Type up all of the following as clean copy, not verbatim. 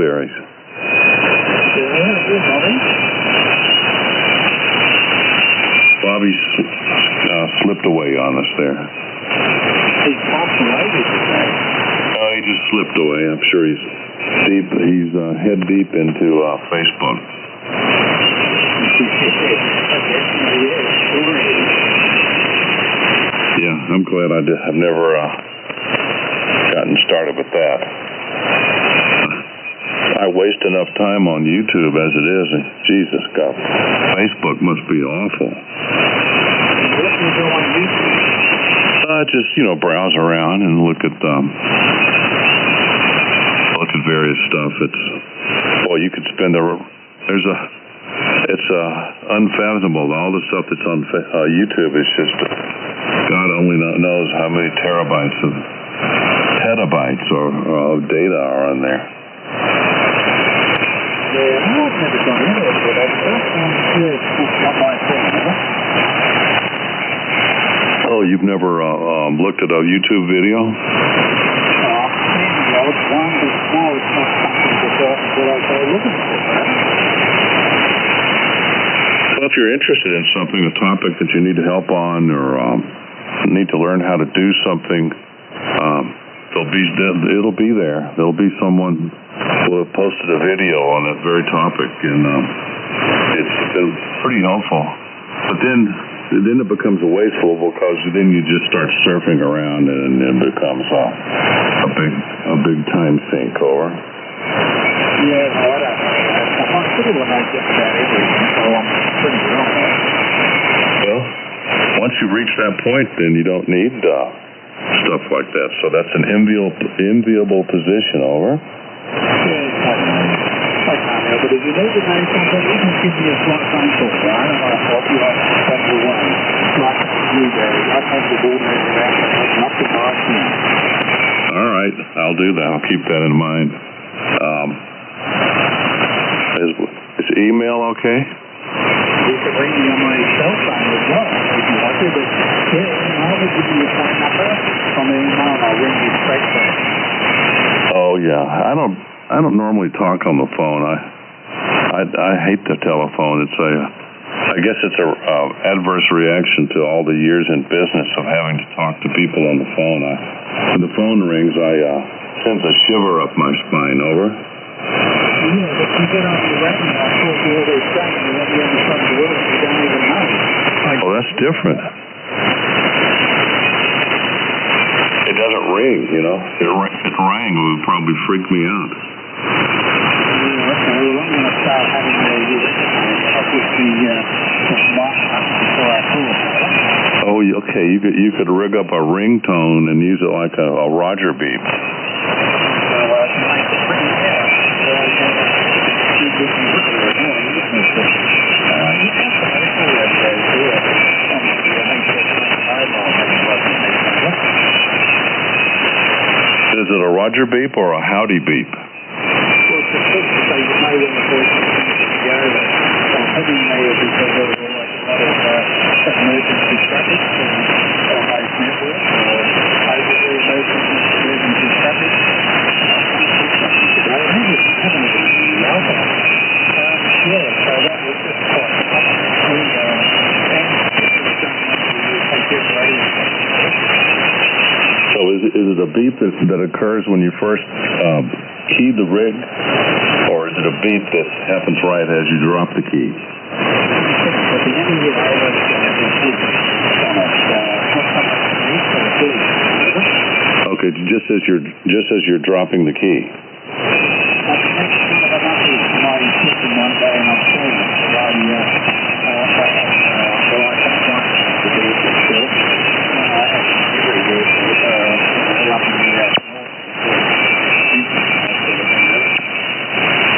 blueberries. Bobby slipped away on us there. He just slipped away. I'm sure he's deep. He's head deep into Facebook. Yeah, I'm glad I've never gotten started with that. I waste enough time on YouTube as it is, and Jesus God, Facebook must be awful. What do you do on YouTube? Just browse around and look at various stuff. You could spend it's unfathomable. All the stuff that's on YouTube is just God only knows how many petabytes of data are on there. Oh, you've never looked at a YouTube video? Well, if you're interested in something, a topic that you need help on, or need to learn how to do something, it'll be there. There'll be someone who have posted a video on that very topic, and it's been pretty helpful. But then it becomes wasteful, because then you just start surfing around, and it becomes a big time sink. Over. Well, once you reach that point, then you don't need stuff like that. So that's an enviable position. Over. But if you need to know something, you can give me a slight phone call, right? And I'll help you out step away. Like blueberries. I take the blueberries around and up the market. All right, I'll do that. I'll keep that in mind. Is email okay? You can ring me on my cell phone as well, if you like to. But I'll give you a phone number on the email, and I'll ring you straight back. Oh yeah, I don't normally talk on the phone. I hate the telephone. I guess it's a adverse reaction to all the years in business of having to talk to people on the phone. When the phone rings, sends a shiver up my spine. Over. Yeah, but you get on the radio, I'll talk to you all this stuff, and you're on the other side of the world, and you don't even know. Oh, that's different. It doesn't ring, If it rang, it would probably freak me out. Yeah, okay. Well, I'm going to start having the I'll put the mic up before I talk. Oh, okay. You could rig up a ringtone and use it like a Roger beep. Is it a Roger beep or a howdy beep? Well, it's supposed to say you know when the person is together. So I'm hoping because there was like a lot of emergency traffic on those networks, or overall emergency traffic. Today, I think it's happening in Melbourne. Yeah, so that was just quite So is it a beep that occurs when you first key the rig, or is it a beep that happens right as you drop the key? Okay, just as you're dropping the key.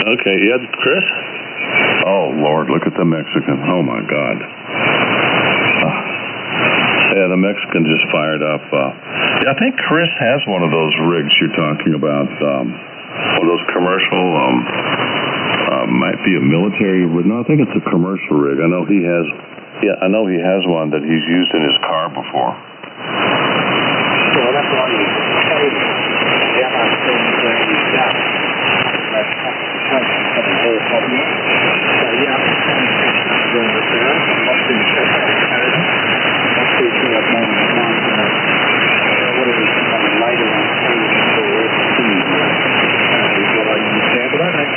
Okay, yeah, Chris? Oh, Lord, look at the Mexican. Oh, my God. Yeah, the Mexican just fired up. Yeah, I think Chris has one of those rigs you're talking about. One of those commercial, might be a military rig. No, I think it's a commercial rig. I know he has one that he's used in his car before. Well, that's why you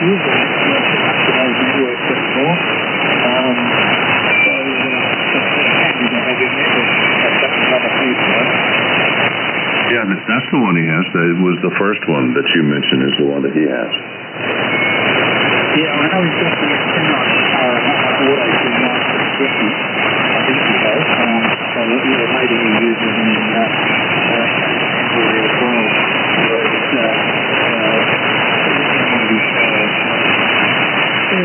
usually up to those networks anymore. So happy to have him there, but that's another piece, right? Yeah, that's the one he has. That was the first one that you mentioned is the one that he has. Yeah, I know he's got the auto to 950. I think he has. So maybe he uses them in Android as well. But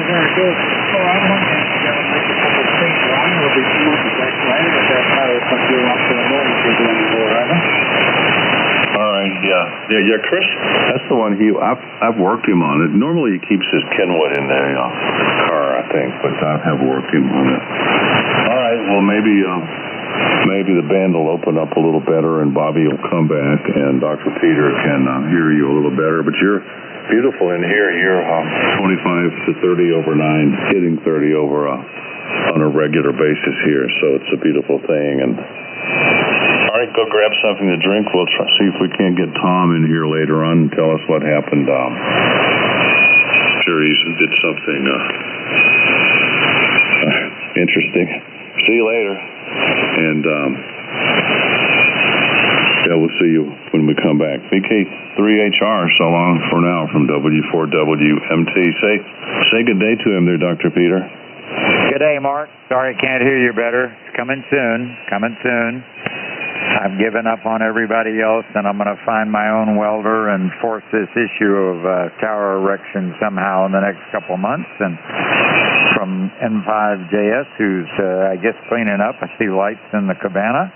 very good. All right, I'm going to go and make a couple of things run. I'll be back later, but that's how if I'm doing up to the morning to do any more, over. All right, yeah, Chris. That's the one I've worked him on it. Normally he keeps his Kenwood in the car, I think, but I have worked him on it. All right, well maybe the band will open up a little better, and Bobby will come back, and Dr. Peter can hear you a little better. But you're beautiful in here. You're 25 to 30 over 9, hitting 30 over on a regular basis here, so it's a beautiful thing. And all right, go grab something to drink. We'll try see if we can't get Tom in here later on and tell us what happened. Sure, he did something interesting. See you later. And we'll see you when we come back. VK3HR, so long for now from W4WMT. Say good day to him there, Dr. Peter. Good day, Mark. Sorry I can't hear you better. It's coming soon. I've given up on everybody else, and I'm going to find my own welder and force this issue of tower erection somehow in the next couple months. And from N5JS, who's, I guess, cleaning up, I see lights in the cabana,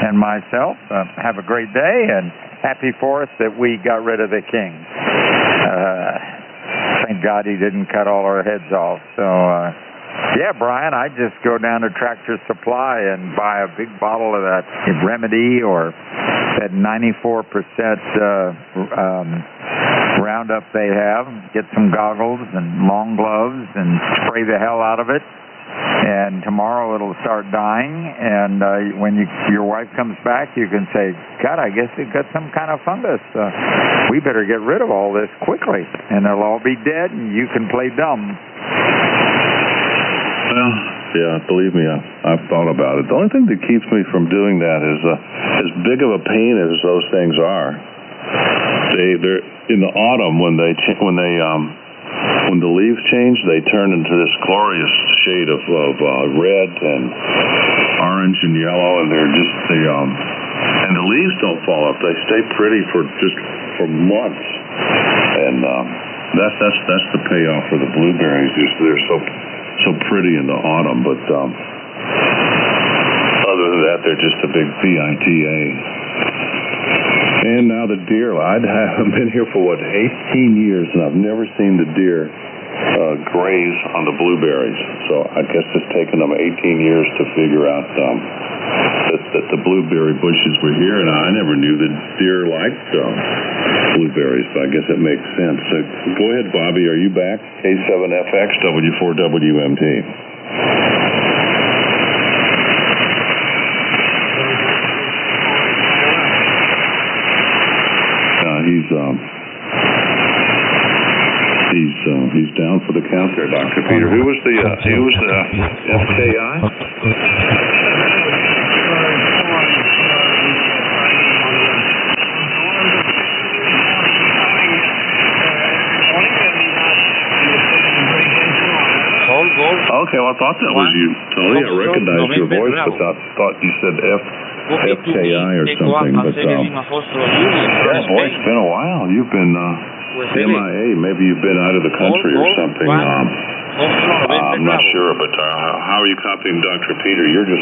and myself, have a great day, and happy for us that we got rid of the king. Thank God he didn't cut all our heads off. So, yeah, Brian, I'd just go down to Tractor Supply and buy a big bottle of that Remedy or that 94% Roundup they have, get some goggles and long gloves and spray the hell out of it. And tomorrow it'll start dying, and when your wife comes back, you can say, God, I guess it got some kind of fungus. We better get rid of all this quickly, and they'll all be dead, and you can play dumb. Well, yeah, believe me, I've thought about it. The only thing that keeps me from doing that is as big of a pain as those things are. They're in the autumn when the leaves change, they turn into this glorious shade of red and orange and yellow, and and the leaves don't fall off. They stay pretty for months, and that's the payoff for the blueberries. Is they're so pretty in the autumn, but other than that, they're just a big PITA. And now the deer. I haven't been here for 18 years, and I've never seen the deer graze on the blueberries. So I guess it's taken them 18 years to figure out that the blueberry bushes were here, and I never knew that deer liked blueberries, but I guess it makes sense. So go ahead, Bobby. Are you back? K7FX, W4WMT. He's down for the count there, Dr. Peter. Who was the FKI? Okay, well, I thought that was you, Tony. I recognized your voice, but I thought you said FKI or something. But boy, it's been a while. You've been MIA. Maybe you've been out of the country or something. I'm not sure, but how are you copying Dr. Peter? You're just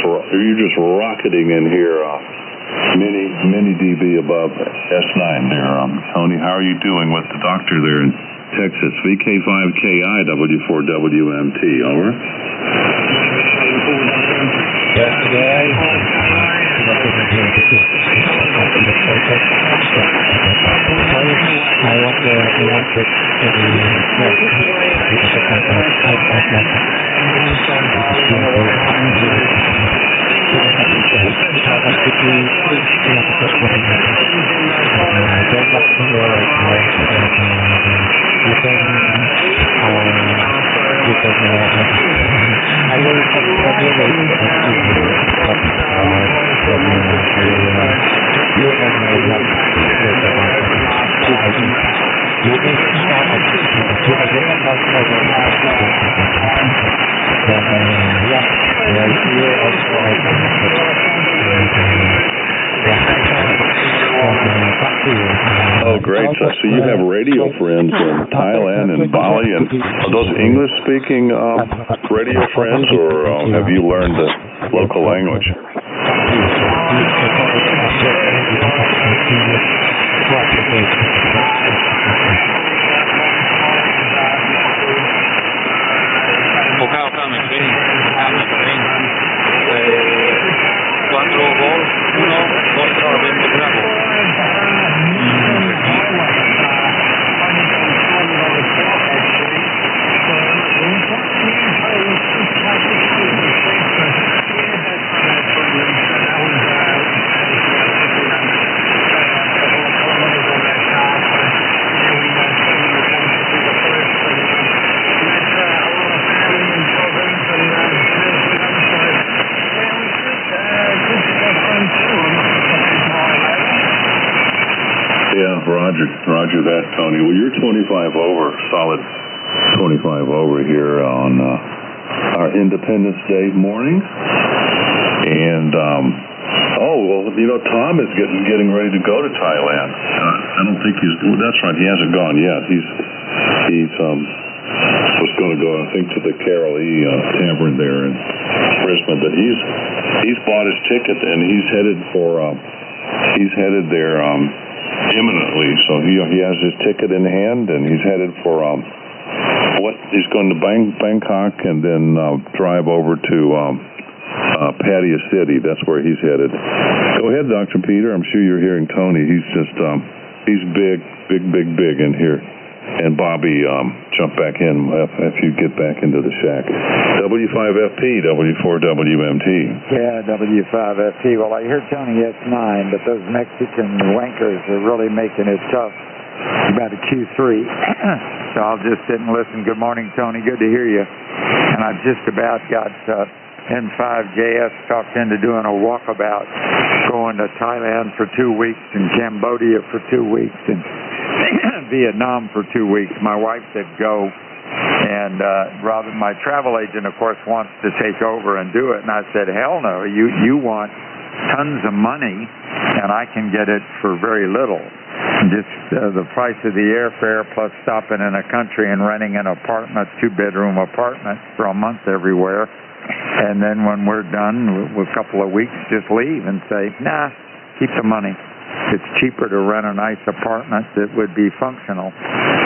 rocketing in here, many dB above S9 there. Tony, how are you doing with the doctor there in Texas? VK5KI, W4WMT, over. Oh, great. So you have radio friends in Thailand and Bali, and are those English-speaking radio friends, or have you learned the local language? Yeah, Roger that, Tony. Well, you're 25 over, solid 25 over here on our Independence Day morning. And, Tom is getting ready to go to Thailand. I don't think that's right, he hasn't gone yet. He's was going to go, I think, to the Carol E. Tavern there in Brisbane, but he's bought his ticket and he's headed there imminently. So he has his ticket in hand and he's headed for he's going to Bangkok and then drive over to Pattaya City. That's where he's headed. Go ahead, Dr. Peter. I'm sure you're hearing Tony. He's just he's big in here. And Bobby, jump back in if you get back into the shack. W5FP, W4WMT. Yeah, W5FP. Well, I hear Tony S9, but those Mexican wankers are really making it tough. About a Q3. So I'll just sit and listen. Good morning, Tony. Good to hear you. And I've just about got N5JS talked into doing a walkabout, going to Thailand for 2 weeks and Cambodia for 2 weeks and Vietnam for 2 weeks. My wife said go, and rather my travel agent, of course, wants to take over and do it, and I said, hell no, you want tons of money, and I can get it for very little. Just the price of the airfare plus stopping in a country and renting an apartment, 2-bedroom apartment for a month everywhere, and then when we're done with a couple of weeks, just leave and say, nah, keep the money. It's cheaper to rent a nice apartment that would be functional.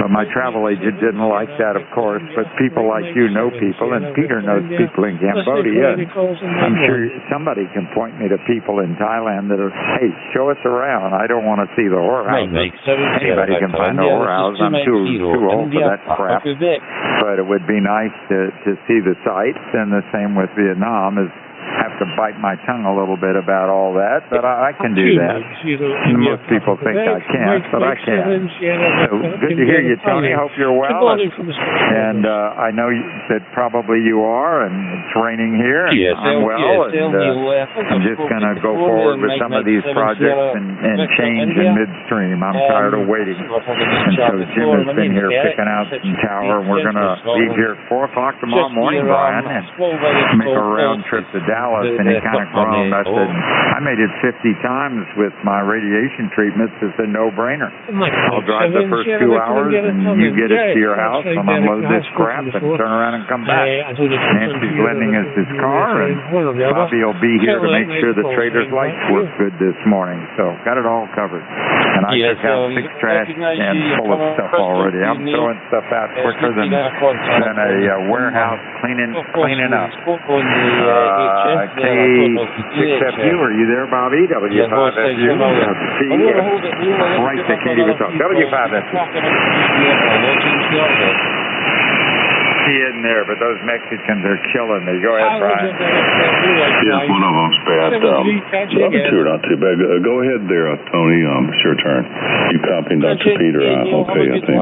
But my travel agent didn't like that, of course. But people like you know people, and Peter knows people in Cambodia. I'm sure somebody can point me to people in Thailand that are, hey, show us around. I don't want to see the whorehouse. Anybody can find the whorehouse. I'm too old for that crap. But it would be nice to see the sights, and the same with Vietnam is have to bite my tongue a little bit about all that, but I can do that. Most people think I can't, but I can. So good to hear you, Tony. Hope you're well. And I know that probably you are, and it's raining here. And I'm well, and I'm just going to go forward with some of these projects and change in midstream. I'm tired of waiting. And so Jim has been here picking out some tower, and we're going to leave here at 4 o'clock tomorrow morning, Brian, and make a round trip to Dallas. And he kind of groaned. I said, I made it 50 times with my radiation treatments. It's a no-brainer. I'll drive the first 2 hours, and you get it to your house, and unload this crap, and turn around and come back. Nancy's lending us his car, and Bobby will be here to make sure the trader's lights work good this morning. So got it all covered. And I took out 6 trash cans full of stuff already. I'm throwing stuff out quicker than a warehouse cleaning up. K6FU, are you there, Bobby? W5FU. Right, they can't even talk. W5FU. He isn't there, but those Mexicans are killing me. Go ahead, Brian. Yes, one of them's bad. The other two are not too bad. Go ahead there, Tony. It's your turn. You copied Dr. Peter. Okay, I think.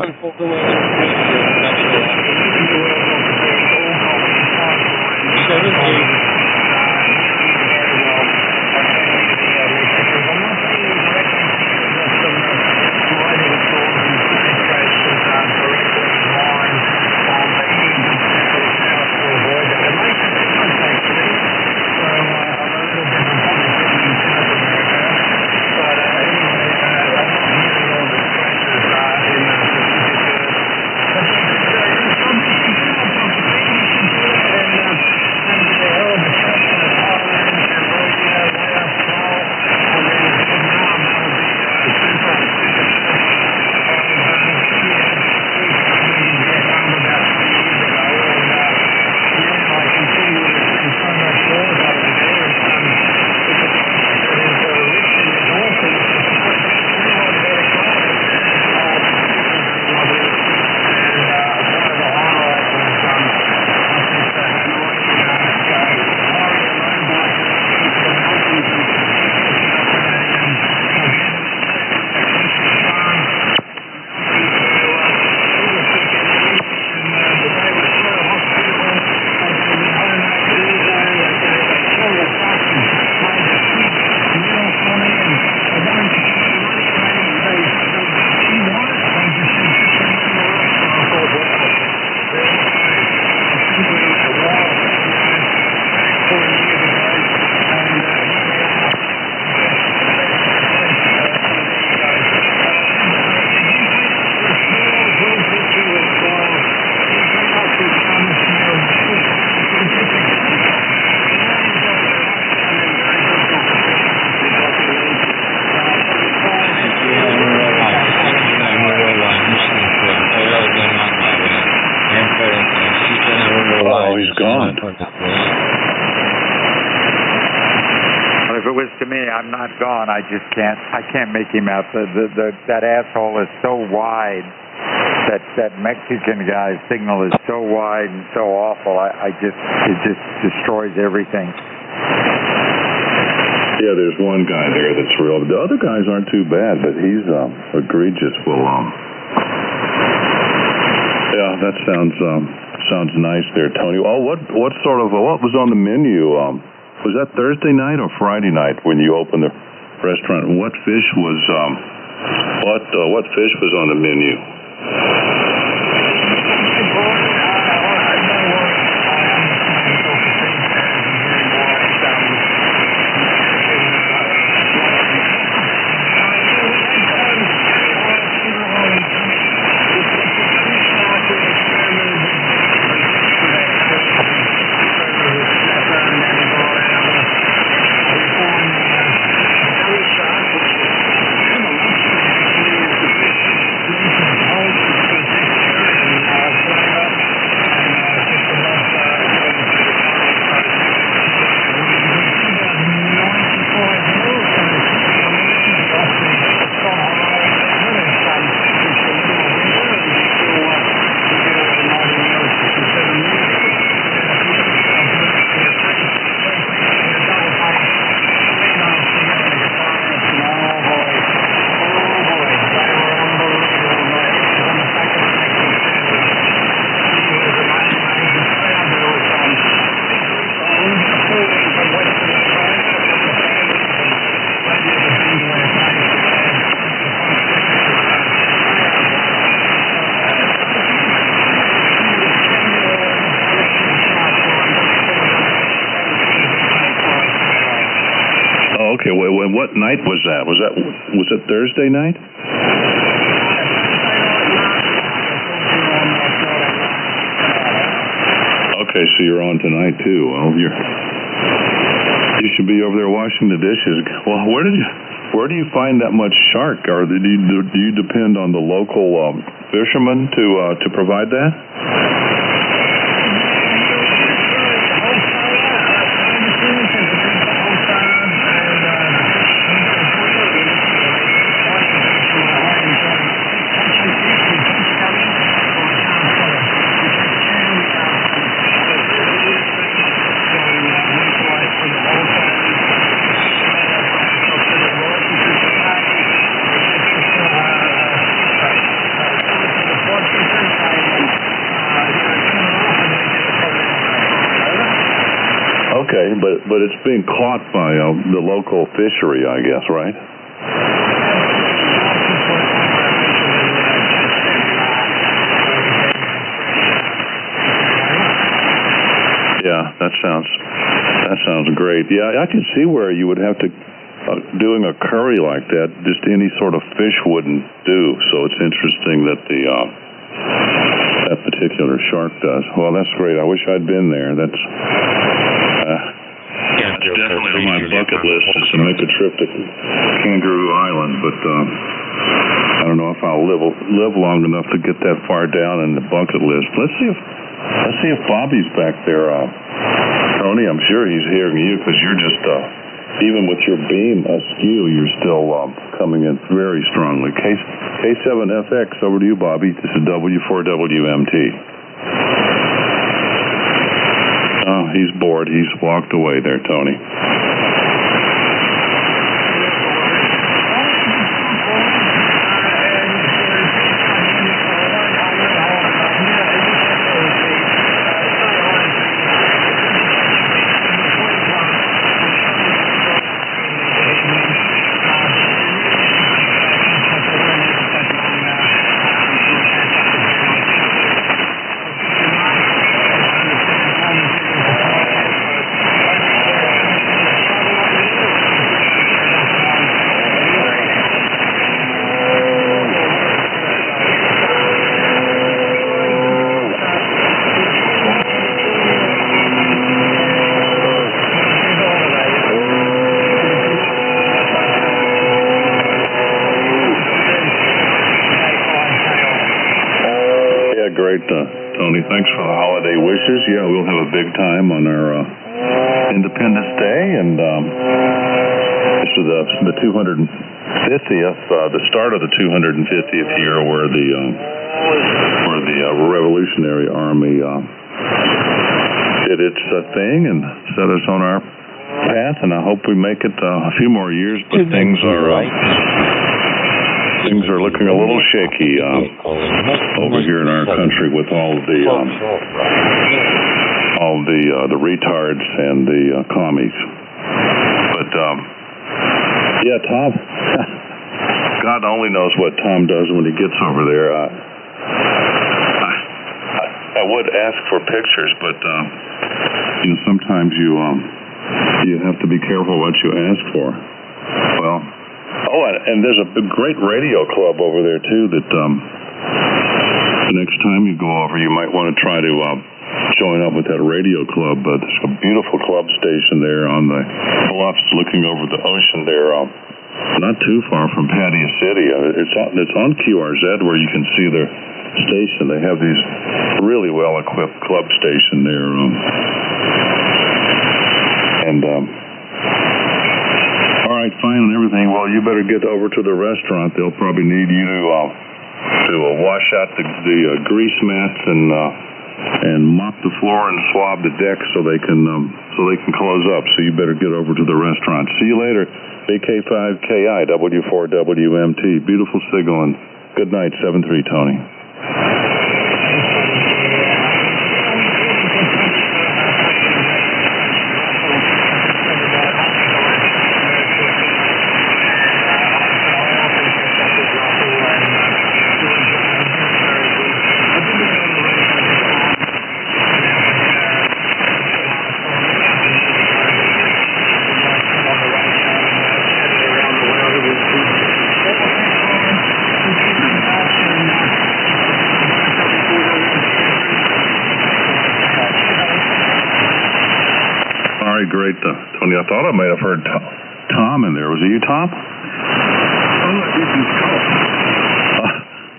gone. Well, if it was to me, I'm not gone. I just can't. I can't make him out. That asshole is so wide. That Mexican guy's signal is so wide and so awful. It just destroys everything. Yeah, there's one guy there that's real. The other guys aren't too bad, but he's egregious. Well, yeah, that sounds nice there, Tony. Oh, what was on the menu? Was that Thursday night or Friday night when you opened the restaurant? What fish was on the menu? Okay, what night was that? Was it Thursday night? Okay, so you're on tonight too. Well, you should be over there washing the dishes. Well, where do you find that much shark? Or do you depend on the local fishermen to provide that? Okay, but it's being caught by the local fishery, I guess, right? Yeah, that sounds great. Yeah, I can see where you would have to doing a curry like that. Just any sort of fish wouldn't do. So it's interesting that that particular shark does. Well, that's great. I wish I'd been there. That's definitely on my bucket list is to make a trip to Kangaroo Island, but I don't know if I'll live long enough to get that far down in the bucket list. Let's see if Bobby's back there. Tony, I'm sure he's hearing you because you're just even with your beam askew, you're still coming in very strongly. K7FX, over to you, Bobby. This is W4WMT. Oh, he's bored. He's walked away there, Tony. Great Tony. Thanks for the holiday wishes. Yeah, we'll have a big time on our Independence Day, and this is the 250th, the start of the 250th year where the Revolutionary Army did its thing and set us on our path, and I hope we make it a few more years, but things are looking a little shaky over here in our country with all the retards and the commies. But yeah, Tom, God only knows what Tom does when he gets over there. I would ask for pictures, but sometimes you have to be careful what you ask for. Well, and there's a great radio club over there too that the next time you go over, you might want to try to join up with that radio club. There's a beautiful club station there on the bluffs looking over the ocean there, not too far from Pattaya City. It's on QRZ where you can see their station. They have these really well-equipped club station there. All right, fine and everything. Well, you better get over to the restaurant. They'll probably need you to wash out the grease mats and mop the floor and swab the deck so they can close up. So you better get over to the restaurant. See you later. AK5KI W4WMT. Beautiful signal, and good night. 7-3 Tony. Great, Tony. I thought I might have heard Tom in there. Was it you, Tom? Oh, this is Tom.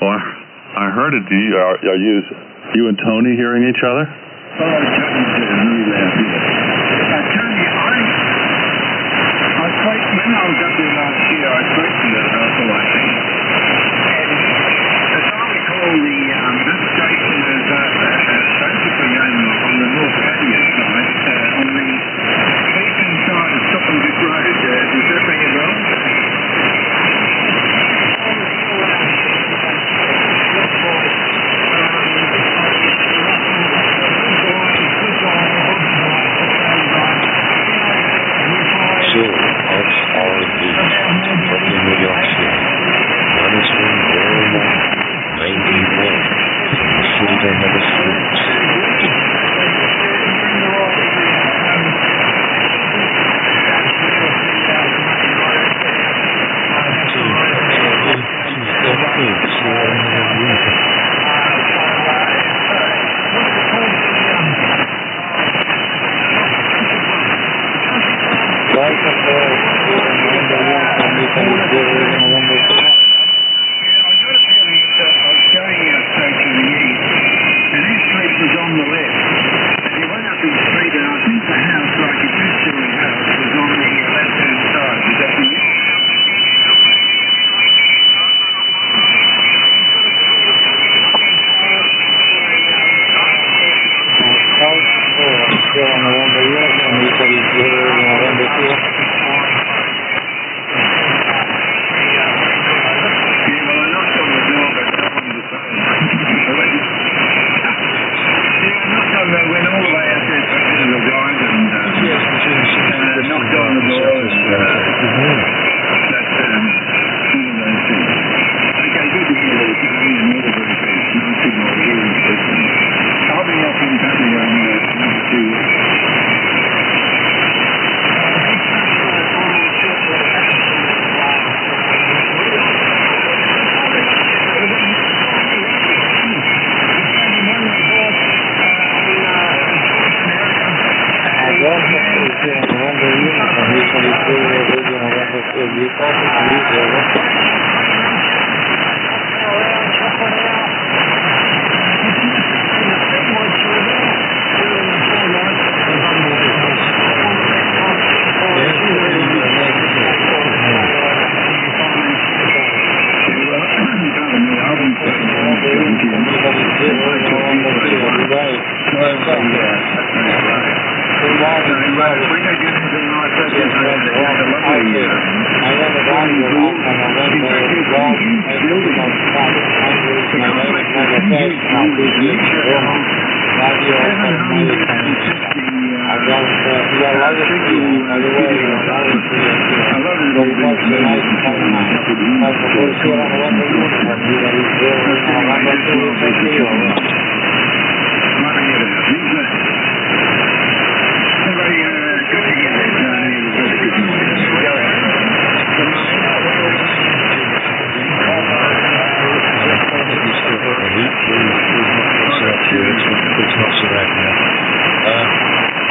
Well, I heard it. Are you and Tony hearing each other? Oh, Tony's really loud here. Tony, I spoke when I was up there last year. I spoke to the local, I think. And as I recall, this station is basically on the North Pattaya side, on the eastern side of Stockholm-Vic Road. Does that ring a bell? New York City. Monitoring very 91. Freedom of the streets.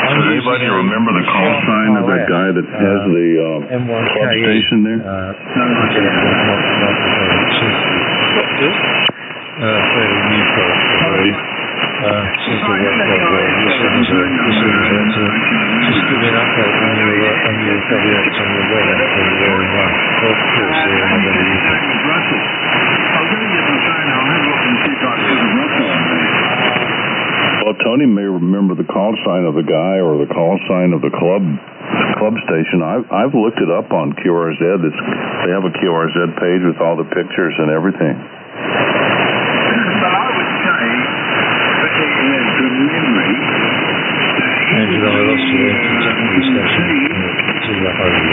Does anybody remember the call sign of that guy that has the club station there? Fairly new product, I believe. Seems to work quite well. Just give me an update on your WX and your weather for the wearing one. Of course, I'm going to use it. Well, Tony may remember the call sign of the guy or the call sign of the club station. I've looked it up on QRZ. They have a QRZ page with all the pictures and everything. Angela, I lost you there. Checking the station. See that over you.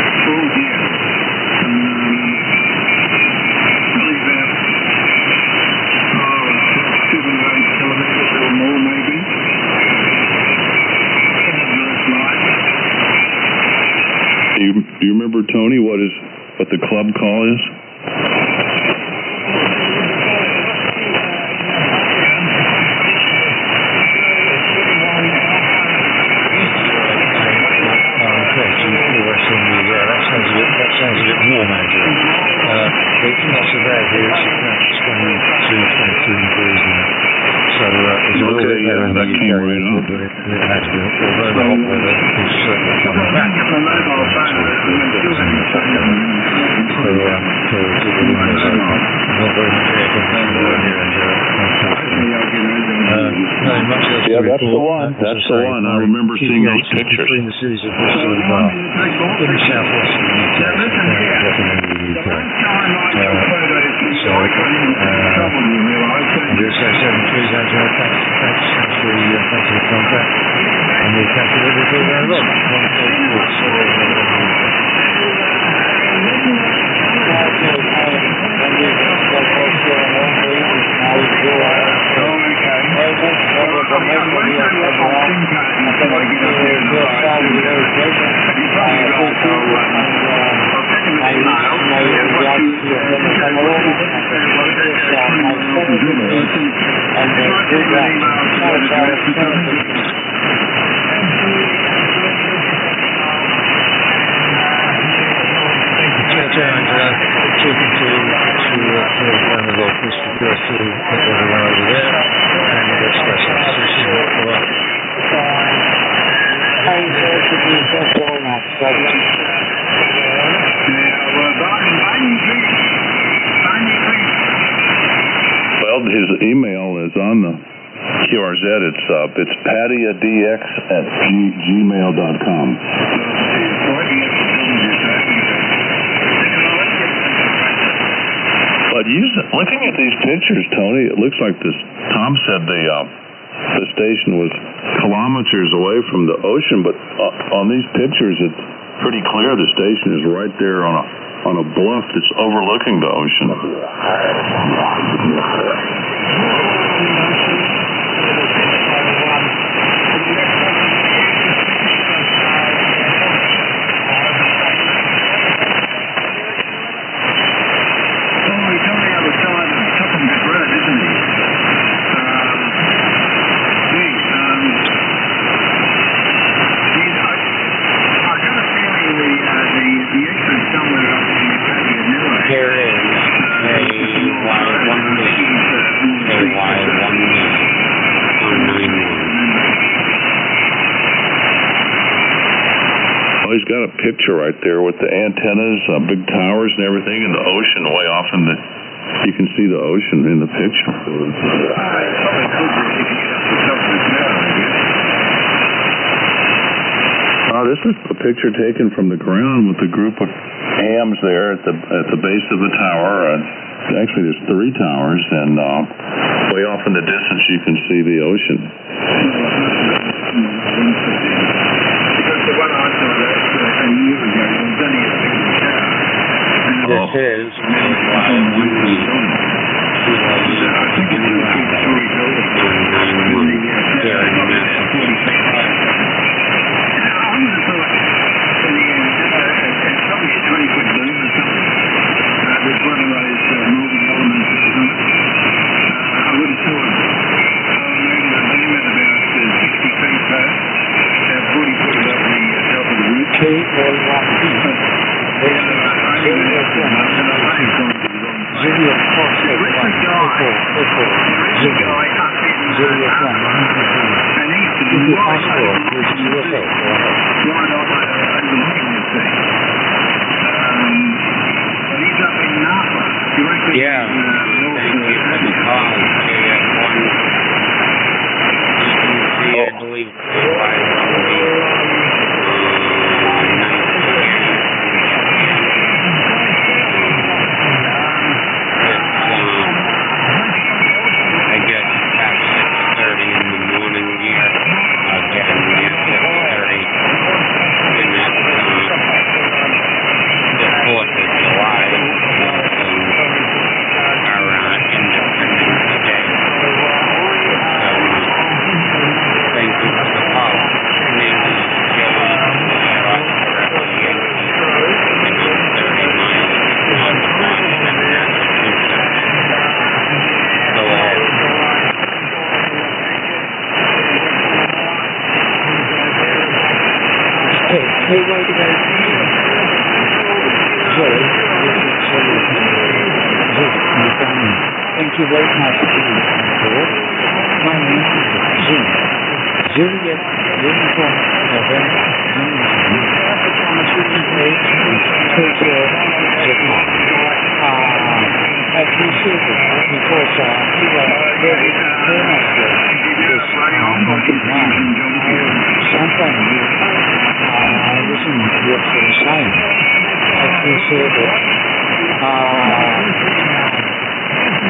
Do you remember, Tony, what the club call is? That sounds a bit warm, Angela. It's not so bad here. It's about 22 degrees now. So it's a little bit better in the UK, but it has been. Although the hot weather is certainly coming back. So keep the windows open. Not very much air conditioning here, Angela. Much else yeah, that's the one. That's the one. I remember seeing those pictures. Between the cities of Bristol and Bath, in the southwest of the UK, definitely the UK. Just say 73 Angela, thanks for the contact. And we'll catch you later for very well. Well, his email is on the QRZ. It's pattiyadx@gmail.com. But looking at these pictures, Tony, it looks like this. Tom said the station was kilometers away from the ocean, but on these pictures, it's pretty clear the station is right there on a bluff that's overlooking the ocean. He's got a picture right there with the antennas, big towers and everything, and the ocean way off in the. You can see the ocean in the picture. this is a picture taken from the ground with a group of hams there at the base of the tower. Actually, there's 3 towers, and way off in the distance you can see the ocean. Because the one I saw a year ago was only a single tower. This is I think it's a 3-story building. I would have thought it's probably a 20-foot boom or something. With one of those moving elements that was on it. I would have thought maybe a beam at about 60 feet back, 40 foot above the top of the roof. Yeah, thank you for the call, JF1. I believe, I guess at 6:30 in the morning here, getting there 6:30, and that's the 4th of July. Independence Day. So, thank you for the call. My name is Joey Oscar Echo Yankee, and I'm 30 miles north of Boston, Massachusetts. Go ahead. Hey, wait a minute. Joey, thank you very much for your support. My name is Jim. Juliet Uniform November Transmitting page is Tokyo, Japan. I appreciate it because you are very famous this country now. Sometimes I listen to your sign. I appreciate it.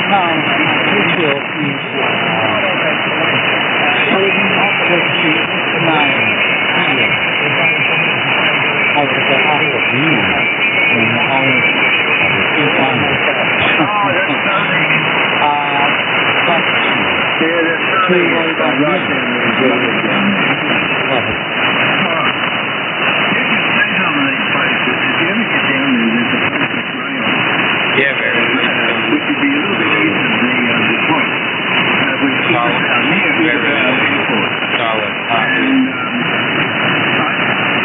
Now, my picture is 7:39 p.m. After the afternoon, when I have a free time. Yeah, very nice. Which would be a little bit east of the point. Which is down near the airport. Solid copy.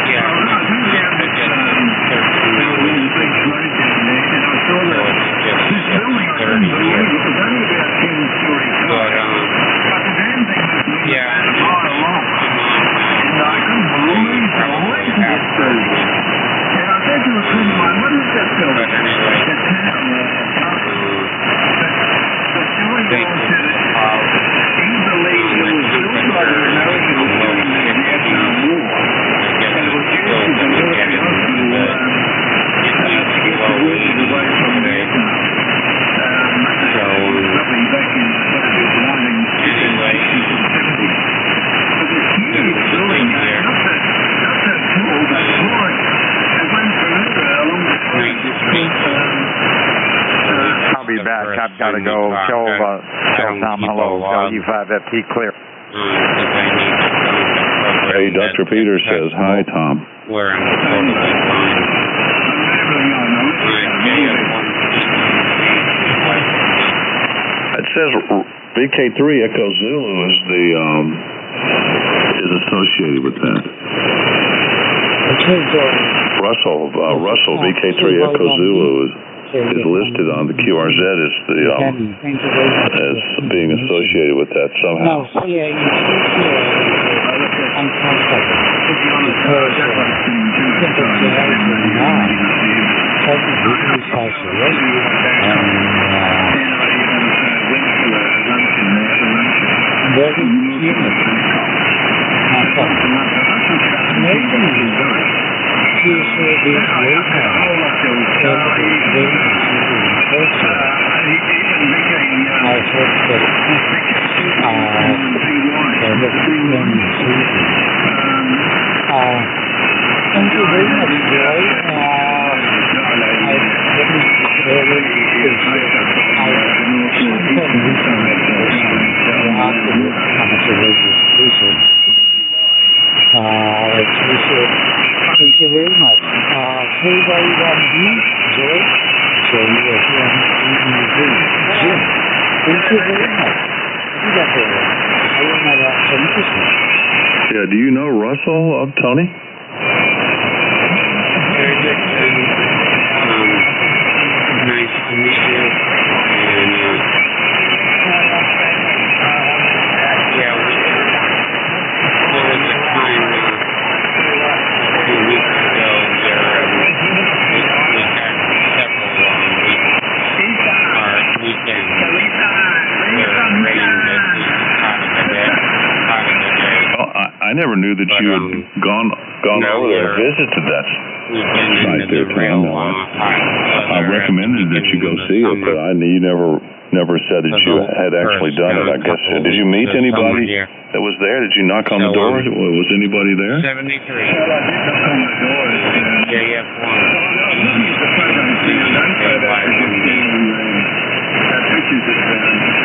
Yeah, I guess it's 13 hours. And I saw So that it's just this building, I couldn't 6:30 believe here. it was only about 10 stories tall. But, But the damn thing was yeah, a mile long. And I couldn't believe the length of this building. And I said to a friend of mine, what is that building? But anyway, The town or castle. But Joey thank Ball you said for the it. call. He believed it was built by the Americans during the Vietnam War. I guess And it was it's still used in the going to get military into the to get the wounded away from Vietnam. So, Probably back in what it is, 1960s, anyway, 70s. But this huge building, not that tall, but broad. It went forever along the coast. I'll be back. I've got to go. Tell Tom hello. W5FT clear. Hey, Dr. Peters says, hi, Tom. Where I'm totally fine. It says VK3 Echo Zulu is associated with that. Russell VK3 Echo Zulu is listed on the QRZ as being associated with that somehow. Now, here in Tokyo, uncomfortable because temperature is high, 30 degrees Celsius, and very humid. Maybe this later, I hope that thank you very much, Joy. I very appreciate it. I sometimes listen to the person afterwards how much I really appreciate. I appreciate. Thank you very much. KY1B, Joy. Jim. Thank you very much. Yeah, do you know Russell, Tony? Very good, Tony. Nice to meet you. And, yeah, there was a time a few weeks ago where we had several weekends where it rained at the time of the day. Oh, I never knew that you had gone over there and visited that site there, Tom. I recommended that you go see it, but you never said that you had actually done it. I guess. Did you meet anybody that was there? Did you knock on the door? Was anybody there? 73. JF1.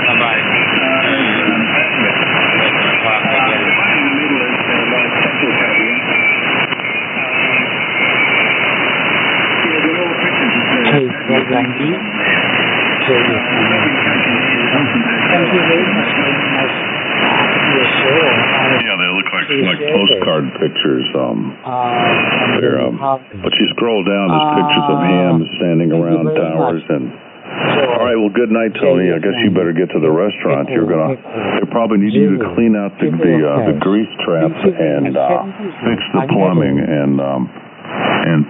Bye-bye. Hey, Randy. Thank you very much. Yeah, they look like postcard pictures. But you scroll down, there's pictures of him standing around towers and. All right, well, good night, Tony. I guess you better get to the restaurant. They probably need you to clean out the grease traps and fix the plumbing and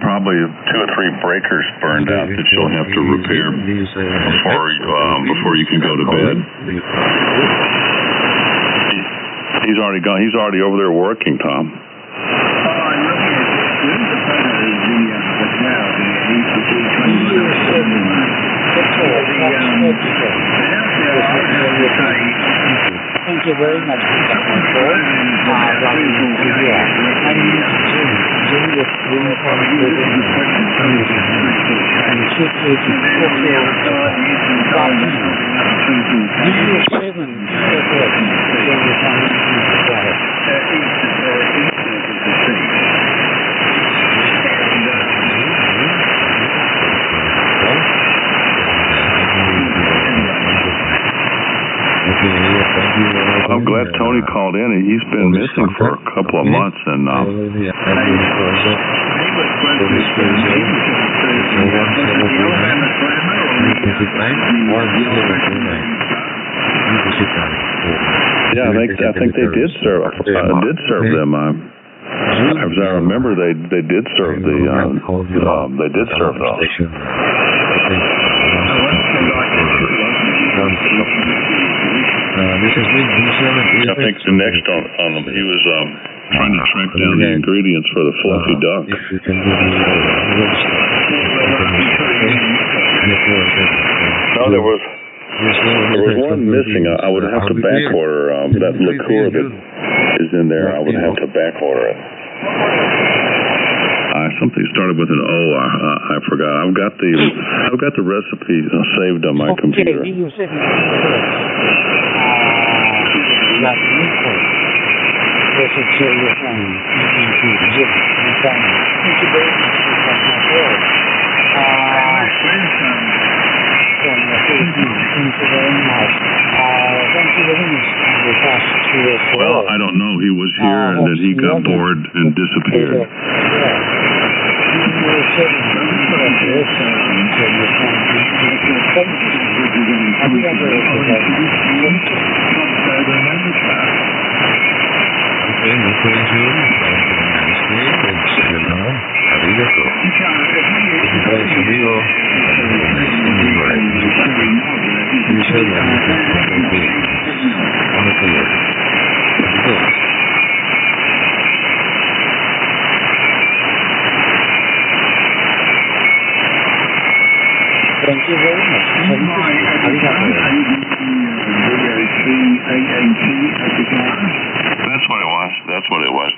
probably 2 or 3 breakers burned out that you'll have to repair before you can go to bed. He's already gone. He's already over there working, Tom. Thank you very much for coming forward. My name is Jim with Uniform Living and Chief Agent Tokyo Video 7 I'm glad Tony called in. He's been missing for a couple of months, and yeah, I think they did serve them. As I remember, they did serve those. This has been I think the next on them, he was trying to track down the ingredients for the fluffy duck. No, there was one missing. I would have to back order that liqueur that is in there. I would have to back order it. Something started with an O. I forgot. I've got the recipe saved on my computer. Well, I don't know. He was here and then he got bored and disappeared.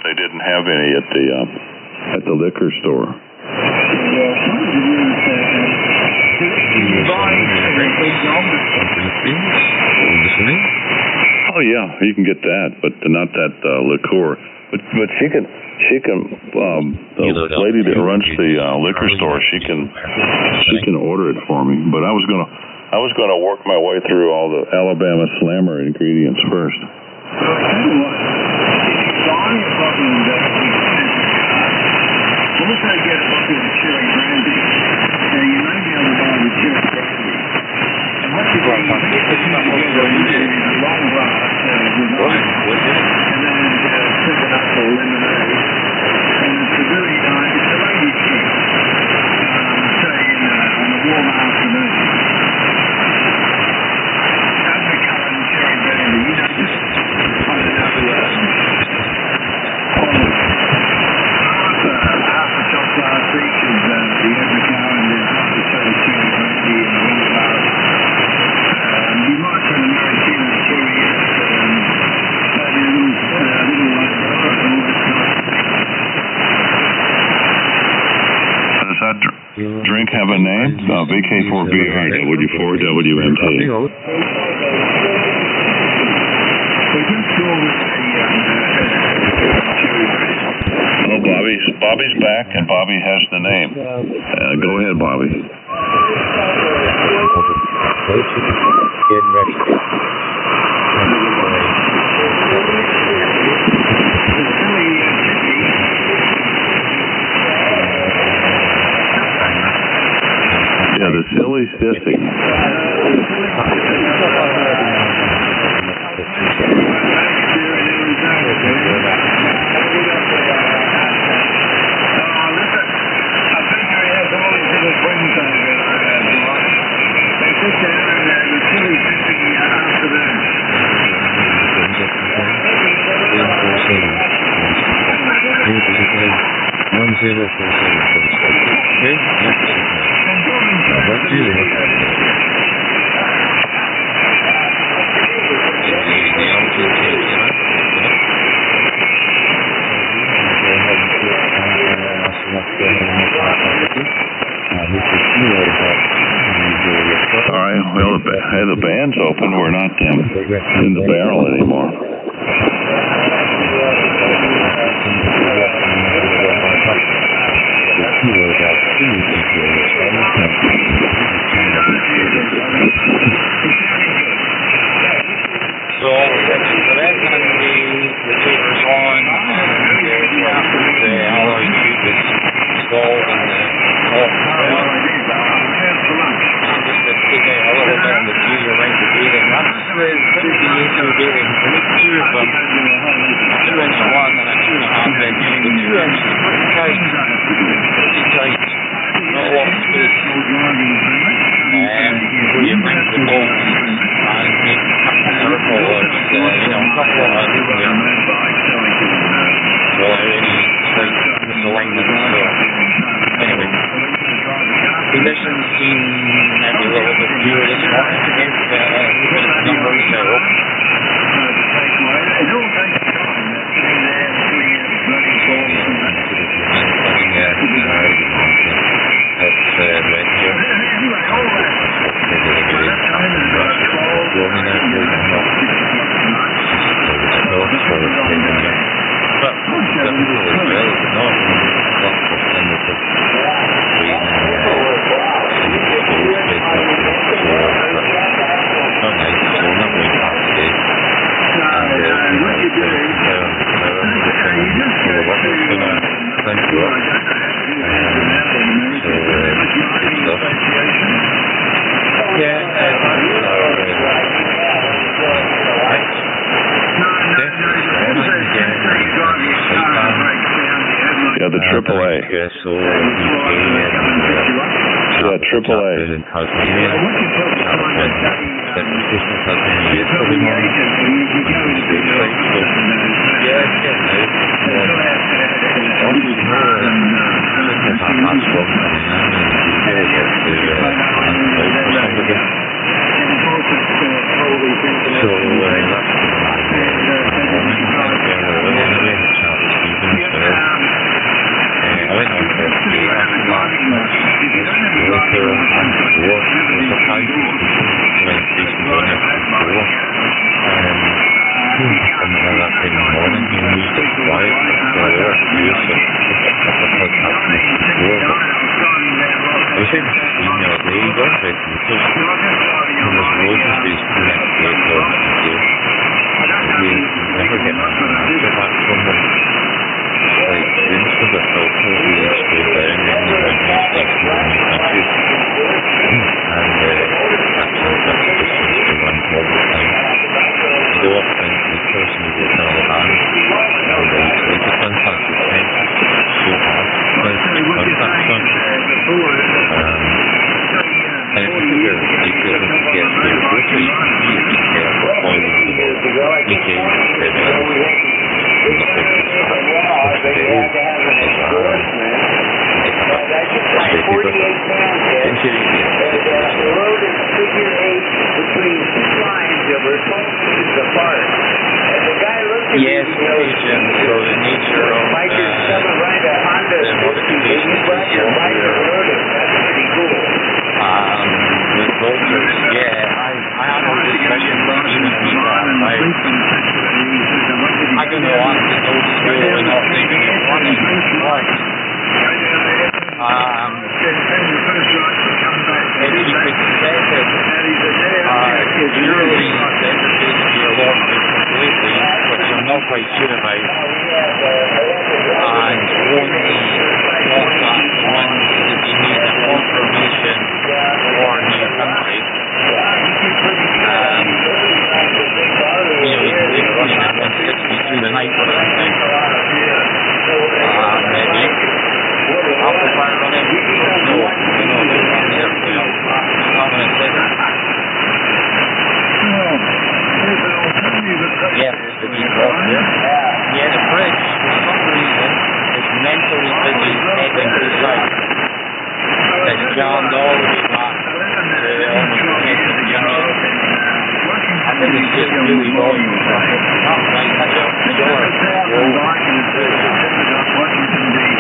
they didn't have any at the liquor store. Oh yeah, you can get that, but not that liqueur. But she can the lady that runs the liquor store, she can order it for me. But I was gonna work my way through all the Alabama Slammer ingredients first. Also get a bucket of cherry brandy. Now you may be able to buy the cherry brandy. And what you do is you put it together in a long glass with ice, and then put it up for lemonade. And it's a very nice, it's a ladies' drink. Say on a warm afternoon. Undercut and cherry brandy, you know, just I don't know. Half a shot glass each of the Evercar and then half a shot of cherry brandy in the long glass. You might put a maraschino cherry in it, maybe a little Does that drink have a name? VK4BR W4WMT. Oh, Bobby's back, and Bobby has the name. Go ahead, Bobby. Yeah, the silly sissy. The band's open. We're not in the barrel anymore. So that's going to be the tapers on, the alloy tube is installed in the top rail. Just to take a little bit of the fuser ring to beating. That's the AC beating. We need two of them, a 2-inch one and a 2.5-inch. The 2-inch is pretty tight, not a lot of space. Where you bring the bolts and make a circle of, a couple of items there. So any slight misalignment. So anyway, conditions seem maybe a little bit fewer this morning to give the numbers. So yeah, the AAA. Yeah, AAA. So about, and only contact the ones that you need a confirmation for new country. You know, we were running at 160 through the night or something. Maybe. Amplifier running? No, they're not there. Not in a second. Yeah, there's the default there. Yeah, the bridge, for some reason, is mentally busy heading to south. It's jammed all the way back to almost the head of Junction. I think it's just really volume traffic. Not right, that's a killer.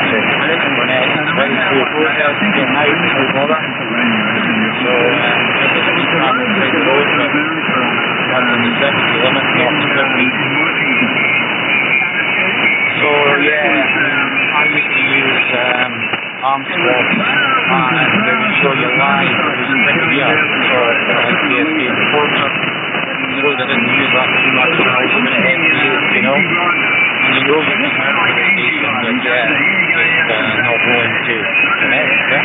It's very straightforward. It's getting out and no bother. So, just a speed traffic inside the road, but that's in the 70 limit, not the 50. So, yeah, I used to use arm swaps, and they would show you live who's picking you up. So, like PSP Enforcer. So they didn't use that too much when I was looking at MP8, you know. And you know you're getting out of the station, but yeah, just not going to connect, yeah.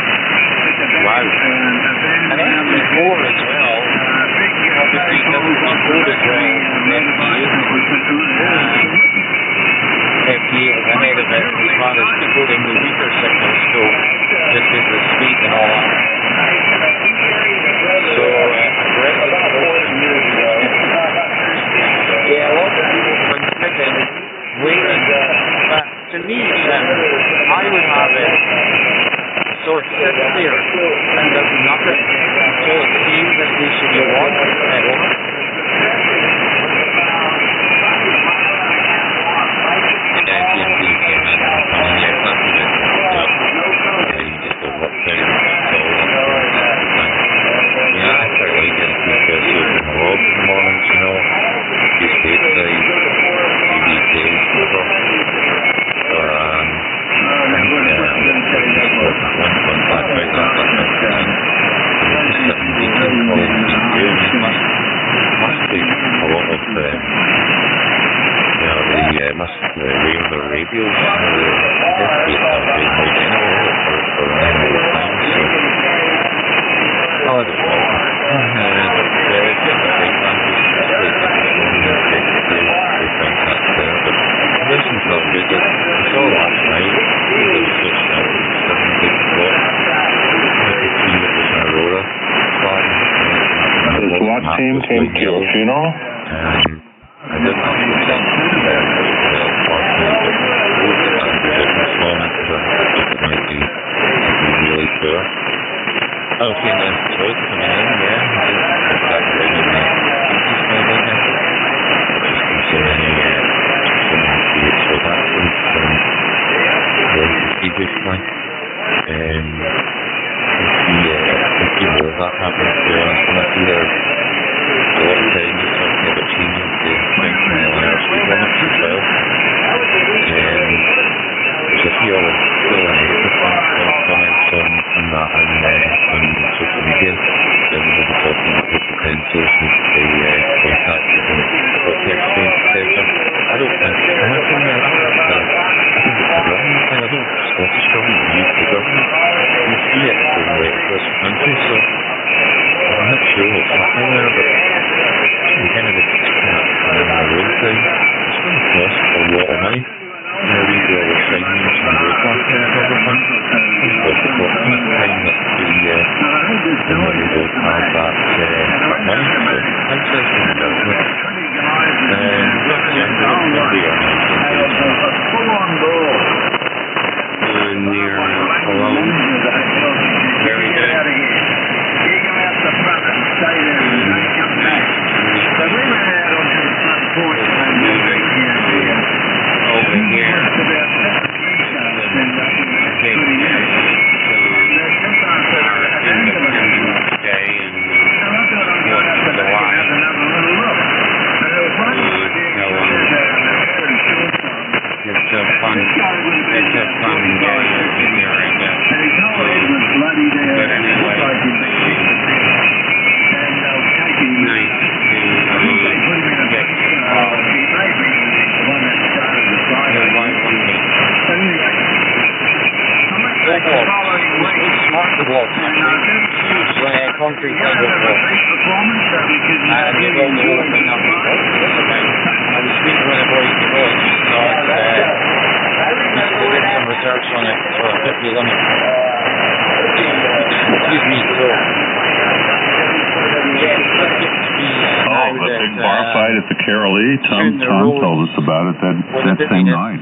Wow. And MP4 as well, obviously MP4 as well, MP8 is ahead of it as far as decoding the weaker signals go, just with the speed and all that. So, yeah, a lot of people have been sitting, waiting, but to me, I would have it sort of sit there and does nothing until it seems that they should be wanted to head over. Team came to CHINO. I didn't actually think this moment it might be really poor. I was seeing the choice coming in, yeah. It's that ring in the 80s maybe, yeah. Just been so many seats with accidents and really prestigious I see more of that happening to be honest, and I see there's a lot of time just talking about changing to strengthening the speed limits as well. There's a few other negative comments on that on social media. Everybody talking about local councils need to be contacted and protest things, etc. I don't think so much in there. I think it's a government thing. I don't Scottish government use the government. You see it going right across the country, so I'm not sure what's happening there, but in kind of the road thing, it's going to cost the wall, huge concrete sidewalk wall. And they rolled the whole thing up. I was speaking with a boy at the college, so they did some research on it, so a 50 limit. Excuse me, so yes, that's it to be the big bar fight at the Carol E. Tom told us about it that same night.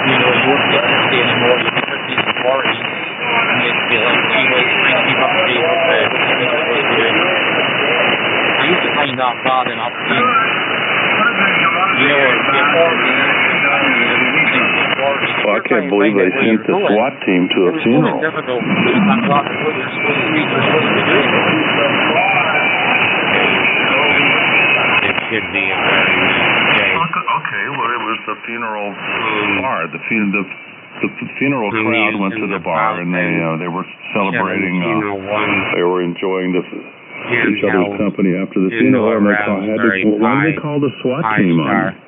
You know, you wouldn't get 60 anymore, you'd be 50s and 40s, and you'd be like, CHINO is trying to keep up to date with what CHINO is supposed to be doing. I used to find that bad enough too. You know, the 40s, well, I can't believe they sent the SWAT team to a funeral. It's difficult. That's what you're supposed to be doing. It should be a very nice day. Okay, well, it was the funeral bar. The funeral crowd went to the bar, and they were celebrating. They were enjoying each other's company after the funeral, and why did they call the SWAT team on?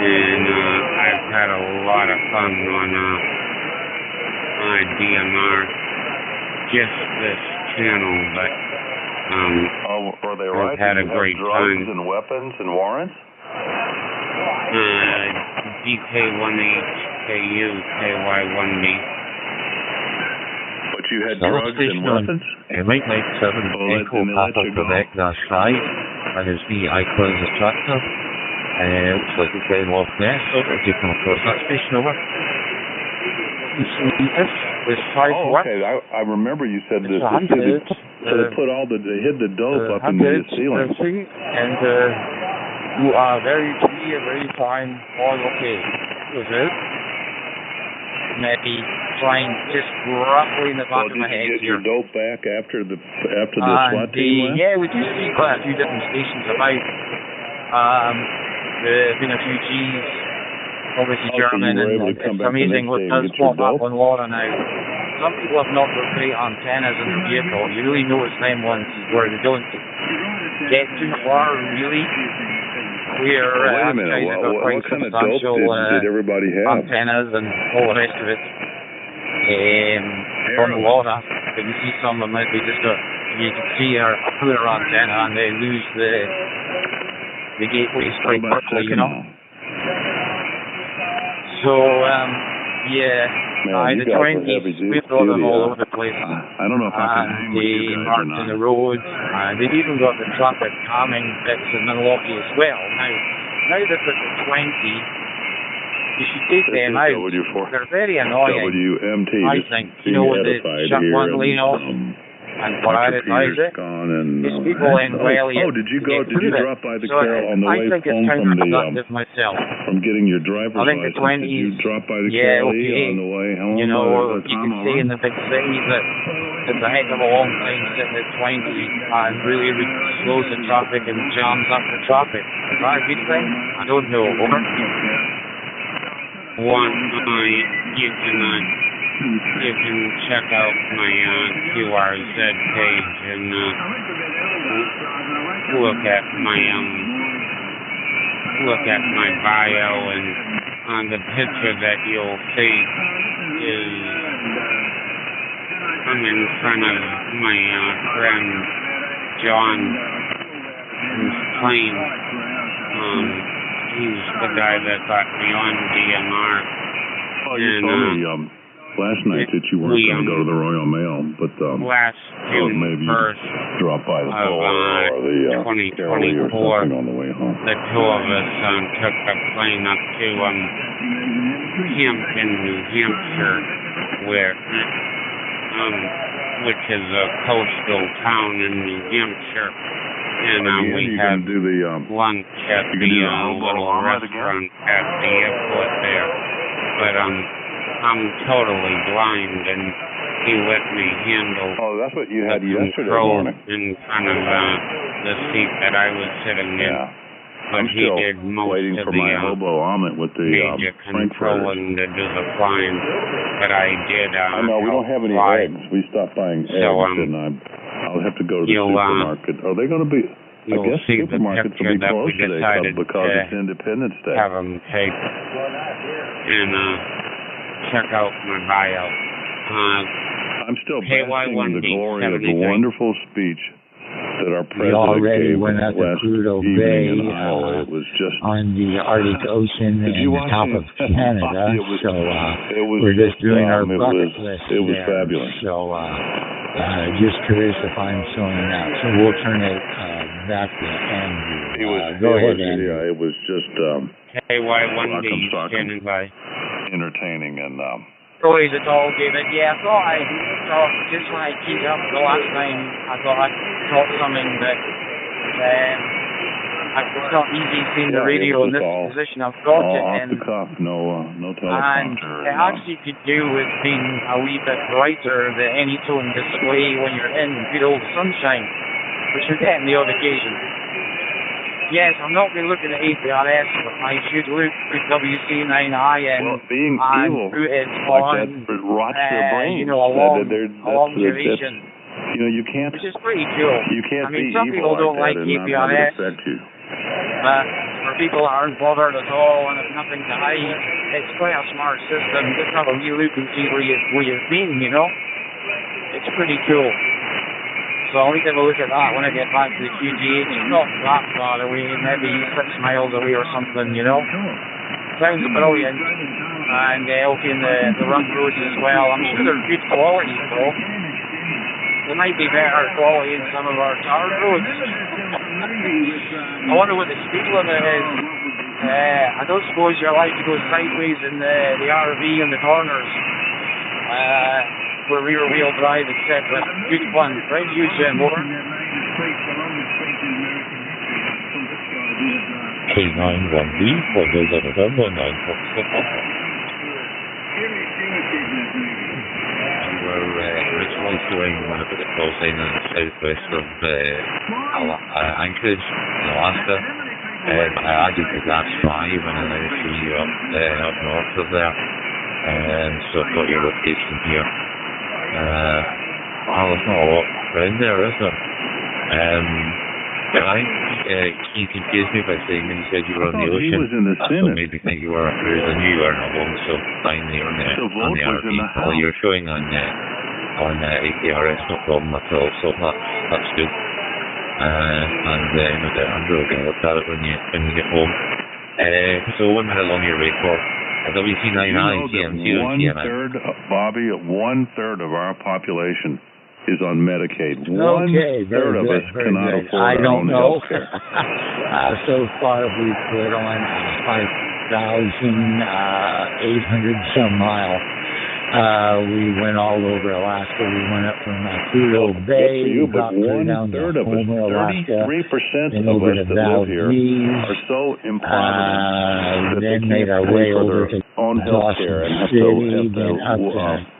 And I've had a lot of fun on DMR, just this channel, but were they I've had a great drugs time. And weapons and warrants? DK1H, KU, KY1B. But you had drugs and weapons? Mike 97 Echo Papa Quebec -5, and it's me, I close the tractor. Looks like it's going off next. If you come across that station, over. There's 5 what? Okay. I remember you said this. They hid the dope up in the ceiling. And you are very clear, very fine, all okay. Was it? Maybe trying just roughly in the back of my head here. Did you get your dope back after the SWAT team left? Yeah, we did see quite a few different stations about. There have been a few G's, obviously German, and it's amazing what does pop up on water now. Some people have not got great antennas in their vehicle. You really notice them ones where they don't get too far, really. Where wait a minute, what kind of dope did everybody have? Antennas and all the rest of it from the water. But you see some of them, they just you can see a poor antenna and they lose the gateways quite quickly, you know. So, the 20s, we've got them all over the place. I don't know if I can hang with you guys or not. In the roads. They've even got the traffic calming bits in Milwaukee as well. Now they've got the 20, you should take them out. They're very annoying. WMT, I think. You know, when they shut one lane off. And what I advise it is people in Whaley. Did you drop by the Carol on the way home from getting your driver's license? Did you drop by the Carol on the way home? You know, you can see in the big cities that it's a heck of a long time sitting at 20 and really slows the traffic and jams up the traffic. Is that a good thing? I don't know. Over. You can check out my QRZ page and look at my bio, and on the picture that you'll see is I'm in front of my friend John, who's playing. He's the guy that got me on DMR. Oh, you told me last night that you weren't going to go to the Royal Mail, but last June maybe 1st drop by the Polo or the 2024, or something on the way home. The two of us took the plane up to Hampton, New Hampshire, which is a coastal town in New Hampshire, and we had lunch at the little restaurant at the airport there. But I'm totally blind, and he let me handle that's what you had the yesterday control morning. in front of the seat that I was sitting in. But he did most waiting of for the my hobo omelet with the major controlling to do the flying. But I did. No, we don't have any eggs. We stopped buying eggs, and I'll have to go to the supermarket. Are they going to be? I guess supermarkets will be closed today because it's Independence Day. Have them take and check out my bio. I'm still basking in the glory of the 73. wonderful speech that our We president already gave went up to last Prudhoe evening Bay in Iowa. It was just on the Arctic Ocean Did and you the watch top it? of Canada. It was We're just doing our it bucket was- list it was there. fabulous. So just curious if I'm showing that. So we'll turn it back to Andrew. Go ahead, Andrew. Yeah, it was just KY1B standing by. entertaining and Boys, it's all David. Yeah, I thought just when I queued up the last time, I thought I'd talk something that it's not easy seeing the radio in this position. I've got all it, off and the cuff, no it teleprompter. actually could do with being a wee bit brighter, the anytone display when you're in good old sunshine, which you're getting the odd occasion. Yes, I'm not going to look at the APRS, but I should look at WC9I and being evil it's like on, that rots your brain. you know, along duration, you know, you can't. which is pretty cool. You can't I mean, be some evil people don't like like that and not have it APRS, affect you. but for people that aren't bothered at all and have nothing to hide, it's quite a smart system. Just have a wee look and see where you've been, you know? It's pretty cool. So I'll need to have a look at that when I get back to the QGH. It's not that far away, maybe 6 miles away or something, you know? Sounds brilliant. And okay, in the run roads as well. I'm sure they're good quality, though. There might be better quality in some of our tar roads. I wonder what the speed limit is. I don't suppose you're allowed to go sideways in the RV in the corners. For rear wheel drive, etc. Good fun. Right, you, Jim, over. K91B for Delta November 946. And we're originally doing one of the closing in the southwest of Anchorage, in Alaska. I did the Gas 5 and then I see you up north of there. So I've got your location here. There's not a lot around there, is there? You confused me by saying when you said you were on the ocean. He was in the Senate. So made me think you were a cruise. I knew you were along, so fine there on the RV. Well, you're showing on APRS, no problem at all, so that's good. No doubt Andrew will get a look at it when you get home. So 1 minute along your way for WC9I, one-third, Bobby, 1/3 of our population is on Medicaid. Okay, One-third of us cannot afford our own health care. So far, we've put on 5,800 some miles. We went all over Alaska. We went up from Prudhoe Bay, got down to Homer, Alaska, 33% then of over us to that live here Valdez, are so impoverished that they then made our can't way pay for over their to own health care and have to then up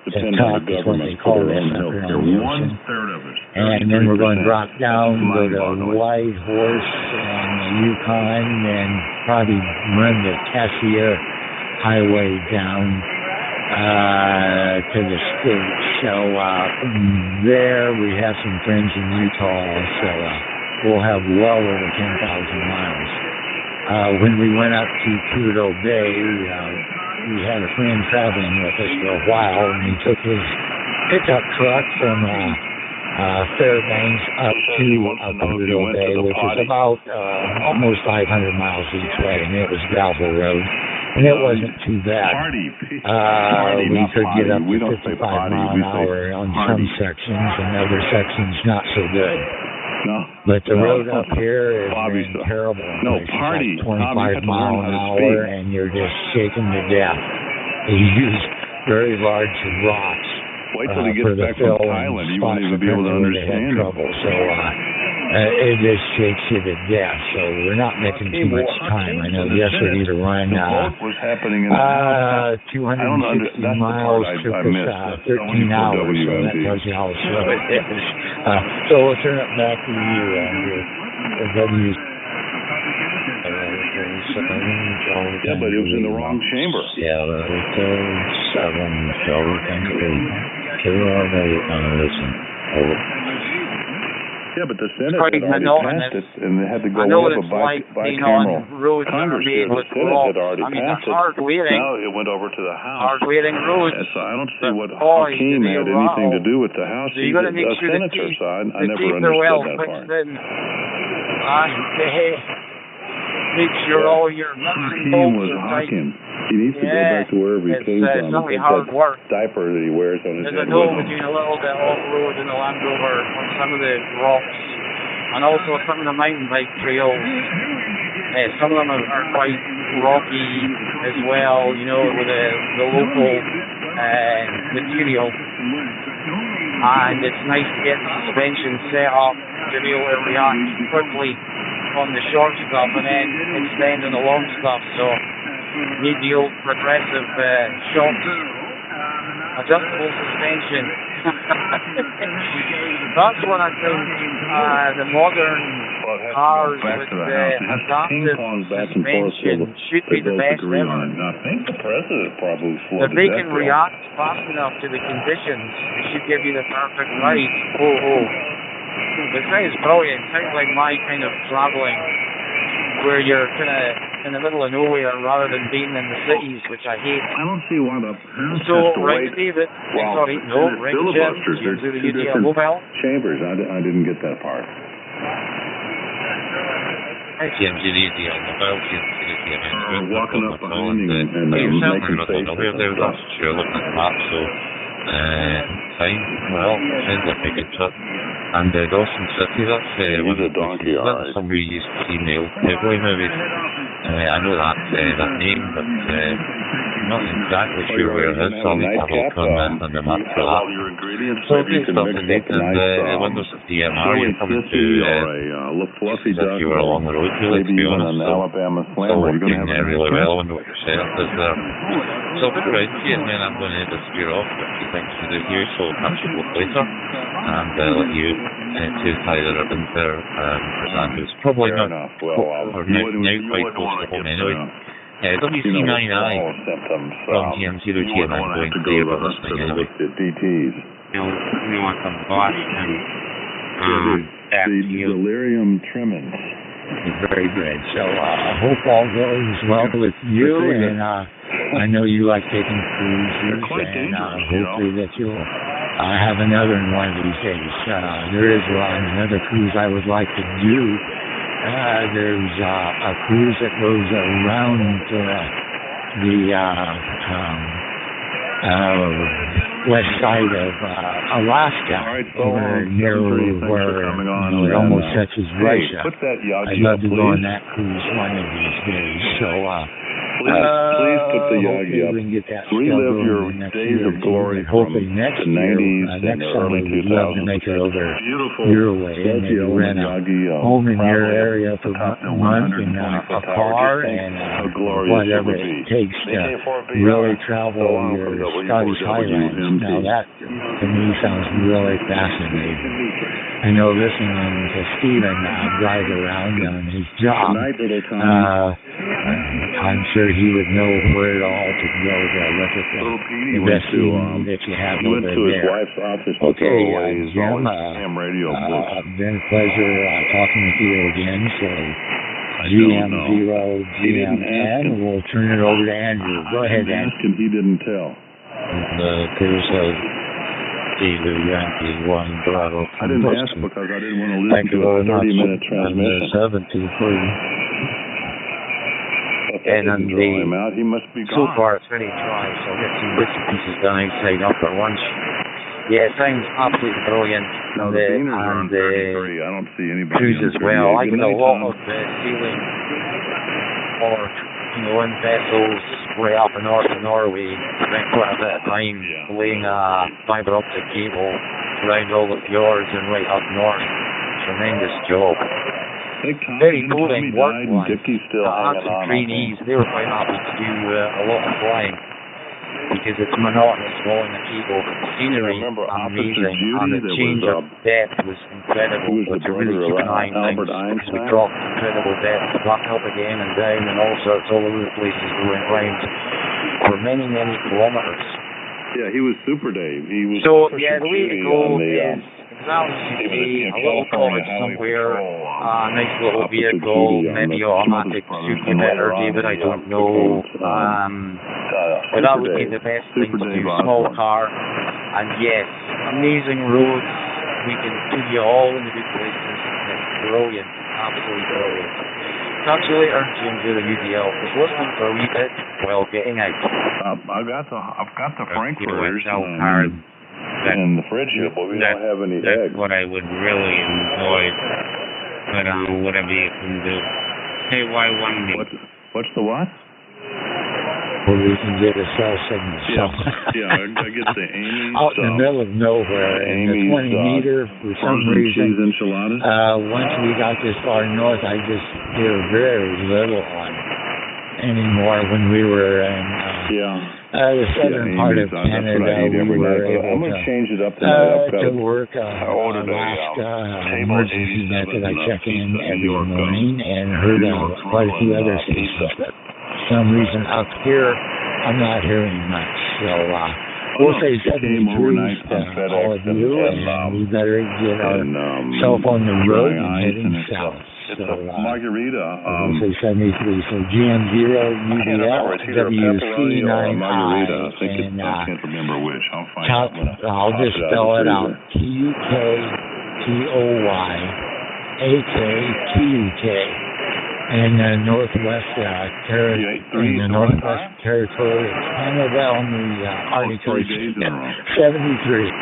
depend to on Tuck the is what government they for call their it own up health here care. on the ocean. 1/3 of us. And then we're going to drop down, go to mind-boggling. White Horse and the Yukon, and probably run the Cassia Highway down to the States. So from there, we have some friends in Utah, so we'll have well over 10,000 miles. When we went up to Prudhoe Bay, we had a friend traveling with us for a while, and he took his pickup truck from Fairbanks up to Prudhoe Bay, which is about almost 500 miles each way, and it was gravel road. And it wasn't too bad. We could get up to 55 miles an hour on some sections, and other sections not so good. No. But the road up here is terrible. No, it's party. like 25 miles an hour, and you're just shaken to death. They use very large rocks. Wait till he gets back from Thailand. You won't even be able to understand trouble. So it just shakes you to death. So we're not making too much time. I know yesterday to run 260 miles took us 13 hours. So that tells you how slow it is. So we'll turn it back to you, Andrew. Yeah, but it was in the wrong chamber. Yeah, it's 7, so we can listen. Over. Yeah, but the Senate quite had already monotonous. passed it, and they had to go I know with it's a like being bicameral. on roads that are Congress made did. The with Senate rocks. had already I mean, passed it's it. hard waiting. Now it went over to the House. Hard waiting roads. So I don't see what boy, Hakeem had anything to do with the House. So you He's got to make a sure the senator, teeth, so I the never teeth are well understood that fixed part. in. Make sure all your nuts and Hakeem bolts was are tight. Hakeem. He needs to go back to wherever he came from. It's only It's hard that work. diaper that he wears on his There's a head hill with him. between a little bit off-road and the Land Rover on some of the rocks, and also some of the mountain bike trails. Some of them are quite rocky as well, you know, with the local material. And it's nice to get the suspension set up to be able to react quickly on the short stuff and then extend on the long stuff. So need the old progressive shocks, adjustable suspension. That's what I think the modern cars with adaptive suspension should be the best ever. I think the president probably If they can react fast enough to the conditions, it should give you the perfect ride. It sounds brilliant. It sounds like my kind of traveling, where you're kind of in the middle of nowhere rather than being in the cities, which I hate. I don't see why the House So, has to right, wait. David. Well, Sorry, no, right, filibusters. Jim. There's You two do different mobile. chambers. I didn't get that part. Walking up behind him and making faces. They're not sure looking at the map, so fine. Well, sounds like a good trip. And Dawson City, that's He's a donkey, all right. somewhere you used to see male cowboy movies. I know that name, but I'm not exactly sure where it is, so I'll need to look on the map for that. So good stuff indeed, and the windows of DMR, you're coming to if you were along the road, really, to be honest, so it's all working really well, I wonder what your setup is there. So good right, cheers man, I'm going to disappear off, got a few things to do here, so I'll catch you both later, and let you to tie the ribbons there, because Andrew's probably not, or now quite close to home anyway. WC9I from GM0TM, I'm going clear with this thing anyway. The DTs. You want some Bosch and The delirium tremens. Very good. So I hope all goes well with you, and I know you like taking cruises, and hopefully that you'll have another in one of these days. There is another cruise I would like to do. There's a cruise that goes around the west side of Alaska, near where it almost touches Russia. I'd love to go on that cruise one of these days. So please put the Yagi up. We can get that Relive your days of glory from next the 90s and the early 2000s. We'd love to make it over your way and maybe rent a home in your area for a month and a car and whatever it takes to really travel your Scottish Highlands. Now that to me sounds really fascinating. I know listening to Stephen drive around on his job, I'm sure he would know where all to go to look at the best thing that you have over there. Okay, Jim, been a pleasure talking with you again. So GM0GMN, we'll turn it over to Andrew. Go ahead, Andrew. He didn't tell. There's Yankee 1 Bravo. I didn't ask because I didn't want to listen to a 30-minute transmission. 17 for you. And then he must be gone. So far it's very dry, so I'll get some bits and pieces done outside after lunch. Yeah, it sounds absolutely brilliant. Now the Beaners are on 33. I don't see anybody cruise on as well. I get a lot Tom. of sailing or in vessels way up in northern Norway. Spent quite a bit of time laying a fibre optic cable around all the fjords and right up north. Tremendous job. Very cooling work-wise. I had some trainees, they were quite happy to do a lot of flying because it's monotonous following the cable. The scenery amazing, and the change of depth was incredible. But to really keep an eye on things, because we dropped incredible depth, back up again and down and all sorts, all over the places we went round for many, many kilometres. Yeah, he was Super Dave. He was so, yeah, the way to go is That was a little college somewhere, nice little vehicle, maybe automatic suit you better, David, I don't know. But that would be the best thing to do. Small car, and yes, amazing roads. We can do you all in the good places. It's brilliant, absolutely brilliant. Talk to you later, James of the UDL. Was listening for a wee bit while getting out. I've got the Frankfurters in the fridge here, but we don't have any that's eggs. What I would really enjoy, but whatever you can do. Hey, why one day? What's the what? Where we can get a cell signal. I get the Amy's. Out in the middle of nowhere, in the 20 meter, for some reason. Once we got this far north, I just hear very little on it anymore. When we were in the southern part of Canada, we were able to work Alaska emergency method. I check in every morning and heard quite a few other stations. For some reason up here, I'm not hearing much. So we'll say 73 to all of you, and we better get our cell phone on the road and heading south. It's a margarita. We'll say 73. So GM0, UDL, WC9I, and I can't remember which. I'll find out. I'll just spell it out. TUKTOYAKTUK. In the Northwest Territory of Canada on the Arctic Ocean. 73.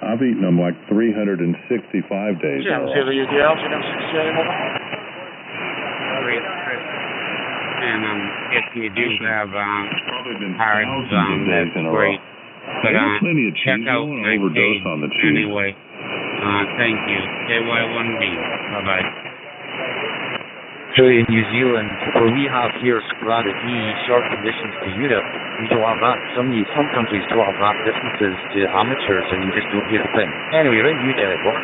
I've eaten them like 365 days. And if you do have parents, that's great. But check out my page anyway. Thank you. KY1B. Bye-bye. So in New Zealand, where we have here sporadic short conditions to Europe, we don't have that. Some countries don't have that distances to amateurs, and you just don't hear a thing. Anyway, right, you did it, what?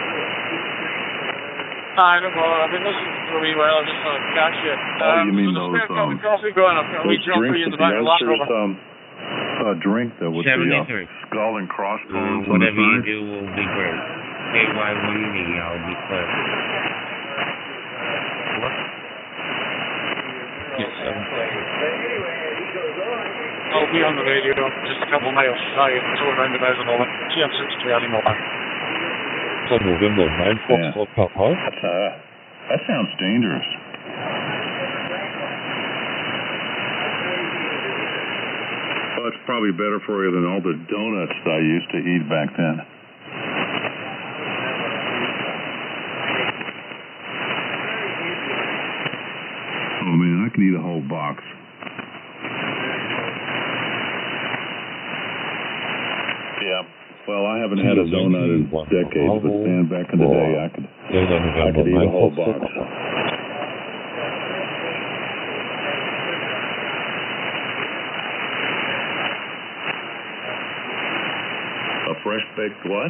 I don't know. I've been listening for a wee while. I just thought I'd catch you. You mean those coffee going? I've got a wee drunk for you in the back of the Land Rover. A drink that would be skull and crossbones. Whatever you do will be great. KY1B, I'll be clear. What? Yes, I'll be on the radio, just a couple of miles high, so around about the moment. GM63 anymore. So November 9 Foxtrot Papa. That sounds dangerous. Well, it's probably better for you than all the donuts I used to eat back then. Oh man, I could eat a whole box. Yeah. Well, I haven't had a donut in decades, but man, back in the day, I could eat a whole box. A fresh baked what?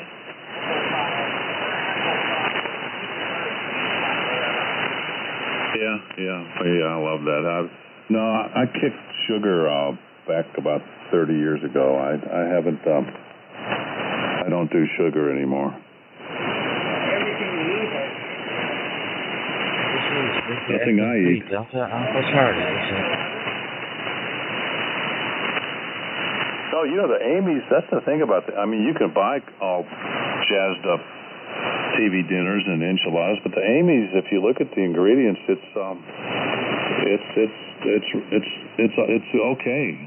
Yeah, I love that. I kicked sugar back about 30 years ago. I haven't. I don't do sugar anymore. Nothing I eat. Oh, you know the Amy's. That's the thing about you can buy all jazzed up TV dinners and enchiladas, but the Amy's, if you look at the ingredients, it's okay.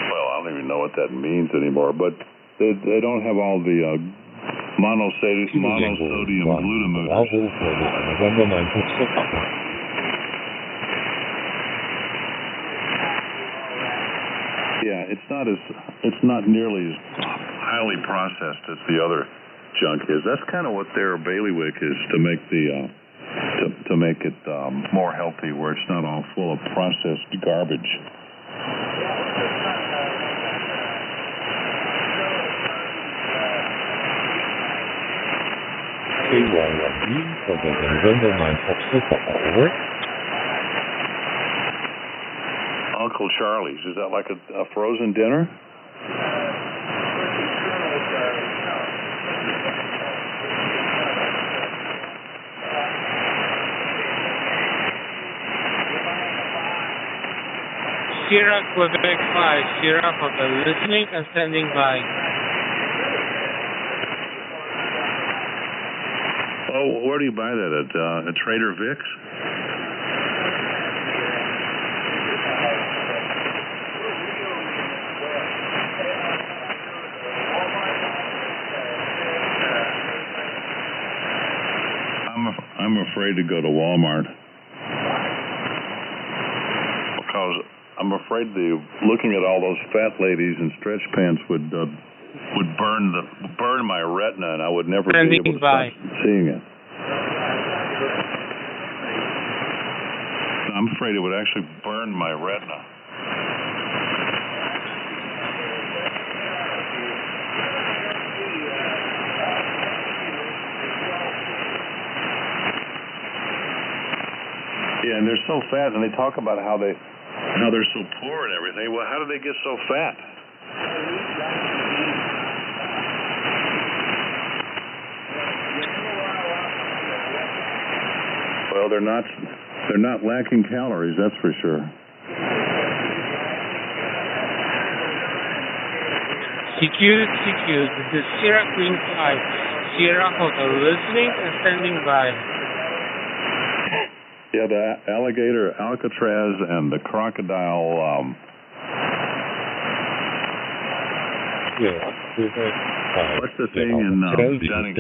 Well, I don't even know what that means anymore, but they don't have all the monosodium glutamate. Yeah, it's not nearly as highly processed as the other junk is. That's kind of what their bailiwick is, to make to make it more healthy, where it's not all full of processed garbage. Uncle Charlie's, is that like a frozen dinner? Sierra Quebec 5, Sierra Hotel, listening and standing by. Oh, where do you buy that? At Trader Vic's? I'm afraid to go to Walmart because I'm afraid looking at all those fat ladies in stretch pants would burn my retina, and I would never be able to stop seeing it. I'm afraid it would actually burn my retina. Yeah, and they're so fat, and they talk about how they're so poor and everything. Well, how do they get so fat? Well, they're not lacking calories, that's for sure. Secured. This is Sierra Queen 5, Sierra Hotel, listening and standing by. Yeah, the alligator, Alcatraz, and the crocodile. What's the thing in Gitmo?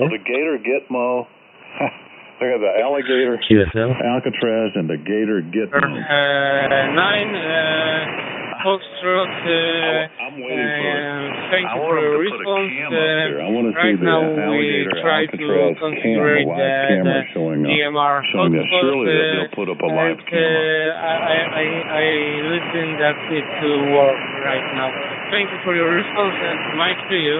The gator Gitmo. Look at the alligator, Alcatraz, and the gator Gitmo. 9 Foxtrot. I'm waiting for it. Thank you for your response. I want to see the alligator, Alcatraz camera, live camera showing DMR that. Surely they'll put up a live camera. I listen that it will work right now. Thank you for your response, and Mike to you.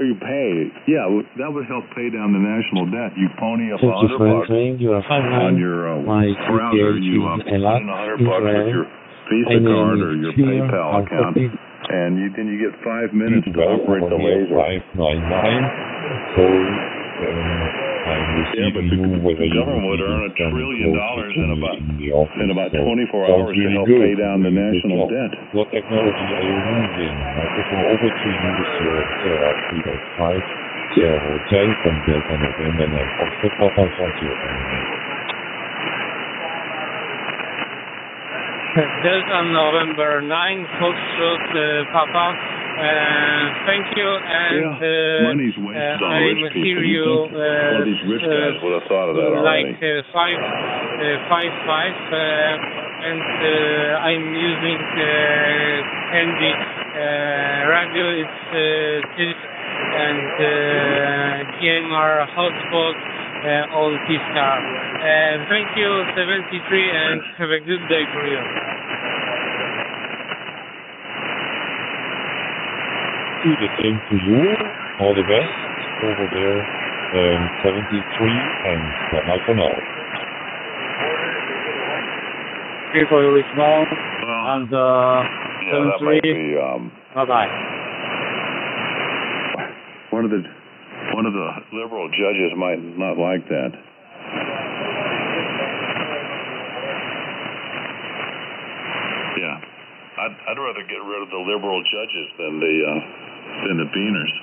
You pay. Yeah, that would help pay down the national debt. You pony up $100 on your browser. You put in $100 with your Visa card or your PayPal account, and then you get 5 minutes to operate the laser. Yeah, but the government would earn $1 trillion in about 24 hours to help pay down the national debt. What technology are you using? If we're over to use your 3.5 hotel from Delta November and also Papa Frontier. Delta November 9, Foxtrot, Papa. Thank you, and money's wasted on I rich hear people. you. These rich guys would have thought of that already. Like 555, and I'm using handy radio. It's TIS and DMR hotspot on P-Star. Thank you, 73, and have a good day for you. The same to you. All the best over there. 73 and bye for now. Okay, for your response. And yeah, that might be. Bye-bye. One of the liberal judges might not like that. Yeah, I'd rather get rid of the liberal judges than the Beaners.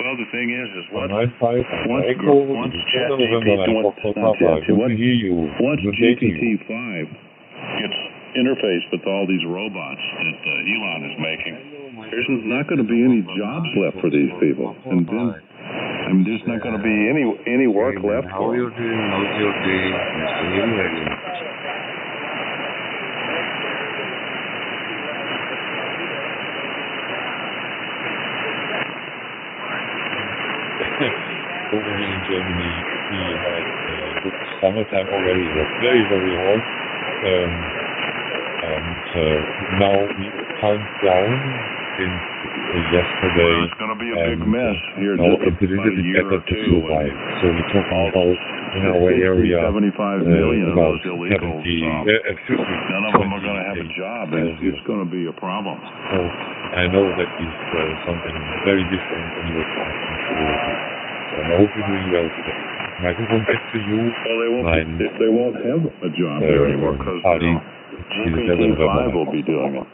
Well, the thing is once GPT-5 gets interfaced with all these robots that Elon is making, there's not going to be any jobs left for these people, and then there's not going to be any work left for them. Over here in Germany, we had good summertime already. It was very, very hot. And now we calmed down since yesterday. Well, it's going to be a big mess here now just it's a little bit better to survive. So we're talking about in our area 75 million of about those illegals. 70, none of them are going to have a job, and it's going to be a problem. So I know that is something very different when you are talking to. So I hope you're doing well today. Microphone back to you. Well, they won't have a job there anymore because UPC5 will be doing it.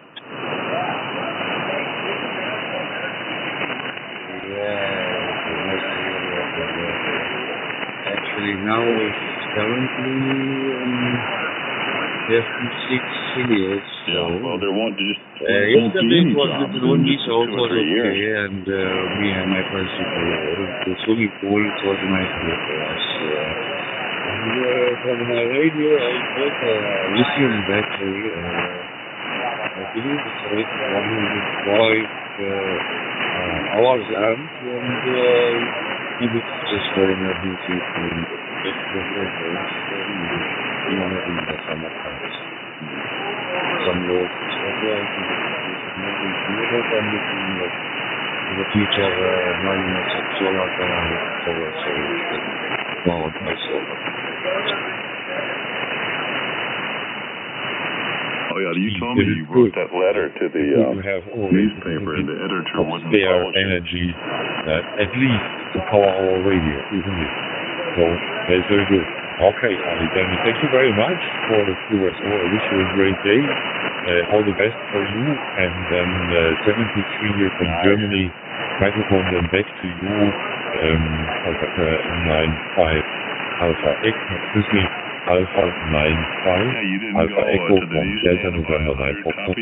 Actually, now it's currently 56 years. Yeah, well, there won't just yesterday it was little only, so it was okay, and me and my principal, the swimming pool, it was a nice day for us. From my radio, I got a lithium battery. I believe it's rated 105 hours amp, and it's just for emergency to get the photos in the summer times. Some roads, in the future, solar panel, powered by solar. Oh yeah, you told me you wrote that letter to the newspaper, and the editor wouldn't publish energy at least to power our radio, isn't it? So that's very good. Okay, Ali, then thank you very much for the QSO. I wish you a great day. All the best for you. And then 73 years from Germany, microphone then back to you. Alpha 95 Alpha X, excuse me, Alpha 95 Alpha Echo from Delta November 9 for Papa.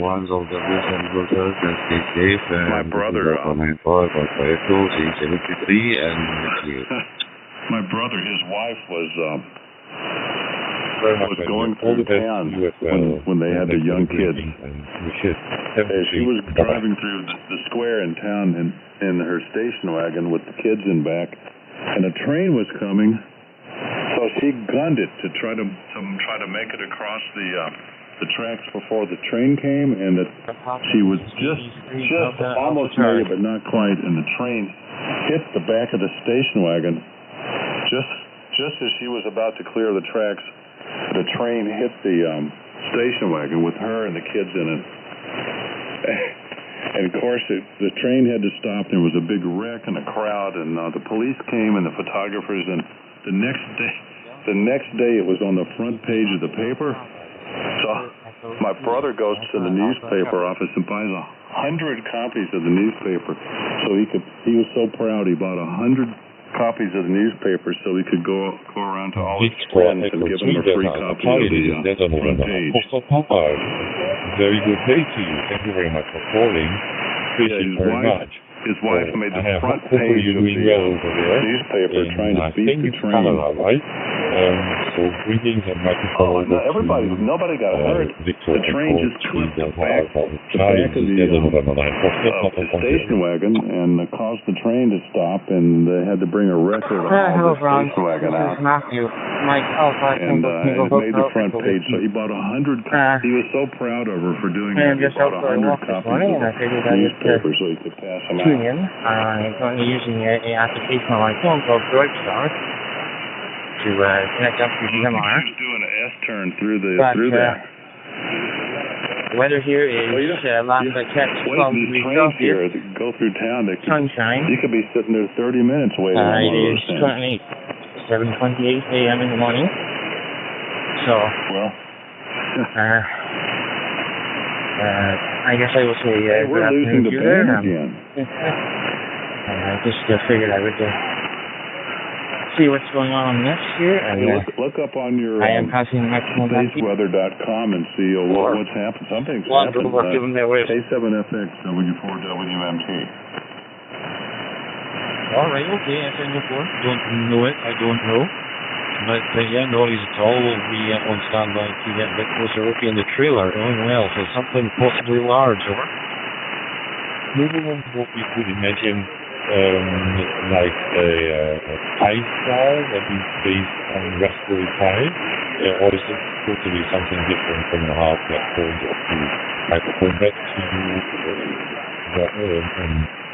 Ones of the West and Bulgars and stay safe. And my brother, and my brother, his wife was going through town when they had the young kids. She was driving through the square in town in her station wagon with the kids in back, and a train was coming. So she gunned it to try to make it across the tracks before the train came, and that she was just almost made it, but not quite, and the train hit the back of the station wagon. Just as she was about to clear the tracks, the train hit the station wagon with her and the kids in it. And of course, the train had to stop. There was a big wreck and a crowd, and the police came and the photographers, and the next day it was on the front page of the paper. So my brother goes to the newspaper office and buys 100 copies of the newspaper. So he was so proud he bought 100 copies of the newspaper so he could go around to all his friends and give them a free copy of the front page. Very good day to you. Thank you very much for calling. Appreciate it very much. His wife made the front page of the newspaper trying to beat the train. Right? So greetings and microphone. Nobody got hurt. The train just clipped the back of the station wagon and caused the train to stop, and they had to bring a record on the station wagon out. Matthew. Mike Alpha. And it made the front page. So he bought 100 copies. He was so proud of her for doing that. He bought 100 copies of the newspaper so he could pass them out. I'm currently using an application on my phone called DroidStar to connect up to DMR. He was doing an S-turn through there. The weather here is last I checked 12 degrees Celsius. Go through town. Sunshine. You could be sitting there 30 minutes waiting. It is currently 7:28 a.m. in the morning. So, I guess I will say we're losing the band again. I just figured I would see what's going on next year. And look up on your I am passing the microphone spaceweather.com and see what's happened. Something's happened. K7FX W4WMT. All right, okay, FN04. Don't know it. I don't know. But yeah, no worries at all. We'll be on standby to get a bit closer. Okay, in the trailer, going well. So something possibly large, over. Moving on to what we could imagine, like a Pi star that is based on Raspberry Pi. or is it going to be something different from the hardware point of view? Microphone back to you,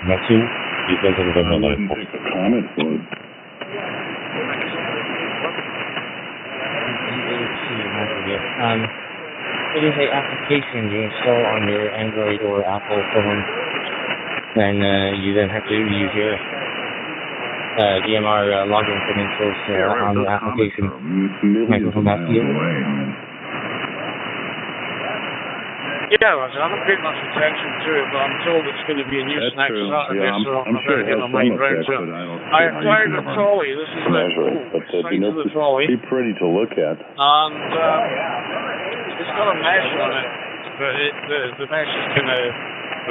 Matthew. It doesn't have another take a comment for it. It is an application you install on your Android or Apple phone, and you then have to use your DMR login credentials on the application. Microphone back to you. Yeah, I haven't paid much attention to it, but I'm told it's going to be a nuisance next Saturday, so I'm sure going to get my mind round to it. I tried the trolley. This is the size of the trolley. Be pretty to look at. And it's got a mesh on it, but the mesh is kind of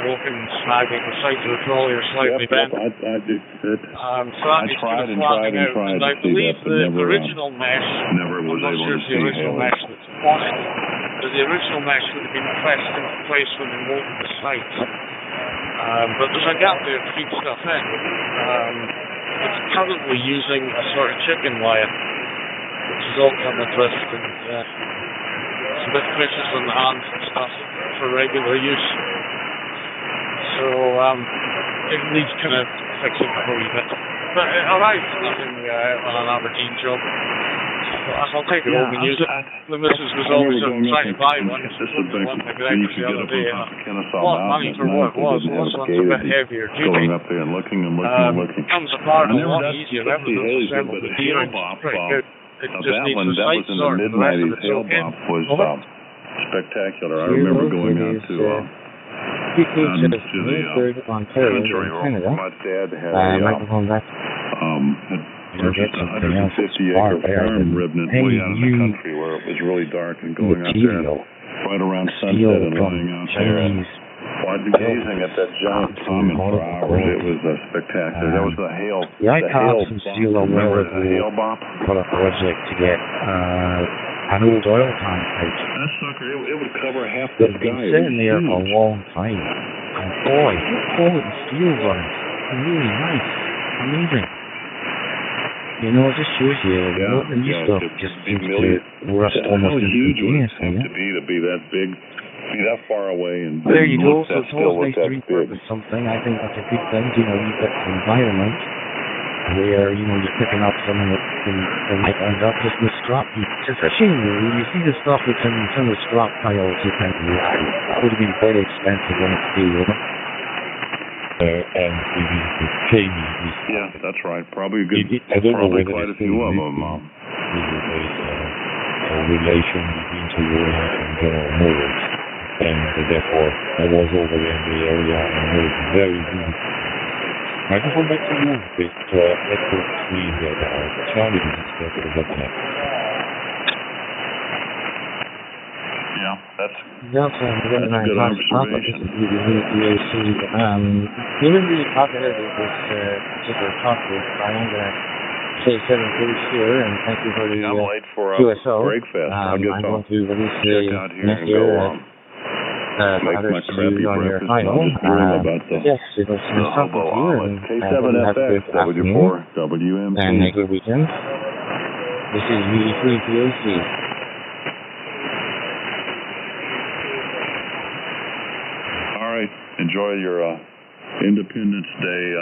broken, snagging. The sides of the trolley are slightly bent. I did. So that needs kind of flattening out. And I believe the original mesh, never was I'm not able sure to it's the see original mesh that's on it, but the original mesh would have been pressed into place when they molded the sides. But there's a gap there to feed stuff in. It's currently using a sort of chicken wire, which is all come adrift, and it's a bit precious on the hands and stuff for regular use. So it needs kind of fixing a wee bit. But it arrives nothing on an Aberdeen job. I'll take it home and use it. The missus was always trying to buy one. She told me one the other day. A lot of money for what it was. This one's a bit heavier duty. Going up there and looking and looking. Comes apart a lot easier. Everything's assembled to gear. It's pretty good. It just needs a sight sort. The rest of it's okay. Was spectacular. I remember going out to the Ontario, Canada. My dad had microphone back. Purchased a 150-acre farm ribbon way out in the country where it was really dark, and going out there right around sunset and lying out there. I'd be gazing at that giant comet for hours. It was spectacular. That was the hail. Yeah, I caught some steel Remember the hail bop? For a project to get an old oil tank out. That sucker, it would cover half the the sky. It's been sitting there for a long time. And boy, quality steel's on it. Really nice. Amazing. You know, it just shows you the new stuff just seems to rust almost instantaneously. To be that big, be that far away, and there you go. So it's always nice to repurpose something. I think that's a good thing. You know, you've got the environment where you're picking up something that might end up just in the scrap heap. It's just a shame. You see the stuff that's in some of the scrap piles. You think that would have been very expensive on its day, wouldn't it? And maybe the Chinese. Yeah, that's right. Probably a good. I don't know probably whether quite a few of them. There's a relation between Toyota and General Motors, and therefore I was over there in the area and it was very good. Microphone back to you with Echo 3 here. Charlie is expected up next. Yeah, that's a really nice good observation. You didn't really talk about this particular talk group. I am going to say 7 days here, and thank you for the I'm late for QSO. Breakfast. I'm going to release check out here and go make my crappy breakfast. I'll just dream about the hobo omelet. K7FX, W4, WMP. And a good weekend. This is V3 POC. Enjoy your Independence Day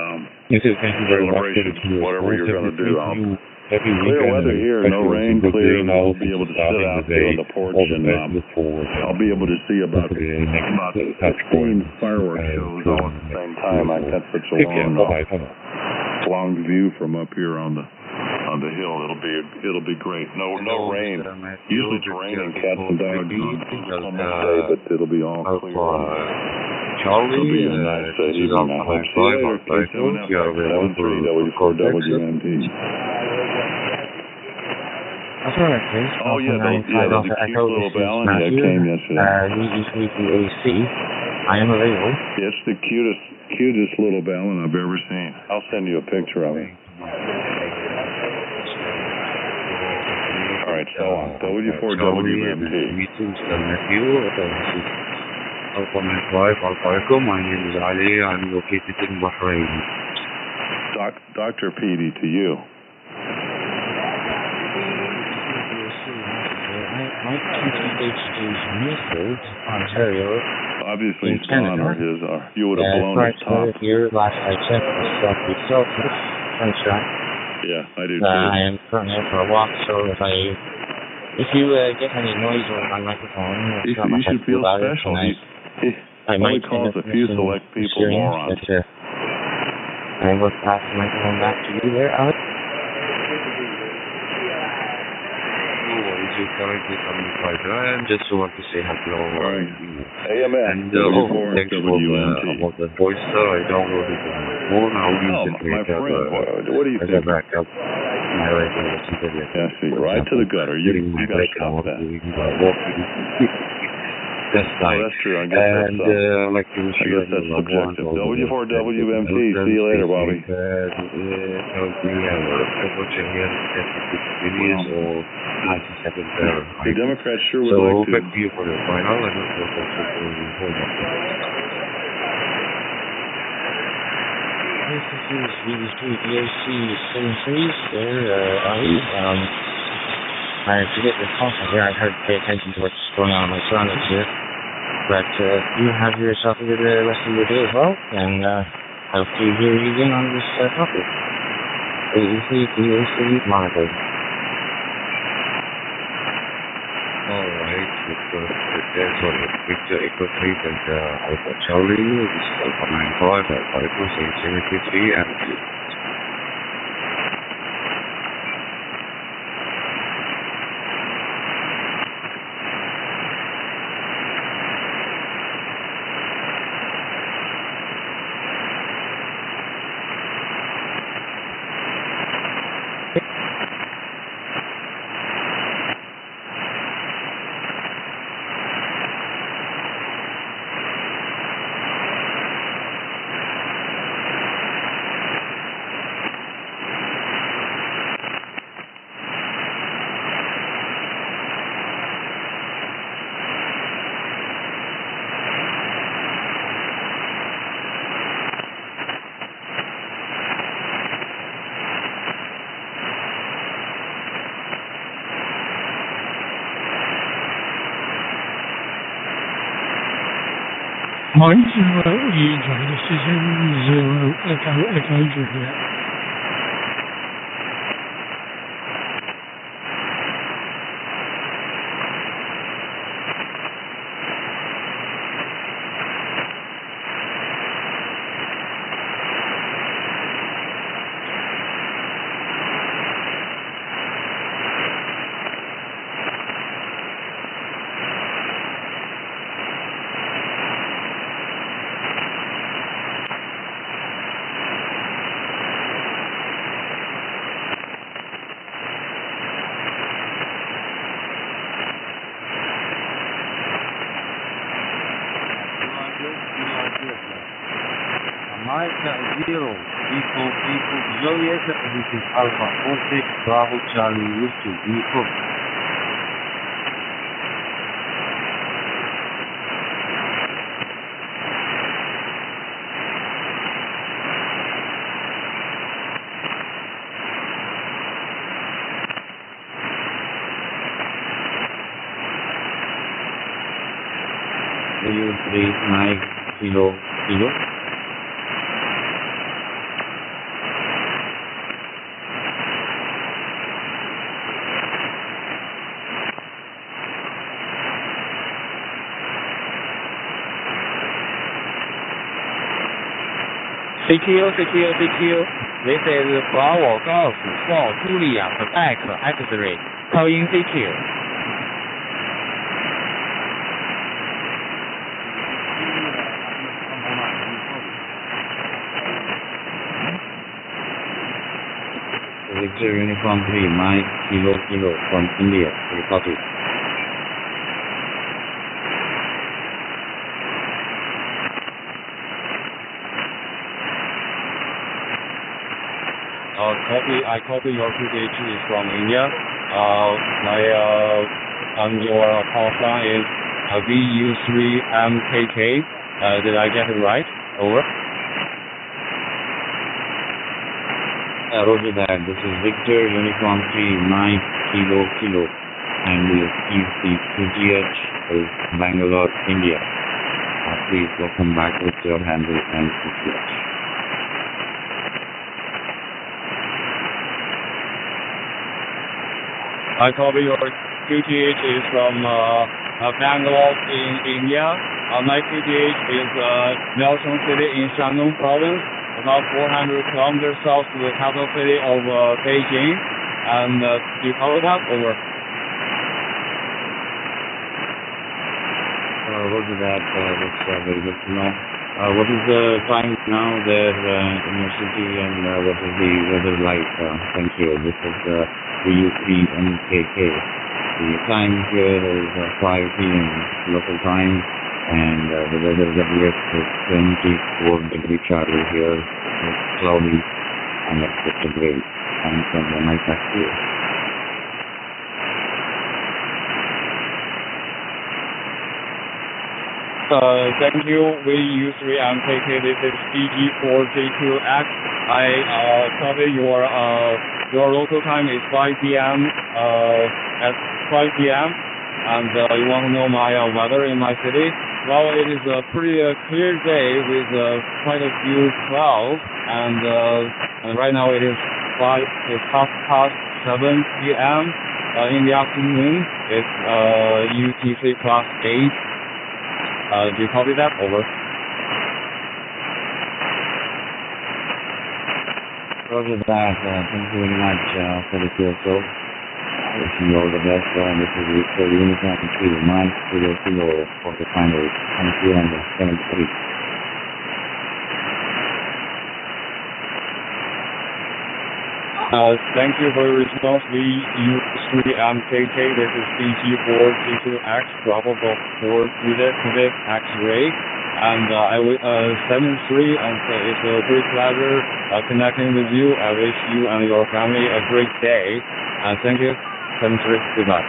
celebration, whatever you're going to do. Clear weather here, no rain, clear, and I'll be able to sit out there on the porch, and I'll be able to see about 16 fireworks shows all at the same time. That's such a long view from up here on the hill. It'll be great. No rain. Usually it's raining cats and dogs on this day, but it'll be all clear. Charlie, it'll be a nice evening. I hope. See you later. K7F 73W4 WMP. That's all right, please. Oh yeah, the cute little ballon that came yesterday. AC. I am available. It's the cutest little ballon I've ever seen. I'll send you a picture of it. All right, so on. W4 WMP. My name is Ali. I'm located in Bahrain. Dr. Petey, to you. My QTH is Mayfield, Ontario. Obviously, in it's gone, Canada. or you would have blown his top. Here, last I checked, was southeast Celsius, sunshine. Yeah, I do too. I am currently out for a walk, so if you get any noise on my microphone, you should feel special. He only calls a few select people morons. I will pass the microphone back to you there, Alex. I just want to say hello. Right. And thanks for the voice. I downloaded it on my phone. I'll use it later what do you as think? a backup. My radio internet. Yeah, see, right to the gutter. You got to stop that. That's true. I guess and that's like you I guess that's subjective. W4WMT. See you later, Bobby. The Democrats sure would like to. Back to you for the final. I don't know what This is BBC DAC 73 there, I forget the content here. I heard to pay attention to what's going on in my surroundings here. But you have yourself a good rest of your day as well, and hope to hear you again on this topic. ABC DAC monitored. Alright, that's what Victor Echo 3 and Alpha Charlie, this is Alpha 95, Alpha Echo 73, and Mike 0, EJ, this is M0 Echo Juliet. Mike 0, Echo Juliet, this is Alpha 46, Bravo Charlie Whiskey, Echo. Kilo. CQ, this is Bravo Golf 4 Julia Quebec X-ray, calling CQ. Victor Uniform 3, Mike Kilo from India, Republic. I copy your QTH is from India. Your call sign is VU3MKK. Did I get it right? Over. Roger that. This is Victor Uniform 3, 9 Kilo. and we'll use the QTH of Bangalore, India. Please welcome back with your handle and QTH. I copy your QTH is from Bangalore in India. My QTH is Nelson City in Shandong Province, about 400 kilometers south to the capital city of Beijing. And do you follow that? Over. Roger that. That's very good to know. What is the time now there in your city, and what is the weather like? Thank you. This is UPMKK. The time here is 5 p.m. local time, and the weather WX is 24 degree Charlie here. It's cloudy and it's great. And from the night back here. Thank you. We use 3MKK. This is DG4J2X. I copy your local time is 5 p.m. At 5 p.m. And you want to know my weather in my city? Well, it is a pretty clear day with quite a few clouds, and right now it's 7:30 p.m. In the afternoon. It's UTC class 8. Do you copy that? Over. Roger that. Thank you very much for the QSO. Wishing you all the best. This is Victor Uniform Kilo 9 Kilo for the final. Thank you, and 73. Thank you for your response. We use 3MKK. This is DG4G2X, probable for Quebec X-ray. And I will 73, and it's a great pleasure connecting with you. I wish you and your family a great day. And thank you. 73, goodbye.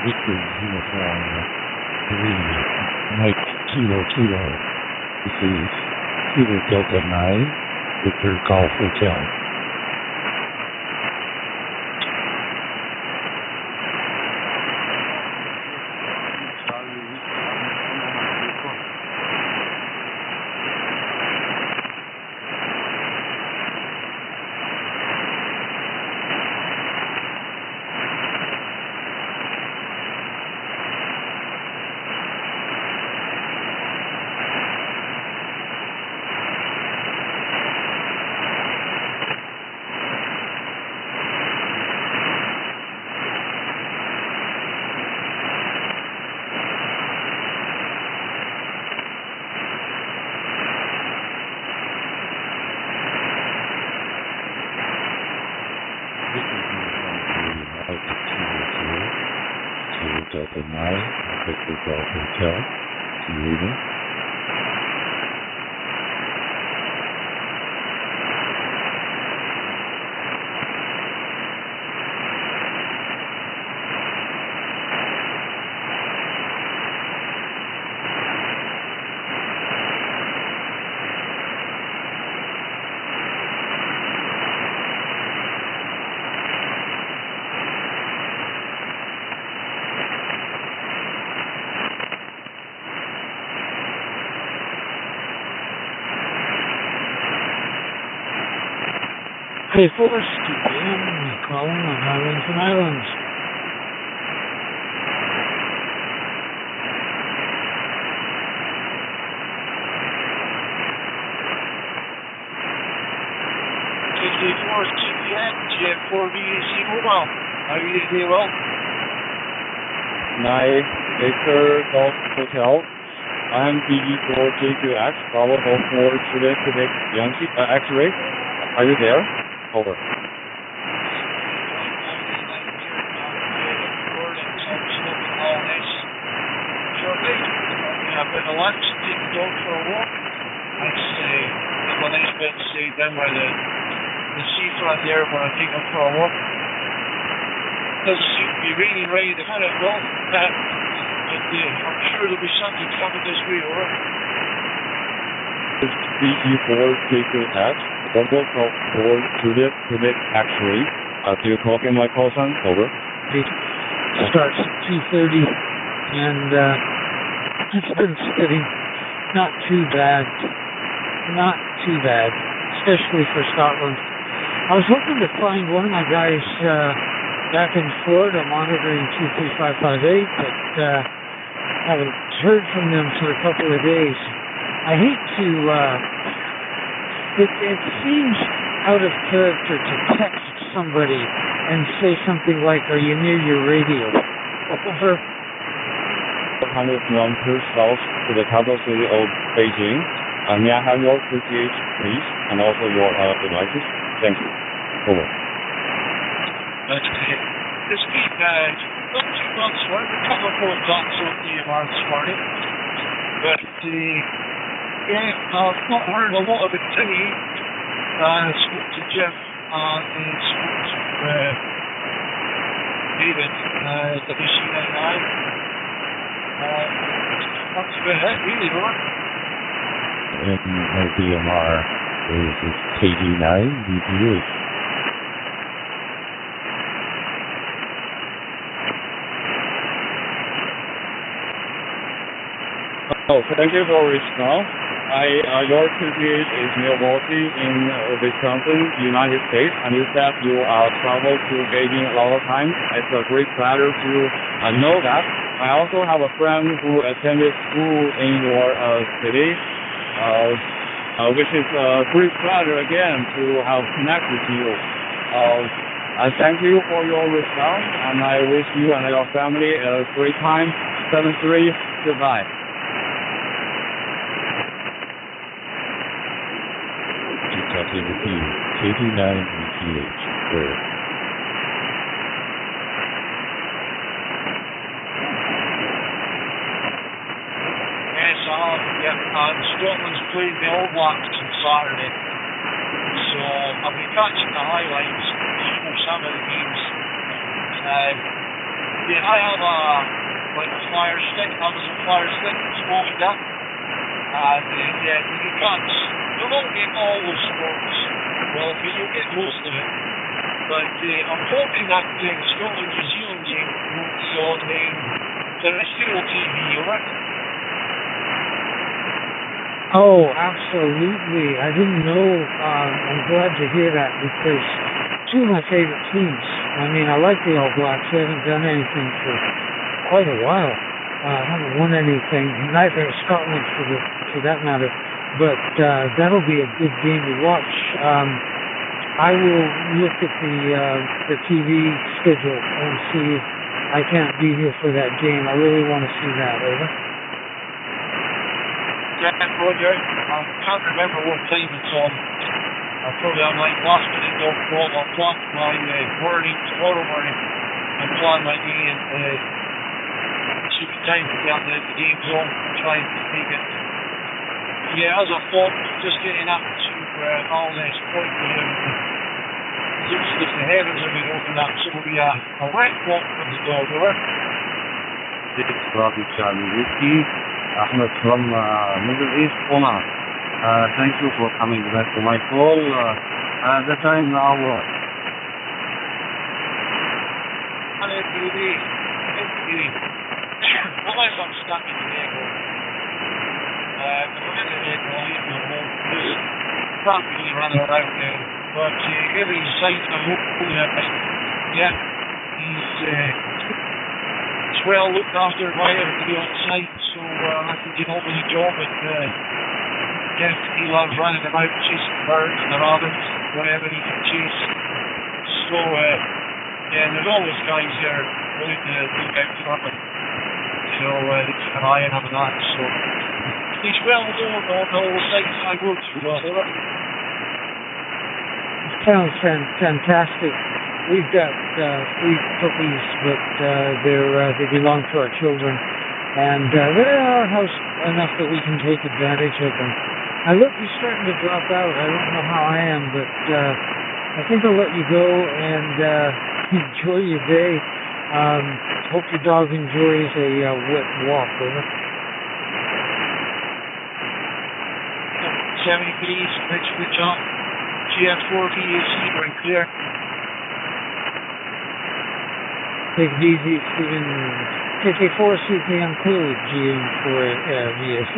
Victor Uniform 3 Mike Kilo. This is Kilo Delta 9, Victor Golf Hotel. Delta 9, Victor Golf Hotel, leaving. Hey, Force, calling on Highlands and Islands. KK4 TPN, Jet4VC Mobile. How are you doing? Well? 9 Victor Golf Hotel. I'm DG4J2X, probable for Quebec Yankee X-ray. Are you there? Over. But the lunch didn't go for a walk. I'd say, well, they expect to see them where the the seafront there when I take them for a walk. Doesn't seem to be raining right at the minute, well, but I'm sure there'll be something coming this way, alright? BE4 taken at Bravo for Juliet Quebec actually. Do you copy my call sign? Over. It starts at 2:30, and it's been steady. Not too bad. Not too bad, especially for Scotland. I was hoping to find one of my guys back in Florida monitoring 23558, but haven't heard from them for a couple of days. I hate to, it seems out of character to text somebody and say something like, "Are you near your radio?" Over. 100 kilometers south to the capital city of Beijing. May I have your QTH, please, and also your devices? Thank you. Over. That's great. This week, not too much work. A couple of more dots on DMR this morning. But, yeah, I've not heard a lot of activity. I spoke to Jeff and spoke to David at WC99. That's about it, really, right? And DMR is KD9 DPH. Oh, thank you for reaching out. Your QTH is Milwaukee in Wisconsin, United States, and you said you travel to Beijing a lot of times. It's a great pleasure to know that. I also have a friend who attended school in your city, which is a great pleasure again to have connected with you. I thank you for your response, and I wish you and your family a great time. 7-3, goodbye. KD9 DPH. Scotland's played the All Blacks on Saturday, so I'll be catching the highlights for some of the games. Yeah, I have a flyer stick. I was a flyer stick smoking that. Yeah, you can catch. You won't get all the sports, well, but you'll get most of it. But I'm hoping that the Scotland-New Zealand game will be on terrestrial TV, alright? Oh, absolutely. I didn't know. I'm glad to hear that because two of my favorite teams. I mean, I like the All Blacks. They haven't done anything for quite a while. Haven't won anything. Neither has Scotland, for that matter. But that'll be a good game to watch. I will look at the TV schedule and see if I can't be here for that game. I really want to see that. Over. Yeah, Roger. I can't remember what time it's on. I'm like last minute don't call. I'll plan my morning, tomorrow morning, and plan my day and see the time to get the games on and try and make it. Yeah, as I thought, just getting up to all this point with everything. It looks like the heavens are being opened up, so it'll be a wet walk for the dog, alright? This is Robbie Charlie Whiskey, Ahmed from Middle East, Oman. Thank you for coming back to my call. The time now. Hello, baby. Well, I'm stuck in the airport. I'm in the airport, can't really run around now. But every site I'm hoping yeah, he's well looked after by everybody on site, so I can get on with the job. And yeah, he loves running about chasing birds and the rabbits, whatever he can chase. So yeah, and there's always guys there willing to look out for him. So they keep an eye on him and that. So he's well known on all the sites I go to. Sounds fantastic. We've got 3 puppies, but they belong to our children, and they're at our house enough that we can take advantage of them. Now look, he's starting to drop out. I don't know how I am, but I think I'll let you go and enjoy your day. Hope your dog enjoys a wet walk, over. 70 please, next switch on. GS4 VAC, right clear. Take it easy, Stephen. KK4 CKM clear, GM for VAC.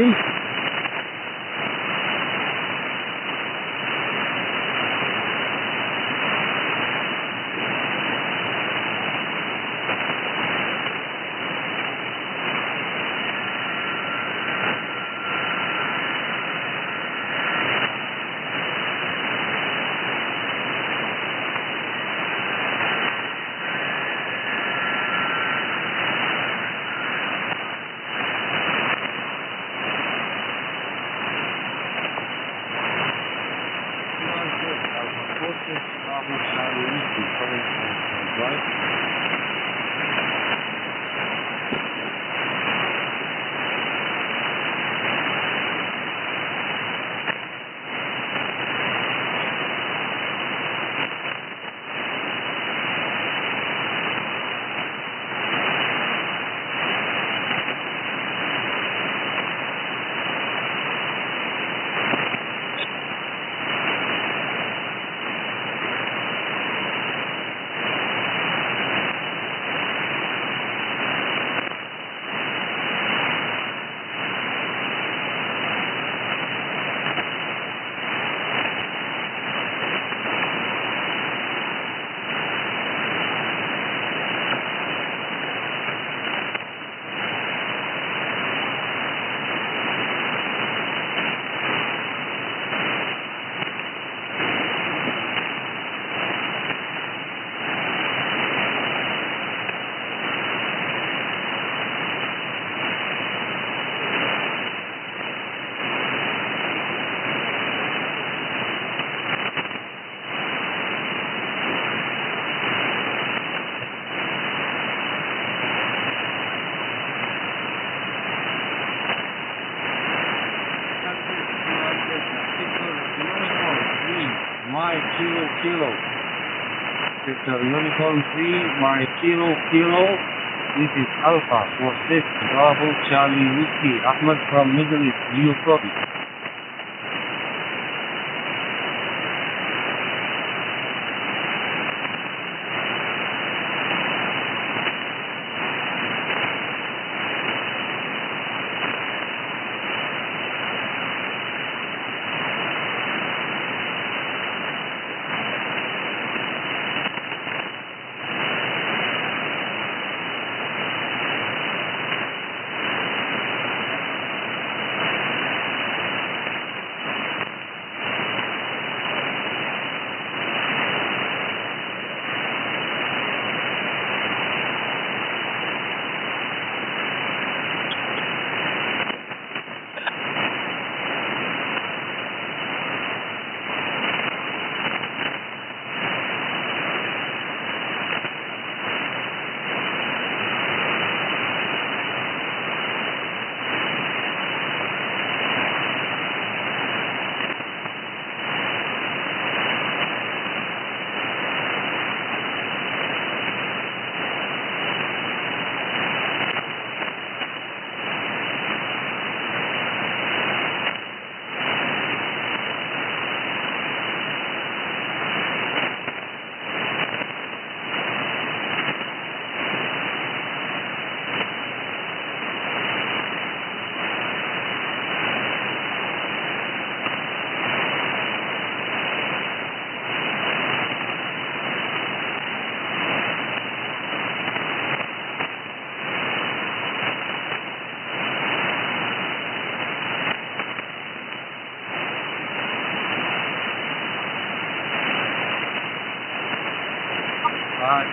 Kilo. Sector Uniform 3, my Kilo. This is Alpha 46 Bravo Charlie Whiskey. Ahmed from Middle East. Do you copy?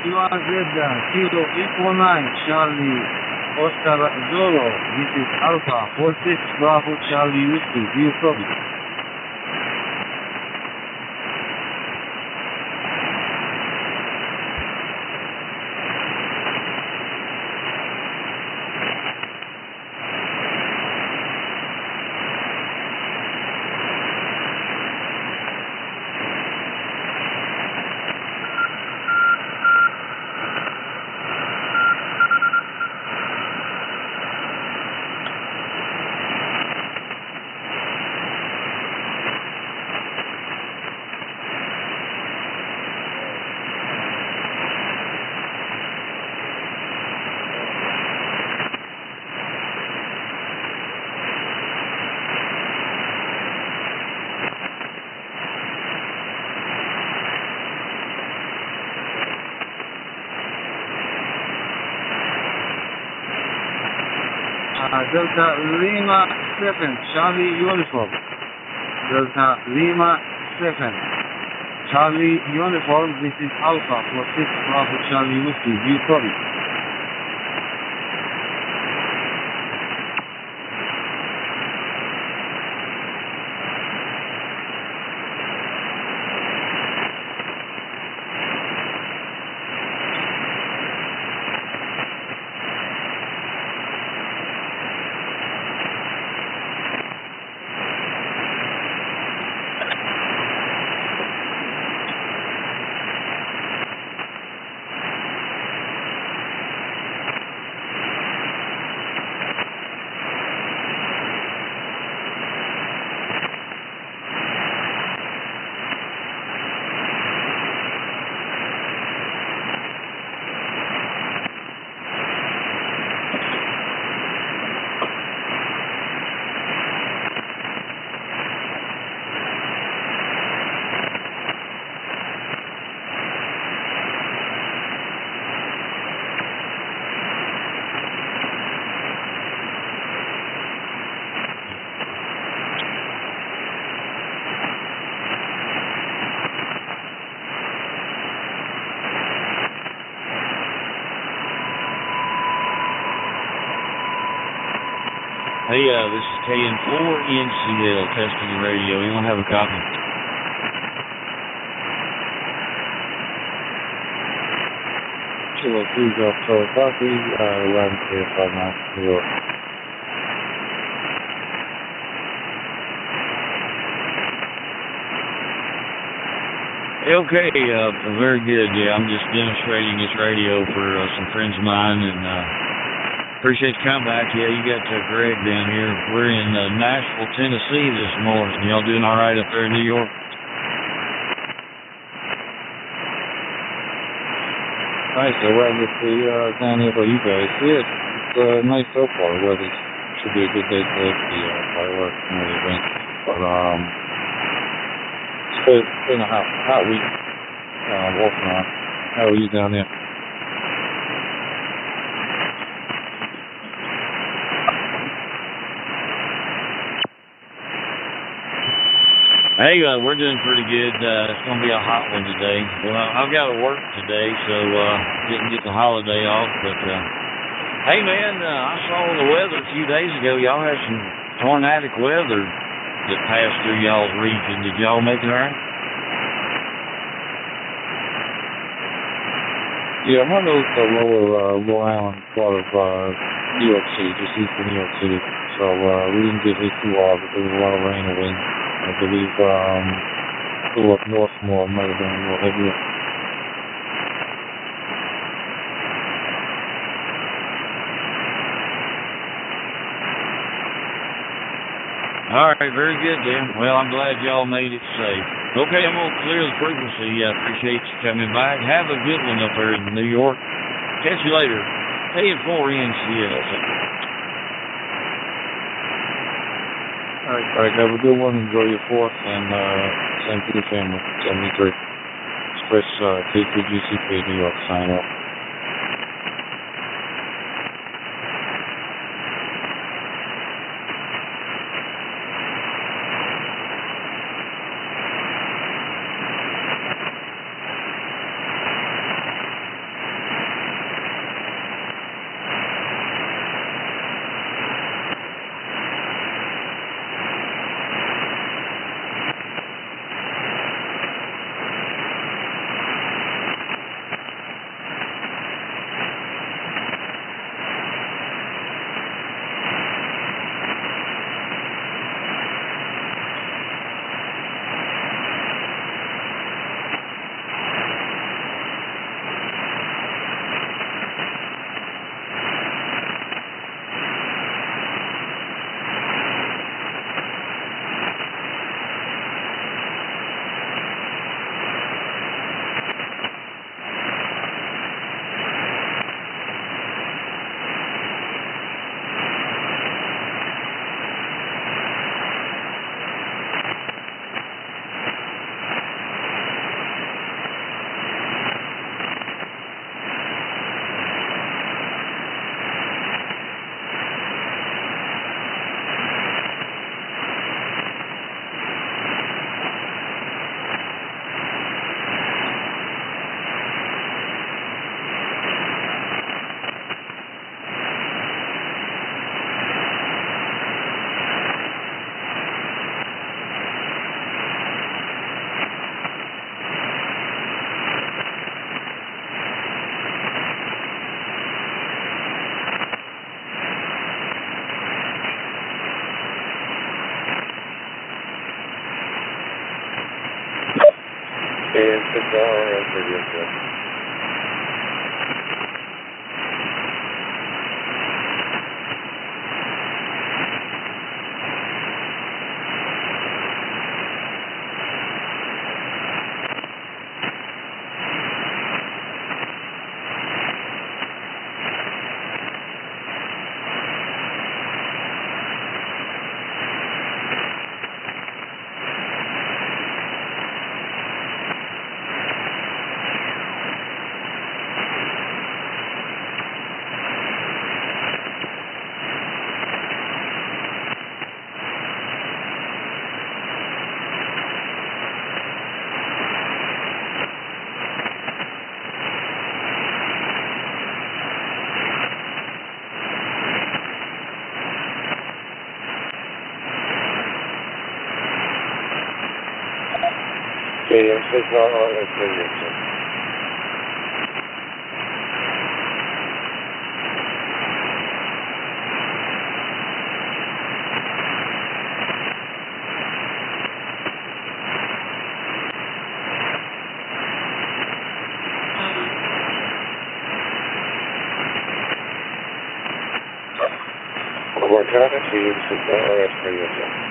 QRZ Kilo Equal 9 Charlie Oscar Zoro. This is Alpha 46 Bravo Charlie Whiskey. Do you copy? Delta Lima 7, Charlie Uniform. Delta Lima 7, Charlie Uniform. This is Alpha for 6 Bravo Charlie Whiskey. Do you copy? Hey, this is KN4NCL testing the radio. Anyone have a copy? Kilo 3 Golf Charlie copy, 11 New York. Okay, very good. Yeah, I'm just demonstrating this radio for some friends of mine, and appreciate the comeback. Yeah, you got Greg down here. We're in Nashville, Tennessee this morning. Y'all doing all right up there in New York? Nice. The weather down here for you guys. Yeah, it's nice so far. The weather should be a good day for the fireworks and the event. But it's been a hot week off and on. How are you down there? Hey, we're doing pretty good. It's going to be a hot one today. Well, I've got to work today, so didn't get the holiday off. But, hey, man, I saw the weather a few days ago. Y'all had some tornadic weather that passed through y'all's region. Did y'all make it all right? Yeah, I'm on the lower Long Island part of New York City, just east of New York City. So we didn't get hit too hard, but there was a lot of rain and wind. I believe a little up north more might have been a little heavier. All right, very good, Dan. Well, I'm glad y'all made it safe. Okay, I'm going to clear the frequency. I appreciate you coming back. Have a good one up there in New York. Catch you later. KN4NCL. All right, have a good one. Enjoy your 4th, and same to the family. 73. Express K3GCP New York. Sign off. DMR Radio. DMR Radio. Cortana DMR Radio.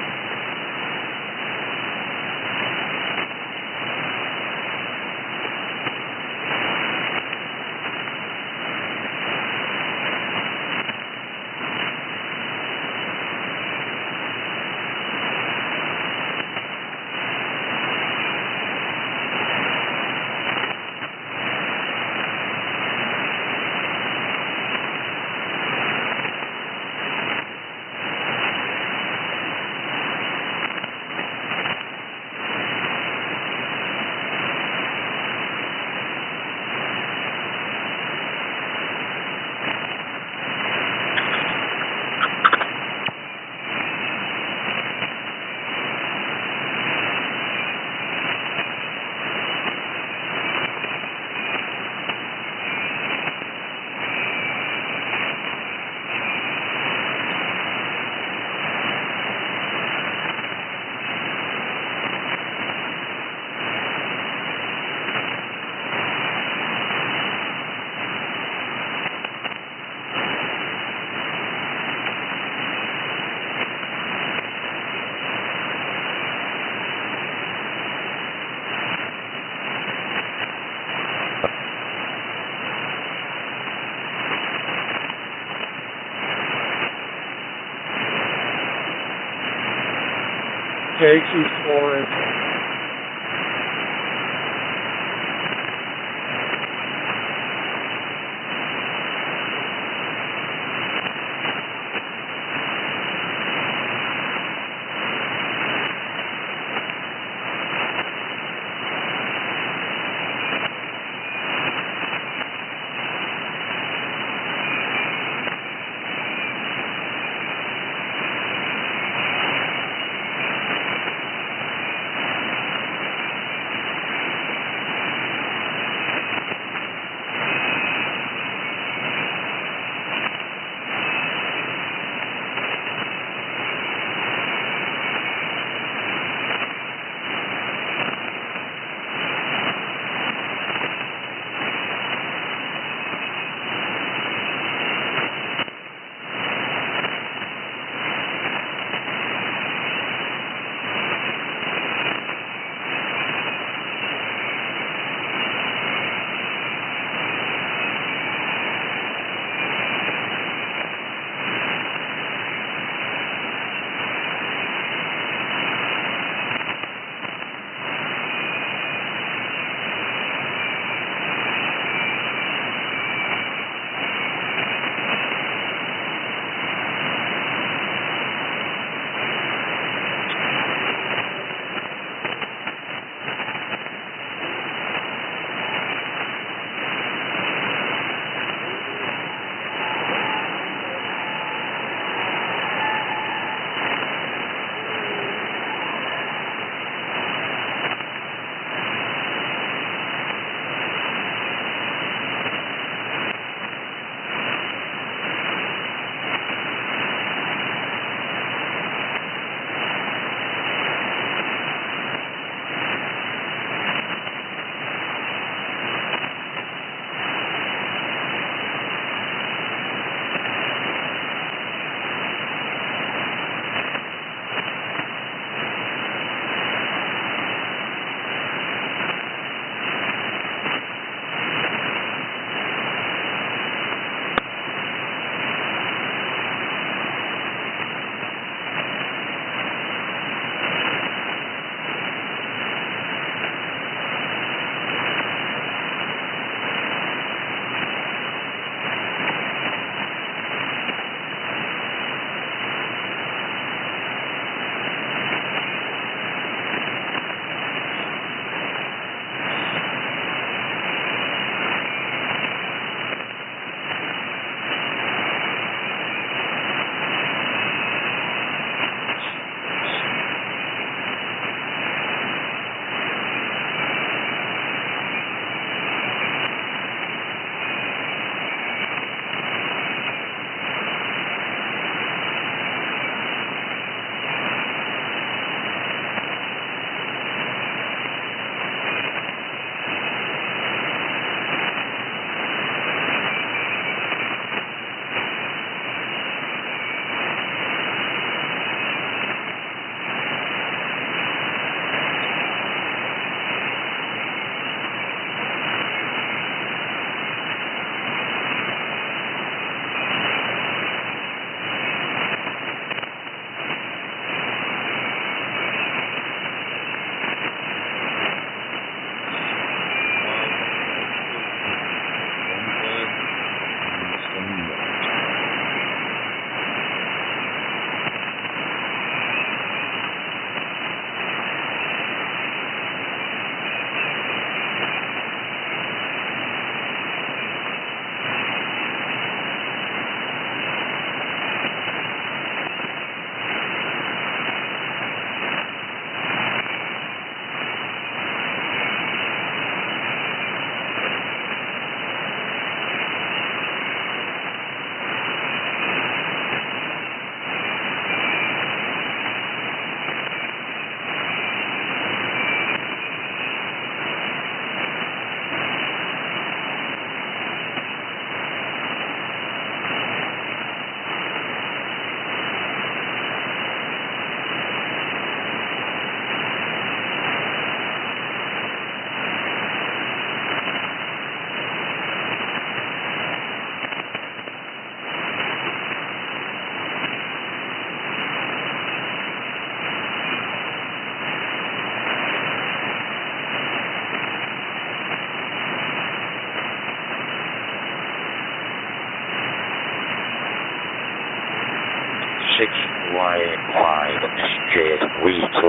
KQ4 is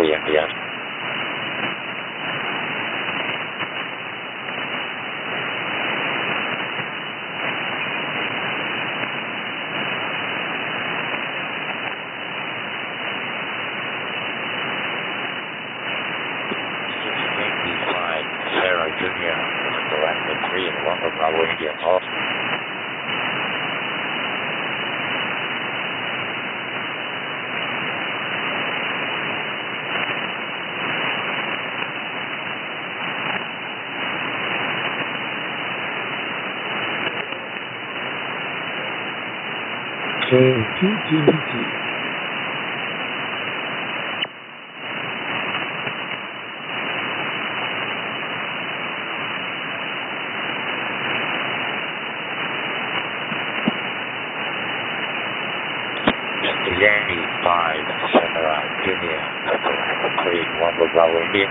รู้อย่างเดียว Sarah Jr. was correct at 3 and 1 of Bravo India Golf. K2GT. Yankee 5, Sarah Jr. 3 and 1 of Bravo India.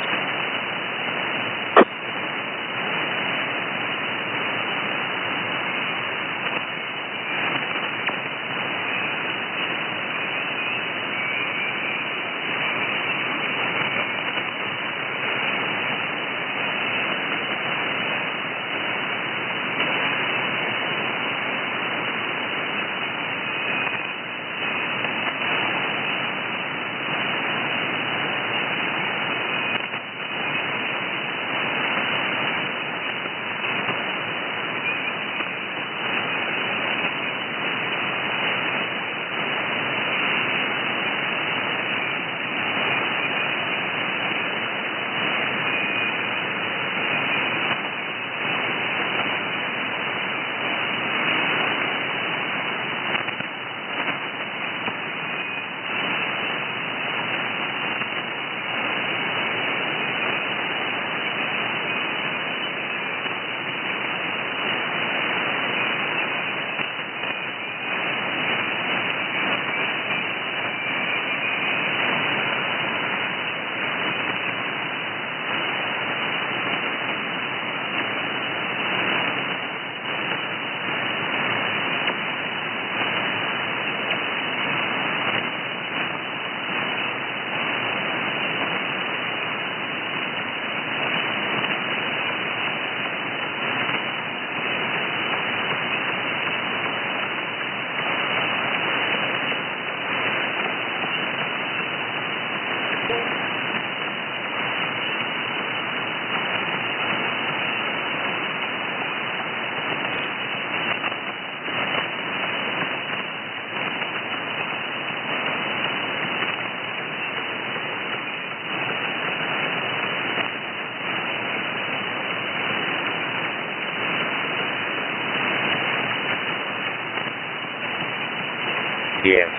Yes.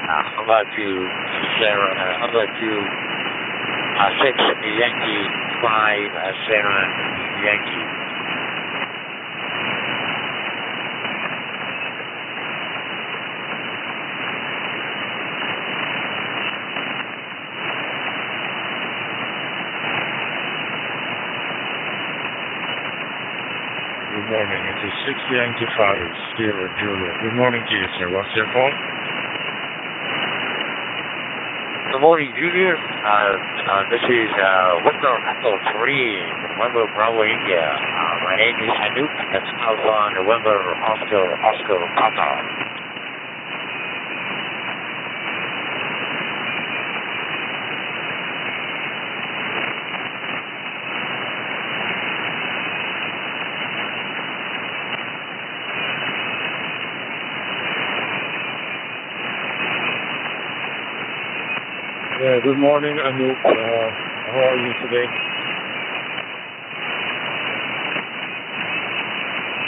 How about you, Sarah? How about you, 6 Yankee 5, Sarah Yankee? Good morning. It is 6 Yankee 5, Sierra Julia. Good morning to you, sir. What's your fault? Good morning, Junior. This is Victor Echo 3, November Bravo India. My name is Anoop. That's Alpha November Oscar Papa. Yeah, good morning, Anoop. How are you today?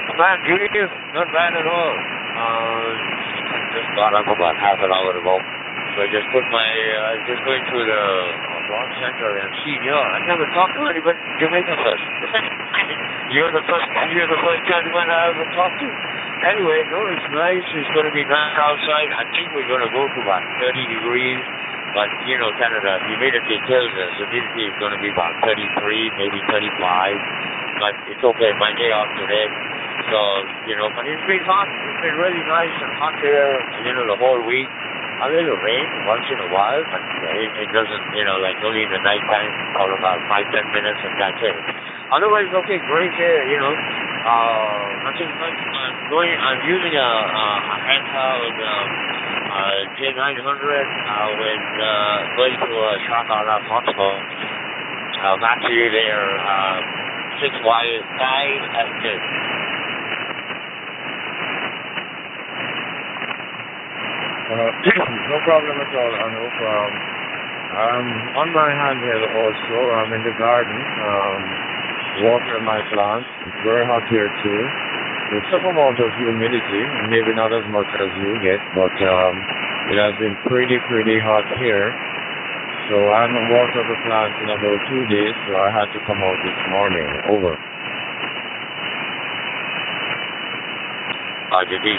Not bad, Junior. Not bad at all. Just got up about half an hour ago. So I just put my, just going through the launch center and CHINO. I never talked to anybody in Jamaica first. You're the first gentleman I ever talked to. Anyway, no, it's nice. It's going to be nice outside. I think we're going to go to about 30 degrees. But, you know, Canada, humidity kills us. Humidity is going to be about 33, maybe 35. But it's okay. My day off today. So, you know, but it's been hot. It's been really nice and hot here, you know, the whole week. a little rain once in a while, but it doesn't, like only in the nighttime for about 5-10 minutes, and that's it. Otherwise, okay, great there, nothing much. I'm using a handheld J900 with going to a shop out of hotspot. I'm actually there 6 wires tied and good. No problem at all, Anup. I'm on my handheld also. I'm in the garden, watering my plants. It's very hot here too. There's some amount of humidity, maybe not as much as you get, but it has been pretty hot here. So I haven't watered the plants in about 2 days, so I had to come out this morning. Over. How'd you be?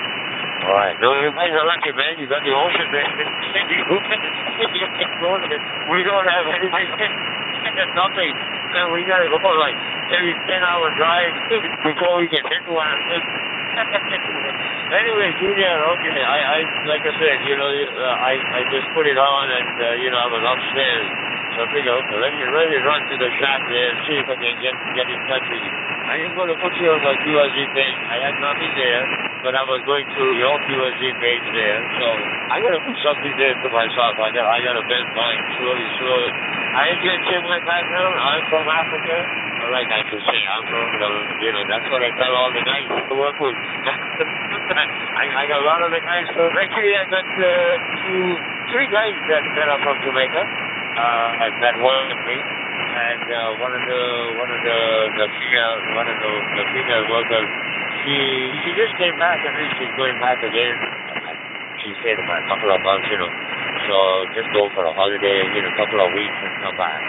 All right. No, you guys are lucky, man. You got the ocean there. You can go to it. We don't have anything. Nothing. And we got to go like every 10-hour drive before we can hit one. Anyway, Junior, okay. I like I said, I just put it on and, I was upstairs. So I figured, okay, let me run to the shop there and see if I can get in touch with you. I am going to put you on my QRZ page. I had nothing there, but I was going to your QRZ page there. So I got to put something there to myself. I got to build mine slowly. I can say my background. I'm from Africa. Like I can say, I'm from that's what I tell all the guys to work with. I got a lot of the guys. So actually, I got 3 guys that are from Jamaica that work with me. And one of the female workers, she just came back. I think she's going back again. She stayed about a couple of months, So just go for a holiday, a couple of weeks and come back.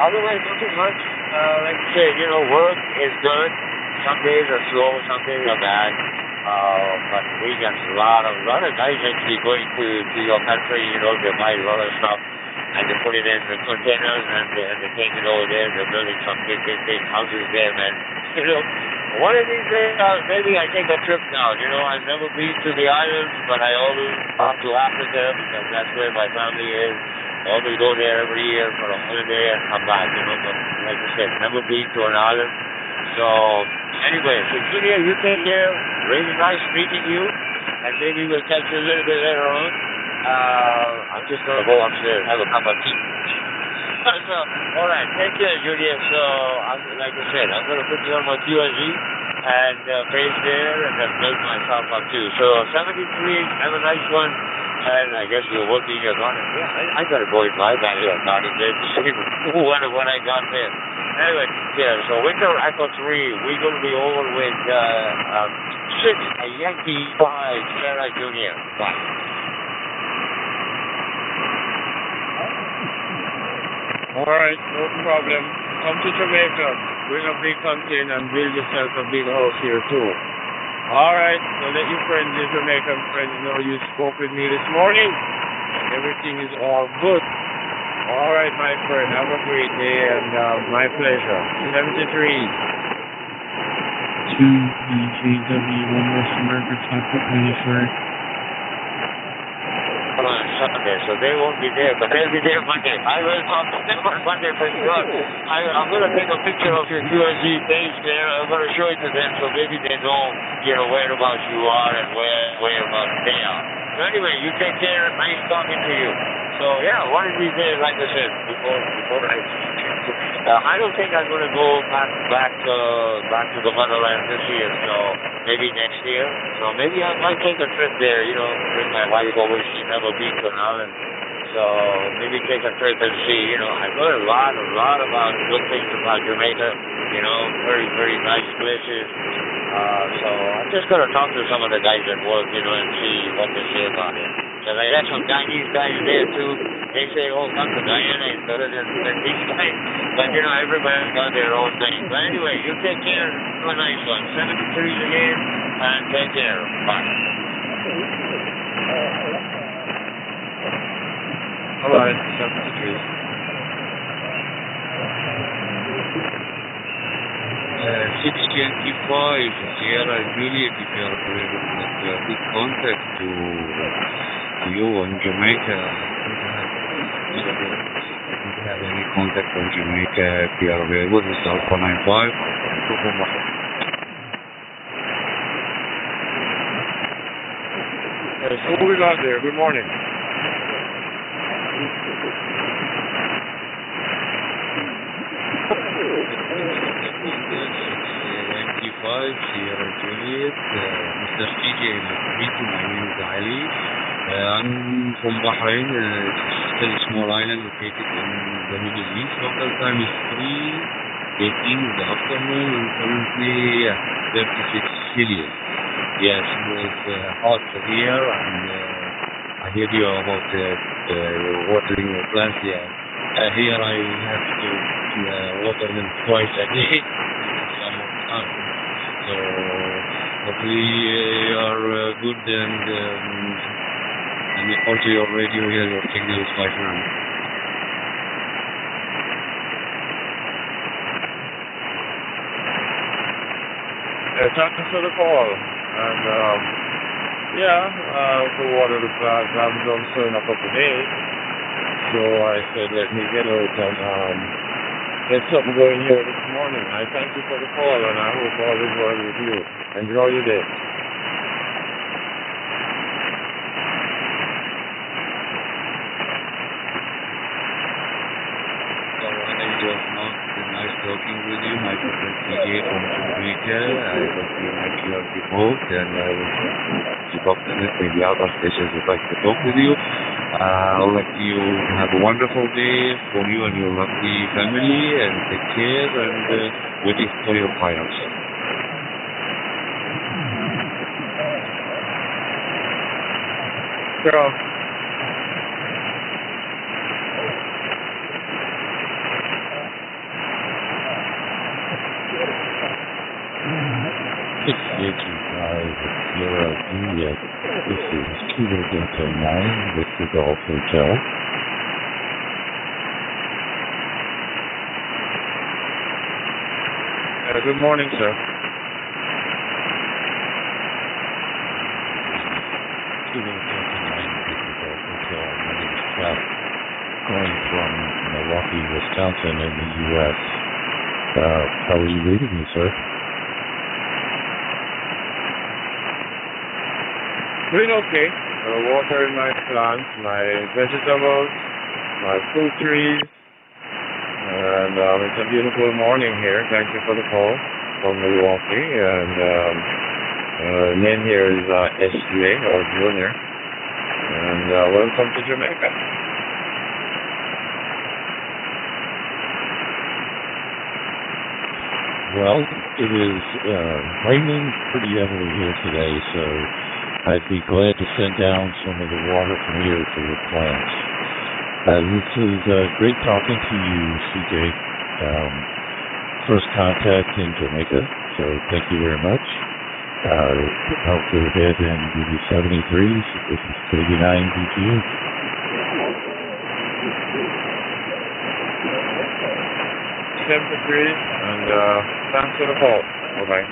Otherwise, nothing much. Like I said, work is good. Some days are slow, some days are bad. But we got a lot of guys actually going to your country. They buy a lot of stuff. And they put it in the containers and they take it over there. They're building some big houses there, man. One of these days, maybe I take a trip now. I've never been to the islands, but I always go to Africa because that's where my family is. I always go there every year for a holiday and come back, But like I said, never been to an island. So anyway, so Junior, you take care. Really nice meeting you. And maybe we'll catch you a little bit later on. I'm just going to go upstairs and have a cup of tea. So, all right, take care, Julia. So, like I said, I'm going to put you on my QRZ and page there and then build myself up too. So, 73, have a nice one. And I guess you're working your garden. Yeah, I got to go in my backyard garden there to see what I got there. Anyway, yeah, so Winter Echo 3, we're going to be over with 6 a Yankee 5 Sarah Junior. Bye. All right, no problem. Come to Jamaica, bring a big container and build yourself a big house here too. All right, so let your friends, your Jamaican friends, know you spoke with me this morning and everything is all good. All right, my friend, have a great day and my pleasure. 73. 2B3W1 West America, 5.94. Sunday, so they won't be there, but they'll be there Monday. I will talk to them on Monday for sure. I'm going to take a picture of your QRZ page there. I'm going to show it to them so maybe they know, whereabouts you are and whereabouts they are. So anyway, you take care. Nice talking to you. So yeah, one of these days, like I said before I don't think I'm going to go back to the motherland this year. So maybe next year. So maybe I might take a trip there. Bring my wife over. She's never been to an island. So maybe take a trip and see. I've heard a lot about good things about Jamaica. Very nice places. So I'm just going to talk to some of the guys at work, and see what they say about it. Because I got some Chinese guys there too. They say, oh, come to Guyana is better than these guys. But, everybody got their own thing. But anyway, you take care. Have a nice one. 73s again, and take care. Bye. All right, 73s. 625 Sierra Juliet, if you are available, good contact to to you on Jamaica. I don't have any contact from Jamaica. If you are available, this is Alpha 95. So what we got there? Good morning. Sierra Juliet, Mr. TJ, nice to meet you. My name is Ali. I'm from Bahrain. It's still a small island located in the Middle East. Local time is 3:18 in the afternoon and currently 36 Celsius. Yes, it was hot here, and I heard you about watering your plants. Yeah, here I have to water them twice a day. So hopefully you are good and also your radio here, your signal is quite nice. Thanks for the call. And to water the plants, I haven't done so in a couple of days. So I said, let me get out and get something going here this morning. I thank you for the call, and I hope all is well with you. Enjoy your day. It was not nice talking with you, my friend TJ from Jamaica. I hope you like your remote, and I will keep up with it. Maybe other stations would like to talk with you. I'd like you to have a wonderful day for you and your lovely family, and take care, and waiting for your final answer. Sure. Sierra Juliet. This is Kilo Delta 9 with the Golf Hotel. Good morning, sir. Kilo Delta 9 with the Golf Hotel. My name is Chuck, calling from Milwaukee, Wisconsin in the U.S. How are you reading me, sir? Doing okay. Watering my plants, my vegetables, my fruit trees, and it's a beautiful morning here. Thank you for the call from Milwaukee, and name here is SJ or Junior, and welcome to Jamaica. Well, it is raining pretty heavily here today, so I'd be glad to send down some of the water from here for your plants. This is great talking to you, CJ. First contact in Jamaica, so thank you very much. I'll go ahead and give you 73s. This is 39 BGH. And thanks for the call. Bye-bye.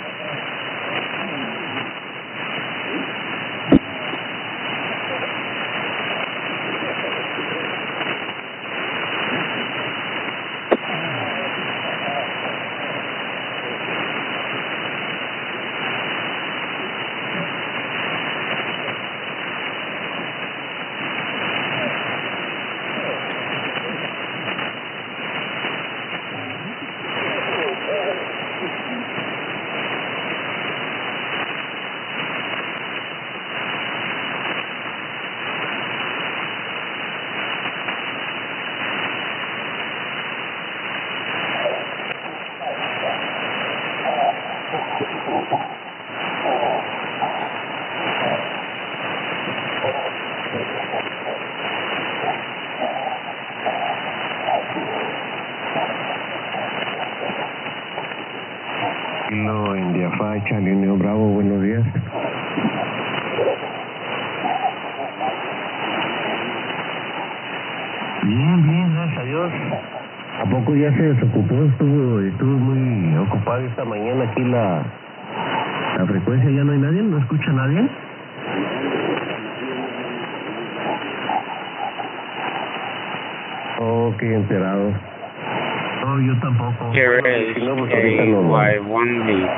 Kilo India 5, Charlie Neo Bravo, buenos días. Bien, gracias a Dios. ¿A poco ya se desocupó? Estuvo muy ocupado esta mañana aquí la frecuencia, ya no hay nadie, no escucha nadie. Ok, enterado. No, yo tampoco. Here is KY1B.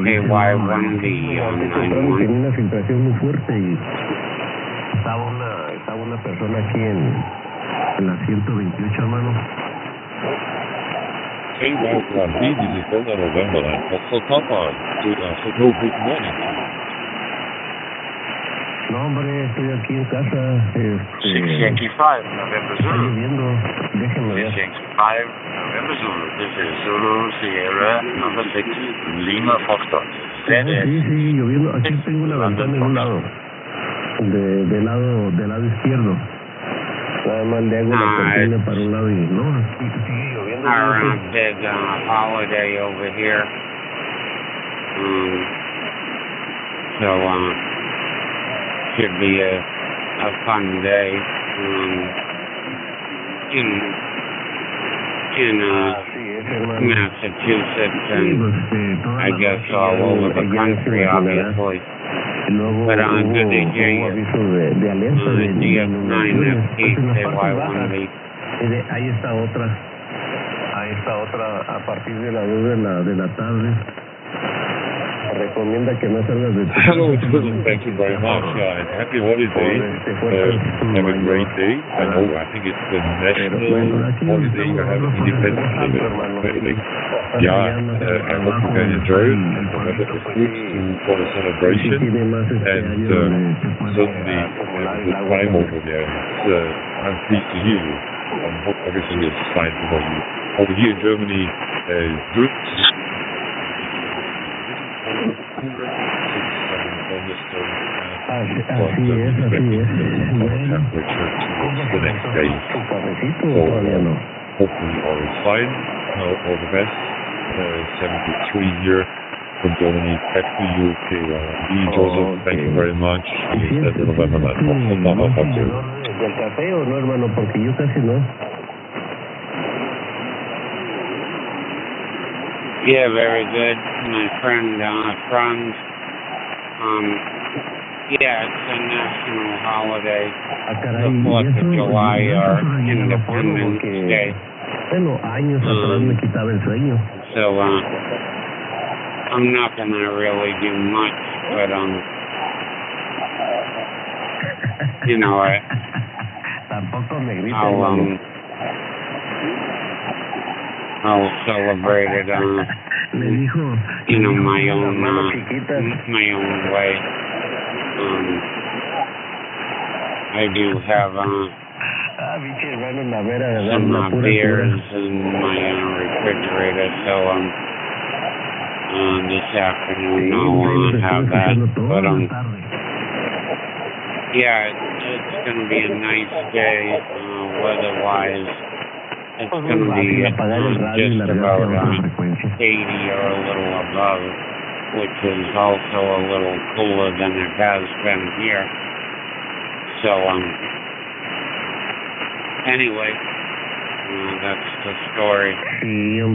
KY1B on Encontraron 91. que una filtración muy fuerte y estaba una persona aquí en la 128, hermano. KY1B digital November and ONTOP. Good morning. No, hombre, estoy aquí en casa. 685 November Está Zulu. lloviendo. Déjenme ver. 685 November Zulu. This is Zulu Sierra number 6 Lima Foxtrot. Sí, lloviendo. Aquí tengo una ventana en un lado. Del lado izquierdo. Nada más le hago la cortina para un lado y no, sigue lloviendo. Our big holiday over here. So, should be a fun day in Massachusetts and I guess all over the country, obviously. But good to hear you. DF9FP, KY1B. Ahí está otra a partir de las 2 de la tarde. Recomienda que no salgas de tu casa. Hello, thank you very much. And happy holiday. Have a great day. I think it's the national holiday. You have Independence Day. Yeah, I hope you can enjoy it and remember the food for the celebration. And certainly have a good time over there. I'm pleased to hear you. I hope everything is fine for you. Over here in Germany, good. Así es. Bueno, the next day. Hopefully all is fine. All the best. 73 here from Germany. Back to you, KY1B. Joseph, thank you very much. ¿Del café o no, hermano? Porque yo casi no. Yeah, very good, my friend Franz. Yeah, it's a national holiday. The 4th of July or Independence Day. Bueno, años atrás me quitaba el sueño. So, I'm not gonna really do much, but you know, Tampoco me grites, I'll celebrate it you know, my own way. I do have some beers in my refrigerator, so this afternoon I'll have that. But yeah, it's gonna be a nice day, weather-wise. It's going to be just about 80 or a little above, which is also a little cooler than it has been here. So, anyway, that's the story. Thank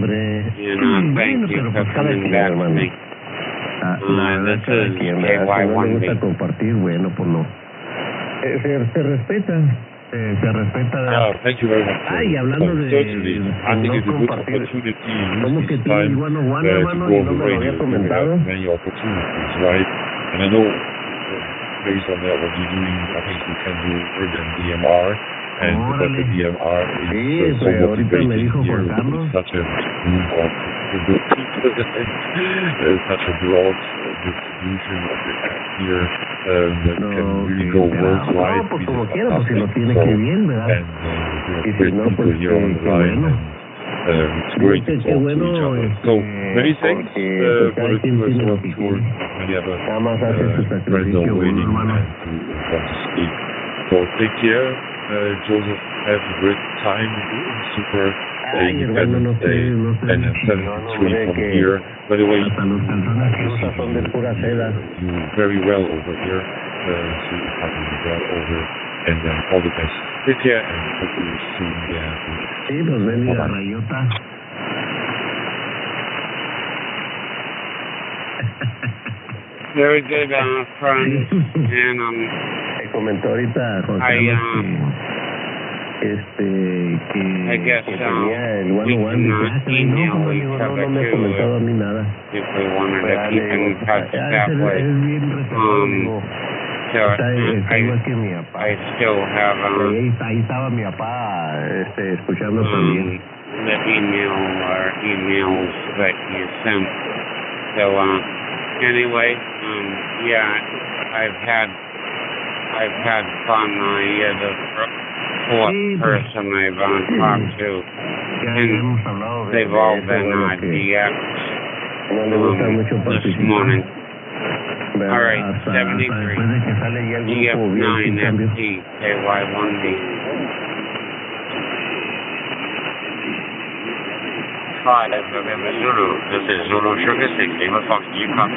you for coming back to me. This is KY1B. Se respeta. Se respeta. Thank you very much. Y hablando de I think it's a good opportunity ¿cómo que tú igual no van, hermano? Y no me lo había comentado. Many opportunities, right? And I know based on that what you're doing, I think you can do more than DMR, and that the DMR is so motivated here with such a group of good people, such a broad distribution of the app here that can really go worldwide. No, pues como quiera, pues si lo tiene que bien, ¿verdad? And great people here on the line. It's great to talk to each other. So many thanks for the tour. Many other friends are waiting and to want to speak. So take care, Joseph. Have a great time. Super Independence Day and 73 from here. By the way, you very well over here. So you're having well over. And then all the best. Take care and hopefully soon. Sí, pues ven la rayota. Very good, friends. And comentó ahorita Juan Carlos I guess que tenía el we one-on-one, can dije, no, email pues each amigo, other no me ha comentado a mí nada. if we wanted Pues to keep le digo, in touch that eres way. bien reservado, digo, So está igual que mi papá. I still have Ahí estaba mi papá escuchando también. the email or emails that you sent. So anyway, yeah, I've had fun. You're the fourth person I've talked to, and they've all been DX this morning. All right, 73. GF9FT, KY1B. 5 November Zulu. This is Zulu Sugar 6. Lima Fox, do you copy?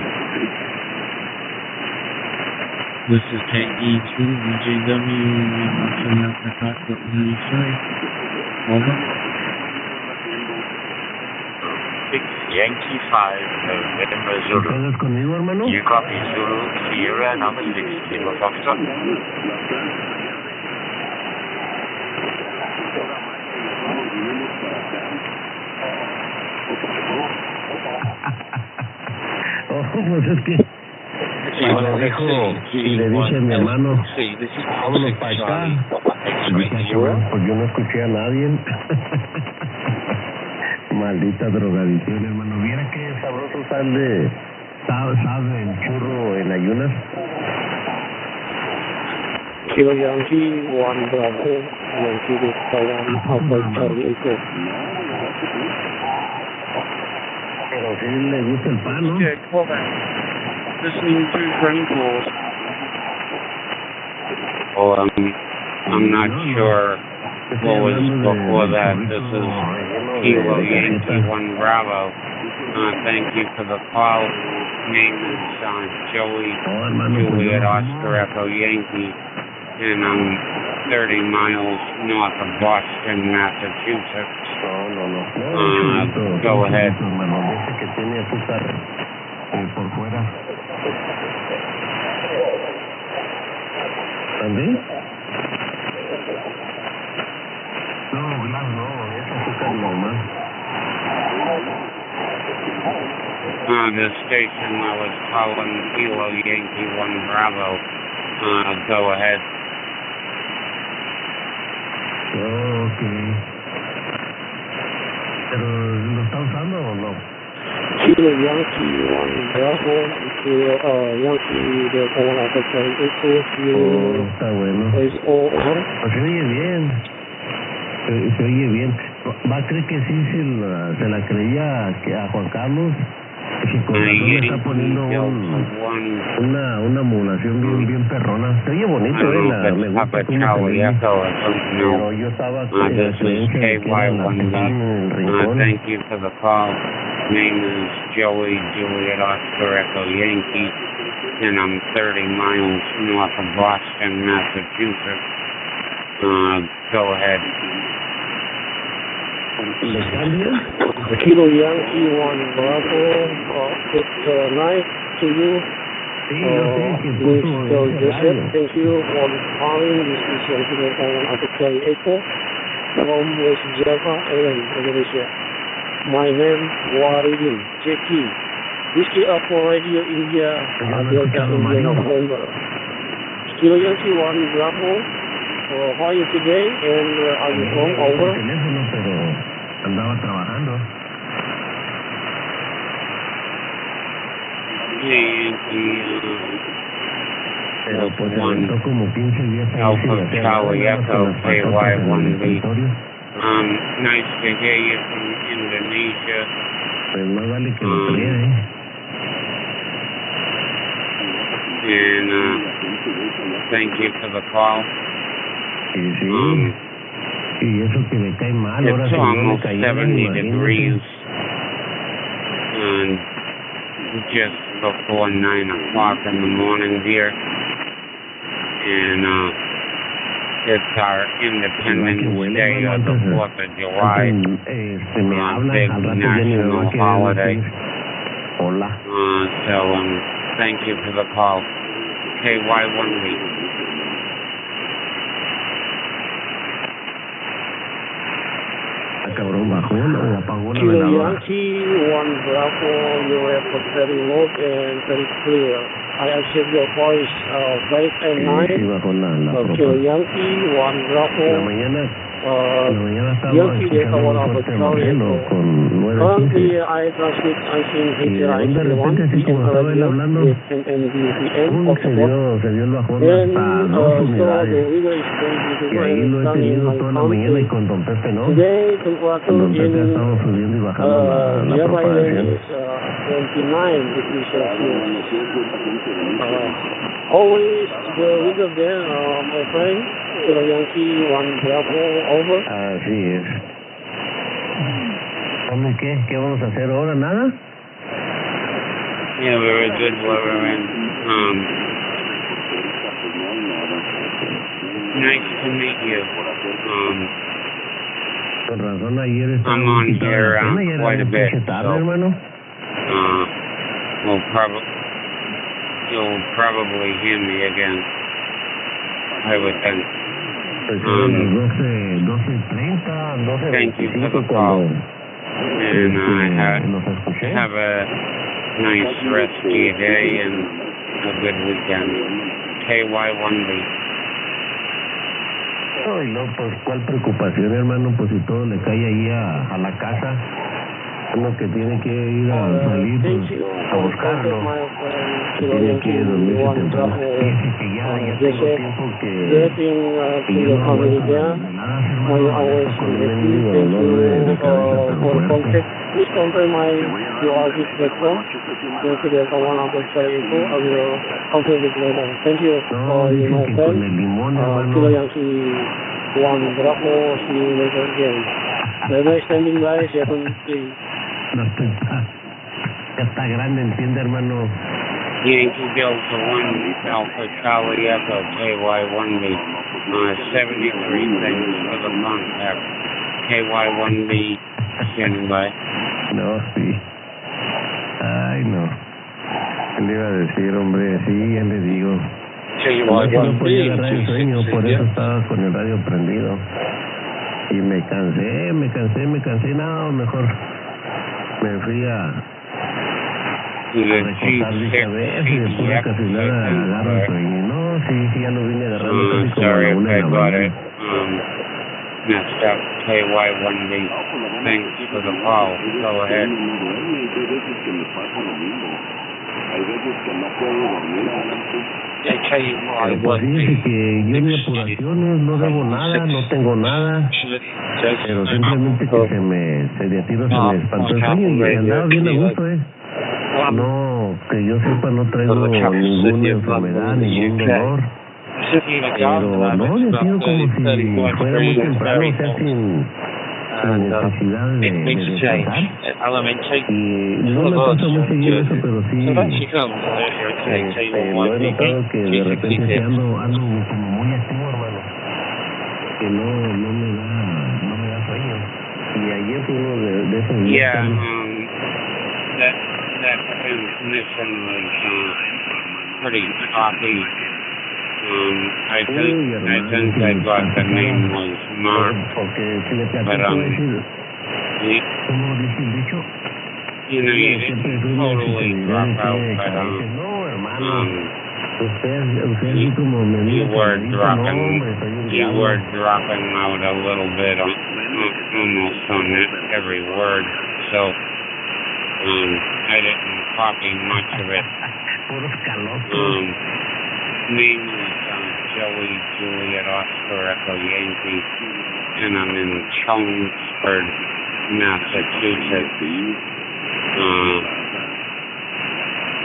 This is KE2 VJW. Watching out the cockpit 93. Over. 6 Yankee 5 November Zulu. ¿Estás conmigo, hermano? You copy Zulu Sierra number 6 Lima Foxtrot. Pues es que me lo dijo y le dije a mi hermano, vámonos para acá. Y dije, pues yo no escuché a nadie. Maldita drogadicción, hermano. ¿Viera qué sabroso sabe el churro en ayunas? Kilo Yankee, 1 Bravo, Yankee Delta 1, Alpha Charlie Echo. Pero sí le gusta el pan, ¿no? Okay, call back. Listening to training calls. Oh, I'm not sure what was before that. This is Kilo Yankee 1 Bravo. Thank you for the call. Name is Joey Juliet Oscar Echo Yankee, and I'm 30 miles north of Boston, Massachusetts. Go ahead. Dice que tiene azúcar por fuera. ¿También? No, Blas no, es azúcar normal. The station I was calling Kilo Yankee 1 Bravo. Go ahead. Okay. ¿Pero lo está usando o no? Kilo Yankee 1 Bravo, Kilo Yankee Delta 1 Alpha Charlie Echo, Kilo. Está bueno. Es over. Pues se oye bien. Se oye bien. ¿Va a creer que sí se la creía a Juan Carlos? Que con razón le está poniendo una modulación bien perrona. Se oye bonito, me gusta cómo se ve. Pero yo estaba en la creencia de que era la que estaba en el rincón. Thank you for the call. Name is Joey Juliet Oscar Echo Yankee, and I'm 30 miles north of Boston, Massachusetts. Go ahead. ¿Le cambia? Kilo Yankee 1 Bravo, good night to you. Sí, yo sé que puso Mr. Joseph, thank you for calling. This is Yankee Delta 1 Alpha Charlie Echo from West Java Island, Indonesia. My name Waridin, Jackie. Whiskey Apple Radio India, Delta India November. Kilo Yankee 1 Bravo, how are you today and are you home? Over. Teléfono, pero andaba trabajando. Pero pues se aventó como 15 días ahí sin hacer nada, KY1B. Nice to hear you from Indonesia. Pues más vale que lo crea, And thank you for the call. Sí. Y eso que le cae mal, ahora It's si no le almost caía, 70 degrees, imagínate. and just before 9 o'clock in the morning here, and it's our Independence Day of the 4th of July, me habla, big al rato ya ni me va a national querer holiday. decir hola. So thank you for the call. KY1B. cabrón, bajón o apagó la Kilo veladora. Yankee, 1 Bravo, your airport very low and very clear. I accept your voice, 5 and 9. Sí, bajó la propa. Kilo Yankee, 1 Bravo. En la mañana estaba Yankee escuchando un fuerte modelo con 915. Currently, I transmit, I think, Y de repente, así como estaba él hablando, se dio el bajón hasta 2 unidades. Y ahí lo he tenido toda la mañana y con Don Pepe, ¿no? Con Don Pepe ha estado subiendo y bajando la propagación. 29 degrees Celsius. Always the weather there, my friend. Kilo Yankee, 1 Bravo, over. Así es. Hombre, ¿qué vamos a hacer ahora? ¿Nada? Yeah, very good weather, and nice to meet you. Con razón, ayer estaba I'm on here quite a bit, tarde, so hermano. You'll probably hear me again, I would think. Pues eran las 12:30, 12:25 Thank you for the call, and nos escuché. have a nice rest of your day and a good weekend. KY1B. No, y no, pues cuál preocupación, hermano, pues si todo le cae ahí a la casa, uno que tiene que ir a salir pues, a buscarlo, que tiene que dormirse temprano. Fíjese que ya tengo tiempo que yo no aguanto nada, hermano, con un mendigo dolor de cabeza tan fuerte. Please contact my URG.com. I will contact it later. Thank you for your my friend. Kilo Yankee 1 Bravo, see you later again. Bye-bye, standing by, 7-3. No, ya está grande, entiende, hermano. Yankee Delta 1 Alpha Charlie Echo KY1B. 73, thanks for the contact. KY1B, standing by. No, sí. Ay, no. ¿Qué le iba a decir, hombre? Sí, ya le digo. No podía agarrar el sueño, por eso estaba con el radio prendido. Y me cansé. No, mejor me fui a recostar dicha vez y de pura casualidad agarro el sueño. No, sí, ya lo vine agarrando casi como a la 1 de la mañana. Next up, KY1B. Thanks for the call. Go ahead. Pues fíjese que yo ni apuraciones, no debo nada, no tengo nada, pero simplemente que de a tiro se me espantó el sueño y andaba bien a gusto, No, que yo sepa, no traigo ninguna enfermedad, ningún dolor. Pero no, de tiro como si fuera muy temprano, o sea, sin necesidad de descansar. Y no me pasa muy seguido eso, pero sí lo he notado que de repente ando como muy activo, hermano, que no me da sueño. Y ayer fue uno de esos días. That transmission was pretty choppy. I think I thought the name was Mark, but you know, you didn't totally drop out, but you were dropping out a little bit, almost on every word, so I didn't copy much of it. Name is Joey Juliet Oscar Echo Yankee, and I'm in Chelmsford, Massachusetts.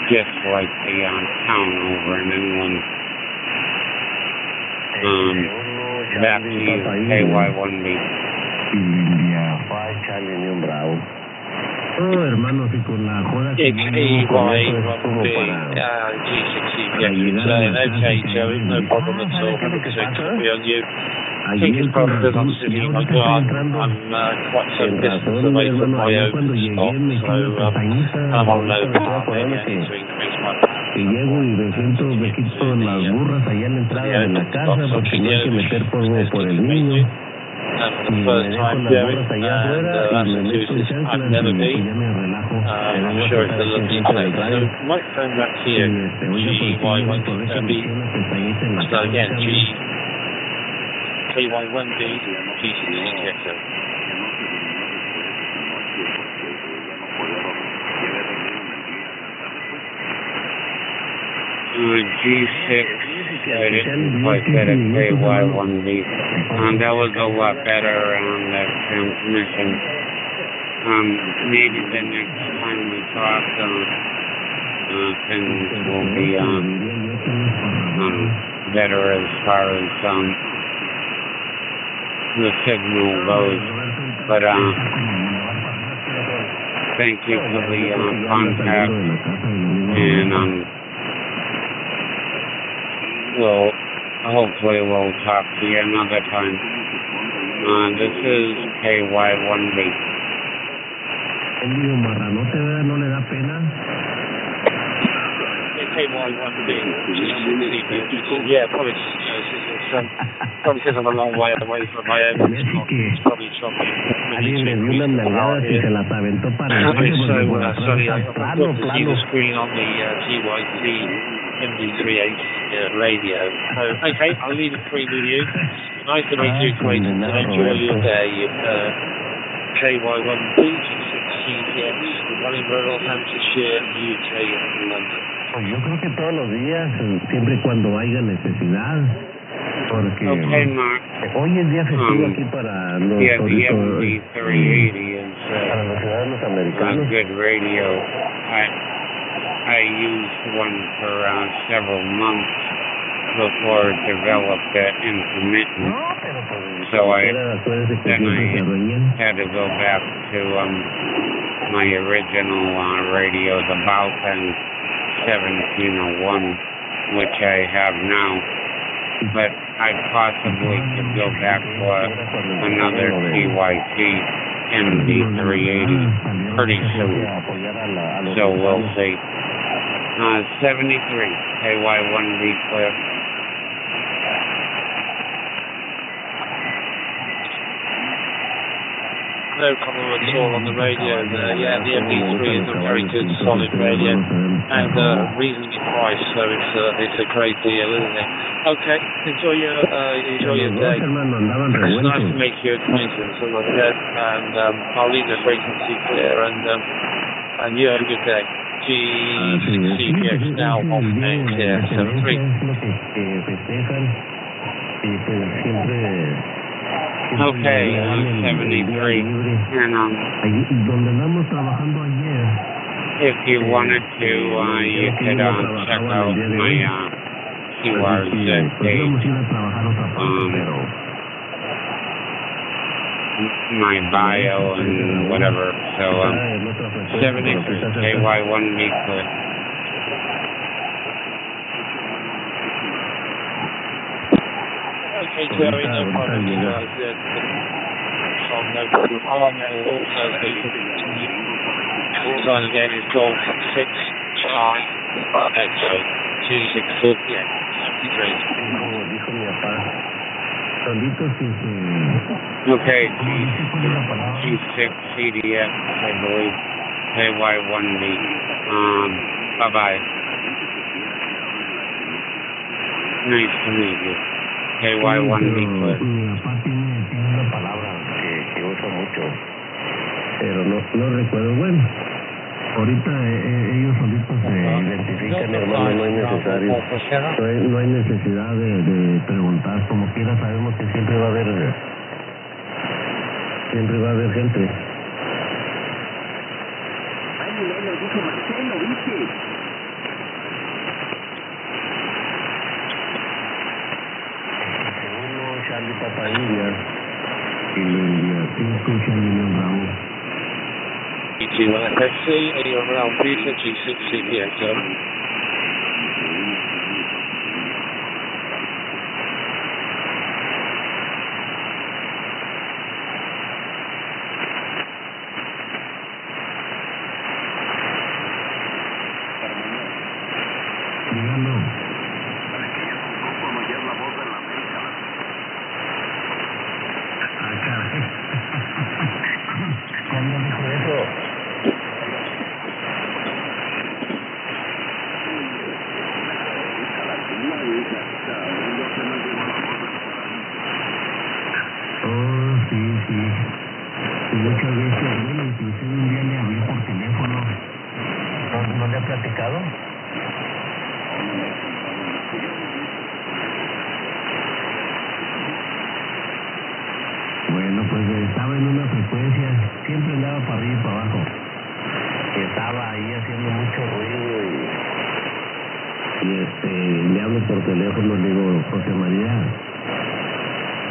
Just like the town over in England. Back to you, KY1B. Oh, hermanos, y con la joda que KY1B, G60 today, and okay, Joey, no problem at all. Happy to copy on you. I think it's probably because I'm sitting in my garden. I'm quite some distance away from my own spot, so I'm on no car. Maybe I need to increase my y llego y me quito las burras allá en la entrada de la casa porque no hay que meter polvo por el niño. for the first time going, and Massachusetts I've never been. I'm sure it's a lovely place. So microphone back to you. GY1B. So again, KY1B, G6XO. G6, I didn't quite get a KY1B. That was a lot better on the transmission. Maybe the next time we talk, things will be better as far as the signal goes. But thank you for the contact, and hopefully we'll talk to you another time. This is KY1B. KY1B. Yeah, probably because I'm a long way away from my own. It's probably choppy. Sorry, I've got to see the screen on the GYC MD38 radio. So, okay, I'll leave it free with you. Nice to meet you, Clayton, and enjoy your day. KY1B, G6CDX, running Rural Hampshire, UK, and London. Yo creo que todos los días, siempre y cuando haya necesidad, porque hoy es día festivo aquí para los ciudadanos americanos. Good radio. I used one for several months before it developed intermittent. So I had to go back to my original radio, the Balkan 1701, which I have now. But I possibly could go back for another TYT MD380 pretty soon. So we'll see. 73, KY1B clear. No problem at all on the radio there. Yeah, the MD3 is a very good, solid radio, and reasonably priced, so it's a great deal, isn't it? Okay, enjoy your day. It's nice to make your acquaintance, as I said, and I'll leave the frequency clear, and you have a good day. G6CPX now off main clear, 73. Okay, 73. And if you wanted to, you could check out my QRZ page, my bio and whatever. So 73, KY1B clear. Okay, Terry, no problem. No problem. Time again is Golf 6 Charlie Echo G6 yeah, 73. Okay, G6 CDX, I believe. KY1B. Bye-bye. Nice to meet you. KY1B clear. Mi papá tiene una palabra que usa mucho, pero no recuerdo. Bueno, ahorita ellos solitos se identifican, hermano, no hay necesidad de preguntar. Como quiera sabemos que siempre va a haber gente. Ay, lo dijo Marcelo, ¿viste? Charlie Papa India y India 5 Charlie Bravo. ET1FXC, you're around Peter, G6 CPX, over. ¿No le ha platicado? Bueno, pues estaba en una frecuencia, siempre andaba para arriba y para abajo. Estaba ahí haciendo mucho ruido y le hablo por teléfono, le digo, José María,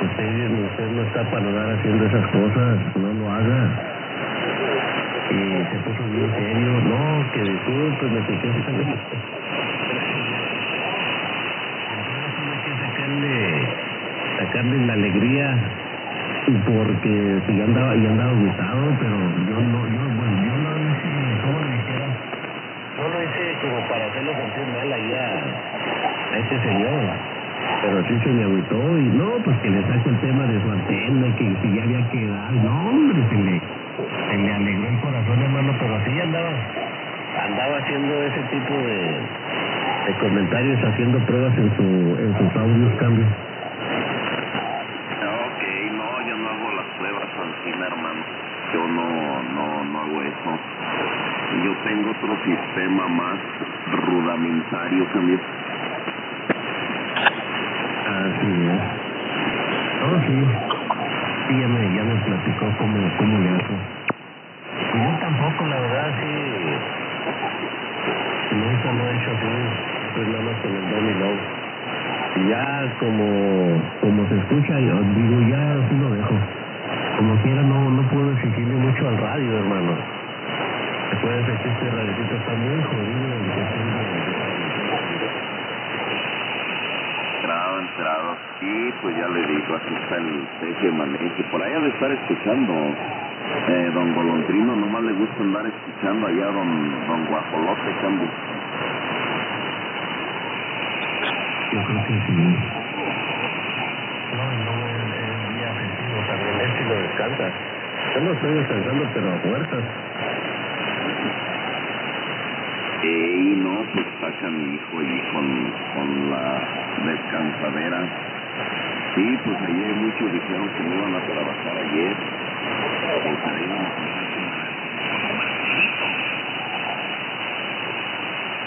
usted no está para andar haciendo esas cosas, no lo haga. Y se puso bien serio, no, que discúlpeme, que sacarle la alegría, porque si yo andaba gustado, pero yo no hice, ¿cómo le dijera? No lo hice como para hacerlo sentir mal ahí a este señor, pero sí se me agüitó y no, pues que le saque el tema de su antena, que si ya había quedado, no hombre, se le alegró el corazón, hermano, pero sí andaba haciendo ese tipo de comentarios, haciendo pruebas en sus audios, Cambio. Yo no hago las pruebas Ancina, hermano. Yo no hago eso. Yo tengo otro sistema más rudimentario, Cambio. Así es. Oh, sí. Sí, ya me platicó cómo le hace. Y yo tampoco, la verdad, sí. Nunca lo he hecho así. Pues nada más con el Donny Low. Y ya como se escucha, yo digo, ya sí lo dejo. Como quiera, no puedo exigirle mucho al radio, hermano. Recuerden que este radiocito está muy jodido en cuestión de... Entrado. Sí, pues ya le digo, aquí está el teje maneje. Por allá de estar escuchando. Don Golondrino nomás le gusta andar escuchando allá don Guajolote, Cambio. Yo creo que sí. No, es día festivo también, si lo descansa. Yo no estoy descansando, pero a fuerzas. No, pues saca mi hijo allí con la descansadera. Sí, pues ayer muchos dijeron que no iban a trabajar ayer. Pues ahí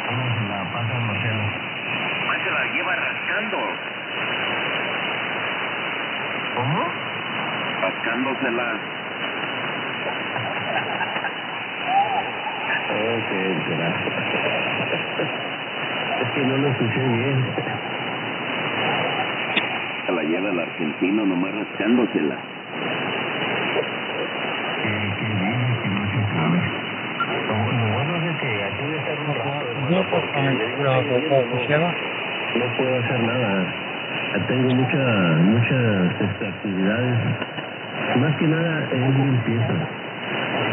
¿cómo se la pasa Marcelo? Más se la lleva rascando. ¿Cómo? Rascándosela. Ok, será. Es que no lo escuché bien. Se la lleva el argentino nomás rascándosela. Qué bien, que no se sabe. Lo bueno es que aquí voy a estar un rato. No puedo hacer nada. Tengo muchas actividades. Más que nada es limpieza.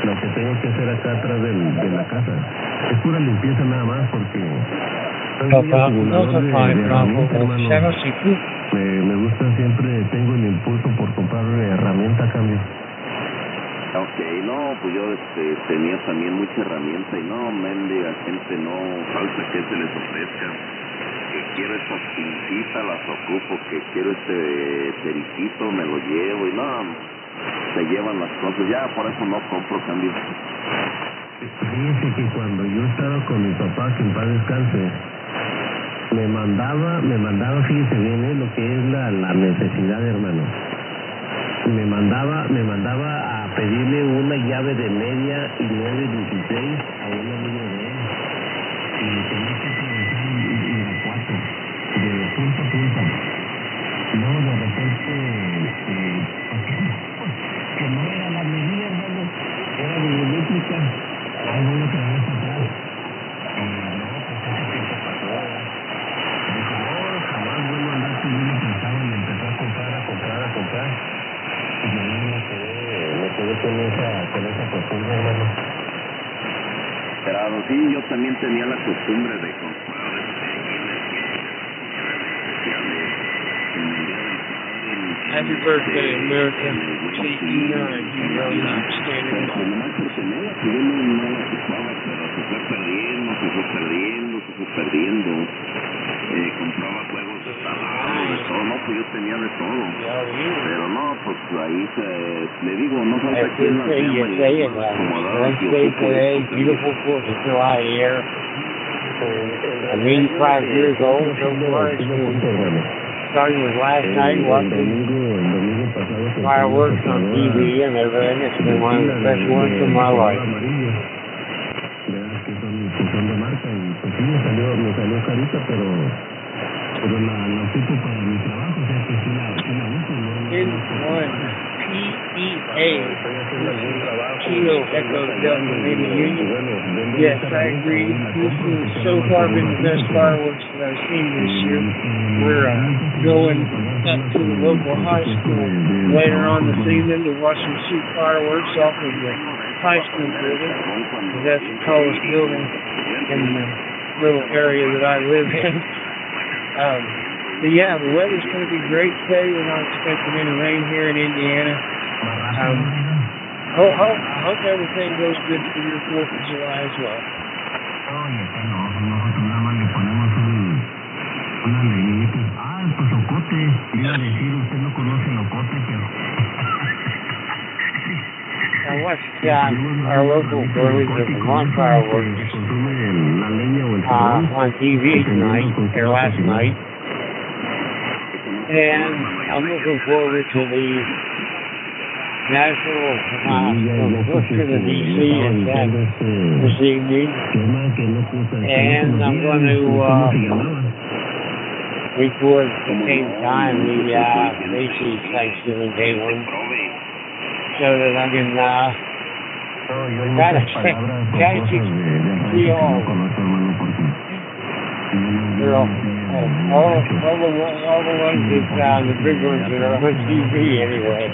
Lo que tengo que hacer acá atrás de la casa. Es pura limpieza nada más porque soy muy acumulador de herramientas, hermano. Me gusta siempre, tengo el impulso por comprar herramienta a cambio. Ok, no, pues yo tenía también mucha herramienta y no, mendiga gente, no falta que se les ofrezca. Que quiero estas pincitas, las ocupo, que quiero este periquito, me lo llevo y no... Se llevan las cosas, ya por eso no compro, Cambio. Fíjese que cuando yo estaba con mi papá, que en paz descanse, me mandaba, fíjese bien, lo que es la necesidad, hermano. Me mandaba a pedirle una llave de media y 916 a un amigo de él. Y tenía que atravesar Irapuato, de punta a punta. Luego de repente, que no era la medida, hermano, era milimétrica. Ahí voy otra vez atrás. No, pues ese tiempo pasó. Dijo, no, jamás vuelvo a andar pidiendo prestado y empezó a comprar. Y yo me quedé con esa costumbre, hermano. Pero sí, yo también tenía la costumbre de comprar Happy birthday, America. T.E.9, you really outstanding. Yo no la ocupaba, pero se fue perdiendo. Compraba juegos de taladro, de todo, no, yo tenía de todo. Pero no, pues ahí le digo, no falta quien las Wednesday today, beautiful 4th of July here. I'm 85 years old so far. Starting with last night watching fireworks on TV and everything. It's been one of the best ones of my life. In one PEA, Kilo Echo Delta Lima Union. Yes, I agree. This has so far been the best fireworks that I've seen this year. We're going up to the local high school later on this evening to watch them shoot fireworks off of the high school building. That's the tallest building in the little area that I live in. But yeah, the weather's going to be great today. We're not expecting any rain here in Indiana. I hope everything goes good for your 4th of July as well. I watched our local Burley's of Vermont fireworks on TV tonight, or last night. And I'm looking forward to the national Washington, D.C. this evening. And I'm going to record at the same time the Macy's Thanksgiving Day one so that I can kind of see all of them. They're all the ones that, the big ones that are on TV anyway.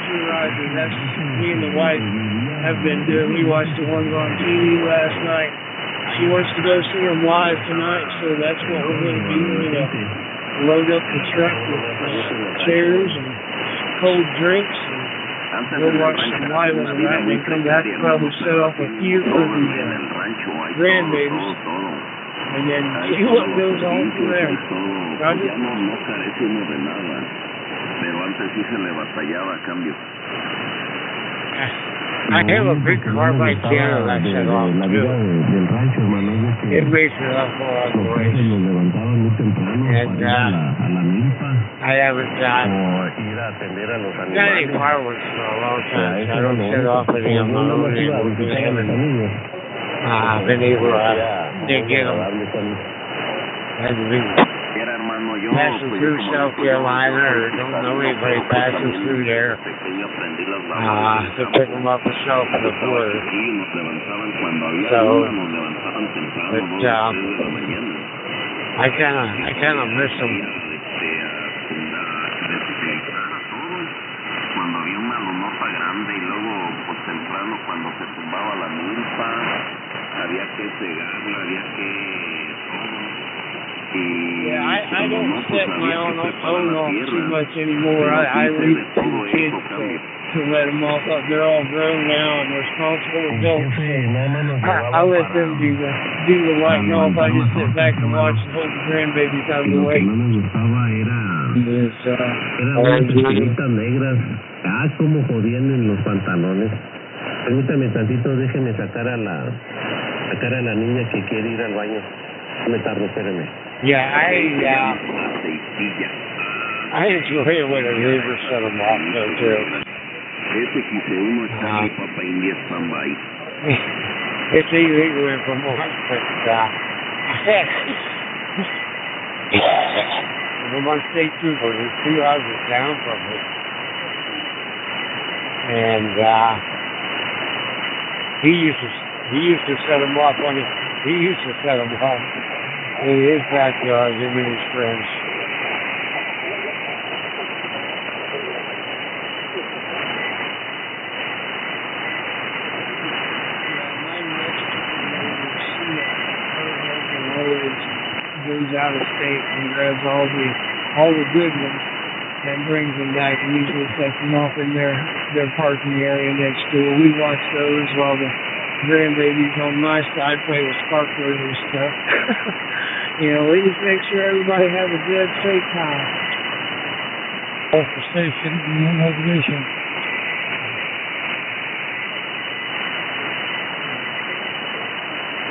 Roger. That's me and the wife have been doing. We watched the ones on TV last night. She wants to go see them live tonight, so that's what we're going to do. We're going to load up the truck with chairs and cold drinks and go watch some live on the night and then come back and probably set off a few for the grandbabies and then see what goes on from there. Roger? I have a big carbide piano that I set off too. It makes it up for our voice. And I haven't got any fireworks for a long time, so I don't set off any of my own anymore because I haven't been able to get them. I haven't been passing through South Carolina or don't know anybody passing through there to pick them up and sell for the border. So, but I kind of miss them. Yeah, I don't set my own off too much anymore. I leave it to the kids to let them off up. They're all grown now and responsible adults. I let them do the lighting off. I just sit back and watch and hold the grandbabies out of the way. Como jodían en los pantalones. Permítame tantito, déjeme sacar a la niña que quiere ir al baño. Me tardo, espérame. Yeah, I enjoy it when a neighbor set them off, though, too. It's illegal in Vermont, but Vermont State Trooper was 2 houses down from me. And he used to set them off in his backyard, him and his friends. Goes out of state and grabs all the good ones. and brings them back and usually sets them off in their parking area next door. We watch those while the grandbabies on my side play with sparklers and stuff. You know, we just make sure everybody has a good, safe time. Off the station, no recognition.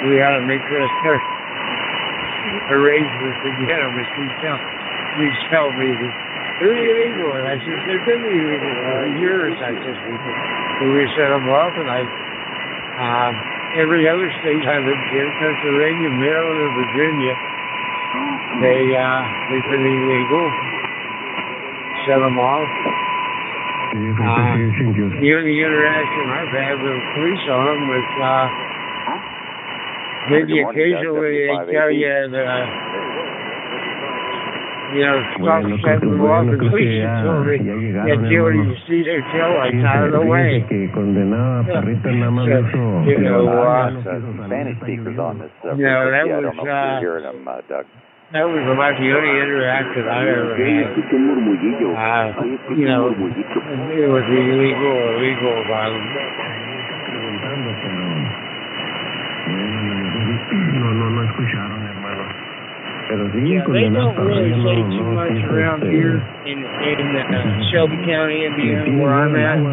We ought to make this arrangements to get them with these televisions. They're illegal, and I said, they've been illegal for years, I said. So we set them up, and every other state I lived in, Pennsylvania, Maryland, and Virginia, they've been illegal. Set them off. The only interaction I've had with the police on them was, maybe occasionally they tell you that, stop setting them off and police until they get you and you see their tail lights out of the way. Spanish speakers on this. That was, Doug. That was about the only interaction I ever had. It was illegal or legal about them. No escucharon, hermano. Pero sí, they don't really say too much around here in Shelby County, Indiana, where I'm at.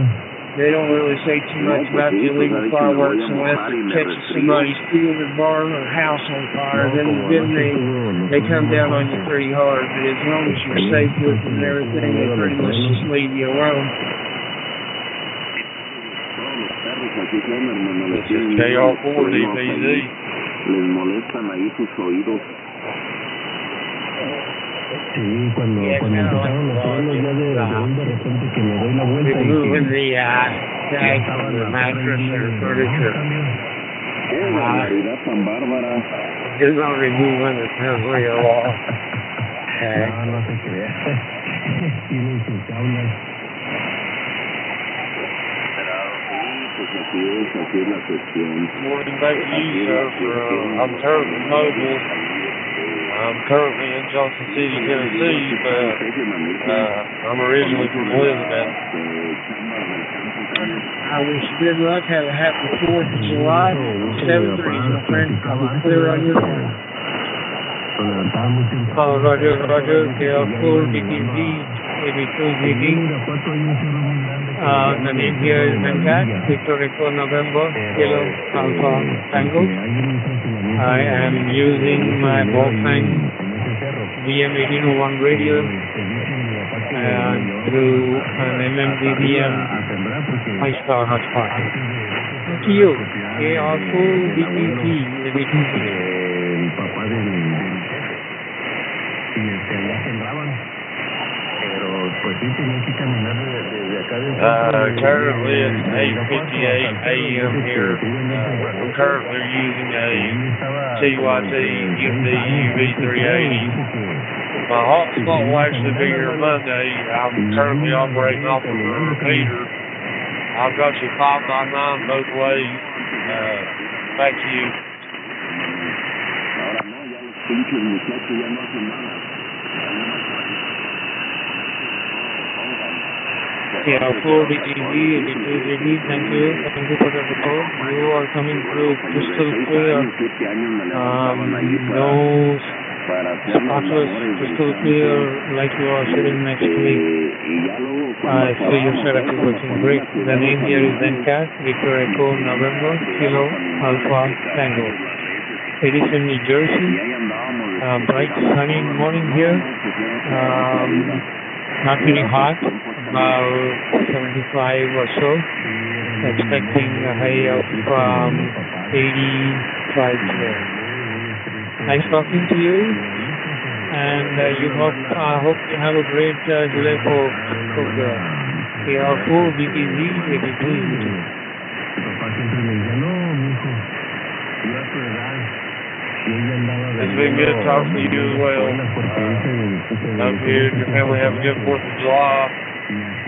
They don't really say too much about the illegal fireworks unless it catches somebody stealing a barn or house on fire. Then they come down on you pretty hard. But as long as you're safe with them and everything, they pretty much just leave you alone. KR4 DPZ. Les molestan ahí sus oídos. Sí, cuando empezaron los truenos ya de repente que me doy la vuelta y ya estaban las mattress or furniture. ¡Qué barbaridad tan bárbara! It's not removing the temporary law. No se crea. Tienen sus jaulas. Así es la cuestión. Morning back to you, sir. I'm currently mobile. I'm currently in Johnson City, Tennessee, but I'm originally from Elizabeth. I wish you good luck. Have a happy 4th of July. 7:30, my friend. I'll be clear on your phone. Roger, KR4, BTV, 82GD. The name here is Venkat, Victor Echo November, Kilo Alpha Tango. I am using my Wolfgang DM1801 radio through an MMDBM high-star hotspot. To you, KR4 BTV, currently it's 8:58 a.m. here. I'm currently using a TYT MD UV380. My hotspot will actually be here Monday. I'm currently operating off of a repeater. I've got you 599 both ways. Back to you. KR4 DTV, 82GD, thank you for the report. You are coming through crystal clear. No spotless, crystal clear, like you are sitting next to me. So your setup is working great. The name here is Venkat, Victor Echo November, Kilo Alpha Tango. It is in New Jersey. Bright sunny morning here. Not really hot, about 75 or so. Expecting a high of 85 today. Nice talking to you, and I hope you have a great July 4th program. KR4 BPZ 82. It's been good talking to you as well. Hope you and your family have a good 4th of July.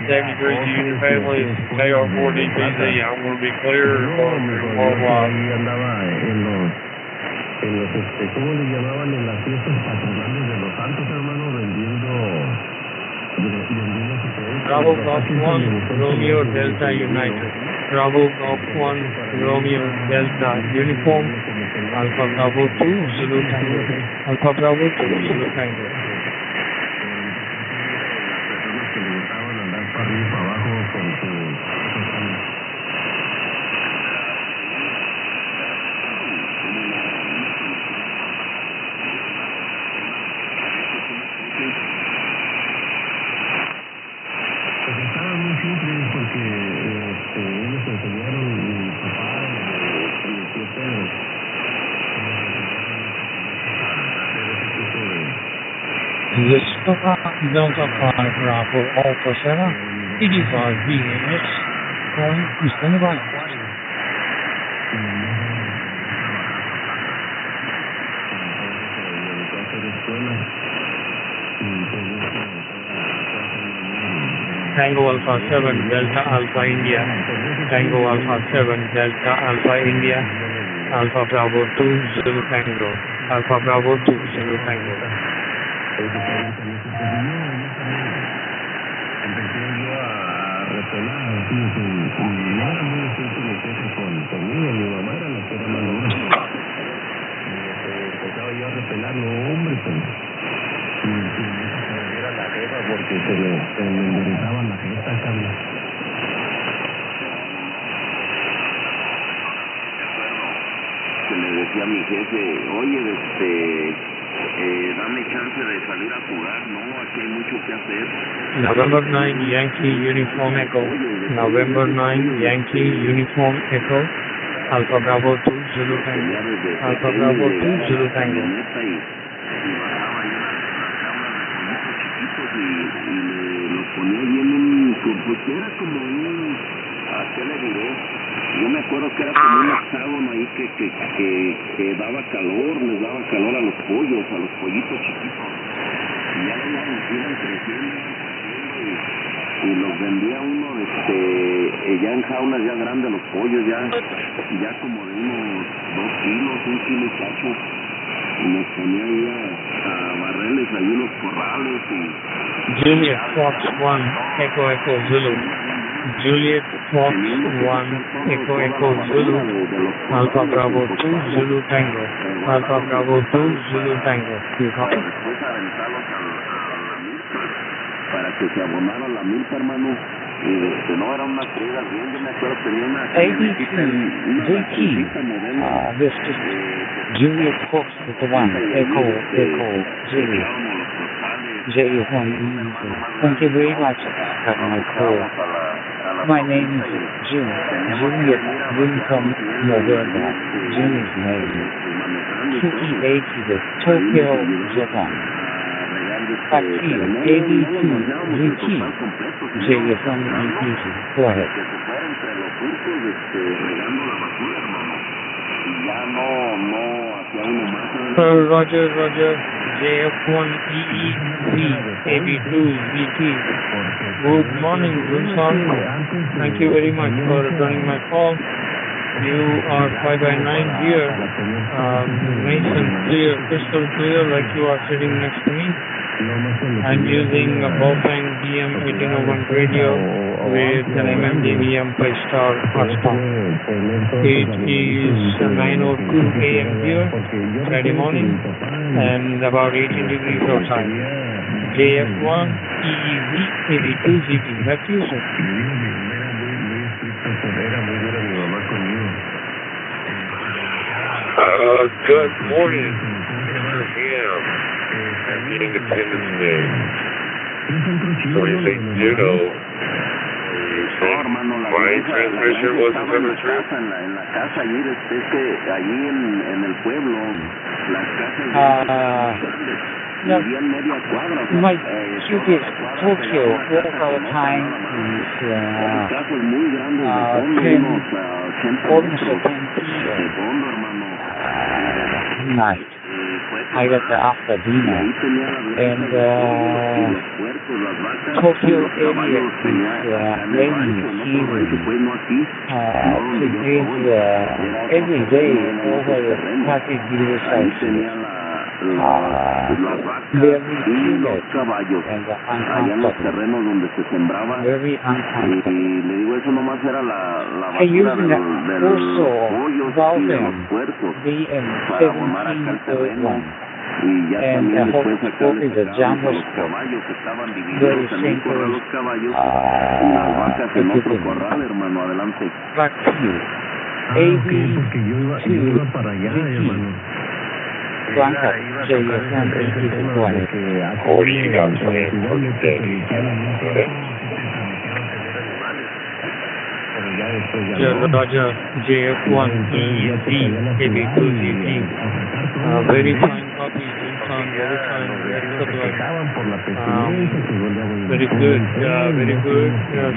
73 to you and your family. It's KR4 DPZ. I'm going to be clear worldwide. ¿Cómo le llamaban en las fiestas patronales de los santos, hermano? Vendiendo Bravo Golf 1, Romeo Delta United. Bravo Golf 1, Romeo Delta Uniform. Alpha Bravo 2, Zulu Tango. Alpha Bravo 2, Zulu Tango. This is Delta 5 Bravo Alpha 7, 85 BAX, calling Eastern Valley. Tango Alpha 7 Delta Alpha India. Tango Alpha 7 Delta Alpha India. Alpha Bravo 2 Zulu Tango. Alpha Bravo 2 Zulu Tango. Porque se le enderezaba la jeta, Carlos. Que le decía a mi jefe, oye, dame chance de salir a jugar, no, aquí hay mucho que hacer. November 9 Yankee Uniform Echo. November 9 Yankee Uniform Echo. Alpha Bravo 2 Zulu Tango. Alpha Bravo 2 Zulu Tango. Ponía ahí en un, pues era como un, ¿qué le diré? Yo me acuerdo que era como un hexágono ahí que daba calor, les daba calor a los pollos, a los pollitos chiquitos. Y ya iban creciendo y los vendía uno, ya en jaulas ya grandes los pollos, ya como de unos 2 kilos, 1 kilo y cacho. Y nos ponía ahí a barrerles ahí los corrales y... Juliet Fox 1 Echo Echo Zulu. Juliet Fox 1 Echo Echo Zulu. Alpha Bravo 2 Zulu Tango. Alpha Bravo 2 Zulu Tango. You copy? Después aventarlos a la milpa para que se abonara la milpa, hermano. Y no eran unas triegas bien, yo me acuerdo tenía una... ABT, this is Juliet Fox 1 Echo Echo Zulu. J1. Thank you very much for my call. My name is June. Juliet Wincom November. June is name. TEH is Tokyo, Japan. Taxi AB2 GT. J1 EPC. Go ahead. Roger, JF1 EEV, AB2 VT. Good morning, Johnson. Thank you very much for returning my call. You are 5x9 here. Nice and clear, crystal clear, like you are sitting next to me. I'm using a Bofang DM1801 radio with an MMDVM 5-star hotspot. It is 9:02 a.m. here, Friday morning, and about 18 degrees outside. JF1 EEV AB2 GT. Back to you, sir. Good morning. Happy Independence Day. So you say Juno. My transmission wasn't coming through. En la casa allí, es que allí en el pueblo, las casas vivían media cuadra. My cube is Tokyo. All the time is 10, almost 10 night. I got after dinner, and Tokyo area is raining heavily. Today every day over 30 degrees Celsius. las vacas y los caballos allá en los terrenos donde se sembraba. Y le digo, eso nomás era la basura de los pollos y de los puercos para abonar acá el terreno. Y ya también después sacarle los caballos que estaban divididos en un corral los caballos y las vacas en otro corral, hermano, adelante. Porque yo iba para allá, hermano. Roger JF1 EEZ, AB2ZZ. Very fine copies, very fine, very very good,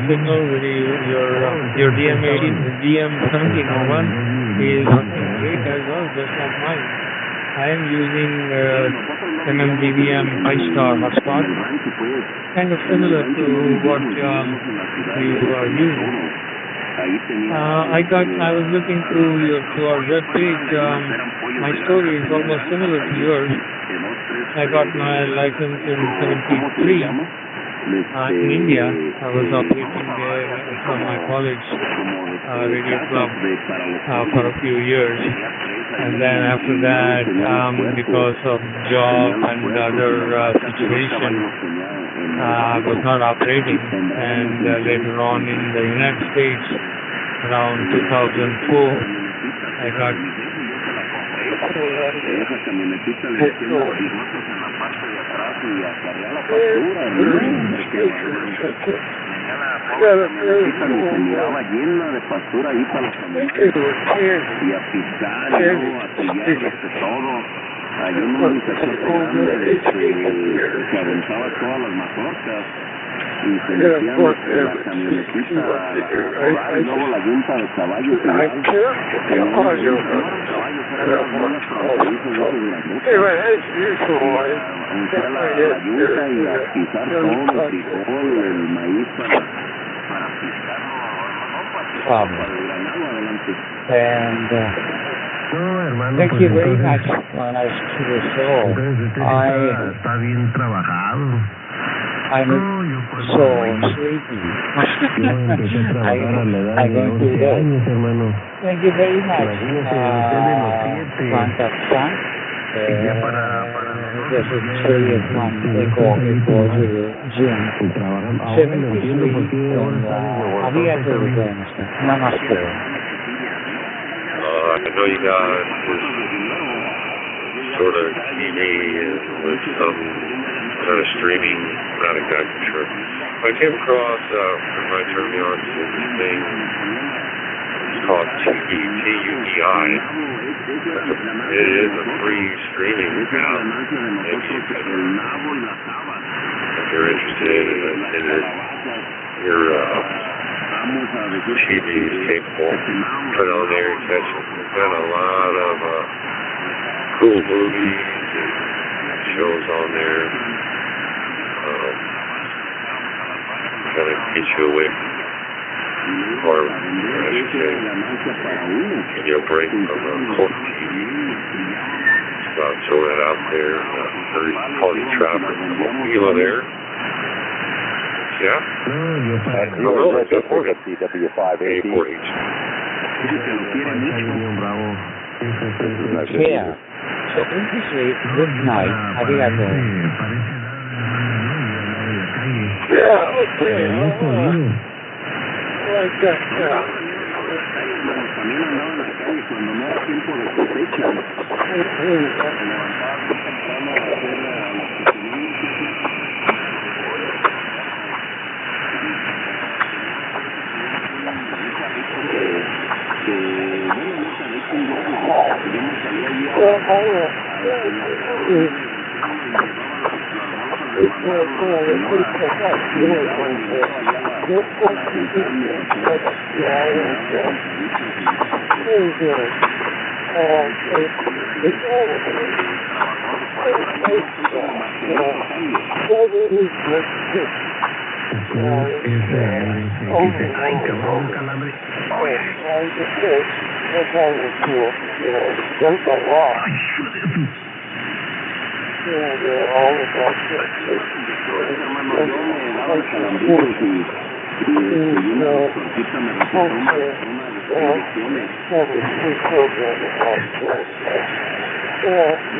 signal, your DM1701 is great as well, just like mine. I am using MMDVM 5-star hotspot, kind of similar to what you are using. I was looking through to our web page. My story is almost similar to yours. I got my license in 73 in India. I was operating there from my college radio club for a few years. And then after that, because of job and other situations, I was not operating. And later on in the United States, around 2004, I got esa camionetita le decían los bigotes en la parte de atrás y acarrea la factura, camionetita ni se miraba llena de pastura ahí para los camioneros y a pisar, a trillarlos de todo. Hay una organización grande que aventaba todas las mazorcas y se metían la camionetita y luego la yunta de caballos la yunta y a pisar todo el frijol, el maíz para pisarlo, para el granado adelante. And thank you very much. Nice to the show. Está bien trabajado. I'm so sleepy. I'm going to bed. Thank you very much. This is serious one. They call me for the gym. 73. A riato di questo. Namaste. I know you guys this sort of TV with some kind of streaming, not exactly sure. I came across, I turned me on to this thing, it's called TUDI. It is a free streaming app. Maybe you could, if you're interested in it, your TV is capable. Put it on there and catch it. We've got a lot of cool movies and shows on there. Kind of get you away, or I should say, give you a break from court TV. Just about throw that out there. Very plenty of traffic. Mobile there. Yeah? DW5AD. Yeah. So obviously, this night, I think I go. Yeah, okay. Like that, yeah. También andaba en la calle cuando no era tiempo de cosecha.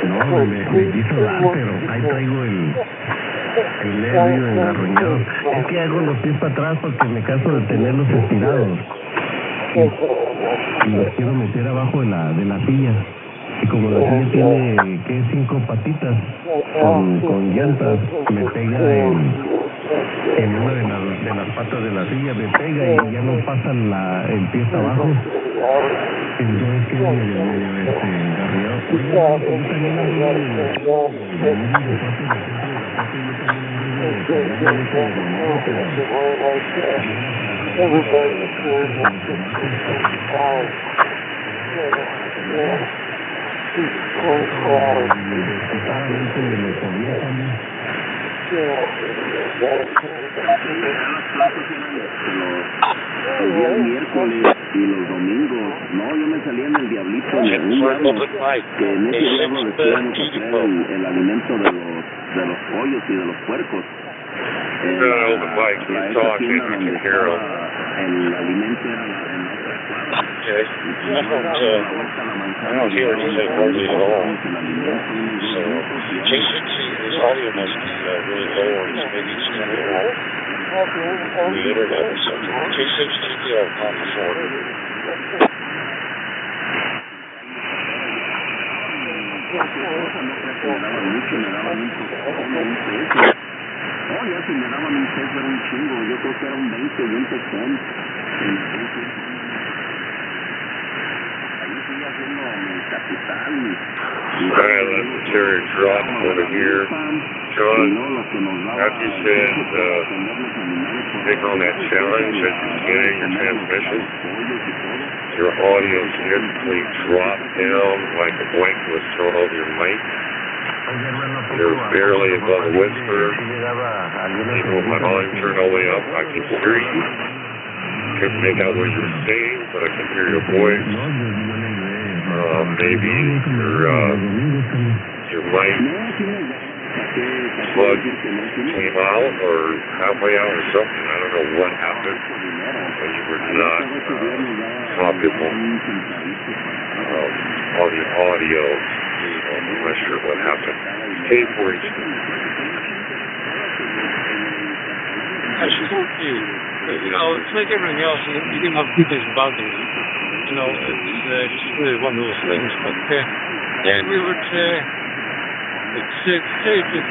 No, me quiso dar, pero ahí traigo el nervio engarruñado. Es que hago los pies para atrás porque me canso de tenerlos estirados. Y los quiero meter abajo de la silla. Y como la silla tiene, 5 patitas con llantas, me pega en una de las patas de la silla, me pega y ya no pasa el pie hasta abajo. Entonces quedo medio engarriado. Yo también ando el día miércoles y los domingos. No, yo me salía en el diablito, en un diablo, que en ese diablo les íbamos a traer el alimento de los pollos y de los puercos. La esa tienda donde estaba el alimento era en otra cuadra. Okay. I don't hear anything hardly at all. So, his audio must be really low, or maybe it's coming on the internet or something. K6TP, I've called before. Oh, ya si me daban un peso era un chingo, yo creo que era un 20 y un pezón. Ahí fui haciendo mi capital. Alright, let the carrier drop over here. John, after you said take on that challenge at the beginning of your transmission, your audio significantly dropped down like a blanket was thrown over your mic. You're barely above a whisper. Even with my volume turned all the way up, I can hear you. Couldn't make out what you were saying, but I can hear your voice. Maybe your mic plug came out or halfway out or something. I don't know what happened, but you were not comfortable on the audio. I'm not sure what happened. Hey, for each. You know, it's like everything else. You can have good things and bad things. You know, it's just really one of those things. But yeah, we would take it,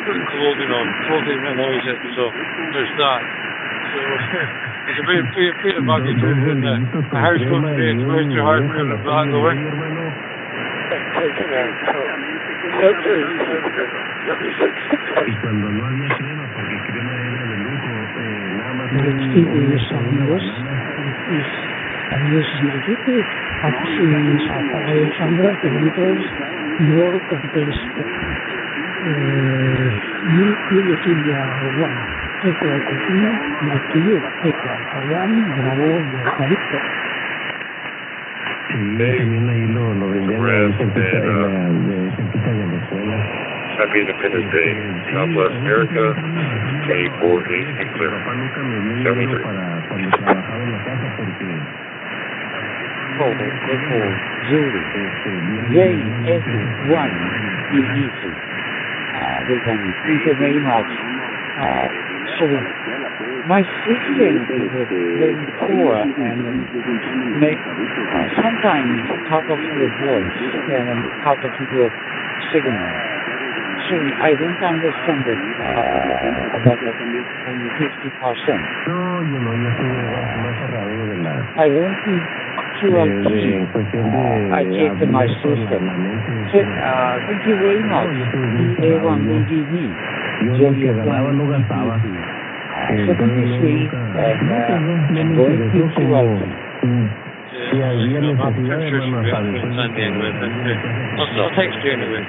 putting clothing on, clothing annoys it, so there's that. So it's a bit of baggage in the house going to be, it's way too hard for him to back away. This is my duty. Actions of Alexandra kilometers north of the Militilla 1. Eco Cocina, Martillo, Eco Alcalán, Bravo, Eucalipto. También ahí lo vendían en la escuela. Happy Independence Day. God bless America. K48 and clear. 73. Cuando trabajaba en la casa porque Echo Zulu JS1 EEC. Thank you very much. So my system is very poor and make sometimes cut off the voice and cut off the signal. So I don't understand it about the 50%. I want to I checked my system. Thank you very much. DA1BDV. 73 and going to I'll text you anyway.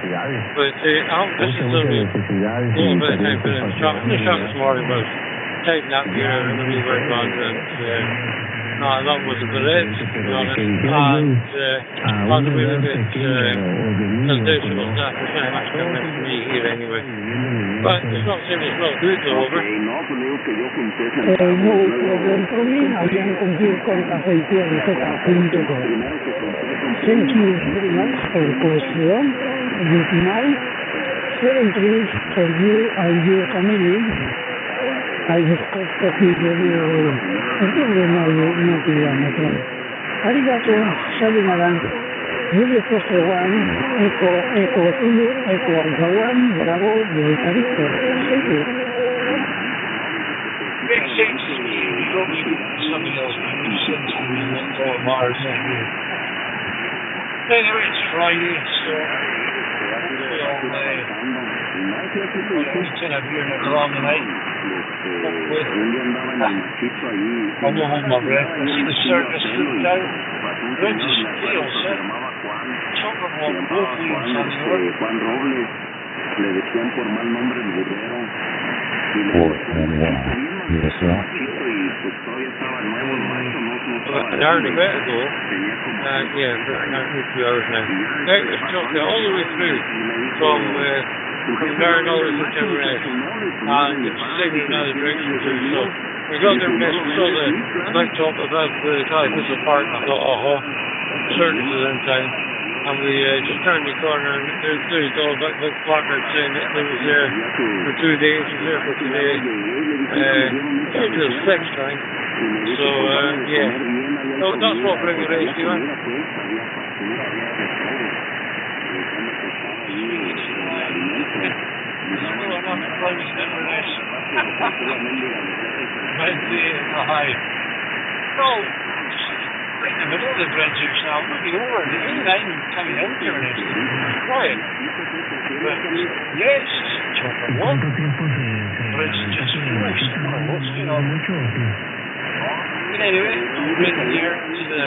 But this is a little bit of time for the instruction this morning was taking that gear and the rework on and That was great, to be honest. And by the way, we get sensational traffic very much coming in from me here anyway. But it's not saying it's not good, over. No, dentro mí habían cumplido con la región de Z.com. Thank you very much for consideration. Good night. 7 days for you and your family. I expect that you will Arigato, sayonara. Really first one, Echo Zulu, Echo Alpha 1, Bravo, Delta Victor. Thank you. Makes sense to me. You don't need somebody else. It makes sense to me. That's all Mars. Anyway, it's Friday, so hopefully I'll kind of hear it along the night. Hopefully. I'll hold my breath. I see the circus freaked out. Bridges fails, Chopper won't both wheels on the order. An hour and a bit ago, yeah, not 2 hours now. It was trucked all the way through from Darren all the way to Timberlake, and it was signaling in other directions too. So we got there and we saw the big top above the California Park, and I thought, certain it was in time. And we just turned the corner, and there you go, big placard saying that it was there for 2 days, it was there for today. It was fixed, I think. So, yeah. So that's what we're going to race to, right in the middle of the bridge here, so I'm looking over the A9 coming in here and it's quiet. But yes, Chopper 1. Bridge just finished. What's going on? But anyway, I'm bringing here to the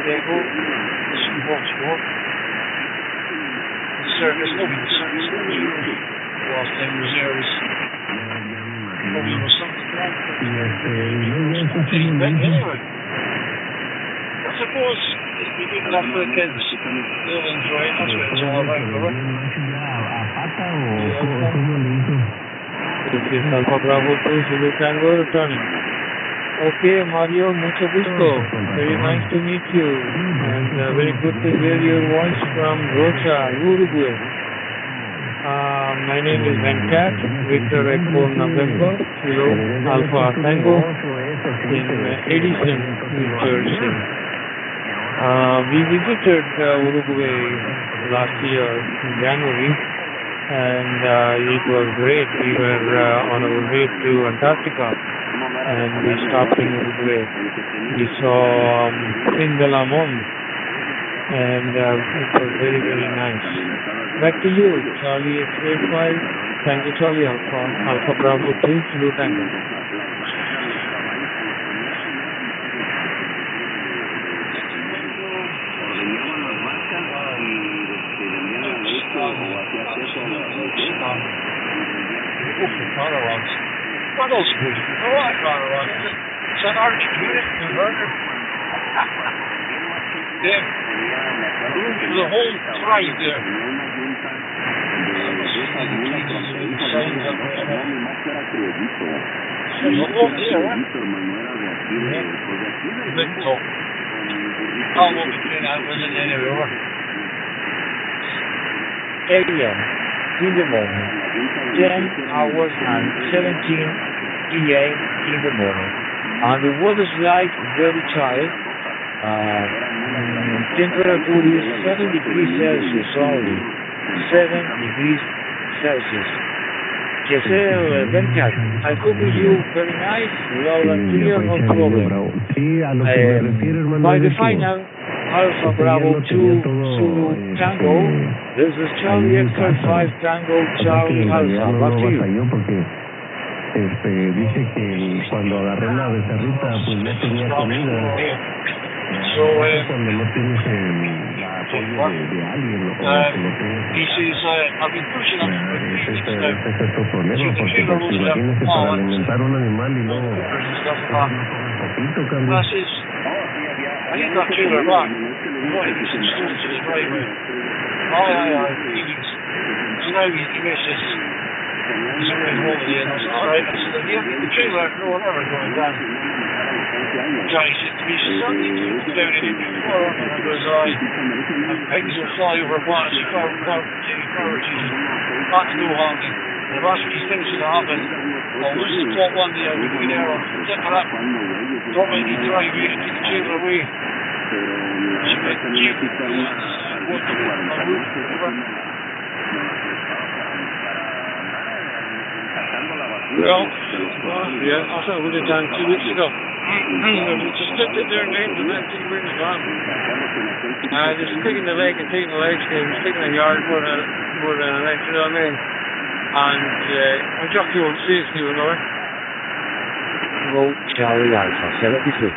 depot. See what's what. The service, nobody the service whilst in reserves. Probably was something like that. Anyway. I suppose it'd be good enough for the kids. They'll enjoy it. That's what it's all about, brother. This is Alpha Bravo 2, Zulu Tango returning. Okay, Mario, mucho gusto. Very nice to meet you. And very good to hear your voice from Rocha, Uruguay. My name is Venkat, Victor Echo November, Kilo Alpha Tango in Edison, New Jersey. We visited Uruguay last year in January, and it was great. We were on our way to Antarctica, and we stopped in Uruguay. We saw Pindalamon, and it was very, very nice. Back to you, Charlie X-Ray 5. Thank you, Charlie Alpha Bravo 2, Zulu Tango. What else would you know? I got it on. It's an arch unit converter. Yeah. Room for the whole tribe there. Big top. I won't be doing that with it anyway. AM in the morning, 10 hours and 17 PM in the morning, and the weather's like very tight. Temperature is 7 degrees Celsius only, 7 degrees Celsius. Giselle Venkat, I hope you very nice, loud and clear, no problem. By the final, Alpha Bravo 2 Zulu Tango, this is Charlie X-Ray 5 Tango Charlie Alpha. Back to you. Dice que cuando agarré la becerrita pues no tenía comida. Cuando no tienes la tell you what. He says, I've been pushing up for 3 weeks now. So the trailer loads up all and stuff and I says, I need that trailer back. What if it's installed to the driveway? Aye, 3 weeks. So now he traces, he's away on holiday, and I said, alright, I said, have you got the trailer? No, never going down. Johnny said to me, he says, I need to go down any before, and I goes, aye, and pigs will fly over planets, that's no handy. And if that's what he thinks is going to happen, I'll lose the plot one day, I'll be going there, I'll tip her up, don't let me drive you to take the trailer away. She went, well, yeah, I thought I would have done 2 weeks ago. Just stood it there and then take away the van. Just taking the leg and taking the legs down, sticking in the yard more than anything, you know what I mean? And I'm just the old says to you, know. Tango Charlie Alpha 73.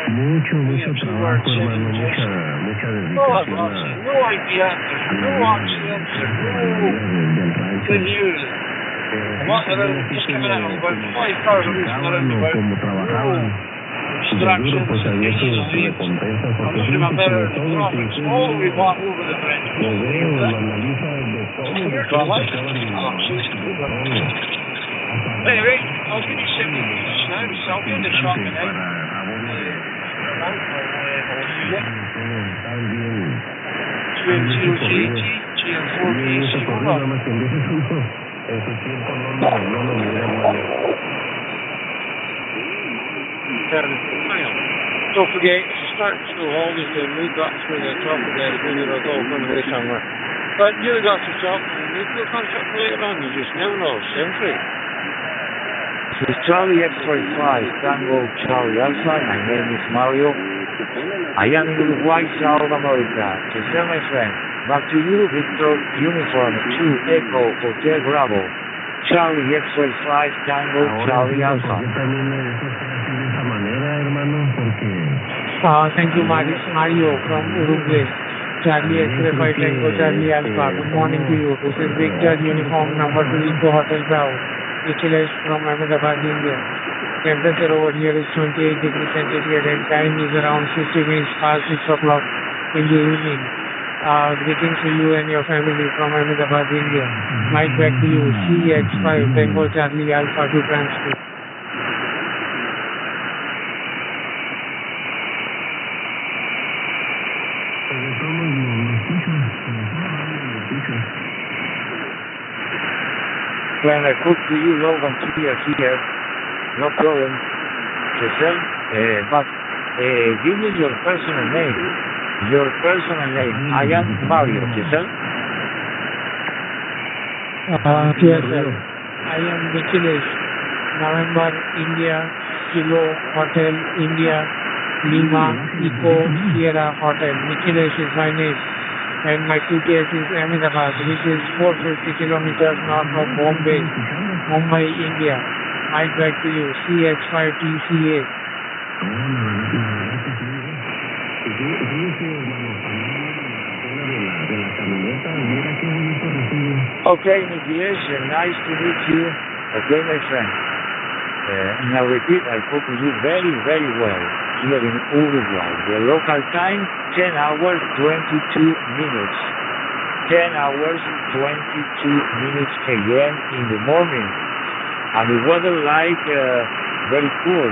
Mucho trabajo, hermano, mucha dedicación. No idea, no accidents, no good news. Just coming out of about 5 cars a week from the roundabout. Distractions, things to leave. I'm looking at better traffic all the way back over the bridge. Anyway, I'll give you 70 pieces now, so I'll be in the shop tonight. Don't forget, if you start school holidays, then we got through the traffic there to bring it all going away somewhere. But you got yourself, and we will contact later on, you just never know, 7-3. This is Charlie X-45 Tango Charlie Alpha. My name is Mario. I am in Uruguay, South America. To say, my friend, back to you, Victor, Uniform 2 Echo Hotel Bravo, Charlie X-45 Tango Charlie Alpha. Thank you, Mario from Uruguay. Charlie X-45 Tango Charlie Alpha. Good morning to you. This is Victor, Uniform number 2 Echo Hotel Bravo. Nikhil from Ahmedabad, India. Temperature over here is 28 degrees centigrade and time is around 50 minutes past 6 o'clock in the evening. Greetings to you and your family from Ahmedabad, India. Mike, back to you. CH5 Tango Charlie Alpha to transfer. When I cook to you low and clear here, no problem. But give me your personal name. Your personal name. I am Mario, yes, sir? Yes, sir. I am Nikhilesh. November, India, Kilo, Hotel, India, Lima, Eco, Sierra, Hotel. Nikhilesh is my name. And my QTS is Ahmedabad, which is 450 kilometers north of Bombay, Mumbai, India. Right back to you, CH5TCA. Okay, Nikhilesh, nice to meet you. Okay, my friend. And I repeat, I hope you very, very well here in Uruguay. The local time, 10 hours, 22 minutes. 10 hours, 22 minutes a.m. in the morning. And the weather like very cool.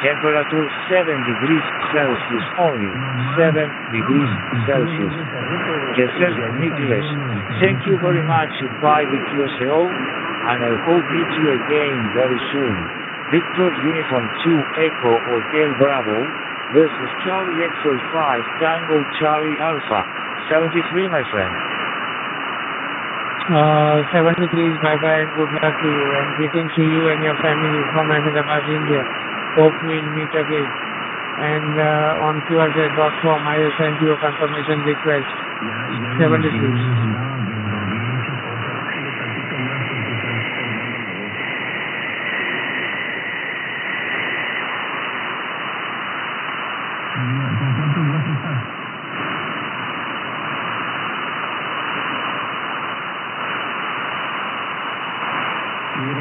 Temperature 7 degrees Celsius only. 7 degrees Celsius. Yes, sir, Nicholas. Thank you very much by the QSO, and I hope meet you again very soon. Victor Uniform 2 Echo Hotel Bravo. This is Charlie X-45 Tango Charlie Alpha. 73, my friend. 73 is bye-bye and good luck to you. And greetings to you and your family from Ahmedabad, India. Hope we'll meet again. And on QRZ.com, I will send you a confirmation request. 73. Mira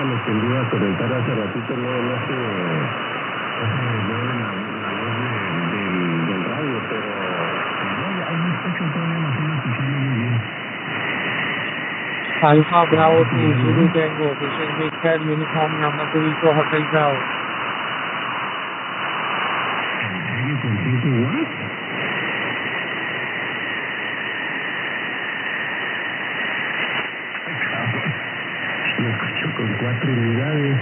lo que le iba a comentar hace ratito, no sé ver la voz del radio, pero no, hay mucho todavía lo estoy escuchando muy bien. Alpha Bravo to Zulu Tango, this is Victor Uniform number 2 Eco Hotel Bravo. What? Lo escucho con 4 unidades.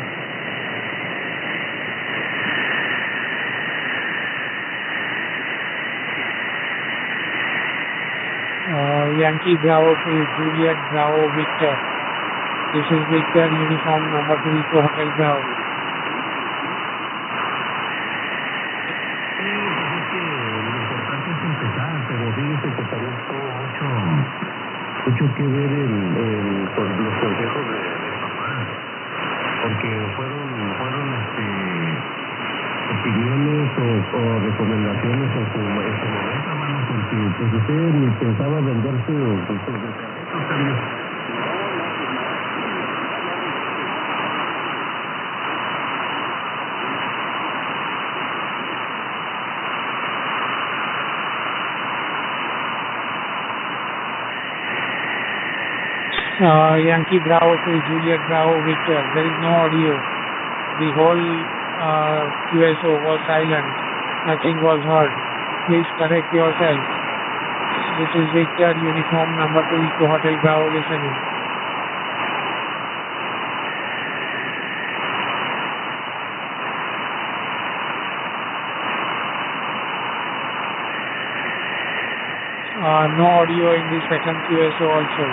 Yankee Bravo to Juliet Bravo Victor. This is Victor Uniform number 2 Eco Hotel Bravo. Pero fíjese que también tuvo mucho que ver con los consejos de papá, porque fueron opiniones o recomendaciones en su momento, hermano, porque pues usted ni pensaba vender sus deseos también. Yankee Bravo to Juliet Bravo Victor. There is no audio. The whole QSO was silent. Nothing was heard. Please correct yourself. This is Victor Uniform number 2 Eco Hotel Bravo listening. No audio in the second QSO also.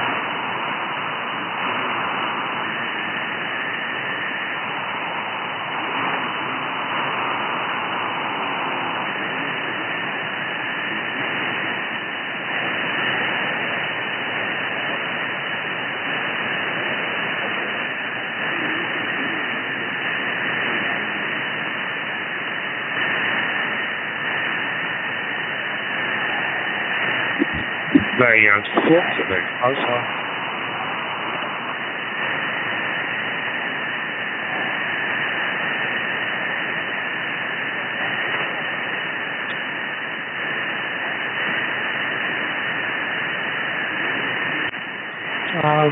They fought at me. Also.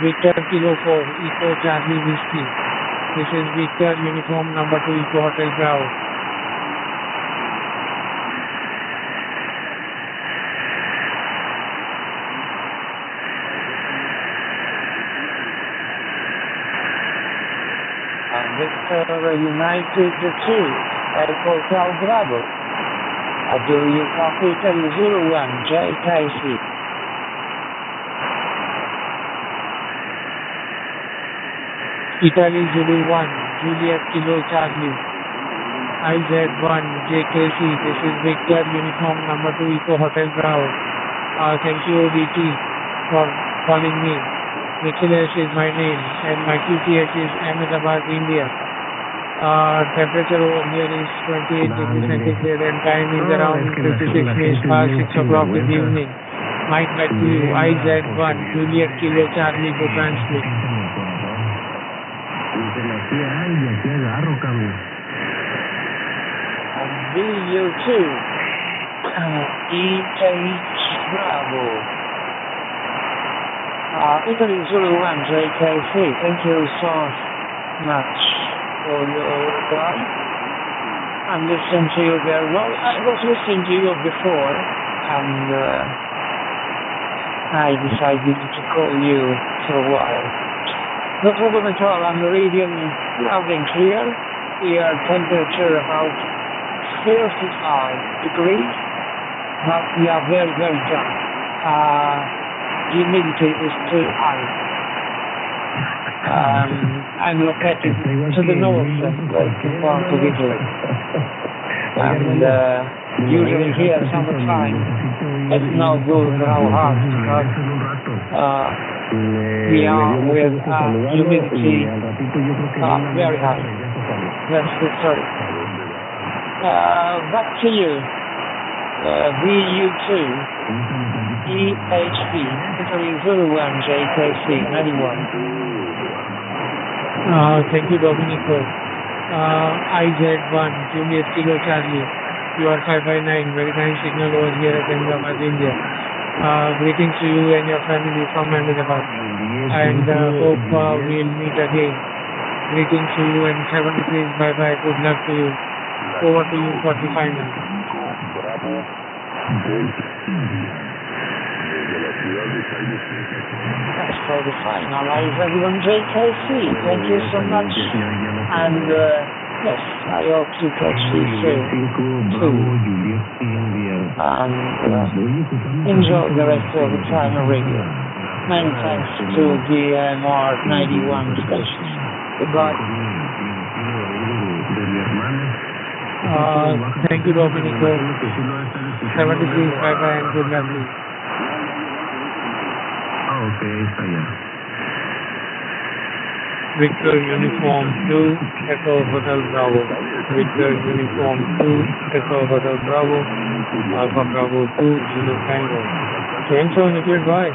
Victor Kilo 4 Eco Charlie Whiskey. This is Victor Uniform number 2 Eco Hotel Bravo. Victor United 2 Echo Hotel Bravo. Do you copy 1001 JKC? Italy Zulu 1 Juliet Kilo Charlie. IZ1 JKC. This is Victor Uniform number 2 Eco Hotel Bravo. Thank you DT for calling me. Nicholas is my name and my QTH is Ahmedabad, India. Temperature over here is 28 degrees centigrade and time is around 56 minutes past 6 o'clock in the evening. Mike back to you. IZ1 Juliet Kilo Charlie to transmit. VU2 EH Bravo. Italy Zulu 1 JKC. Thank you so much for your reply. I'm listening to you very well. I was listening to you before and I decided to call you for a while. No problem at all. I'm reading loud and clear. Here temperature about 35 degrees, but we are very, very dry. Humidity is too high. I'm located to the north, to part of Italy. And usually here, summertime, it's no good for our heart because we are with humidity very high. That's the story. Back to you. VU2 EHP, Italy Zulu 1 JKC 91. Thank you, Domenico. IZ1 Juliet Kilo Charlie, you are 559, very nice signal over here at Ahmedabad, India. Greetings to you and your family from Ahmedabad, and hope we'll meet again. Greetings to you and 73, bye-bye, good luck to you. Over to you for the final. That's for the final. Everyone, JKC, thank you so much. And yes, I hope you catch these too. And enjoy the rest of the China radio. Many thanks to DMR 91 station. Goodbye. Thank you, Domenico. 73, bye-bye, and good luck. Okay, Victor Uniform 2, Echo Hotel Bravo. Victor Uniform 2, Echo Hotel Bravo. Alpha Bravo 2, Zulu Tango. Train so Nikhil, bye.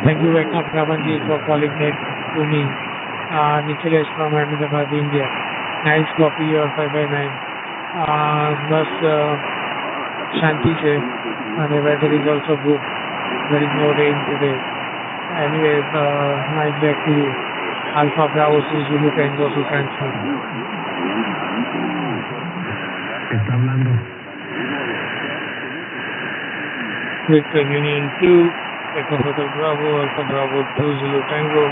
Thank you, Ramanji, for calling that to me. Nikhilesh from Ahmedabad, India. Nice copy, your 5x9. Bus Shanti se, and the weather is also good. There is no rain today. Anyway, nice back to you. Alpha Bravo 6 Zulu Tango to transfer. Está hablando. Victor Union 2, Echo Hotel Bravo, Alpha Bravo 2 Zulu Tango.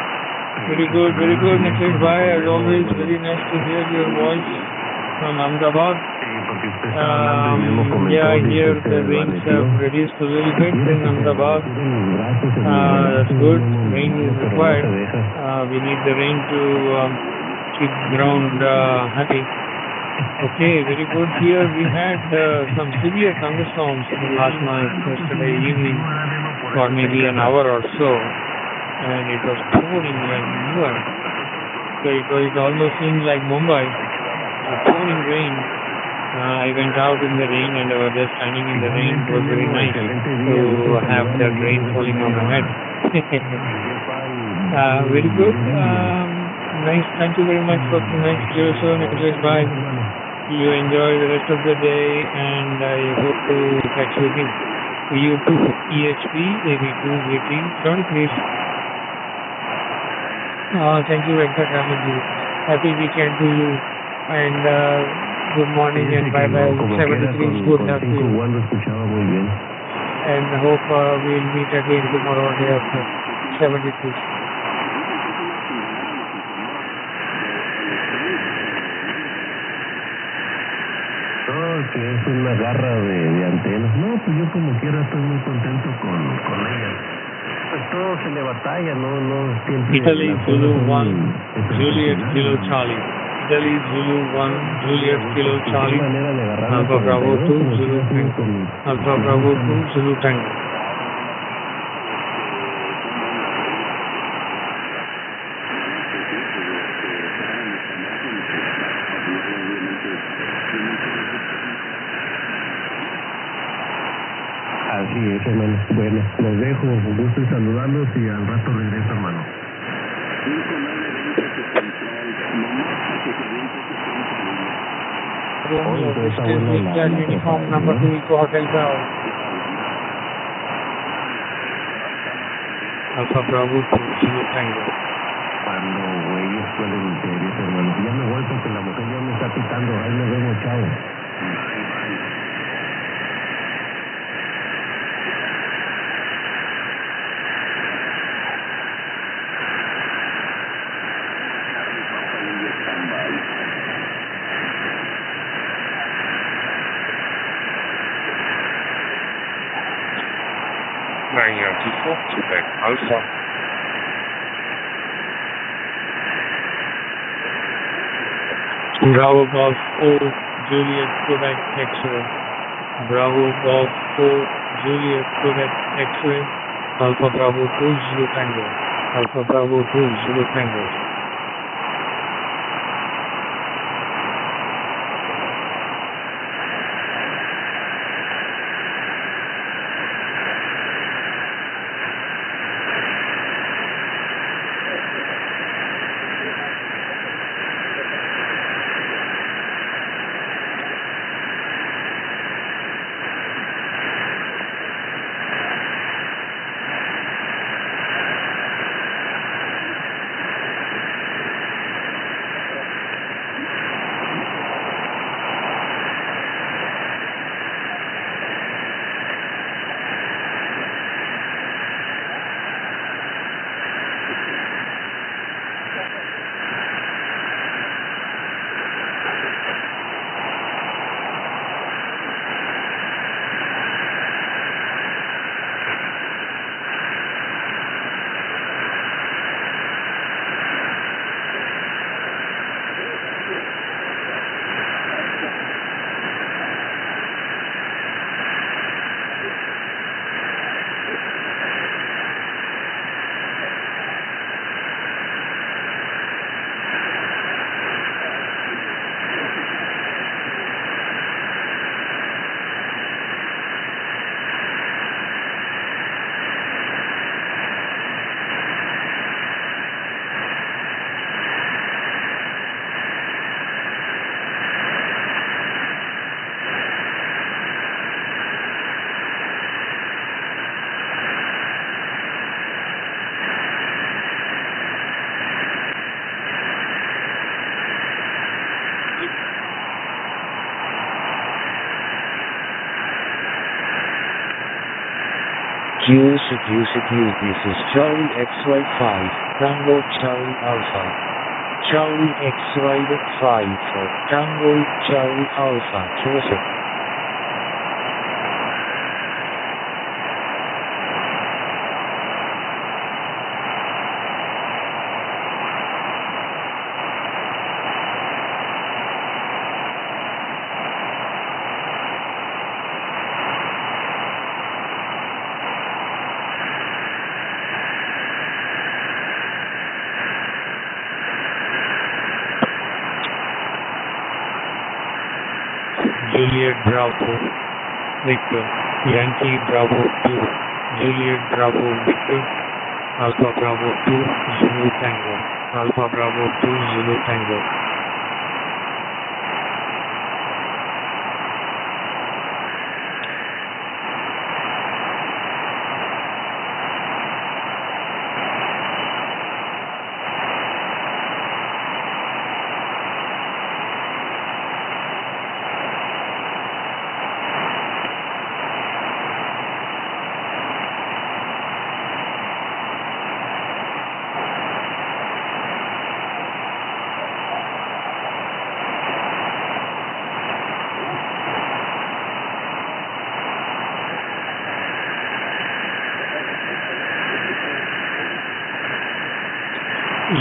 Very good, Nikhil. Bye. As always, very nice to hear your voice from Ahmedabad. Yeah, I hear the rains have reduced a little bit in Ahmedabad. That's good. Rain is required. We need the rain to keep ground happy. Okay, very good. Here we had some severe thunderstorms last night, yesterday evening, for maybe an hour or so. And it was pouring like Mumbai. So it almost seemed like Mumbai. Pouring rain. I went out in the rain and I was just standing in the rain. It was very nice to have that rain falling on my head. Very good. Nice. Thank you very much for tonight's show. Bye. You enjoy the rest of the day and I hope to catch you again. You too. EHP 8280. Front please. Thank you, Ramanji. Happy weekend to you, and good morning and bye-bye. 73 good luck to you. And hope we'll meet again tomorrow day after. 73. Que es una garra de antenas. No, pues yo como quiera estoy muy contento con ella. Pues todo se le batalla, no siempre. Italy Zulu 1, Juliet Kilo Charlie. Italy Zulu 1, Juliet Kilo Charlie. Alpha Bravo 2, Zulu Tango. Alpha Bravo 2, Zulu Tango. Así es, hermano. Bueno, los dejo. Un gusto en saludarlos y al rato regreso, hermano. Uniform number 2 Eco Hotel Bravo. Alpha Bravo 2 Zulu Tango. Cuando güeyes pueden interés, hermano. Ya me voy porque la mujer ya me está pitando. Ahí nos vemos, chao. Yankee 4, Quebec Alpha. Bravo Golf 4, Juliet Quebec X-ray. Bravo Golf 4, Juliet Quebec X-ray. Alpha Bravo 2 Zulu Tango. Alpha Bravo 2 Zulu Tango. This is Charlie X-Ray 5, Tango Charlie Alpha. Charlie X-Ray 5, Tango Charlie Alpha. Terrific. Juliet Bravo Victor, Yankee Bravo 2, Juliet Bravo Victor, Alpha Bravo 2, Zulu Tango, Alpha Bravo 2, Zulu Tango.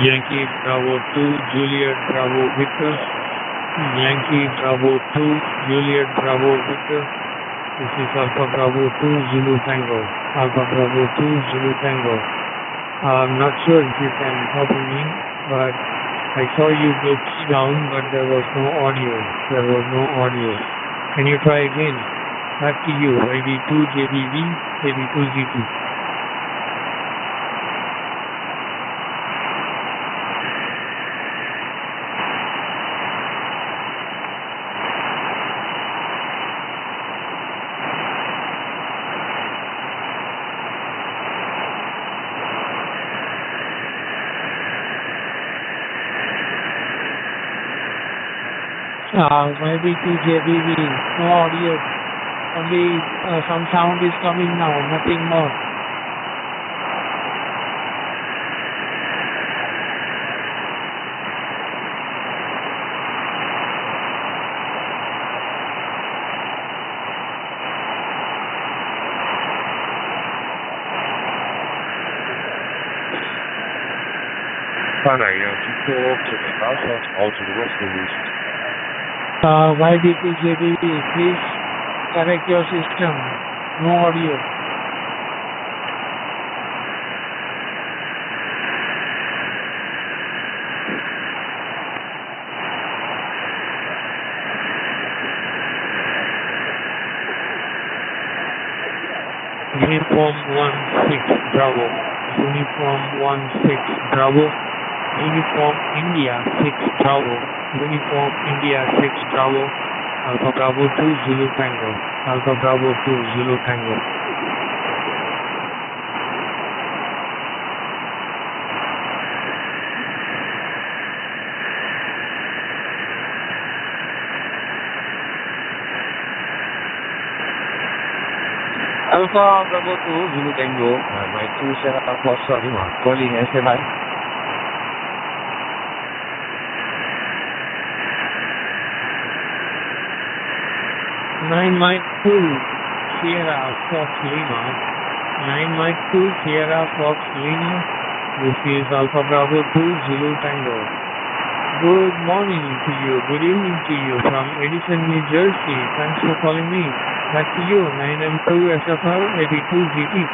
Yankee Bravo 2, Juliet Bravo Victor, Yankee Bravo 2, Juliet Bravo Victor. This is Alpha Bravo 2, Zulu Tango, Alpha Bravo 2, Zulu Tango. I'm not sure if you can help me, but I saw you glitch down, but there was no audio. Can you try again? Back to you, AB2 JBV, AB2 Z2. Maybe to JBV, no audio, only some sound is coming now, nothing more. Out to the rest of the list. YB2JBV, please correct your system. No audio. Uniform 16 Bravo. Uniform 16 Bravo. Uniform India 6 Bravo. Uniform India 6 Bravo, Alpha Bravo 2 Zulu Tango, Alpha Bravo 2 Zulu Tango. Alpha Bravo 2 Zulu Tango, my 2 Sarah Foster Lima, calling SMI. 9 Mike 2 Sierra Fox Lima, 9 Mike 2 Sierra Fox Lima. This is Alpha Bravo 2 Zulu Tango. Good morning to you, good evening to you from Edison, New Jersey. Thanks for calling me. Back to you, 9M2 SFR 82 GT.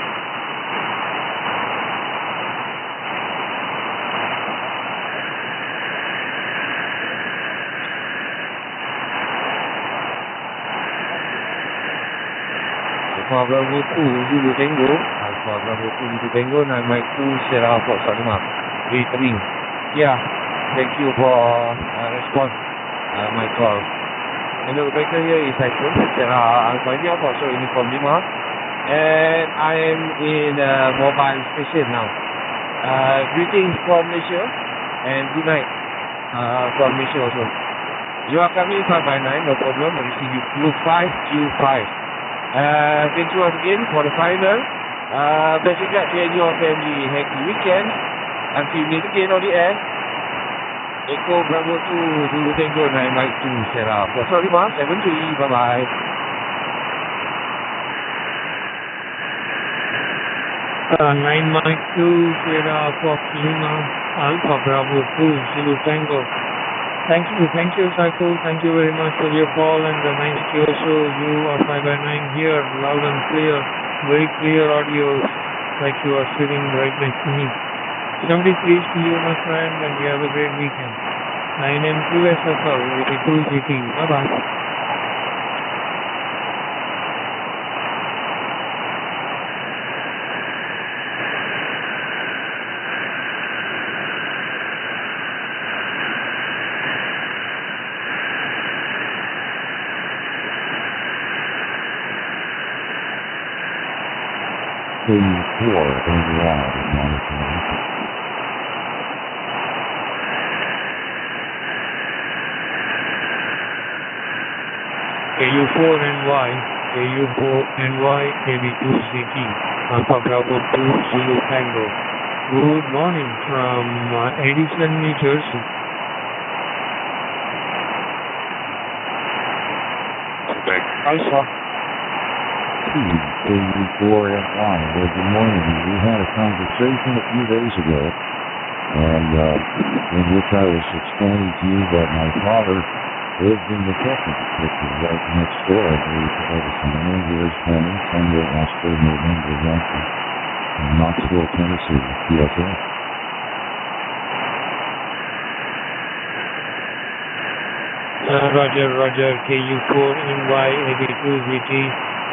Alpha Bravo 2 Zulu Tango, Alpha Bravo 2 Zulu Tango, 9 Mike 2 Sierra Fox Lima. Returning. Yeah, thank you for response my call. Hello, operator, here is Cycle, Sierra Alpha India for show uniform Lima, and I am in a mobile station now. Greetings from Malaysia and good night from Malaysia also. You are coming 5 by 9, no problem. I receive you Blue 5 Q5. Thank you once again for the final Basically, I tell your family happy weekend. Until meet again on the air. Echo Bravo 2, Zulu Tango 9 Mike 2, Sarah. Sorry, Mom, 73. Bye-bye. Nine Mike 2, Sierra Fox Lima, Alpha Bravo 2, Zulu Tango. Thank you, Saiful. Thank you very much for your call and the nice QSO. You are 5x9 here, loud and clear, very clear audio, like you are sitting right next to me. 73 to you, my friend, and you have a great weekend. 9M2SFL, 82 GT. Bye-bye. KU4 NY monitoring. KU4NY, KU4NY, AB2CT, Alpha Bravo 2, Zulu Tango. Good morning from Edison, New Jersey. Alpha. KU4NY. Well, good morning. We had a conversation a few days ago, and in which I was explaining to you that my father lived in the Texas, which is right next door. I believe that was the name of his family, Tango Oscar November Yankee, in Knoxville, Tennessee, PSA. Roger, KU4NY, AB2ZT.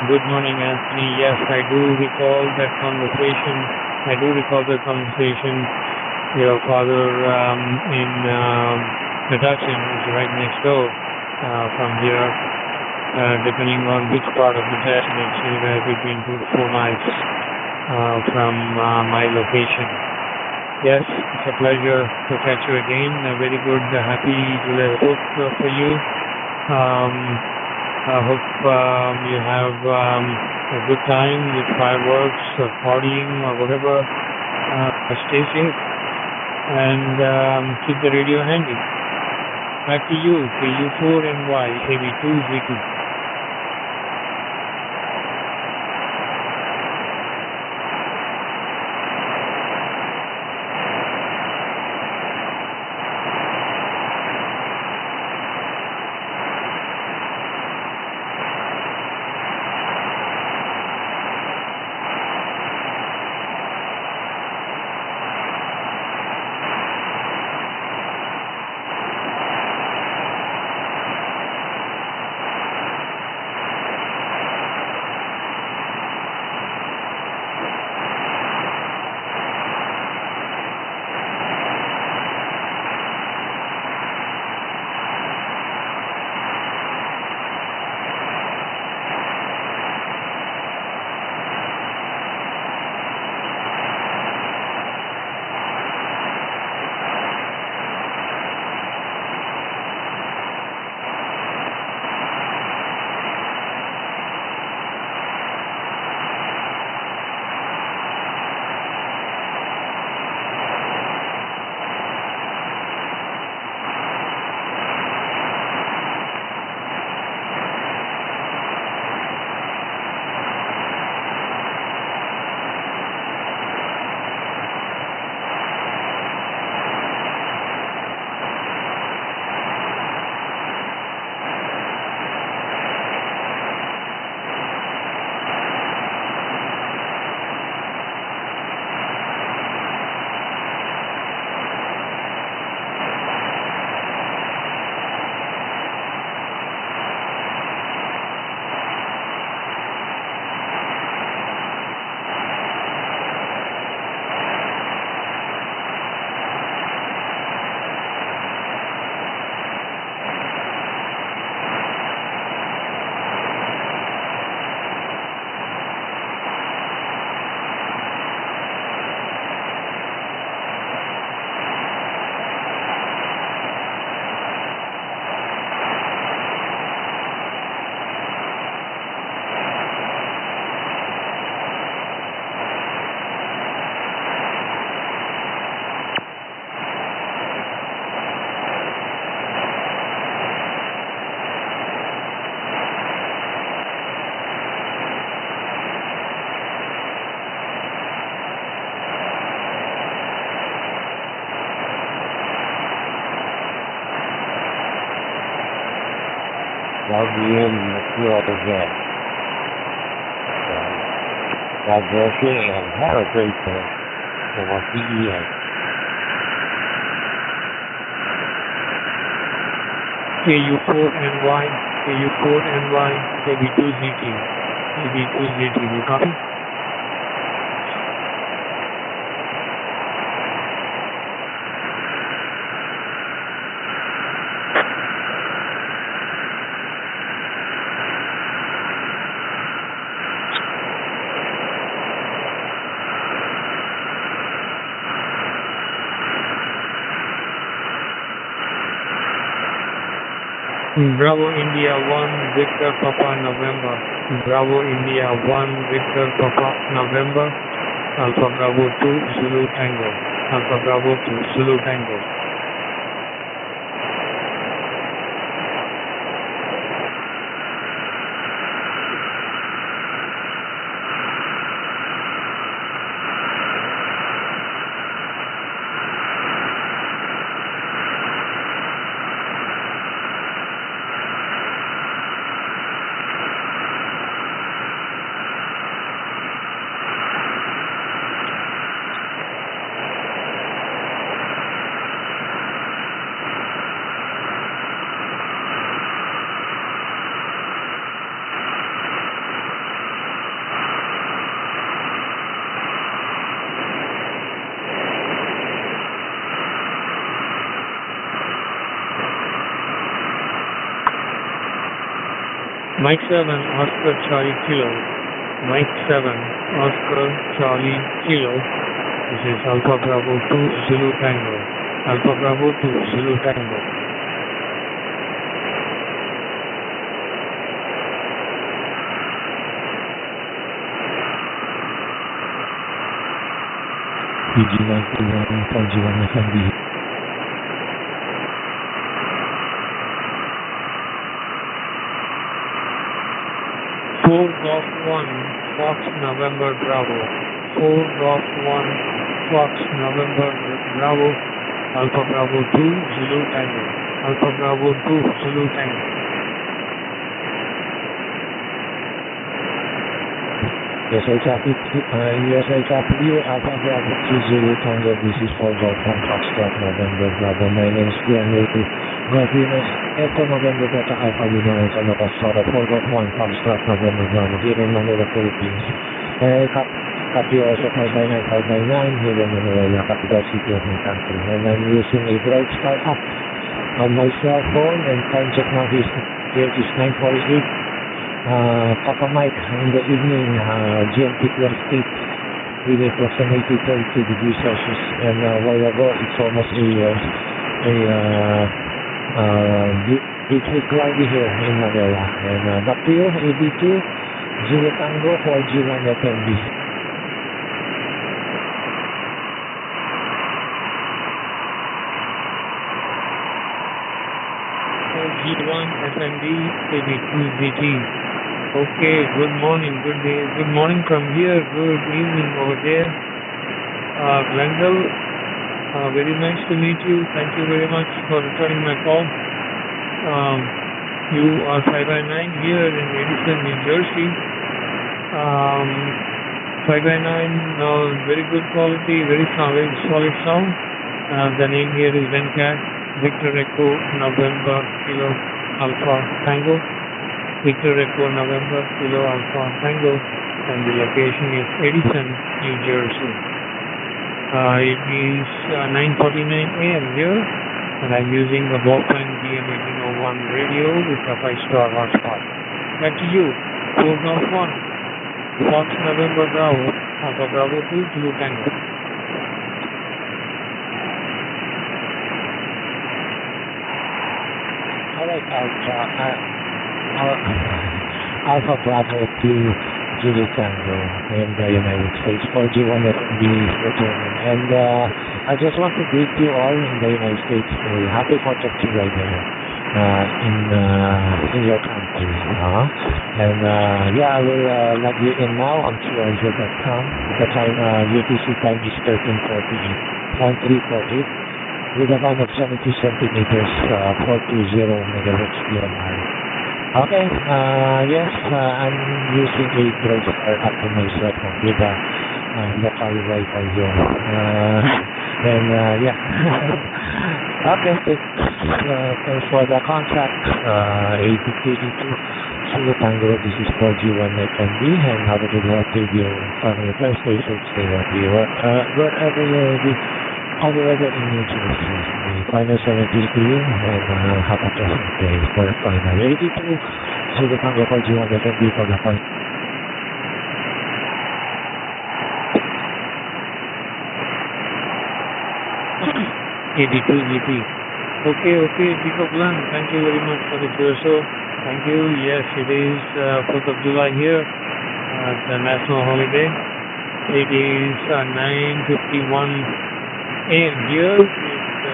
Good morning, Anthony. Yes, I do recall that conversation. Your father in Metuchen is right next door from here. Depending on which part of Metuchen, it's anywhere between 2 to 4 miles from my location. Yes, it's a pleasure to catch you again. A very good, happy July 4th for you. I hope you have a good time with fireworks or partying or whatever. Stay safe and keep the radio handy. Back to you, KU4NY, AB2ZT. I'll be in a few hours there. God bless you and have a great day. YAVAPI. KU4NY, KU4NY, KB2ZT, KB2ZT, you copy? Bravo India 1 Victor Papa November. Bravo India 1 Victor Papa November. Alpha Bravo 2 Zulu Tango. Alpha Bravo 2 Zulu Tango. Mike 7, Oscar Charlie Kilo. Mike 7, Oscar Charlie Kilo. This is Alpha Bravo 2 Zulu Tango. Alpha Bravo 2 Zulu Tango. PG91 FMB. 4 Golf 1 Fox November Bravo. 4 Golf 1 Fox November Bravo. Alpha Bravo 2 Zulu Tango. Alpha Bravo 2 Zulu Tango. Yes, I copy. Alpha Bravo 2 Zulu Tango. This is 4 Golf 1 Fox November Bravo. My name is DMR Echo November Delta Alpha Lima and San Pastora 4 Golf 1 Fox November Bravo. Here in Manila, Philippines. Copy also 599 here in Manila, capital city of my country. And I'm using a Bright Star app on my cell phone, and time check now is 9:48. Papa Mike in the evening, GMT 12:08, with approximately 32 degrees Celsius. And a while ago, it's almost it's cloudy here in Manila. And back to you, AB2, Zulu Tango, 4G1 FMB. 4G1 FMB, KB2ZT. Okay, good morning, good day, good morning from here, good evening over there. Glendale, very nice to meet you. Thank you very much for returning my call. You are 5x9 here in Edison, New Jersey. 5x9, very good quality, very solid sound. The name here is Venkat, Victor Echo November Kilo Alpha Tango. Victor Echo November Kilo Alpha Tango, and the location is Edison, New Jersey. It is 9:49 a.m. here, and I'm using the Walkman DM1801 radio with a 5-star hotspot. Back to you, 4 Golf 1, Fox November Bravo, Alpha Bravo 2, Zulu Tango. Alright, Alpha Bravo 2 Zulu Tango in the United States, 4G1 FB returning. And I just want to greet you all in the United States. Happy 4th of July there in your country. And yeah, I will log you in now on QRZ.com. The time, UTC time is 13:48, with a band of 70 centimeters, 420 megahertz DMR. Okay, yes, I'm using a Brightstar at my cell phone with a local Wi-Fi zone. Yeah. Okay, thanks for the contact. 8222 Sulu Tango, this is 4G1 FMB, and have a good radio family fire station. Stay happy wherever you may be. All the weather in New Jersey. The final 70 to you, and have a pleasant day for final 82. Sulu Tango 4G1 FMB for the final. 82 GT. Okay, Tito Glenn, thank you very much for the QSO. Thank you. Yes, it is 4th of July here. It's a national holiday. It is 9:51 a.m. here. It's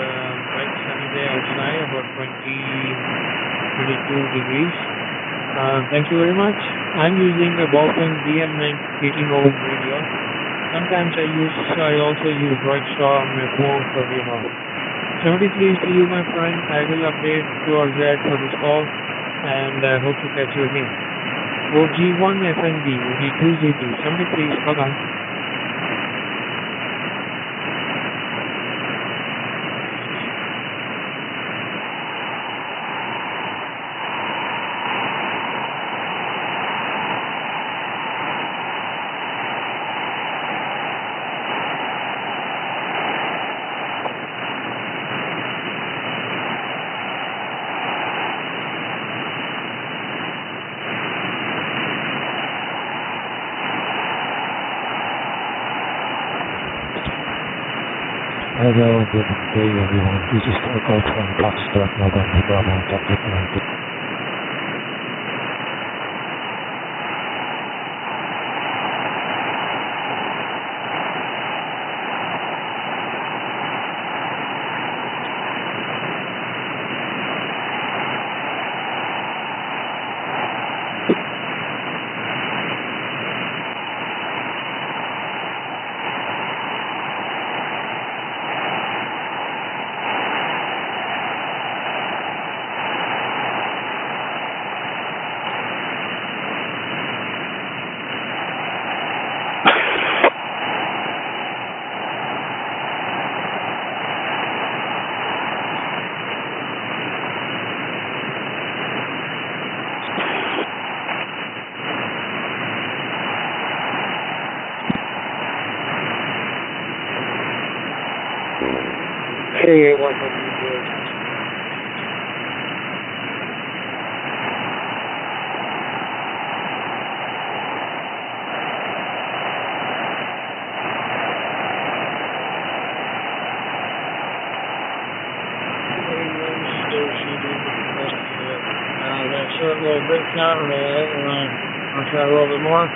bright sunny day outside, about 22 degrees. Thank you very much. I'm using a Ballpen DM18 ohm radio. Sometimes I also use Brightstar on my phone for remote. 73 to you, my friend. I will update to our Z for this call, and I hope to catch you again. 4G1 FNB, 82ZT, 73, bye-bye. Hello, good day everyone. This is Torko from Foxtrot November Bravo Topic 19. Hey, what are you doing? That's certainly a big Saturday. I'll try a little bit more.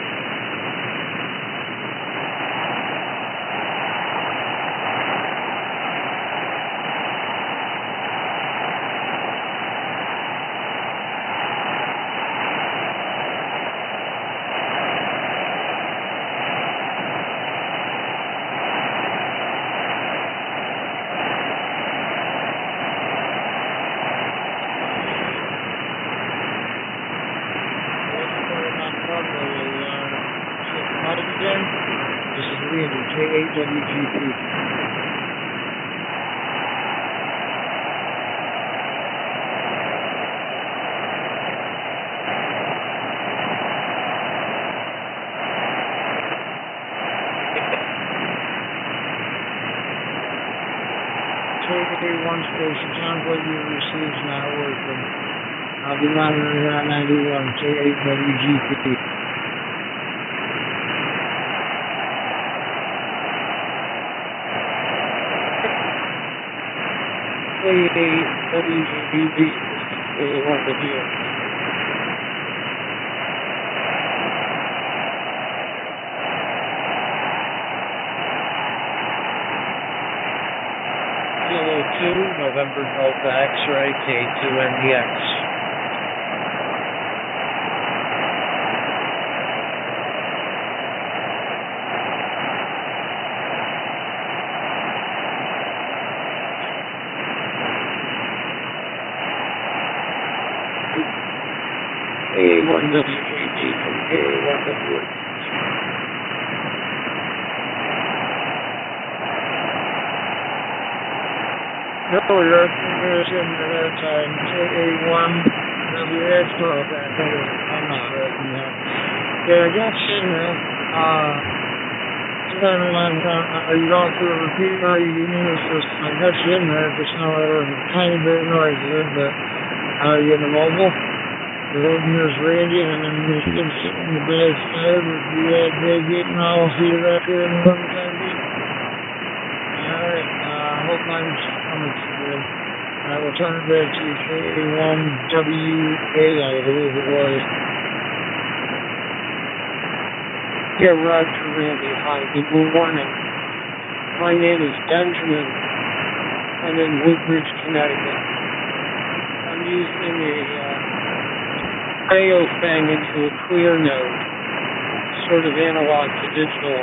This is Randy, K8WGP. K1 station, sounds like you received now working. I'll be monitoring on 91, K8WGP. WGB, A1 to here. Kilo 2, November Delta X-ray, K2NDX. AA1WJD from AA1WA. No, you're in that time. AA1WS. I'm not right now. Yeah, I got CHINO. Are you going through a repeat? Are you doing this? I got you in there, just now there was a tiny bit of noise here, but you're in the mobile. The road near's Randy, and then you're still sitting on the bad side with the big getting all heated up here in the summertime. Alright, I hope mine's coming good. I will turn it back to K1WA, I believe it was. Yeah, Roger, Randy. Hi, good morning. My name is Benjamin. I'm in Woodbridge, Connecticut. I'm using a AOFang into a clear node, sort of analog to digital,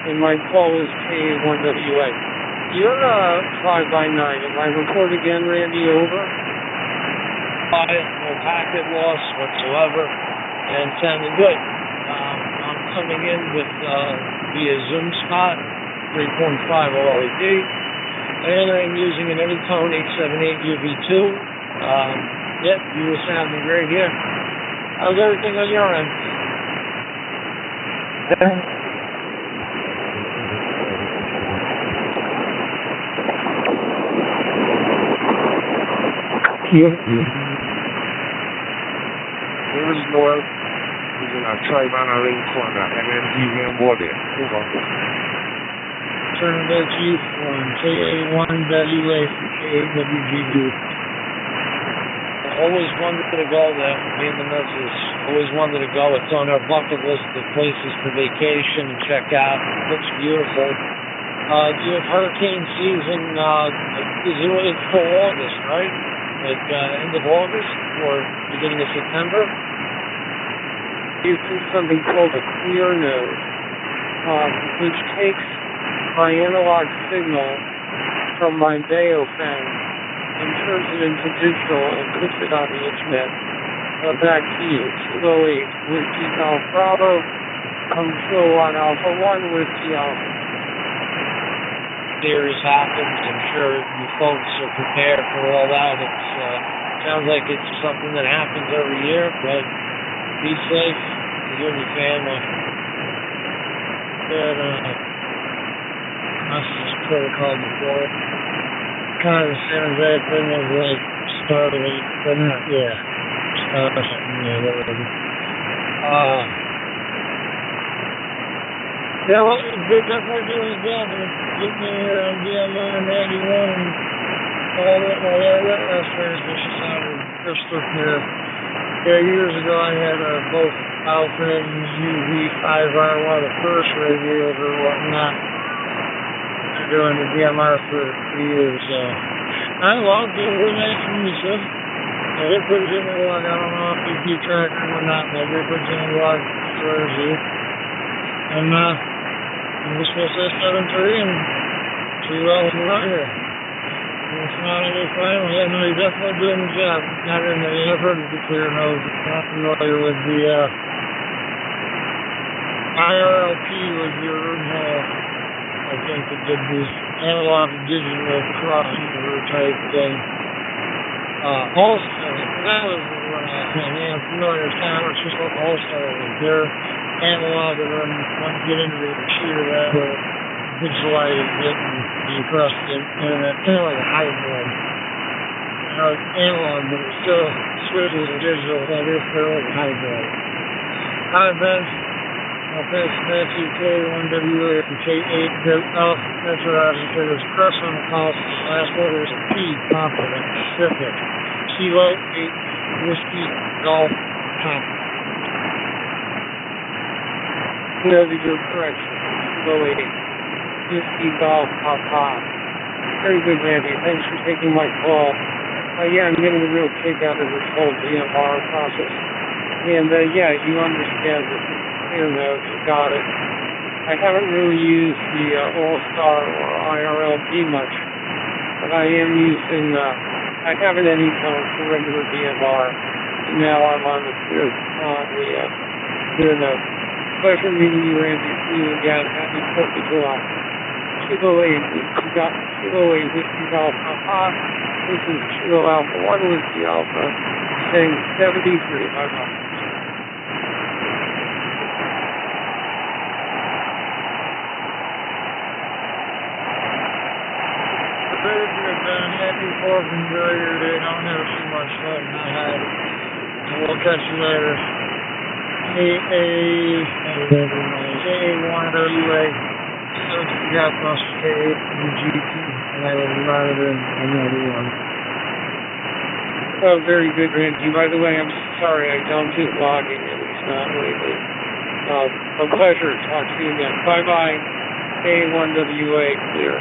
and my call is K1WA. You're 5x9. If I record again, Randy, over. No packet loss whatsoever, and sounding good. I'm coming in with via Zoom spot, 3.5 OLED, and I'm using an Anytone 878 UV2. Yep, you were sounding great here. How's everything on your end? Here. Here's Noel. He's in a tribe on a ring corner, and then DMR Radio. Over. Turn it back to you from KA1WA from KA1WGD. I always wanted to go there. Me and the missus always wanted to go. It's on our bucket list of places for vacation and check out. It looks beautiful. Do you have hurricane season? It's till August, right? Like end of August or beginning of September? Using something called a clear node, which takes my analog signal from my DEOFang and turns it into digital and puts it on the internet. Back to you. 208 Whiskey Golf Bravo, Control on Alpha 1 Whiskey Alpha. Series happens. I'm sure you folks are prepared for all that. It sounds like it's something that happens every year, but be safe, you and your family. That message protocol before. Kind of the same exact thing as like Stargate, but not, yeah. Whatever. Yeah, well, they're definitely doing his job. Get me here on DMR 91 and all that last transmission sounded crystal clear. Yeah, years ago I had both Alpha and UV5R, one of the first radios or whatnot. Been doing the DMR for 3 years, so. Well, we're nice to meet you. They put it in the log. I don't know if you keep track or not, but they put it in the log for you. And, we're supposed to start in 3 and 3 wells are out here. It's not any fine. Yeah, no, you're definitely doing the job. Not in the, I've heard of the clear nose. I'm not familiar with the, IRLP was the original, I think, that did this analog to digital crossover type thing. Also, that was when I'm familiar with Town, it's just like also, they're analog, and then once you get into the computer, that will visualize it and be across the internet, kind of like a hybrid. It's analog, but it still switches to digital, so I guess they're like a hybrid. Hi, Ben. I'll pass it back to you, K1WA and K8. That's what I was saying. There's a crest on the call. Last letter is a P, Papa, Pacific. Kilo 8, Whiskey, Golf, Papa. That'll be your correction. Kilo 8, Whiskey, Golf, Papa. Very good, Randy. Thanks for taking my call. Yeah, I'm getting a real kick out of this whole DMR process. And, yeah, you understand this. You know, you got it. I haven't really used the All-Star or IRLP much, but I am using, I have an Anytone for regular DMR, now I'm on the third on the doing a pleasure meeting you, Randy. You again. Happy 4th of July. Kilo 8 Whiskey Alpha Pop. This is Kilo Alpha 1 Whiskey Alpha. Saying 73. Bye-bye. Very good, man. Happy 4th. Enjoy your day. Don't have too much fun. I had. We'll catch you later. KA1WA. We got plus KA and GT. And I was monitoring another one. Oh, very good, Randy. By the way, I'm sorry I don't do logging, at least not lately. A pleasure to talk to you again. Bye-bye. KA1WA clear.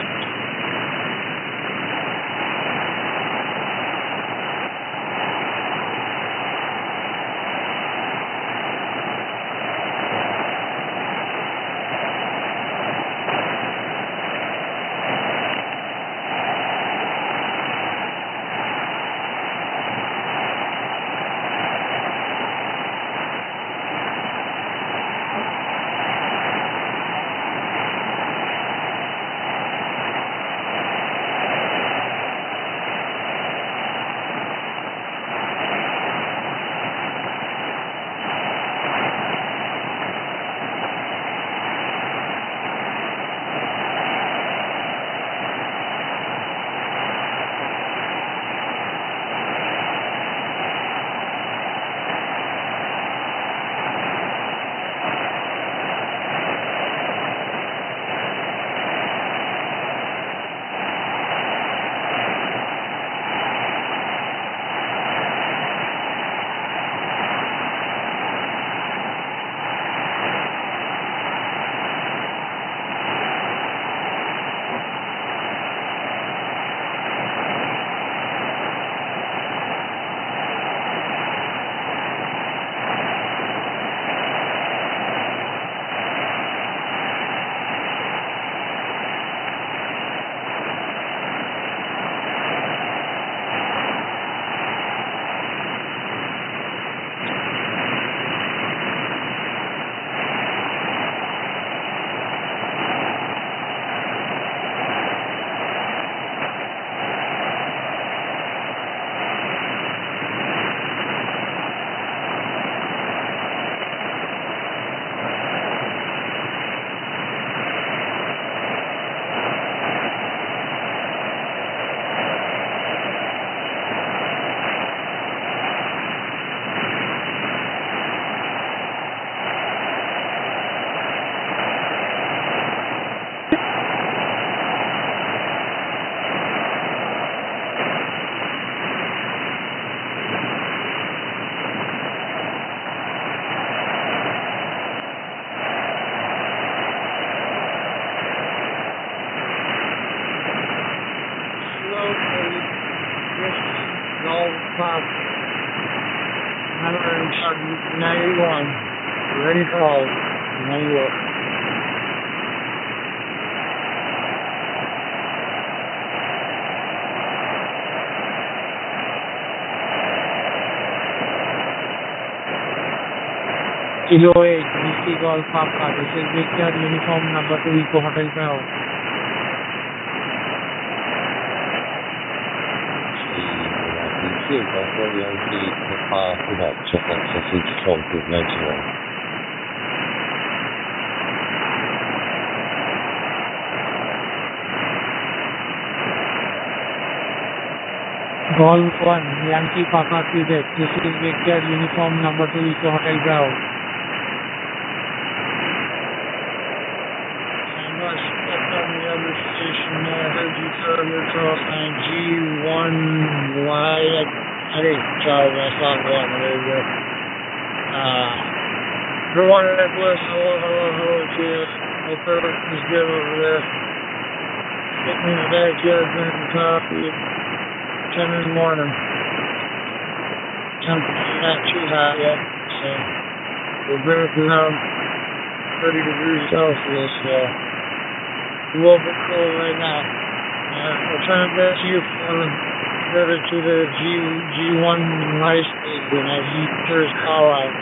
Pop 91. Ready for all. Money work. Kilo 8, Whiskey Golf Papa. This is Victor uniform number 2 Eco Hotel Bravo. Golf 1, Yankee Papa Quebec. This is Victor uniform number 2 Eco Hotel Bravo. Station heard you further cross line G1Y. I think Charles, I saw one. There you go. For one that was hello to you. Hope everything's good over there. Sitting in the backyard drinking coffee at 10 in the morning. Temperature's not too hot yet, so we're back around 30 degrees Celsius. A little bit cold right now. We'll turn it back to you, Foreman. better to the G1 high speed when I first power out.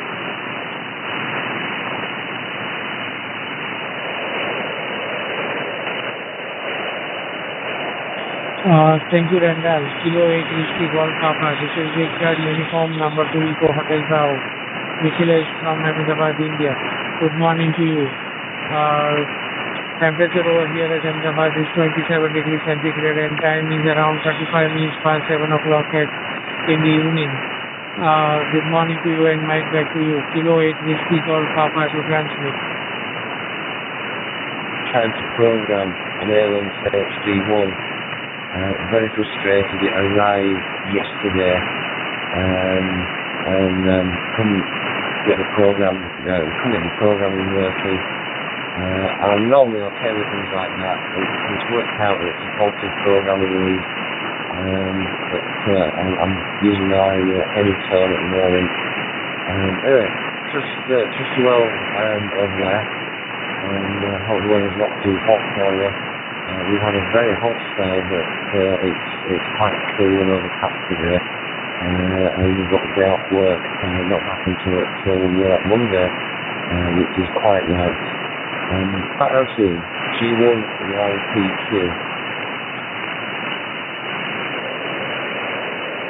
Thank you, Randall. Kilo 8 Whiskey Golf Papa. This is Victor, uniform number 2 Eco Hotel Bravo. Nikhil from Ahmedabad, India. Good morning to you. Temperature over here at Ahmedabad is 27 degrees centigrade and time is around 35 minutes past 7 o'clock in the evening. Good morning to you and mic back to you. Kilo 8 Whiskey Golf Papa to transmit. Transfer program on Airline HD1. Very frustrated. It arrived yesterday and couldn't get the programming working. I'm normally okay with things like that. It's worked out that it's a faulty programming lead, but I'm using my anytone at the moment. Anyway, just well over there, and hope the weather's not too hot for you. We've had a very hot spell, but it's quite cool and overcast today. And we've got the day off work, not back until Monday, which is quite nice. Back out to G1 YPQ.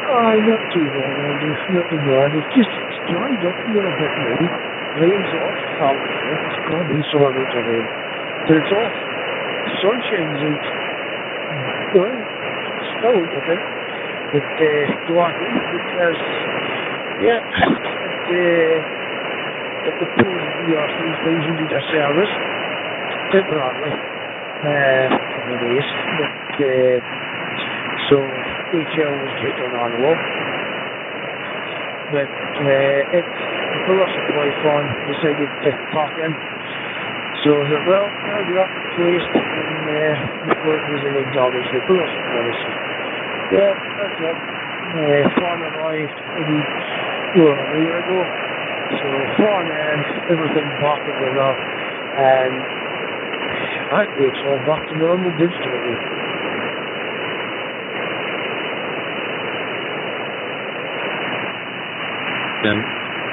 Not too bad, Andy. Not too bad. It's dried up a little bit now. Rain's off. It's gone in sort of rain. But it's off. Sunshine's out. Well, it's snowed, I think. But because at the pool we are usually the service temporarily for the days. But so HL was hit on our wall. But the philosophy wife on decided to pop in. So I said, well, you're up placed and before it was an acknowledged the philosophy policy. Yeah, that's it. Fawn arrived a year ago. So Fawn and everything popped it up. And I think it's all back to normal digitally.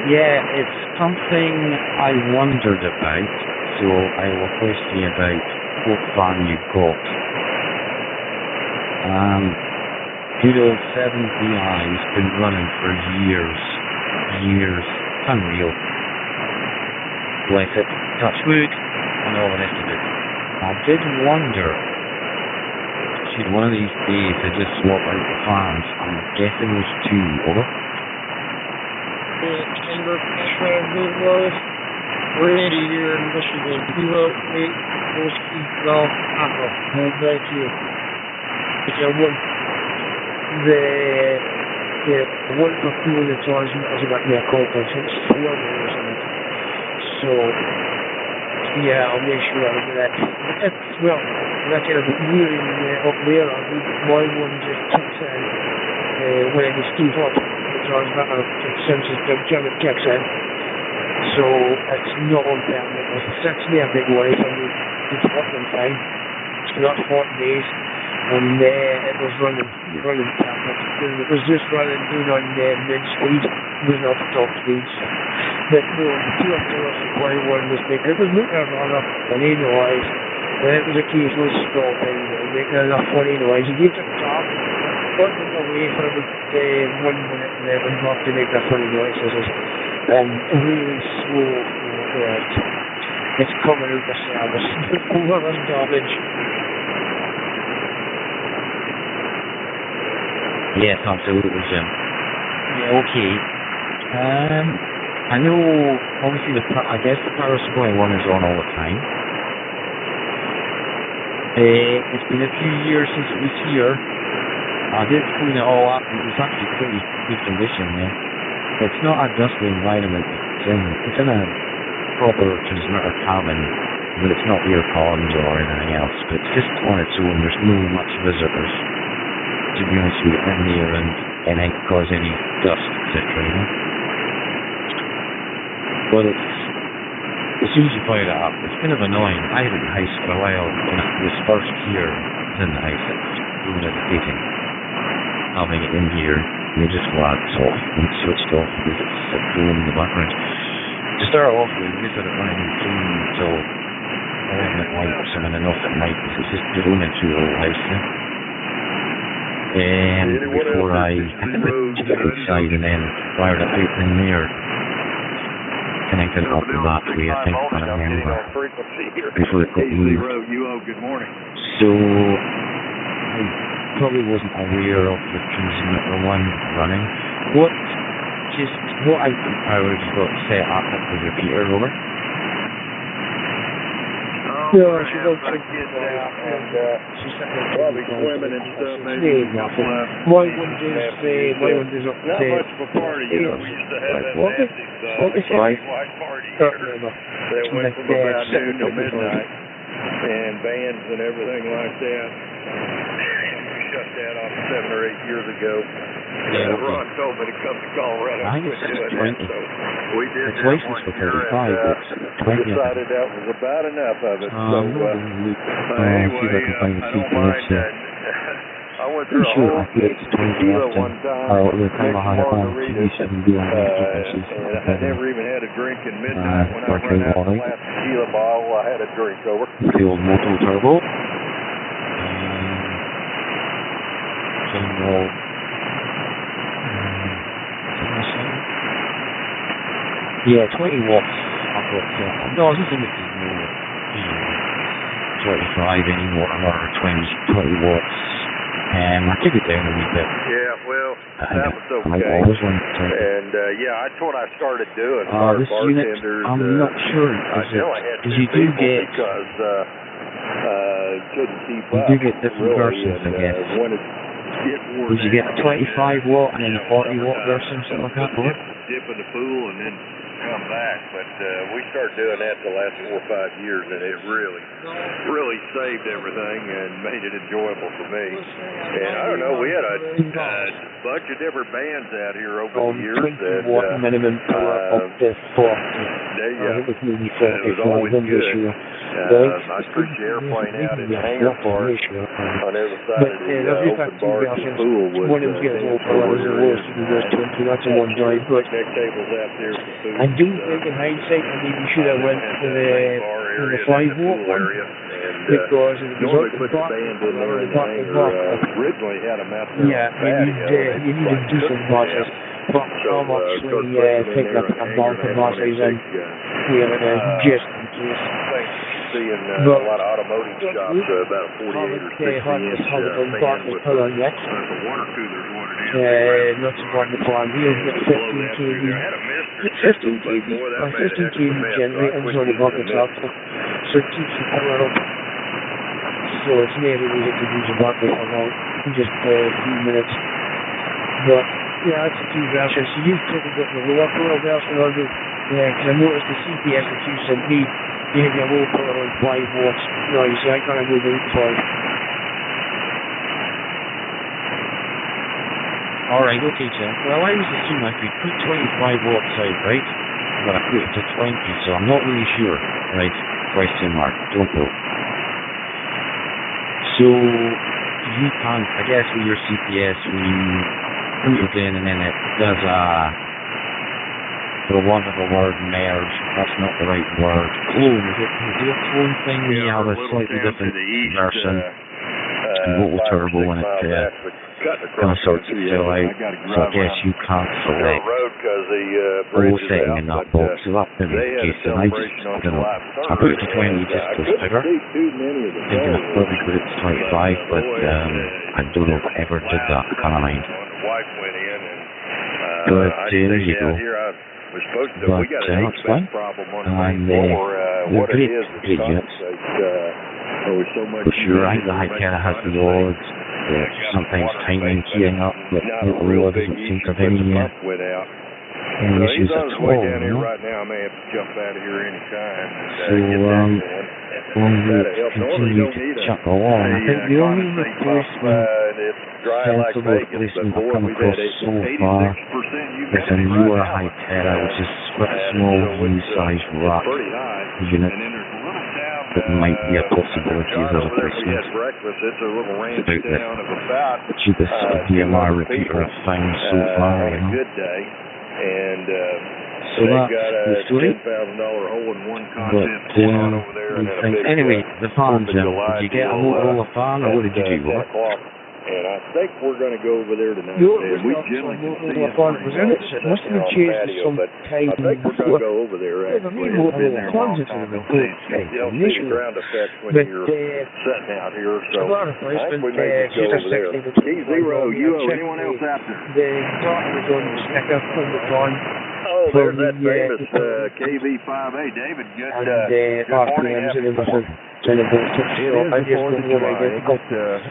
Yeah, it's something I wondered about, so I will question you about what fan you got. Good old 7BI's been running for years. Unreal. Bless it, touch wood, and all the rest of it. I did wonder, should one of these days I just swap out the fans? I'm guessing there's 2, over? Timber pressure good was ready here in Michigan. Kilo 8 Whiskey Golf Papa. Hold back to you. The one for cool the charge was about me a call for 12 years on it. So yeah, I'll make sure I'll do that. Well, that kind of really up there, my one just kicks in when it is too hot. It senses the German kicks in, so it's not on permanently. That's me a big worry for me. It's working fine. It's not hot days, and it was running perfect. It was just running on mid speed. It was not the top speed. But no, the 2 up there was one mistake. It was making a lot of funny noise, and it was occasionally stopping and making enough funny noise. You get to the top. Running away for about 1 minute and then went off to make that funny noises and really slow. It's coming out the service. Over and garbage. Yes, absolutely, Jim. Yeah, okay. I know, obviously, I guess the power supply one is on all the time. It's been a few years since it was here. I did clean it all up, and it was actually pretty good condition, yeah. It's not a dusty environment, it's in a proper transmitter cabin, but it's not ear columns or anything else, but it's just on its own. There's no much visitors, to be honest with you, in there, and it can cause any dust, etc., you know. But it's usually fired up. It's kind of annoying. I had it in the house for a while, when it was first here, it was in the house, it was really irritating. having it in here, we just glanced off and switched off because it's going in the background. To start off, we just had it running through until 11 at night or something, and off at night because it's just droning through the whole house there. Before I took it outside and then wired it out in there, connected it up the that way, I think, I don't remember, before it got moved. So, I probably wasn't aware of the transmitter one running. What power have you got set up at the repeater, Robert? Yeah, she does take it out, and she's probably swimming and stuff. Maybe nothing. Why wouldn't this up to not much of a party, you know. We used to have that massive white party here that went from about noon to midnight, and bands and everything like that. We shut that off 7 or 8 years ago. Ron told me to come to Colorado. I think it's just 20. So we did it's licensed for 35, it's 20. Decided that was about enough of it. So anyway, I don't mind that. I went through a whole tequila one time. Margaritas, and I never even had a drink in midnight. When I ran out the last tequila bottle, I had a drink over. The old Moto Turbo. General. Yeah, 20 watts. I've got no, I don't think it's more, 25 anymore, or 20 watts. I took it down a wee bit. Yeah, well, that was okay. And yeah, that's what I started doing. This unit, I'm not sure. Because you do get, couldn't keep you up. do get different versions, I guess. Would you get a 25 watt and then a 40 watt version, something like that? Dip in the pool and then come back, but we started doing that the last 4 or 5 years, and it really saved everything and made it enjoyable for me. And I don't know, we had a bunch of different bands out here over the years. 20 watt minimum up to 40. It was maybe 35 in this year. I took the airplane out in the hangar park on every side of the open bar at the pool with one of them gets all colors and worse than those 20. That's a one drive, but I do think in hindsight I maybe should have went for the 5 watt one, because it was up the top originally had a massive you need a decent bosses, but I'm actually taking up a bulk of bosses and we have it just in case. Seeing a lot of automotive shops, about 48 or 60 inch fan with the water cooler is what it is. Not so hard to find. We have 15 kV. 15 kV. 15 kV generators on the bucket top. So it keeps the power up. So it's nearly easy to use a bucket for about just a few minutes. But yeah, it's a few versions. So you've probably got the lower power version of it. Yeah, because I noticed the CPS that you sent me. You have your low power on 5 watts. No, you see, I can't go about 5. Alright, okay, Jeff. Well, I was assuming I could put 25 watts out, right? But I put it to 20, so I'm not really sure. Right? Question mark. Don't know. So, you can't, I guess with your CPS, when you put it in and then it does for want of a word, merge. That's not the right word. Clone. Is it? Can you do a clone thing when you have a slightly different version? Total turbo when it kind of sorts itself out. So I guess you can't select all setting in that box. So that may be the case. And I don't know. I put it to 20 just to figure. Thinking I'd probably put it to 25, but I don't know if I ever did that. I can't mind. But there you go. But that's fine. And they're great units. For sure, I think the Hytera has the odds, sometimes timing keying up, but Motorola doesn't seem to have any issues at all, you know? So, we'll continue to chuck along. I think the only sensible replacement I've come across so far is a newer Hytera, which is quite a small U-size rack unit. that might be a possibility as a replacement. It's It's about the cheapest DMR repeater I've found so far, you know. So that's the story. But anyway, the fan, Jim, did you get a Motorola fan or what did you do with it? And I think we're going to go over there tonight. We generally can see it on the radio, but I think we're going to go over there actually. It's been there a long time. It's the ground effect when you're sitting out here. So I think we may just go over there. E0, you or anyone else out there? The clock was on the stick up on the phone. Oh, there's that famous KV5A. David, good morning. It is the 4th of July,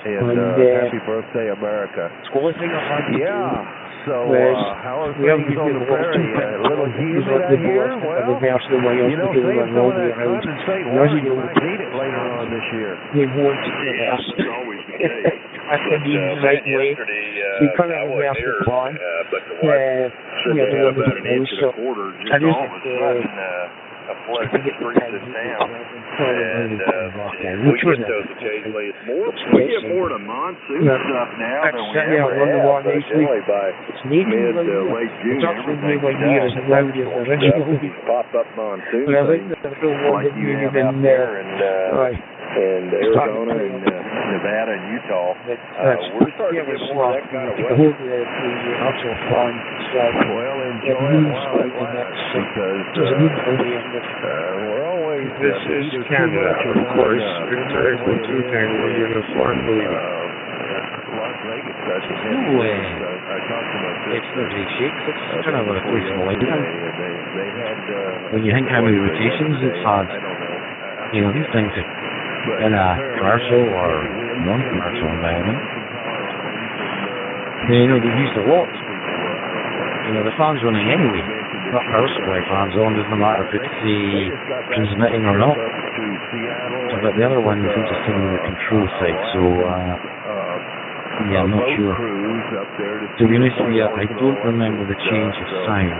and happy birthday, America. Yeah, so how are things on the prairie? A little humid out here? Well, you know, save some of that condensate water. You might need it later on this year. That's always the case. I said yesterday, I wasn't here, but the wife said they had about an inch and a quarter just all of a sudden. A pleasant street this down, and we get those occasionally. It's more, we get more of the monsoon stuff now than we ever have, but generally by mid to late June, everything's down. These pop-up monsoon things like you have out there and Arizona and Nevada and Utah. We're starting to get more of that kind of weather. Well, enjoy it while it lasts, because we're always this is Canada, of course. Victor Echo 2 Tango Uniform, Las Vegas does it. No way. It's not really shakes, it's kind of a replaceable engine. When you think how many rotations it's had, you know, these things are in a commercial or non-commercial environment. You know, they're used a lot. You know, the fan's running anyway. Not power supply fans on, doesn't matter if it's transmitting or not. But the other one is interesting on the control side, so yeah, I'm not sure. To be honest with you, I don't remember the change of sound.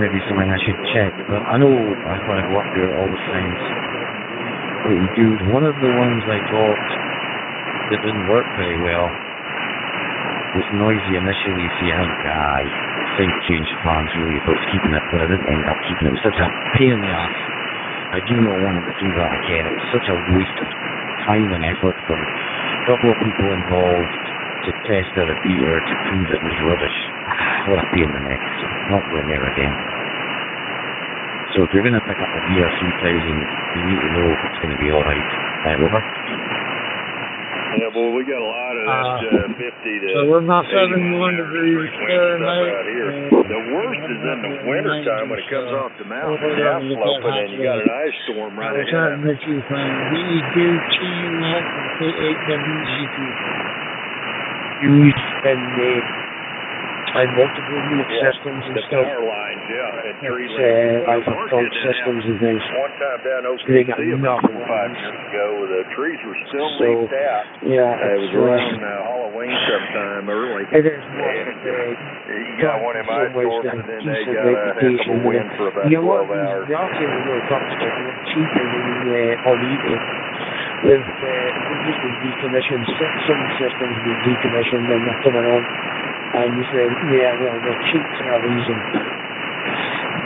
Maybe something I should check, but I know when I go up there all the sounds pretty good. One of the ones I got that didn't work very well was noisy initially, so you think, I think change fans really about keeping it, but I didn't end up keeping it. It was such a pain in the ass. I do not want to do that again. It was such a waste of time and effort from a couple of people involved to test a repeater to prove it was rubbish. What a pain in the neck. So not going there again. So if you're going to pick up a VR3000, you need to know if it's going to be alright. Over. Yeah, well, we got a lot of that 50 to... So we're not 71 degrees Fahrenheit. The worst is in the wintertime when it comes off the mountain, down sloping, and you got an ice storm right ahead. I'm trying to make you find K8WGP. Used and had multiple unit systems and stuff. The power lines, and tree lights. Systems and things. One time down OKC about 4 or 5 years ago, the trees were still leaked out. Yeah. It was around Halloween sometime early. And there's you got one in my storm, and then they got a heck of a wind for about 12 hours. The option is really cheaper than on eBay. With usually decommissioned, some systems we decommissioned and they're coming on. And you say, yeah, well, they're cheap for a reason.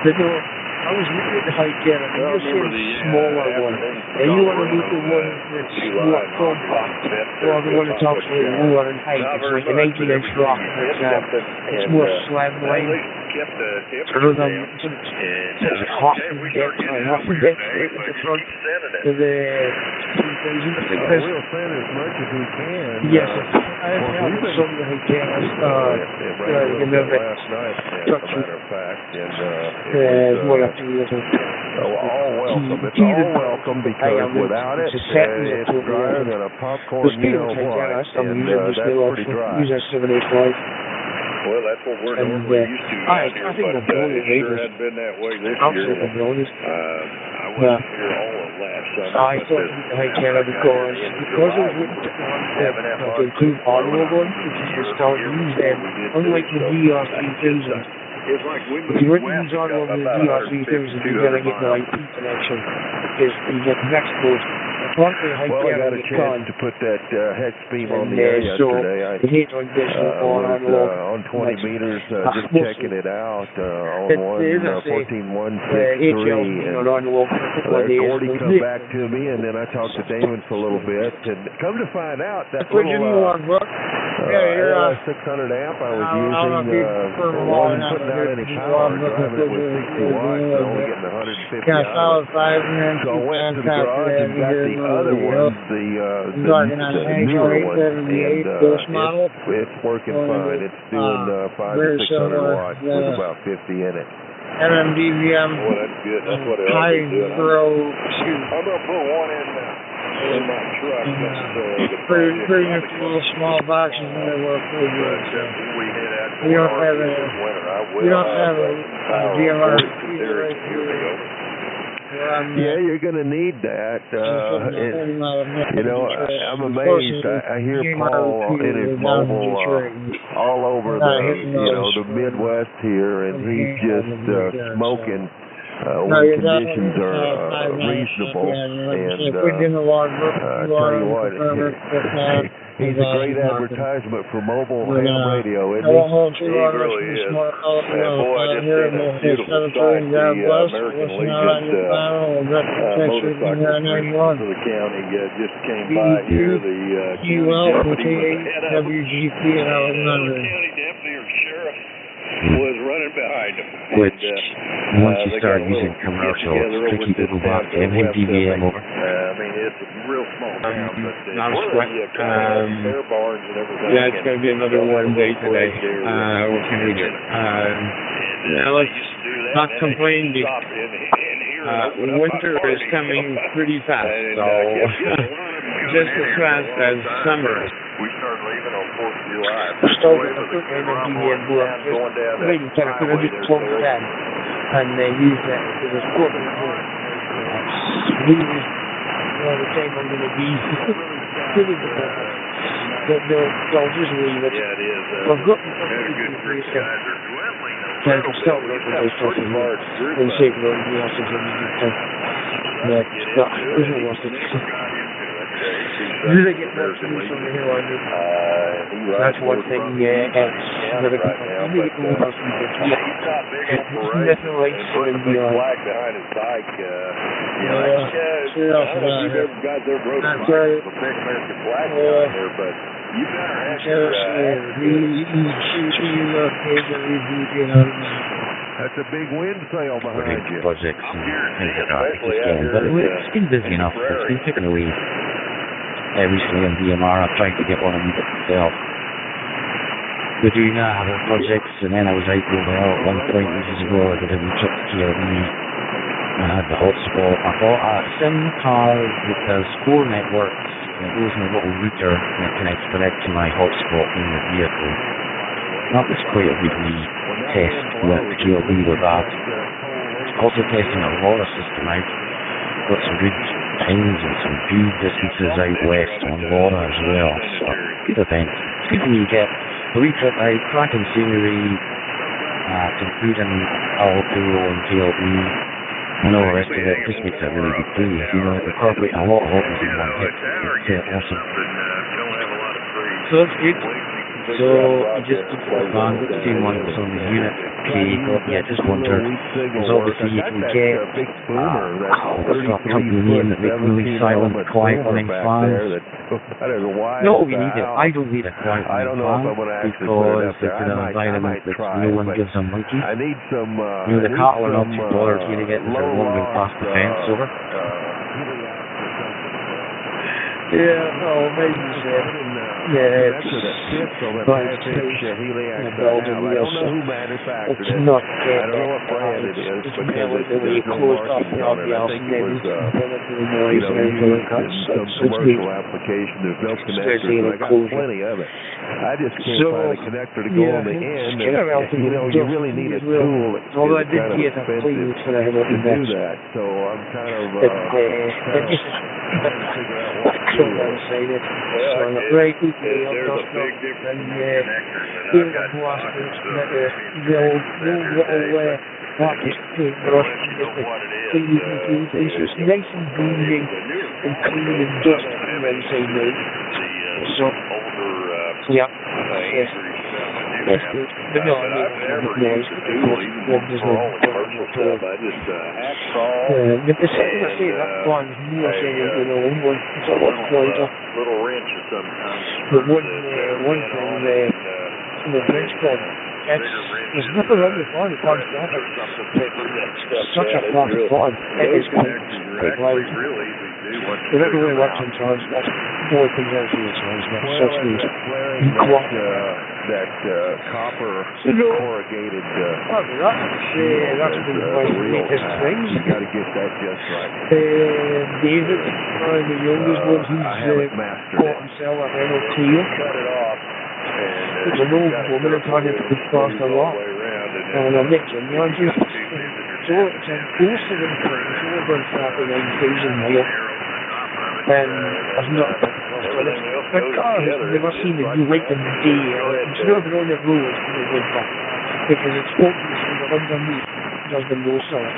But no, I was looking at the high care, and you're seeing the smaller one. And you want to look at one that's more compact, or the one that's actually lower in height. It's like a 19-inch rock, for example. It's more slimline. Rather than it's hot and deck, at the front of the 3000. We'll send as much as we can. Yes, I've had some of the hotels, last night, as a matter of fact, and one after the other. All welcome. It's all welcome because without it, it's drier than a popcorn meal white, and that's pretty dry. Use that 785. Well, that's what we're normally used to out here, but it sure hadn't been that way this year. I wasn't here all of last summer. I thought the high Canada because it was the include audio one, which is still used, and unlike the DR3000, It's like we If you moved wouldn't use west on over the about DRC things, you better get the 150, 200 miles. IP connection because you get Mexico's partly high Well, I got a get chance gone. to put that hex beam on And the air so yesterday. the heat like this was on 20 meters, just checking it out on one 14.163, and Gordy come back to me, and then I talked to Damon for a little bit, and come to find out that little 600 amp I was using wasn't putting out any power, driving it with 60 watts, only getting 150 out of it. So I went to the garage and got the other one, the newer one, and it's working fine. It's doing 500 to 600 watts with about 50 in it. MMDVM Well, that's good. That's what I high was doing. grow I'm gonna put one in my truck. That's pretty nifty little small boxes and they work pretty good. So. We don't have a DMR right here. Yeah, you're going to need that. You know, I'm amazed. I hear Paul in his mobile all over the Midwest here, and he's just smoking when conditions are reasonable. And tell you what, he's a great advertisement for mobile ham radio, isn't he? He really is. And boy, I just seen a beautiful sight. The American Legion motorcycle for the county just came by here. The county WGP and Alexander. county deputy or sheriff was running behind him. Which, once you start using commercial, tricky people about MMDVM over. I mean, it's a real small town, but not a sweat. bear barns and everything. Yeah, it's going to be another warm day today. What can we do? Let's not complain. Winter is coming pretty fast, so just as fast as summer. We started leaving on 4th of July. And they use that as a sport. The time I'm going to be pretty good. They'll just leave it. Yeah, it is. Well, good. Can't stop it. Those stuff is large. And safe road, we also can use it. But there's no loss. Really get more from the hill on it. That's one thing, Right now, but he's not big on parade. Putting a big flag behind his bike. I don't know if you've ever got there road a big American flag behind there, but you better have That's a big wind sail behind you. Projects and things like that. But it's been busy enough. It's been taken away. Recently on DMR, I've tried to get one of them myself. We're doing other projects, and then I was out over there at one point ages ago. I did a wee trip to KLE. I had the hotspot. I bought a SIM card that does 4 networks, and it goes in a little router, and it connects direct to my hotspot in the vehicle. That was quite a good wee test with KLE with that. Also testing a LoRa system out. Got some good times and some good distances out west on LoRa as well. So, good event. It's good when you get a wee trip out, cracking scenery, including Alto and KLE, and all the rest of it. It just makes it a really good day. You know, incorporate a lot of hobbies in one hit. It's awesome. So that's good. So, I just did the same one that was on the unit. I just wondered, because obviously you can get what's that company name that make really silent, quiet running fans. No, we need it. I don't need a quiet running fan because it's an environment that no one gives a monkey. I need some. The cattle are not too bothered hearing it if they're wandering past the fence over. Yeah, maybe so. Yeah, it's Belgium, it's not it's really closed off the obvious maybe commercial application. There's no connector. I got plenty of it. I just can't find a connector to go on the end. You really need a tool that's kind of expensive to do that. So I'm kind of trying to figure out what sort of inside it. So I'm very quickly on dust up and even a blast the old little practice paintbrush and just clean things. So it's nice and gleaming and clean and dusty from the inside out. So, yeah, yes. That's good. But no, I mean, with noise, there's no problem at all. But the second I say that one's more saying, you know, it's a lot quieter. But one thing, the French club, there's nothing wrong with fun, it comes down. It's such a fun fun. It is quite loud. They don't really work in transmit. Boy comes out through the transmit. Such news. That copper corrugated. That's been one of the latest things. You got to get that just right. David, the youngest one, he's got himself a Renault Clio. It's an old woman that tried to push past a lot. And I'm making the idea. So it's a closer than things. It's over 39,000 miles. And I've not but cars, I've never seen it do right in the day. It's never been on the road in the winter. Because it's open from the underneath. Does the no salt.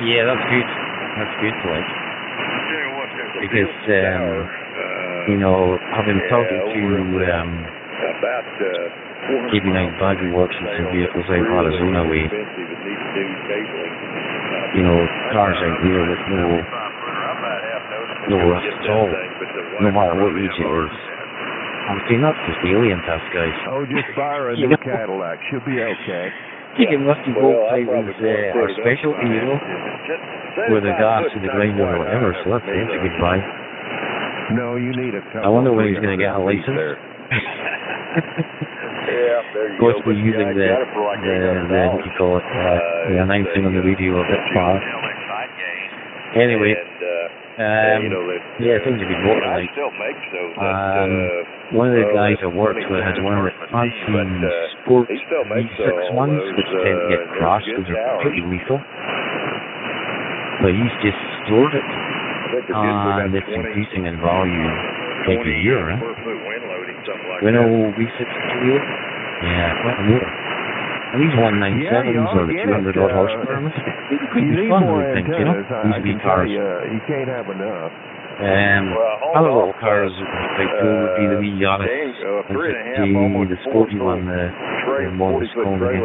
Yeah, that's good. That's good, like. Because, you know, I've been talking to KB9 Baggy Works and some vehicles out of Arizona way. You know, cars out here with no rust at all, no matter what age it is. I'm saying that's just the alien test, guys. Oh, just fire a new Cadillac. She'll be okay. Taking rusty bolt pipe is our specialty, you know, with the gas and the grinder or whatever, so that's a good buy. No, you need a couple. I wonder when he's going to get a license. Of course, we're using the what do you call it, the announcing on the radio a bit fast. Anyway, yeah, things have been working like. One of the guys I worked with had one of the fancy sports V6 ones, which tend to get crashed because they're pretty lethal. But he's just stored it, and it's increasing in value like a year, right? Renault V6 Clio? Yeah, quite a more. And these 197s or the 200 odd horsepower, it's pretty fun, I think, you know? These wee cars. You can't have enough. Other little cars quite cool would be the wee Yaris, the sporty one, the what was called again,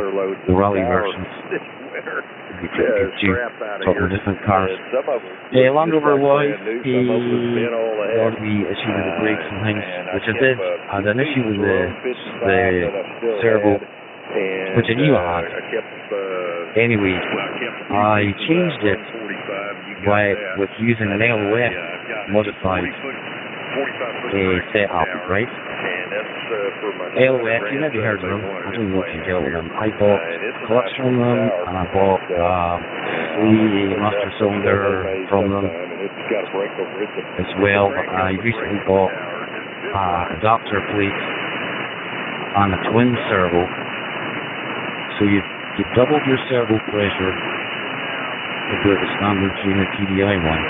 the rally versions. It'd be pretty good too, talking of different cars. Land Rover wise, there ought to be issue with the brakes and things, which I did. I had an issue with the servo, which I knew I had. Anyway, I changed it with using an LOF modified setup, right? LOF, you maybe heard of them. I don't know if you dealt with them. I bought clutch from them, and I bought master cylinder from them as well. I recently bought adapter plate and a twin servo. So you've doubled your servo pressure compared to the standard CHINO TDI one.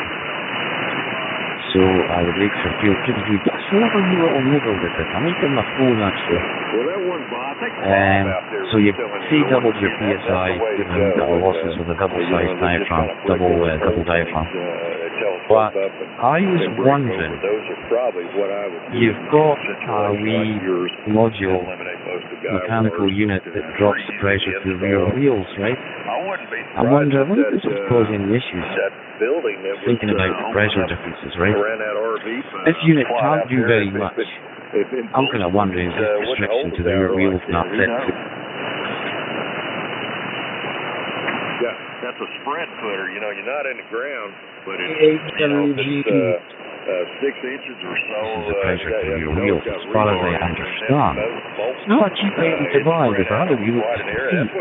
So the brakes are feel pretty good. I still have a new little niggle with it. I might get my phone actually. So you've doubled your PSI, given the losses with a double-sized diaphragm, double diaphragm. But I was wondering, you've got a wee module, mechanical unit that drops the pressure to the rear wheels, right? I wonder if this is causing issues. Thinking about the pressure differences, right? This unit can't do very much. I'm kind of wondering if this restriction to the rear wheels not fit. That's a sprint footer, you know, you're not in the ground, but it's 6 inches or so. This is the pressure to your wheels, as far as I understand. It's not a cheap item to buy, because I had a wheel at 50 feet.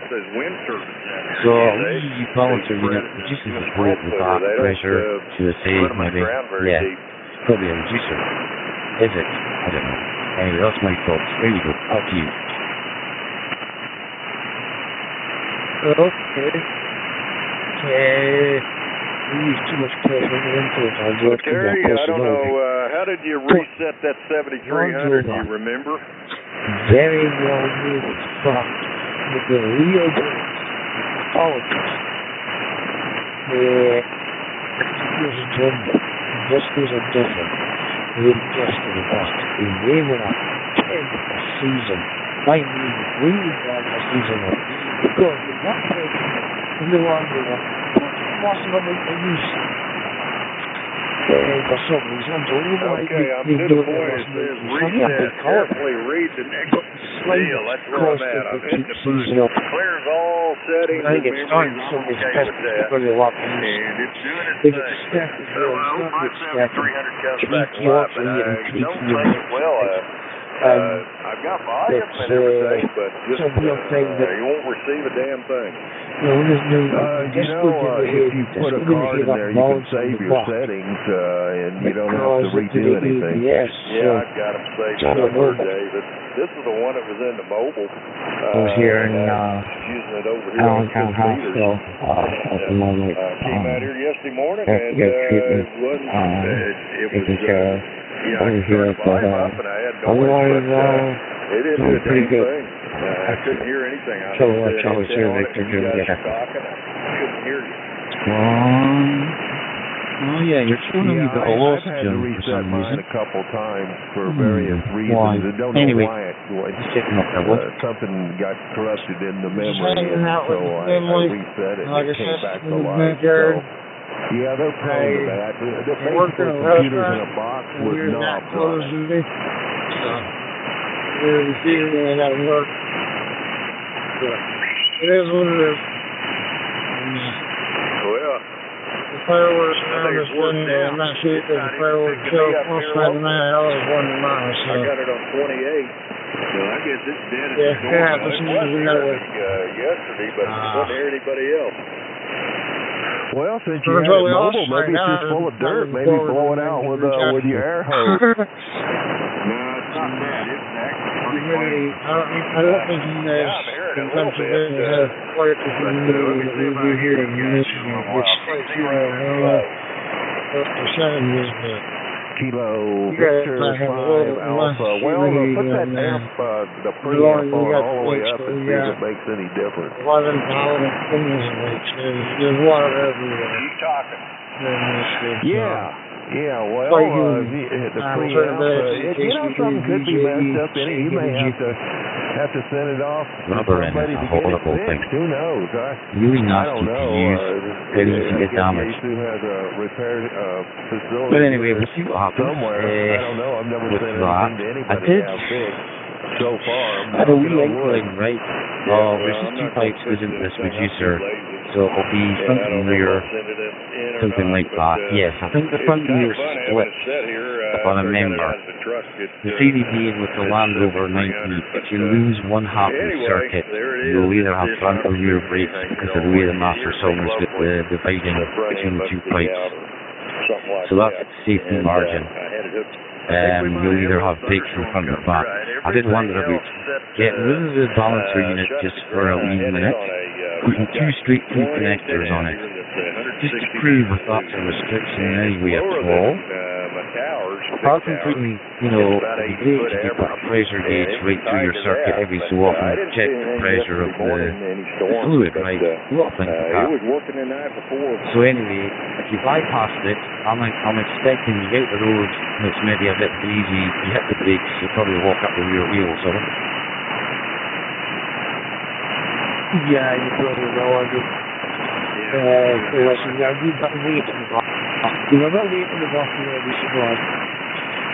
So a wee balancer unit reduces the flow of the back pressure to say maybe, yeah, probably a reducer. Is it? I don't know. Anyway, that's my thoughts. There you go. Up to you. Okay. So we use too much pressure into it. Terry, I don't know, how did you reset that 7300, do you remember? Very well made truck with the real politics. This was a different. We just did it. We were a terrible season. I mean, really bad season. Because we got taken in the wrong way. Most of them we use for some reason. Okay, I'm disappointed. It says reset. Carefully read the next deal. That's where I'm at. I'm hitting the button. Clears all settings. I think it's time somebody's testing for the lock. And it's doing its thing. So I hope my 7300 comes back alive, but I don't think it will. I've got volume and everything, but just you won't receive a damn thing. No, there's no. If you put a card in there, you can save your settings, and you don't have to redo anything. Yes. Yeah, I've got them saved somewhere, David. This is the one that was in the mobile. I was here in using it over here Allentown Hospital at the moment. Came out here yesterday morning, and treatment, it wasn't. It was taken care of. Yeah, over here, but otherwise, doing pretty good. I couldn't hear anything. So much I was here, Victor, doing good. I couldn't hear you. Oh yeah, you're showing me the lost Jim for some reason. A couple times for various reasons. Why? I don't Anyway, know why. just checking up that one. Something got corrupted in the memory, hanging out so with I family. reset it Like and it I came said, back in to the life. backyard. Yeah, they're prone to that. They're working basically a computers in a restaurant, box and with we're not knobs on closed it. today. So, we're receiving and I gotta work. But it is what it is. Well, the fireworks now this Sunday, I'm not sure if there's a fireworks show close by tonight. I was one tomorrow, so. I got it on 28. So I guess it's dead at the door. Yeah, this is that way. Yesterday, but I couldn't hear anybody else. Well, since you There's had it really mobile, awesome maybe right it's now. just full of dirt. Maybe blow it out with your air hose. No, it's not bad. It's actually I don't think you guys in Pennsylvania have quite as many we do here in Michigan, which quite few, I don't know what percentages, but Kilo Victor 5 Alpha. Well, put that amp, the preamp on all the way up and see if it makes any difference. 11,000 things, there's water everywhere. Keep talking. Yeah, well, the preamp, something could be messed up in it. You may have to send it off to somebody to get it fixed. Who knows? Really I nasty don't know. to use. Very easy to get damaged. Who has a repair facility? But anyway, we'll see what happens. Somewhere. I don't know. I've never with sent that. anything to anybody I did. now fixed so far. I had a wee inkling, right? There's just two pipes goes into this reducer, so it'll be front and rear, something like that. Yes, I think the front and rear split, if I remember. The theory being with the Land Rover 90, if you lose one half of the circuit, you'll either have front or rear brakes because of the way the master cylinder's got the dividing between the two pipes. So that's the safety margin. You'll either have brakes in front or back. I did wonder about getting rid of the balancer unit just for a wee minute, putting two straight through connectors on it, just to prove if that's a restriction in any way at all. Apart from putting, it'd be great if you put a pressure gauge right through your circuit every so often to check the pressure of the fluid, right? A lot of things like that. So anyway, if you bypassed it, I'm expecting you get the road and it's maybe a bit breezy, you hit the brakes, you probably walk up the rear wheels of it. Yeah, you probably know I do. Listen, we've got weight in the box. We've got weight in the box, you'll be surprised.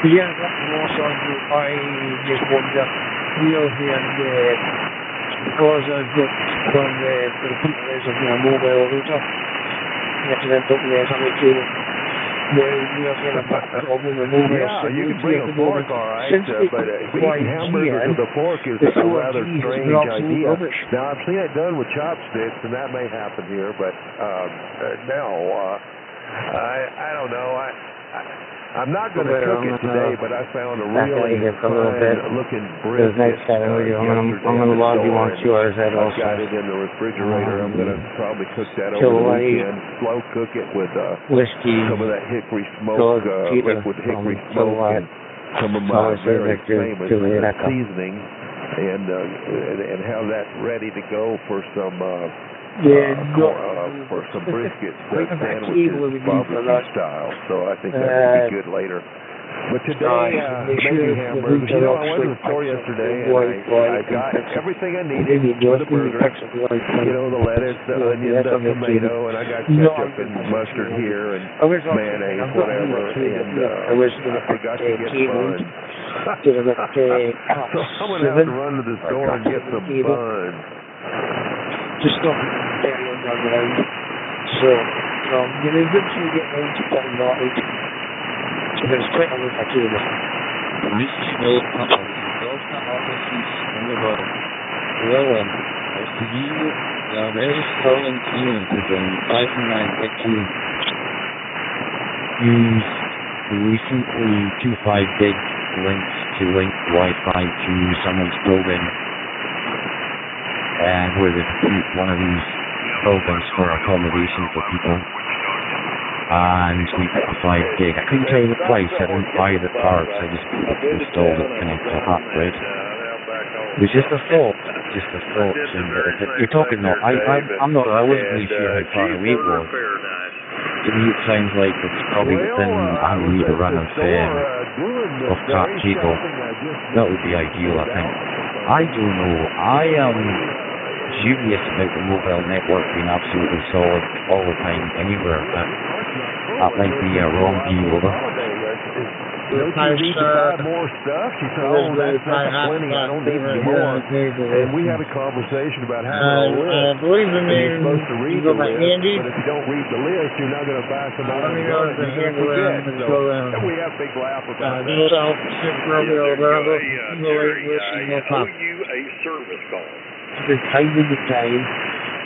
But yeah, that's the most I just wonder, and because I've got from the companies of mobile router, you have to then put the something to you can bring a fork, all right, but eating hamburgers with a fork is a rather strange idea. Now, I've seen it done with chopsticks, and that may happen here, but no, I don't know. I'm not going to cook it today, but I found a really fine-looking brisket. Next time I'm going to log you on QRZ also. I've got it in the refrigerator. I'm going to probably cook that over the weekend. Slow cook it with whiskey, some of that hickory smoke, liquid hickory smoke, and some of my very famous seasoning, and have that ready to go for some for some brisket sandwiches, barbecue style. So I think that would be good later. But today, maybe hamburgers. You know, I went to the store yesterday and I got everything I needed for the burger. You know, the lettuce, the onion, the tomato, and I got ketchup and mustard here and mayonnaise, whatever. And I forgot to get buns. So I'm going to have to run to the store and get some buns. Just don't around. So, you know, eventually get round to getting knotted. So there's quite a lot of cable. Richtig Papa, die Dorfner Offices wunderbar. Well, I see you are very strong and clean today. 5.9 use recently 2.5 gig links to link Wi-Fi to someone's building, and where they've one of these buildings for accommodation for people, and we put a 5 gig. I couldn't tell you the price. I didn't buy the parts. I just installed it, connected to hot grid. It was just a thought. You're talking now. I'm not. I wasn't really sure how far away it was. To me, it sounds like it's probably within 100 meter run of cat cable. That would be ideal, I think. I don't know. I am dubious about the mobile network being absolutely solid all the time, anywhere. That might be a wrong view, over. Don't you need to buy more stuff? She said, oh, that's plenty. I don't need any more. And we had a conversation about how to live. You're supposed to read the list, but if you don't read the list, you're not going to buy some other stuff. You're going to forget. So we have a big laugh about that. I owe you a service call. The time of the time,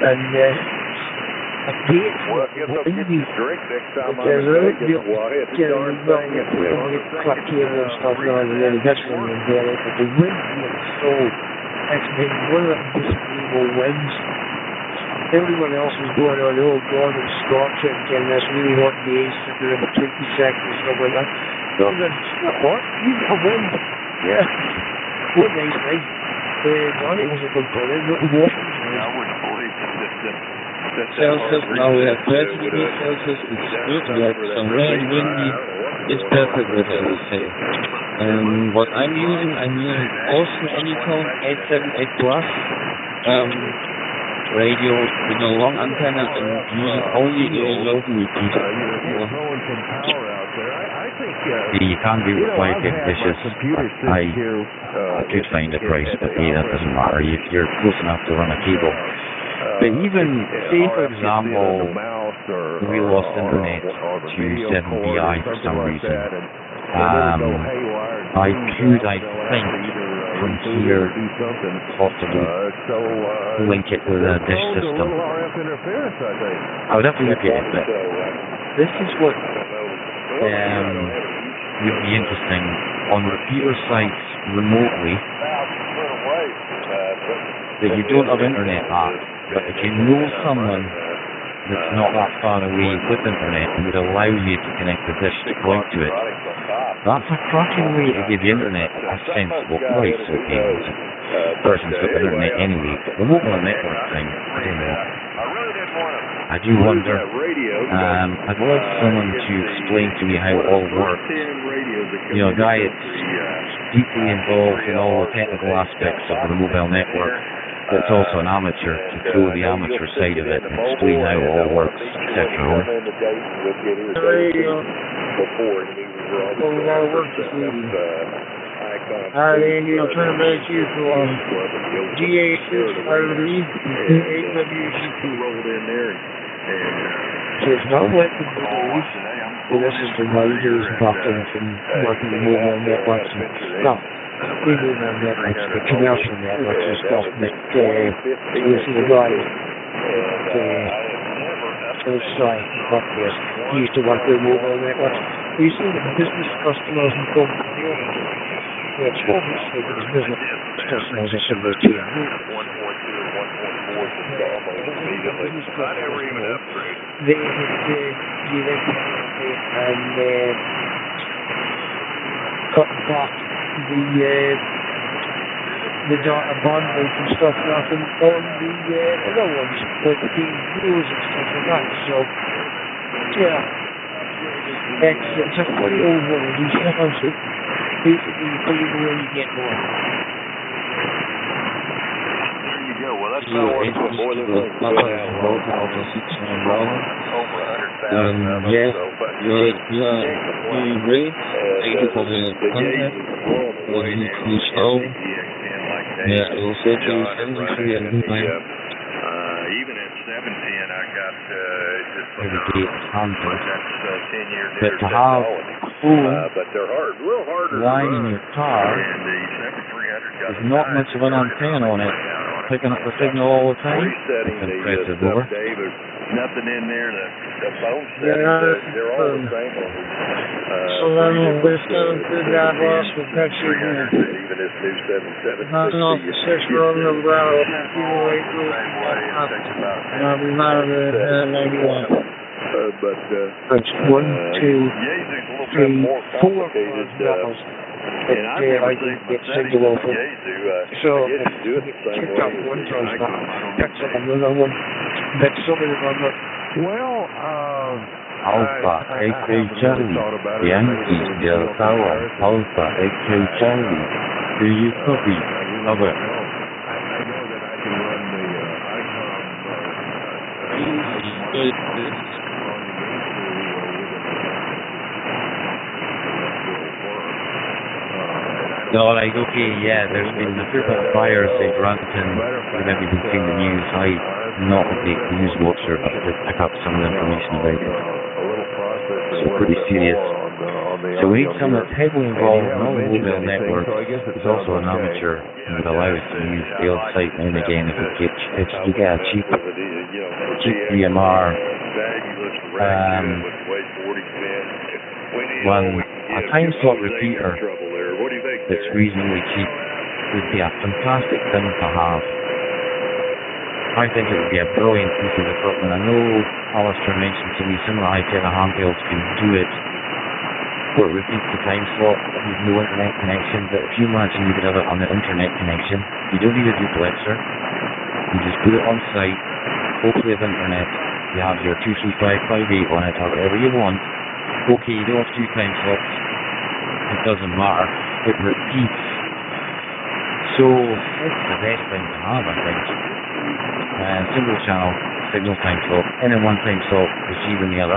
and a date for what you drink next time there's a little cut cable and stuff rather than that's when you're there, but the wind was so it's been one of the disagreeable winds. Everyone else was going on, oh God, it's Scotland and this really hot days sitting in the 20 seconds and stuff like that. So I'm going, what? You got a wind? Yeah. What nice thing. John, it was a good point. I wouldn't believe Celsius, now we have 30 degrees Celsius, it's good, we have some rain, windy, it's perfect weather, I would say. What I'm using Austin Anytone 878 Plus radio with a long antenna and using only a low repeater. You can't do 5 gig dishes. I could find a price, but that doesn't matter. You're close enough to run a cable. But even, say for example, we lost internet to 7BI for some reason. I think, from here, possibly link it with a dish system. I would have to look at it, but this is what would be interesting on repeater sites remotely that you don't have internet at, but if you know someone that's not that far away with internet and would allow you to connect the dish to point to it, that's a cracking way to give the internet a sensible price. Okay, the person's got the internet anyway, but the mobile network thing, I don't know. I do wonder. I'd like someone to explain to me how it all works. You know, a guy that's deeply involved in all the technical aspects of the mobile network, that's also an amateur, to throw the amateur side of it and explain how it all works, etc. Alright, Andy, I'll turn it back to you for DA6 IRB 8WCP. So it's not wet in the days. So this is the riders talking from working the mobile networks. No, we mobile networks, the commercial networks and stuff that use the guys. So it's like, he used to work with mobile networks. You see the business customers and go, yeah, 12 weeks ago, the business customers, I said, we're too. They cut back the data bundles and stuff off on the other ones, like the views and stuff like that. So, yeah, it's a fully over reduced house. Basically, you put it where you get more. Well, that's not worth more than yes, you're great. Thank you for the contact. For the cool show. Yeah, we'll say to you, even at 710, I got just that's 10 years. But to have a full but they're real hard to line in your car, and the 7300 got there's not much of an antenna on it, picking up the signal all the time. Resetting the impressive, over. Dave, there's nothing in there. The phone settings, they're all the same on so then we're going to that loss with that shit here. Even this new 770. Knocking off the 6 road umbrella, and I'll be out of the 91. That's 1, 2, 3, 4 levels. And I get signal over. So, check out one turns back. That's another one. That's something on the. Well, Alpha, AK Charlie, Yankee, Delta, Alpha, AK Charlie, do you copy? Over. No, like, okay, yeah, there's been a few fires in Granton, and everything seen the news. I'm not a big news watcher, but I did pick up some of the information about it. So pretty serious. So we need someone that's heavily involved in all the mobile networks. He's also an amateur and would allow us to use the old site now and again if we get a cheap DMR a time slot repeater that's reasonably cheap would be a fantastic thing to have. I think it would be a brilliant piece of equipment. I know Alistair mentioned to me some of the high-tech handhelds can do it, where it repeats the time slot with no internet connection. But if you imagine you could have it on the internet connection, you don't need a duplexer. You just put it on site, hopefully with internet. You have your 23558 on it, or whatever you want. Okay, you don't have 2 time slots. It doesn't matter. It repeats. So it's the best thing to have, I think. Single channel, signal time slot, and then one time slot, receiving the other,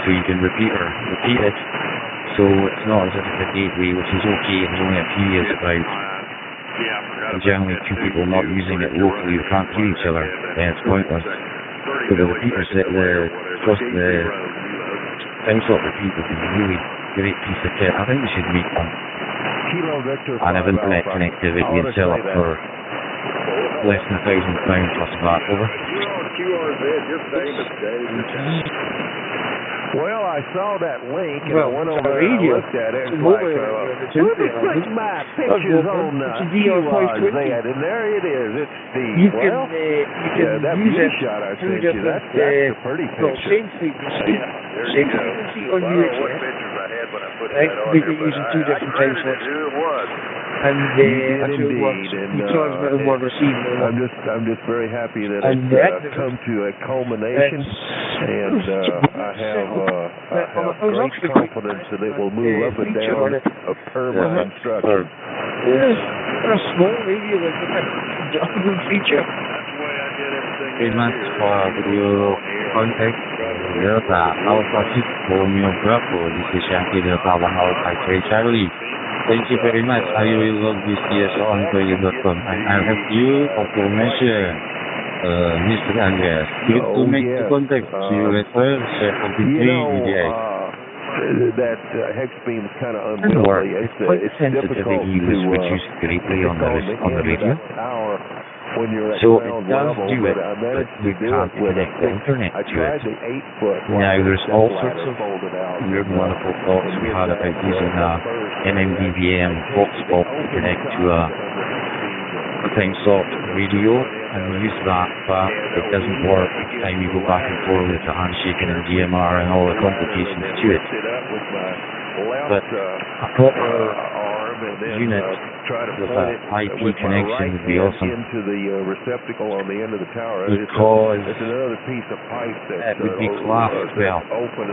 so you can repeat it. So it's not as if it's a gateway, which is okay if there's only a few years about. And generally 2 people not using it locally who can't hear each other, then it's pointless. So the repeaters that just the time slot repeat would be a really great piece of kit. I think we should make one. And have internet connectivity and sell it for less than £1,000 plus VAT. Over. Well, I saw that link and I went over there and looked at it. It's like, let me click my pictures on QRZ, and there it is. It's the, that view shot I sent you, that's a pretty picture. Same frequency on UHF. We can use in 2 different time slots. And that's what it works. You charge better than one receiving. I'm just very happy that it's come to a culmination, and I have great confidence that it will move up and down a permanent construction. Yes, a small radio with a jungle feature. Very much for video context. Delta Alpha 6 Romeo Bravo. This is Yankee Delta 1 Alpha Charlie. Thank you very much. I really love this CS on radio.com. And I have you confirmation, Mr. Andreas. Good to make the contact. See you later. That hex beam is kind of unwieldy. It's quite sensitive to use, which is greatly on the radio. when you're at So ground it does level, do but it, I but managed to we do can't it with connect the internet I to tried it. the 8-foot Now, there's step all ladder sorts of folded out. weird and wonderful thoughts we had about using an MDVM hotspot to connect to a time slot radio, and we use that, but it doesn't work each time you go back and forth with the handshaking and DMR and all the complications to it. But a proper unit with an IP connection would be awesome. Into the receptacle on the end of the tower. Because it's another piece of pipe that would be classed well.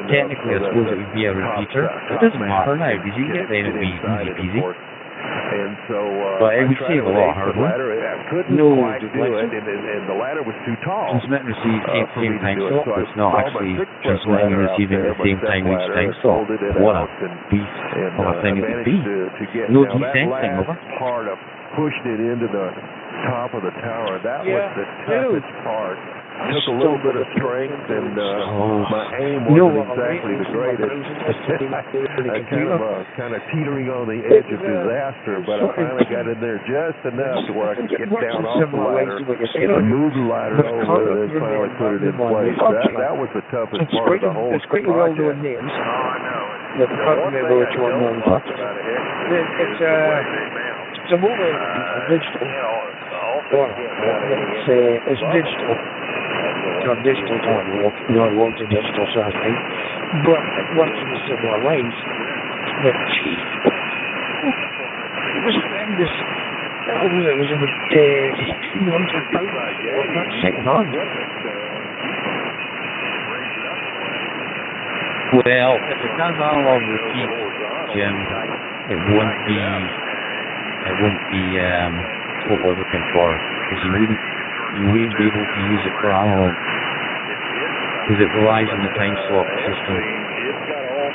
Technically, I suppose it would be a repeater. It doesn't matter now because you can get the NOV easy peasy. And so, but it would save a lot of hardware. No deflection. And the ladder was too tall. Transmit and receive same time slot, but it's not actually transmitting and receiving at the same time each time slot. What a beast of a thing it would be. No desensing, over. Part of pushed it into the top of the tower. That was the toughest part. It took a little bit of strength, and my aim wasn't exactly the greatest. I kind of teetering on the edge of disaster, but I finally got in there just enough to where I could get down off the ladder and move the ladder over, and then finally put it in place. That was the toughest part of the whole project. It's quite well known names. I can't remember which one was. It's a mobile digital. It's digital. Not digital, not a digital sort of thing, but it works in a similar lines. But it was tremendous. It was about £1,600 second hand. Well, if it does analog repeat, Jim, it won't be what we're looking for, because you wouldn't be able to use it for analog, because it relies on the time slot system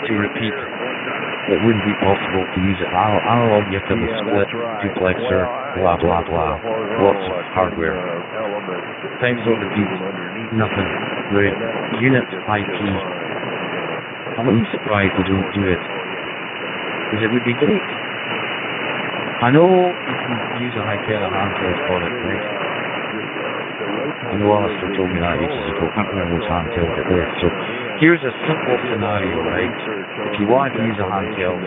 to repeat. It wouldn't be possible to use it analog. You have to have a split duplexer, blah blah blah, lots of hardware. Time slot repeat, nothing. The unit IP, I'm really surprised they don't do it, because it would be great. I know you can use a high tail handheld for it, right? I know Alistair told me that ages ago. I can't remember which handheld it was. So here's a simple scenario, right? If you want to use a handheld,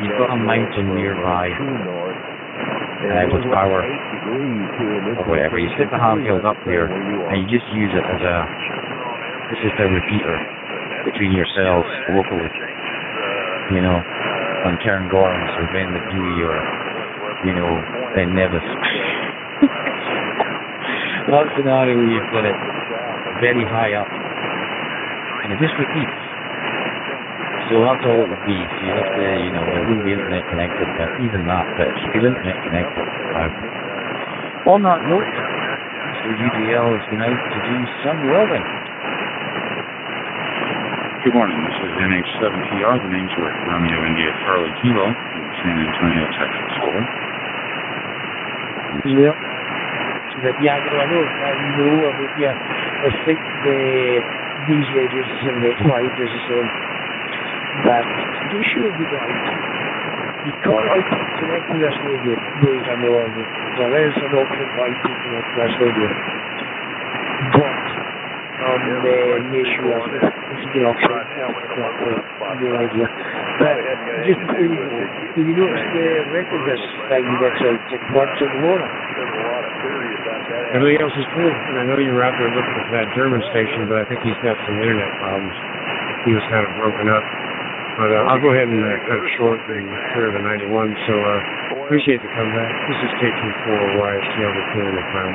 you've got a mountain nearby with power or whatever. You stick the handheld up there and you just use it as a repeater between yourselves locally. You know, on Cairngorms or Ben McDewey or, you know, Ben Nevis. That scenario where you've got it very high up and it just repeats. So that's all it would be. So you have to, you know, it wouldn't be internet connected, but even that, but if you could internet connected. On that note, Mr. UDL has been out to do some welding. Good morning, this is NH7TR, the name's Rick Romeo India Charlie Kilo in San Antonio, Texas. Over. Yeah. Yeah, I know about, yeah, I think these radios and the fighters is that they should be right. Because I can connect to this radio, wait, I know there is an option why you can connect to this radio. But the issue of this is the option the idea. But just before you go, did you notice the record this thing that's out at March and Laura? Everything else is cool, and I know you were out there looking for that German station, but I think he's got some internet problems. He was kind of broken up. But I'll go ahead and cut it short and clear the 91, so appreciate the comeback. This is K24 YSTL reporting the crowd.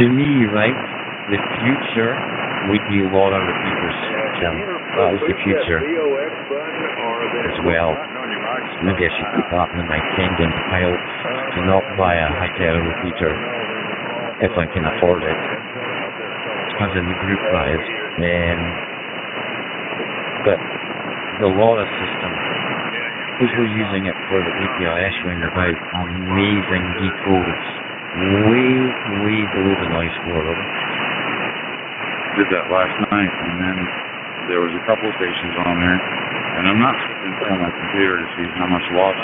To me, right, the future would be a lot of repeaters, Jim. That is the future as well. Maybe I should put that in my pending pile to not buy a high-tech repeater if I can afford it, as in the group that is. But the LoRa system, because we're using it for the APIS roundabout, amazing decodes, way below the noise floor. Did that last night, and then there was a couple of stations on there, and I'm not sitting in front of my computer to see how much loss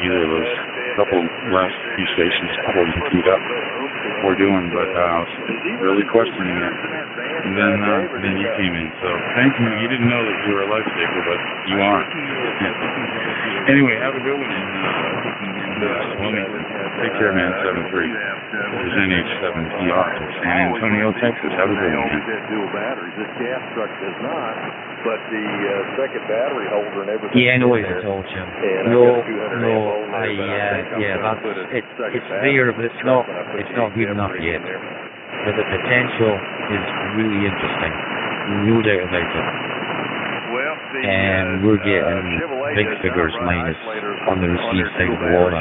either of those last few stations before you beat up we're doing, but I was really questioning it. And then you came in. So thank you. You didn't know that you were a lifesaver, but you aren't. Anyway, have a good one in Wilmington. Take care, man. 7-3. This is NH7PR from San Antonio, Texas. Have a good one, man. Dual batteries. This gas truck does not, but the second battery holder and everything. Yeah, no worries at all, Jim. No, it's there, but it's not good enough yet. But the potential is really interesting. No doubt about it. And we're getting big figures minus on the receive side of the water.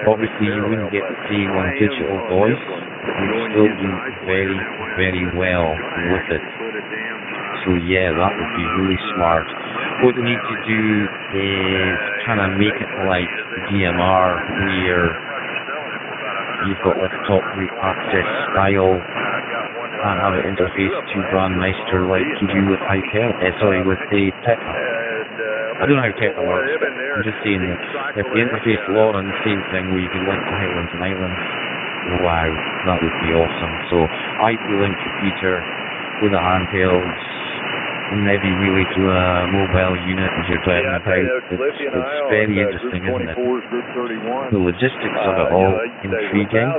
Obviously, you wouldn't get to see one digital voice, but you'd still do very, very well with it. So yeah, that would be really smart. What they need to do is kind of make it like DMR, where you've got like a top group access style and have it interface to Grandmeister like you do with with the Tekla. I don't know how Tekla works, but I'm just saying that if the interface law and the same thing where you can link to Highlands and Islands, wow, that would be awesome. So IP-link computer with a handheld, maybe relay to a mobile unit as you're driving about. It's very interesting, isn't it? The logistics of it all intriguing.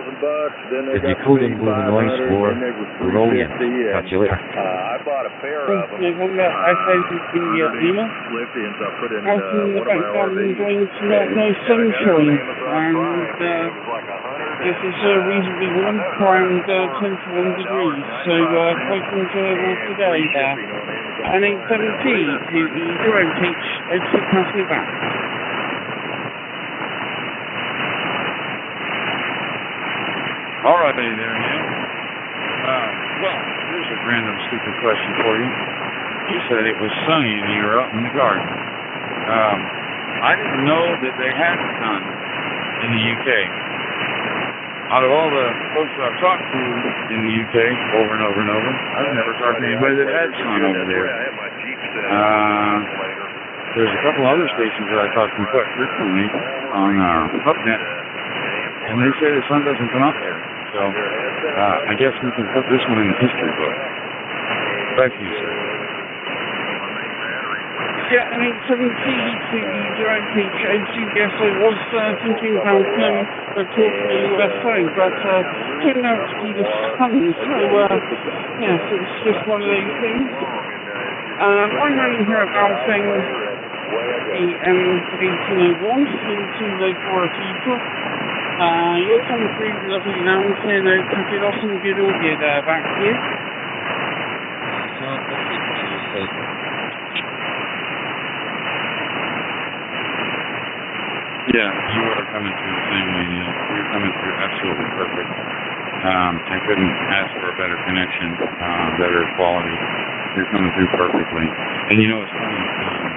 The decoding below the noise floor, brilliant. Catch you later. I bought a pair of them. I was in the background enjoying some nice sunshine, and this is reasonably warm, around 21 degrees, so quite enjoyable today there. And in 17, the rotate, it's passing back. All right, there, man. Well, here's a random stupid question for you. You said it was sunny and you were out in the garden. I didn't know that they had sun in the UK. Out of all the folks that I've talked to in the UK over and over and over, I've never talked to anybody that had sun over there. There's a couple other stations that I talk to quite frequently on HubNet, and they say the sun doesn't come up there. So I guess we can put this one in the history book. Back to you, sir. Yeah, I mean, 17 the rotate, yes, I was thinking about talking to USA, but turned out to be the sun, so yes, it's just one of those things. I'm running here about the M1801 into Lake Waratita. You'll come through the lovely lounge here, no cut it off and good audio there, back to you. Yeah, you are coming through the same way, Neil. You're coming through absolutely perfect. I couldn't ask for a better connection, better quality. You're coming through perfectly. And you know, it's funny,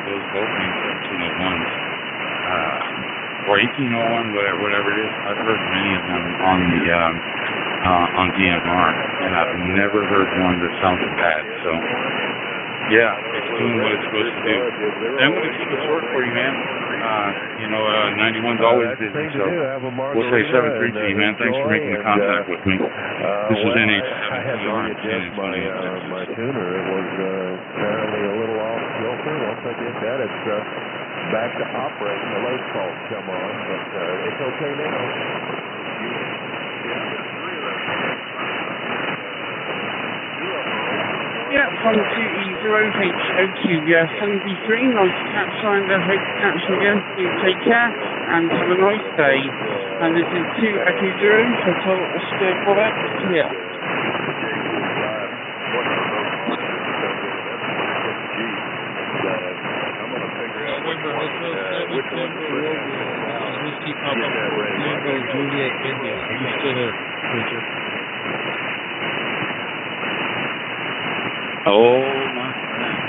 those both names, 1701s, or 1801, whatever it is, I've heard many of them on DMR, and I've never heard one that sounded bad. So, yeah, it's doing what it's supposed to do. And I'm going to keep it short for you, man. 91's always busy, so we'll say 7-3 to you, man. Thanks for making the contact with me. This is NH7PR in San Antonio, Texas. My tuner, it was apparently a little off kilter. Once I get that, it's back to operating. The load calls come on, but it's okay now. Yeah, from 2E0HO2, 73, nice catch sign, I hope to catch you again. You take care and have a nice day. And this is 2 Echo 0, Hotel Oscar Quebec, here. Whiskey Papa, Tango, Juliet, India. Are you still there, Richard? Oh, my friend.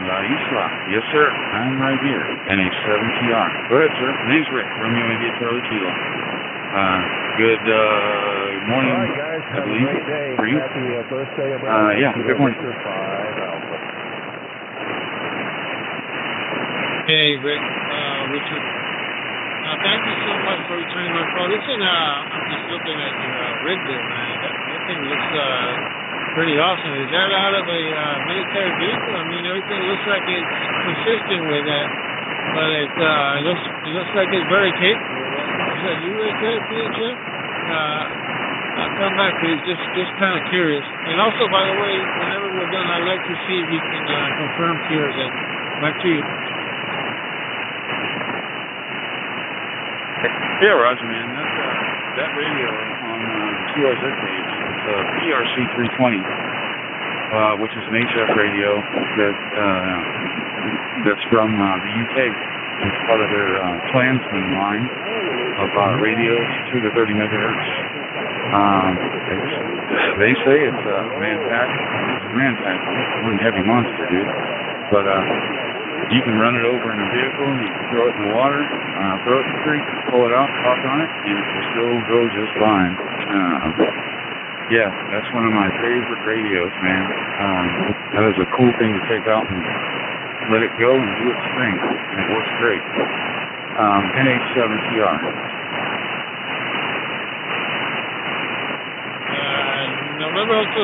La Isla. Yes, sir. I'm right here. NH7PR. Go ahead, sir. My name's Rick. Romeo India Charlie Kilo. Good morning, I believe, for you. Yeah, good morning. Hey, Rick. Richard. Thank you so much for returning my call. Listen, I'm just looking at your rig there, man. That thing looks pretty awesome. Is that out of a military vehicle? I mean, everything looks like it's consistent with that, but it looks like it's very capable. Is that you right there, PHF? I'll come back, please. Just kind of curious. And also, by the way, whenever we're done, I'd like to see if you can confirm QRZ. Back to you. Yeah, Roger, man. That radio on the QRZ page, it's a PRC 320, which is an HF radio that's from the UK. It's part of their Klansman line of radios to the 30 megahertz. They say it's a man-pack. It's a man-pack. One heavy monster, dude. But you can run it over in a vehicle, you can throw it in the water, throw it in the creek, pull it out, talk on it, and it will still go just fine. Yeah, that's one of my favorite radios, man. That is a cool thing to take out and let it go and do its thing. And it works great. NH7TR. November 7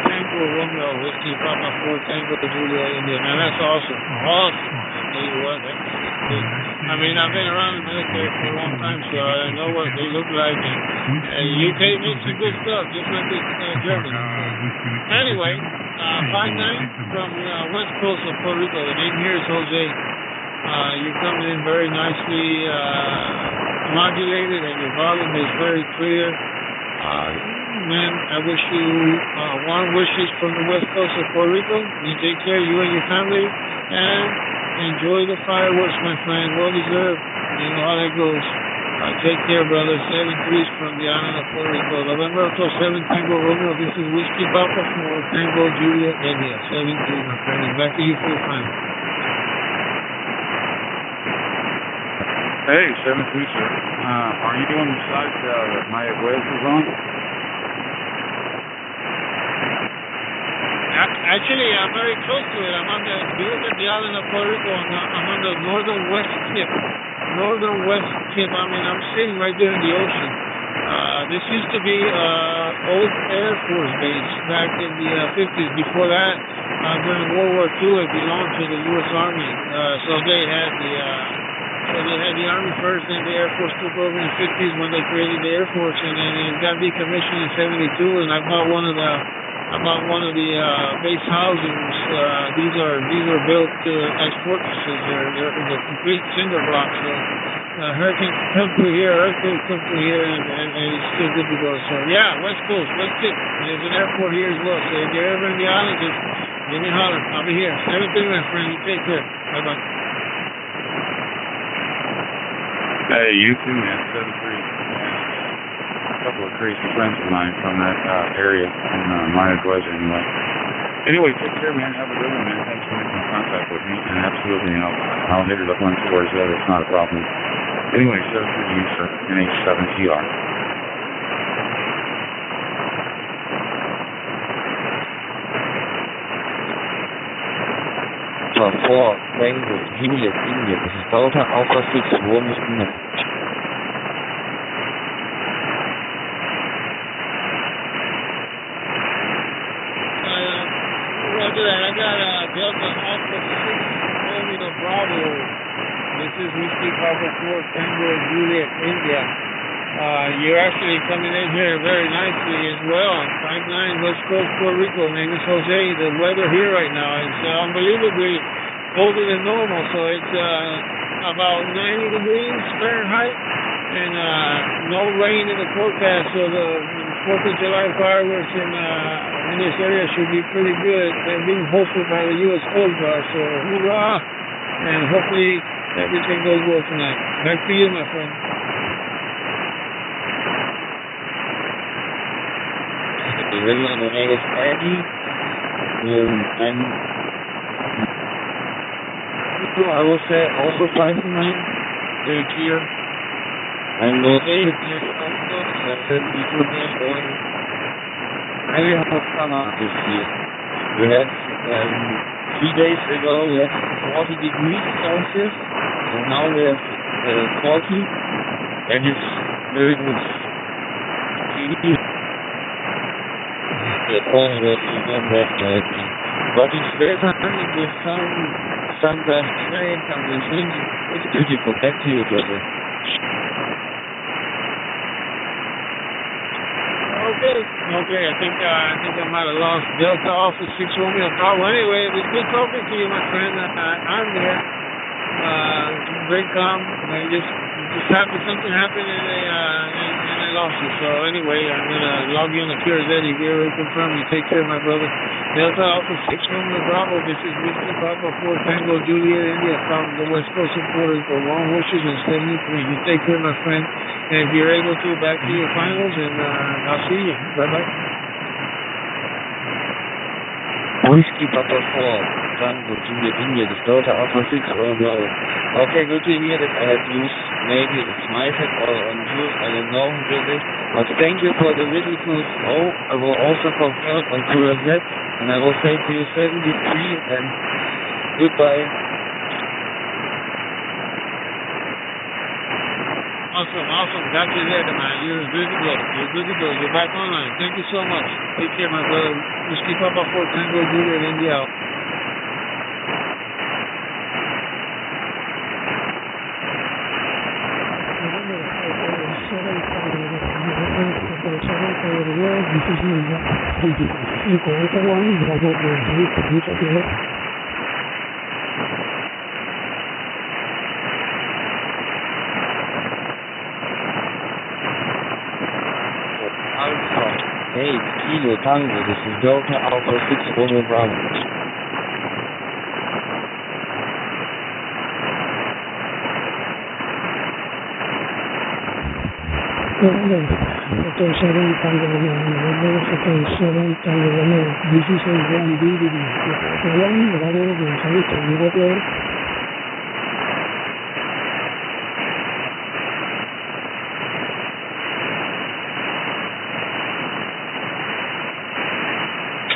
Tango Romeo, Whiskey Papa 4 Tango Julia India. Man, that's awesome. Awesome. I tell you what, I mean, I've been around the military for a long time, so I know what they look like. And UK makes some good stuff, just like Germany. Anyway, 5'9" from west coast of Puerto Rico. The name here is Jose. You're coming in very nicely modulated, and your volume is very clear. Man, I wish you warm wishes from the west coast of Puerto Rico. You take care, you and your family, and enjoy the fireworks, my friend. Well deserved. You know how that goes. Take care, brother. 7-3 from the island of Puerto Rico. November 7 Tango Romeo. This is Whiskey Papa for Tango Julia India. 7-3, my friend. And back to you for the final. Hey, 7-3, sir. Are you on the side that Maya Guez is on? Actually, I'm very close to it. I'm on the, if you look at the island of Puerto Rico, I'm on the northern west tip. Northern west tip. I mean, I'm sitting right there in the ocean. This used to be old Air Force base back in the 50s. Before that, during World War II, it belonged to the U.S. Army. So they had the Army first, then the Air Force took over in the 50s when they created the Air Force, and then it got decommissioned in 72. And I bought one of the base housings. These are built as fortresses. They're the complete cinder blocks. Hurricane come through here, earthquake come through here, and it's still good to go. So yeah, West Coast, West Tip. There's an airport here as well. So if you're ever in the island, just give me a holler. I'll be here. Everything, my friend. You take care. Bye bye. Hey, you too, man. 7-3. A couple of crazy friends of mine from that area in Maya Guez anyway. Anyway, take care, man. Have a good one, man. Thanks for making contact with me. And absolutely, I'll hit it up on tours there. It's not a problem. Anyway, 7 for you, sir. NH7TR. Vor Tango Juliet India. Das ist Delta Alpha 6 Romeo India. Roger that. I got Delta Alpha 6 Romeo Bravo. This is Whiskey Papa 4 Tango Juliet India. You're actually coming in here very nicely as well. 5'9" West Coast Puerto Rico. Name is Jose. The weather here right now is unbelievably colder than normal. So it's about 90 degrees Fahrenheit and no rain in the forecast. So the 4th of July fireworks in this area should be pretty good. They're being hosted by the U.S. Coast Guard. So hoorah! And hopefully everything goes well tonight. Back to you, my friend. Radio on the name is Eddie. I will say also 5'9", very clear. I'm Jose, also, I said before me going. I will have fun on this year. We had 3 days ago we had 40 degrees Celsius, and now we have 40, and it's very good. But it's better with sometimes rain, sometimes wind. It's beautiful. Back to you, brother. Okay. I think I might have lost Delta Alpha 6 Romeo Bravo. Anyway, it was good talking to you, my friend. I'm there. Very calm. Just happened. Something happened, and I lost you. So anyway, I'm gonna log you on the QRZ. If you ever confirm, you take care, my brother. Delta Alpha 6 Romeo Bravo. This is Whiskey Papa 4 Tango Juliet India from the West Coast headquarters for Long Horses and 73. You take care, my friend. And if you're able to, back to your finals, and I'll see you. Bye-bye. Whiskey Papa 4 Tango Juliet India, the Delta Alpha 6 Romeo. Okay, good to hear that I have used, maybe it's my head or on yours, I don't know really. But thank you for the really cool show. I will also confirm on QRZ, and I will say to you 73 and goodbye. Awesome. Got you there, man. You're good to go. You're back online. Thank you so much. Take care, my brother. Whiskey Papa 4 Tango Juliet India out. Hey, Kilo Tango, this is Delta Alpha 6 Romeo Bravo. Hotel 7 Tango Romeo, Hotel 7 Tango Romeo, this is a grand DVD. Bravo, Gonzalito, you got there?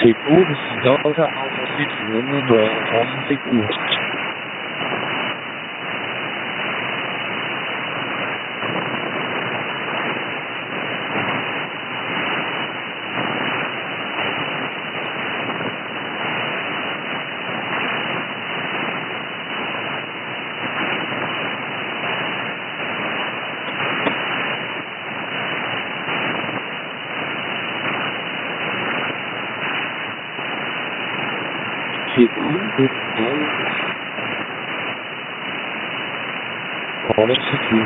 This is Delta Alpha 6 Romeo Bravo from Sydney. College City.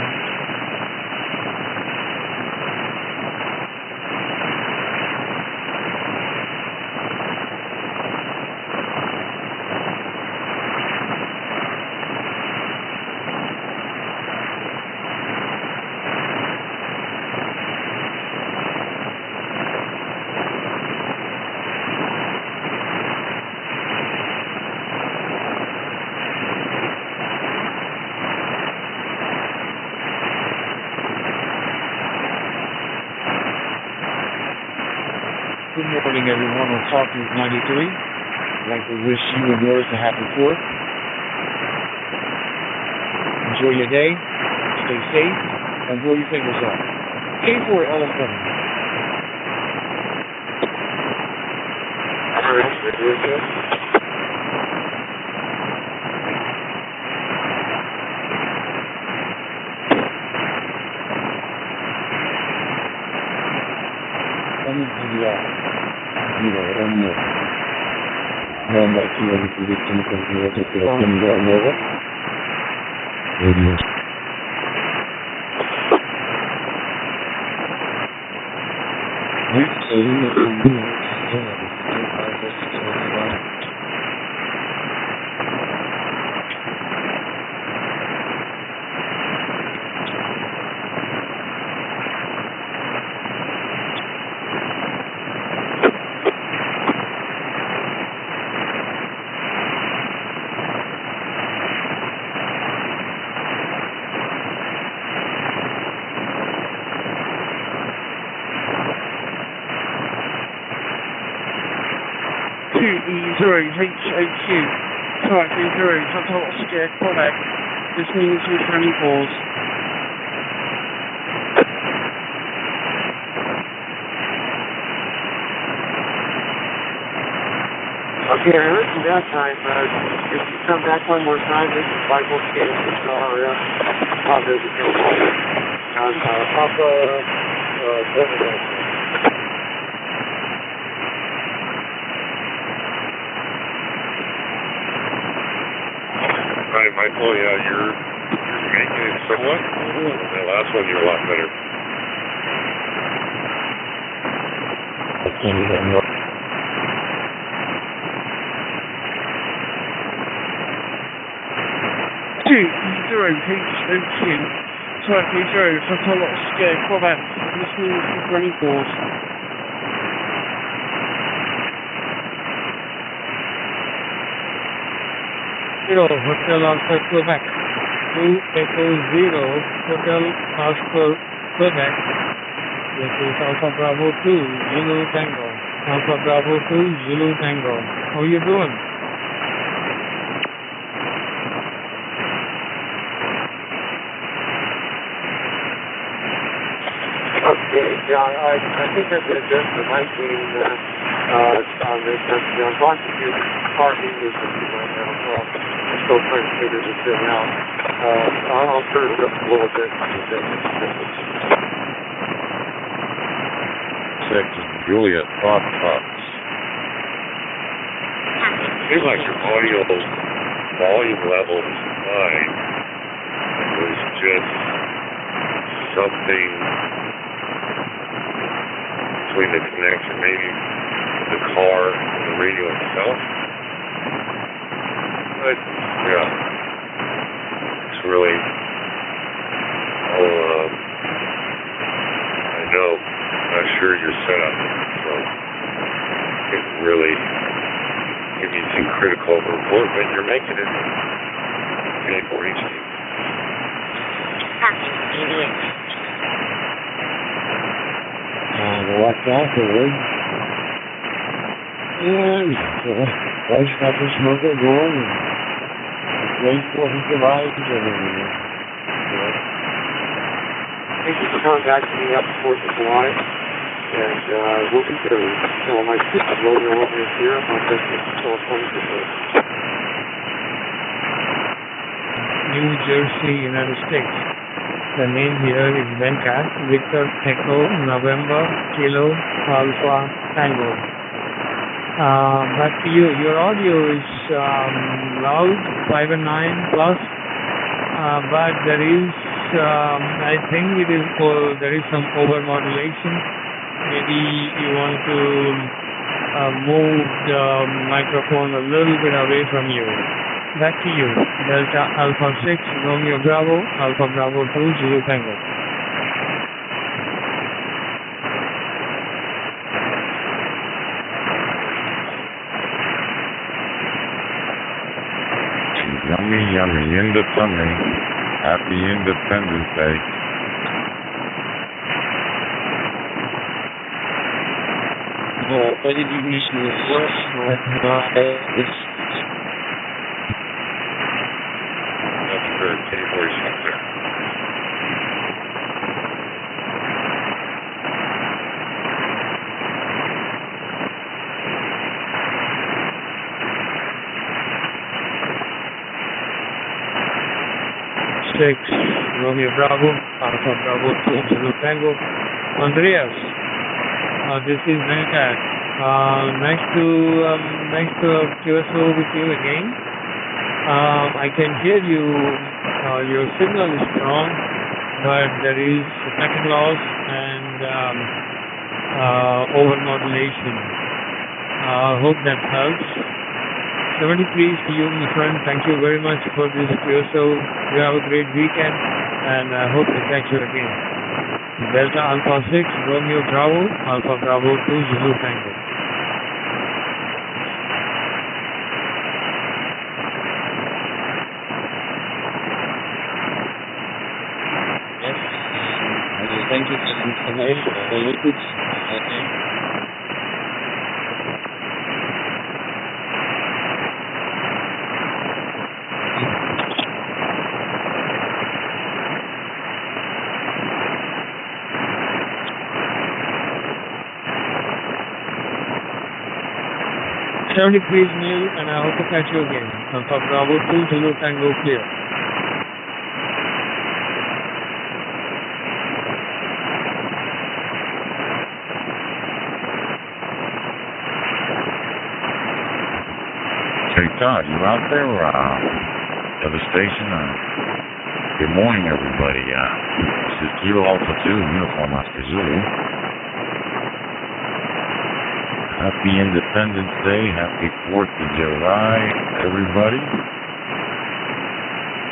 Good morning, everyone. On talkgroups 93. I'd like to wish you and yours a happy 4th. Enjoy your day. Stay safe. And blow your fingers off. K4 LFM. Radio. HHQ. Alright, Victor, Total Oscar, Quebec. This means returning calls. Okay, I heard from that time, if you come back one more time, this is Michael Skin, Papa, Right, Michael, yeah, you're making it somewhat. The last one, you're a lot better. I can't even look. Zero, page 13. Sorry, page 0, Total Oscar, Quebec. This means returning calls. Hotel Alpha Quebec. 2 Echo 0 Hotel Alpha Quebec. This is Alpha Bravo 2 Zulu Tango. Alpha Bravo 2 Zulu Tango. How you doing? Okay, yeah, I think I've been addressed the mic being on this. I'm going to do parking with this right now, so I'm still trying to figure this thing out. I'll turn it up a little bit. Section Juliet Fox. It seems like your audio volume level is fine. There's just something between the connection, maybe the car and the radio itself. But yeah, it's really, I know, not sure your setup, so it really give you some critical report, but you're making it okay for each team. Watch afterwards. And Vice got the smoker going and wait for him to rise and Thank you for coming back to me up 4th of July. And we'll be there. So my sister loading over here. My business is still 20%. New Jersey, United States. The name here is Venkat, Victor Echo, November, Kilo, Alpha, Tango. Back to you. Your audio is loud, 5 and 9 plus, but there is, I think there is some over-modulation. Maybe you want to move the microphone a little bit away from you. Back to you. Delta Alpha 6, Romeo Bravo, Alpha Bravo 2, Zulu Tango. Yummy, yummy, in the tummy. Happy Independence Day. Why did you miss me at work? That's for K-Voice up there. Romeo Bravo, Alpha Bravo 2, Zulu Tango. Andreas, this is Venkat. Nice to QSO with you again. I can hear you. Your signal is strong, but there is packet loss and over-modulation. Hope that helps. 73 to you, my friend. Thank you very much for this QSO. You have a great weekend, and I hope to catch you again. Delta Alpha 6, Romeo Bravo, Alpha Bravo 2, Zulu Tango. Yes. Thank you for the information. Very good. Okay. 70 degrees Neil, and I hope to catch you again. Alpha Bravo 2 Zulu Tango clear. Hey Todd, you out there? At the station? Good morning, everybody. This is Kilo Alpha 2, Uniform Oscar Zulu. Happy Independence Day, happy 4th of July, everybody.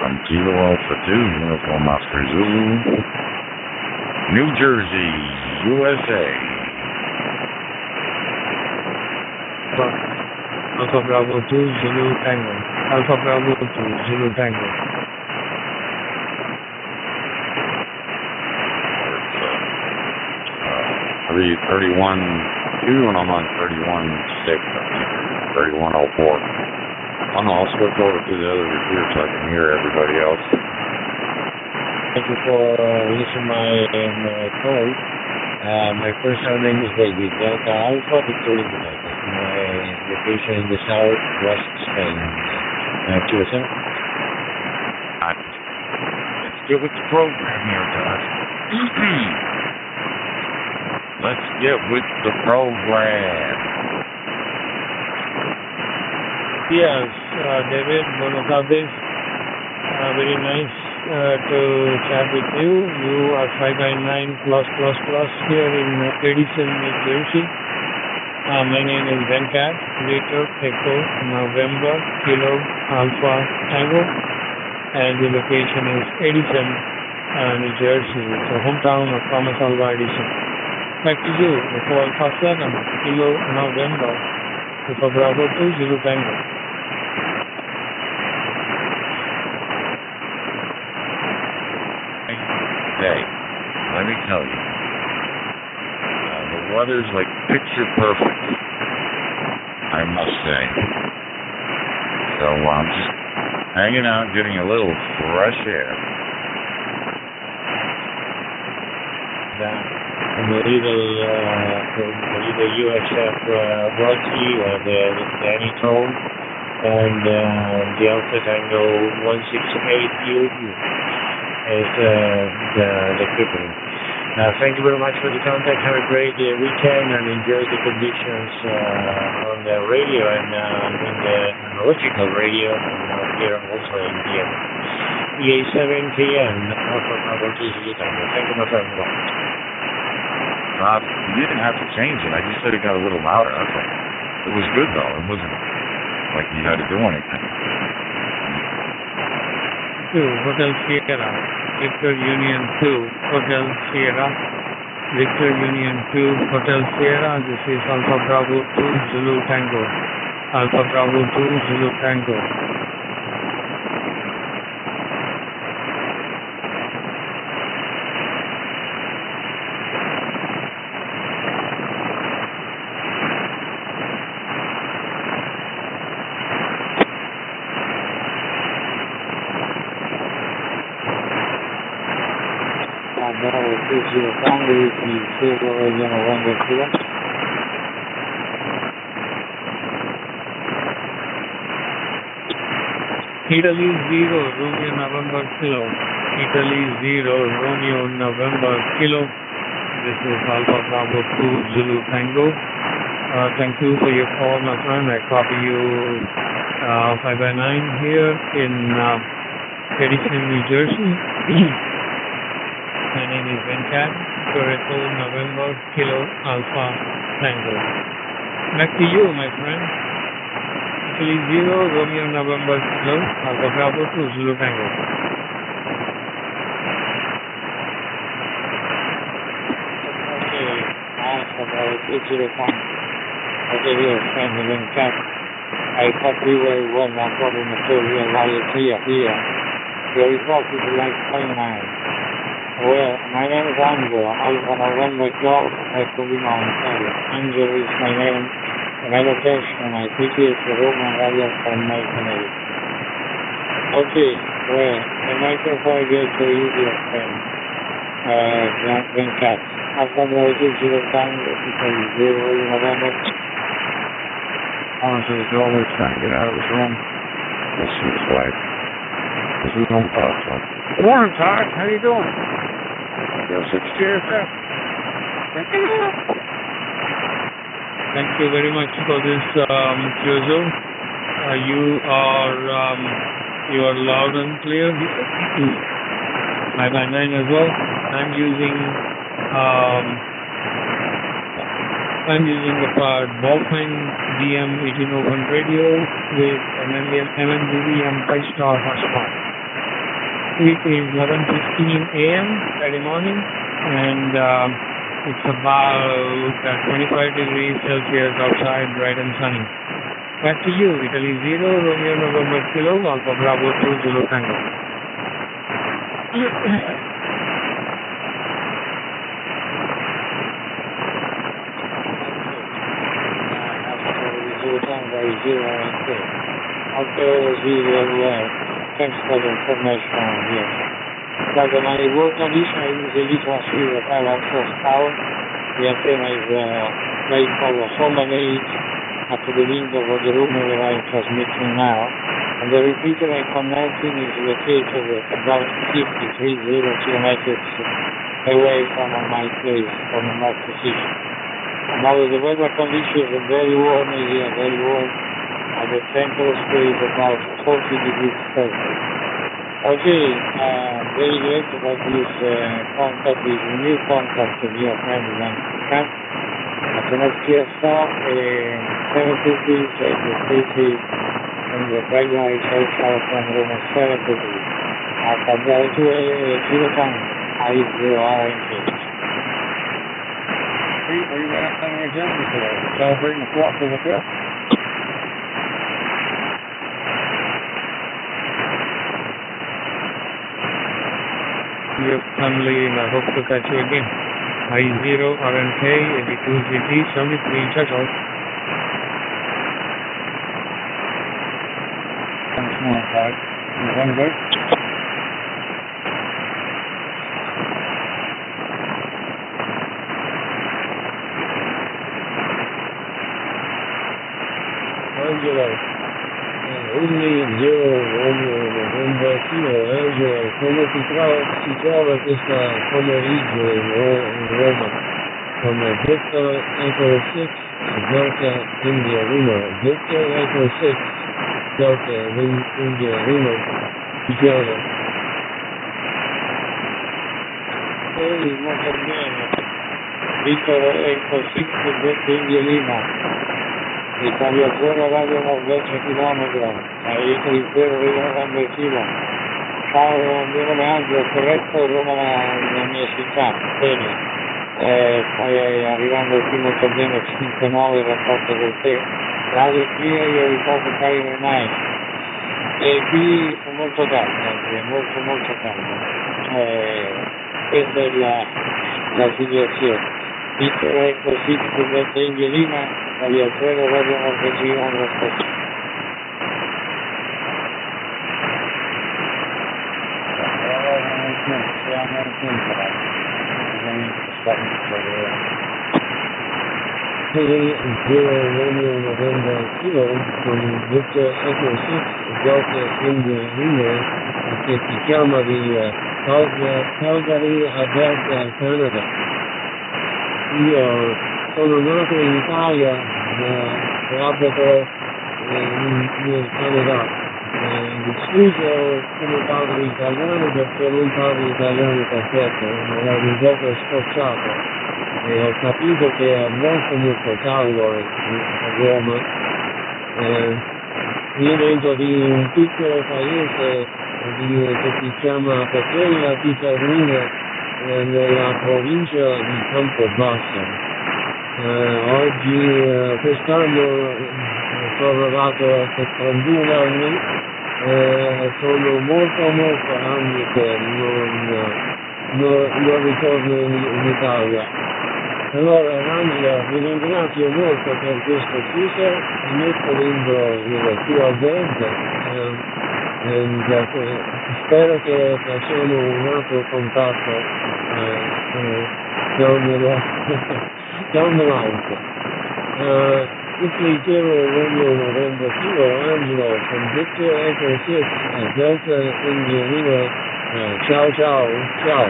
I'm Kilo Alpha 2, Uniform Oscar Zulu, New Jersey, USA. Alpha Bravo 2 Zulu Tango. Alpha Bravo 2 Zulu Tango. 31.2 and I'm on 31.6, 31.04. Oh no, I'll switch over to the other repeater so I can hear everybody else. Thank you for listening to my call. My personal name is David. Delta Alpha Victoria Quebec. My location in the southwest Spain. QSM. Let's get with the program here, Todd. Let's get with the program. Yes, David, buenas tardes. Very nice to chat with you. You are 599+++ here in Edison, New Jersey. My name is Venkat, Victor Echo November Kilo Alpha Tango, and the location is Edison, New Jersey. It's a hometown of Thomas Alva Edison. Back to you, Echo Alpha 7, Kilo November, Alpha Bravo 2 Zulu Tango. Hey, let me tell you, the weather's like picture perfect, I must say. So I'm just hanging out, getting a little fresh air. The little USF Rocky, the Danny Tone, and the Alpha Tango 168U is the equipment. Thank you very much for the contact. Have a great weekend and enjoy the conditions on the radio and in the analogical radio here also in PM. EA7KN, Alpha Bravo 2 Zulu Tango. Thank you, my friend. You didn't have to change it. I just said it got a little louder. That's all. It was good though. It wasn't like you had to do anything. Hotel Sierra, Victor Union 2, Hotel Sierra, Victor Union 2, Hotel Sierra. This is Alpha Bravo 2 Zulu Tango. Alpha Bravo 2 Zulu Tango. Italy 0, Romeo November Kilo. Italy 0, Romeo November Kilo. This is Alpha Bravo 2 Zulu Tango. Thank you for your call, my friend. I copy you 5x9 here in Edison, New Jersey. My name is Venkat, Echo November Kilo Alpha Tango. Back to you, my friend. Italy 0, Romeo November Kilo, Alpha Bravo 2 Zulu Tango. Okay, Alpha Bravo 2 Zulu Tango. Okay, here, friend Venkat. I hope you will well, no problem at all. We are very clear here. Very positive, like 29. Well, my name is Angelo. Alpha November Golf, Echo Lima Ontario. Angelo is my name. My location, my city is Roman Radio from my Canada. Okay, well, the microphone goes to you, dear friend. Venkat. Alpha Bravo 2 Zulu Tango, because 0 November. Honestly, it's always trying to get out of this room. Let's see his wife. This is on talk. Good morning, Todd. How you doing? You'll sit still, sir. Thank you very much for this, Kyozo. You are loud and clear. I'm as well. I'm using the Ballpoint DM1801 radio with an MMDVM 5-star hotspot. It is 11:15 a.m. Friday morning, and it's about 25 degrees Celsius outside, bright and sunny. Back to you, Italy 0, Romeo November Kilo, Alpha Bravo 2, Zulu Tango. Thanks for the information here. Like my work condition is a little severe. I have first power. The antenna is made for the solar made at the window of the room where I am transmitting now. And the repeater I connected is located about 53 kilometers away from my place, from my position. And now the weather conditions are very warm here, very warm. And the temperature is about 40 degrees Celsius. Okay, very glad about this contact, this new contact of your friend Ivan. At the next year start, 7 degrees, the state and the primary south from Roma 7 degrees. At about 2 kiloton, I are engaged. Are you going to have an agenda today? Celebrating the 4th of the 5th? Your family, and I hope to catch you again. I0 RNK 82GT 73 Churchill. Thanks, more 5. November. Angelo. Only 0 November Kilo, Angelo, come si trova questa pomeriggio in Roma? Come Victor Echo 6, Delta India Lima, Victor Echo 6, Delta India Lima, si chiama? Molto bene. Victor Echo 6, Delta India Lima. Italia 0 Radio Norvegia chilometro, Italia 0 Radio November Kilo. Ciao, mio nome è Angelo, corretto, Roma la mia città, bene. Stai arrivando qui molto bene, 5-9 rapporto con te. Radio Clear, io ricordo Cairo 9. E qui è molto caldo, molto caldo. Questa è la situazione. Victor Echo 6, Delta India Lima. Italia 0 Radio Norvegia Norvegia. Zero Romeo November Kilo con Victor Echo 6 Delta India Lima che si chiama di Calgary, Alberta, Canada. Io sono nato in Italia, abito in Canada. Scuso come parlo italiano perché non parlo italiano perfetto, ero un poco scocciato e ho capito che è molto caldo a Roma. Io vengo di un piccolo paese che si chiama Petrella di Termina nella provincia di Campobasso. Oggi, quest'anno sono arrivato a 71 anni, sono molto anni che non ritorno in Italia. Allora Angela, vi ringrazio molto per questo teaser, metto il tuo verde e spero che facciamo un altro contatto down the line. Italy Zero Romeo November Kilo Angelo from Victor Echo 6 Delta India Lima. Ciao, ciao, ciao.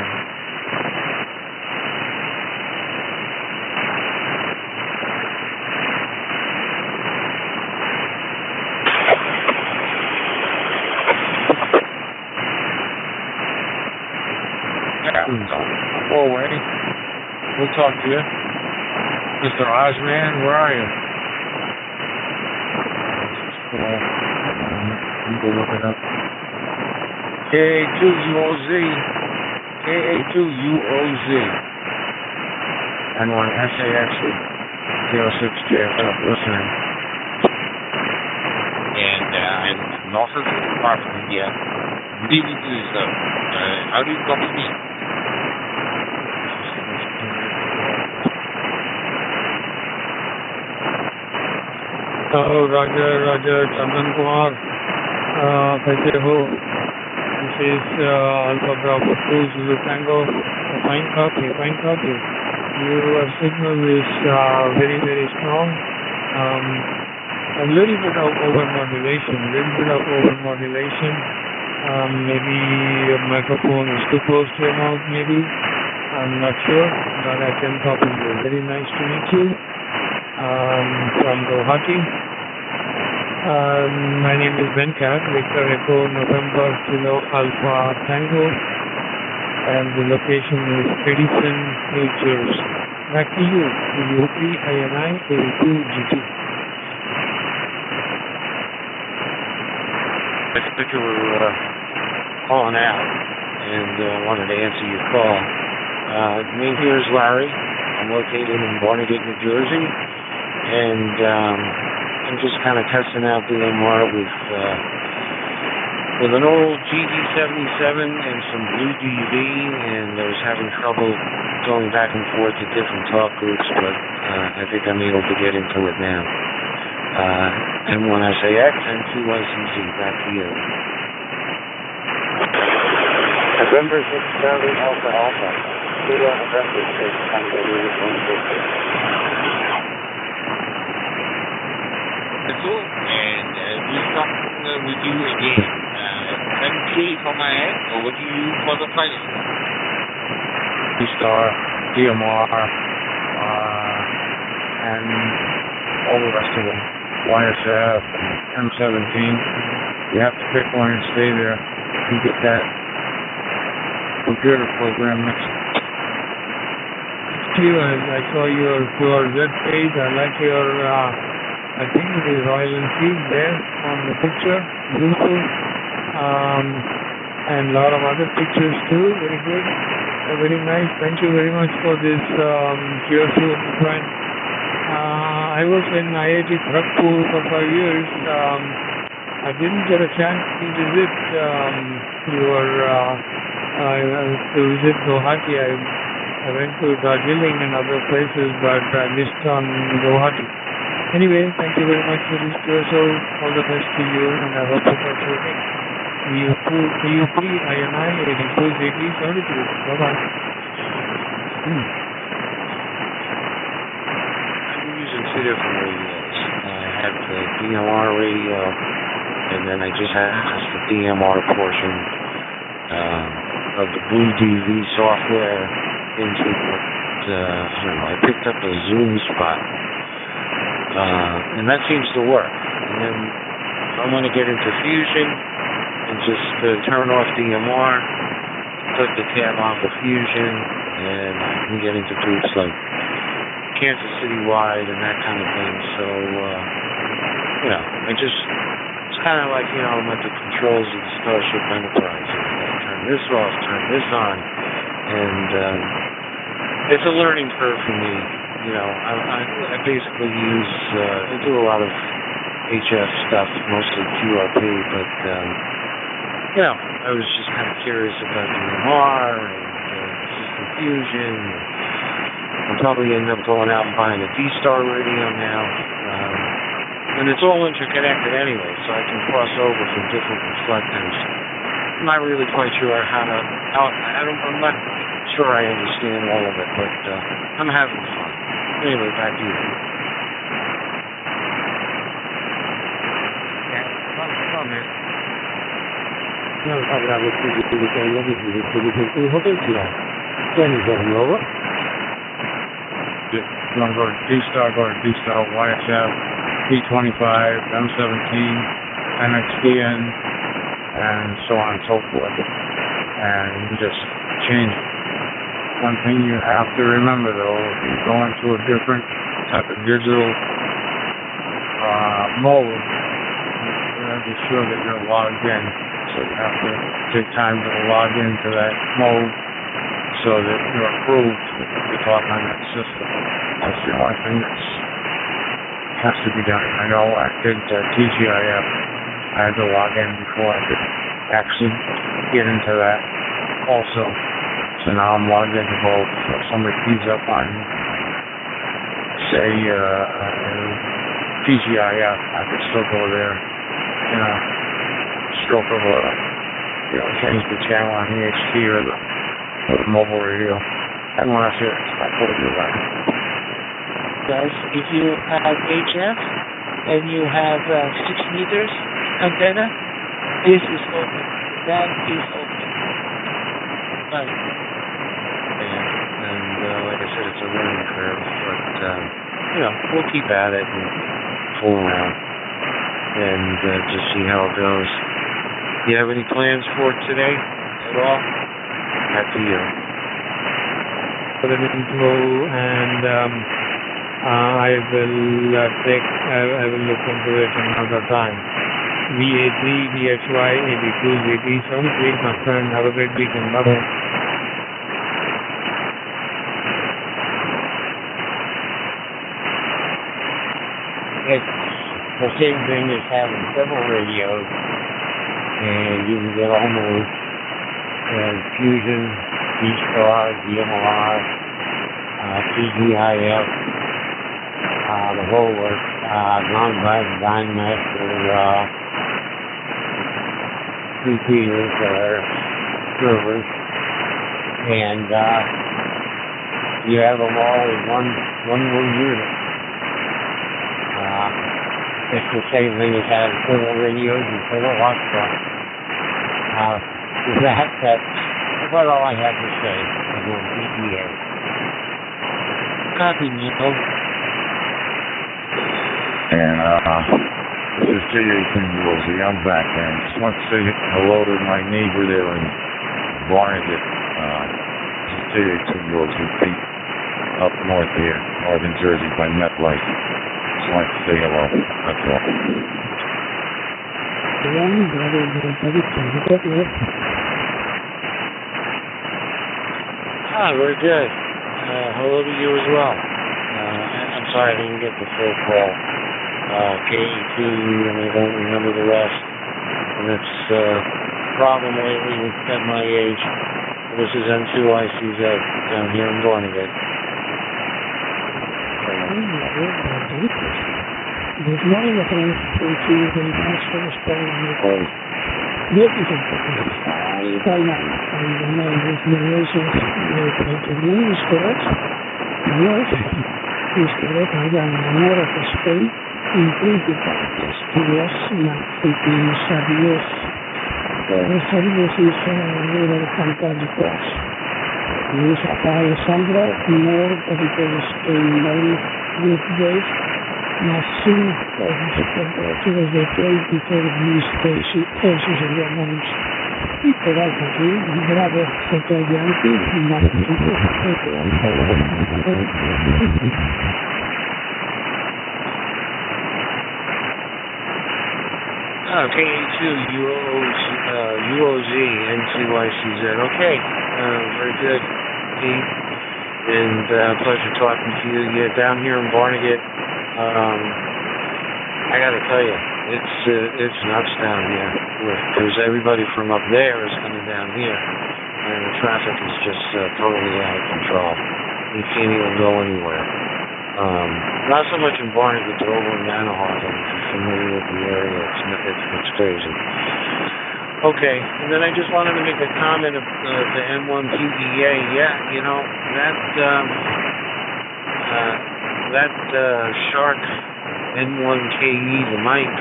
Forward. We'll talk to you. Mr. Ozman, where are you? Go look it up. KA2UOZ. KA2UOZ. And one SAX 06JFF listening. And I'm not part of India. Good evening to you, sir. How do you copy me? Roger, Chandan Kumar, कैसे हो? This is Alpha Bravo 2 Zulu Tango. Fine copy. Your signal is very, very strong. A little bit of over-modulation. Maybe your microphone is too close to your mouth, maybe. I'm not sure, but I can copy you. Very nice to meet you. From Guwahati. My name is Venkat, Victor Echo November Kilo Alpha Tango, and the location is Edison, New Jersey. Back to you, YAVAPI INI 82GT. I think you were calling out and wanted to answer your call. Me here is Larry. I'm located in Barnegat, New Jersey. And I'm just kind of testing out DMR with an old GD77 and some blue DV, and I was having trouble going back and forth to different talk groups, but I think I'm able to get into it now. M1SAX and 2YCZ, back to you. November 6 Charlie Alpha Alpha. Kilo November 6 Tango 160. And we start with you again. MK for my head, or what do you use for the pilot? Star, DMR, and all the rest of them. YSF, M17. You have to pick one and stay there to get that computer program mixed. I saw your web page. I like your I think it is Royal Enfield there on the picture. Beautiful. And a lot of other pictures too. Very good. Very nice. Thank you very much for this cheerful friend. I was in IIT Kharagpur for 5 years. I didn't get a chance to visit to visit Guwahati. I went to Darjeeling and other places, but I missed on Guwahati. Anyway, thank you very much for this tour, so all the best to you, and I hope that that's okay. YAVAPI INI 82GT 72. Bye-bye. I'm using two different radios. I have the DMR radio, and then I just have the DMR portion of the Blue DV software into what, I don't know, I picked up a Zoom spot. And that seems to work. And then if I want to get into Fusion and just turn off DMR, click the tab off of Fusion, and I can get into groups like Kansas City Wide and that kind of thing. So, it's kind of like, I'm at the controls of the Starship Enterprise. I turn this off, turn this on, and it's a learning curve for me. I basically I do a lot of HF stuff, mostly QRP, but, I was just kind of curious about DMR and System Fusion. I'll probably end up going out and buying a D-Star radio now. And it's all interconnected anyway, so I can cross over from different reflectors. I'm not really quite sure I'm not sure I understand all of it, but I'm having fun. Anyway, back to you. comment. No, hablamos de hotel ciudad. Can you get over? You want to go to D-Star, YSF, B25, M17, NXDN, and so on and so forth. And you just change it. One thing you have to remember, though, if you go into a different type of digital mode, you have to be sure that you're logged in. So you have to take time to log into that mode so that you're approved to talk on that system. That's the only thing that has to be done. I know I did TGIF. I had to log in before I could actually get into that also. So now I'm logged into both. If somebody feeds up on, say, TGIF, I could still go there, stroke of a, change the channel on the HT or the mobile radio. And when I said, I told you about it. Guys, if you have HF and you have 6 meters antenna, this is open. That is open. Right. Like I said, it's a learning curve, but, we'll keep at it and fool around and just see how it goes. Do you have any plans for today at all? Back to you. For the info, and I will look into it another time. VA3, VXY, 82, VT, sounds great, my friend. Have a great weekend. Bye-bye. The same thing as having several radios, and you can get almost Fusion, D-Star, DMR, TGIF, the whole works, Grandmaster, repeaters, servers, and you have them all in one little unit. It's the same thing as having several radios and several hotspots. That's about all I have to say about DEA. Copy, Nico. And this is Jason Woolsey. I'm back, and just want to say hello to my neighbor there in Barnegat. This is Jason Woolsey, up north here, northern Jersey by MetLife. Just wanted to say hello. That's all. Very good. Hello to you as well. I'm sorry I didn't get the full call. KE2, and I don't remember the rest. And it's a problem lately at my age. This is N2ICZ down here in Barnegat. Good morning, my friends. Thank you very much for responding to my call. This is important. Sky 9, and the name is relations with the moon is correct. North is correct. I am more of a Spain. Increase the factors to us, not thinking Sabios. Sabios is a little fantastic cross. Use a high Sandra, more because in with days, machine temperatures they play before the station tensions and hormones. Pero aquí, grave, centraliante, más KA2, UOZ, N2YCZ. Okay, very good, Pete. And pleasure talking to you. Yeah, down here in Barnegat, I got to tell you, it's nuts down here because everybody from up there is coming down here, and the traffic is just totally out of control. You can't even go anywhere. Not so much in Barnegat, but over in Manahawk. If you're familiar with the area, it's crazy. Okay, and then I just wanted to make a comment of the M1QEA. Yeah, you know, that Shark N1KE, the mic,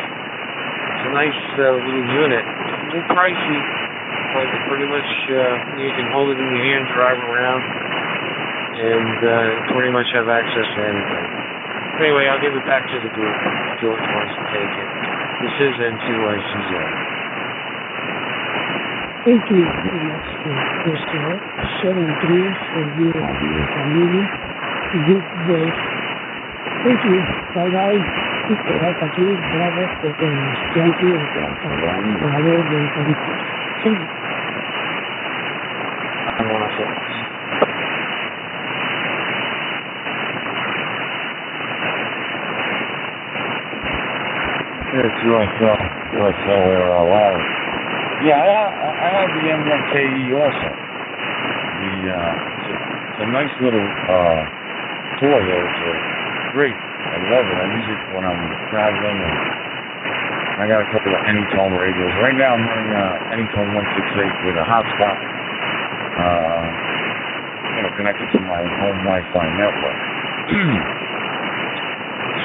a nice little unit. A little pricey, but pretty much you can hold it in your hand, drive around, and pretty much have access to anything. Anyway, I'll give it back to the group if George wants to take it. This is N2ICZ. Thank you very much for Mr. 73 for you and your family. Good day. Thank you. Bye-bye. Aquí, bravo, porque thank you. Bravo, de California. It's USL Air Live. Yeah, I have the M1KE also. It's a nice little toy there. It's great. I love it. I use it when I'm traveling, and I got a couple of Anytone radios. Right now I'm running Anytone 168 with a hotspot, connected to my home Wi-Fi network.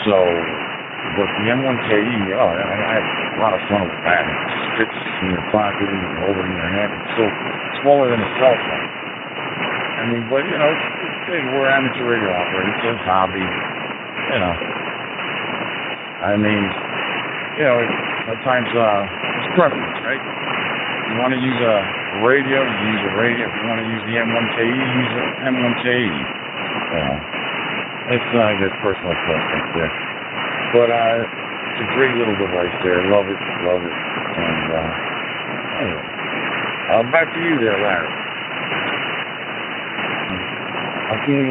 So, but the M1KE, I have a lot of fun with that. It fits in your pocket and hold it in your hand. It's so smaller than a cell phone. I mean, but we're amateur radio operators. It's a hobby. I mean, sometimes it's preference, right? If you want to use a radio, you use a radio. If you want to use the M1KE, you use the M1KE. It's I guess personal preference there. But it's a great little device there. Love it. And anyway, back to you there, Larry. Okay,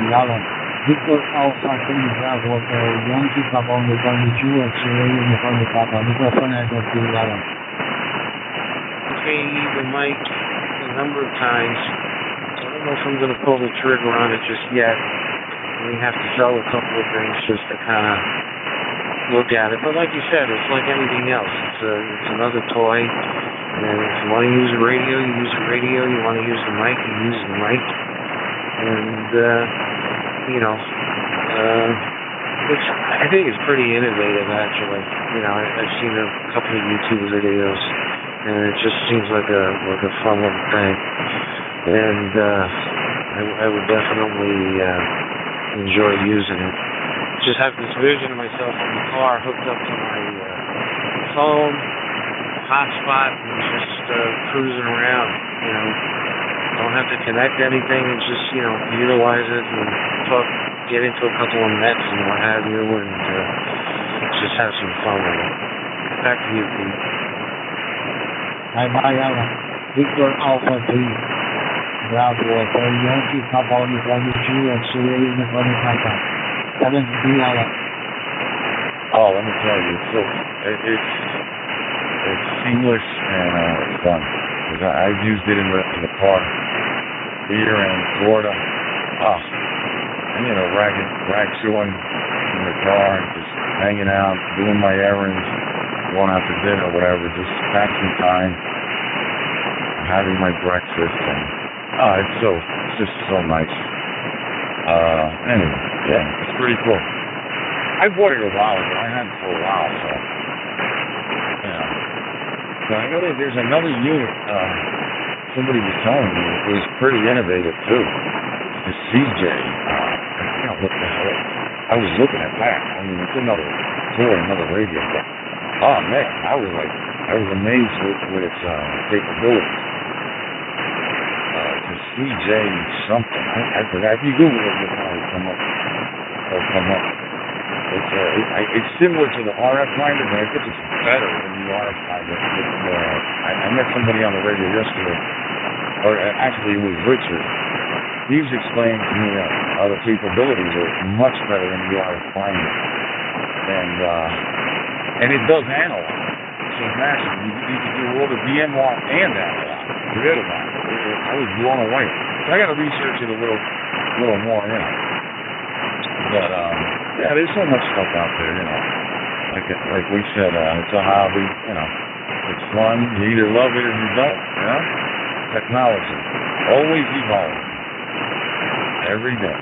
Alan. Victor Alpha 3 Bravo, Yankee Papa on the 22 and Sierra on the Papa. Microphone I got to Alan. Okay, the mic a number of times. I don't know if I'm going to pull the trigger on it just yet. We have to sell a couple of things just to kind of look at it. But like you said, it's like anything else. It's another toy. And if you want to use a radio, you use a radio. You want to use the mic, you use the mic. And, which I think is pretty innovative, actually. I've seen a couple of YouTube videos, and it just seems like a fun little thing. And I would definitely enjoy using it. Just have this vision of myself in the car hooked up to my phone, hotspot, and just cruising around. Don't have to connect anything, and just utilize it and get into a couple of nets and what have you, and just have some fun with it. Back to you, Pete. Bye, Alan. Victor Alpha 3 Bravo, Yankee Papa on the 22 and Sierra on the Papa. Alan, Alan. Oh, let me tell you, it's seamless and fun. Because I've used it in the car here in Florida. Rag chewing in the car, just hanging out, doing my errands, going out to dinner, whatever, just passing time, having my breakfast, and it's just so nice. Anyway, yeah, it's pretty cool. I bought it a while ago. I had it for a while, so But I know that there's another unit. Somebody was telling me it was pretty innovative too. The CJ. I forgot what the hell. I was looking at that. I mean, it's another toy, another radio. But man, I was amazed with its capabilities. The CJ something. I forgot. If you Google it, it'll come up. It's similar to the RF finder, but I think it's better than the RF finder. I met somebody on the radio yesterday, or actually it was Richard. He was explaining to me that the capabilities are much better than the RF finder, and it does analog. So imagine you can do all the DMR and analog. Forget about it. I was blown away. So I got to research it a little more, But yeah, there's so much stuff out there, Like we said, it's a hobby, It's fun. You either love it or you don't, Technology. Always evolving. Every day.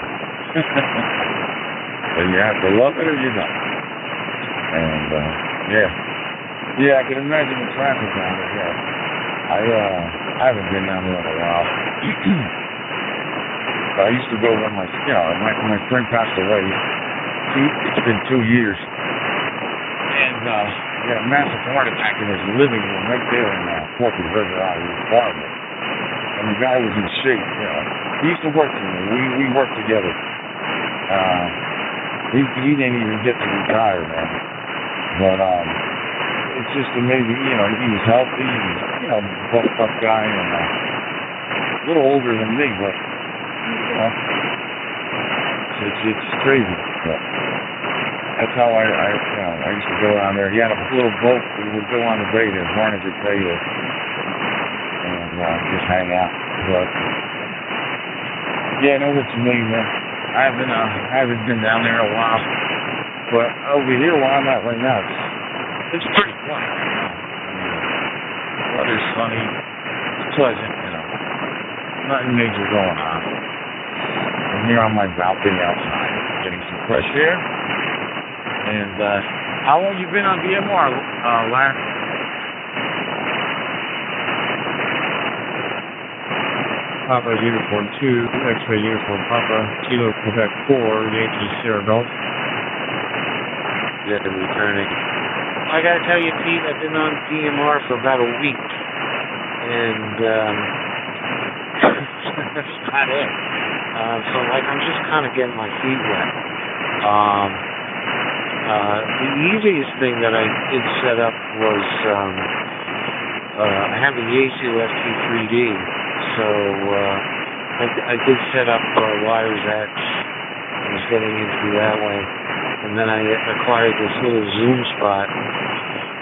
So you have to love it or you don't. And, yeah. Yeah, I can imagine the traffic down there. Yeah. I haven't been down there in a while. I used to go when my friend passed away. It's been 2 years. And he had a massive heart attack in his living room right there in Corpus River out of his apartment. And the guy was in shape, you know. He used to work for me. We worked together. He didn't even get to retire, man. But it's just amazing, you know, he was healthy, he's, you know, buffed up guy, and a little older than me, but, you know, it's crazy. But that's how I used to go down there. He had a little boat, we would go on the bay to Barnegat Bay and just hang out. But, yeah, I know what you mean, man. I haven't been down there in a while, but over here where I'm at right now, it's pretty quiet right now. I mean, the weather's sunny, it's pleasant, you know. Nothing major going on. I'm here on my balcony outside, getting some fresh air. And how long you been on DMR, Larry? Papa Uniform 2, X-Ray Uniform Papa, Kilo Quebec 4, Yankee Sierra Golf. Yeah, returning. I gotta tell you, Pete, I've been on DMR for about a week, and that's about it. So, like, I'm just kind of getting my feet wet. The easiest thing that I did set up was I have a Yaesu FT3D. So I did set up Wires X. I was getting into that way. And then I acquired this little Zoom spot,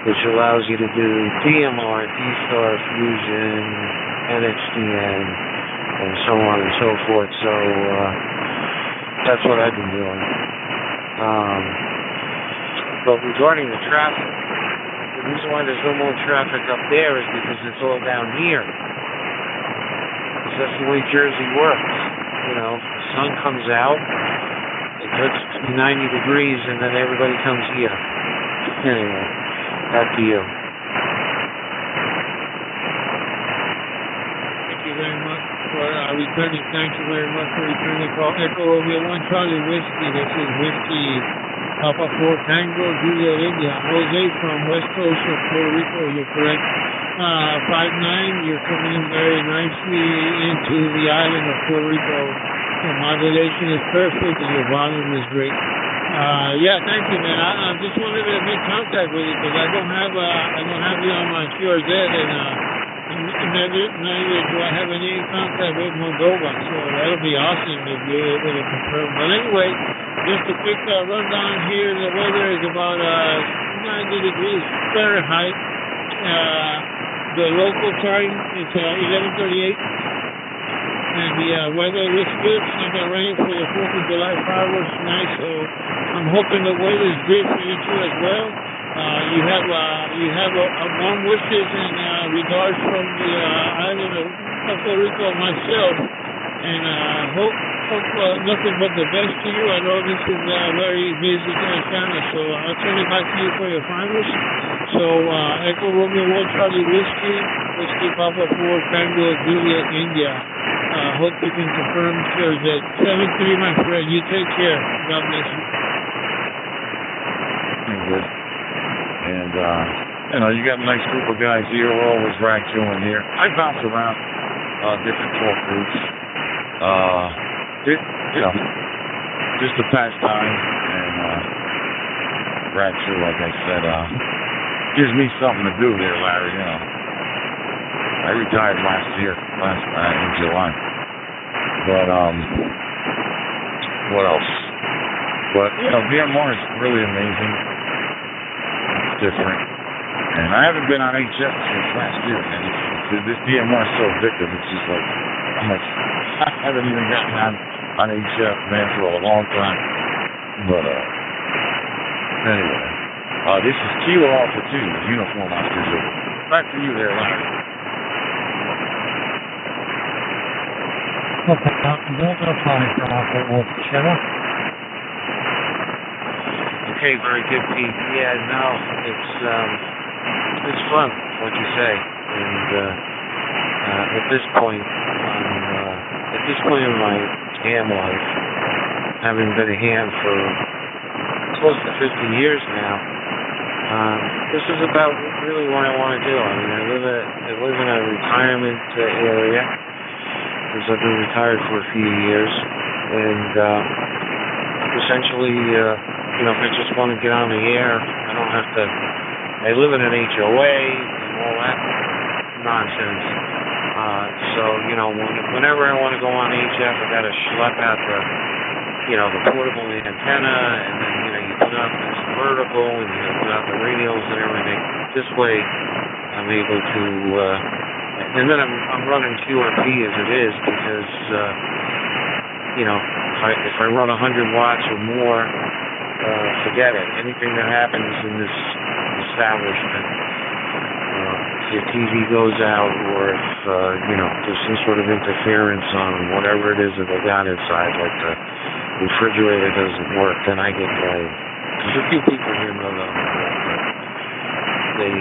which allows you to do DMR, D-Star, Fusion, NXDN, and so on and so forth. So that's what I've been doing. But regarding the traffic, the reason why there's no more traffic up there is because it's all down here. That's the way Jersey works. You know, the sun comes out, it gets 90 degrees, and then everybody comes here. Anyway, back to you. Thank you very much for returning. Thank you very much for returning the call. Echo Romeo 1 Charlie Whiskey. This is Whiskey Papa 4 Tango Juliet India. Jose from West Coast of Puerto Rico. You're correct. 5'9", you're coming in very nicely into the island of Puerto Rico. Your modulation is perfect and your volume is great. Yeah, thank you, man. I just wanted to make contact with you because I don't have you on my QRZ, and neither do I have any contact with Moldova. So that'll be awesome if you're able to confirm. But anyway, just a quick rundown here. The weather is about 90 degrees Fahrenheit. The local time is 11:38, and the weather looks good. It's not going to rain for the 4th of July fireworks tonight, so I'm hoping the weather is good for you too as well. You have warm wishes and regards from the island of Puerto Rico myself, and hope nothing but the best to you. I know this is very busy channel, so I'll turn it back to you for your finals. So, Echo Romeo 1 Charlie Whiskey Papa 4 Tango Juliet India. Hope you can confirm Thursday. 7-3, my friend. You take care. God bless you. Good. And, you know, you got a nice group of guys here. We're always rack chewing here. I bounce around different talk groups. You know, just to pass time and rack chew, like I said, gives me something to do there, Larry. You know, I retired last year, in July. But what else? But you know, DMR is really amazing. It's different, and I haven't been on HF since last year. And this DMR is so addictive. It's just like I haven't even gotten on HF, man, for a long time. But anyway. This is Kilo Alpha 2, Uniform Oscar Zulu. Back to you there, Larry. Okay, Delta 5 for Alpha Wolf Channel. Okay, very good, Pete. Yeah, no, it's it's fun, like you say, and at this point in my ham life, having been a ham for close to 50 years now, this is about really what I want to do. I mean, I live in a retirement area, because I've been retired for a few years, and essentially, if I just want to get on the air, I don't have to. I live in an HOA and all that nonsense. So whenever I want to go on HF, I got to schlep out the portable antenna, and then you put out this vertical, and you put out the radios and everything. This way, I'm able to, and then I'm running QRP as it is, because if I run 100 watts or more, forget it. Anything that happens in this establishment, if your TV goes out, or if there's some sort of interference on whatever it is that they got inside, like the refrigerator doesn't work, then I get blamed. Because a few people here know that I'm wrong, but they,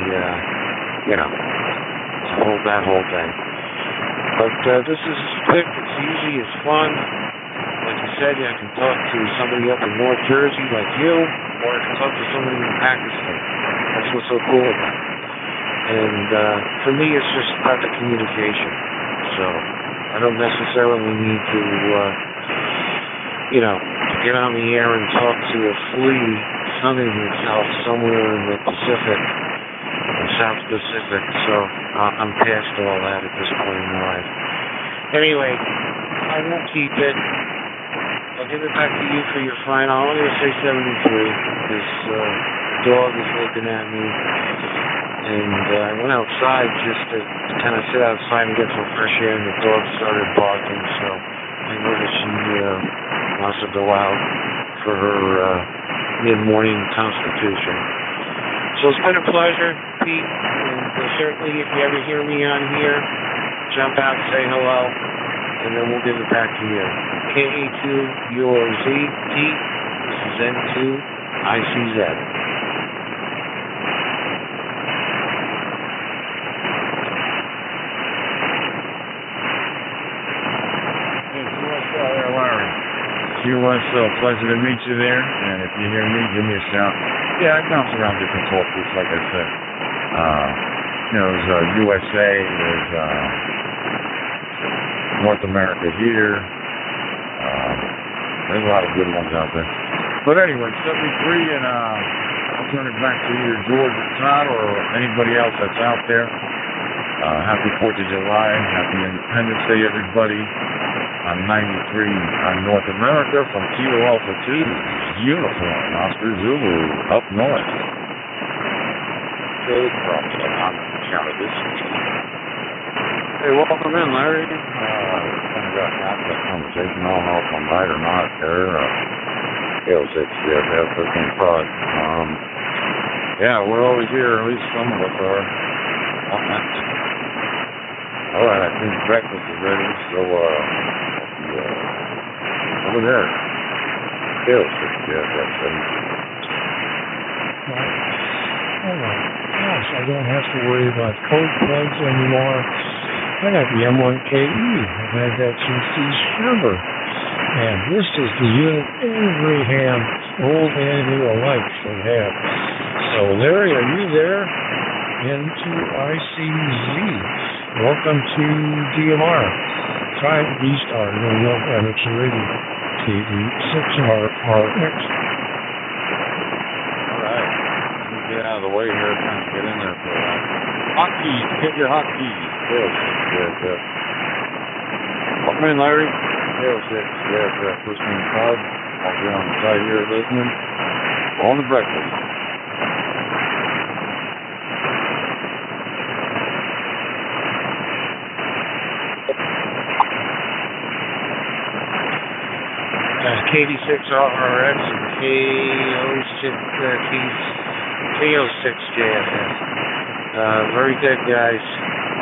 it's that whole thing. But this is quick, it's easy, it's fun. Like you said, I can talk to somebody up in North Jersey like you, or I can talk to somebody in Pakistan. That's what's so cool about it. And for me, it's just about the communication. So I don't necessarily need to, get on the air and talk to a flea sunning itself somewhere in the Pacific, or South Pacific. So I'm past all that at this point in my life. Anyway, I won't keep it. I'll give it back to you for your final. I'm going to say 73, because the dog is looking at me. And I went outside just to kind of sit outside and get some fresh air, and the dog started barking. So I know that she wants to go out for her mid-morning constitution. So it's been a pleasure, Pete. And certainly, if you ever hear me on here, jump out and say hello, and then we'll give it back to you. KA2UOZ, Pete. This is N2ICZ. QSL, pleasure to meet you there, and if you hear me, give me a shout. Yeah, I bounce around different talk groups, like I said. There's USA, there's North America here. There's a lot of good ones out there. But anyway, 73, and I'll turn it back to either George or Todd or anybody else that's out there. Happy 4th of July, happy Independence Day, everybody. On 93 on North America from Kilo Alpha 2, Uniform, Oscar Zulu, up north. Good problem. I'm counted this. Hey, welcome in, Larry. Kind of got half that conversation. I don't know if I'm right or not there. L6, yeah, 13 prod. Yeah, we're always here, at least some of us are. All right, I think breakfast is ready, so, over there. L6, yeah, that's right. Oh my gosh, I don't have to worry about code plugs anymore. I got the M1KE. I've had that since these forever. And this is the unit every ham, old and new alike, should have. So Larry, are you there? N2ICZ. Welcome to DMR. Try D-Star, no amateur radio. KV6RRX. Alright. Let me get out of the way here, trying to get in there for that. Hotkeys, hit your hotkeys. L6, Welcome in, Larry. L6, first name Todd. I'll be on the side here listening. On the breakfast. KV6RRX and KO6JFS. Very good, guys.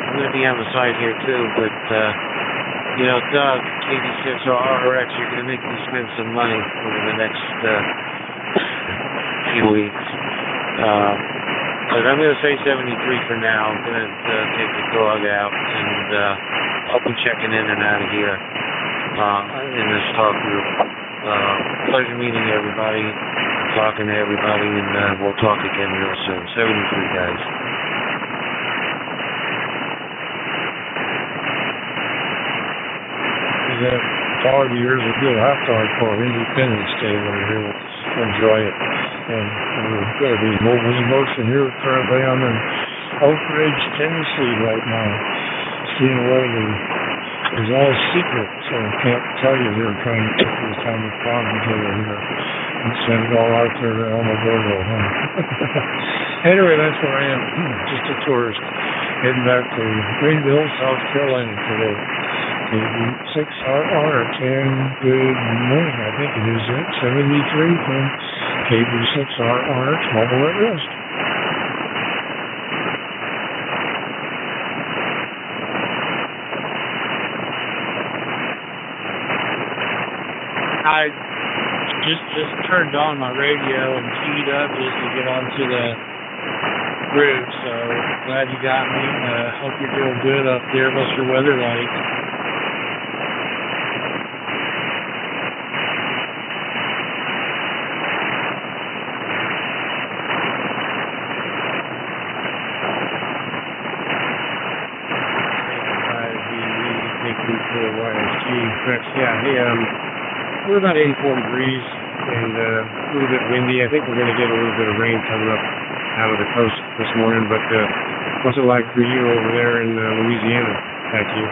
I'm going to be on the side here too, but Doug, KV6RRX, you're going to make me spend some money over the next few weeks. But I'm going to say 73 for now. I'm going to take the dog out, and I'll be checking in and out of here in this talk group. Pleasure meeting everybody, talking to everybody, and we'll talk again real soon. 73, guys. That hard years a good hot dog for Independence Day over here. We'll enjoy it. And we're going to be mobile emotion here currently. I'm in Oak Ridge, Tennessee right now. Seeing where it's all secret, so I can't tell you here trying to put this kind of problem together here and send it all out there to El Modoro, huh? Anyway, that's where I am. Just a tourist. Heading back to Greenville, South Carolina today. KV6RR, 10 good morning, I think it is it, 73 from KV6RR, mobile at rest. I just turned on my radio and keyed up just to get onto the group, so glad you got me. Hope you're doing good up there. What's your weather like? Yeah, hey, we're about 84 degrees and a little bit windy. I think we're going to get a little bit of rain coming up out of the coast this morning, but what's it like for you over there in Louisiana? Thank you.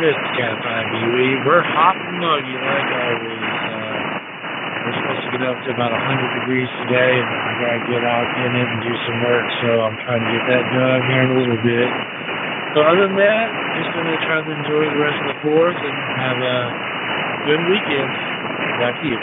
This Cat 5BE, we're hot and muggy like always. We're supposed to get up to about 100 degrees today, and I gotta get out in it and do some work, so I'm trying to get that done here in a little bit. So other than that, just gonna try to enjoy the rest of the 4th and have a good weekend. Back to you.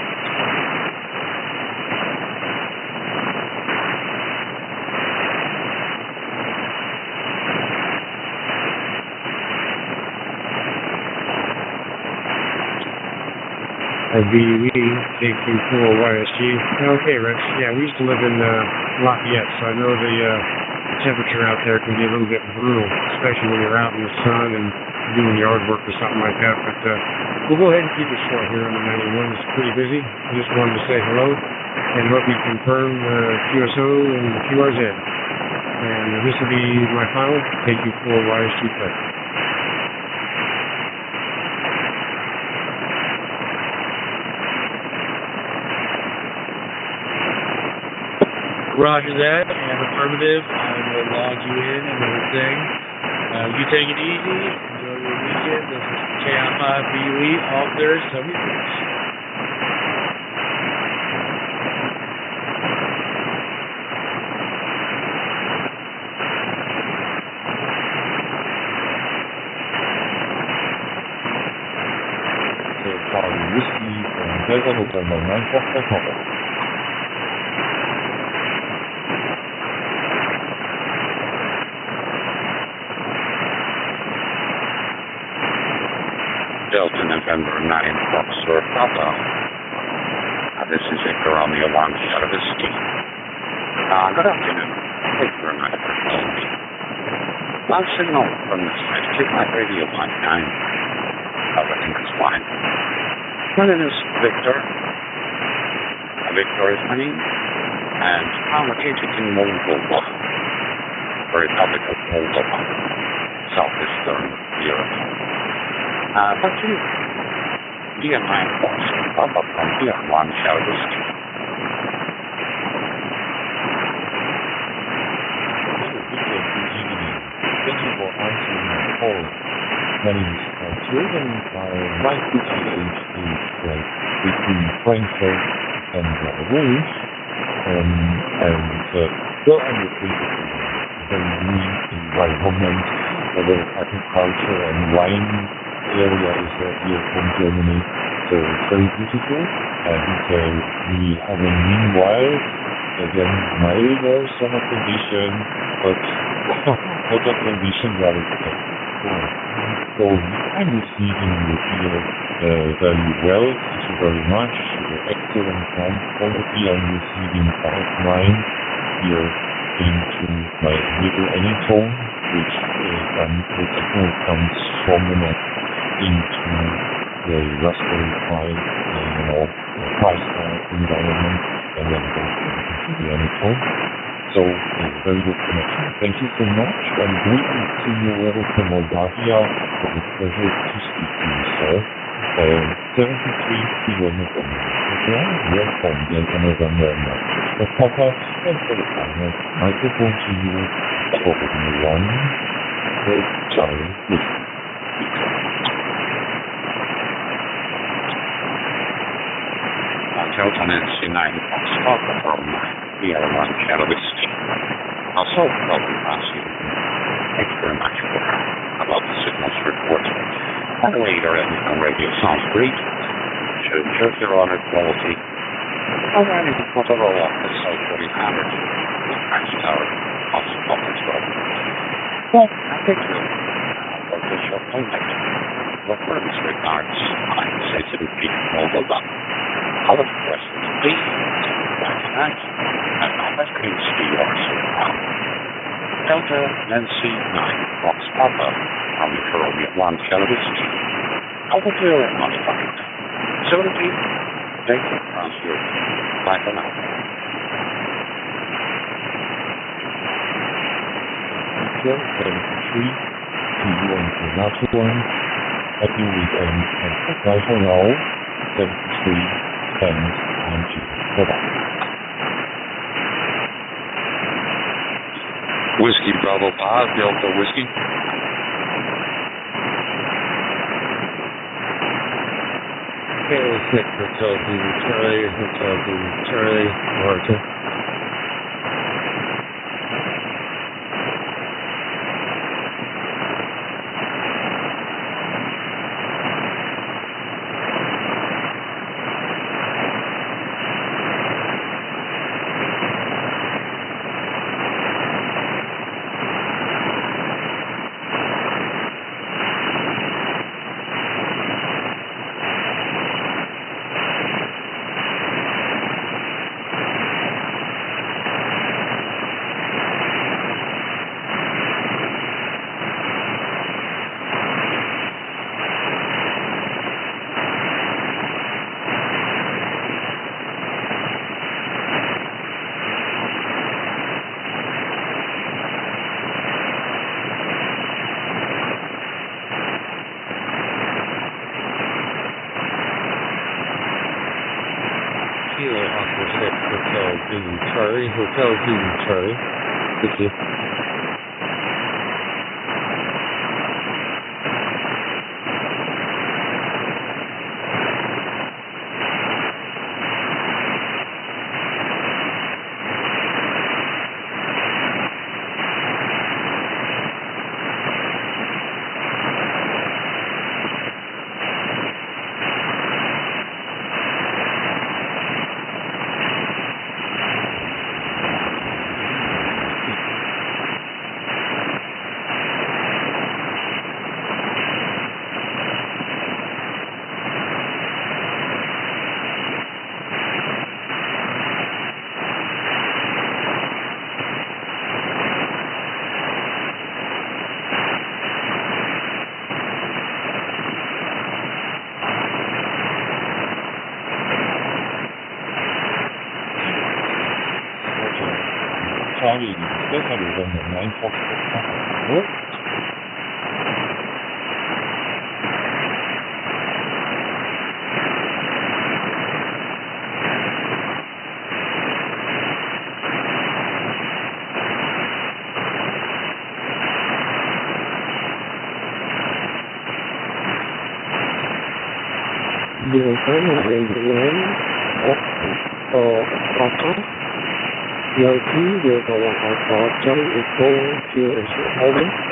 VUE, KQ4YSG. Okay, Rex. Yeah, we used to live in Lafayette, so I know the temperature out there can be a little bit brutal, especially when you're out in the sun and doing yard work or something like that. But we'll go ahead and keep it short here on the 91. It's pretty busy. I just wanted to say hello and let me confirm QSO and QRZ. And this will be my final KQ4YSG play. Roger that, and affirmative. I will log you in and everything. You take it easy. Enjoy your weekend. This is KI5BUE off there, 76. So, Charlie Whiskey from Delta Hotel 945. Delta November 9 Foxtrot Papa. This is Victor Romeo Long Shadow Whiskey. Good afternoon. Thank you very much for calling me. Loud signal from the side. Take my radio line 9. Everything is fine. My name is Victor. Victor is my name. And I'm located in Moldova, Republic of Moldova, southeastern Europe. Thank you. DMR Papa from DMR Shadow Whiskey. Thank you for answering my call. My name is Stuart, and my PTH is between Frankfurt and Rouge. And well, I'm located in a very unique environment, a lot of agriculture and wine areas here from Germany, so it's very beautiful. And we have a meanwhile, again, mild summer condition, but hotter condition rather than So I'm receiving your very well. Thank you very much. Excellent sound quality. I'm receiving 5.9 here into my middle anytone, which the signal comes from the net into the Raspberry Pi, price environment, and then goes into the anytone. So, very good connection. Thank you so much. I'm greeting to you all from Moldavia. It was a pleasure to speak to you, sir. 73 Kilo November. Welcome, Delta November and Papa. And for the final microphone to you, Program 1, Charlie Whiskey. Delta Nancy 9 Foxtrot from DL1 Whiskey. Also, welcome, Nancy. Thank you very much for about the signals report. By the way, your FM radio sounds great. Should judge your honor quality. Already Motorola SL-4000 Price Tower ONTOP as well. Well, I think for the short contact. What were these regards? I say to repeat Moldova. All of the questions, please. Tonight, and I must be yours now. Delta Nancy 9 Fox Papa from the Coronia 1 Whiskey. Alpha Kilo Modified. 70 Data across Europe. Bye for now. Equal 73 to you and the last one. Happy weekend and bye for now. 73 thanks and G. Bye-bye. Whiskey Bravo 5 Delta Whiskey. Okay, Hotel D, Charlie, Martin. Hotel Zulu Charlie. Thank you. Charlie, especially when the 9 Fox what? Điều tới một lần dự án ONTOP Giờ ký điều cầu họ có trong eco chưa sự over.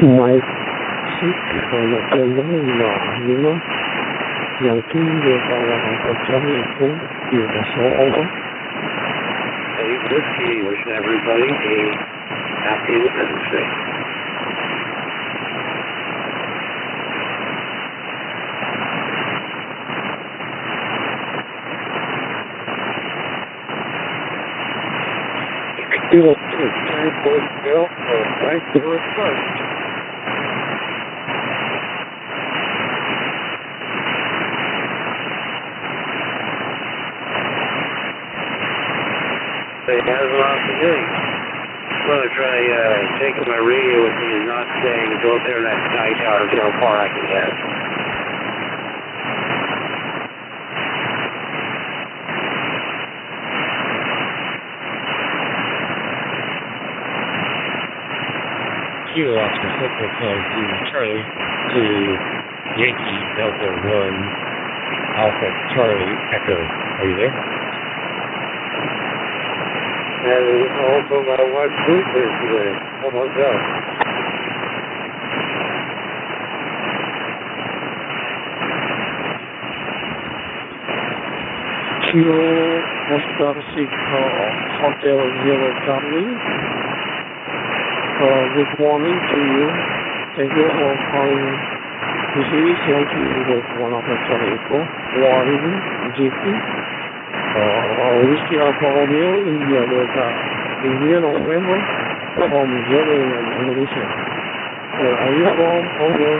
Mike 6 from the Lima, Yankee Hotel Charlie Echo, USO over. Hey, Whiskey, wishing everybody a happy Independence Day. Do a transport bill for right to it first. They have a lot to do. I'm going to try taking my radio with me and not staying and go up there in that night tower and see how far I can get. Kilo Oscar Central County Charlie to Yankee Delta 1 Alpha Charlie Echo. Are you there? And also my wife's birthday today. How about that? Kilo Oscar Hotel Zero Charlie. Good morning to you. Thank you for calling. This is Yankee with one of the Echo, Warren, GP. Whiskey Alpha Romeo, India Delta, India November, from Germany and Indonesia. Are you home? Over.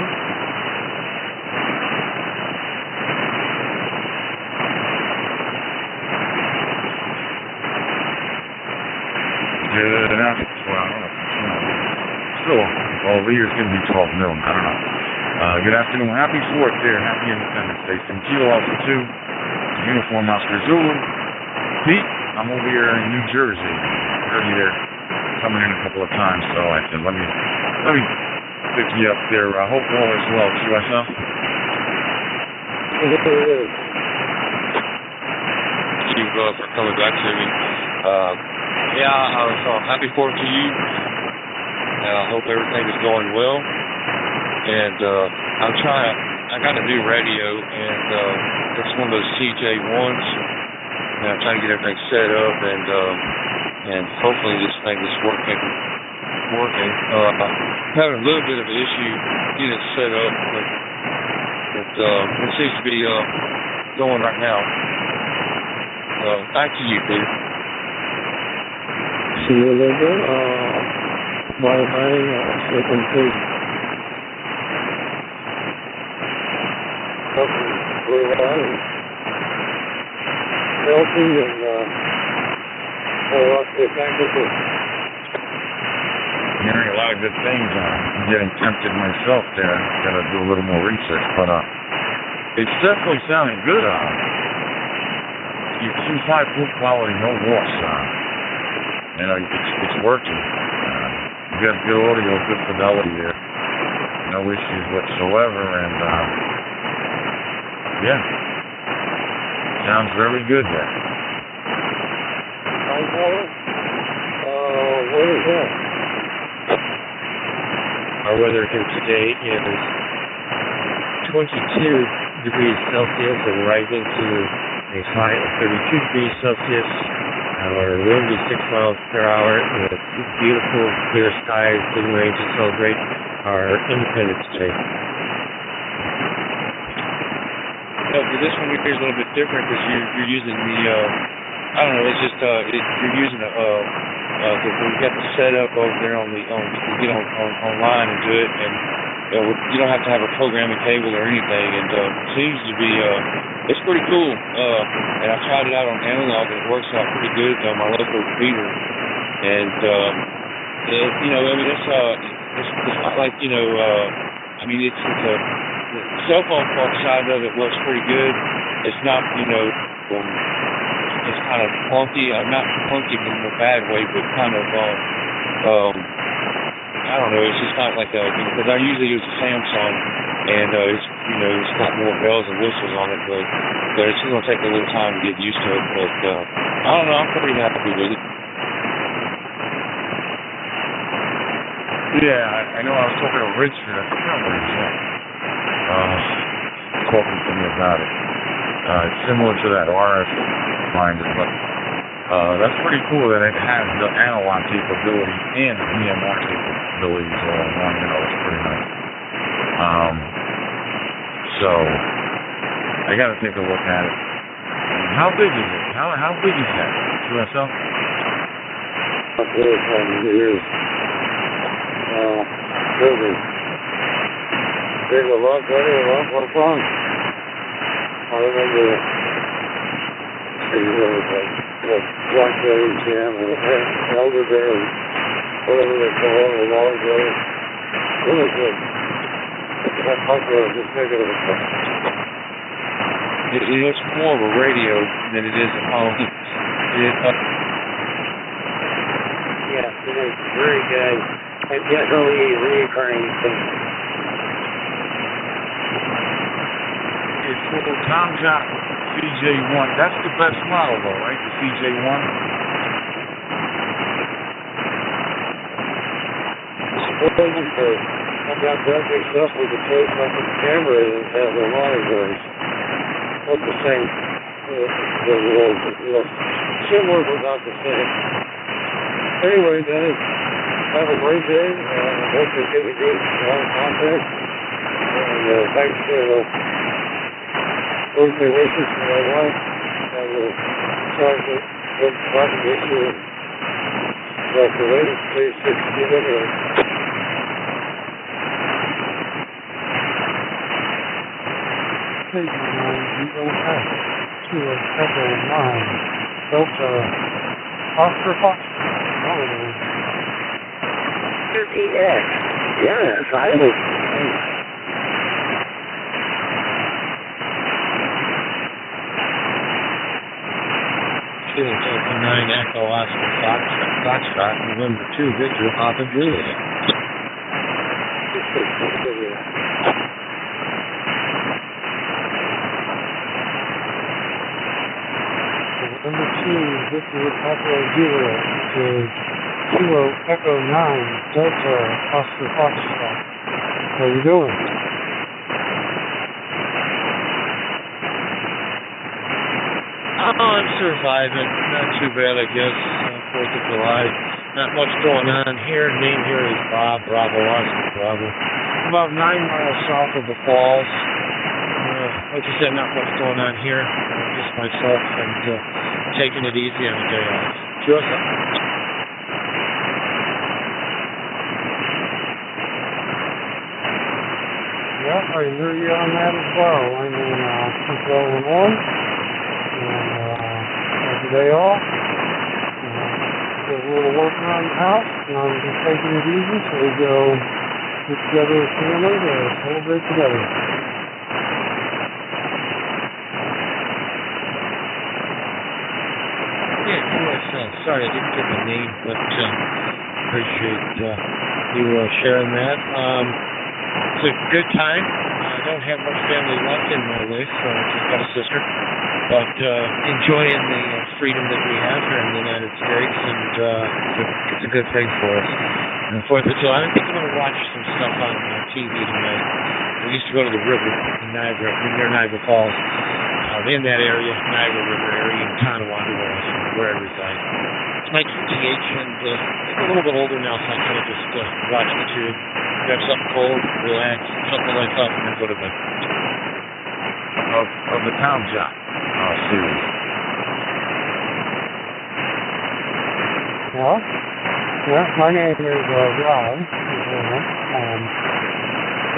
Good afternoon. Still, over here it's going to be 12 noon. I don't know. Good afternoon. Happy 4th there. Happy Independence Day. From Kilo Alpha 2, Uniform Oscar Zulu. Pete, I'm over here in New Jersey. Heard you there coming in a couple of times, so I said, let me pick you up there. I hope all is well. QSL? Thank you for coming back to me. So happy 4th to you. I hope everything is going well. And I got a new radio, and it's one of those CJ1s. And I'm trying to get everything set up, and hopefully this thing is working. Having a little bit of an issue getting it set up, but it seems to be going right now. Back to you, Peter. See you later. Bye-bye. Second page. Blue Line. Healthy and hearing a lot of good things. I'm getting tempted myself there. Got to do a little more research, but it's definitely sounding good. You can find good quality, no loss. It's working. You got good audio, good fidelity there. No issues whatsoever, and yeah, sounds very good there. What is that? Our weather here today is 22 degrees Celsius and rising to a high of 32 degrees Celsius. Our wind is 6 miles per hour, and it's beautiful, clear skies, getting ready to celebrate our Independence Day. This one here is a little bit different because you're using the, I don't know, it's just, you're using we got the setup over there you get online and do it, and you don't have to have a programming table or anything, and it seems to be, it's pretty cool, and I tried it out on analog, and it works out pretty good on my local repeater, and, it's not like, it's the cell phone side of it works pretty good. It's not, it's kind of clunky, not clunky in a bad way, but kind of, I don't know, it's just not like because I usually use a Samsung, and it's got more bells and whistles on it, but it's going to take a little time to get used to it, but I don't know, I'm pretty happy with it. Yeah, I know I was talking to Richard. I forgot where he's at. Talking to me about it. It's similar to that RF finder, but that's pretty cool that it has the analog capability and the DMR capabilities all in one. It's pretty nice. So I got to take a look at it. How big is it? How big is that? QSL? It is. Building. Big a lot better, a lot more fun. I remember the Blackberry Jam and Elderberry, whatever they call it, a long ago. Really good. That popular, just make it a fun. It's more of a radio than it is a phone. Yeah, it is very good. And definitely a recurring thing. It's for the Tom Jock CJ1. That's the best model, though, right? The CJ1. I've got that big stuff with the case up with the camera and have the monitors. Not the same. Similar, but not the same. Anyway, Dennis, have a great day. I hope you get a good content. And thanks for birthday wishes for my wife. And sorry for talking to you. Talk to you later. Please 60 minutes. To a Echo 9, Delta, Oscar Foxtrot, 30X. Yes, I would. Delta 9 Echo Oscar Foxtrot, November 2, Victor Papa Juliet. Number 2, Victor Papa Juliet, to Kilo Echo 9, Delta Oscar Foxtrot. How you doing? I'm surviving. Not too bad, I guess. 4th of July. Not much going on here. Name here is Bob, Bravo, Oscar, Bravo. About 9 miles south of the falls. Like I said, not much going on here. Just myself and taking it easy on the day off. Sure. Yeah, I hear you on that as well. I'm in Central Illinois, and have the day off. Did a little work around the house, and I'm just taking it easy, so we go get together as family to celebrate together. Yeah, QSL. Sorry, I didn't get the name, but appreciate you sharing that. It's a good time. I don't have much family left in my life, so I just got a sister. But enjoying the freedom that we have here in the United States, and it's a good thing for us. And 4th of July, I think I'm going to watch some stuff on TV tonight. I used to go to the river in Niagara, near Niagara Falls. In that area, Niagara River area, in Tonawanda, where I reside. It's my QTH, and I'm a little bit older now, so I kind of just watch the tube, grab something cold, relax, shut the lights off, and then go to bed. Of the Tom Jock series. Yeah, my name is Rob,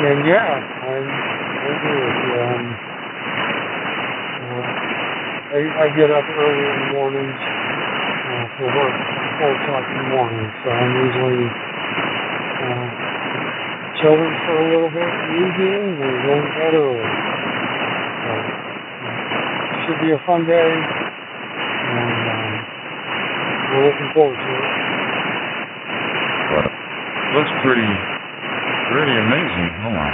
and yeah, I agree with you. I get up early in the mornings for work, 4 o'clock in the morning, so I'm usually chilling for a little bit in the evening and going to bed early. So, should be a fun day, and we're looking forward to it. Looks pretty amazing. Hold on.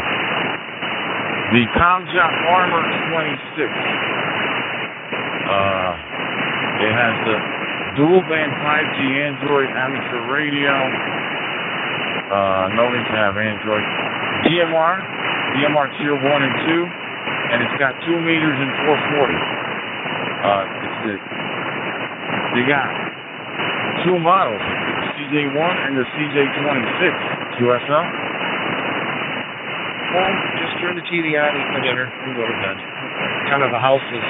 The Tom Jock Armor 26. It has the dual band 5G Android amateur radio. Nothing to have Android. DMR tier 1 and 2, and it's got 2 meters and 440. They got 2 models, the CJ1 and the CJ26 QSL. Well, just turn the TV on, eat my dinner, and go to bed. Kind of a house is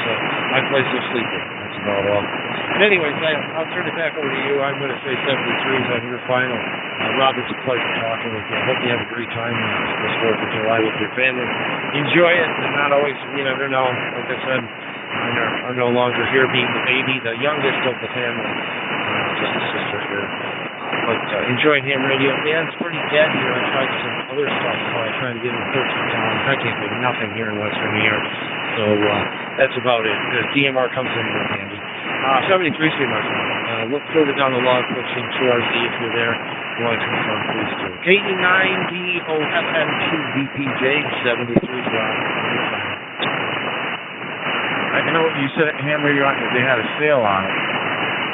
my place of sleeping. That's about all. But anyways, I'll turn it back over to you. I'm going to say 73s on your final. Rob, it's a pleasure talking with you. I hope you have a great time this 4th of July with your family. Enjoy it, and not always, you never know. Like I said, are no longer here being the baby, the youngest of the family. Just a sister here. But enjoying ham radio. Yeah, it's pretty dead here. I tried some other stuff. I tried to get in 13 towns. I can't make nothing here in Western New York. So that's about it. The DMR comes in real handy. 73 Street, my friend. Look further down the log, pushing 2RZ if you're there. You want to confirm, please do. KE9DOFM2BPJ 73's Rob. I know what you said at Ham Radio. They had a sale on it.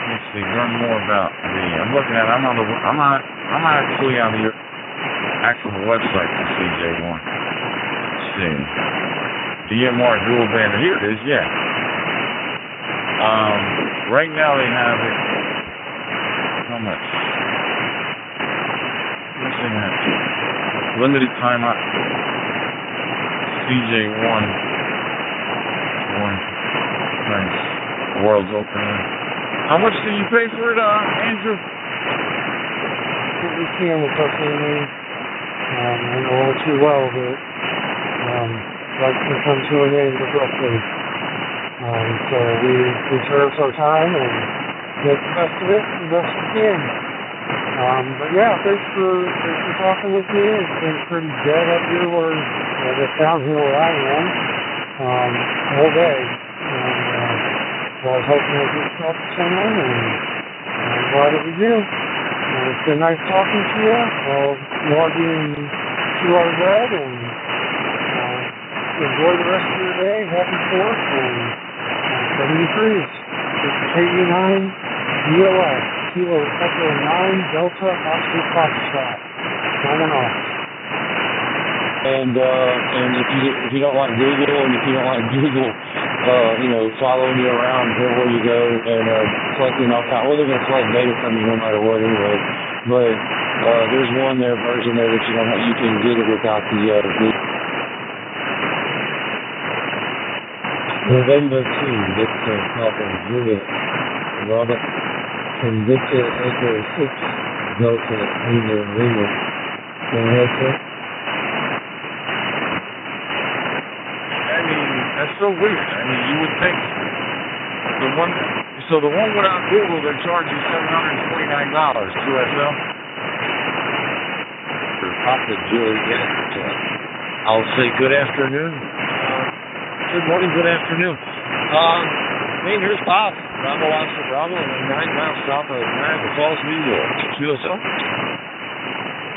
Let's see. Learn more about the. I'm looking at. I'm not actually on the actual website for CJ1. Let's see. DMR dual band. Here it is. Yeah. Right now they have it. How much? What's in that? Limited time on CJ1. Nice. World's open. How much do you pay for it, Andrew? We can with us, Amy. I know all too well that life can come to an end abruptly. So we reserve our time and make the best of it the best we can. But yeah, thanks for talking with me. It's been pretty dead up here where down here where I am all day. I was hoping I could talk to someone, and I'm glad that we do. It's been nice talking to you. I'll log in to our bed and enjoy the rest of your day. Happy 4th and 73s. It's KU9 DOF, Kilo Echo 9 Delta Oscar Foxtrot. Signing off. And if you don't like Google, and if you don't like Google, following you around everywhere you go and collecting all kinds. Well, they're going to collect data from you no matter what anyway. But there's version there that you can get it without the November 2, Victor Papa Juliet, Robert from Victor Echo 6, Delta Lima. Go ahead, sir. That's so weird. I mean, you would think the one without Google, they're charging $749 QSL. Papa Juliet. I'll say good afternoon. Good morning, good afternoon. Here's Bob. Bravo Oscar Bravo, and 9 miles south of Niagara Falls, New York. QSL.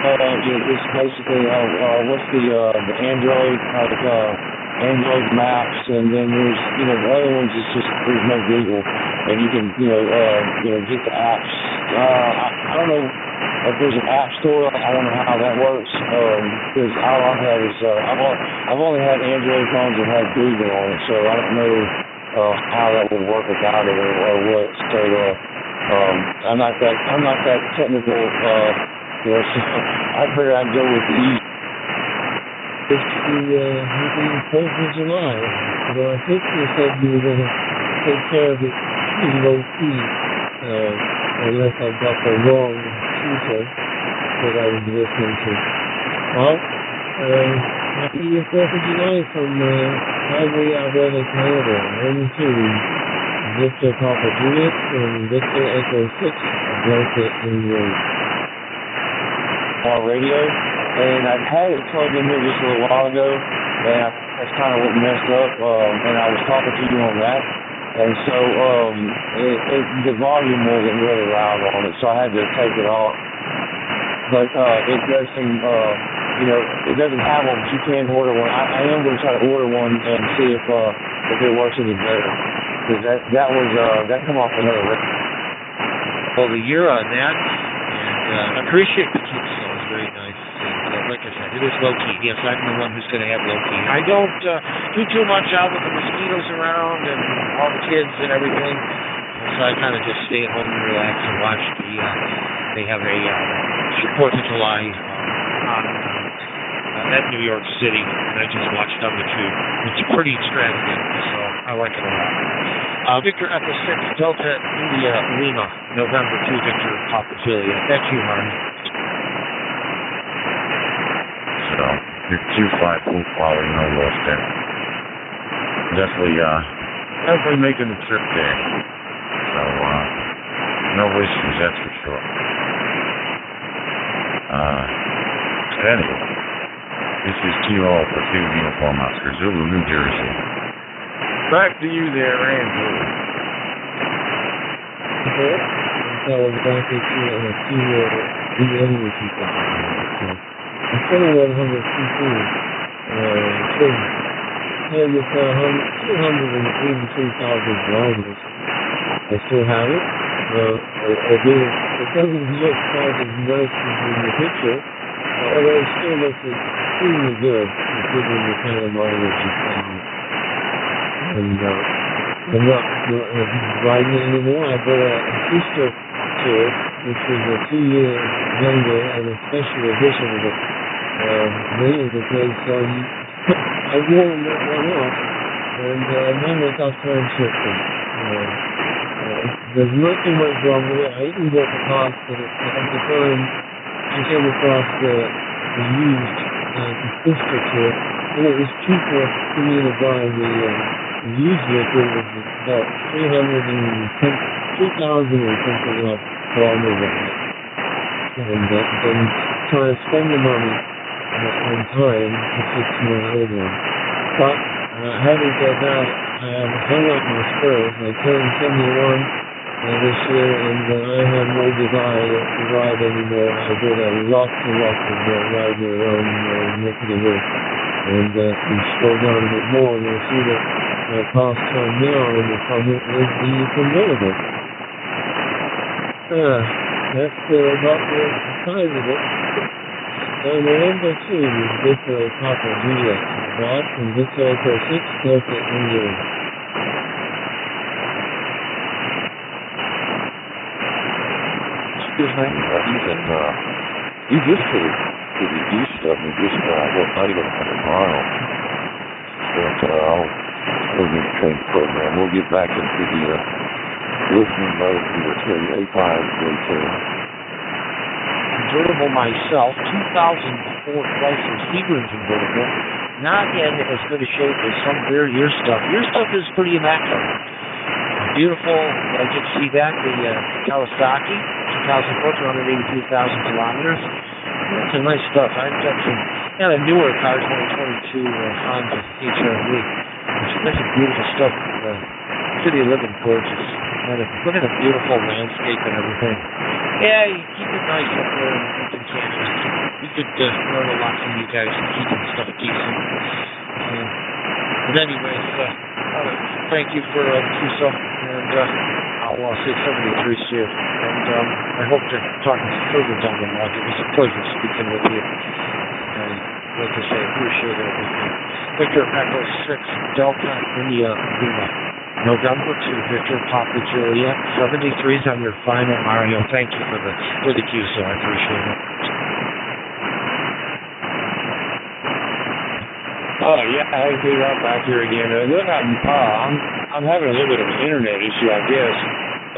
It's basically what's the Android Android maps, and then there's the other ones. It's just there's no Google, and you can get the apps. I don't know if there's an app store. I don't know how that works because all I've had is I've only had Android phones that had Google on it, so I don't know how that would work without it or what. So I'm not that technical. So I figured I'd go with the easy. It's happy 4th of July. Although I think you said you were going to take care of it pretty low key, unless I got the wrong teacher that I was listening to. Well, happy 4th of July from Highway Alberta, Canada. 1 2 Victor Papa Juliet and Victor Echo 6 Delta in Road. Radio. And I've had it plugged in here just a little while ago, and that's kind of what messed up, and I was talking to you on that, and so the volume wasn't really loud on it, so I had to take it off. But it does seem, it doesn't have one, but you can order one. I am going to try to order one and see if it works any better, because that come off another record. Well, you're on that, and I appreciate the tips. That was very nice. It is low-key. Yes, I'm the one who's going to have low-key. I don't do too much out with the mosquitoes around and all the kids and everything. So I kind of just stay at home and relax and watch they have a 4th of July at New York City, and I just watched on the tube. It's pretty extravagant, so I like it a lot. Victor Echo 6, Delta India Lima, November 2, Victor Papafilia. Back to you, Harney. So, your Q5 full quality, no loss there. Definitely making the trip there. So, no issues, that's for sure. Anyway, this is Kilo Alpha 2 Uniform Oscar Zulu, New Jersey. Back to you there, Andrew. Okay. So we're back to the enemy people. I'm still 100 people. Yeah, with 283,000 kilometers. I still have it. It doesn't look quite as nice as in the picture, although it still looks extremely good considering the kind of mileage it's having. And I'm not riding it anymore. I bought a sister to it, which was a 2-year younger and a special edition of it. Mainly because I wore that one off, and then it got time shifting. There's not too much wrong with it. I even bought the cost, but at the time I came across the used sister to it, and it was cheaper for me to buy the used vehicle. It was about $3,000 and something else kilometers on it. And then try to spend the money on time to fix my old one. But having said that, I have hung up my spurs. I turned 71 this year, and I have no desire to ride anymore. I did a lot of riding around Nickety Rick. And if you scroll down a bit more, you'll see that my pastime now in the public is the convertible. That's about the size of it. And the number 2 is Victor Papa Juliet. Bought from Victor Echo 6, Delta India. Excuse me? You just to the east of me, just not even 100 miles. But I'll change the program. We'll get back into the listening mode to the A5 later. Convertible myself, 2004 Chrysler Seagrams convertible. Not in as good a shape as some of your stuff. Your stuff is pretty immaculate. Beautiful. I did see that. The Kawasaki, 2004, 283,000 kilometers. That's some nice stuff. I've got a newer car, 2022 Honda HR-V. That's some beautiful stuff. The city of living gorgeous. Look at the beautiful landscape and everything. Yeah, you keep it nice up there in Canada. We could learn a lot from you guys and keeping stuff decent. But anyways, thank you for the QSO, and I'll say 73 shift. And I hope to talk further down the line. It was a pleasure speaking with you. And like I say, I appreciate everything. Victor Echo 6, Delta India Lima. November 2, Victor Papa Juliet, 73's on your final Mario. Thank you for the QSO. I appreciate it. Yeah, hey Peter, I'm back here again. Look, I'm having a little bit of an internet issue, I guess.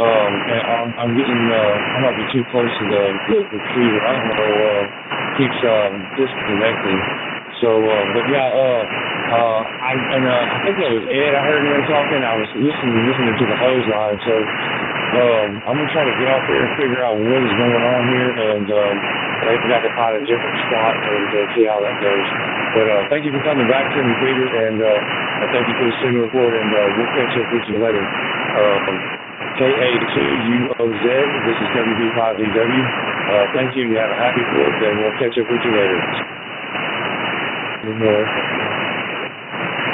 And I'm getting I might be too close to the retriever. I don't know. Keeps disconnecting. So, but yeah, I think that was Ed. I heard him talking. I was listening to the hose line. So, I'm gonna try to get off there and figure out what is going on here, and maybe I can find a different spot and see how that goes. But thank you for coming back to me, Peter, and thank you for the signal report. And we'll catch up with you later. KA2UOZ. This is WB5VW. Thank you. You have a happy 4th, and we'll catch up with you later.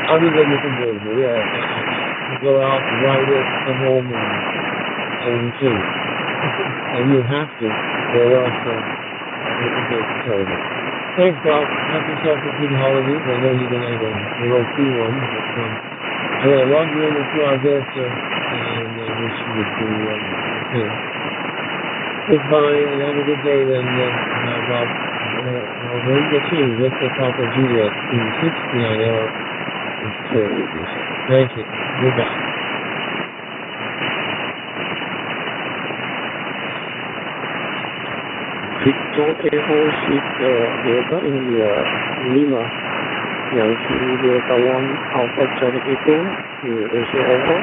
Other than the convertible, yeah. You go out and ride it, come home, and see. And you have to, or else it will get terrible. Thanks, Bob. Have yourself a good holiday. I know you're going to have a real cool one. But, I got a lot of room to our there, sir. And I wish you would be okay. Goodbye and have a good day then, Bob. I'll very good to you. Victor Papa Juliet in 69 hour. Thank you. Goodbye. Victor Echo 6 Delta India Lima Yankee Delta 1 Alpha Charlie Echo is over.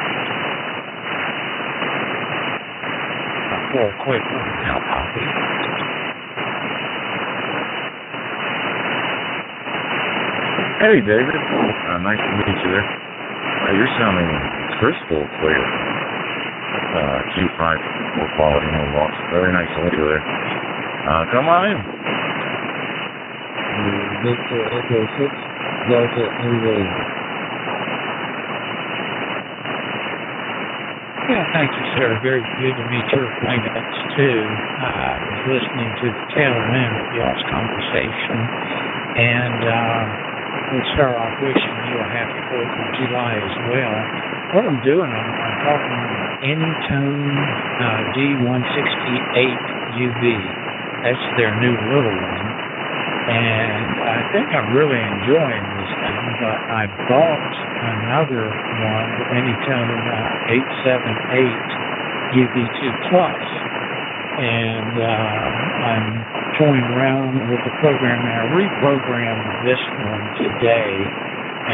Full quick now, copy. Hey, David. Nice to meet you there. You're sounding crystal clear. Q5 for quality, no loss. Very nice to meet you there. Come on in. Victor Echo 6 Delta India. Yeah, thank you, sir. Very good to meet your acquaintance, too. I was listening to the tail end of y'all's conversation, and we'll start off wishing you a happy 4th of July as well. What I'm doing, I'm talking Anytone D168UV. That's their new little one, and I think I'm really enjoying this thing, but I bought another one, the Anytone 878 UV2 Plus, and I'm toying around with the program, and I reprogrammed this one today,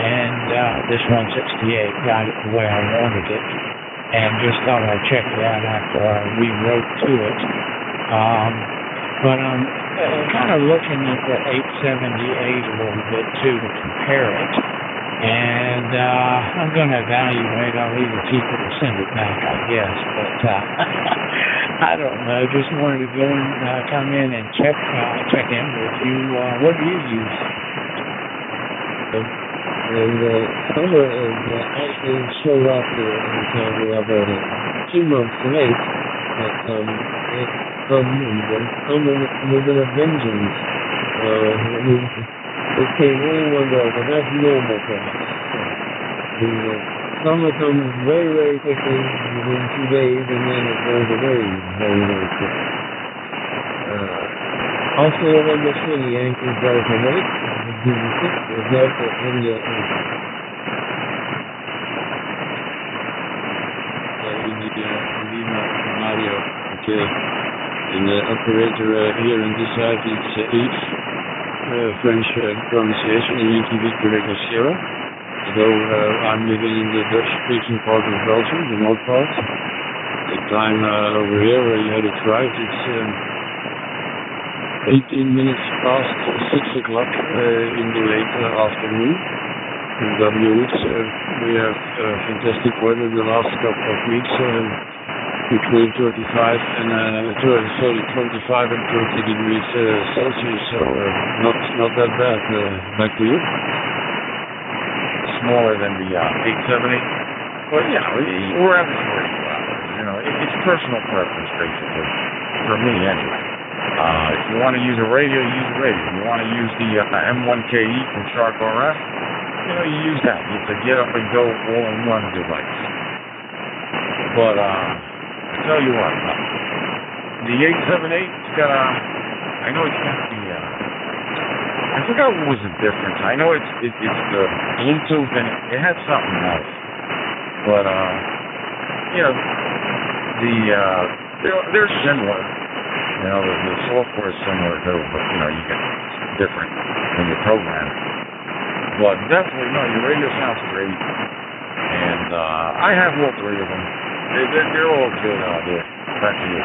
and this 168 got it the way I wanted it, and just thought I'd check it out after I rewrote to it. But I'm kind of looking at the 878 a little bit, too, to compare it. And I'm going to evaluate. I'll either keep it or send it back, I guess. But I don't know. Just wanted to go and come in and check in with you. What do you use? And summer is actually showed up here in town. We have 2 months late. But it's come with a vengeance. It came only one day, but that's normal for us. The summer comes very, very quickly, within 2 days, and then it goes away very, very quickly. Also, on the city, Yankee Delta 8, the DD6, the Delta India 8. Lima Radio, okay. And the operator here on this side is H. French pronunciation, Yankee Victor Echo Sierra. Although I'm living in the Dutch-speaking part of Belgium, the north part. The time over here where you had it right, it's 18 minutes past 6 o'clock in the late afternoon. In WX, we have fantastic weather the last couple of weeks, between 25 and 25 and 30 degrees Celsius, so not that bad. Back to you. Smaller than the 878. Well, yeah, wherever it's personal preference, basically, for me anyway. If you want to use a radio, use a radio. If you want to use the M1KE from Shark RF, you use that. It's a get up and go all-in-one device. But I tell you what, the 878's got I know it's got the I forgot what was the difference. I know it's the Bluetooth and it had something else. But they're similar. The software is similar too, but you get different when you program it. But definitely, no, your radio sounds great. And I have all 3 of them. They're all good out there. Back to you.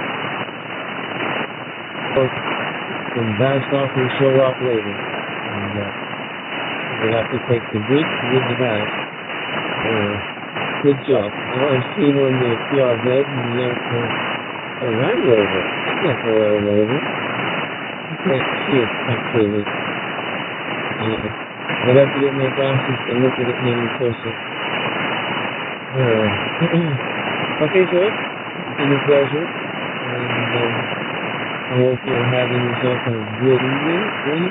Some bad stuff will show up later. And we'll have to take the good with the bad. Good job. I've seen on the PRZ and a Land Rover. That's not a Land Rover. I can't see it actually. I'd have to get my glasses and look at it maybe closer. Okay, sir. It's been a pleasure. And I hope you're having yourself a good evening.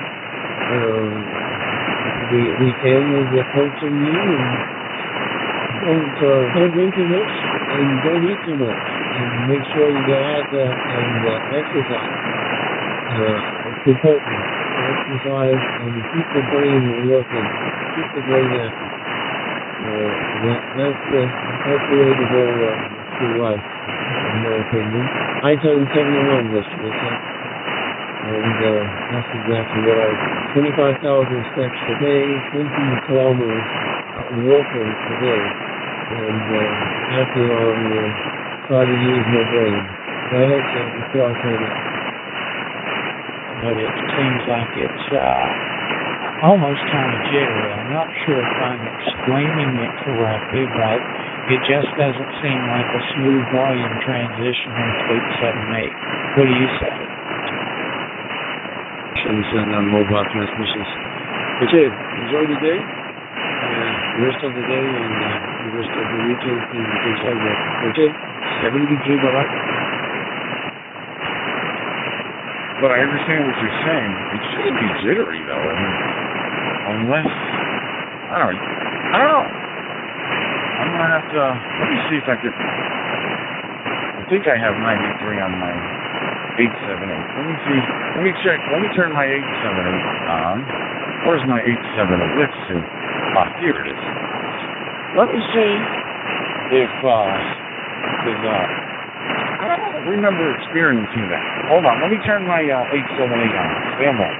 the weekend is approaching you, and don't drink too much and don't eat too much, and make sure you get out and exercise. It's important. Exercise and keep the brain working, keep the brain active. That's the way to go through life, in my opinion. I turned 71 this year, and that's exactly what 25,000 steps a day, 20 kilometers walking a day, and after I'll try to use my brain. Go ahead, sir, before I turn it. But it seems like it's almost kind of jittery. I'm not sure if I'm explaining it correctly, but it just doesn't seem like a smooth volume transition with 878. What do you say? And mobile transmissions. Okay, enjoy the day, the rest of the day, and the rest of the weekend, and things like that. Okay? 73, bye-bye. But I understand what you're saying. It shouldn't be jittery, though. I mean, unless, I don't know. I'm going to have to, let me see if I could, I think I have 93 on my 878. Let me see, let me check, let me turn my 878 on. Where's my 878? Let's see. Here it is. Let me see if, I don't remember experiencing that. Hold on, let me turn my 878 on. Stand by.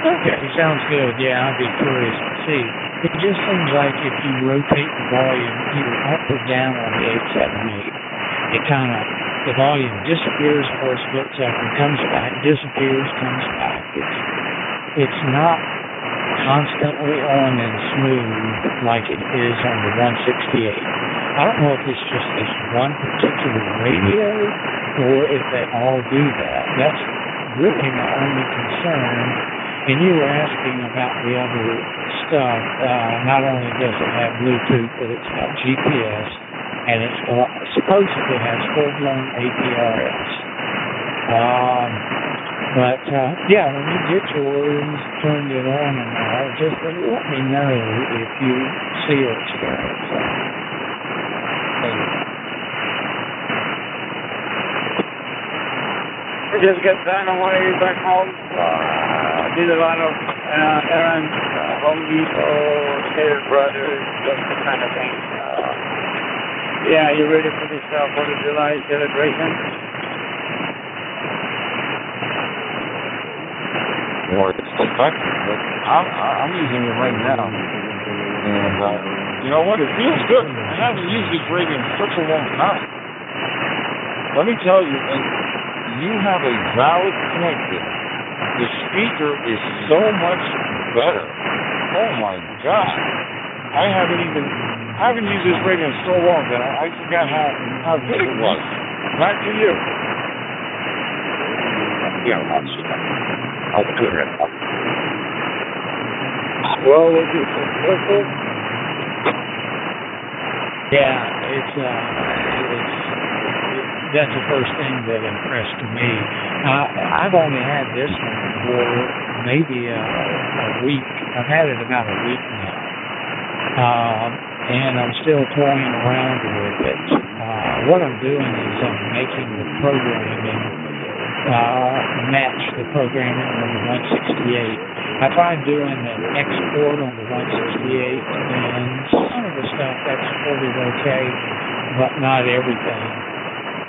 Okay, sounds good. Yeah, I'd be curious to see. It just seems like if you rotate the volume either up or down on the 878, it kind of, the volume disappears for a split second, comes back, disappears, comes back. It's not constantly on and smooth like it is on the 168. I don't know if it's just this one particular radio or if they all do that. That's really my only concern. And you were asking about the other stuff. Not only does it have Bluetooth, but it's got GPS, and it's supposedly has full-blown APRS. But yeah, when you get yours, turn it on and all, just let me know if you see or experience that. We just got done on my way back home. Did a lot of errands, Home Depot, Stater Brothers, just that kind of thing. Yeah, you ready for this 4th of July celebration? Or it's still effective, but I'm using it right now. And you know what? It feels good. I haven't used this radio in such a long time. Let me tell you, you have a valid point there. The speaker is so much better. Oh my God. I haven't used this radio in so long that I forgot how good it was. Back to you. Yeah, I'll do it. Well, was it successful? Yeah, it's that's the first thing that impressed me. I've only had this one for maybe a week. I've had it about a week now. And I'm still toying around with it. What I'm doing is I'm making the programming match the programming on the 168. I tried doing an export on the 168, and some of the stuff exported okay, but not everything.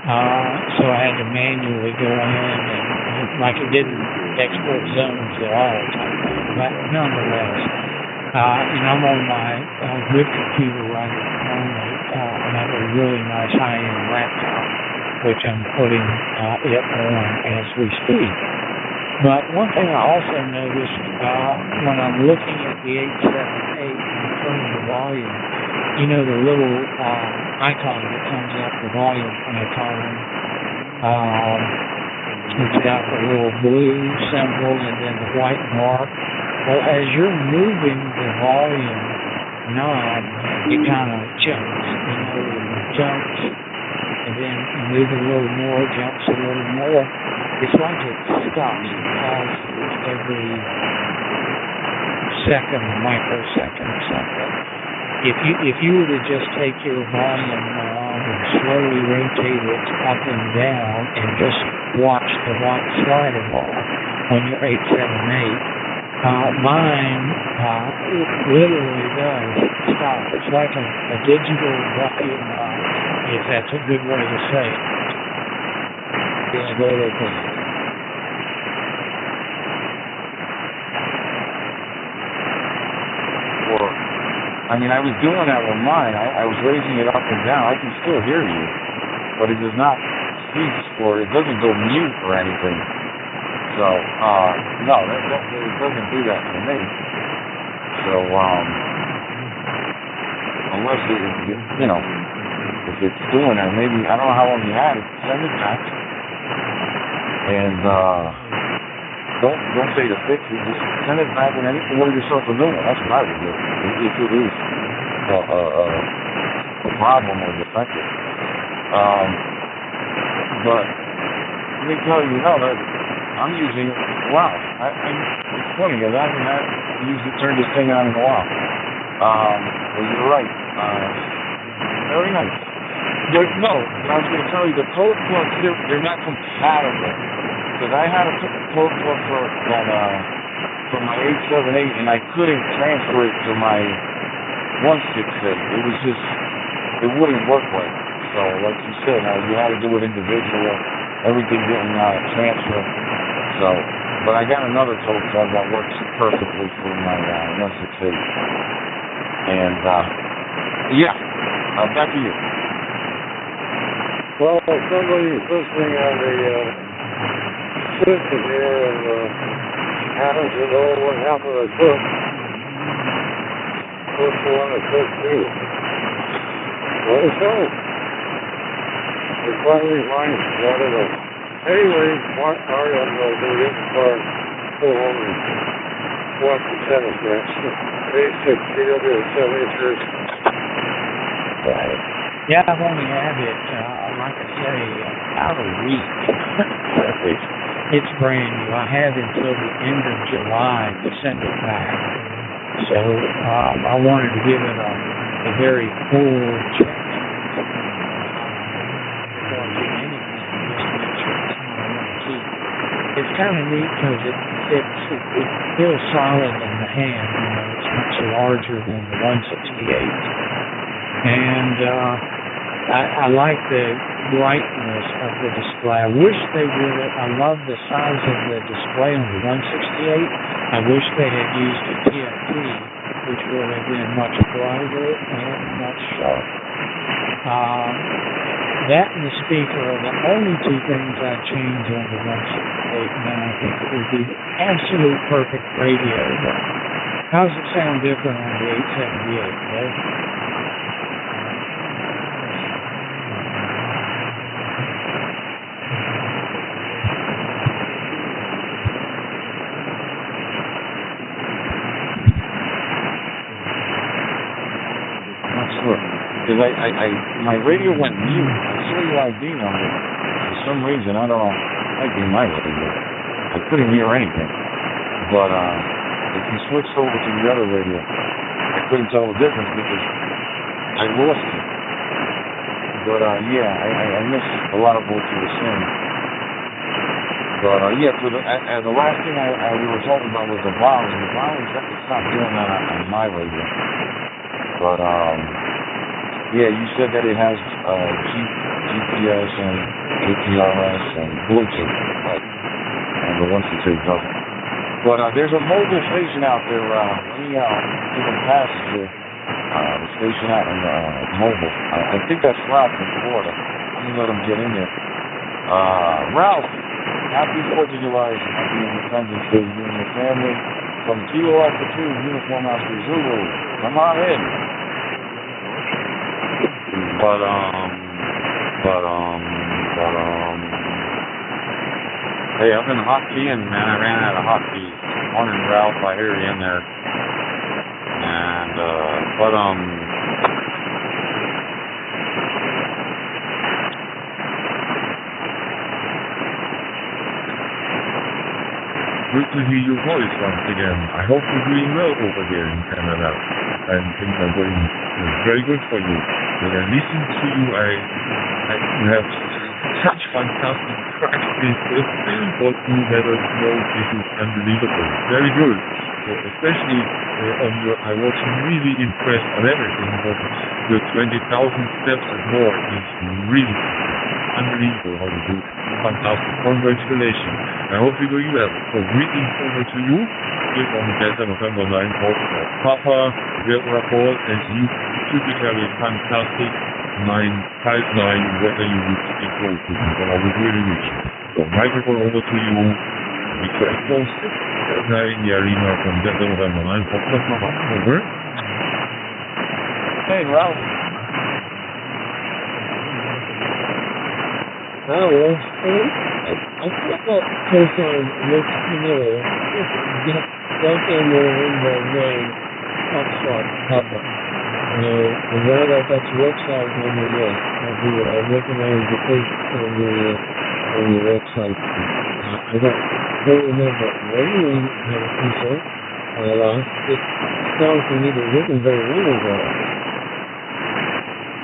So I had to manually go in and like it didn't export zones at all type thing. But nonetheless, and I'm on my good computer right at the moment. I have a really nice high-end laptop, which I'm putting it on as we speak. But one thing I also noticed when I'm looking at the 878 and turning the volume, you know, the little icon that comes up, the volume icon, it's got the little blue symbol and then the white mark. Well, as you're moving the volume knob, it kind of jumps, you know, it jumps and then move a little more, jumps a little more. It's like it stops and pauses every second, microsecond or something. If you were to just take your volume knob and slowly rotate it up and down and just watch the right slider bar on your 878, mine literally does stop. It's like a digital volume knob, if that's a good way to say it. Yeah, go ahead, please. I mean, I was doing that with mine. I was raising it up and down. I can still hear you, but it does not cease or it doesn't go mute or anything. So, no, it doesn't do that for me. So, unless if it's doing that, maybe, I don't know how long you had it, send it back. And, don't say to fix it, just send it back and order yourself a new one. That's what I would do, if it is a problem or defective. But let me tell you, no, that I'm using it. Wow, it's funny because I haven't turned this thing on in a while. But you're right. Very nice. But no, I was going to tell you, the code plugs, they're not compatible. Because I had a code plug for my 878 and I couldn't transfer it to my 168. It was just, it wouldn't work right. So, like you said, you had to do it individual. Everything didn't transfer. So, but I got another code plug that works perfectly for my 168. And, yeah, back to you. Well, somebody's listening on the system here and happens to know what happened to Cook. Cook's the one that cooked too. Let us know. We finally find I don't know. Anyway, I'm going to do this part. Go home and watch the tennis match. 86 CW 73. Right. Yeah, I've only had it, like I say, about a week. It's brand new. I have until the end of July to send it back. So I wanted to give it a very full check. Before I do anything, just to make sure it's not I want to keep. It's kind of neat because it feels solid in the hand. You know, it's much larger than the 168. And I like the brightness of the display. I wish they would have, I love the size of the display on the 168. I wish they had used a TFT, which would have been much brighter and much sharper. That and the speaker are the only two things I'd change on the 168, and then I think it would be absolute perfect radio. But how does it sound different on the 878, right? Because my radio went mute. I saw your ID number. For some reason, I don't know. Might be my radio. I couldn't hear anything. But if you switched over to the other radio, I couldn't tell the difference because I lost it. But yeah, I missed a lot of what you were saying. But yeah, the last thing we were talking about was the volume. The volume, I could stop doing that on my radio. But yeah, you said that it has GPS and APRS and Bluetooth, right? And the 168 doesn't. But there's a mobile station out there. Let me give a passage here. The station out in mobile. I think that's Ralph in Florida. Let me let him get in there. Ralph, happy 4th of July. Happy Independence Day. You and your family. From Kilo Alpha 2, Uniform Oscar Zulu. Come on in. But hey, I've been hot teaing, man. I ran out of hot tea. Morning, Ralph. I hear you in there. And good to hear your voice once again. I hope you're doing well over there in Canada, and things are going very good for you. When I listen to you, you have such fantastic practices. What you let us know, this is unbelievable. Very good. So especially on your, I was really impressed on everything, but your 20,000 steps and more is really unbelievable how you do. Fantastic. Congratulations. I hope you're doing well. So greetings over to you here from Delta November 9 Papa report as you typically fantastic 959 whether you would speak close to me, but I would really wish. So microphone over to you. Victor Echo 6 in the arena from Delta November 9 Papa. Over. Hey, Ralph. Well, I thought that profile looks familiar. Delta November 9 Foxtrot Papa. And now that that's your website on the list, I recognize the place on your website. I don't remember when we had a piece of last. It sounds to me to be written very well ago.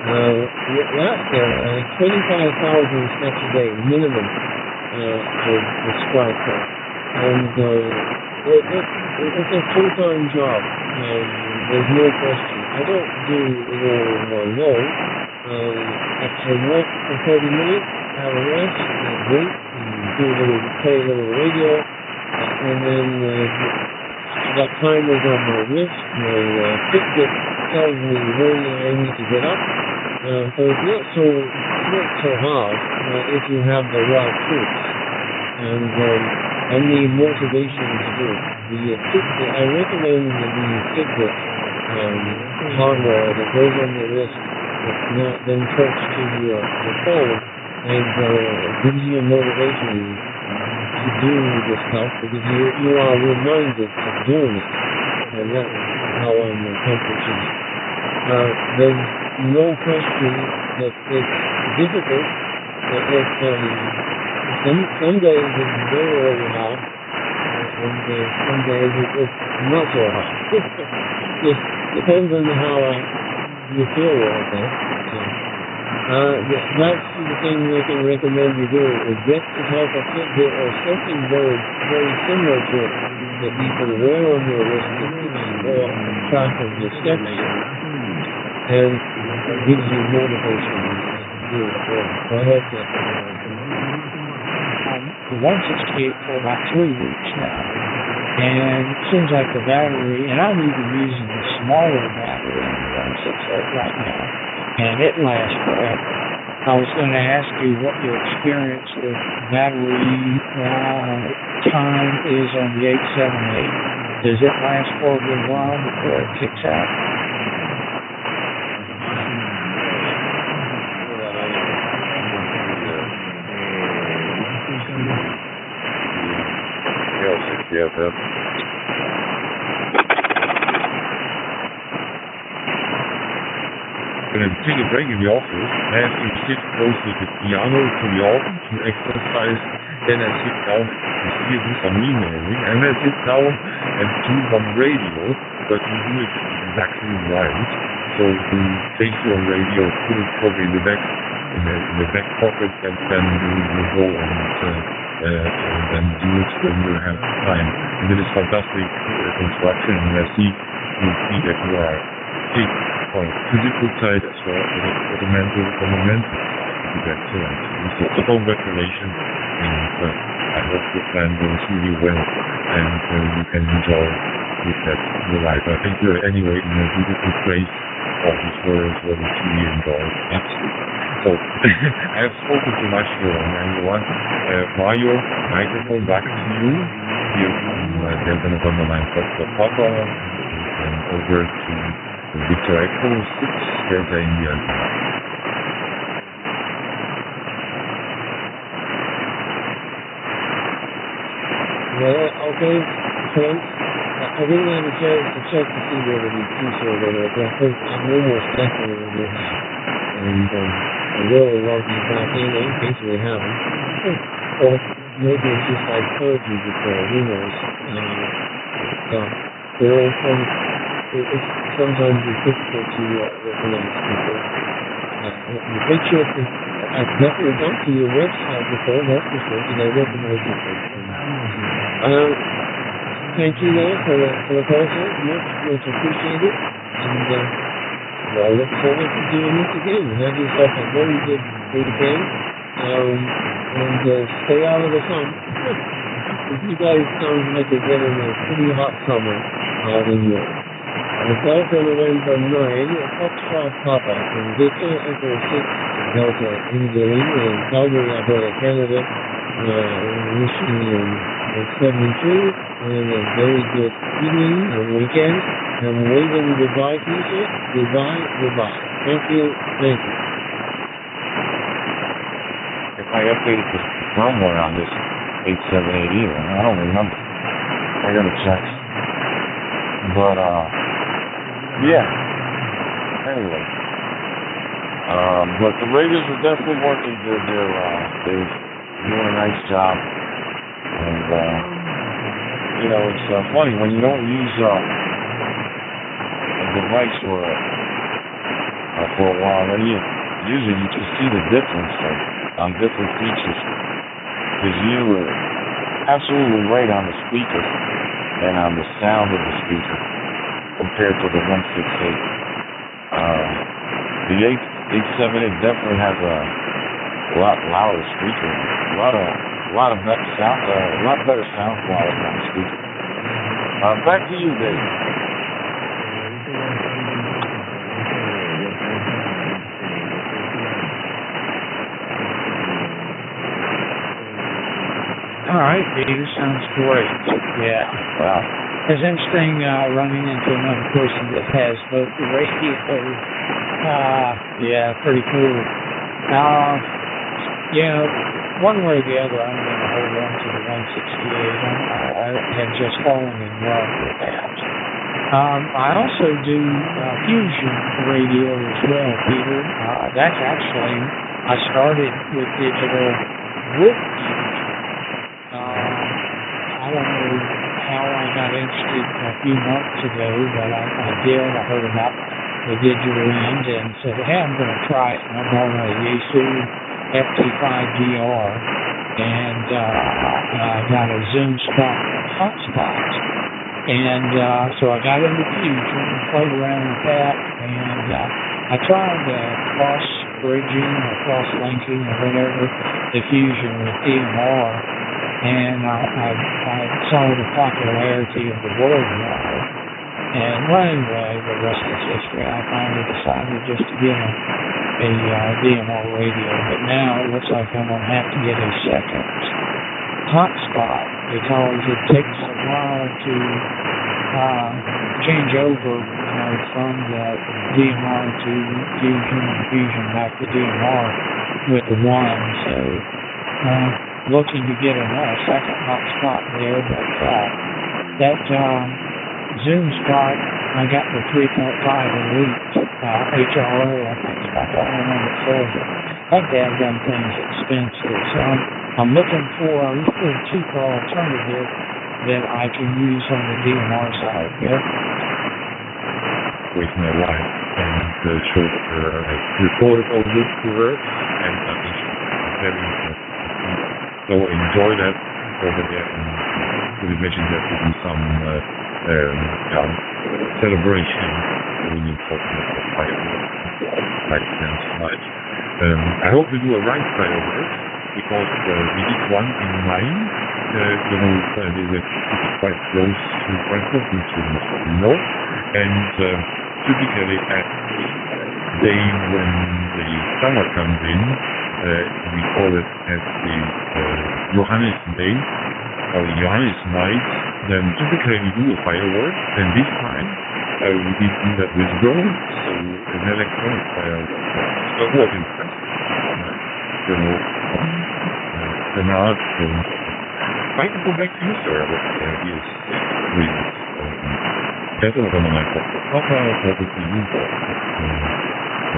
Last year, 25,000 steps a day minimum was described for. And it's a full-time job. There's no question. I don't do it all in one go. I walk for 30 minutes, have a rest, drink, play a little radio, and then I got timers on my wrist. My Fitbit tells me when I need to get up. So it's not so hard if you have the right tools and the motivation to do it. Fitbit, I recommend the Fitbit hardware that goes on the wrist that's not then talks to your phone and gives you a motivation to do this stuff because you are reminded of doing it, and that's how I'm accomplishing it. There's no question that it's difficult. Some days it's very hard, and some days it's not so hard. It depends on how you feel about that. So, that's the thing I can recommend you do, is get yourself a Fitbit or something very, very similar to it that you can wear on your wrist or track of your steps, and it gives you motivation to do it. Go ahead, The 168 for about 3 weeks now, and it seems like the battery, and I'm even using the smaller battery in the 168 right now, and it lasts forever. I was going to ask you what your experience with battery time is on the 878. Does it last for a good while before it kicks out? Yeah, Pep. When I take a break in the office, I have to sit close to the piano to the organ to exercise. Then I sit down to do some emailing, and I sit down and do some radio, but you do it exactly right. So you take your radio, put it probably in the back pocket, and then you go and do it when you have time. And then it's fantastic instruction, and I see that you are fit on the physical side as well as on the mental side. It's excellent. So congratulations, and I hope your plan goes really well, and you can enjoy with that your life. I think you're anyway in a beautiful place of this world where you truly enjoy. Absolutely. So, I have spoken too much here on 91. Mario, microphone back to you. Here from Delta November 9 Papa, and over to Victor Echo 6, Delta India. Well, okay, friends. I didn't have a chance to check to see whether the piece or whether, but I think I'm almost definitely will have. And I really love you back in case we haven't. Or maybe it's just I told you before, who knows? There are some, sometimes it's difficult to recognize people. The picture, I've never gone to your website before, that's for sure, and I recognize your picture. Thank you there for the process, much appreciated, and I look forward to doing this again. Have yourself a very good weekend, and stay out of the sun. You guys sound like you're getting a pretty hot summer out in Europe. Delta November 9, Foxtrot Papa from Victor Echo 6, Delta India in Calgary, Alberta, Canada, wishing you a 73 and a very good evening and weekend. I'm waving goodbye to you, sir. Goodbye, goodbye. Thank you, thank you. If I updated the firmware on this 8780, I don't remember. I gotta check. But, yeah. Anyway. But the radios are definitely working good. They're doing a nice job. And, it's funny when you don't use a device for a while, then you can see the difference on different features. Because you were absolutely right on the speaker and on the sound of the speaker compared to the 168. The 878 definitely has a lot louder speaker, a lot better sound quality on the speaker. Back to you, Dave. All right, Dave, sounds great. Yeah. Wow. It's interesting running into another person that has both the radio. Yeah, pretty cool. One way or the other, I'm going to hold on to the 168. I have just fallen in love with that. I also do fusion radio as well, Peter. That's actually, I started with digital with fusion. I don't know how I got interested a few months ago, but I did. I heard about the digital end and said, hey, I'm going to try it. And I bought a Yaesu FT5DR and I got a Zoom Spot hotspot. And so I got into fusion and played around with that. And I tried cross-bridging or cross-linking or whatever the fusion with DMR. And I saw the popularity of the worldwide. And anyway, the rest is history. I finally decided just to get a DMR radio. But now it looks like I'm going to have to get a second hotspot because it takes a while to change over, from the DMR to fusion and fusion back to DMR with the one. So, looking to get a second hotspot there, but that Zoom spot, I got the 3.5 Elite HRO, I think. I don't remember it says it. That damn thing's expensive, so I'm looking for a little cheaper alternative that I can use on the DMR side. Yeah. With my wife and showed her, recorded all this to her, and I think she's very interested. So enjoy that over there, and we imagine that to be some celebration. We need to talk about fireworks, like tonight. I hope we do a right fireworks because we did one in Maine. They were quite close to Frankfurt, which you must know, and typically at the day when the summer comes in. We call it as the Johannes Day or Johannes Night. Then typically we do a firework, and this time we did do that with drones, so an electronic firework. So it was impressive. Bernard, I can go back to you, sir. Yes, please. That's what I'm going to talk about with you.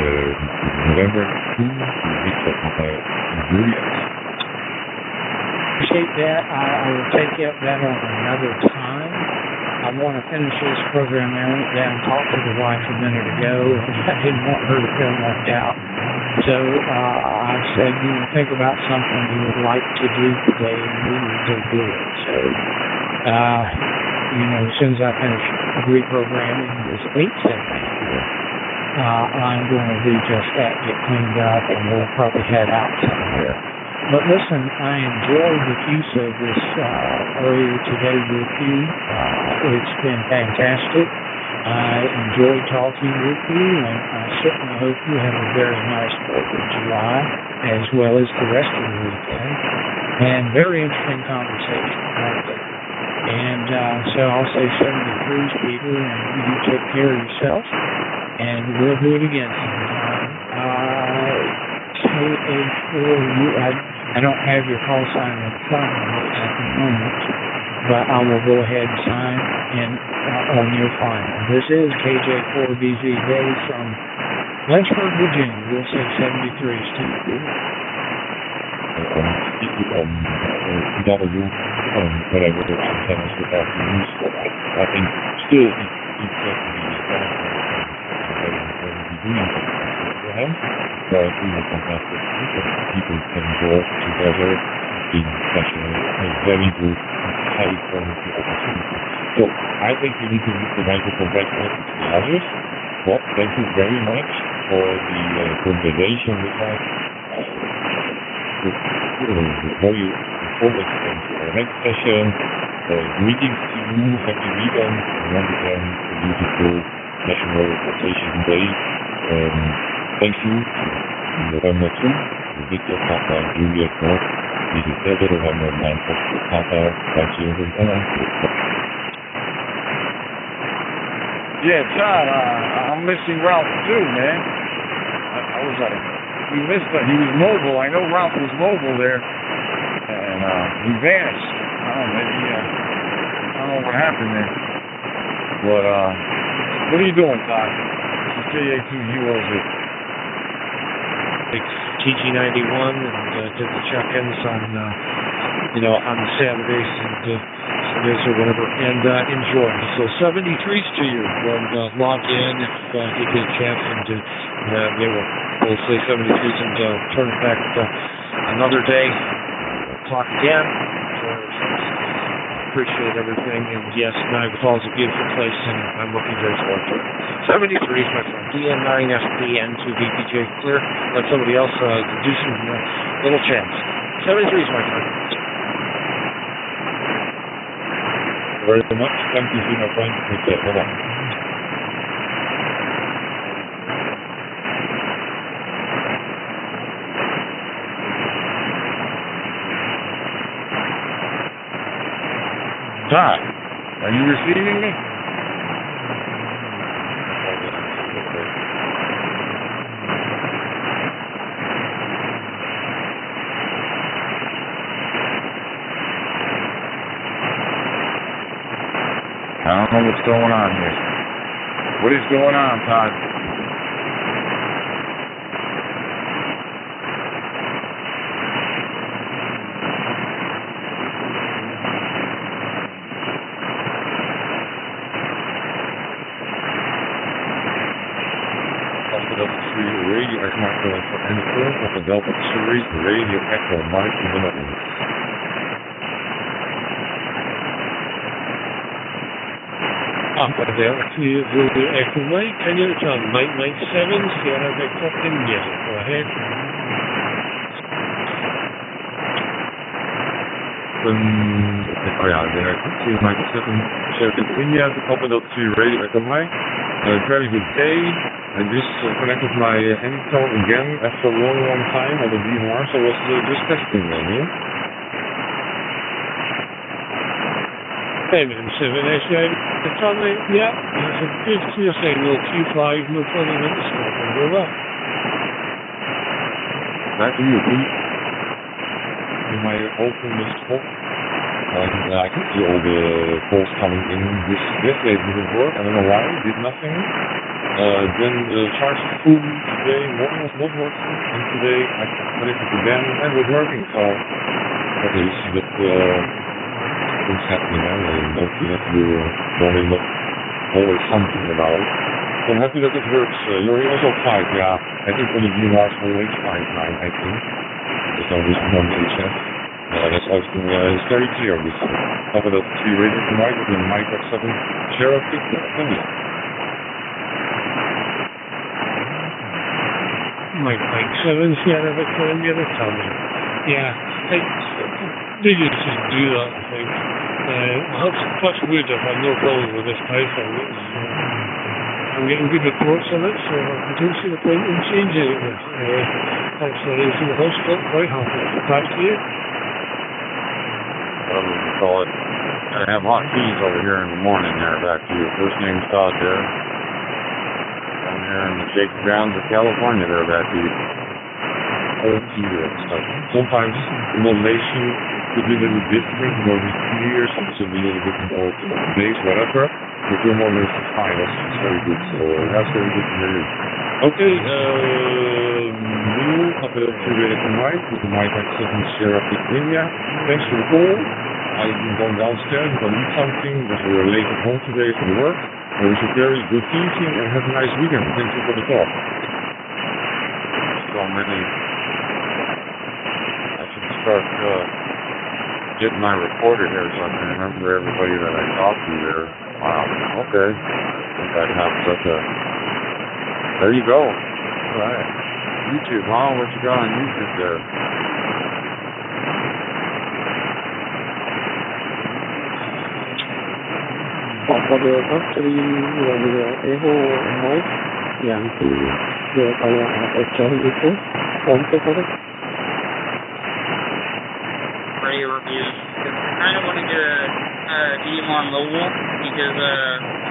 November 2 to Victor Juliet. appreciate that. I will take up that on another time. I want to finish this program. I went down and talked to the wife a minute ago, and I didn't want her to feel left out. So I said, think about something you would like to do today, and we need to do it. So, as soon as I finish reprogramming this 8 segment here, I'm going to do just that, get cleaned up, and we'll probably head out somewhere. But listen, I enjoyed the use of this earlier today with you. It's been fantastic. I enjoyed talking with you, and I certainly hope you have a very nice 4th of July, as well as the rest of the weekend. And very interesting conversation right there. And so I'll say 73s, Peter, and you take care of yourself. And we'll do it again sometime. KA4U, I don't have your call sign in front of me at the moment, but I will go ahead and sign in on your final. This is KJ4BZ Day from Lynchburg, Virginia. We'll say 73s to you. Whatever the antennas would have to use for that. I think still it's certainly but we will fantastic people can work together in such a very good high quality opportunity. So I think we need to make a congratulations to the others. Well, thank you very much for the conversation we had. Very forward to our next session. Greetings to you, happy weekend, and once again, a beautiful National Rotation Day. Thank you to November 2, Victor Papa, Juliet North, Peter Feather, November 9, Papa, Francis, and Yeah, Todd, I'm missing Ralph too, man. We missed him. He was mobile. I know Ralph was mobile there, and he vanished. I don't know what happened there. But what are you doing, Todd? This is KA2UOZ. It's TG91, and did the check-ins on the Saturdays and Sundays or whatever, and enjoy. So 73s to you, and log in if you get a chance, and we'll say 73s and turn it back another day. Talk again. Appreciate everything, and yes, Niagara Falls is a beautiful place, and I'm looking very forward to it. 73s, my friend. DN9FP N2VPJ clear. Let somebody else do some little chance. 73s, my friend. Very much. Thank you, my friend. Okay, bye-bye. Todd, are you receiving me? I don't know what's going on here. What is going on, Todd? Radio Echo for anything of the Delta series, Radio Echo Mike in the Netherlands. Radio Echo Mike, and you're on Mike 97, Sierra Victor India. Go ahead. There are 97 Sierra India, the Delta Radio Echo Mike. A very good day. I just connected my Anytone again after a long time on the DMR, so I was just testing them, yeah? And 7SJ, yeah, there's a good clear signal, Q5, no further minutes, go well. Back to you, Pete. In my open list call. And I can see all the calls coming in. Yesterday it didn't work, I don't know why, it did nothing. Then charged full today morning was not working, and today I connected again and it was working, so Okay, you see that things happening now, and don't feel that you only look always something about it. So I'm happy that it works. Your also 5, yeah. I think when you view last always 5.9, I think. There's always one HF. That's everything is very clear. This top of the 3 radio tonight with the Micro 7 Cherokee. Mike 7 Sierra Victor India, tell me. Yeah, they just do that, I think. Touch wood, I've had no problem with this Python. I'm getting good reports on it, so I don't see the point in changing it. Thanks for raising the house call. Very happy. Back to you. Whatever you call it. I have hot teas over here in the morning there. Back to you. First name's Todd there. Down here in the shaky grounds of California there. Back to you. Sometimes the motivation could be a little different, more clear, something a little bit more base, whatever. But your motivation is fine, that's very good. So that's very good to hear you. Okay, Neil, up at 3 Radio tonight with the Micro 7 Sierra India. Thanks for the call. I've been going downstairs, if I need something, because we were late at home today for the work. I wish you a very good evening and have a nice weekend. Thank you for the call. So many. I should start getting my recorder here so I can remember everybody that I talked to there. Wow, okay. I think I'd have such a... There you go. All right. YouTube, huh? What you got on YouTube there? Pada bateri mic yang dia kayak extra itu, ONTOP ada. Radio reviews. I kind of want to get a DMR mobile because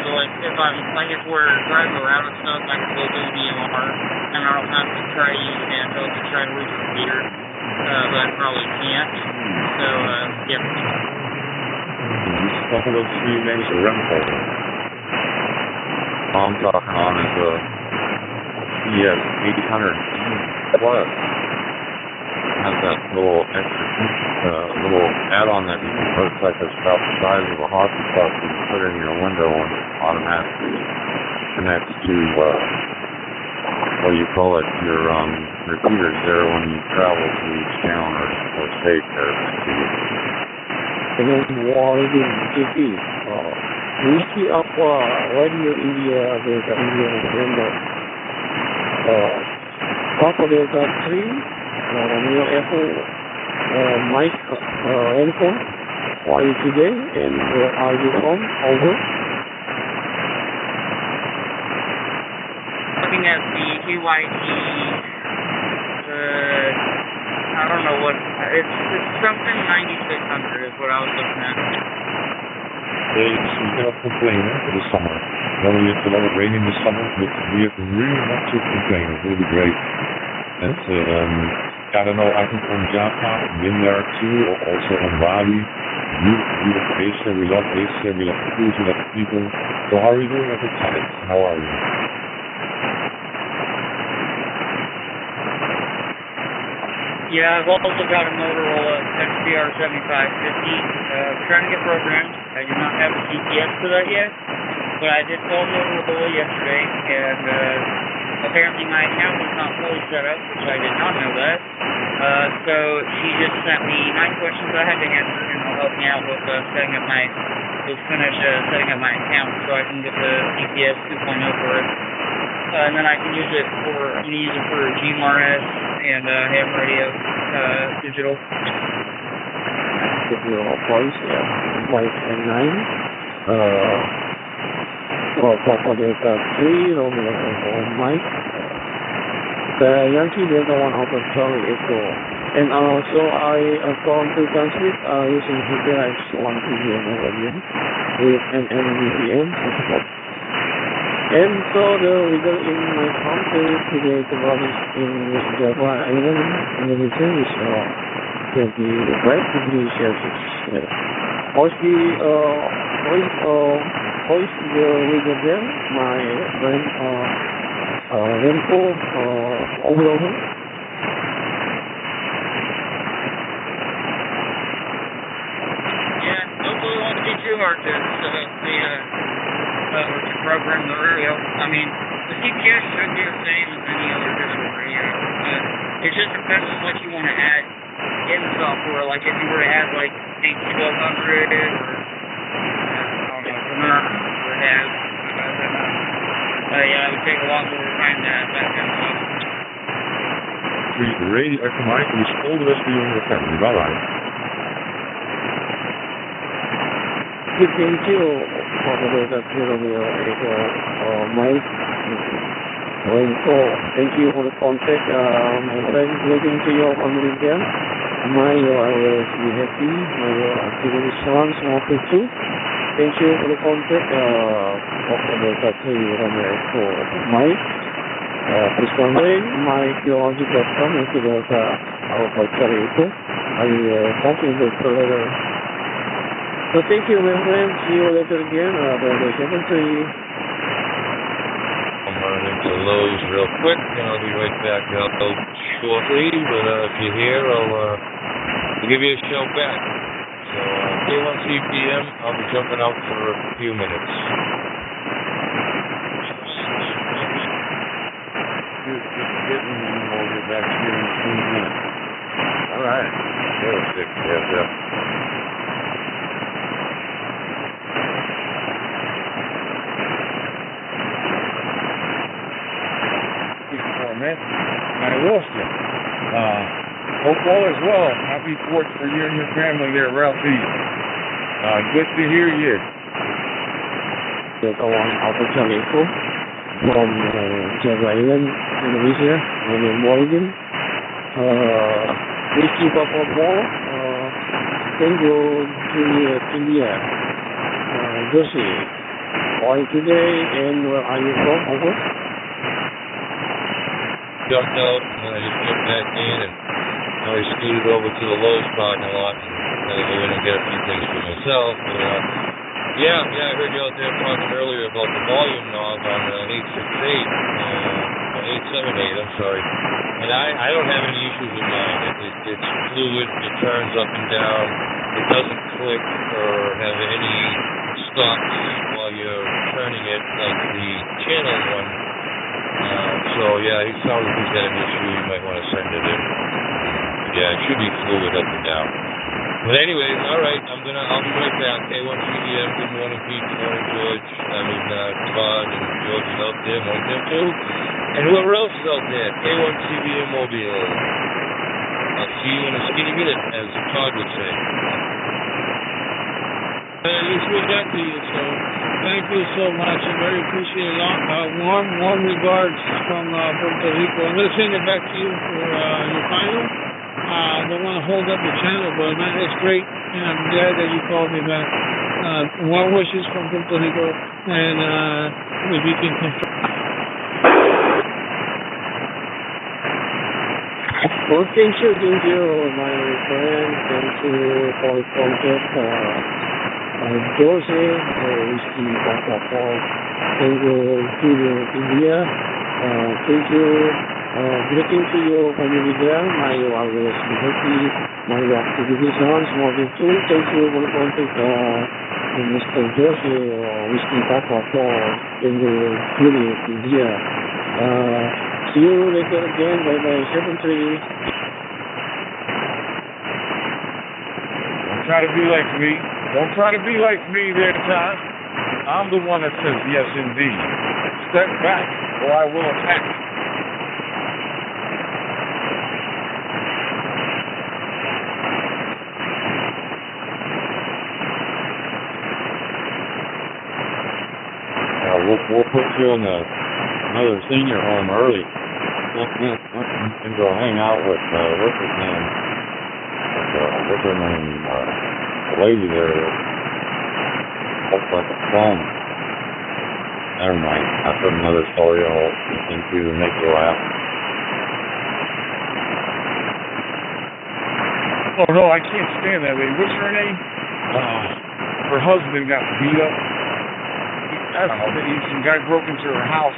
so like if if we're driving around and stuff, I can go do DMR and I don't have to try to use handheld to try to reach the meter, but I probably can't. So yep. One of those 3 names are Remco. All I'm talking on is ES 800 Plus. Has that little extra little add-on that you can put. It's like it's about the size of a hockey puck. You can put it in your window and automatically connects to what do you call it, your repeaters there when you travel to each town or state there. Dengan Warden GP, Wiki of Radio India, Delta India, November, Papa Delta 3, Romeo Echo, Mike Info, are you today, and where are you from? Over. Looking at the KYT, I don't know what, it's something 9600 is what I was looking at. Hey, so you cannot complain for the summer. Normally it's a lot of rain in the summer, but we have really not to complain. It will be great. And I don't know, I think on Java, been there too, or also on Bali. Beautiful Asia, we love Asia, we love the food, we love the people. So how are you doing at the site? How are you? Yeah, I've also got a Motorola XBR 7550. Trying to get programmed. I do not have a GPS for that yet, but I did call Motorola yesterday, and apparently my account was not fully set up, which I did not know that. So she just sent me 9 questions I had to answer, and they'll help me out with setting up my account so I can get the GPS 2.0 for it. And then I can use it for GMRS and ham radio digital. Digital voice, Mike and 9. Papa Delta 3, Romeo Echo Mike. The Yankee Delta 1 Alpha Charlie Echo. And also I found to transmit using HTX 1 PVM radio with an NVPN support. And so the weather in my country today in Java Island, Indonesia is 25 degrees Celsius. How's the weather there? My friend rainfall over. to program the radio. I mean, the CPS should be the same as any other digital radio. It just depends on what you want to add in the software. Like if you were to add like 1200 or whatever it has, yeah, it would take a lot more time to add that kind of stuff. The radio gemaakt en die school de rest van je family. Bye bye. Thank you for the Mike. Thank you for the contact, my friend. Greeting to your family again. May you always be happy. May your activity sounds more too. Thank you for the contact for Mike. Please contact mike.com if you have our culture info. I will talk to you later. So thank you, my friend. See you later again. Brother 73. I'm running into Lowe's real quick, and I'll be right back out shortly. But if you're here, I'll give you a shout back. So K1CPM, I'll be jumping out for a few minutes. Getting and we'll get back to you in 20 minutes. All right. There's 6. Yeah. Man, I lost you. Hope all is well. Happy 4th for you and your family there, Ralphie. Good to hear you. There's one opportunity from Java Island, Indonesia, in Morgan. Please keep up on more. Then go to India, Jersey. All today, and where are you from? Over. Jumped out, and then I just jumped back in, and now I scooted over to the Lowe's parking lot, and then I go in and get a few things for myself. But yeah, I heard you out there talking earlier about the volume knob on 878, I'm sorry. And I don't have any issues with mine. It's fluid, it turns up and down, it doesn't click or have any stops while you're turning it like the channel one. So yeah, he sounds like he's got an issue. You might want to send it in. Yeah, it should be fluid up and down. But anyways, all right, I'll be right back. K1CBM, good morning, Pete. Good morning, George. Todd and George is out there. Morning, them too. And whoever else is out there, K1CBM Mobile. I'll see you in a skinny minute, as Todd would say. At least we got to you, so thank you so much. I very appreciate it. Warm regards from Puerto Rico. I'm going to send it back to you for your final. I don't want to hold up the channel, but man, it's great, and I'm glad that you called me back. Warm wishes from Puerto Rico, and if you can confirm. Well, thank you, my friend. Thank you for the contact. Jose, Whiskey Papa, thank you to India. Thank you. Greeting to your family there. May you always be happy. May your activity sounds more than two. Thank you for the contact, Mr. Jose, Whiskey Papa, in the India. See you later again. Bye-bye. 73. Don't try to be like me. Don't try to be like me there, Todd. I'm the one that says yes, indeed. Step back, or I will attack. We'll put you in another senior home early. And go hang out with, what's her name? The lady there looks like a phone. Never mind. I've heard another story I'll listen to make you laugh. Oh no, I can't stand that lady. What's her name? Her husband got beat up. Some guy broke into her house.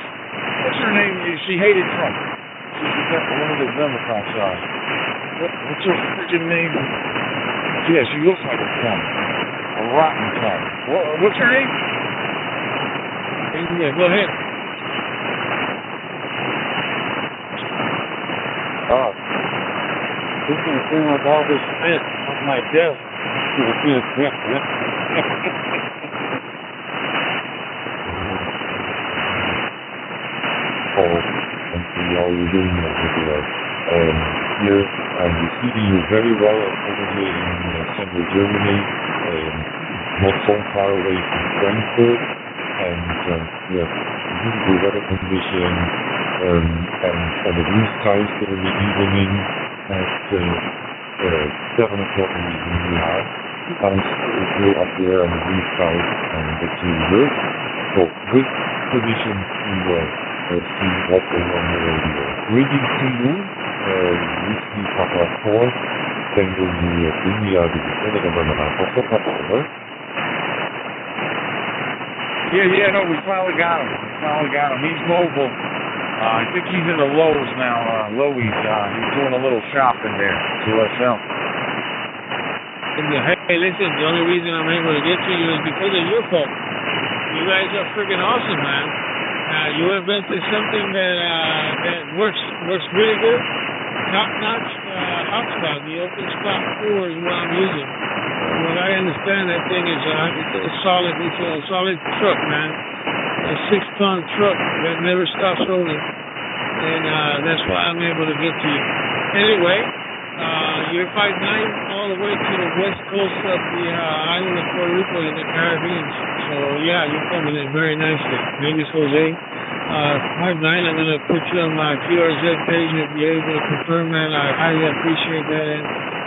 What's her name? She hated Trump. She's one of the Democrats. What's her freaking name? Yeah, she looks like a plum. A rotten plum. What's her name? Yeah, go ahead. This is the thing with all this spit on my desk. And see how you're doing over there. Here, I'm receiving you very well over here in central Germany, not so far away from Frankfurt, and beautiful weather condition, and the blue skies during the evening at 7 o'clock in the evening. Nice view up there on the blue skies, and it's really good. So, with permission to see what's going on the radio. Greetings to you, Whiskey Papa 4, Tango India Digital HAM. Yeah, no, we finally got him. He's mobile. I think he's in the Lowe's now. He's doing a little shopping there to us out. Hey, listen, the only reason I'm able to get to you is because of your fault. You guys are freaking awesome, man. You invented something that works really good. Top-notch hotspot. The open spot 4 is what I'm using. What I understand, that thing is it's a solid truck, man. A 6-ton truck that never stops rolling, and that's why I'm able to get to you. Anyway, you're 5'9" all the way to the west coast of the island of Puerto Rico in the Caribbean. So yeah, you're coming in very nicely. My name is Jose. 5'9". I'm going to put you on my QRZ page if you're able to confirm that. I highly appreciate that.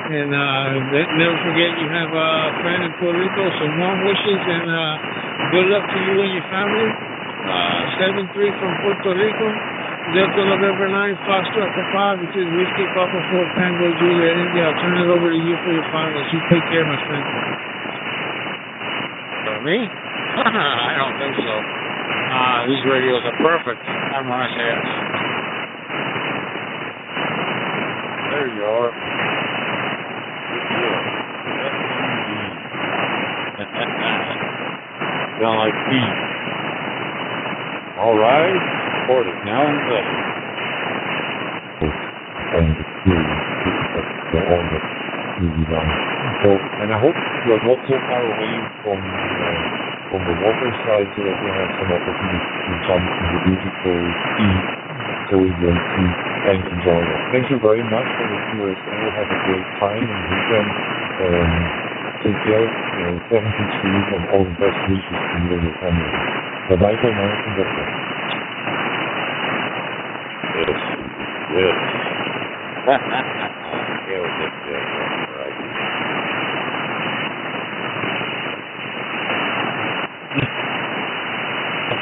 And never forget you have a friend in Puerto Rico. So warm wishes and good luck to you and your family. 7-3 from Puerto Rico. Delta November 9, Foxtrot Papa. This is Whiskey Papa 4 Tango Juliet India. I'll turn it over to you for your finals. You take care, my friend. For me? I don't think so. These radios are perfect. I'm on SAS. There you are. Sound like beef. All right. Report is now in session. And I hope you are not so far away from the water side so that you have some opportunity to jump in the beautiful sea so we can see and enjoy it. Thank you very much for the QSO. Have a great time and weekend. Take care. 73 and all the best wishes to you and your family. Bye-bye for now and God bless. Yes. Right.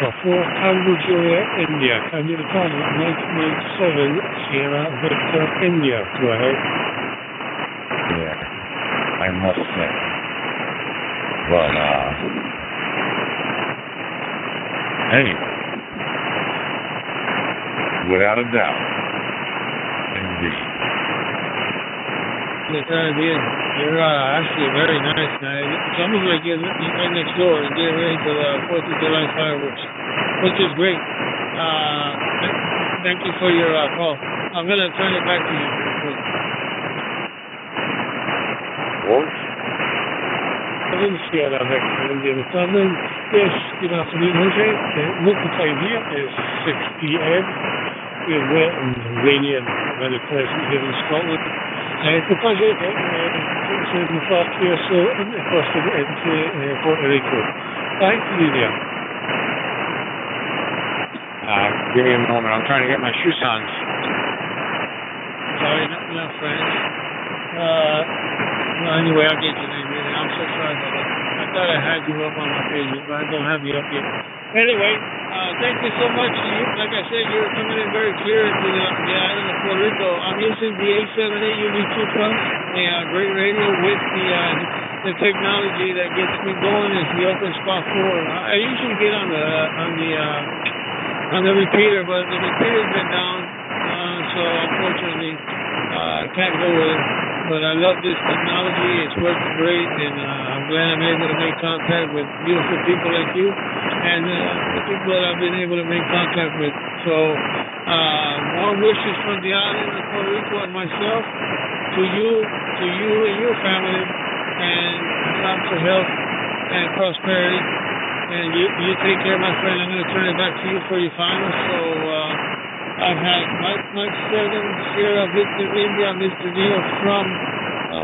Before Tango Juliet India, can you call it 987 Sierra Victor India? Go ahead. Yeah, I must say. But, anyway, without a doubt, indeed. The Caribbean, you're actually very nice, man. It's almost like you're right next door and getting ready for the 4th of July fireworks, which is great. Thank you for your call. I'm going to turn it back to you. George? Sierra Victor India. Yes, good afternoon, Jose. The local time here is 6 p.m. We're wet and rainy and very pleasant here in Scotland. It's a pleasure to send the first QSO across into Puerto Rico. Thanks, Lydia. Give me a moment. I'm trying to get my shoes on. Sorry, not French. Well, anyway, I'll get your name in. I'm so sorry about that. I thought I had you up on my page, but I don't have you up yet. Anyway, thank you so much. Like I said, you're coming in very clear to the island of Puerto Rico. I'm using the 878 UV2 Plus, a great radio with the technology that gets me going is the open spot 4. I usually get on the repeater, but the repeater's been down, so unfortunately I can't go with it. But I love this technology. It's working great, and I'm glad I'm able to make contact with beautiful people like you. and the people that I've been able to make contact with. So, warm wishes from the island of Puerto Rico and myself to you and your family, and lots of health and prosperity. And you take care, my friend. I'm going to turn it back to you for your finals. So, I've had Mike 7, Sierra Victor India, Mr. Neil from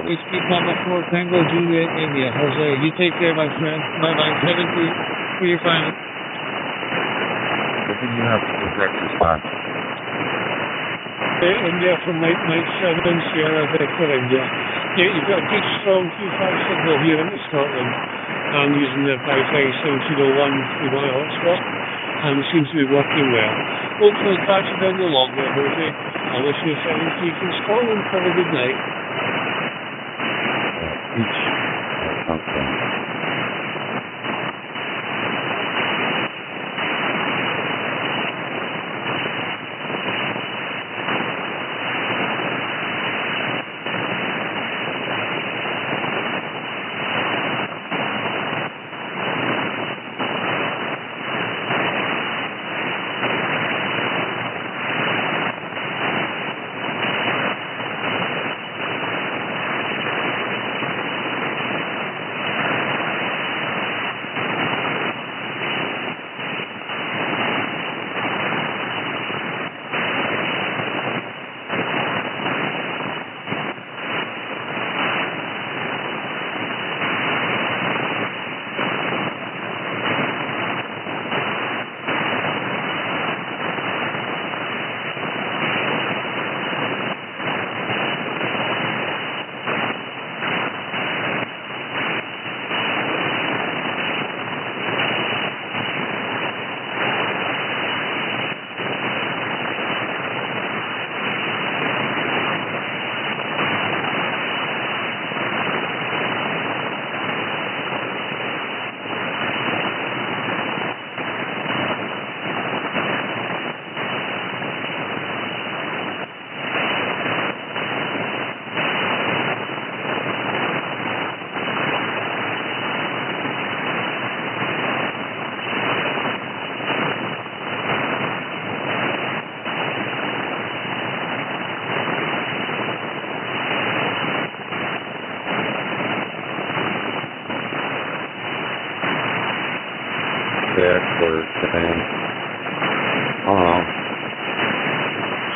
Whiskey Papa 4, Tango Juliet India. Jose, you take care, my friend. Bye-bye. Heaven to you for your final. What did you have for breakfast, Don? India from Mike 7, Sierra Victor India. Yeah, you've got a good strong Q5 signal here in Scotland. I'm using the Wi-Fi 1701 through my hotspot, and it seems to be working well. Hopefully catch you down the log there, Jose. I wish you a fine week in Scotland. Have a good night.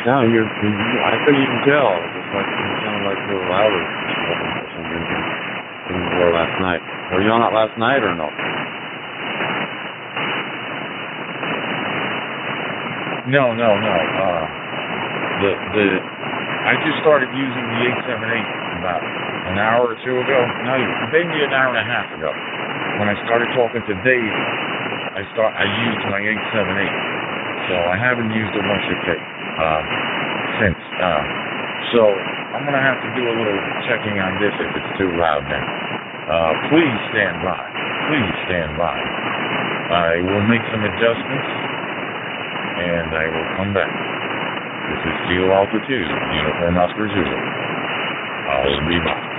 No, I couldn't even tell. Just like you sounded like you were louder for some reason than you were last night. Were you on it last night or no? No. I just started using the 878 about an hour or two ago. No, maybe an hour and a half ago. When I started talking to Dave, I used my 878. So I haven't used it much since. So I'm going to have to do a little checking on this if it's too loud now. Please stand by. I will make some adjustments and I will come back. This is Kilo Altitude, Uniform Oscar Zulu. I'll be back.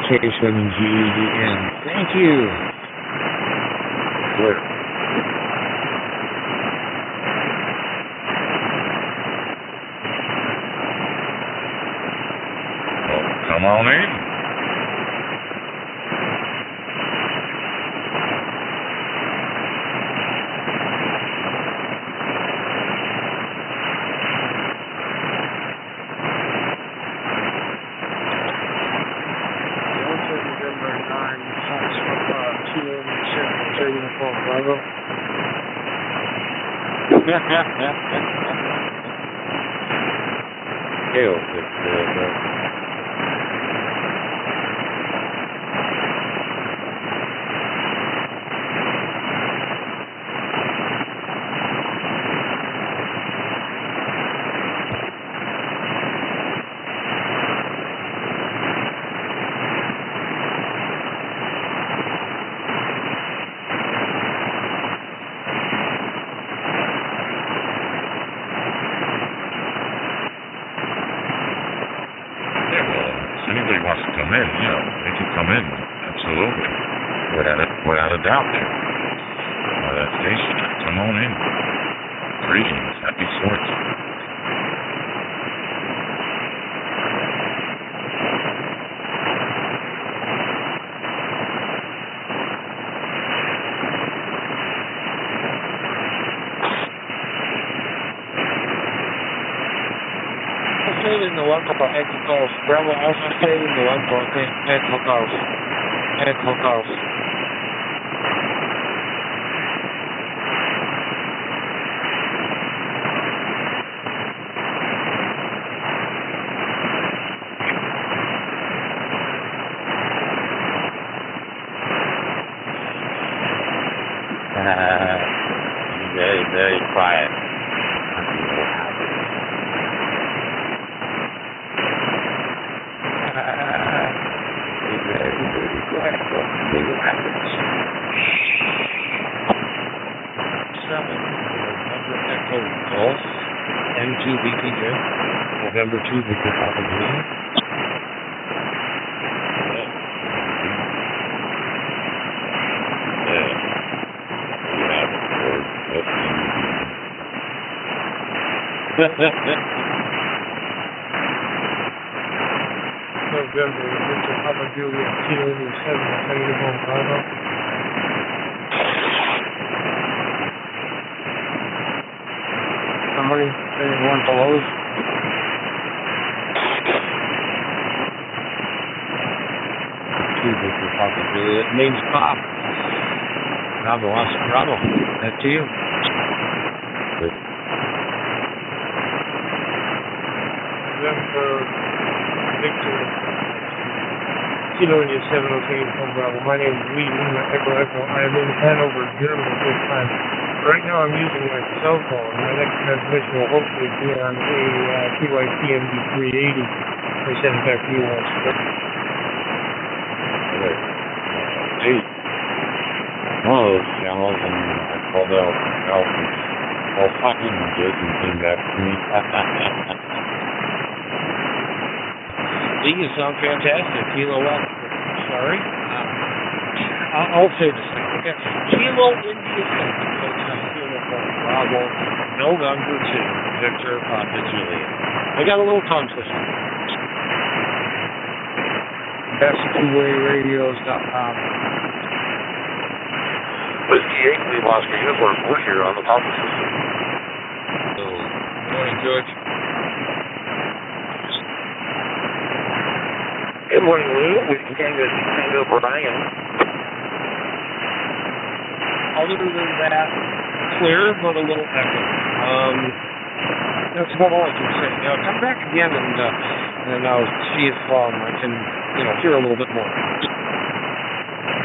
K7GEN. Thank you. Clear. Well, come on in. out there by that station, come on in. Greetings, happy sports. Sailing the one for Echo Golf. Bravo Alpha sailing the one for Echo Golf. Echo Golf. Very, very quiet. Golf, M2 VPJ, November 2 Victor Papa Juliet. November Victor Papa Juliet, Kilo 7, Hong Bravo. Somebody saying one below. Two Victor Papa Juliet. Name's Bob. Bravo, Oscar Bravo. Back to you. November Victor Kilo 7, Hong Bravo. My name is Lee Lima Echo Echo. I am in Hanover, Germany at this time. Right now I'm using my cell phone. My next transmission will hopefully be on a TYPMD 380. I send it back to you once. Hey, one of those channels, and I called out all fucking Jason came back to me. Lee, you sound fantastic. Kilo X. Sorry. I'll say the same. Okay. Kilo India 6. Bravo, November 2, Victor Papa Juliet. I got a little tongue twister. Best2wayradios.com. Whiskey 8, Lee Oscar Uniform, we're here on the Papa system. Good morning, George. Good morning, Lou. Whiskey Tango Brian. Other than that, clear, but a little echo. That's about all I can say. Come back again and I'll see if I can, hear a little bit more.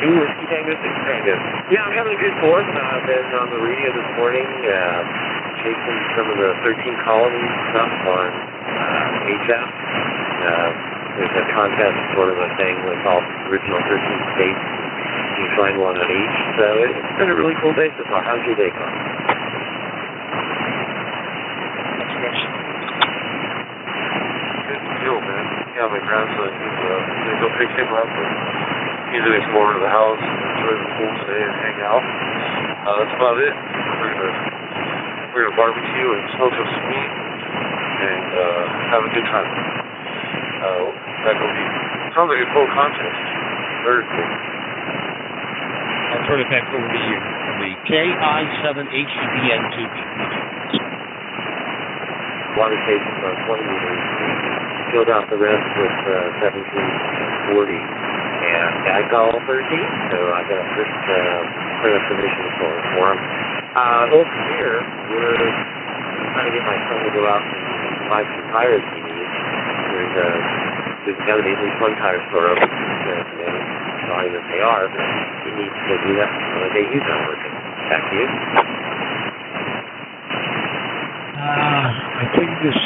New Whiskey Tango, 6 Tango. Yeah, I'm having a good fourth. I've been on the radio this morning, chasing some of the 13 colonies stuff on HF. There's a contest sort of a thing with all original 13 states. You find one on each, so it's been a really cool day so far. How's your day going? Good deal, man. Yeah, my grandson, he's gonna go pick him up, and he's gonna come over to the house and enjoy the pool today and hang out. That's about it. We're gonna barbecue and smoke up some meat and have a good time. Sounds like a cool contest. Very cool. I'll turn it back over to you. The KI7HUBN2B. Water stations on 20 meters. Filled out the rest with 17 and 40. And Dad got all 13, so I got a first clear permission for him. Over here, we're trying to get my son to go out and buy some tires he needs. We've got to be at least one tire store open today. Sorry that they are, but he needs to go do that on a day he's not working. Back to you. I think this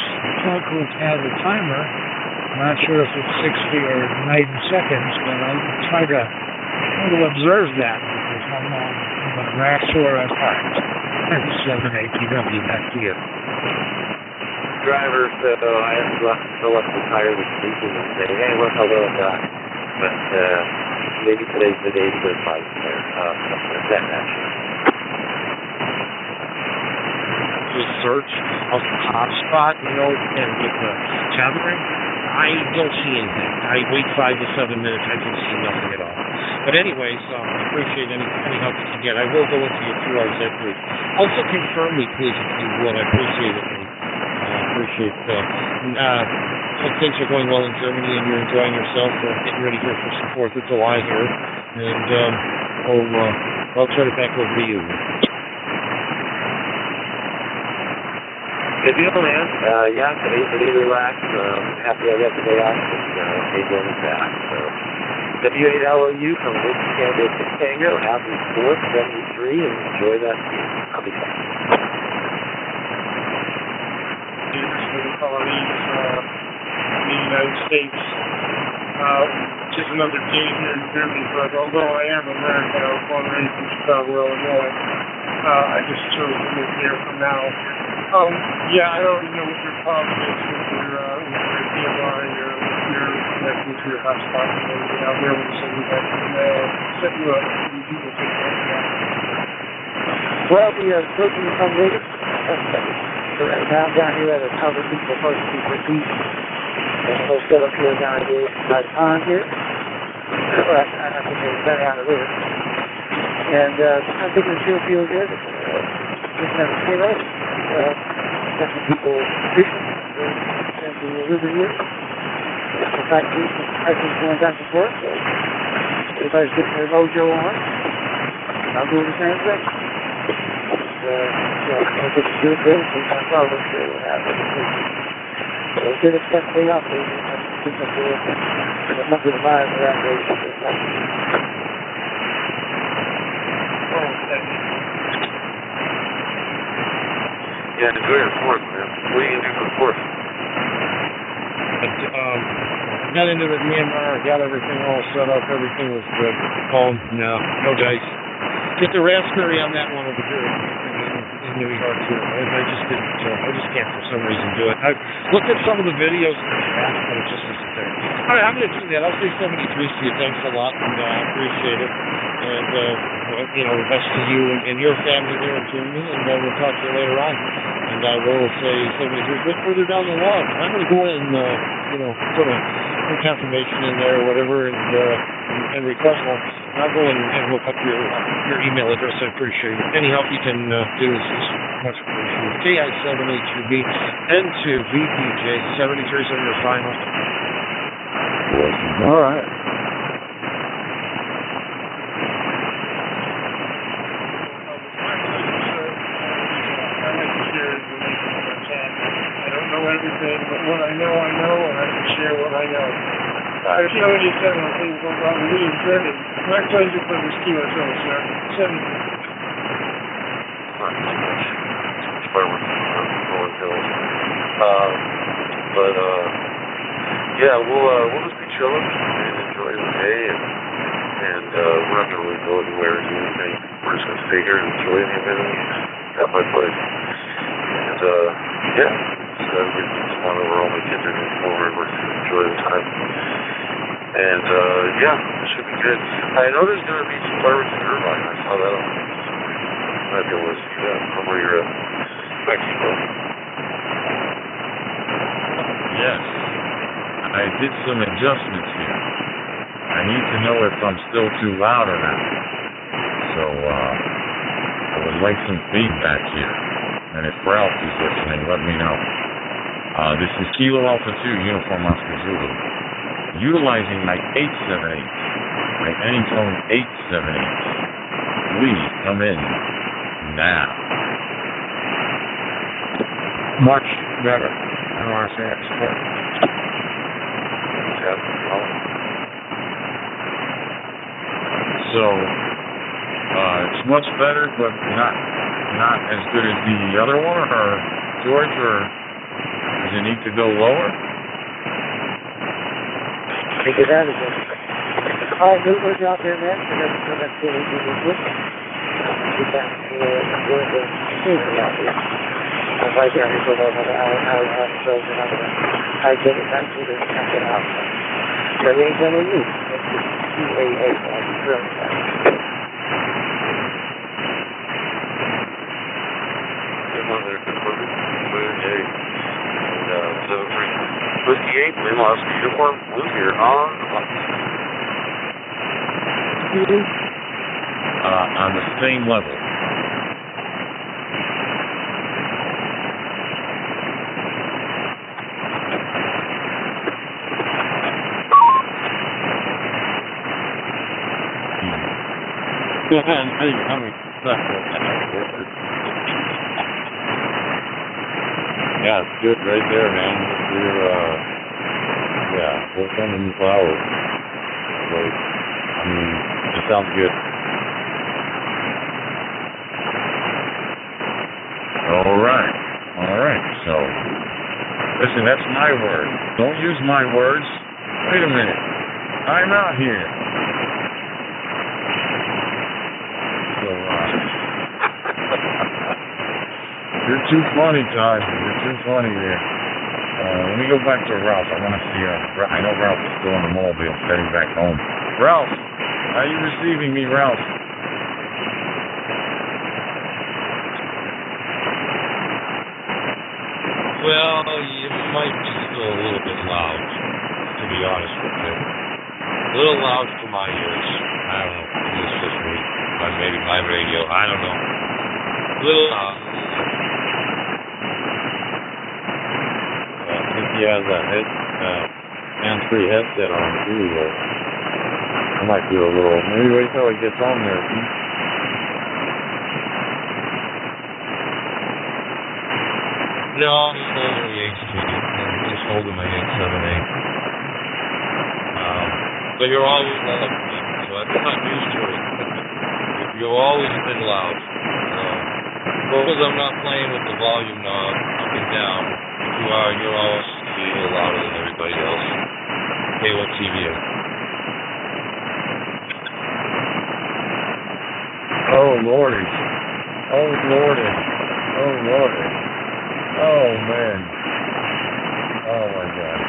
talk group has a timer. I'm not sure if it's 60 or 90 seconds, but I'll try to observe that because I'm on Raxor at heart. 7 ATW, back to you. Driver, so I have to go up and fill up the tire that's leaking and say, hey, look how low it got. But he maybe today's the day to go fight there. That match. Just search a hotspot, and get the tethering. I don't see anything. I wait 5 to 7 minutes. I can see nothing at all. But anyways, I appreciate any help you can get. I will go into your 2 hours that group. Also confirm me, please, if you would. I appreciate it. Appreciate hope things are going well in Germany and you're enjoying yourself. Getting ready here for some 4th of July here. And I'll turn it back over to you. Good deal, man. Today's the day to relax. Happy I got the day off and day going back. So, W8LOU from Whiskey Tango 6 Tango. Happy 4th, 73, and enjoy that view. I'll be back. For the colonies in the United States. Just another day here in Germany, but although I am American, I was born and raised in Chicago, Illinois. I just chose to live here for now. I already know what your problem is with your DMR, your connecting to your hotspot, and everything. I'll be able to send you back the mail, set you up, and you will take care of that. Well, we are approaching some Vegas. So right now, down here at a cover people, first people feet. And we'll set up here down here by the pond here. Well, I think it's better on the river. And I think it sure feels good. Just never stay right. Got some people fishing and the river here. The fact is, prices going back and forth. So everybody's getting their mojo on. I'll do the same thing. If it's good, sometimes I'll look sure what happens. So we should expect to be out there. There's nothing to mind for that day. Yeah, enjoy your 4th, man. What are you going to do for the 4th? Got into the DMR, got everything all set up, everything was good. Home, no dice. Get the raspberry on that one over here in New York too. I just didn't. I just can't for some reason do it. I looked at some of the videos in the past, but it just isn't there. All right, I'm going to do that. I'll say 73 to you. Thanks a lot, and I appreciate it. And the best to you and your family there in Germany. And we'll talk to you later on. And I will say 73 a bit further down the line. I'm going to go in, put a confirmation in there or whatever, and request one. I'll go in and look up your email address. I appreciate it. Any help you can do is much appreciated. KI7HUB N2VPJ 73 is on your final. All right. Everything, but what I know, and I can share what I know. I feel what you said when things go wrong with me in Germany. My pleasure for this QSO, sir. Send it. We'll just be chilling and enjoy the day, and we're not going to really go anywhere and do anything. We're just going to stay here and enjoy the event at my place. And, so we just want over all my kids are going forward. We're going to enjoy the time. And, it should be good. I know there's going to be some fireworks in Irvine. I saw that on I might be able to see that from where you're at. Mexico. Yes. I did some adjustments here. I need to know if I'm still too loud or not. So, I would like some feedback here. And if Ralph is listening, let me know. This is Kilo Alpha 2, Uniform Oscar Zulu. Utilizing my 878, my Anytone 878. Please come in now. Much better. I don't want to say it's good. So, it's much better, but not as good as the other one, or George, or does it need to go lower? Take it out again. All right, we'll drop there, man. So that's what we do with it. Get back to the scenery out here. I'm right there for about another hour and a half, so I get it back to the second house. Whiskey 8, Lima Oscar Uniform, Blue here on the on the same level. Yeah, it's good right there, man. We're, we're sending you flowers. So, I mean, it sounds good. All right. So, listen, that's my word. Don't use my words. Wait a minute. I'm out here. So, you're too funny, Todd. You're too funny there. Let me go back to Ralph. I want to see, I know Ralph is still in the mobile, heading back home. Ralph, how are you receiving me, Ralph? Well, you might be still a little bit loud, to be honest with you. A little loud for my ears. I don't know. It's just me. Or maybe my radio. I don't know. A little loud. I think he has that hands-free headset on too. I might do a little. Maybe wait till he gets on there. No, I'm just holding the 8-speed. I'm just holding my 878. But you're always loud, so I'm not used to it. You're always a bit loud. Because I'm not playing with the volume knob up and down. If you are, you're always a little louder than everybody else. Okay, what TV? Oh, Lordy. Oh, Lordy. Oh, Lordy. Oh, man. Oh, my God.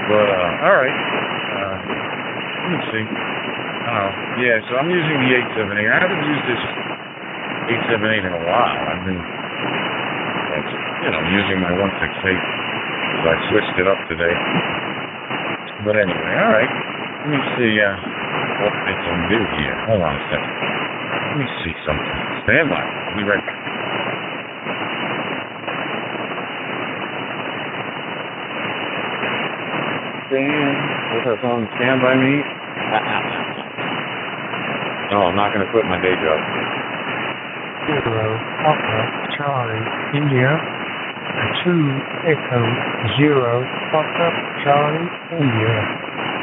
But, all right. Let me see. Yeah, so I'm using the 878. I haven't used this 878 in a while. I've been, using my 168. So I switched it up today. But anyway, all right. Let me see what they can do here. Hold on a second. Let me see something. Stand by. I'll be right back. What's that song? Stand By Me? No, I'm not going to quit my day job. 0 Papa Charlie India 2 Echo 0 Papa Charlie India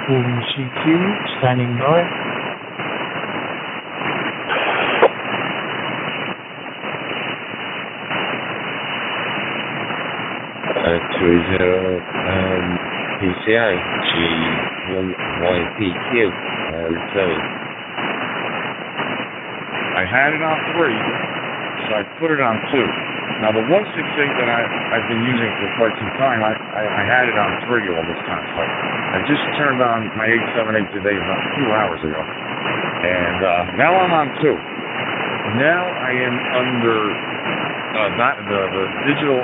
CQ standing by. PCI G1YPQ returning. I had it on 3, so I put it on 2. Now the 168 that I've been using for quite some time, I had it on 3 all this time. So I just turned on my 878 today about 2 hours ago. And now I'm on 2. Now I am under the digital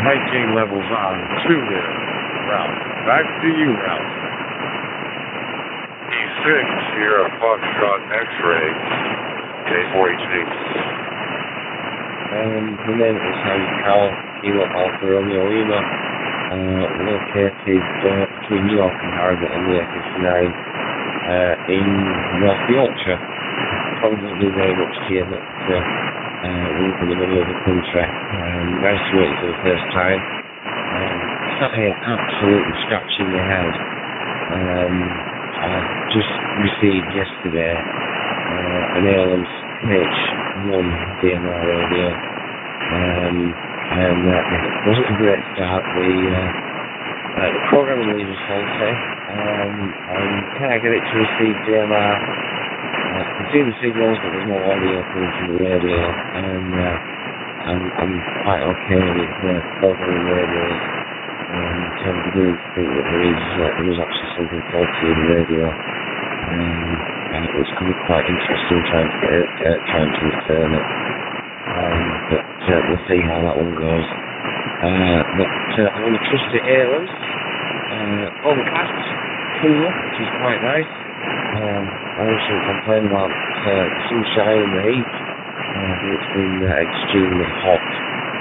mic gain levels on 2 there, Ralph. Back to you, Ralph. E6, Sierra Foxtrot X-Ray, K4HD. Memphis Hotel, Kilo Alpha Romeo Lima, located between New York and Harrogate on the SS9 in North Yorkshire. Probably very much here that we're in the middle of the country. Nice to meet you for the first time. Sat here absolutely scratching my head. I just received yesterday an ALM-H1 DMR radio, and it wasn't a great start. The programming lead was faulty, and can I get it to receive DMR? I can see the signals, but there's no audio coming from the radio, and I'm quite okay with programming radios. tend to believe think that there is actually something faulty in the radio. And it was quite interesting trying to return it. But we'll see how that one goes. But electricity areas, overcast, cooler, which is quite nice. I shouldn't complain about the sunshine and the heat, but it's been extremely hot.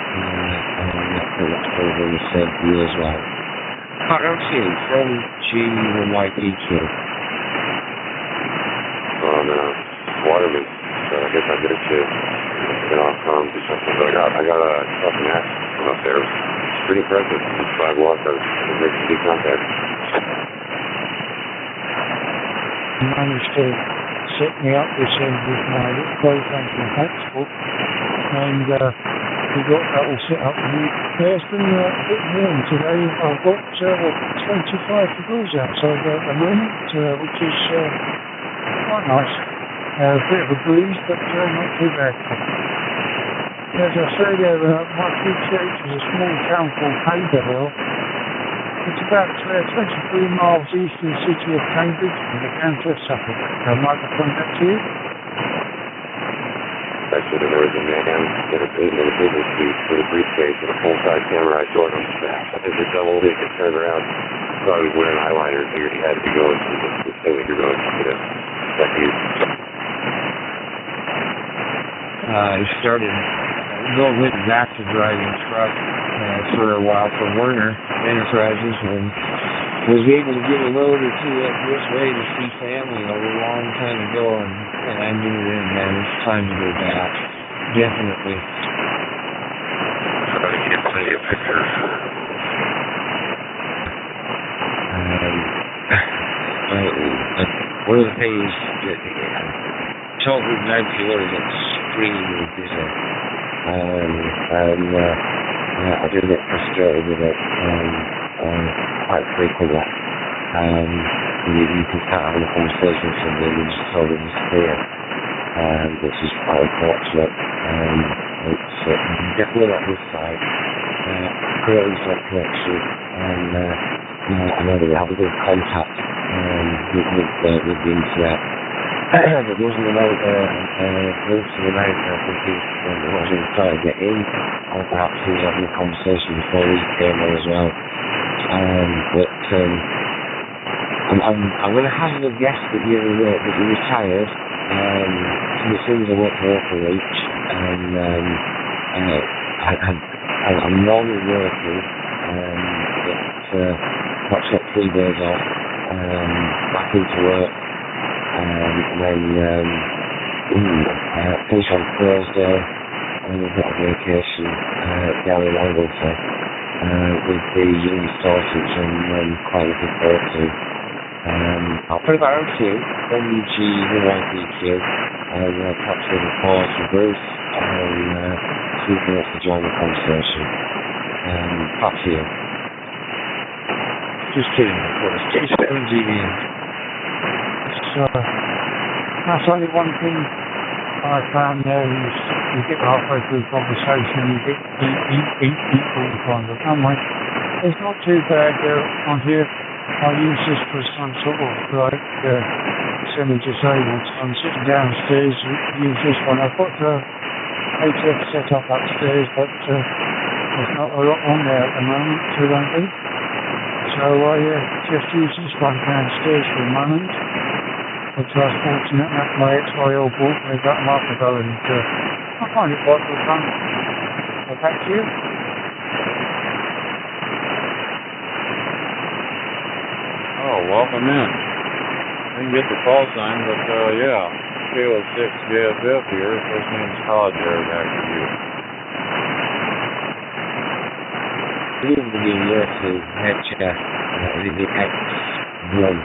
And I think that's probably the same for you as well. Back down to you from GYPQ. On Waterman, so I guess I missed you. Get off do something. But I got a fucking ass from up there. It's pretty impressive. 5 watts of emergency contact. He managed to set me up this end with my program from Hacksbook, and we got that all set up. It's been a bit warm today. I've got 25 degrees outside at the moment, which is quite nice. A bit of a breeze, but not too bad. As I say there, my QTH is a small town called Haverhill. It's about 23 miles east of the city of Cambridge in the county of Suffolk. Microphone back to you. Actually, there was a man in a business suit with a briefcase and a full-size camera. I saw it on his back. I think they doubled it and turned around. Thought he was wearing eyeliner and figured he had to be going to the thing that you're going to. Back to you. He started went back to driving truck for a while for Werner Enterprises, and was able to get a load or two up this way to see family a long time ago, and I knew then, man, it's time to go back. Definitely. Try to get plenty of pictures. One of the things that talkgroup 94 is extremely busy. I do get frustrated with it quite frequently. You can start having a conversation with somebody and just tell them it's clear, which is quite unfortunate. It's definitely not this side. Great internet connection, and I know that we have a good contact with the internet. There wasn't enough groups in America, I think he was trying to get in, or perhaps he was having a conversation before we came on as well. But I'm going to hazard a guess that you're retired. As soon as I work for Local Reach, and I'm normally working, but perhaps got 3 days off, back into work. And then finish on Thursday, and we've got a vacation down in Anglesey with the young stars, which I'm quite looking forward to. I'll put it back to you, MG1YPQ, and perhaps a little pause for Bruce, and see if he wants to join the conversation. Back to you. Just kidding, of course. K7 GVN. That's only one thing I found there is you get halfway through the conversation, you get eat all the time. But anyway, it's not too bad on here. I use this for some sort of like semi-disabled. So I'm sitting downstairs, use this one. I've got the HF set up upstairs, but there's not a lot on there at the moment, so don't be. So I just use this one downstairs for a moment. Which I was fortunate enough, my ex-YL bought, they got them up ago, and I find it quite good fun. So back to you. Oh, welcome in. Didn't get the call sign, but yeah, Kilo 6 JFF here. First name's Todd there, back to you. Good evening, yes, HF, the X1.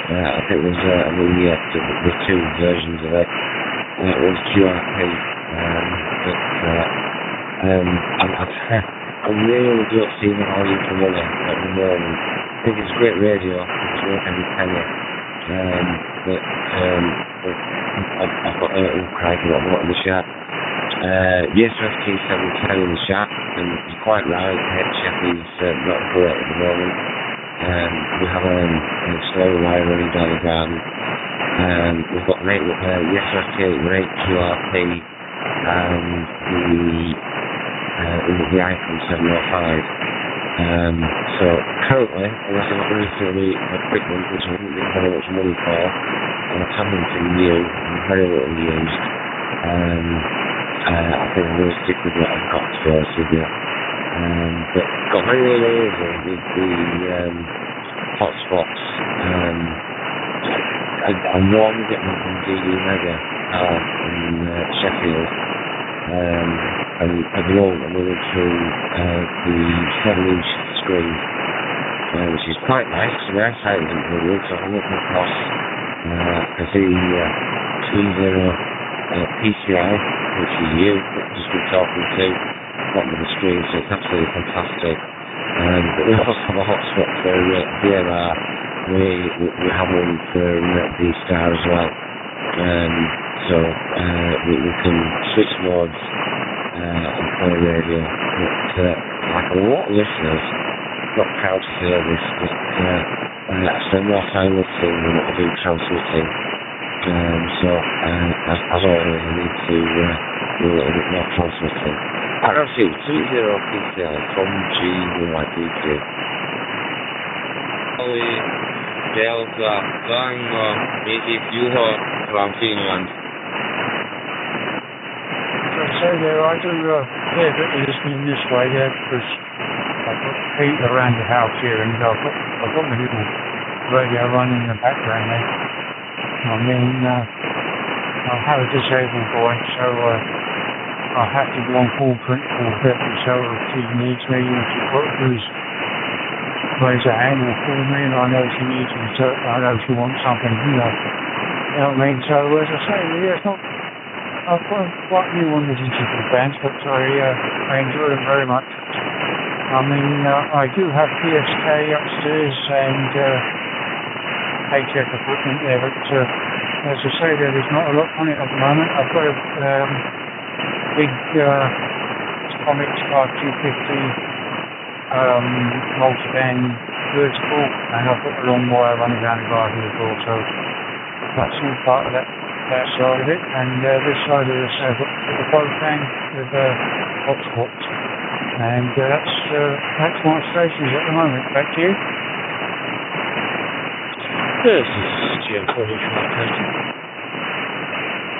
I think it was the 2 versions of it. It was QRP, but I really don't see the value for money at the moment. I think it's great radio, it's worth every penny. But I've got crikey, what in the chat. Yes, FT710 in the chat, and you're quite right, HF is not correct at the moment. We have a slow wire running down the garden. We've got Yes, FT8 with 8 QRP, and the iPhone 705. So currently, unless I'm not really through the equipment, which I haven't been very much money for, and it's having to new and very little used, I think I'm going to stick with what I've got, to be honest with you. But got very lazy with the hotspots. I normally get them from DD Mega in Sheffield. And at the moment I'm moving through the 7-inch screen, which is quite nice. It's a rare sight in the wood, so I'm looking across. I can see 20 PCI, which is you, just been talking to, bottom of the screen, so it's absolutely fantastic. But we also have a hotspot for DMR. We have one for D-Star as well. So we can switch modes and play radio. But like a lot of listeners, not proud to hear this, but I spend more time listening than what I do transmitting. So as always, I need to do a little bit more transmitting. RFC 20 PCI from GYPQ. Delta Tango 84 from Finland. So there, I do a fair bit of listening this way there, because I've got heat around the house here, and I've got my little radio running in the background there. I mean, I have a disabled boy, so I have to go on full principle every so if she needs me, and she's got to do is raise a hand or call me, and I know she needs me, so I know she wants something, you know what I mean? So as I say, yeah, it's not. I've got quite new one of the digital bands, but I enjoy them very much. I mean, I do have PSK upstairs and HF equipment there, but as I say, there's not a lot on it at the moment. I've got a big Comics R250 multi-band vertical, and I've got a long wire running down the garden as well, so that's all part of that side of it. And this side of this, I've got the propane with hotspots, and that's my stations at the moment. Back to you. This is Jim for the short contract.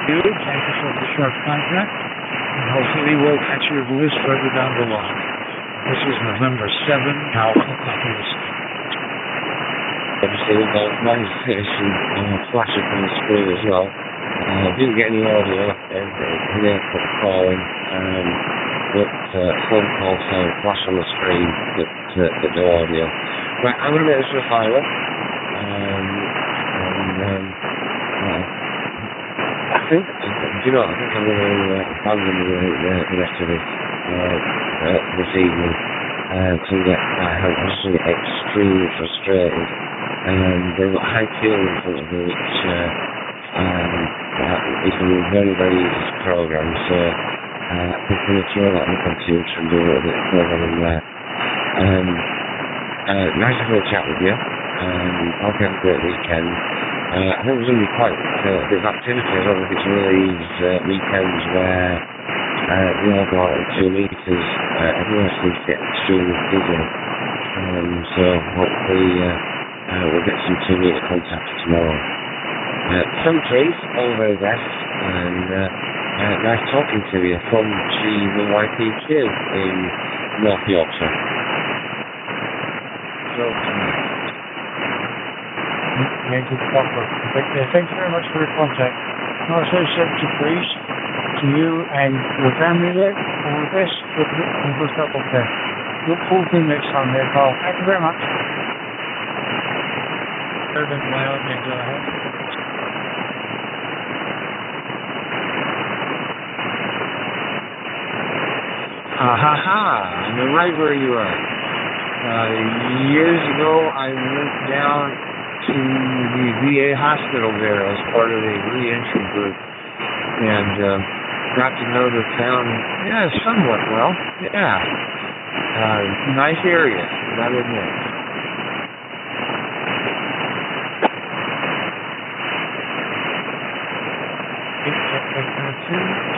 Thank you for the short contract, and hopefully we'll catch your voice further down the line. This is November 7, Alpha Populist. Obviously, we've got nice finishing flashing from the screen as well. Didn't get any audio in there for calling, but phone call sound flash on the screen, but no audio. Right, I'm going to make this a fire up. I think I'm going to abandon the rest of it this evening to get I'm just going to get extremely frustrated. They've got high fuel in front of me, which is going to be very, very easy to program, so I'm going to throw that in the computer and do a little bit of programming there. Nice to have a chat with you. Hope you have a great weekend. I think there's going to be quite a bit of activity. I don't know if it's one of these weekends where we all go out in 2 meters. Everyone seems to get extremely busy. So hopefully we'll get some 2 meter contact tomorrow. Some trees, all the very best, and nice talking to you from GYPQ in North Yorkshire. Thank you very much for your contact. And I say 70 please to you and your family there. All the best. Good stuff up there. Look forward to next time there, Carl. Thank you very much. Urban Wild, and go ahead. I'm right where you are. Years ago, I went down to the VA hospital there as part of a re-entry group, and got to know the town, yeah, somewhat well. Yeah. Nice area, gotta admit.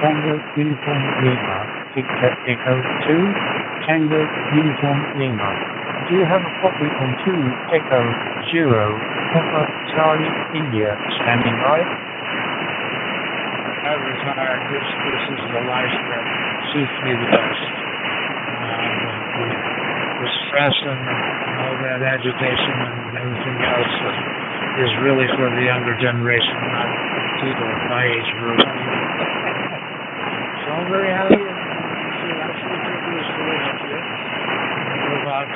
Tango Uniform Lima. Ticket Echo 2, Tango Uniform Lima. Do you have a copy on 2 Echo 0, Papa Charlie India, standing by? I retired. This is the life that suits me the best. The stress and all that agitation and everything else is really for the younger generation, not people of my age group. So I'm very happy and feel absolutely privileged to live up here. We're about,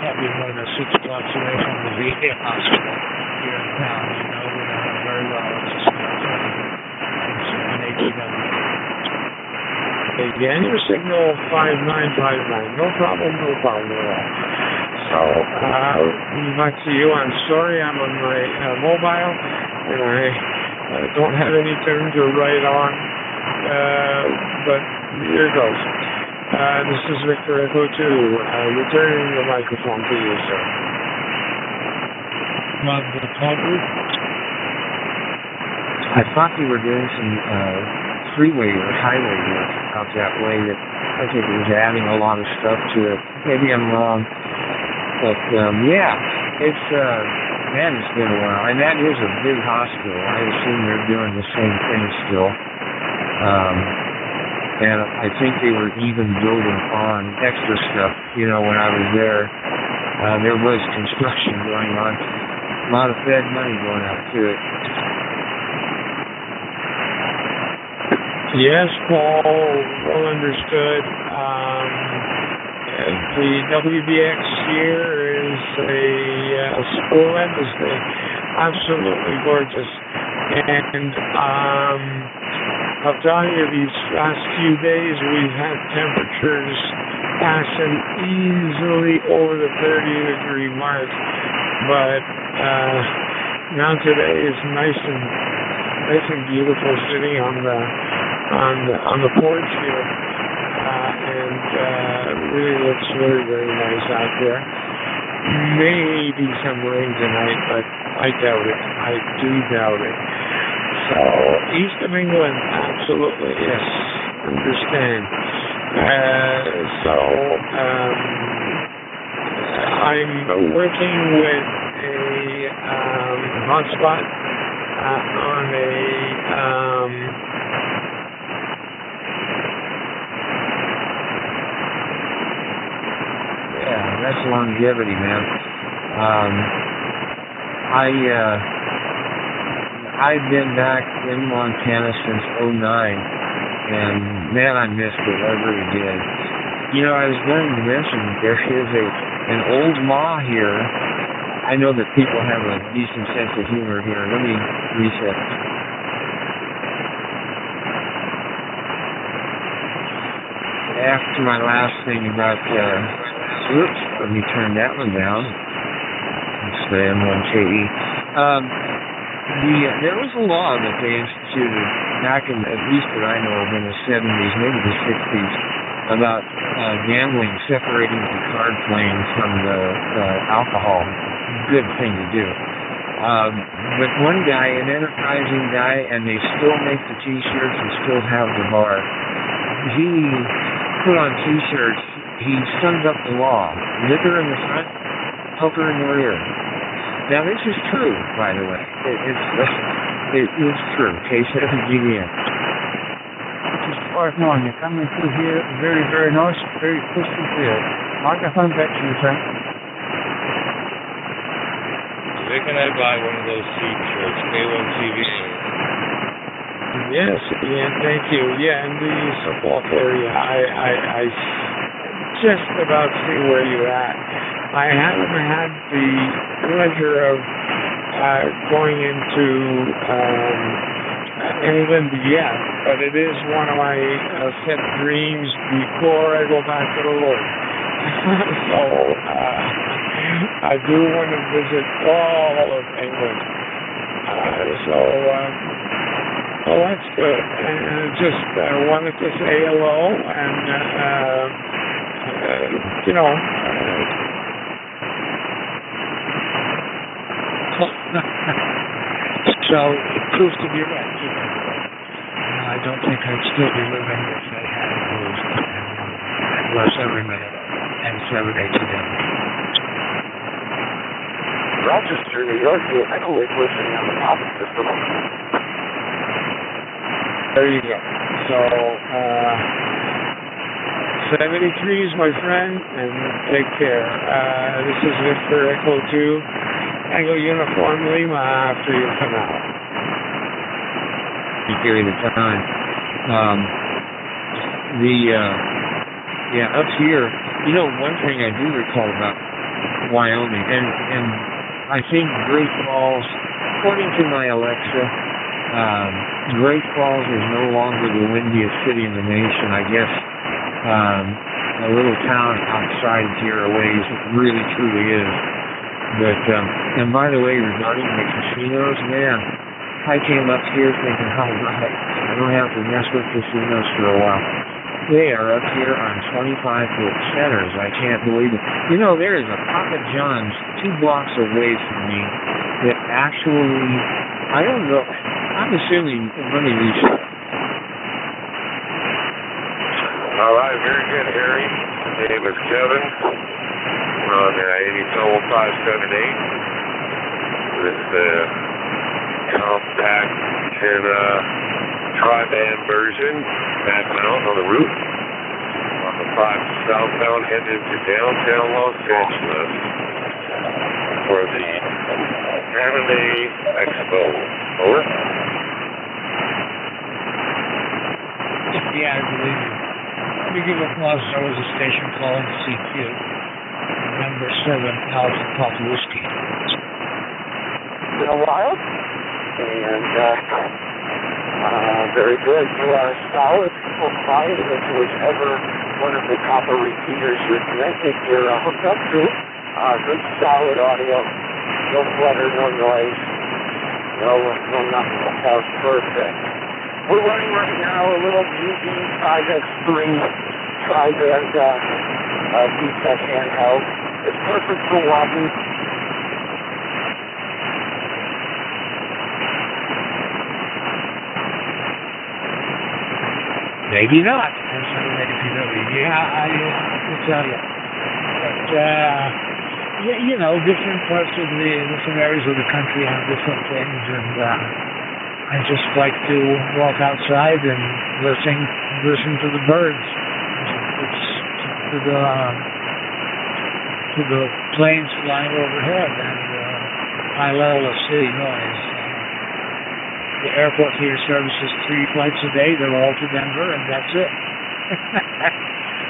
can't be more than 6 blocks away from the VA hospital here in town. You know, we know it very well. It's a small town. Again, your signal 5959. No problem at all. So, we'd like to see you. I'm sorry, I'm on my mobile, and I don't have any turn to write on, but here goes. This is Victor Echo 2, returning the microphone to you, sir. Rob the talkgroup. I thought we were doing some freeway or highway work out that way that I think it was adding a lot of stuff to it. Maybe I'm wrong. But, yeah, it's, man, it's been a while. And that is a big hospital. I assume they're doing the same thing still. And I think they were even building on extra stuff. You know, when I was there was construction going on. A lot of Fed money going out to it. Yes, Paul, well understood. The WBX here is a school embassy, absolutely gorgeous. And I'll tell you, these last few days we've had temperatures passing easily over the 30-degree mark. But now today is nice and beautiful, sitting on the porch here, and really looks very, very nice out there. Maybe some rain tonight, but I doubt it. I do doubt it. So, east of England, absolutely, yes, understand. I'm working with a hotspot on a that's longevity, man. I've been back in Montana since '09, and man, I missed it. I really did. You know, I was going to mention there is an old law here. I know that people have a decent sense of humor here. Let me reset. After my last thing about oops, let me turn that one down. It's the M1KE. There was a law that they instituted back in, at least that I know of, in the 70s, maybe the 60s, about gambling, separating the card playing from the alcohol. Good thing to do. But one guy, an enterprising guy, and they still make the T-shirts and still have the bar, he put on T-shirts. He summed up the law. Liquor in the front, poker in the rear. Now, this is true, by the way. It is true. K7GVN. This is 5-9. You're coming through here. Very, very nice. Very crystal clear. Microphone back to you, sir. Where can I buy one of those T-shirts? K1CVN. Yes, Ian, thank you. Yeah, in the Suffolk area. I just about see where you're at. I haven't had the pleasure of going into England yet, but it is one of my set dreams before I go back to the Lord. So I do want to visit all of England. Well, that's good. And just wanted to say hello and, you know, so it proves to be right. I don't think I'd still be living if I hadn't moved. And bless every minute and 7 days a day. Rochester, New York, I don't like listening on the topic system. There you go. So, 73 is my friend, and take care. This is Victor Echo 2, Tango Uniform Lima after you come out. Period of time. Yeah, up here, you know, one thing I do recall about Wyoming, and I think Great Falls, according to my Alexa, Great Falls is no longer the windiest city in the nation. I guess a little town outside here a ways really truly is. But and by the way, regarding the casinos, man, I came up here thinking, oh, right, I don't have to mess with casinos for a while. They are up here on 25-foot centers. I can't believe it. You know, there is a Papa John's 2 blocks away from me that actually, I don't know, I'm assuming, let me reach that. All right, very good, Harry. My name is Kevin. We're on 80 This is the compact and tri-band version, back mount on the roof, on the 5 southbound heading into downtown Los Angeles for the Anime Expo. Over. Yeah, I believe you. Let me give applause. There was a station calling CQ, number 7, Alpha Pop Whiskey. Been a while, and very good. You are solid, provided if it was ever one of the copper repeaters you're hooked up to. Good solid audio, no flutter, no noise, no nothing. That sounds perfect. We're running right now a little UV5X3 tri-band deep tech handheld. It's perfect for walking. Maybe not. Yeah, I will tell you. But, you know, different parts of different areas of the country have different things, and I just like to walk outside and listen to the birds. It's to the planes flying overhead and high level of city noise. The airport here services 3 flights a day. They're all to Denver, and that's it.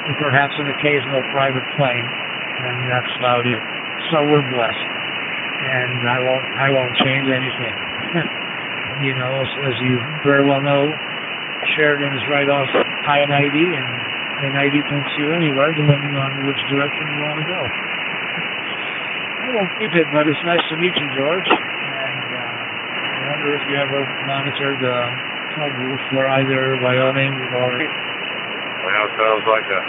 And perhaps an occasional private plane, and that's about it. So we're blessed, and I won't change anything. You know, as you very well know, Sheridan is right off I-90, and I-90 takes you anywhere depending on which direction you want to go. I won't keep it, but it's nice to meet you, George. I wonder if you ever monitored the talkgroups for either Wyoming or... Well, sounds like a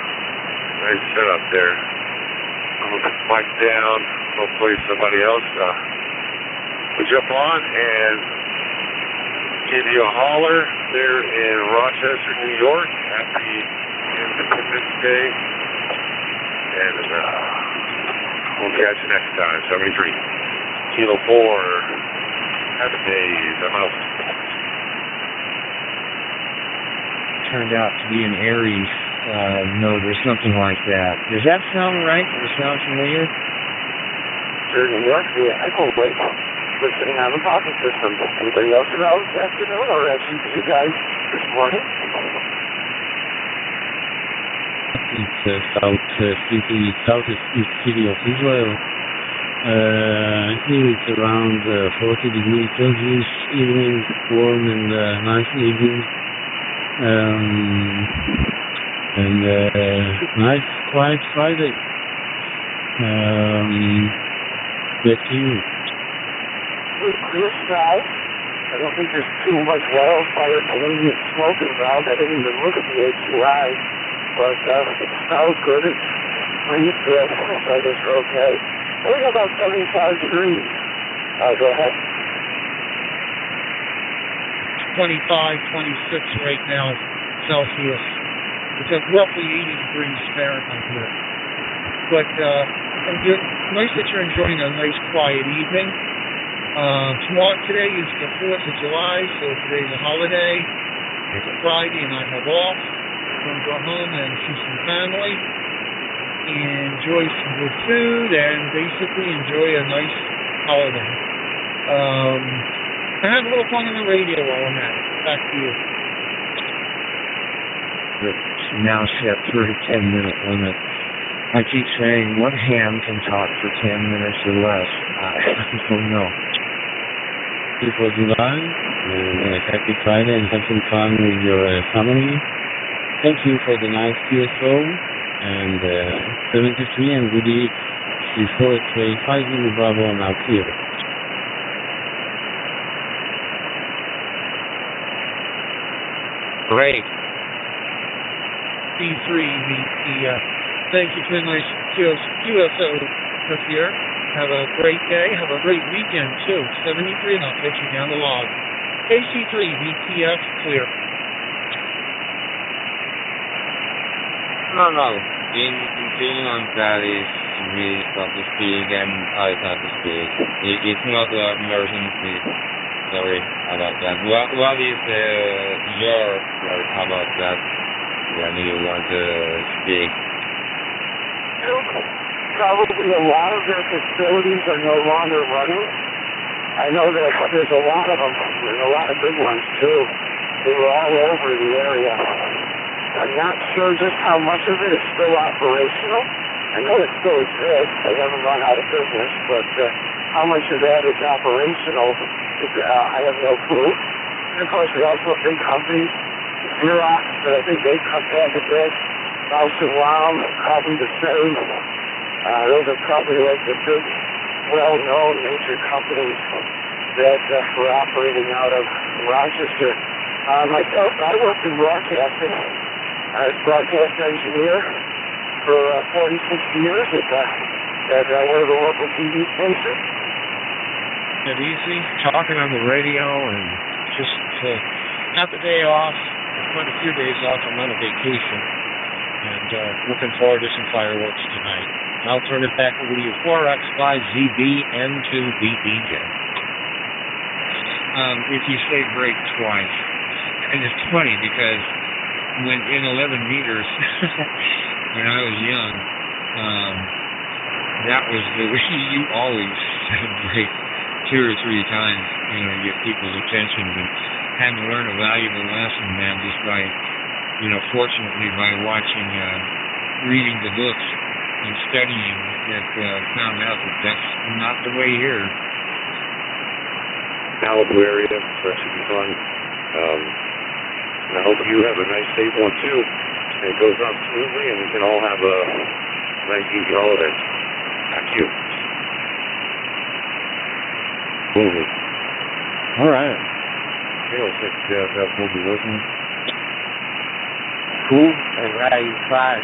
nice setup there. I'm going to put the mic down. Hopefully somebody else will jump on and give you a holler there in Rochester, New York. Happy Independence Day. And we'll catch you next time. 73 Kilo 4. Happy days. I'm out. Turned out to be an Aries node or something like that. Does that sound right? Does it sound familiar? Sure, New York, the Echo Wave. Listening on the pocket system. Anybody else around this afternoon or actually you guys this morning? It's southeast city of Israel. Here it's around 40 degrees Celsius, evening, warm and nice evening. And nice, quiet Friday. Back to you. Clear skies. I don't think there's too much wildfire pollution smoking around. I didn't even look at the AQI, but it smells good. It's breathes good, so I guess we're okay. We got about 75 degrees. Go ahead. 25, 26 right now, Celsius. It's at roughly 80 degrees Fahrenheit here. But nice that you're enjoying a nice quiet evening. Today is the 4th of July, so today's a holiday. It's a Friday and I have off. I'm going to go home and see some family, enjoy some good food, and basically enjoy a nice holiday. I had a little fun on the radio while I'm at it. Back to you. Now set through the 10-minute limit. I keep saying, what ham can talk for 10 minutes or less? I don't know. 4th of July, happy Friday and have some fun with your family. Thank you for the nice TSO and 73 and Woody 3435 Zulu Bravo now clear. Great. B3, thank you for the nice QSO this year. Have a great day. Have a great weekend, too. 73, and I'll take you down the log. AC3, VTF, clear. No. In Finland, that is we start to speak and I start to speak. It's not an emergency. Sorry about that. What is your word about that when you want to speak? Probably a lot of their facilities are no longer running. I know that there's a lot of them. There's a lot of big ones, too. They were all over the area. I'm not sure just how much of it is still operational. I know it still exists. They haven't gone out of business, but how much of that is operational, I have no clue. And, of course, we also have big companies. Xerox, but I think they cut back a bit. Mouse and Wound, probably the same. Those are probably like the big, well-known major companies that were operating out of Rochester. Myself, I worked in broadcasting. I was a broadcast engineer for 46 years at one of the local TV stations. It's easy talking on the radio and just got the day off, quite a few days off. I'm on a vacation and looking forward to some fireworks tonight. I'll turn it back over to you. 4X5ZB N2BDJ. If you say break twice, and it's funny because when in 11 meters, when I was young, that was the way you always said break 2 or 3 times, to get people's attention, and had to learn a valuable lesson, man, just by, fortunately by watching, reading the books and studying, that found out that that's not the way here. Malibu area, so that should be fun. And I hope you have a nice, safe one, too. And it goes off smoothly, and we can all have a nice, easy holiday. Thank you. Absolutely. All right. Okay, I'll check that we'll be listening. Cool. Right, 5.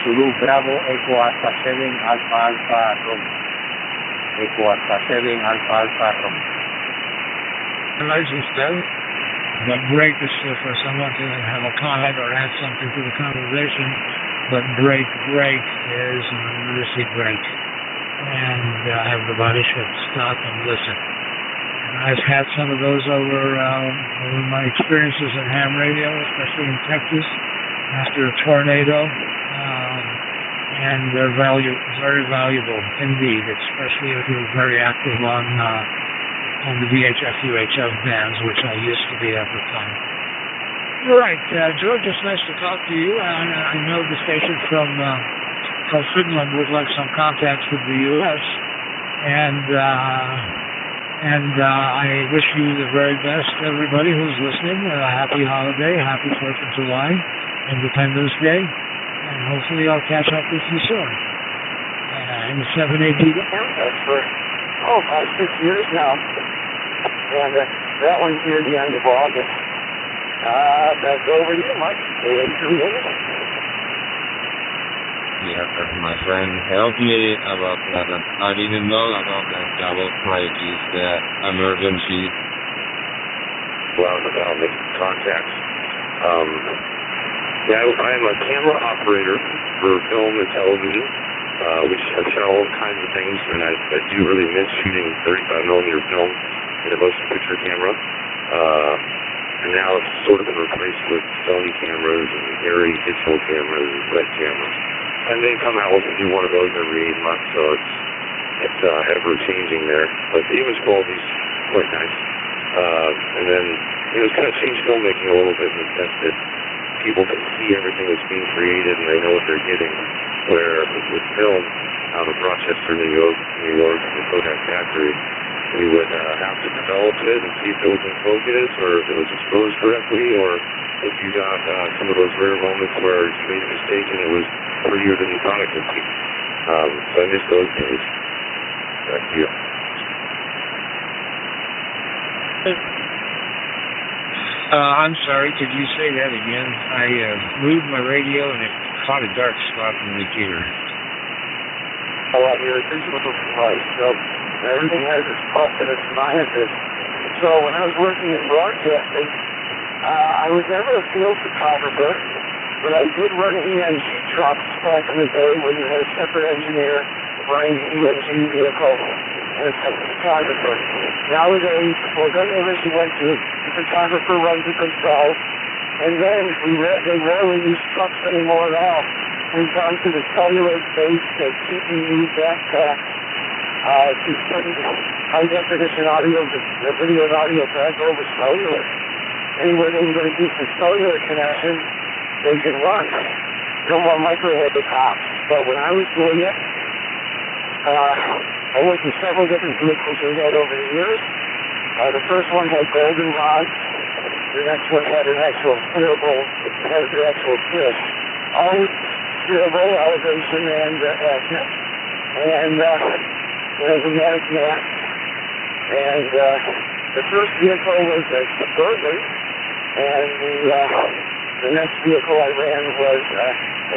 Zulu Bravo, Echo Alpha 7, Alpha Alpha Romeo. Echo Alpha 7, Alpha Alpha Romeo. Like you said, the break is for someone to have a comment or add something to the conversation, but break is an emergency break. And have the body ship stop and listen. And I've had some of those over my experiences at ham radio, especially in Texas, after a tornado. And they're very valuable indeed, especially if you're very active on the VHF, UHF bands, which I used to be at the time. All right, George, it's nice to talk to you. I know the station from Finland would like some contacts with the U.S. And I wish you the very best, everybody who's listening. A happy holiday, happy 4th of July, Independence Day. And hopefully I'll catch up with you soon. And 780. That's for 5-6 years now. And that one's near the end of August. Back over to you, Mike. Yeah, my friend helped me about that. I didn't know about that YAVAPI is the emergency. Well, about making contacts. Yeah, I'm a camera operator for film and television, which I've shot all kinds of things, and I do really miss shooting 35mm film in a motion picture camera. And now it's sort of been replaced with Sony cameras and Arri digital cameras and red cameras. And they come out with a new one of those every 8 months, so it's ever changing there. But the image quality's quite nice. And then it's kind of changed filmmaking a little bit in the sense that people can see everything that's being created and they know what they're getting. Where with film out of Rochester, New York, in the Kodak factory, we would have to develop it and see if it was in focus or if it was exposed correctly, or if you got some of those rare moments where you made a mistake and it was prettier than you thought it could be. So I miss those days. Back to you. I'm sorry, could you say that again? I moved my radio and it caught a dark spot in the computer. Oh, you're a digital device, so everything has its plus and its minuses. So when I was working in broadcasting, I was never a field photographer, but I did run EMG trucks back in the day when you had a separate engineer running the EMG vehicle and a separate photographer. Nowadays, for whatever she went to, the photographer runs it themselves, and then they rarely use trucks anymore at all. We've gone to the cellular-based TPU backpack to send high-definition audio, the video and audio back over cellular. Anywhere they can get a decent cellular connection, they can run. No more microhead hops. But when I was doing it, I worked with several different vehicles we had over the years. The first one had golden rods. The next one had an actual steerable, had an actual fish. Always steerable, elevation, and azimuth. And pneumatic mast. And the first vehicle was a Suburban, and the next vehicle I ran was,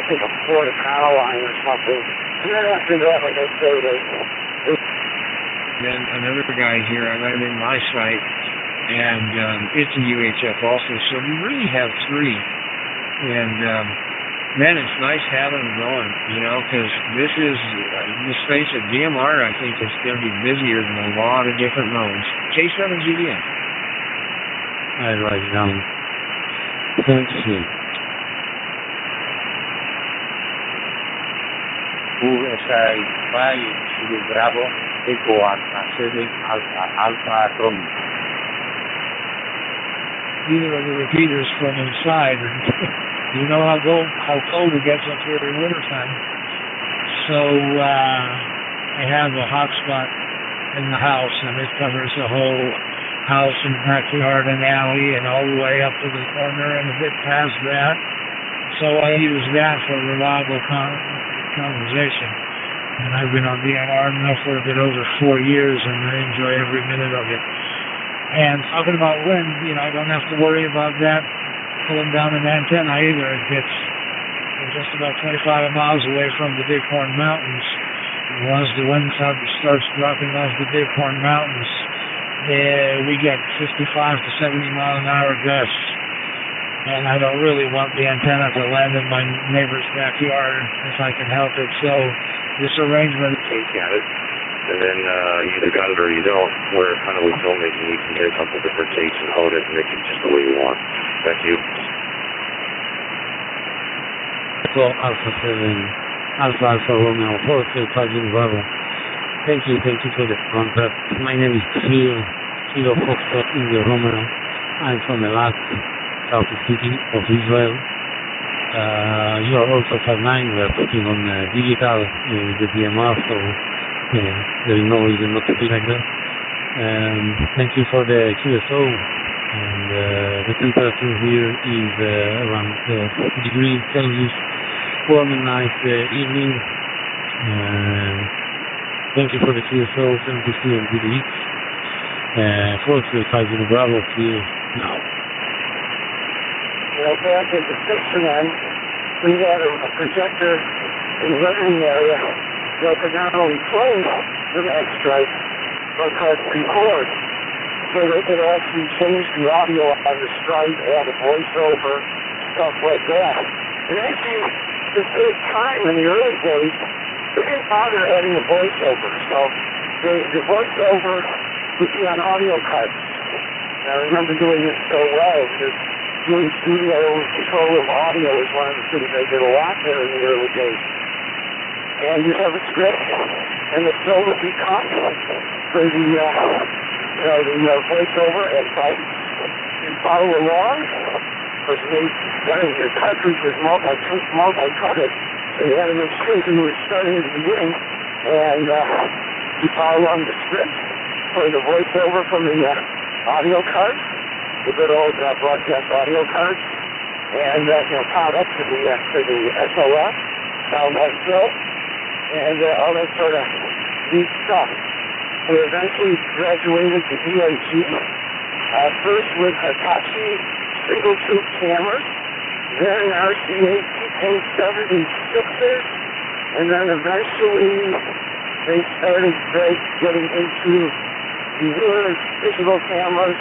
I think, a Ford Econoline or something. And then after that, like I say, then another guy here, I let him in my site, and it's a UHF also, so we really have three. And man, it's nice having them going, because this is, let's face it, DMR, I think, is going to be busier than a lot of different modes. K7GDM. I write it down. Thank you. USA 5, Kilo Bravo, Echo Alpha 7, Alpha Romeo. These are the repeaters from inside. You know how cold it gets up here in wintertime. So I have a hotspot in the house, and it covers the whole house and backyard and alley and all the way up to the corner and a bit past that. So I use that for reliable conversation. And I've been on DMR now for a bit over 4 years, and I enjoy every minute of it. And talking about wind, I don't have to worry about that pulling down an antenna either. It gets just about 25 miles away from the Bighorn Mountains. And once the wind starts dropping off the Bighorn Mountains, we get 55 to 70 mile an hour gusts. And I don't really want the antenna to land in my neighbor's backyard if I can help it. So this arrangement... Take at it, and then you either got it or you don't. Where kind of with filmmaking, you can get a couple different takes and hone it and make it just the way you want. Back to you. So Alpha 7, Alpha Romeo, 4 Bravo. Thank you for the contact. My name is Kilo Foxtrot in the Romeo. I'm from Elat, Southeast City of Israel. You are also 5'9". We are talking on digital, the DMR, so there is no reason not to be like that. Thank you for the QSO. And the temperature here is around 40 degrees Celsius. Warm and nice evening. Thank you for the QSO 73 and DDX. Fortress Kaiser Bravo to you now. Back at the station end, we had a projector in the living area that could not only play the mag stripes, but could record. So they could actually change the audio on the stripe, add a voiceover, stuff like that. And actually, to save time in the early days, they didn't bother adding a voiceover. So the voiceover would be on audio cuts. And I remember doing it so well because doing studio control of audio is one of the things I did a lot there in the early days. And you'd have a script, and the show would be cut for the voiceover and fights. You'd follow along, because your cartridge was multi-cutted, so you had to make sure you were starting at the beginning, and you follow along the script for the voiceover from the audio card, the good old broadcast audio cards, and powered up to the SOS, sound like so, and all that sort of neat stuff. We eventually graduated to DAG, first with Hitachi single tube cameras, then RCA PK76s, and then eventually they started getting into the newer digital cameras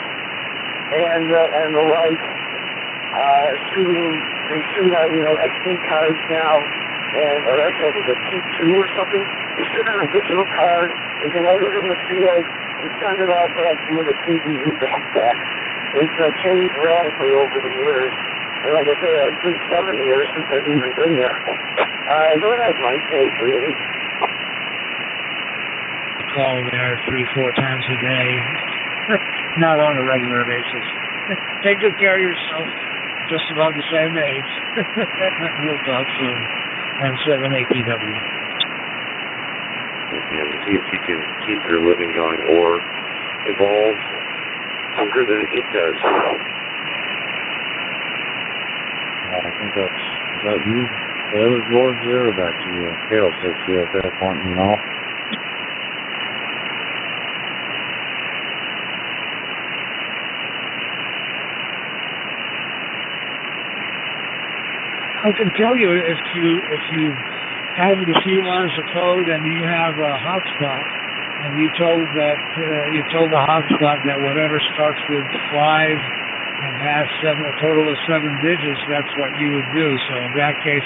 and the like. They shoot out SD cards now, or actually I think a T2 or something. They shoot on a digital card, they can load it in the field and send it out back via the TDU backpack. It's changed radically over the years. And like I say, it's been 7 years since I've even been there. So that's my take, really. Call there 3-4 times a day, not on a regular basis. Take good care of yourself. Just about the same age. We'll talk soon. And 7APW. And see if you can keep your living going or evolve quicker than it does. I think that's, is that you? That was George there, or back to Carol says you at that point, I can tell you if you added a few lines of code and you have a hotspot, and you told the hotspot that whatever starts with 5 and has a total of 7 digits, that's what you would do. So in that case,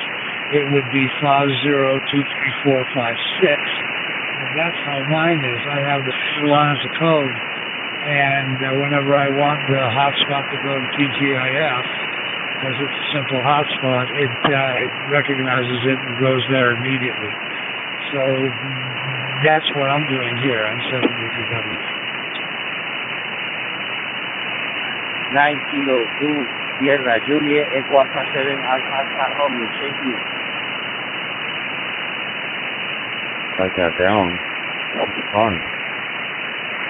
it would be 502345 6, and that's how mine is. I have the few lines of code, and whenever I want the hotspot to go to TGIF, because it's a simple hotspot, it recognizes it and goes there immediately. So that's what I'm doing here on 7APW. 9 Kilo 2 Sierra Juliet Equal 7 Alpha Romeo, thank you. Write that down. Fun.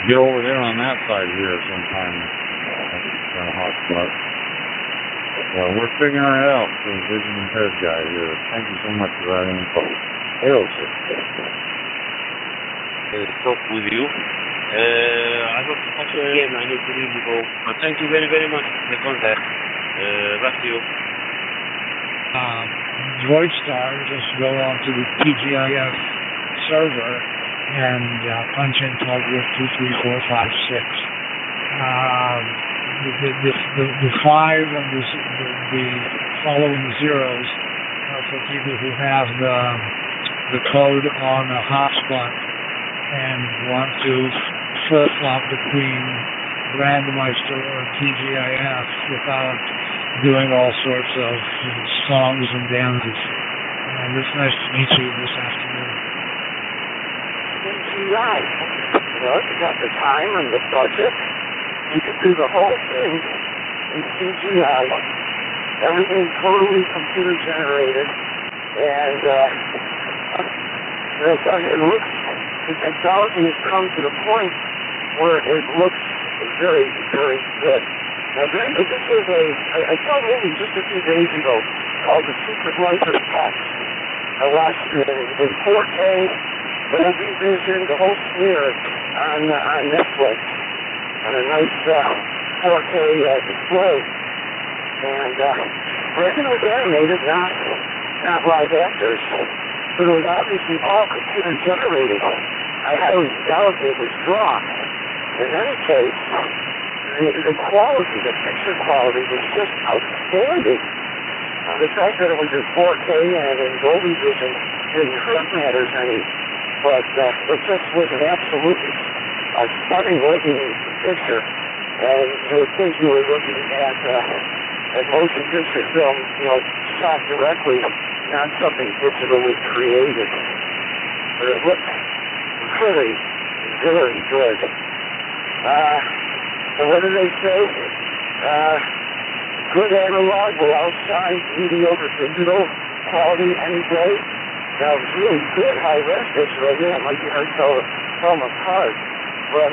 Get over there on that side here sometime. That's kind of hot spot. Well, we're figuring it out for the vision impaired guy here. Thank you so much for that info. Harold said. Talk with you. I hope to catch you again. I need to leave you go. But thank you very, very much for the contact. Back to you. Droidstar, just go on to the TGIF server and punch in talkgroup 23456. The 5 and the following zeros are for people who have the code on a hotspot and want to flip-flop between Grandmeister or TGIF without doing all sorts of songs and dances. And it's nice to meet you this afternoon. TGI. If you got the time and the budget, you could do the whole thing in CGI. Everything totally computer generated, and it looks. The technology has come to the point where it looks very, very good. Now, this is I saw a movie just a few days ago called The Secret Life of Pets. I watched it in 4K, Dolby Vision, the whole smear on Netflix. on a nice 4K display. And everything was animated, not live actors, but it was obviously all computer generated. I highly doubt it was drawn. In any case, the quality, the picture quality was just outstanding. The fact that it was in 4K and in Dolby Vision didn't hurt matters any, but it just was an absolutely stunning-looking picture, and you would think you were looking at motion picture film, shot directly, not something digitally created. But it looked very, very good. And what do they say? Good analog will outshine mediocre digital quality any day. Now, it's really good high-res digital. Yeah, it might be hard to tell them apart. But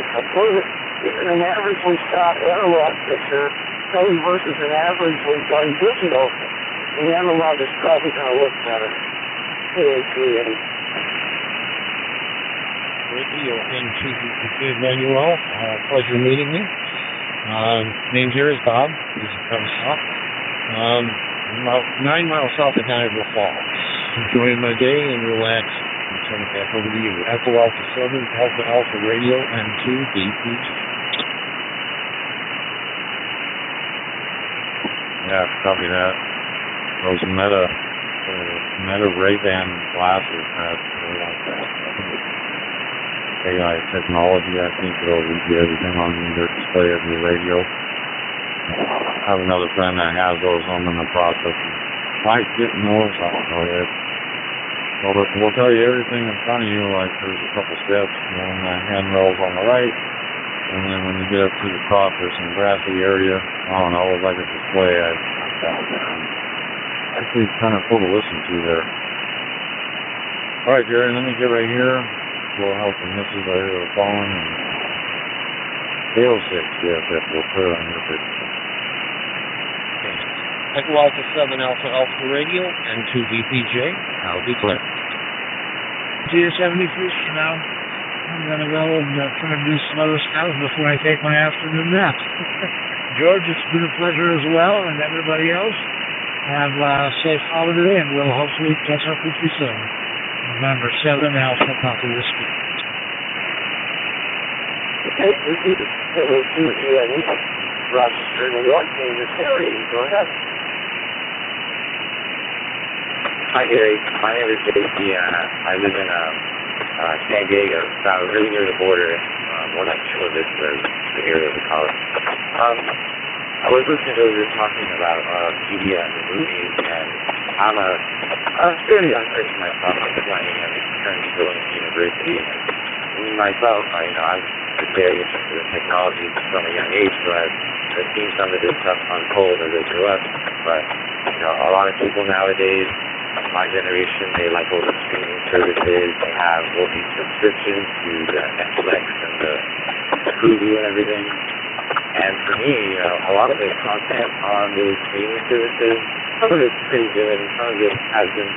even an averagely shot analog picture, probably versus an averagely done digital, the analog is probably going to look better. Hey, Radio into Emmanuel. Pleasure meeting you. Name here is Bob. This is Comstock. About 9 miles south of Niagara Falls. Enjoying my day and relaxing. I'll turn it back over to you. Echo Alpha 7, Alpha Radio, and 2 DPG. Yeah, copy that. Those Meta Ray-Ban glasses that are like that. AI technology, I think it'll read everything on their display of your radio. I have another friend that has those. I'm in the process of getting those. I don't know yet. Well, we'll tell you everything in front of you, like there's a couple steps, the handrails on the right, and then when you get up to the top, there's some grassy area. I don't know, it's like a display. Actually kind of cool to listen to there. Alright, Jerry, let me get right here. We'll help the missus out here with phone. And 806, yeah, that will put it on your picture. Echo Alpha 7 Alpha Radio and 2 VPJ. I'll be clear. Dear 73 for now. I'm going to go and try and do some other stuff before I take my afternoon nap. George, it's been a pleasure as well, and everybody else. Have a safe holiday, and we'll hopefully catch up with you soon. Remember, 7 Alpha Papa Whiskey. Okay, this is WQGNE, Rochester, New York. Name is Harry. Go ahead. Hi, Harry. My name is JC. I live in San Diego, really near the border. More like Chula Vista, the area we call it. I was listening to what you were talking about media and the movies, and I'm a fairly young person myself. I'm planning on returning to going to university, and myself, I'm very interested in technology from a young age, so I've seen some of this stuff unfold as I grew up. But a lot of people nowadays, my generation, they like all the streaming services. They have all these subscriptions to the Netflix and the Hulu and everything. And for me, a lot of the content on those streaming services, some of it's pretty good, and some of it has been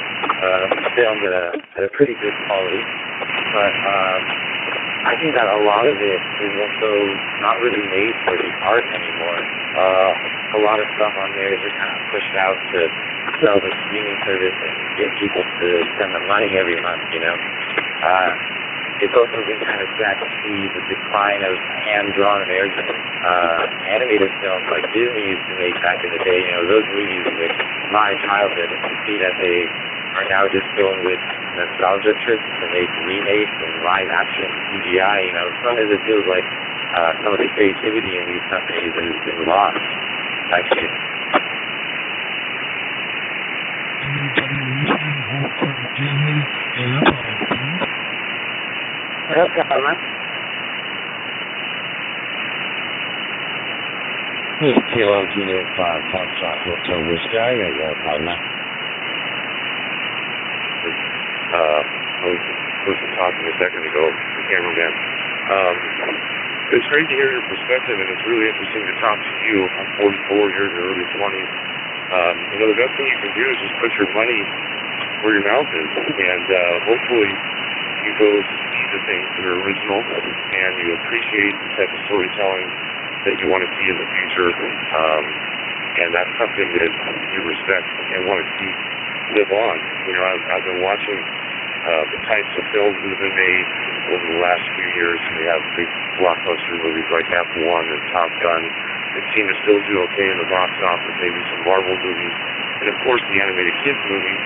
filmed at a pretty good quality. But I think that a lot of it is also not really made for the art anymore. A lot of stuff on there is just kind of pushed out to sell the streaming service and get people to send them money every month, It's also been kind of sad to see the decline of hand-drawn American animated films like Disney used to make back in the day. Those movies with my childhood, and to see that they are now just going with nostalgia trips to make remakes and live-action CGI. Sometimes it feels like some of the creativity in these companies has been lost. Thank you. This is Kilo Juliet 5 Foxtrot Hotel Whiskey. I got your partner. I was talking a second ago, the cameraman. It's great to hear your perspective, and it's really interesting to talk to you. I'm 44, you're in your early 20s. The best thing you can do is just put your money where your mouth is, and hopefully you go see the things that are original, and you appreciate the type of storytelling that you want to see in the future, and that's something that you respect and want to see live on. You know, I've been watching the types of films that have been made over the last few years. We have big blockbuster movies like F1 and Top Gun that seem to still do okay in the box office, maybe some Marvel movies, and of course the animated kids movies.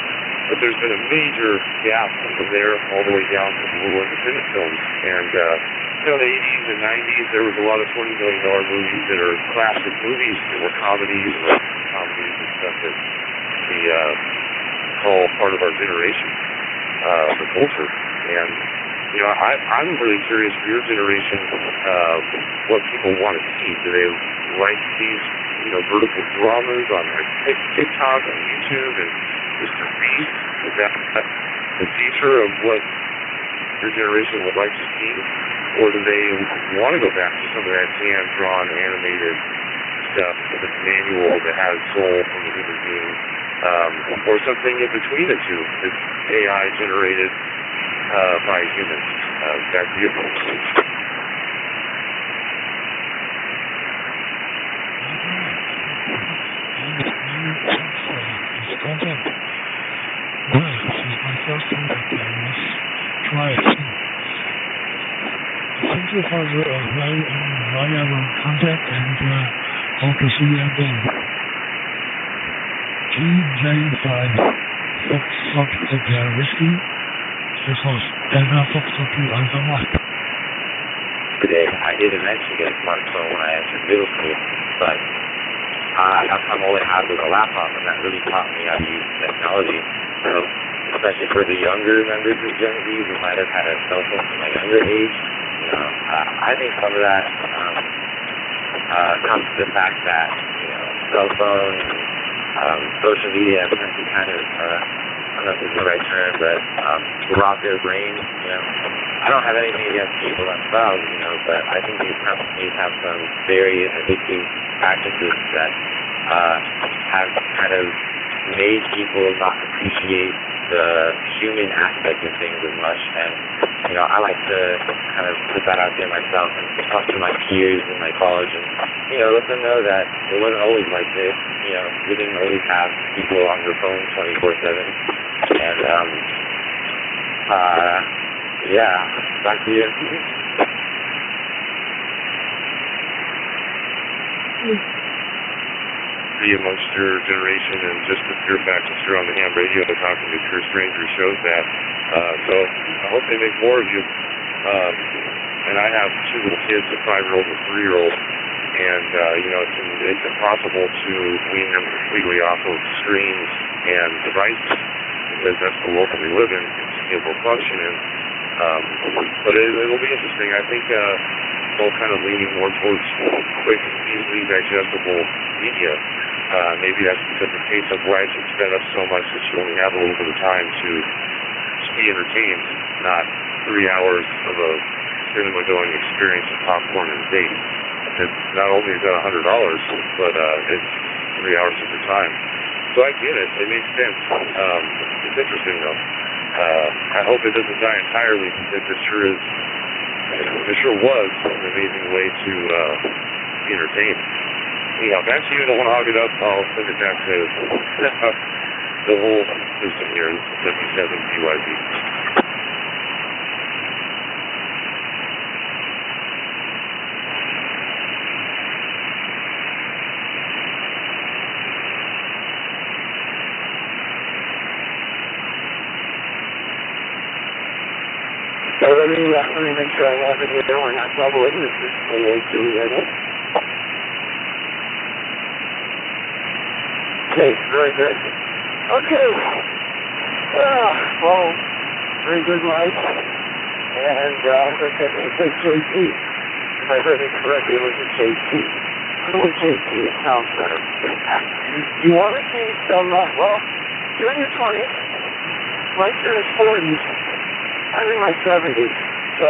But there's been a major gap from there all the way down to the little independent films. And, you know, in the 80s and 90s, there was a lot of $20 million movies that are classic movies that were comedies and stuff that we call part of our generation, the culture. And, you know, I'm really curious for your generation, what people want to see. Do they like these, you know, vertical dramas on like TikTok, on YouTube, and Mr. Beast? Is that the future of what your generation would like to see? Or do they want to go back to some of that hand-drawn, animated stuff that's manual, that has soul from the human being? Or something in between the two that's AI-generated by humans? Back to you. Well, this is my first contact. I must try it. Thank you for the very valuable contact, and hope to see you again. TJ5 Foxtrot Hotel Whiskey, this was Delta Foxtrot 2 Alpha Mike. Good day. I didn't mention the smartphone when I answered middle school, but I'm only had with a laptop, and that really taught me how to use technology. So, especially for the younger members of Gen Z who might have had a cell phone from a younger age, you know, I think some of that comes to the fact that, you know, cell phones and social media have kind of, I don't know if it's the right term, but rock their brains, you know. I don't have anything against people themselves, you know, but I think these companies have some very addictive practices that have kind of made people not appreciate the human aspect of things as much. And, you know, I like to kind of put that out there myself and talk to my peers in my college and, you know, let them know that it wasn't always like this. You know, we didn't always have people on their phones 24/7. And, yeah, back to you. Be amongst your generation, and just the pure fact that you're on the ham radio talking to pure strangers shows that. So I hope they make more of you. And I have two little kids, a 5-year-old and a 3-year-old, and you know, it's impossible to wean them completely off of screens and devices because that's the world that we live in, it's able to function in. But it'll be interesting. I think all kind of leaning more towards quick, easily digestible media. Maybe that's because the pace of life has sped up so much that you only have a little bit of time to be entertained, not 3 hours of a cinema-going experience of popcorn and date. Because not only is that $100, but it's 3 hours of your time. So I get it. It makes sense. It's interesting, though. I hope it doesn't die entirely, because it sure was an amazing way to be entertained. Anyhow, back to you. I don't want to hog it up. I'll send it back to the whole system here. This is 77 BYZ. Let me make sure I have it here. We're not doubling. This is KA2 Reddit. Okay, very good. Okay. Well, very good life. And as I said, it's a JT. If I heard it correctly, it was a JT. I don't know JT, it sounds better. You want to see some, well, you're in your 20s. Mike's in his 40s. I'm in my 70s. So,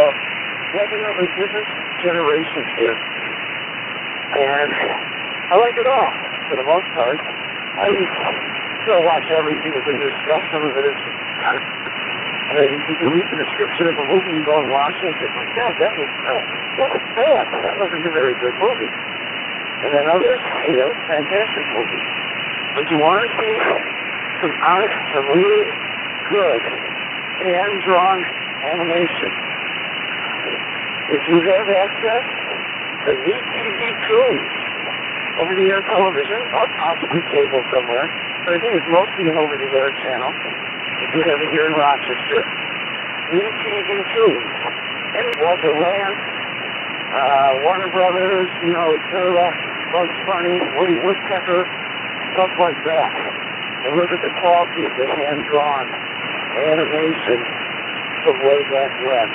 definitely different generations here. And I like it all, for the most part. I still watch everything that's been discussed. Some of it is You can read the description of a movie, you go and watch it, and say, my God, that was bad. That wasn't a very good movie. And then others say, that was a fantastic movie. But you want to see some really good hand-drawn animation. If you have access to neat TV tunes, over-the-air television, or possibly cable somewhere, but I think it's mostly an over-the-air channel. If you have it here in Rochester, neat TV tunes. And Walter Lantz, Warner Brothers, etc., Bugs Bunny, Woody Woodpecker, stuff like that. And look at the quality of the hand-drawn animation from way back when.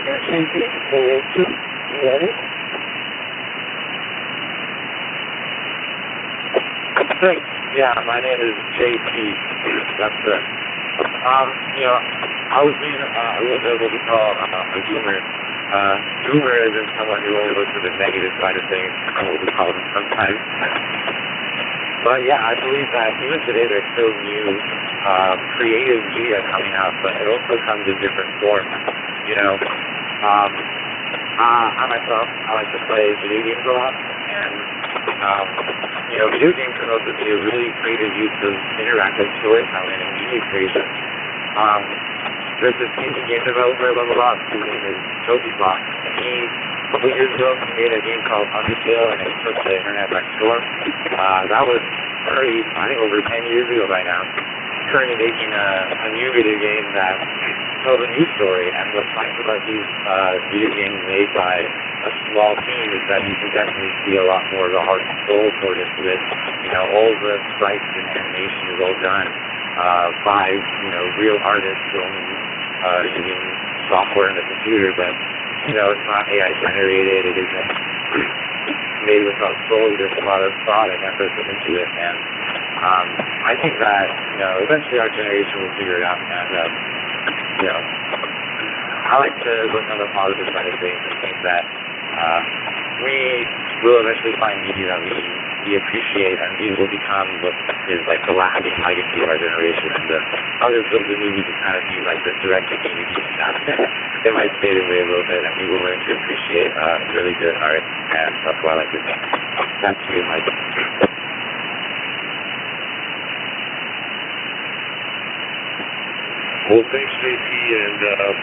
Here's JP, K82. You ready? Thanks. Yeah, my name is JP. That's correct. I was being a little bit what we call a doomer. Doomer is someone who only looks at the negative side of things, what we call them sometimes. But yeah, I believe that even today there's still new creative media coming out, but it also comes in different forms. I myself, I like to play video games a lot, and video games can also be a really creative use of interactive storytelling and media creation. There's this indie game developer I love a lot, whose name is Toby Fox. A couple years ago, he made a game called Undertale, and it took the internet by storm. That was already, I think, over 10 years ago by now. Currently making a new video game that tells a new story, and what's nice about these video games made by a small team is that you can definitely see a lot more of the heart and soul poured into it. All the sprites and animation is all done by, real artists only using software in the computer, but, it's not AI generated, it isn't made without soul, there's a lot of thought and effort put into it, and I think that, eventually our generation will figure it out, and, I like to look on the positive side of things and think that we will eventually find media that we appreciate, and these will become what is like the lasting legacy of our generation, and the other films and movies will kind of be like the direct-to-DVD stuff. It might fade away a little bit, and we will learn to appreciate really good art, and that's what I like to think. Back to you, Mike. Well, thanks, JP, and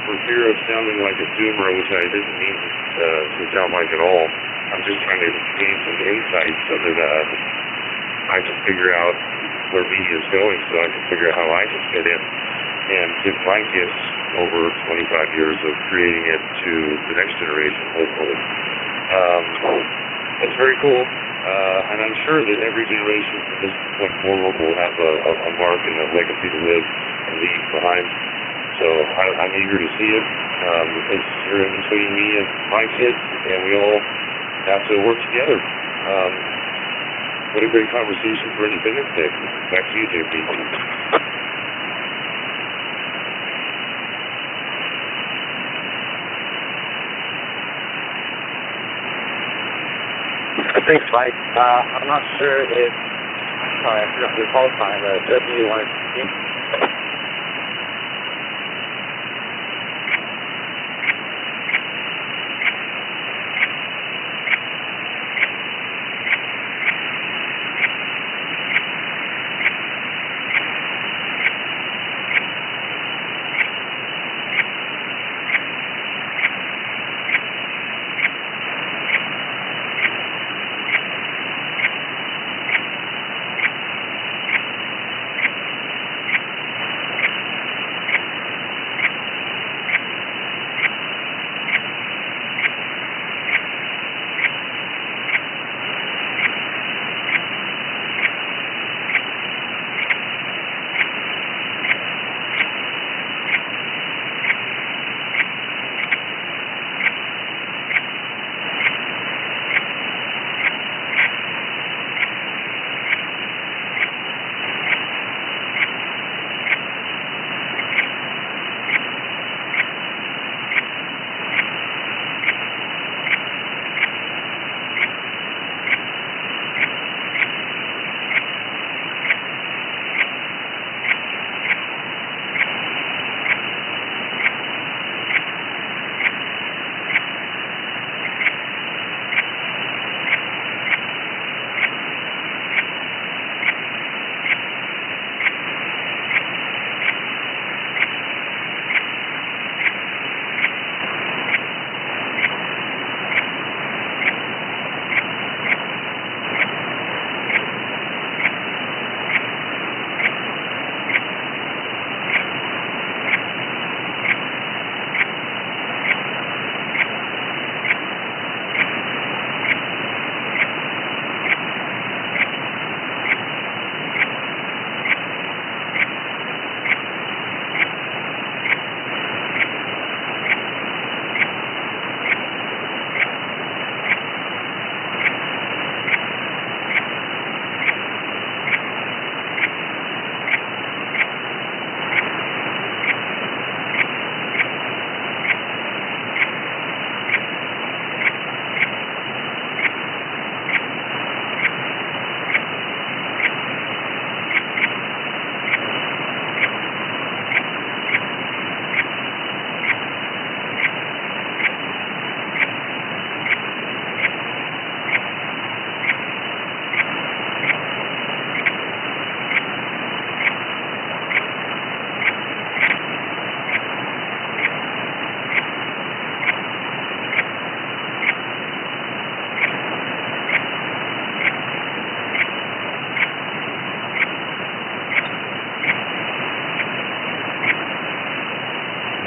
for fear of sounding like a doomer, which I didn't mean to sound like at all, I'm just trying to gain some insight so that I can figure out where media is going, so I can figure out how I can fit in and give my gifts over 25 years of creating it to the next generation, hopefully. That's very cool, and I'm sure that every generation from this point forward will have a mark and a legacy to live and leave behind. So I'm eager to see it, because you're in between me and my kids, and we all have to work together. What a great conversation for Independence Day. Back to you, JP. Thanks, Mike. I'm not sure if, sorry, I forgot the call time, but if you wanted to speak.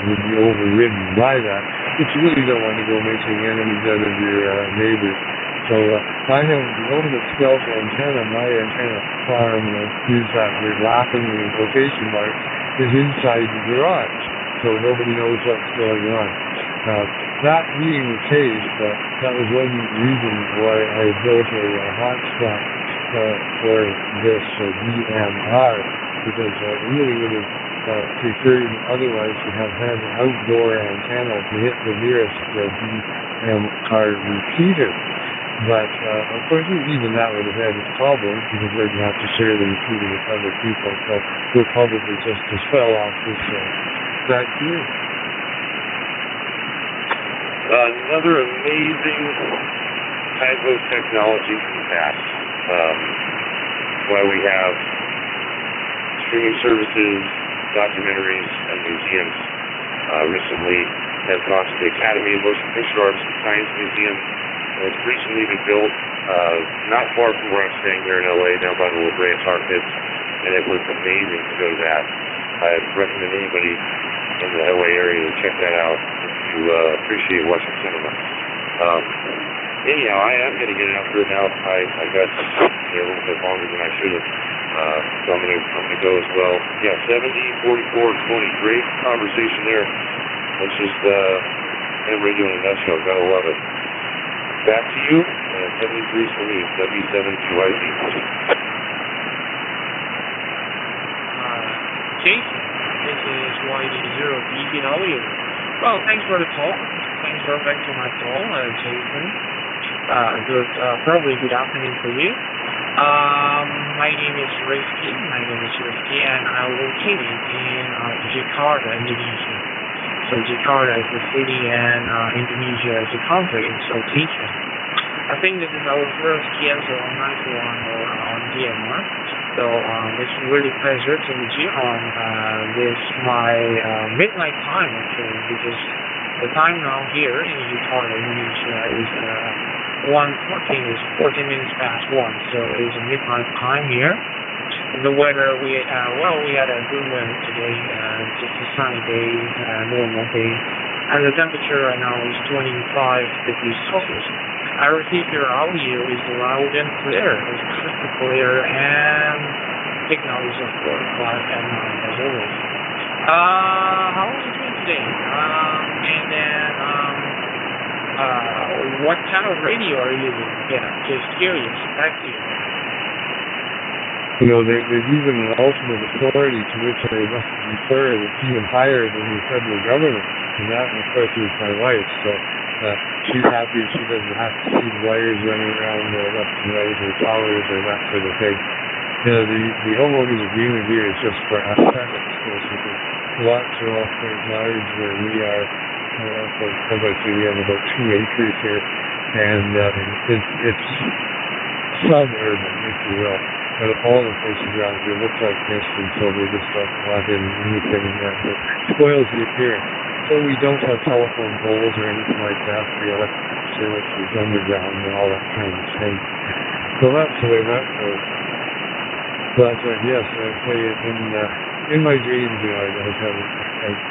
would be overridden by that, but you really don't want to go making enemies out of your neighbors. So I have the ultimate stealth antenna. My antenna farm is that we're laughing in quotation marks is inside the garage, so nobody knows what's going on. That being the case, that was one reason why I built a hotspot for this DMR, because I really would have preferred otherwise to have had an outdoor antenna to hit the nearest DMR repeater. But of course, even that would have had its problems because they'd have to share the repeater with other people. So we're probably just as well off this back here. Another amazing type of technology from the past. That's why we have streaming services, documentaries, and museums. Recently have gone to the Academy of Motion Picture Arts and Science Museum. It's recently been built not far from where I'm staying here in LA, down by the La Brea Tar Pits, and it was amazing to go to that. I recommend anybody in the LA area to check that out if you appreciate watching cinema. Anyhow, I am going to get after it now. I got a little bit longer than I should have, so I'm going to go as well. Yeah, 70, 44, 20. Great conversation there. That's just ham radio in a nutshell. Gotta love it. Back to you, 73's for me, W7QIZ. Jason, this is YD0DGLU. Well, thanks for the call. Thanks for back to my call, Jason. Probably good afternoon for you. My name is Rizky, and I'm located in Jakarta, Indonesia. So Jakarta is the city and Indonesia is a country in South Asia. I think this is our first cancel on 91 or on DMR. So it's really a pleasure to meet you on this my midnight time actually, because the time now here in Jakarta, Indonesia is 14 minutes past 1. So it's a midnight time here. The weather, we had a good weather today, just a sunny day, normal day, and the temperature right now is 25 degrees Celsius. I received your audio is loud and clear, it's crystal clear, and signal is of course 5 and 9 as always. How are you doing today? And then, what kind of radio are you using? Yeah, just curious. Back to you. You know, there's even an ultimate authority to which I must refer that's even higher than the federal government, and that, of course, is my wife. So she's happy she doesn't have to see wires running around left and right or towers or that sort of thing. You know, the homeowners agreement here is just for aesthetics. The lots are all quite large where we are. As I say, we have about 2 acres here, and it's suburban, if you will. But all the places around here look like this, and so they just don't want anything that spoils the appearance. So we don't have telephone poles or anything like that. The electric service is underground and all that kind of thing. So that's the way that goes. But yes, I say in my dreams, you know, I have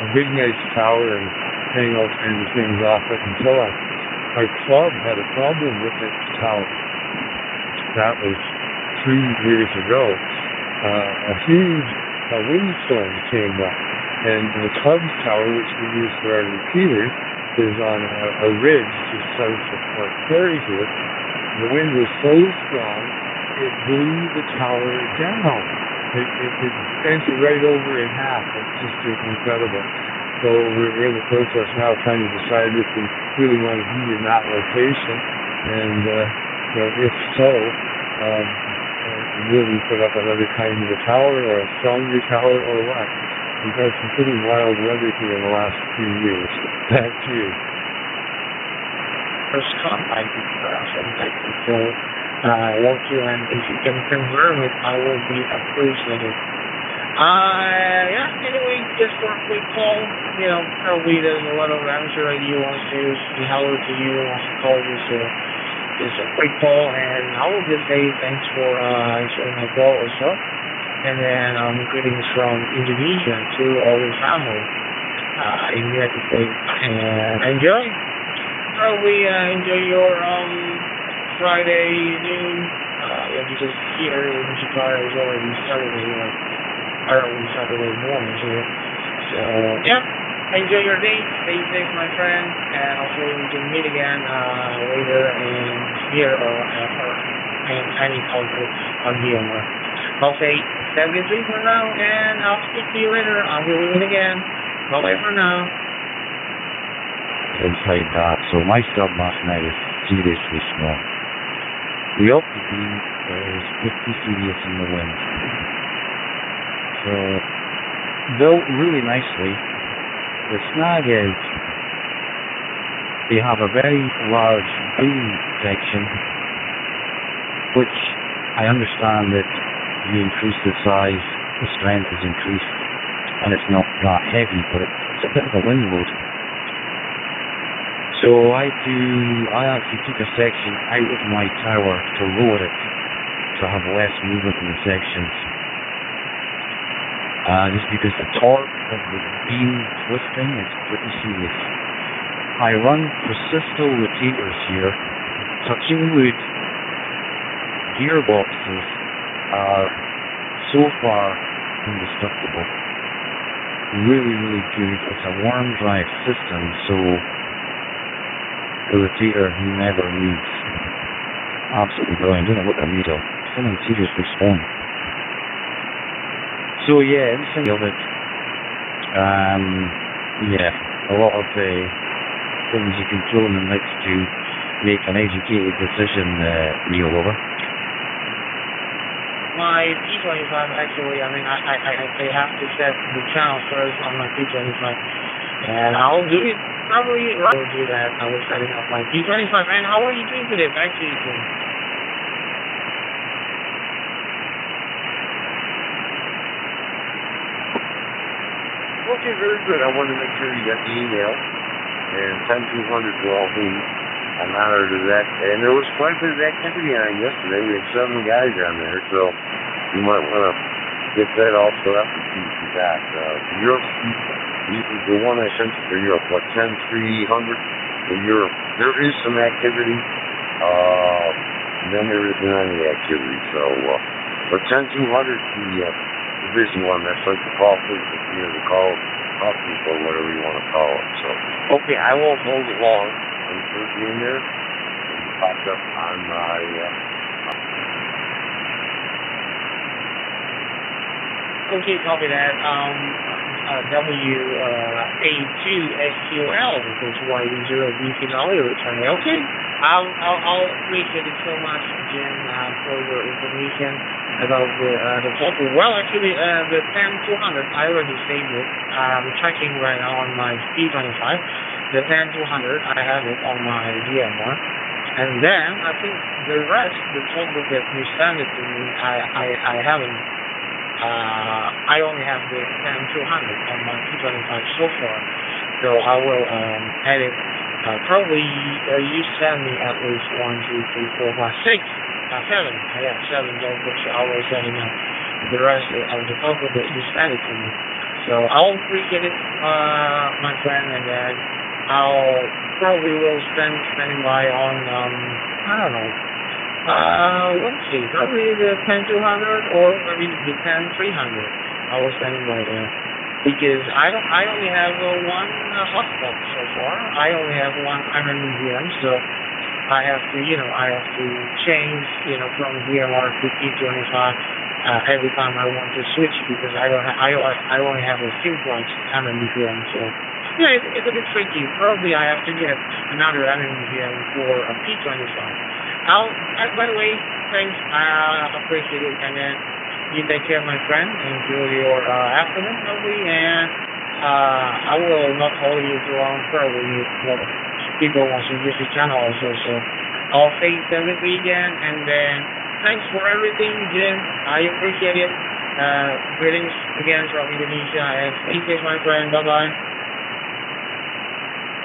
a big nice tower and hang all kinds of things off it until our club had a problem with its tower. That was 2 years ago. A huge windstorm came up, and the club tower, which we use for our repeaters, is on a ridge just south of Fort Perry here. The wind was so strong, it blew the tower down. It bent it right over in half. It's just incredible. So we're in the process now trying to decide if we really want to be in that location, and if so, will we put up another kind of a tower or a stronger tower or what? We've had some pretty wild weather here in the last few years. Back to you. First contact before I want you, and if you can confirm it, I will be appreciated. Anyway, just for a quick call, probably there's a lot of amateur radio wants to say hello to you, wants to call you, so just a quick call, and I will just say thanks for answering my call also. And then greetings from Indonesia to all the family. in the United States. And enjoy. Probably enjoy your Friday noon. Because here in Jakarta is already early Saturday morning here. So yeah, enjoy your day. Stay safe, my friend, and hopefully we can meet again later in here or in any talkgroup on DMR. I'll say 73 for now, and I'll speak to you later until we meet again. Bye for now. Inside that, so my stub last night is seriously small. The LPD is pretty serious in the wind. So, built really nicely. The snag is they have a very large boom section, which I understand that you increase the size, the strength is increased, and it's not that heavy, but it's a bit of a wind load. So I actually took a section out of my tower to lower it to have less movement in the sections. Just because the torque of the beam twisting is pretty serious. I run Precisto rotators here. Touching wood, gearboxes are so far indestructible. Really, really good. It's a worm drive system, so the rotator never moves. Absolutely brilliant. Don't know what they're made of. Something seriously strong. So yeah, everything of it. Yeah, a lot of things you can throw in the mix to make an educated decision, Neil, over. My P25 actually, I mean, I have to set the channel first on my P25, and I'll do it. Probably I will do that. I was setting up my P25. And how are you doing today? Back to you, Tim. Okay, very good. I wanted to make sure you got the email. And 10200 will all be an honor to that. And there was quite a bit of activity on it yesterday. We had 7 guys on there, so you might want to get that all set up and see what you got. Europe. The one I sent you for Europe, 10300 for Europe. There is some activity, then there isn't any activity. So, but 10200, the division one, that's like the call group, the call group or whatever you want to call it. So, okay, I won't hold it long. I'm going to be in there. It popped up on my. Okay, copy that. WA2SQL, which is Y0BC return. Okay, I'll appreciate it so much, Jim, for your information about the total. Well, actually, the 10200, I already saved it. I'm checking right now on my P25. The 10200, I have it on my DMR. And then, I think the rest, the total that you sent it to me, I haven't. I only have the 10200 on my P25 so far, so I will add it. Probably you send me at least 1, 2, 3, 4, 5, 6, 7. Yeah, 7 notebooks. I will send it out. The rest of the total that you send it to me. So I'll appreciate it, my friend, and then I'll probably will spending by on I don't know. Let's see, probably the 10200 or maybe the 10300. I was standing by there because I only have one hotspot so far. I only have one MMVM, so I have to change from DMR to P25 every time I want to switch because I only have a simplex MMVM. So yeah, it's a bit tricky. Probably I have to get another MMVM for a P25. By the way, thanks. I appreciate it. And then you take care, my friend. Enjoy your afternoon, probably. And I will not hold you too long. Probably people want to use the channel also. So I'll say 73 again. And then thanks for everything, Jim. I appreciate it. Greetings again from Indonesia. And stay safe, my friend. Bye-bye.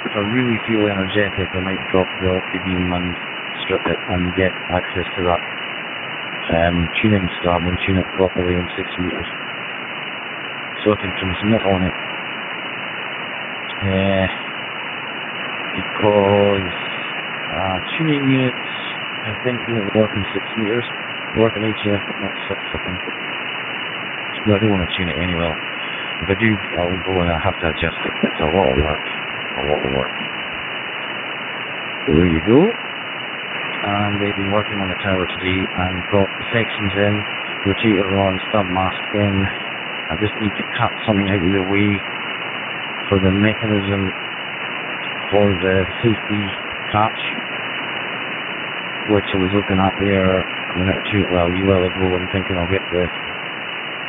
If I really feel energetic, I might drop the LPD and strip it and get access to that tuning stub and tune it properly in 6 meters so I can transmit on it. because tuning units, I think, don't work in 6 meters, work in HF, but not 6, I think. So I don't want to tune it anyway. If I do, I'll go and I'll have to adjust it. It's a lot of work. So there you go. And they've been working on the tower today and got the sections in, rotator on, stub mask in. I just need to cut something out of the way for the mechanism for the safety catch, which I was looking at there a minute or two, well, a while ago, and thinking I'll get the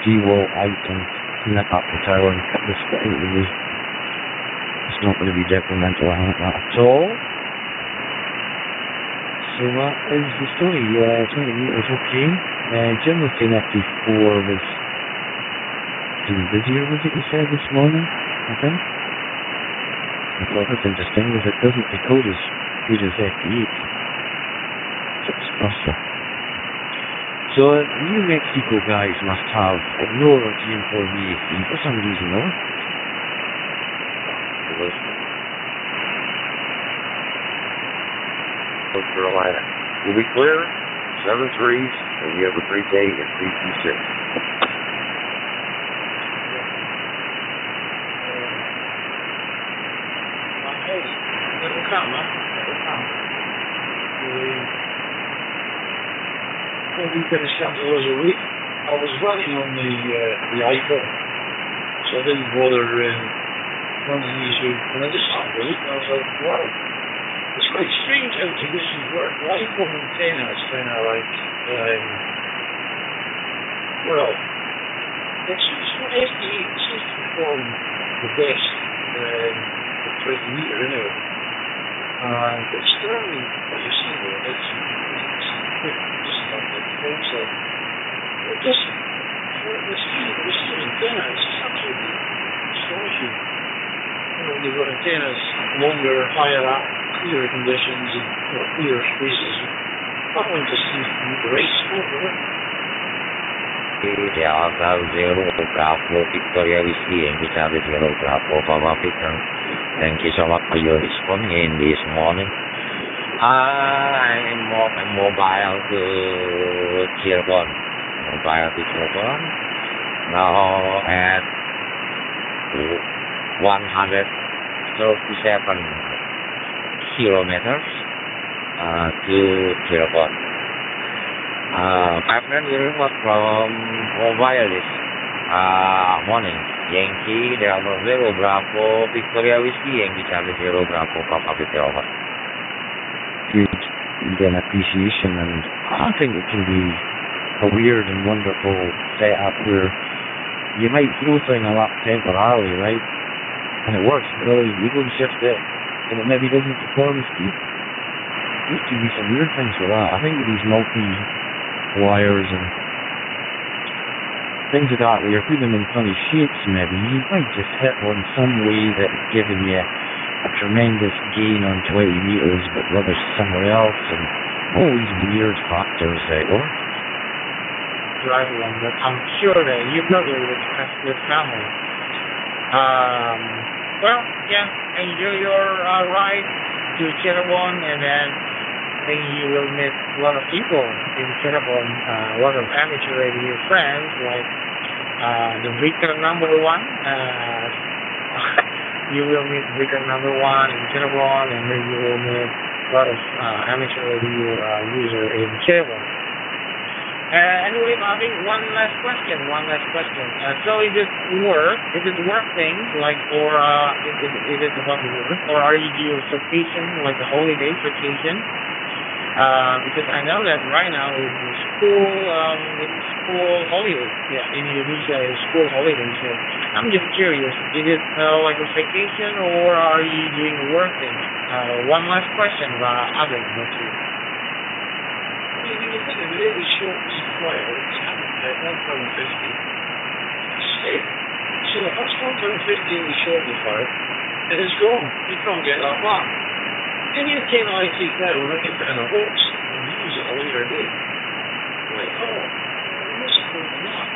G-wall out and clean up the tower and cut this bit out of the way. It's not going to be detrimental, I think, that at all. So that is the story. 20 meters, okay. General saying FP4 was being busier, was it, you said, this morning, I think? I thought that's interesting, because it doesn't decode as good as FP8. So it's faster. So New Mexico guys must have no GM4 VAC for some reason, though. North Carolina. We'll be clear, 7 threes, and you have a great day at 326. Hey, it'll come, huh? It'll come. When we finished up the other week, I was running on the iPhone, so I didn't bother running easily. And I just started to look, and I was like, wow. It's quite strange how conditions work. The iPhone antenna is kind of like, well, it seems to perform the best at 20 meter anyway. But Sterling, what you see there, it's just not the phone side. It just, the same antenna, it's just absolutely astonishing. You know, you've got antennas longer, higher up, clearer conditions and clearer spaces. That one just seems to be great sport, doesn't it? Delta Zero Bravo Victoria Whiskey and Charlie Zero Bravo Papa Peter. Thank you so much for your response in this morning. I'm mobile to Chilcon. Now at 137 kilometers to Chilcon. My friend will work from wireless morning. Yankee Delta Zero Bravo Victoria Whiskey Yankee Charlie Zero Bravo Papa Peter over. Good, again, appreciation, and I think it can be a weird and wonderful setup where you might throw thing a lot temporarily, right? And it works really. You go and shift it, and it maybe doesn't perform as good. There can be some weird things with that. I think with these multi-wires and things like that, where you're putting them in funny shapes, maybe you might just hit one some way that's giving you a tremendous gain on 20 meters, but rubbish somewhere else, and all these weird factors that work. Drive along that. I'm sure that you probably with family. Well, yeah, enjoy your ride to Cheribon, and then you will meet a lot of people in Cheribon, a lot of amateur radio friends, like the Victor number 1. You will meet Victor number 1 in Cheribon, and then you will meet a lot of amateur radio user in Cheribon. Anyway, Bobby, one last question. So is it work things, like, or is it about work, or are you doing vacation, like a holiday vacation? Because I know that right now it's school holiday. Yeah, in Indonesia it's school holiday. So I'm just curious, is it like a vacation, or are you doing work things? One last question, Adam, not you. When you think of really short fire, it's at 1.50. Stick. So if that's 1.50 in the shoulder fire, and it's gone. You can't get that back. Then you can take that and run it in a box and use it a later day. Like, what's the point of that?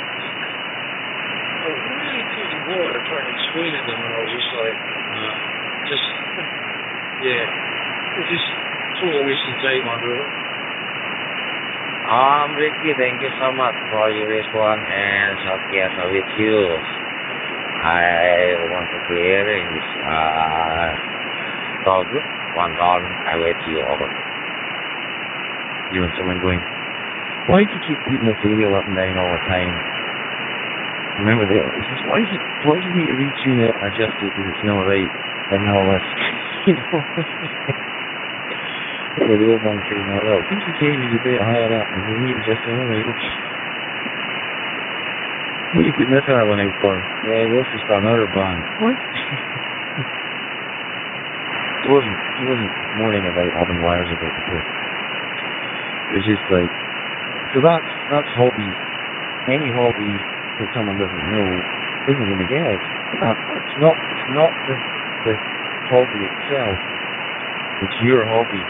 I really couldn't bother trying to explain it to them, and I was just like, Just, yeah, it's just total waste of time, my brother. Ricky, thank you so much for your response and together with you. I want to clear in this call group. One call, I wait you over. You and someone going, why do you keep beating this radio up and down all the time? Remember that? He says, why do you need to retune it, adjust it because it's not right, and all this, you know? The real one saying, well, since you changes a bit higher up, and you need to adjust it, all right, okay. What are you putting this other one out for? Yeah, this is for another band. What? He wasn't moaning about having wires about the place. It was just like, so that's hobbies. Any hobby that someone doesn't know isn't going to get it. It's not the hobby itself. It's your hobby.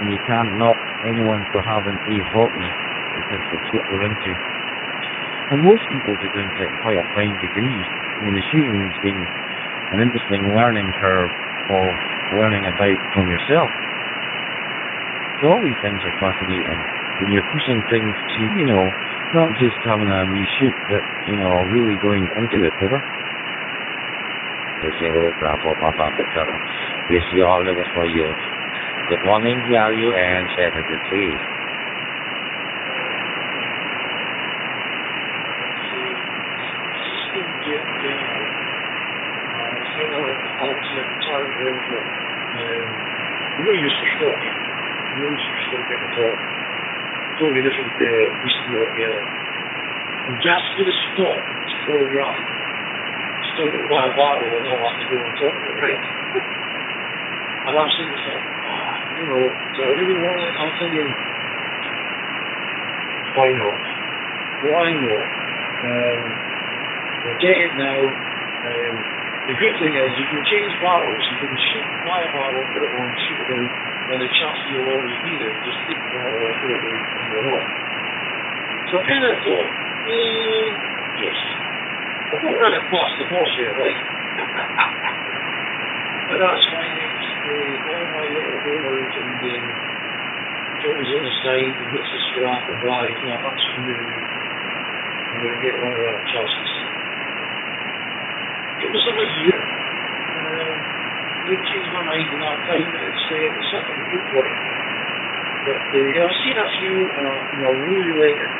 And you can't knock anyone for having a hobby because it's what we're into. And most people are going to quite a fine degree. I mean, the shooting's been an interesting learning curve of learning about from yourself. So all these things are fascinating. When you're pushing things to, you know, not just having a wee shoot, but, you know, really going into it, Peter. We see all of us for you. Good morning, how are you, and 73. Really used to stop. Really used to stop at the top. Totally different used to work together. And just for the stop, it's full rough. Still got my bottle and all that to go on top of it, right? And I'm saying to myself, you know, so I really want it. I'm thinking, why not? Why not? We'll get it now. The good thing is you can change barrels. You can shoot my barrel, put it on, shoot it in, and the chassis will always be there. Just take the barrel and put it in the hole. So I kind of thought, yes. I thought ran it past the boss here, right? But that's fine. All my little holders and things on the side and bits of scrap and bodies. No, that's for me. I'm going to get one of that chassis. It was about a year. I didn't change my mind in that time. It's something good for it. But I've seen a few, and I really like it.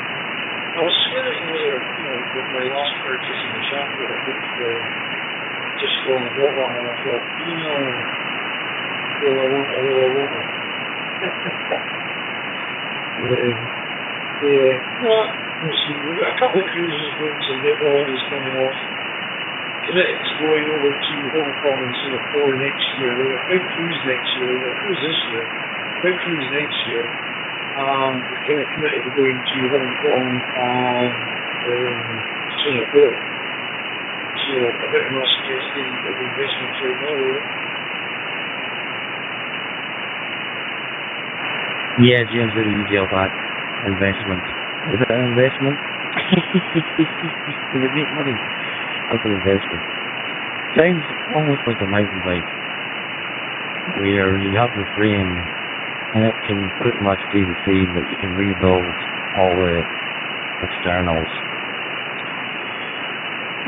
I was swearing whether, with my last purchase in the shop, that I could just go and bought one, and I thought, I want it. We'll see. We've got a couple of cruises going to get all this coming off. It's going over to Hong Kong and Singapore next year. We've got a big cruise next year. We've got a cruise this year. Big cruise next year. We're kind of committed to going to Hong Kong and Singapore. So a bit of my suggesting that the investments right now. Yeah, James, what do you deal with that? Investment. Is it an investment? Will it make money? That's an investment. Sounds almost like a mountain bike, where you have the frame and it can pretty much stay the same, but you can rebuild all the externals.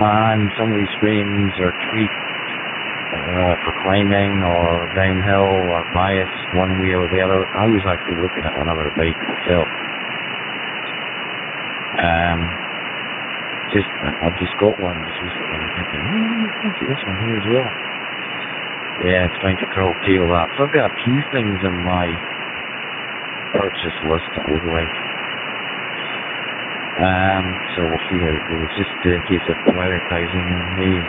And some of these frames are tweaked for climbing or downhill or biased one way or the other. I was actually looking at another bike myself. I've just got one just recently. I'm thinking, look at this one here as well. Yeah, it's time to curtail that. So I've got a few things on my purchase list that will go out. So we'll see how it goes. Just in case of prioritizing in May.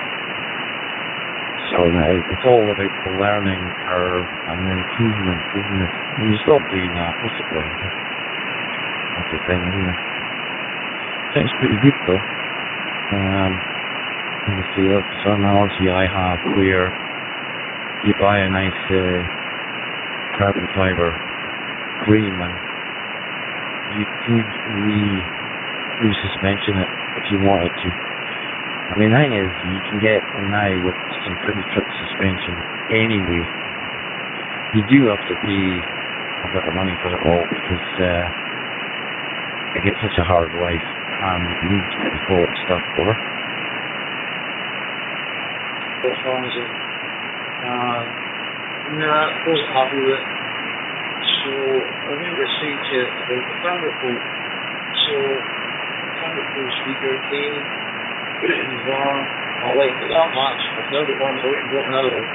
So now it's all about the learning curve and the improvement, isn't it? When you stop doing that, what's the point? That's the thing, isn't it? Sounds pretty good though. Let me see, that's some analogy I have where you buy a nice carbon fiber frame and you could re-suspension it if you wanted to. I mean, the thing is, you can get now with some pretty trick suspension anyway. You do have to pay a bit of money for it all because it gets such a hard life and you need to get the fault stuff over. What's wrong with it? Nah, I wasn't happy with it. So I think I said to you about the Thunderbolt. So Thunderbolt speaker came, put it in the van. I liked it that much. I've now got one, I went and got another one.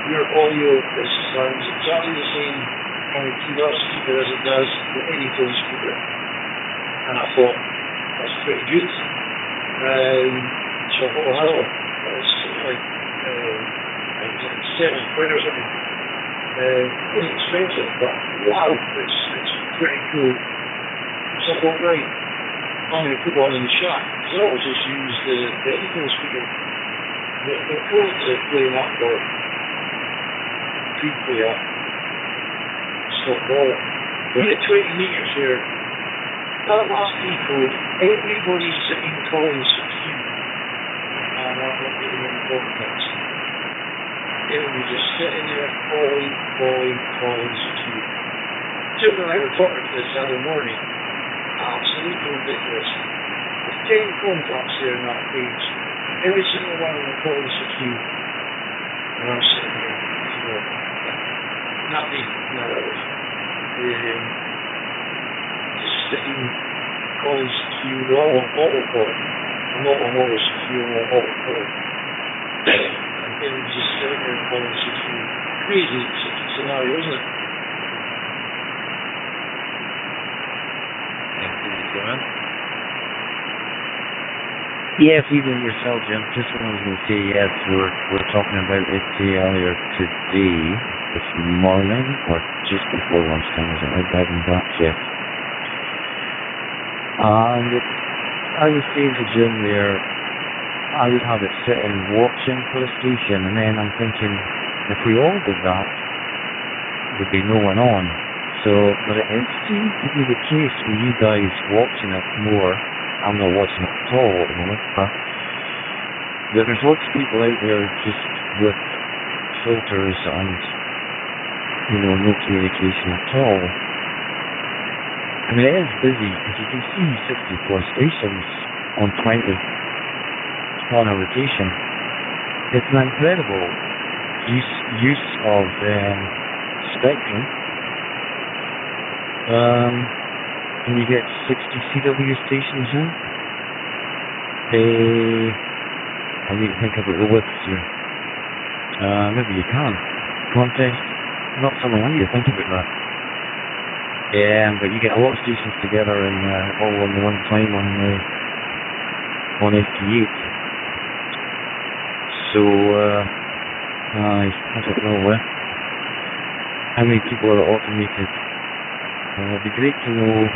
Your audio sounds exactly the same coming through that speaker as it does with any phone speaker. And I thought, that's pretty good. So I got another one. It's like £7 or something. It wasn't expensive, but wow, it's pretty cool. So I thought, right, I'm going to put one in the shot. Because I always just use the headphone speaker. The code to play that or pre-player. Stop ball. We get 20 metres here. That last code, everybody's sitting calling 16. And I'm not getting any contacts. Everybody just sitting there calling 16. Jim and I were talking to this other morning. Absolutely ridiculous. There's 10 contacts here on that page. Every single one of them calling 16. And I'm sitting here, nothing, none of it. Just sitting, calling 16, all on autopilot. I'm not on auto 16, I'm on autopilot. And then just sitting there calling 16. Crazy scenario, isn't it? Yes, even yourself, Jim. Just what I was going to say, yes, we're talking about it earlier today, this morning, or just before lunchtime, was it? I'm driving back, yes. And I was saying to Jim there, I would have it sitting watching for a station, and then I'm thinking, if we all did that, there'd be no one on. So, but it seems to be the case with you guys watching it more. I'm not watching it at all at the moment, but there's lots of people out there just with filters and, no communication at all. I mean, it is busy because you can see 64 stations on 20 on a rotation. It's an incredible use of spectrum. And you get 60 CW stations in. I need to think about the widths here. Maybe you can. Contest. Not something I need to think about that. But you get a lot of stations together and all on the one time on FT8. So, I don't know how many people are automated. It'd be great to know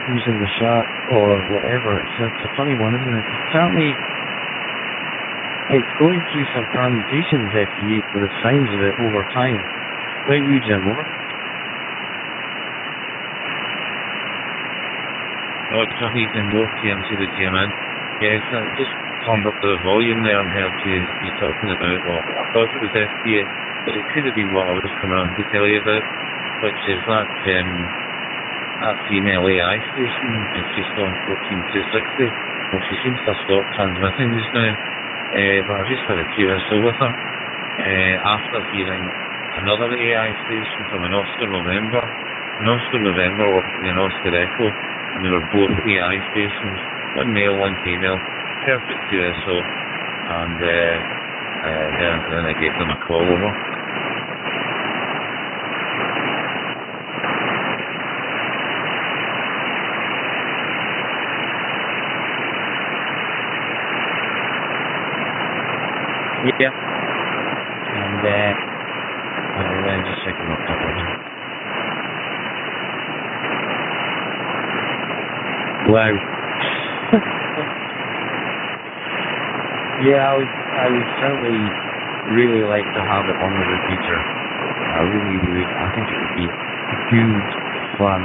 who's in the shot or whatever. It's a funny one, isn't it? Certainly, it's going through some permutations, FT8, with the signs of it over time. Right, you, Jim, over? Traffic and both TMC that came in. Yes, I just turned up the volume there and heard you talking about, well, I thought it was FT8, but it could have been what I was coming on to tell you about, which is that female AI station. It's just on 14260. Well, she seems to have stopped transmitting just now, but I just had a QSO with her after hearing another AI station from an Oscar November. An Oscar November working in Oscar Echo, and they were both AI stations, one male, one female, perfect QSO, and then I gave them a call over. Yeah. And then just checking up that one. Wow. Yeah, I would certainly really like to have it on the repeater. I really would. I think it would be good fun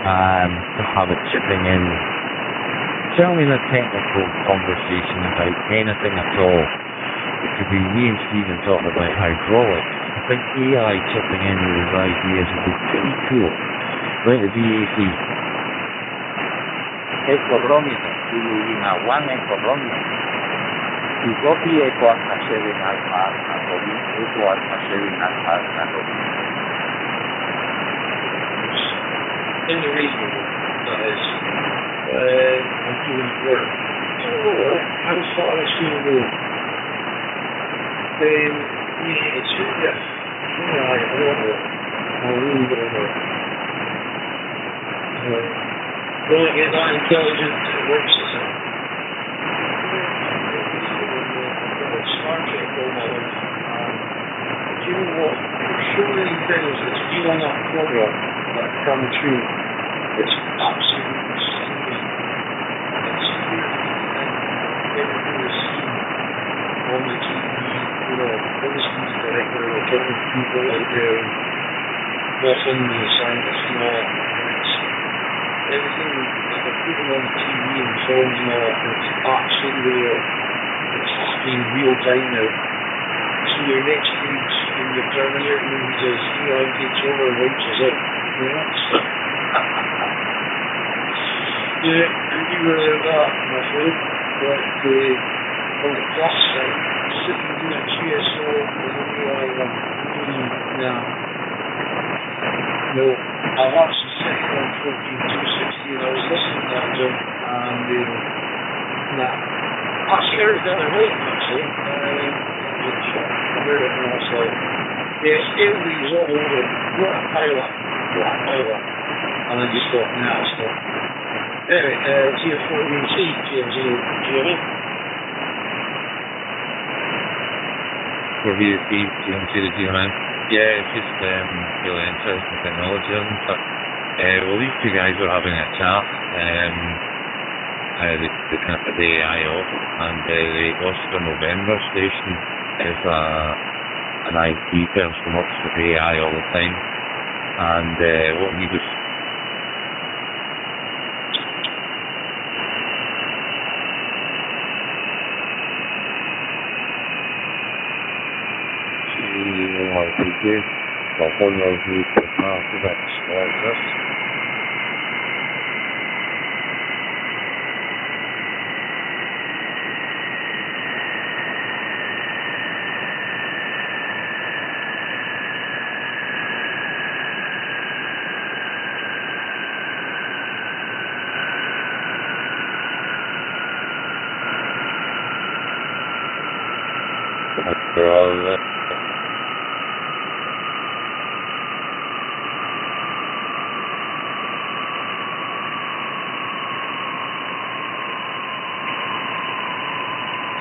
to have it chipping in tell me in a technical conversation about anything at all. It could be me and Stephen talking about hydraulics. I think AI chipping in with his ideas would be pretty cool. Right, the VAC. Ecobromino, Chilulina, 1 ecobromino. Ugopi eco hasta 7 alpha atomi, eco hasta 7 alpha atomi. In the reasonable, guys. I'm doing work. How far is she go? It's really, I don't know. I really don't know. Going to get that intelligent work system. Star Trek role model. Do you know what? There's so many things that you on that program that are coming through. It's absolutely stunning. It's beautiful. Everything is seen on the TV. You know, obviously the director or talking to people out there, often the scientists and all, and it's everything that they're putting on the TV and films and all, it's actually there. It's happening real time now. So your next stage in your Terminator movies is AI takes over and wipes us out. You know? Yeah, and you were there that, my friend. But on the plus side, sitting doing GSO with an AI one, really, nah. No, I've actually sitting on 14260 and I was listening to that jump and nah. Actually, I heard it the other night, actually. I heard it and I was like, yeah, everybody's all over it. What a pilot. And I just thought, nah, stop. Anyway, GF14C, GMC, GME. For VAC, GMC to GMN. Yeah, it's just really interesting technology, isn't it? Well, these two guys were having a chat. The AIO and the Oscar November station is an IT person works with AI all the time, and what he was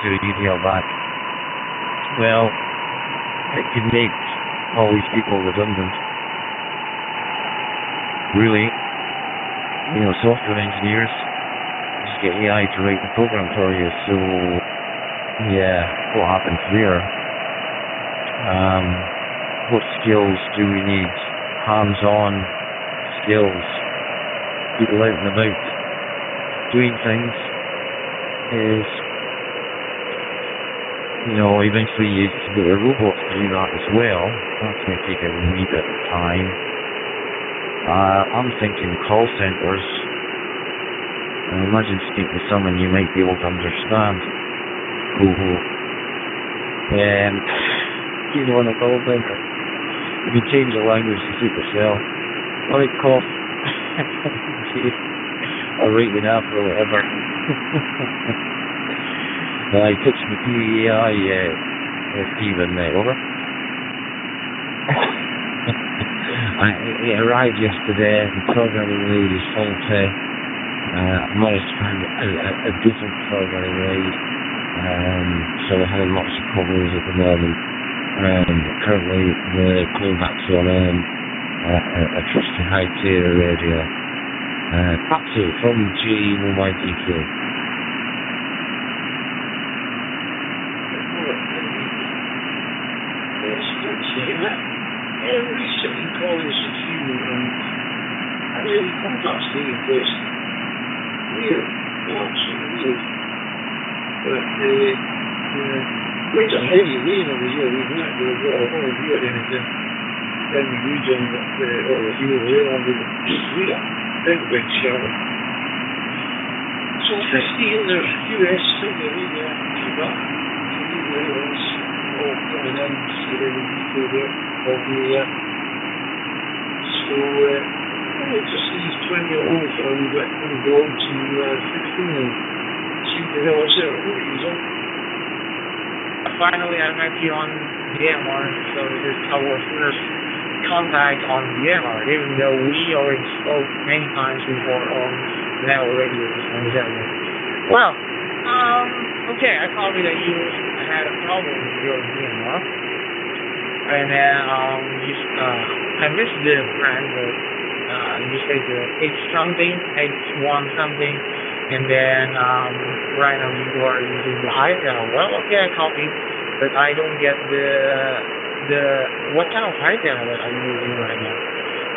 to email back. Well, it could make all these people redundant. Really, software engineers just get AI to write the program for you. So, yeah, what happens there? What skills do we need? Hands-on skills. People out and about doing things is, eventually you can get a robot to do that as well. That's going to take a wee bit of time. I'm thinking call centres. Imagine speaking to someone you might be able to understand. On a call centre. You can change the language to suit yourself. Alright, cough. Or write an app or whatever. I pitched the PEI, Stephen, over. It arrived yesterday, the programming lead is faulty. I managed to find a different programming lead, so we're having lots of problems at the moment. Currently, we're calling back on a trusty high-tier radio. Patsu from G1YTQ. Every second call is a few, and I really come backstage and weird. But we don't have you leave over here. We've not going to go over here anything. And the region over here, we're on the big show. So if I see in the US, so the area, Cuba, the US, all coming in, so they will be there, over here. So, just these 20-year-olds are going to go to 16 and see the hell is there. Finally, I met you on DMR, so this is our first contact on DMR, even though we already spoke many times before on now radio on Zelda. Well, okay, I told you that you had a problem with your DMR, and then I missed the brand, but you said the X1 something, and then right now you are using the high down. Well, okay, I copied, but I don't get what kind of high down that I'm using right now.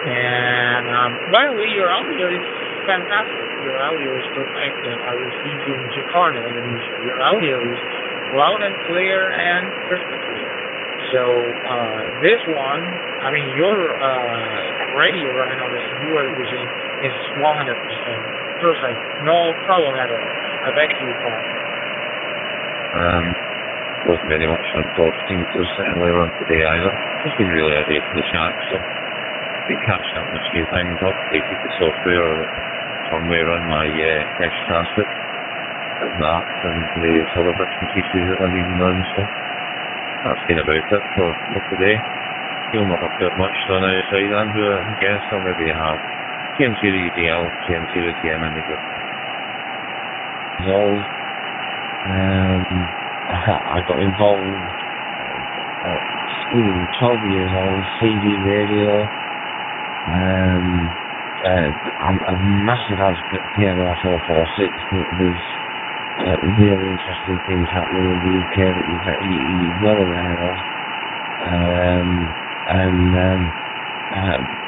And by the way, your audio is fantastic. Your audio is perfect. I was using Jakarta, and your audio is loud and clear and crystal clear. So this one, I mean, your radio right now that you are using is 100% perfect. No problem at all. I beg you pardon. Wasn't very much on talking to later on today either. Just been really a day for the chat, so been catching up on a few things, updated the software firmware on my cache transcript and that, and various other bits and pieces that I've been on, so that's been about it for today. Still not up that much on the side, Andrew. I guess I'll maybe have TMC to UDL, TMC to TM in the group. I got involved at school, 12 years old, CD radio. I'm a massive advocate of PMR 446. There's really interesting things happening in the UK that you're well aware of.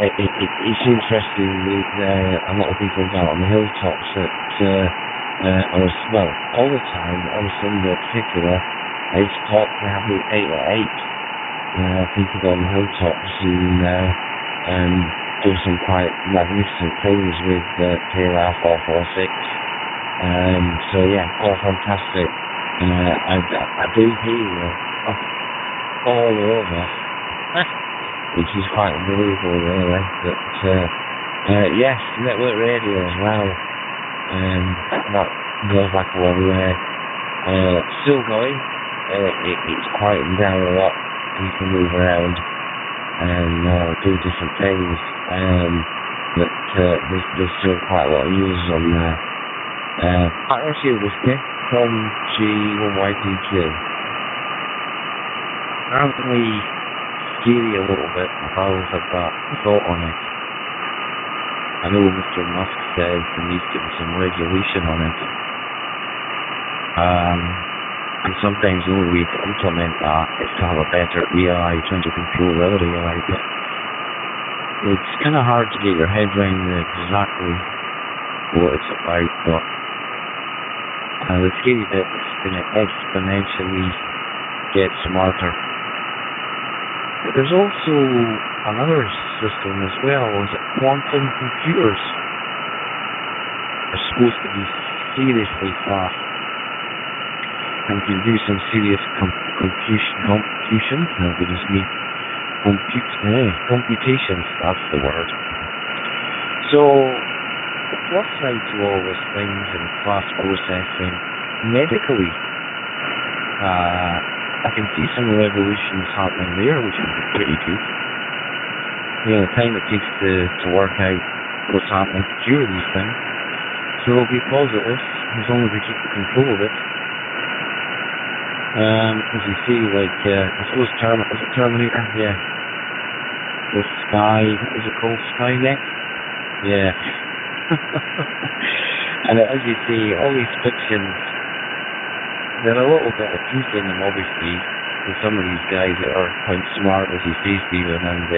It's interesting with a lot of people down on the hilltops that I was, well, all the time, on Sunday in particular, I used to talk to have 8 at 8. People go on the hilltops and do some quite magnificent things with PMR 446. So yeah, all fantastic. I do hear you all over, which is quite unbelievable really. But yes, network radio as well. That goes back a long way. Still going. It's quieting down a lot. You can move around and do different things. But there's still quite a lot of users on there. Partnership Whiskey from G1YPQ. Apparently scary a little bit. I've always had that thought on it. I know Mr. Musk says there needs to be some regulation on it. And sometimes the only way to implement that is to have a better AI trying to control the other AI. But it's kind of hard to get your head around exactly what it's about. But the scary bit is going to exponentially get smarter. But there's also another system as well, is that quantum computers are supposed to be seriously fast and can do some serious computations, that's the word. So, the plus side to all those things and fast processing, medically, I can see some revolutions happening there, which would be pretty good. You know, the time it takes to work out what's happening to cure these things. So it'll be positive, as long as we keep control of it. As you see, like, I suppose is it Terminator? Yeah. The Sky, is it called Skynet? Yeah. And as you see, all these fictions, there are a little bit of truth in them, obviously, with some of these guys that are quite smart, as you say, Stephen, and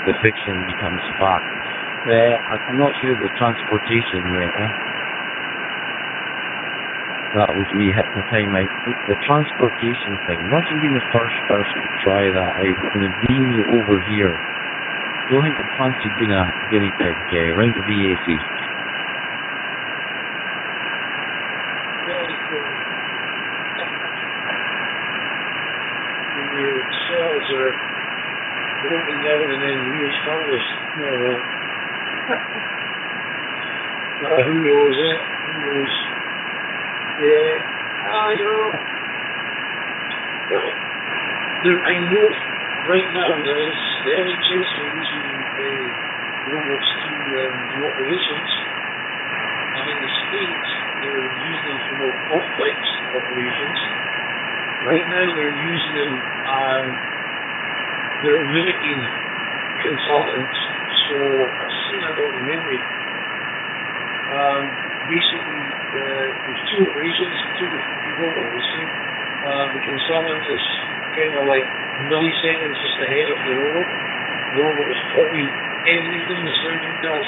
the fiction becomes fact. I'm not sure of the transportation yet. that was we hit the time. Like the transportation thing. Imagine being the first person to try that out and then being over here. Don't think I fancy being a guinea pig around the VAC. Your cells are going together and then re-established. Who knows it? Who knows? Yeah, I know. I know right now there's the NHS are using robots to do operations, and in the States they're using them for more complex operations. Right now they're using them, they're mimicking consultants. So I've seen a documentary. Basically, there's two operations, two different people, obviously. The consultant is kind of like milliseconds just ahead of the robot. The robot is copying everything the surgeon does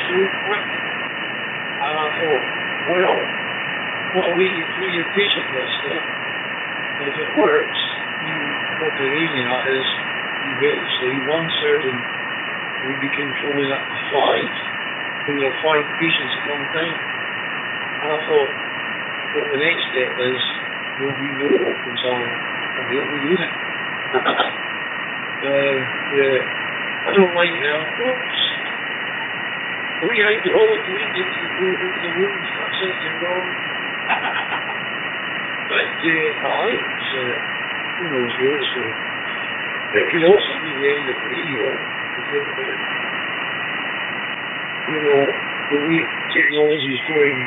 so quick. And I thought, well, what a way to free your patient list. If it works, what they're aiming at is eventually one surgeon will be controlling up to 5. When you have 5 patients at one time. And I thought, what the next step is, will be the robot consultant and be able to do that. Yeah, I don't like robots. We like all the comedians who go into the rooms, that's it, you're wrong. But Alex, who knows where it's going. It could also be the end of radio, if you think about it. You know, the way technology is going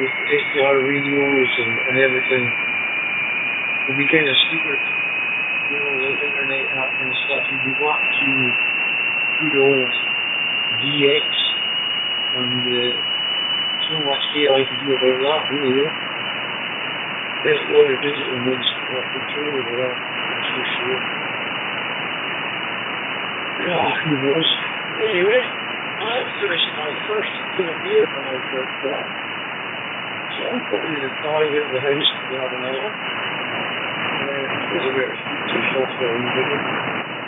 with SDR radios and everything, will be kind of stupid. You know, the internet and that kind of stuff. You'd be back to good old DX, and so much data I could do about that, really, though. There's a lot of digital ones that have control over that, that's for sure. Who knows? Anyway, I finished my first tin of beer when I first got. So I'm probably going to dive out of the house to grab another one. It's about too short for a wee bit.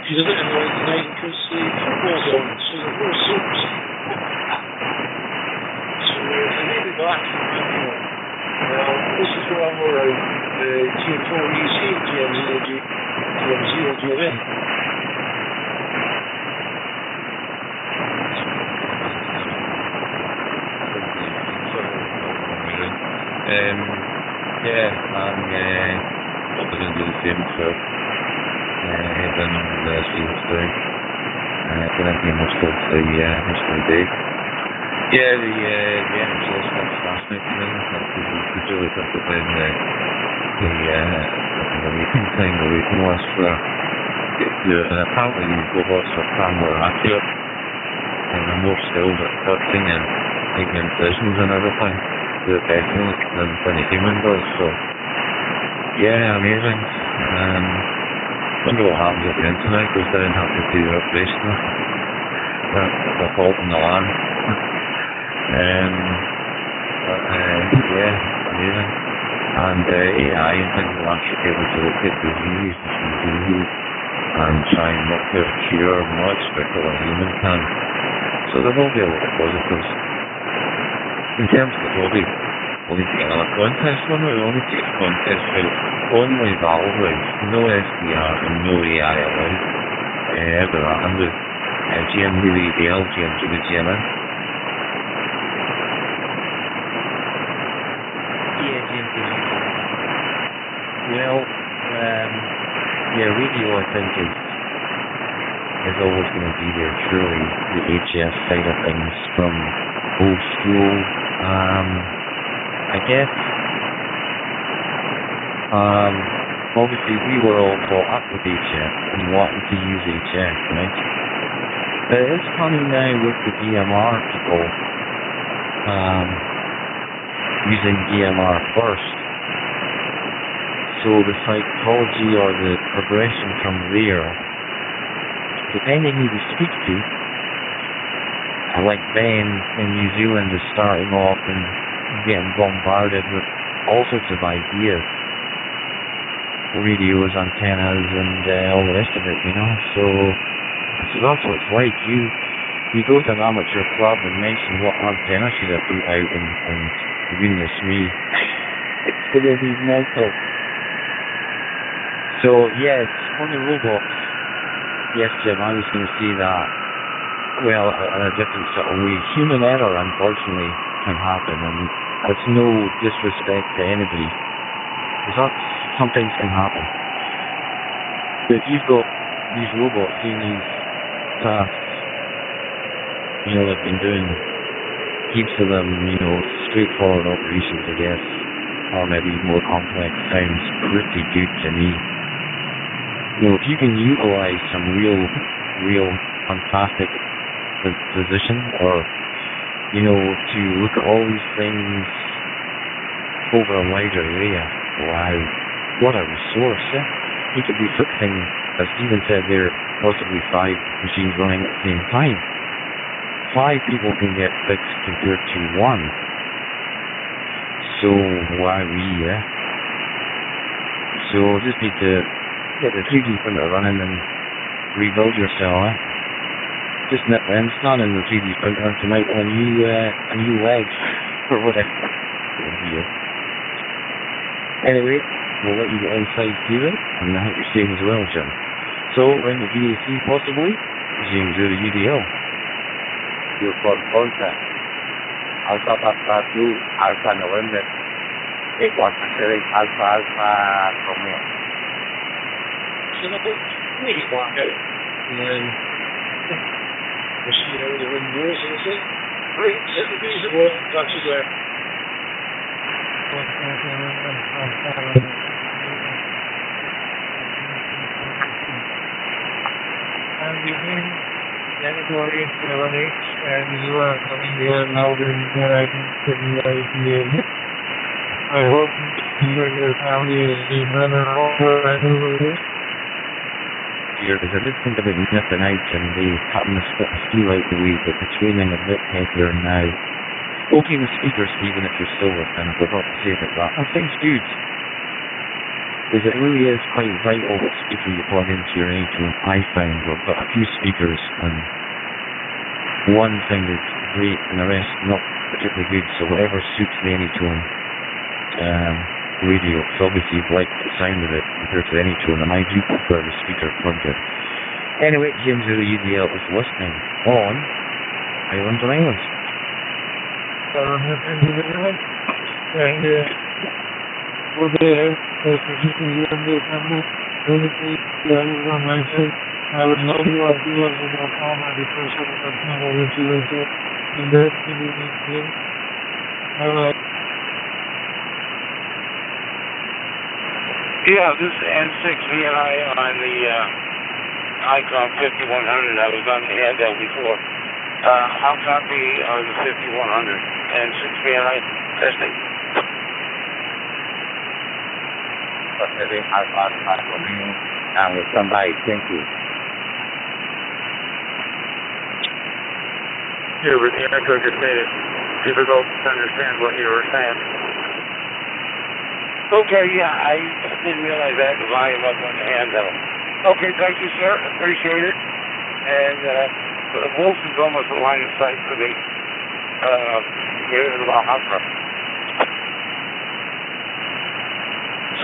She's a bit annoyed tonight because the football's on, so there's no soups. So I may be back in the morning. This is where I'm around GM4EC, GM0, GM. Yeah, I'm going to do the same stuff. Heading on the Tuesday. Going to be much for the day. Yeah, the NHL stuff last night. It's really good that then the meeting thing the weekend was for apparently these robots are far more accurate and they're more skilled at cutting and making incisions and everything. Definitely than a human does, so yeah, amazing. Wonder what happens at the end tonight, goes down and have to do the replacement the fault in the land. Yeah, amazing. And AI and things will actually be able to look at disease and try and look at a cure much quicker than a human can. So there will be a lot of positives. In terms of the body, we'll need to get another contest one. We'll need to get a contest right. Only valve rigs, no SDR and no AI allowed. And with GM really DL, GM to the GMN. Yeah, GM to the Well, radio I think is always going to be there. Surely the HS side of things from old school. I guess obviously we were all brought up with HF and wanting to use HF, right? But it's funny now with the DMR people using DMR first. So the psychology or the progression from there, depending who they speak to, like Ben in New Zealand is starting off and getting bombarded with all sorts of ideas, radios, antennas, and all the rest of it, you know. So that's what it's like. You go to an amateur club and mention what antenna should I put out, and goodness me, it's going to be mental. So yes, on the robots, yes, Jim, I was going to say that. Well, in a different sort of way, human error, unfortunately, can happen, and it's no disrespect to anybody, because that sometimes can happen. But if you've got these robots doing these tasks, you know, they've been doing heaps of them, you know, straightforward operations, I guess, or maybe more complex. Sounds pretty good to me. You know, if you can utilize some real fantastic position, or, you know, to look at all these things over a wider area, wow, what a resource, eh? You could be fixing, as Stephen said there, possibly 5 machines running at the same time. 5 people can get fixed compared to 1. So, why we, So, just need to get the 3D printer running and rebuild your cell, Just nip in, stand in the 3D printer and come out with a new leg, or whatever. Anyway, we'll let you get inside, Stephen, and I hope you're staying as well, Jim. So, ring the VAC possibly, James Zero UDL. Your contact. Alpha Papa 2, Alpha November, Equal Pacific, Alpha Romeo. Machine over the windows, is it? Great, everybody's at work, that's it there. I'm using January 7H, and you are coming here now in I think I hope you and your family will be better over and over this. Because I did think about nipping out and cutting the steel out the way, but it's raining a bit heavier now. Okay, the speaker, Stephen, if you're still with me, I forgot to say about that. And things good. Because it really is quite vital what speaker you plug into your Anytone. I found we've got a few speakers, and one thing is great and the rest not particularly good, so whatever suits the Anytone radio. So obviously you've liked the sound of it compared to the Anytone, and I do prefer the speaker plugged in. Anyway, James Zero UDL is listening on Island on Islands. And we're there, positioning you in the assembly. I would love you all do as a former person of technology and that can be good. Yeah, this is N6VNI on the Icon 5100. I was on the handout before. How copy on the 5100 N6VNI testing? Pacific Alpha Romeo, and we'll come by. Thank you. Yeah, but the echo just made it difficult to understand what you were saying. Okay, yeah, I didn't realize I had the volume up on the handheld. Okay, thank you, sir. Appreciate it. And Wilson's almost a line of sight for me here in La Habra.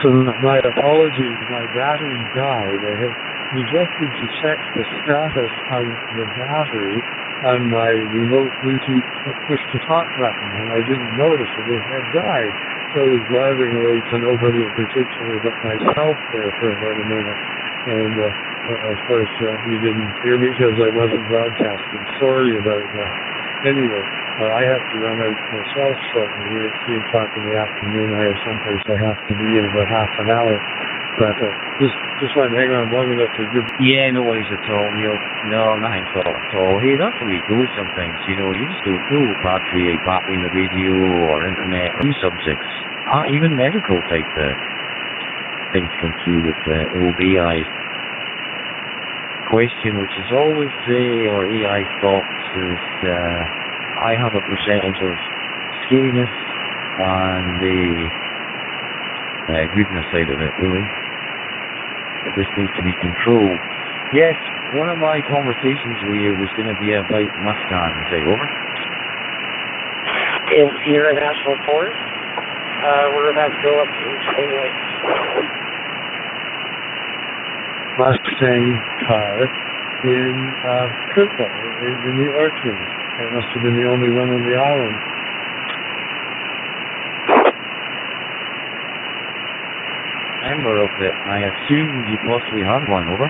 So my apologies, my battery died. I had neglected to check the status of the battery on my remote Bluetooth push-to-talk button, and I didn't notice that it had died. So I was driving away to nobody in particular but myself there for about a minute. And of course, you didn't hear me because I wasn't broadcasting. Sorry about that. Anyway, I have to run out myself shortly. Here at 3 o'clock in the afternoon. I have someplace I have to be in about half an hour. But just want to hang on long enough to give... Yeah, no worries at all, Neil. No, nothing at all. Hey, that's the way it goes sometimes. You know, you just don't know battery in the radio or internet or new subjects. Even medical type things come through with old AI. Question, which is always or AI thoughts, is I have a percentage of scaliness and goodness out of it, really. But this needs to be controlled. Yes, one of my conversations with you was going to be about Mustangs. Over. Here at National Forest, we're about to go up to Chainway. Mustang car in Kirkland, in the Orchards. It must have been the only one on the island. Member of it. I assume you possibly had one. Over.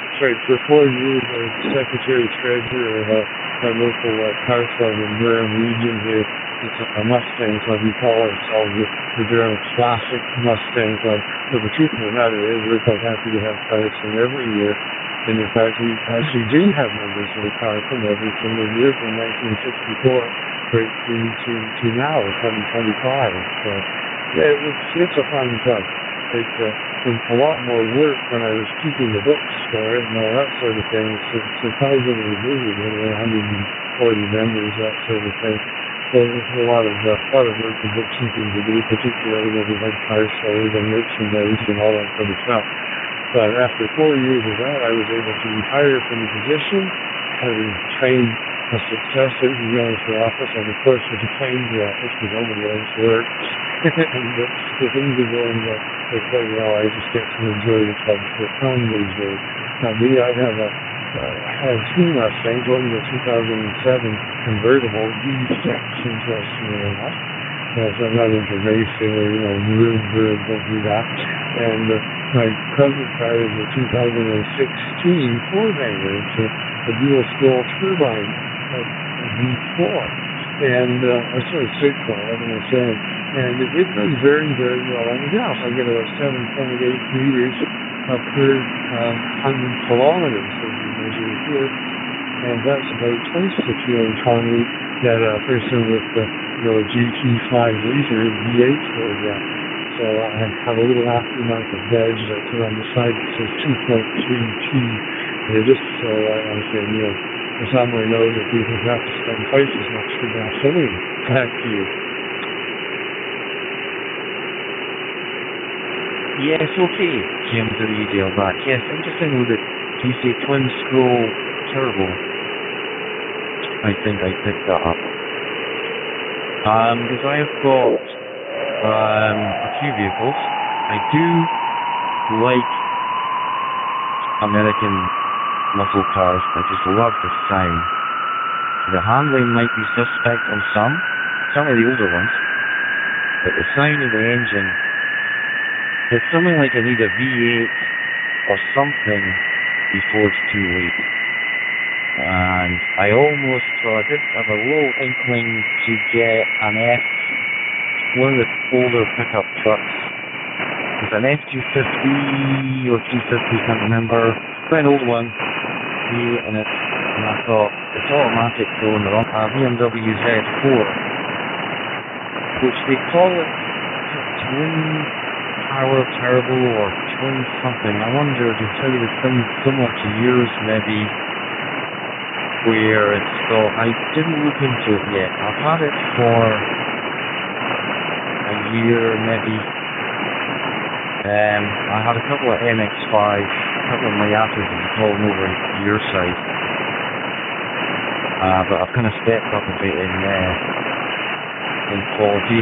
That's right. For 4 years, I was Secretary Treasurer of a local car club in Durham region here. It's a Mustang Club. We call ourselves the Durham Classic Mustang Club. But the truth of the matter is, we're quite happy to have cars from every year. And in fact, we actually do have members of the car from every single year from 1964 right through to now, 2025. So, yeah, it's a fun club. It's a lot more work when I was keeping the books for it and all that sort of thing. It's surprisingly busy, 140 members, that sort of thing. So there's a lot of work and bookkeeping to do, particularly when we had car shows and merchandise and all that sort of stuff. But after 4 years of that, I was able to retire from the position, having trained a successor who ran for office, and of course with the trained the office, because nobody else works. And the things are going quite well. I just get to enjoy the clubs that come these days. Now me, I had 2 Mustangs, one the 2007 convertible D6, interestingly enough. So I'm not into racing or, don't do that. And my present car is a 2016 Ford Ranger. It's a dual scroll turbine V4. And sorry, 6 I don't know, 7. And it does very, very well on the gas. I get about 7.8 liters per 100 kilometers as we measure it here. And that's about twice the fuel economy that a person with a GT 5-liter V8 will get. So I have a little aftermarket badge I put on the side that says 2.3T. And just so I can, for somewhere know that people have to spend twice as much for gasoline. Back to you. Yes, okay, Jim, the radio back. Yes, interesting with it. You say twin scroll turbo. I think I picked that up. Because I have got a few vehicles. I do like American muscle cars. I just love the sound. The handling might be suspect on some of the older ones, but the sound of the engine, it's something like I need a V8 or something before it's too late. And I did have a little inkling to get an one of the older pickup trucks. It's an F250 or 350, can't remember. Quite an old one. And I thought, it's automatic though, and they're on a BMW Z4, which they call it twin power turbo or twin something. I wonder to tell you something similar to yours maybe, where it's got, I didn't look into it yet. I've had it for a year maybe. I had a couple of MX-5, a couple of Miatas as you call them over your side. But I've kind of stepped up a bit in quality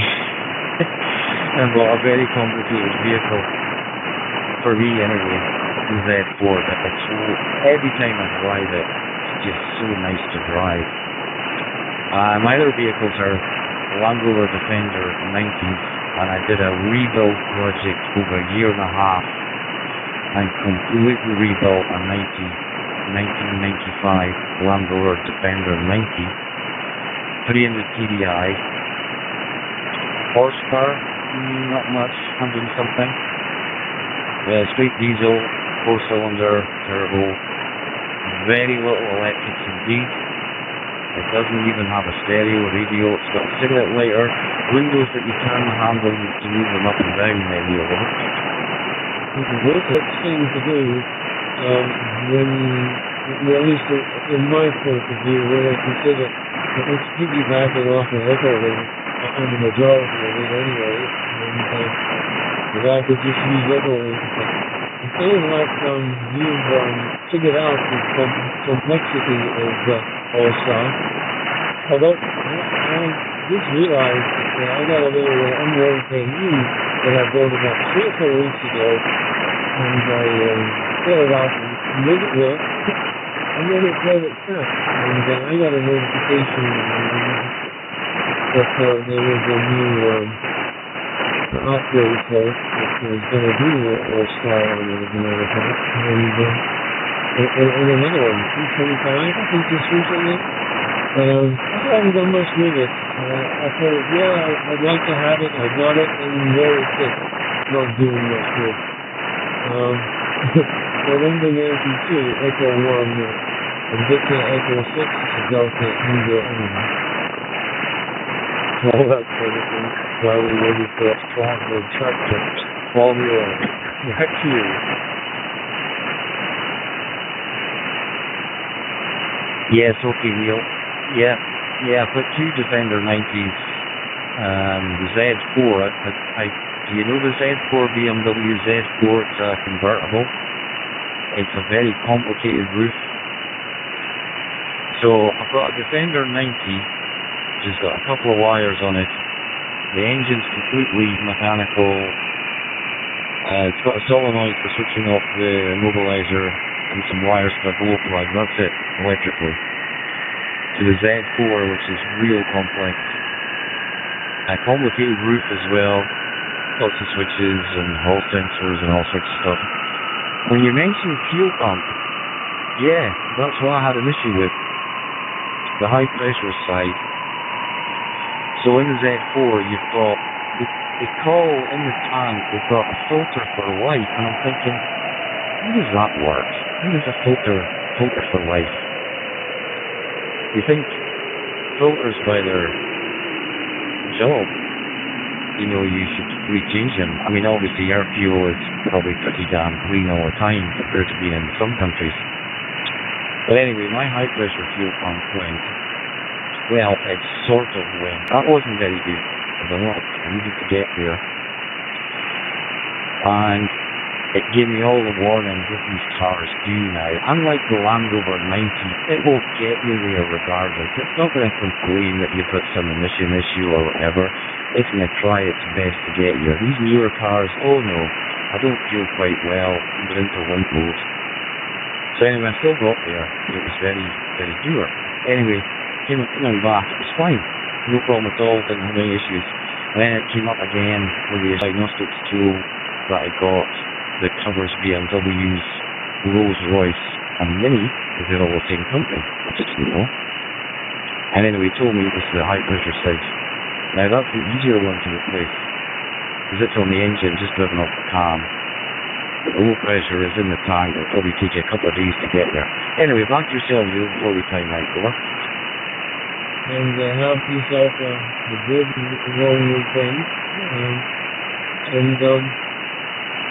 and got a very complicated vehicle, for me anyway, the Z4. But every time I drive it, it's just so nice to drive. My other vehicles are Land Rover Defender 90s, and I did a rebuild project over a year and a half and completely rebuilt a 1995 Land Rover Defender 90, 300 TDI, horsepower, not much, 100 and something, straight diesel, 4-cylinder, turbo, very little electrics indeed. It doesn't even have a stereo radio. It's got a cigarette lighter, windows that you turn the handle to move them up and down maybe a little. What that seems to do, at least in my point of view, when I consider it's piggybacking off of Italy on the majority of it anyway, and if I could just use Italy. It feels like you've figured out the complexity of all stuff. Although I just realized that I got a little unwanted thing that I wrote about 3 or 4 weeks ago, and I filled it out and made it work, and then it played itself. And I got a notification that there was a new upgrade code that was going to do a style on it, as a matter of fact. And another one, 225, I think just recently. I haven't done much with it. I thought, yeah, I'd like to have it. I got it, and there it sits. Not doing much good. But ending Yankee 2, Echo 1, and Victor Echo 6 is Delta India India. All that sort of thing. While we waited for a strong tractor. All the way. Back to you. Yes, okay, Neil. Yeah, I've got 2 Defender 90s. The Z4, do you know the Z4 BMW Z4? It's a convertible. It's a very complicated roof. So I've got a Defender 90, which has got a couple of wires on it. The engine's completely mechanical. It's got a solenoid for switching off the immobilizer and some wires for the glow plug. That's it, electrically. To the Z4, which is real complex. A complicated roof as well. Lots of switches and hall sensors and all sorts of stuff. When you mentioned fuel pump, yeah, that's what I had an issue with. The high pressure side. So in the Z4, you've got, they call in the tank, they've got a filter for life, and I'm thinking, how does that work? How does a filter for life? You think filters by their job, you should rechange them. I mean, obviously air fuel is probably pretty damn clean all the time compared to being in some countries. But anyway, my high pressure fuel pump went. Well, it sort of went. That wasn't very good. I needed to get there. And it gave me all the warnings that these cars do now. Unlike the Land Rover 90, it will get you there regardless. It's not going to complain that you've got some emission issue or whatever. It's going to try its best to get you. These newer cars, oh no, I don't feel quite well. I'm into limp mode. So anyway, I still got there. It was very, very doer. Anyway, coming back, it was fine. No problem at all, didn't have any issues. And then it came up again with the diagnostics tool that I got that covers BMW's Rolls-Royce and Mini, because they're all the same company, which I didn't know. And anyway, he told me this is the high pressure side. Now that's the easier one to replace, because it's on the engine, just driven off the cam. The low pressure is in the tank. It'll probably take you a couple of days to get there. Anyway, back to yourself, you before we time out, over. And have yourself a good and long weekend.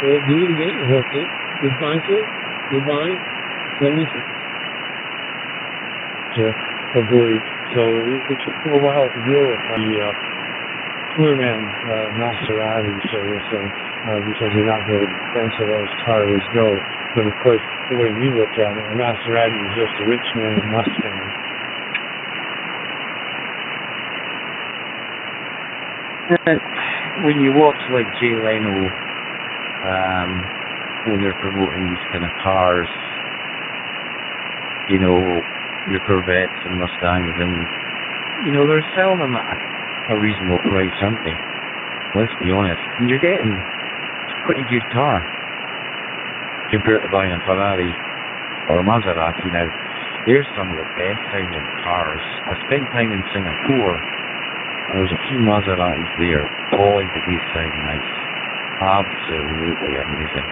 We'll do it again, hopefully. Goodbye, sir. Goodbye. 76. Yeah, agreed. So it took a while to deal with the Clearman Maserati servicing because you're not very expensive as cars go. But of course, the way we look at it, a Maserati is just a rich man's Mustang. When you watch like Jay Leno, when they're promoting these kind of cars, your Corvettes and Mustangs, and they're selling them at a reasonable price, aren't they? Let's be honest. And you're getting a pretty good car compared to buying a Ferrari or a Maserati. Now, there's some of the best sounding cars. I spent time in Singapore. There's a few Maseratis there. Boy, did they sound nice. Absolutely amazing.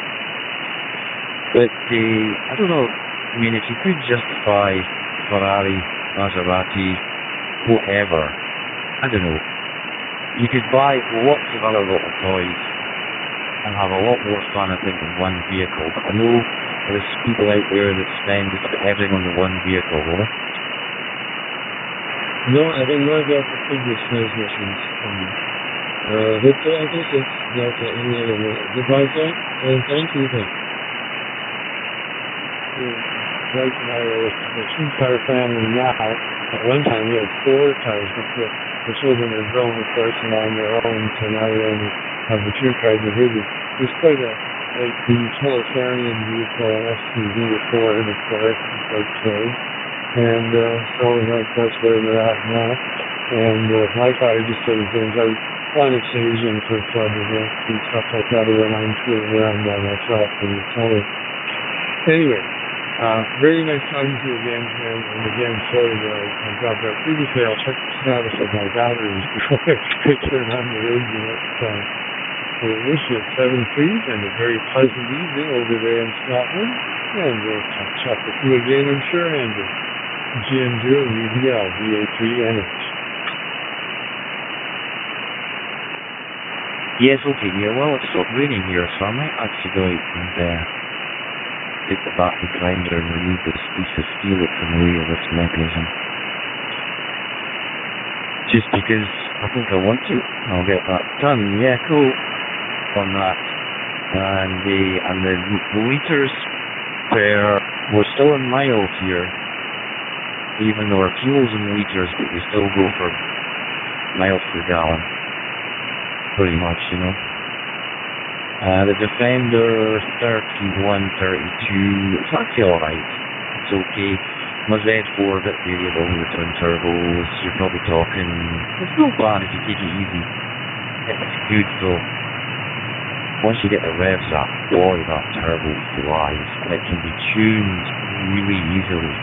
But I don't know, I mean, if you could justify Ferrari, Maserati, whatever, I don't know, you could buy lots of other little toys and have a lot more fun, I think, in one vehicle. But I know there's people out there that spend everything on the one vehicle, No, I did not get the previous transmissions. But I guess it's like any other way. Goodbye, sir, and thank you. Grace and I are a two-car family now. At one time we had 4 cars, but the children are grown, of course, and on their own, so now we only have the 2 cars. It's quite a utilitarian vehicle, an SUV, a Ford, of course, it's like toys. And so that's where we're at now. And my father just sort of goes out on occasion for club events and stuff like that when I'm touring around by myself and so anyway, very nice talking to you again, and again, sorry that I dropped out previously. I'll check the status of my batteries before I turn on the radio. I wish you 7 trees and a very pleasant evening over there in Scotland, and we'll catch up with you again, I'm sure, Andrew. GM0UDL VA3NH. Yes, okay, yeah, well, it's stopped raining here, so I might actually go out and take the battery grinder and remove this piece of steel that's in the way of this mechanism. Just because I think I want to. I'll get that done. Yeah, cool. On that. And the liters per, we're still in miles here. Even though our fuel's in liters, but we still go for miles per gallon. Pretty much, you know. The Defender 3132, it's actually alright. It's okay. My Z4, a bit variable with the twin turbos. You're probably talking, it's not bad if you take it easy. It's good though. Once you get the revs up, boy, that turbo flies. It can be tuned really easily.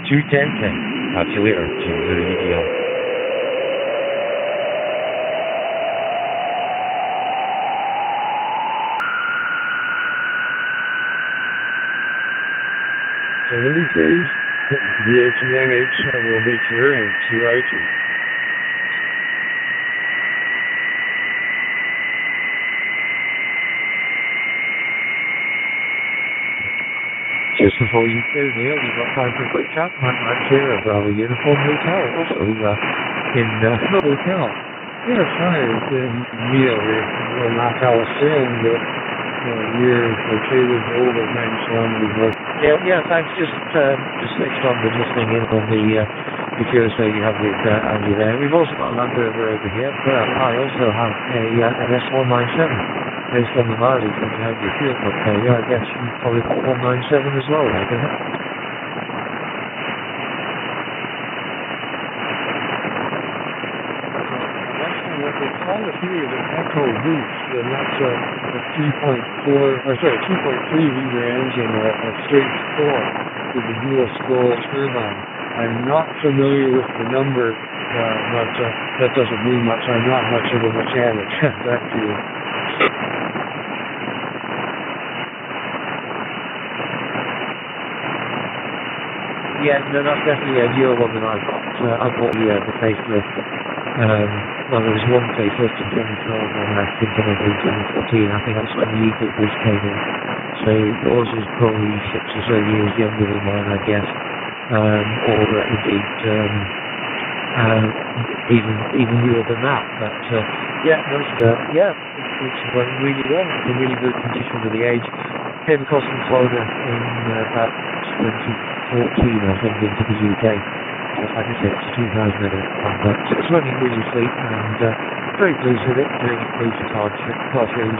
210. Catch you later. GM0UDL. VA3NH will be clear and QIT. Just before you go, Neil, you've got time for a quick chat. I'm here at Bravo Uniform Hotel, also in the hotel. Yeah, fine. Neil, we're not Alice in, but you're located over 9 kilometers. Yeah, thanks. Just next on been listening in on the Curacao you have with Andy there. We've also got a Land Rover over here, but I also have an S197 based on the mileage that you have your field book there. Yeah, I guess you've probably got 197 as well, right? What they call it here is an Echo Boost, and that's a 2.3 liter engine, a straight 4 with a dual scroll turbine. I'm not familiar with the number, but that doesn't mean much. I'm not much of a mechanic. Back to you. Yeah, no, that's definitely a newer one than I've got. I bought the facelift. Well, there was one facelift in 2012 and I think another in 2014. I think that's when the Eagle Boost came in. So yours was probably 6 or so years younger than mine, I guess. Or indeed, even newer than that. But it's running really well. It's in really good condition for the age. Came across from Florida in about 2014, I think, into the UK. Like I said, it's 2011, but it's running really sweet and very pleased with it. Doing these car shows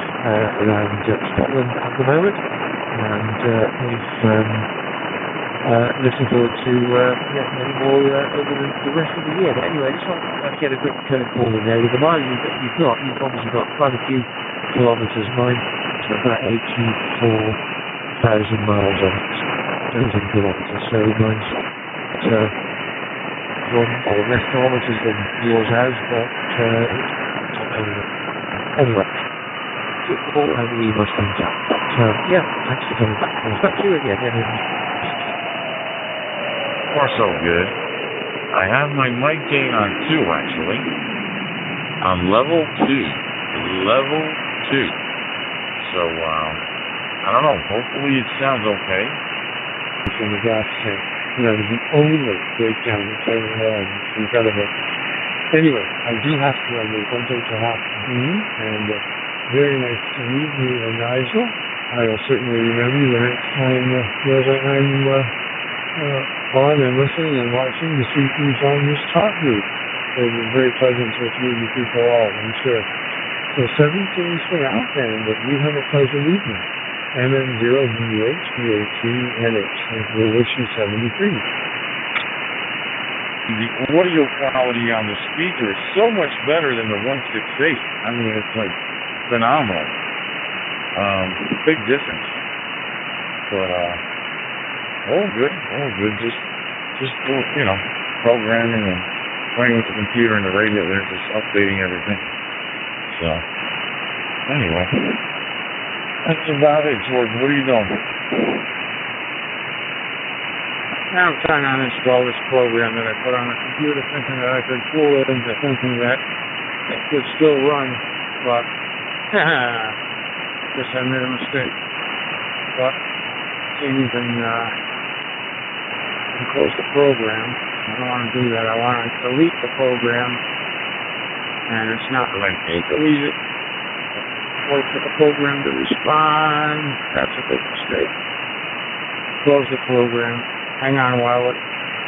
around Scotland at the moment, and we've looking forward to many more over the rest of the year. But anyway, I just want to get a quick call in there. With the mileage that you've obviously got quite a few kilometres. Mine to about 84,000 miles on it. 1,000 kilometres, so mine's or less kilometres than yours has, but anyway, we must end up. But thanks for coming back. Back to you again. Far so good. I have my mic gain on 2 actually. On level 2. So I don't know. Hopefully it sounds okay. From the gas tank. And that was the only breakdown that's ever had. It's incredible. Anyway, I do have to run. There's one thing to happen. And very nice to meet you, Nigel. I will certainly remember you the next time I'm on and listening and watching to see who's on this talk group. It was very pleasant with you people all, I'm sure. So 7 things for now, and you have a pleasant evening. MN0BH-BAT-NH, and we'll wish you 73. The audio quality on the speaker is so much better than the 168. I mean, it's like phenomenal. Big difference. But, all good. Just, programming and playing with the computer and the radio. They're just updating everything. So, anyway. That's about it, George. What are you doing? Now I'm trying to uninstall this program that I put on the computer, thinking that I could fool it into thinking that it could still run, but guess I made a mistake. But see, you can close the program. I don't want to do that. I want to delete the program, and it's not letting me delete it. Wait for the program to respond. That's a big mistake. Close the program. Hang on while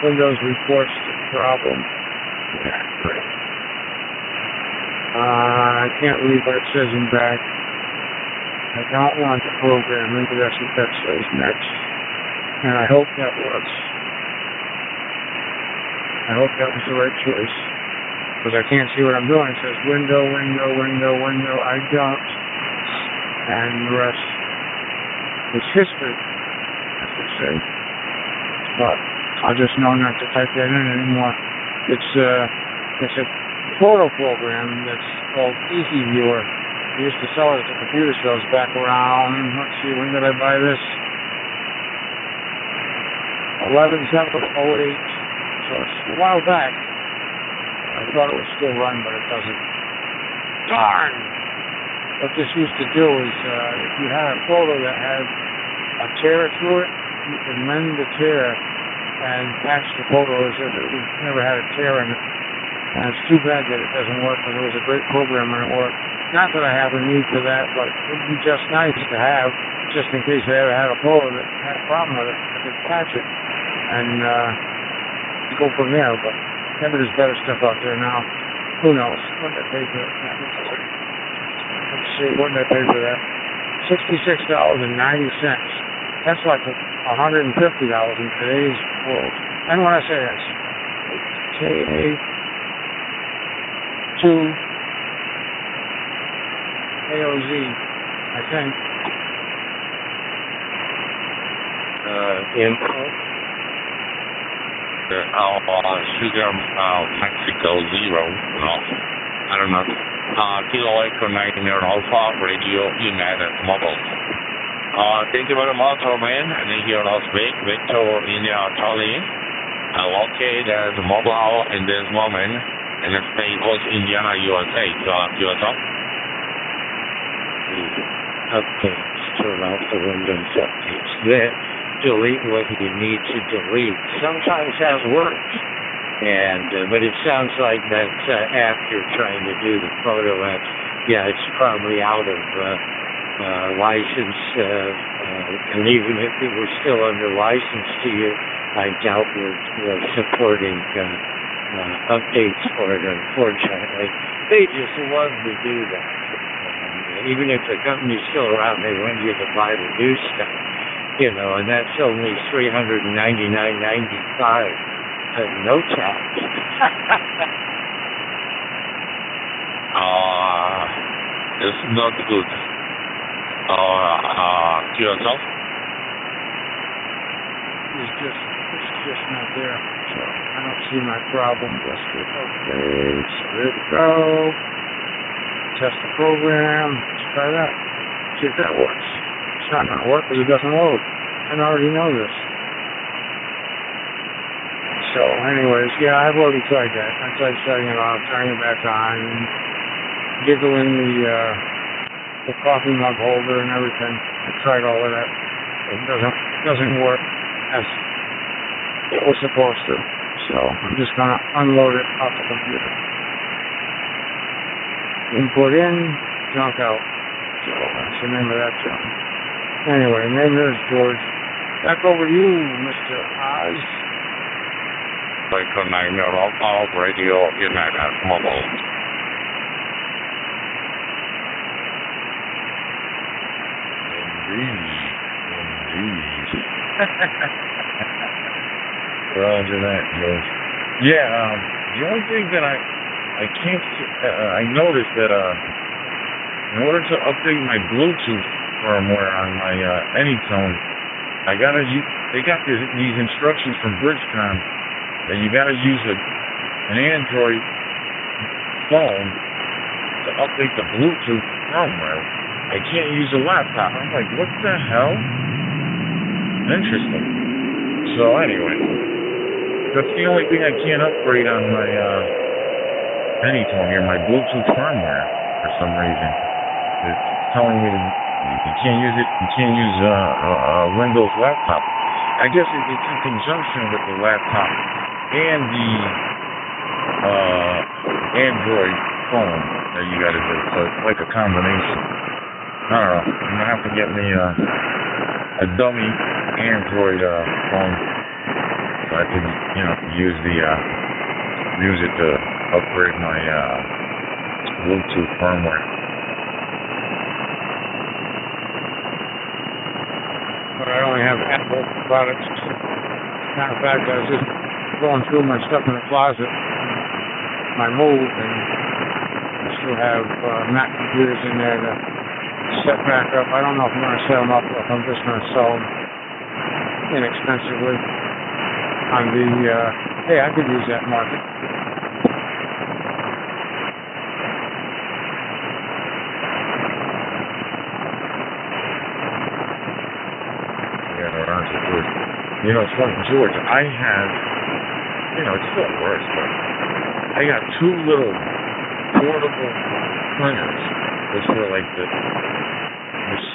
Windows reports the problem. Yeah, great. I can't read what it says in back. I don't want the program. Maybe that's what that says next. And I hope that was. I hope that was the right choice. Because I can't see what I'm doing. It says window. I don't. And the rest is history, as they say. But I just know not to type that in anymore. It's a photo program that's called Easy Viewer. They used to sell it at the computer shows back around, let's see, when did I buy this? 11/7/08. So it's a while back. I thought it would still run, but it doesn't. Darn! What this used to do is, if you had a photo that had a tear through it, you could mend the tear and patch the photo as if it never had a tear in it. And it's too bad that it doesn't work, because it was a great program when it worked. Not that I have a need for that, but it would be just nice to have, just in case I ever had a photo that had a problem with it. I could patch it and go from there, but maybe there's better stuff out there now. Who knows? What did I pay for it? Let's see, what did I pay for that? $66.90. That's like $150 in today's world. And when I say that's KA2 AOZ, I think. Info. Sugar Mexico 0. No, I don't know. Kilo Echo 9 Alpha Radio United Mobile. Thank you very much, man. And then here Las Vegas, Victor India Charlie. Located as mobile in this moment in the state of Indiana, USA. USA. Updates, turn off the Windows updates. Then delete what you need to delete. Sometimes that works. But it sounds like that app you're trying to do, the photo app, yeah, it's probably out of license. And even if it were still under license to you, I doubt we're supporting updates for it, unfortunately. They just love to do that. Even if the company's still around, they want you to buy the new stuff. And that's only $399.95. No tax. It's not good. To yourself? It's just not there. So I don't see my problem. Just okay. So there we go. Test the program. Let's try that. See if that works. It's not going to work because it doesn't load. I already know this. So, anyways, yeah, I've already tried that. I tried shutting it off, turning it back on, jiggling the coffee mug holder and everything. I tried all of that. It doesn't work. it was supposed to. So I'm just going to unload it off the computer. Input in, junk out. So that's the name of that junk. Anyway, name is George. Back over to you, Mr. Oz. YAVAPI Radio United Mobile. Indeed. Roger that, George. Yeah, the only thing that I can't I noticed that in order to update my Bluetooth firmware on my Anytone, I gotta use. They got these instructions from Bridgecom that you gotta use an Android phone to update the Bluetooth firmware. I can't use a laptop. I'm like, what the hell? Interesting. So anyway, that's the only thing I can't upgrade on my Anytone here, my Bluetooth firmware, for some reason. It's telling me you can't use it. You can't use a Windows laptop. I guess it's in conjunction with the laptop and the Android phone that you got to do. So it's like a combination. I don't know. I'm gonna have to get me a dummy Android phone so I can, use it to upgrade my Bluetooth firmware. But I only have Apple products. Matter of fact, I was just going through my stuff in the closet, my move, and I still have Mac computers in there to set back up. I don't know if I'm going to set them up or if I'm just going to sell them inexpensively on the, hey, I could use that market. It's funny, George, I have, it's still worse, but I got two little portable printers, which were like the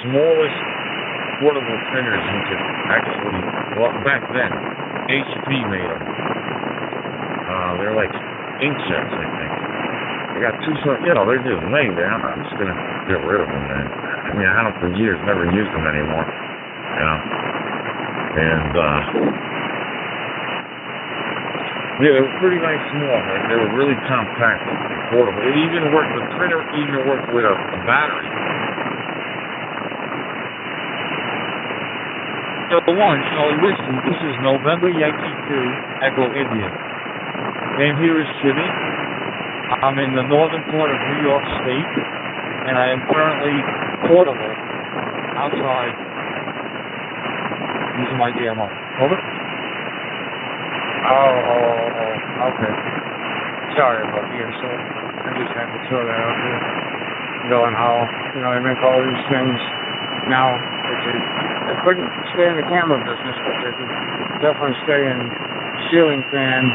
smallest portable printers you could actually, well, back then, HP made them. They're like inkjets, I think. I got two, they're just laying there. I'm just going to get rid of them, man. I mean, I had them for years, never used them anymore, And, they were pretty nice small. Right? They were really compact, portable. It even worked, the printer even worked with a battery. So listen, this is November Yankee 2, Echo India. Name here is Jimmy. I'm in the northern part of New York State, and I am currently portable outside using my DMR. Over? Oh, okay. Sorry about the insult. I just had to throw that out there. Knowing how, they make all these things now. They couldn't stay in the camera business, but they could definitely stay in ceiling fan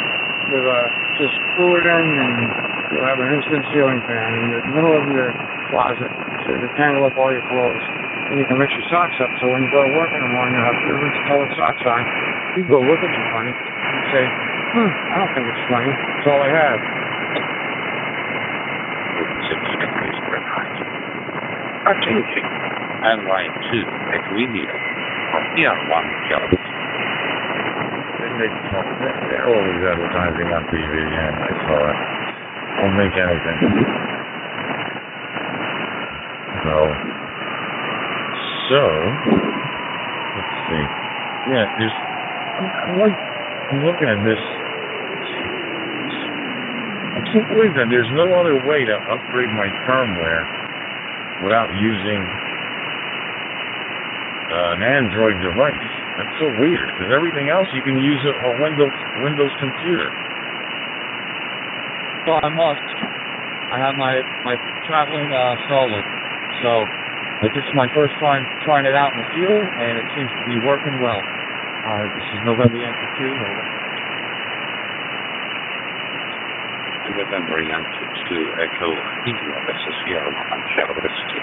with just screw it in and you'll have an instant ceiling fan in the middle of your closet so you can tangle up all your clothes. And you can mix your socks up, so when you go to work in the morning, you'll have different colored socks on. You go look at you funny and say, I don't think it's funny. That's all I have. Attention, and line 2 at India. Here, one job. They're always advertising on TV, and I saw it. Won't make anything. So, let's see. Yeah, I'm looking at this. I can't believe that there's no other way to upgrade my firmware without using an Android device. That's so weird, because everything else you can use a Windows computer. So I must. I have my traveling solid. So this is my first time trying it out in the field, and it seems to be working well. This is November Yankee 2. Over. November Yankee 2 Echo India. This is here on Chavasky.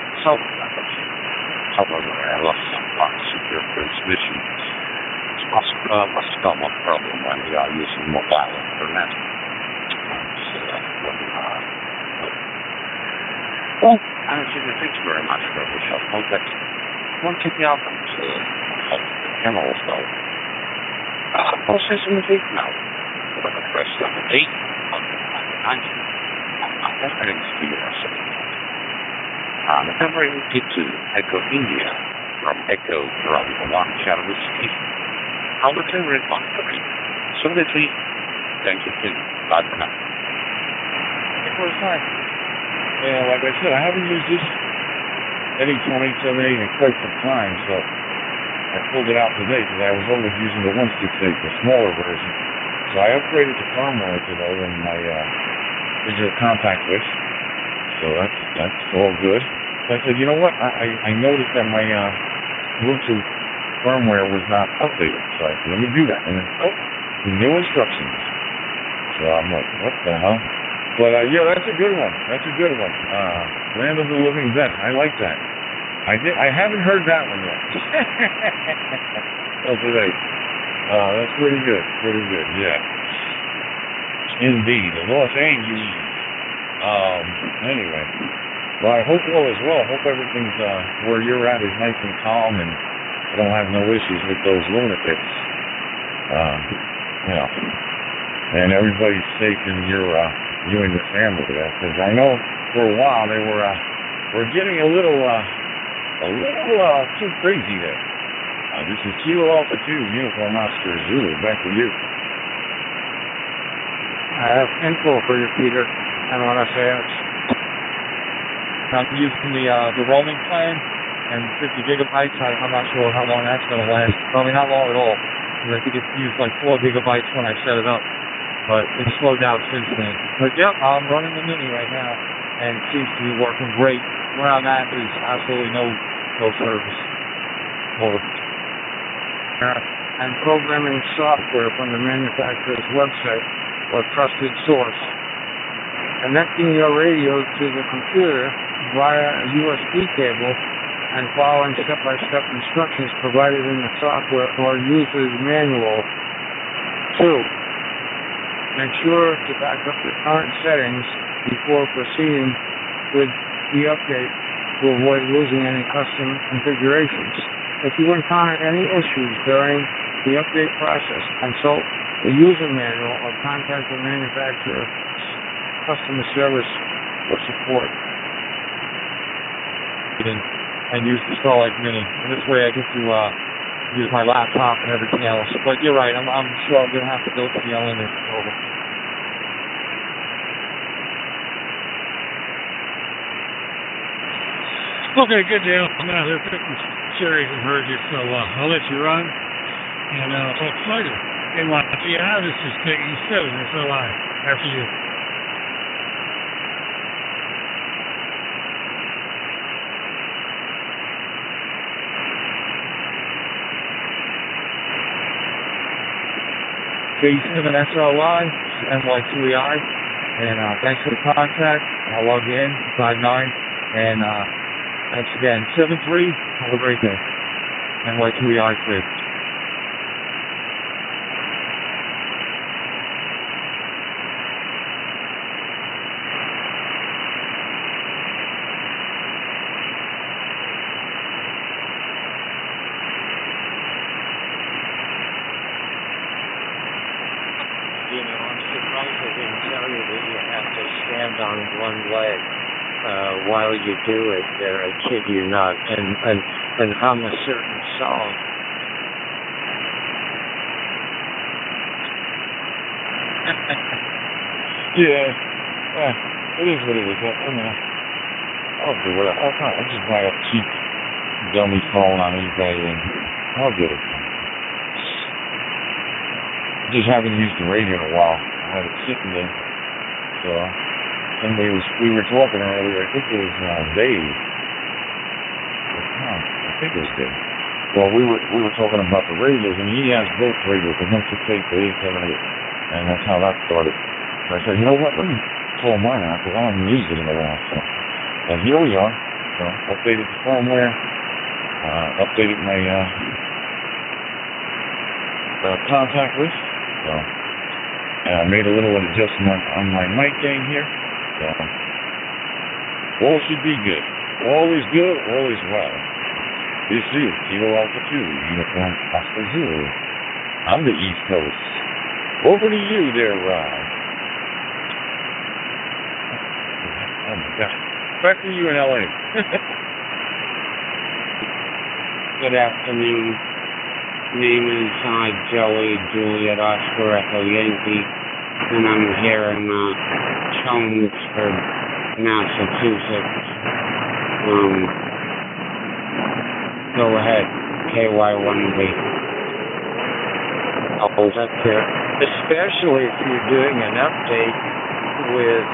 However, I lost some parts of your transmission. What's the common problem when we are using mobile internet? Well, actually, thanks very much for this help. But one thing the other help the camera also. Process in the feed now. For the press of the date, that's very mysterious. November 22, Echo India, from Echo Radio 1 Charlie Steve. How the turn red on 3. 73. Thank you, Tim. Bye for now. The first time. Yeah, like I said, I haven't used this Eddington 878 in quite some time, so I pulled it out today because I was always using the 168, the smaller version. So I upgraded to firmware today in my digital contact list. So that's all good. So I said, you know what? I noticed that my Bluetooth firmware was not updated. So I said, let me do that. And then, new instructions. So I'm like, what the hell? But yeah, that's a good one. That's a good one. Land of the Living Dead. I like that. I haven't heard that one yet. That's right. That's pretty good. Pretty good. Yeah. Indeed. Los Angeles. Anyway. Well, I hope all is well. I hope everything's where you're at is nice and calm, and I don't have no issues with those lunatics. You know, and everybody's safe in you and your family there, because I know for a while they were getting a little too crazy there. This is Kilo Alpha 2, Uniform Oscar Zulu. Back to you. I have info for you, Peter. I don't want to say it. I'm using the roaming plan and 50 gigabytes. I'm not sure how long that's going to last. Probably not long at all. I think it used like 4 gigabytes when I set it up. But it's slowed down since then. But yep, I'm running the Mini right now, and it seems to be working great. Where I'm at, there's absolutely no service. And programming software from the manufacturer's website or trusted source. Connecting your radio to the computer via a USB cable and following step-by-step instructions provided in the software or user's manual. 2. Make sure to back up your current settings before proceeding with the update to avoid losing any custom configurations. If you encounter any issues during the update process, consult the user manual or contact the manufacturer's customer service for support. And use the Starlight Mini. And this way I get to use my laptop and everything else. But you're right, I'm sure I'm going to have to go to the LN over. Okay, good deal. I'm out here picking cherries and heard you, so I'll let you run. And talk later. NYTI, this is Peggy 7, SLI. After you. K7 SLI, NY2EI, and thanks for the contact. I'll log in, 59, and thanks again. 73, have a great day. NY2EI 3. You know, I'm surprised I didn't tell you that you have to stand on one leg while you do it. I kid you not, and hum a certain song. Yeah, it is what it is. I mean, I'll do it. I'll just buy a cheap dummy phone on eBay and I'll get it. Just haven't used the radio in a while. I had it sitting there. So, we were talking earlier. I think it was Dave. I think it was Dave. Well, we were talking about the radios, and he has both radios, the 168, the 878, and that's how that started. So I said, you know what? Let me pull mine out because I haven't used it in a while. So, and here we are. So, updated the firmware. Updated my contact with. So, and I made a little adjustment on my mic gain here. So, all should be good. All is good, all is well. This is Kilo Alpha 2, Uniform Oscar Zulu, on the East Coast. Over to you there, Rob. Oh my God. Back to you in LA. Good afternoon. Name is Joey Juliet Oscar Echo Yankee, and I'm here in Chelmsford, Massachusetts. Go ahead, KY1B. I'll hold up there, especially if you're doing an update with,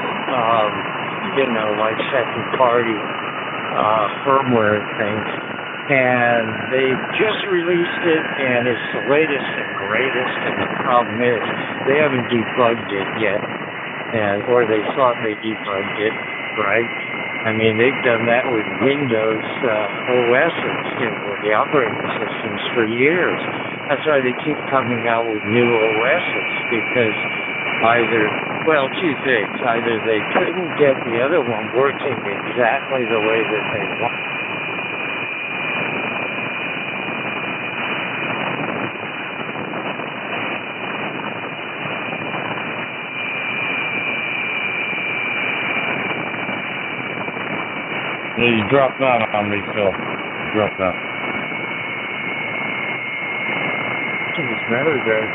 like second-party firmware things. And they just released it, and it's the latest and greatest, and the problem is they haven't debugged it yet, or they thought they debugged it, right? I mean, they've done that with Windows OSs, with the operating systems for years. That's why they keep coming out with new OSs, because two things. Either they couldn't get the other one working exactly the way that they want. Yeah, you dropped out on me, Phil. You dropped out. It's very good.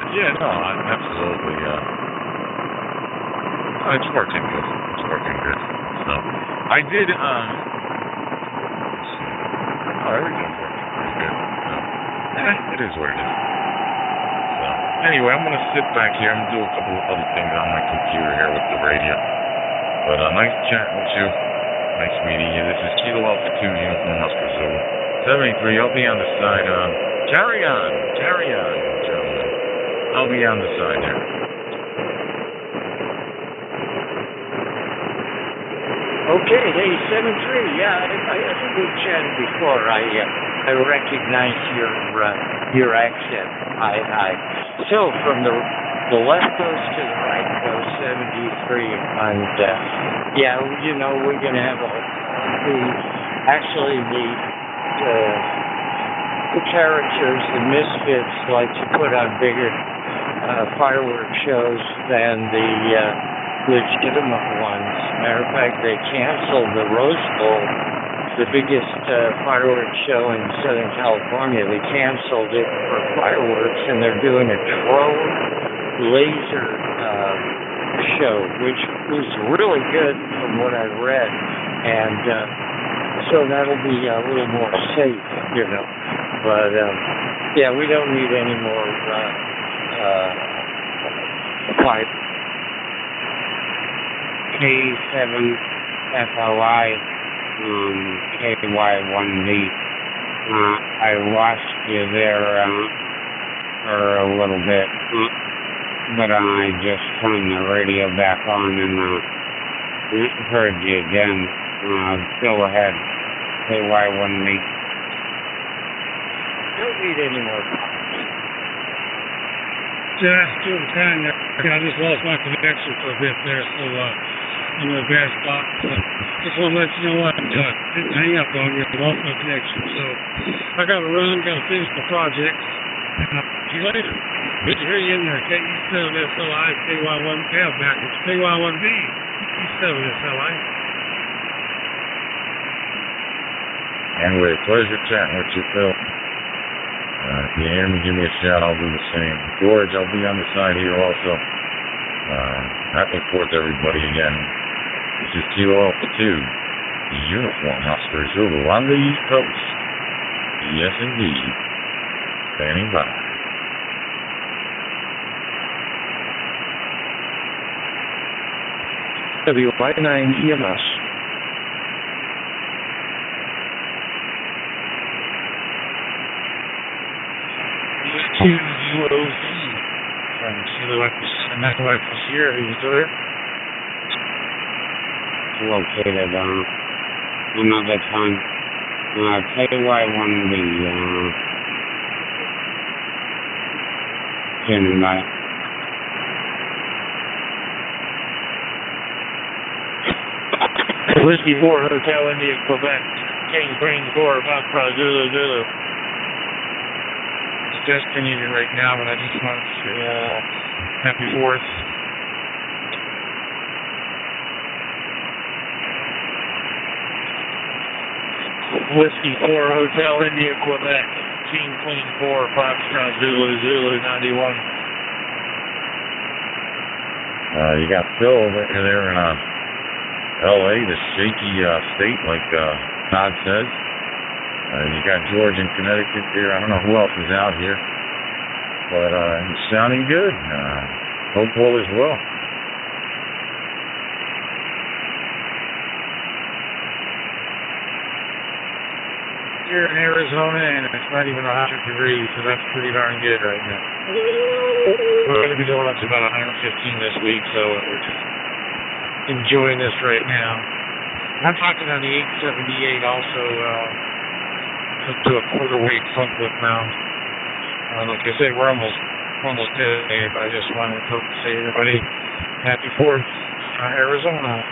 Yeah, no, absolutely. It's working good. It's working good. So, I did, let's see. Everything's working pretty good. So, it is what it is. So, anyway, I'm going to sit back here. I'm going to do a couple of other things on my computer here with the radio. But, nice chatting with you. Nice meeting you. This is Kilo Alpha 2, Uniform Oscar Zulu. 73, I'll be on the side. Carry on, gentlemen. I'll be on the side there. Okay, hey, 7-3. Yeah, I think we chatted before. I recognize your accent. So from the left coast to the right coast, 73, and we're gonna have the characters, the misfits, like to put on bigger fireworks shows than the legitimate ones. Matter of fact, they canceled the Rose Bowl, the biggest fireworks show in Southern California. They canceled it for fireworks, and they're doing a drone laser show, which was really good from what I read. And so that'll be a little more safe, But, we don't need any more fight. K7FLI, KY1B. I lost you there for a little bit, but I just turned the radio back on and heard you again. Go ahead, KY1B. Don't need any more comments. Yeah, still trying. I just lost my connection for a bit there, so I'm in a bad spot. Just want to let you know I didn't hang up on you. I lost my connection, so I got to run. Got to finish my project. And I'll see you later. Good to hear you in there. KE7SLI, KY1. Yeah, back. It's KY1B. KE7SLI. Anyway, pleasure chatting with you, Phil. If you hear me, give me a shout. I'll do the same. George, I'll be on the side here also. Back and forth, everybody, again. This is Kilo Alpha 2, Uniform Oscar Zulu on the East Coast. Yes, indeed. Standing by. WY9 EMS. UOV from Kilo Echo Sierra. Are you still there? Located another time. I'll tell you why I wanted to be standing by. Whiskey 4 Hotel India Quebec. King Queen 4 Foxtrot Zulu Zulu. It's disconnected right now, but I just want to say happy 4th. Whiskey 4 Hotel India Quebec. King Queen 4 Foxtrot Zulu Zulu 91. You got Phil over there in L.A., the shaky state, like Todd says. You got George in Connecticut there. I don't know who else is out here, but it's sounding good. Hope all is well. Here in Arizona, and it's not even 100 degrees, so that's pretty darn good right now. We're going to be doing up to about 115 this week, so we're just enjoying this right now. I'm talking on the 878 also up to a quarter weight front whip mount. Like I said, we're almost there, but I just wanted to say to everybody, happy 4th, Arizona.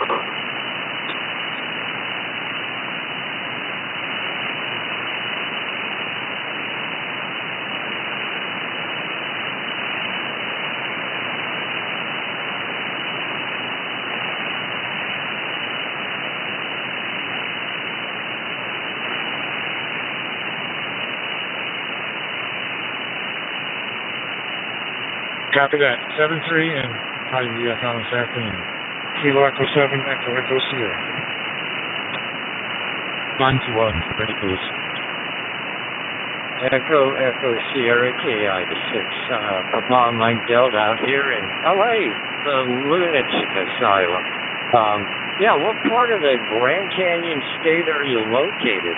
Copy that. 7-3 and probably be back on this afternoon. Kilo Echo 7, Echo Sierra. 91, Echoes. Echo Sierra KI6. Papa Mike Delta out here in LA, the lunatic asylum. Yeah, what part of the Grand Canyon State are you located?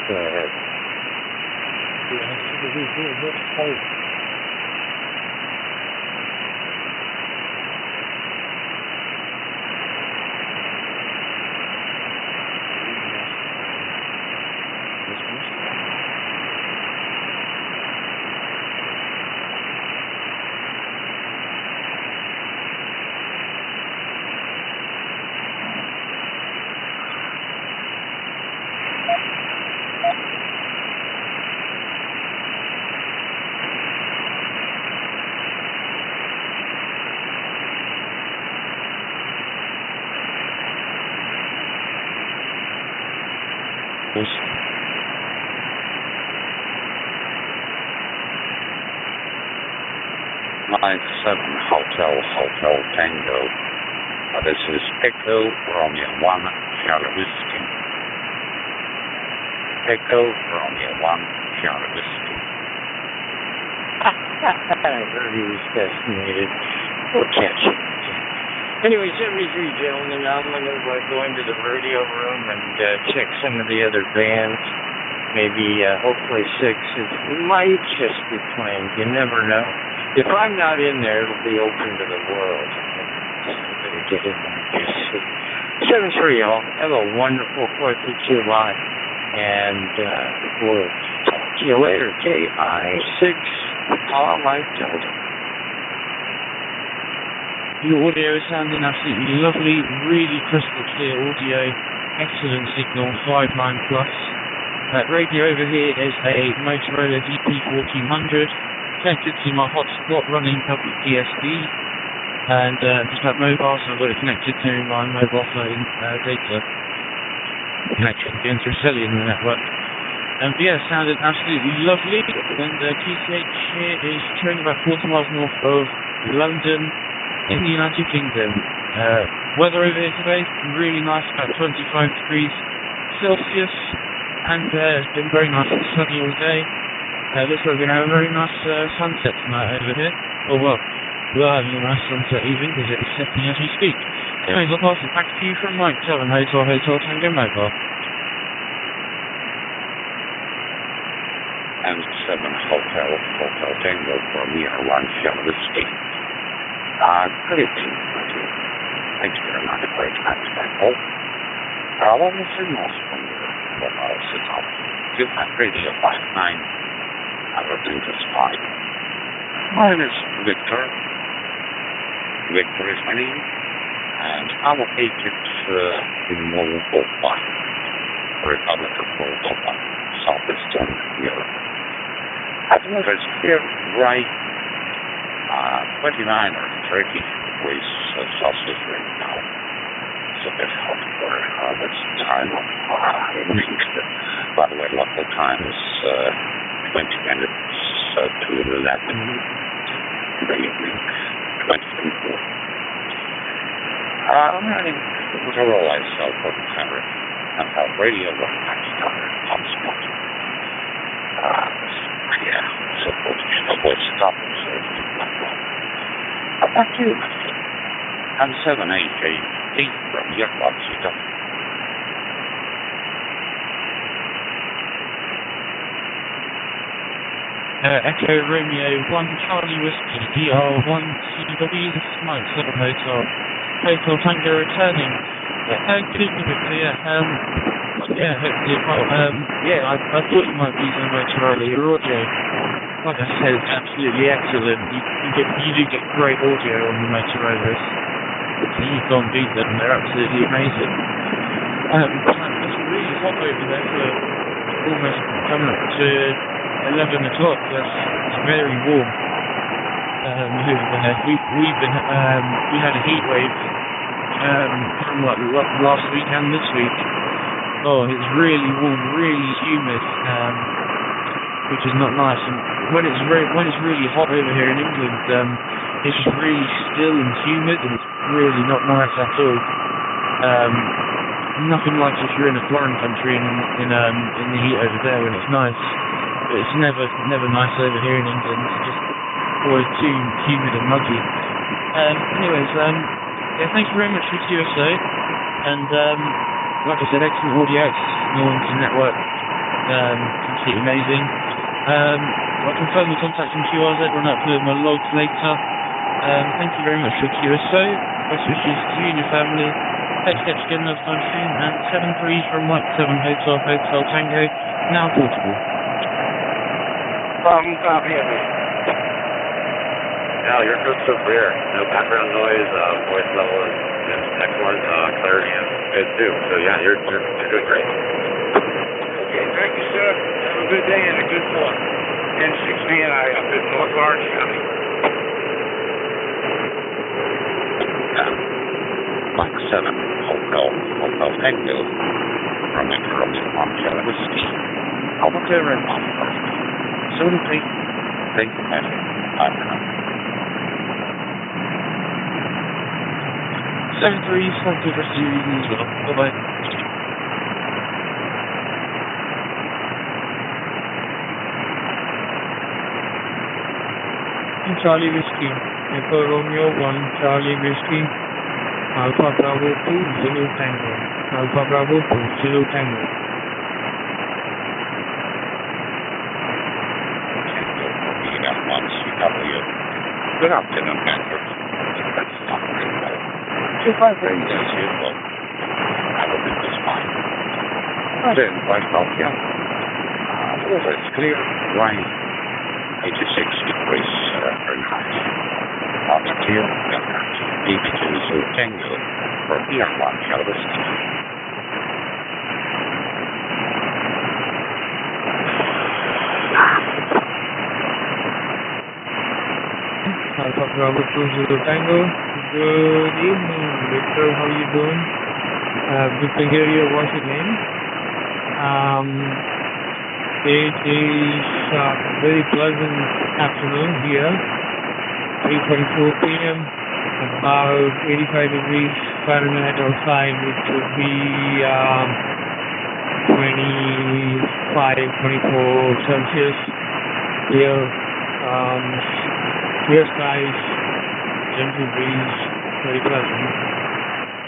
Hotel Tango. This is Echo Romeo 1 Charlie Whiskey. Echo Romeo 1 Charlie Whiskey. I heard he was decimated. We'll catch him. Anyway, 73 gentlemen, I'm going to go into the radio room and check some of the other bands. Maybe, hopefully 6. It might just be playing. You never know. If I'm not in there, it'll be open to the world. So I better get in there and just see. 7-3, y'all. Have a wonderful 4th of July. And we'll talk to you later. KI6, all my Delta. Your audio is sounding absolutely lovely, really crystal clear audio, excellent signal, 5.9 plus. Radio over here is a Motorola VP1400, connected to my hotspot running public DSD, and just have mobile, so I've got it connected to my mobile phone data connection again through cellular network. And yeah, sounded absolutely lovely. And QCH here is trained about 40 miles north of London. in the United Kingdom. Weather over here today, really nice, about 25 degrees Celsius, and it's been very nice and sunny all day. Looks like we're going to have a very nice sunset tonight over here. Oh well, we are having a nice sunset even because it's setting as we speak. Anyways, I'll pass it back to you from Mike 7 Hotel Tango Mobile. And 7 Hotel Tango from here, 1 Shell Whiskey. Greetings, my dear. Thank you very much for your time today, Paul. What was your most from your mobile setup? You have Radio 59. Everything is fine. My name is Victor. Victor is my name. And I'm located in Moldova, Republic of Moldova, southeastern Europe. At the weather is here right 29 or 30 degrees Celsius right now. It's a bit hot for this time of evening. By the way, local time is 20 minutes to 11 in the evening, 2024. I'm running with a Rollies cell phone camera and have radio on hotspot. Yeah, so voice stop and so back to you, my friend. I'm 788 from YAVAPI. Echo Romeo 1 Charlie Whiskey DR1 CW. This is Mike 7 Hotel Tango returning. Good evening, Victor. Hopefully, I thought you might be using a Motorola. Your audio, like I said, it's absolutely excellent. You do get great audio on the Motorolas. So you can't beat them. They're absolutely amazing. It's really hot over there for almost coming up to 11 o'clock. It's very warm. We had a heat wave from last week and this week. Oh, it's really warm, really humid, which is not nice. And when it's really hot over here in England, it's just really still and humid, and it's really not nice at all. Nothing like if you're in a foreign country and in the heat over there when it's nice. But it's never nice over here in England. It's just always too humid and muggy. Thank you very much for QSO, and like I said, excellent audio, it's network, completely amazing. I'll confirm the contact from QRZ, run up with my logs later. Thank you very much for QSO. Best wishes to you and your family. Hope to catch you again another time soon. And 7-3 from Mike 7 Hotel Tango, now portable. Copy of me. Yeah, you're good so clear. No background noise. Voice level is excellent. Clarity is good too. So yeah, you're doing great. Okay, thank you, sir. Have a good day and a good one. N6 up in North Orange County. Mike 7 Hotel Tango from Romeo 1 Charlie Whiskey. Alberta and Oscar. 73. Thank you, Patrick. Bye for now. 7-3, have a good rest of your evening as well. Bye-bye. Charlie Whiskey, Echo Romeo 1 Charlie Whiskey, Alpha Bravo 2 Zulu Tango, Alpha Bravo 2 Zulu Tango. Good afternoon, Patrick. That's not very well. 25 radios as usual. Everything is fine. I didn't quite help you. The weather is clear, dry, 86 degrees Fahrenheit. Altitude, 82 Zulu Tango for DR1 Charlie Whiskey. Alpha Bravo 2 Zulu Tango. Good evening, Victor. How are you doing? Good to hear your voice again. It is a very pleasant afternoon here. 3:44 p.m. about 85 degrees Fahrenheit outside, which would be 25, 24 Celsius. Clear skies, gentle breeze, very pleasant.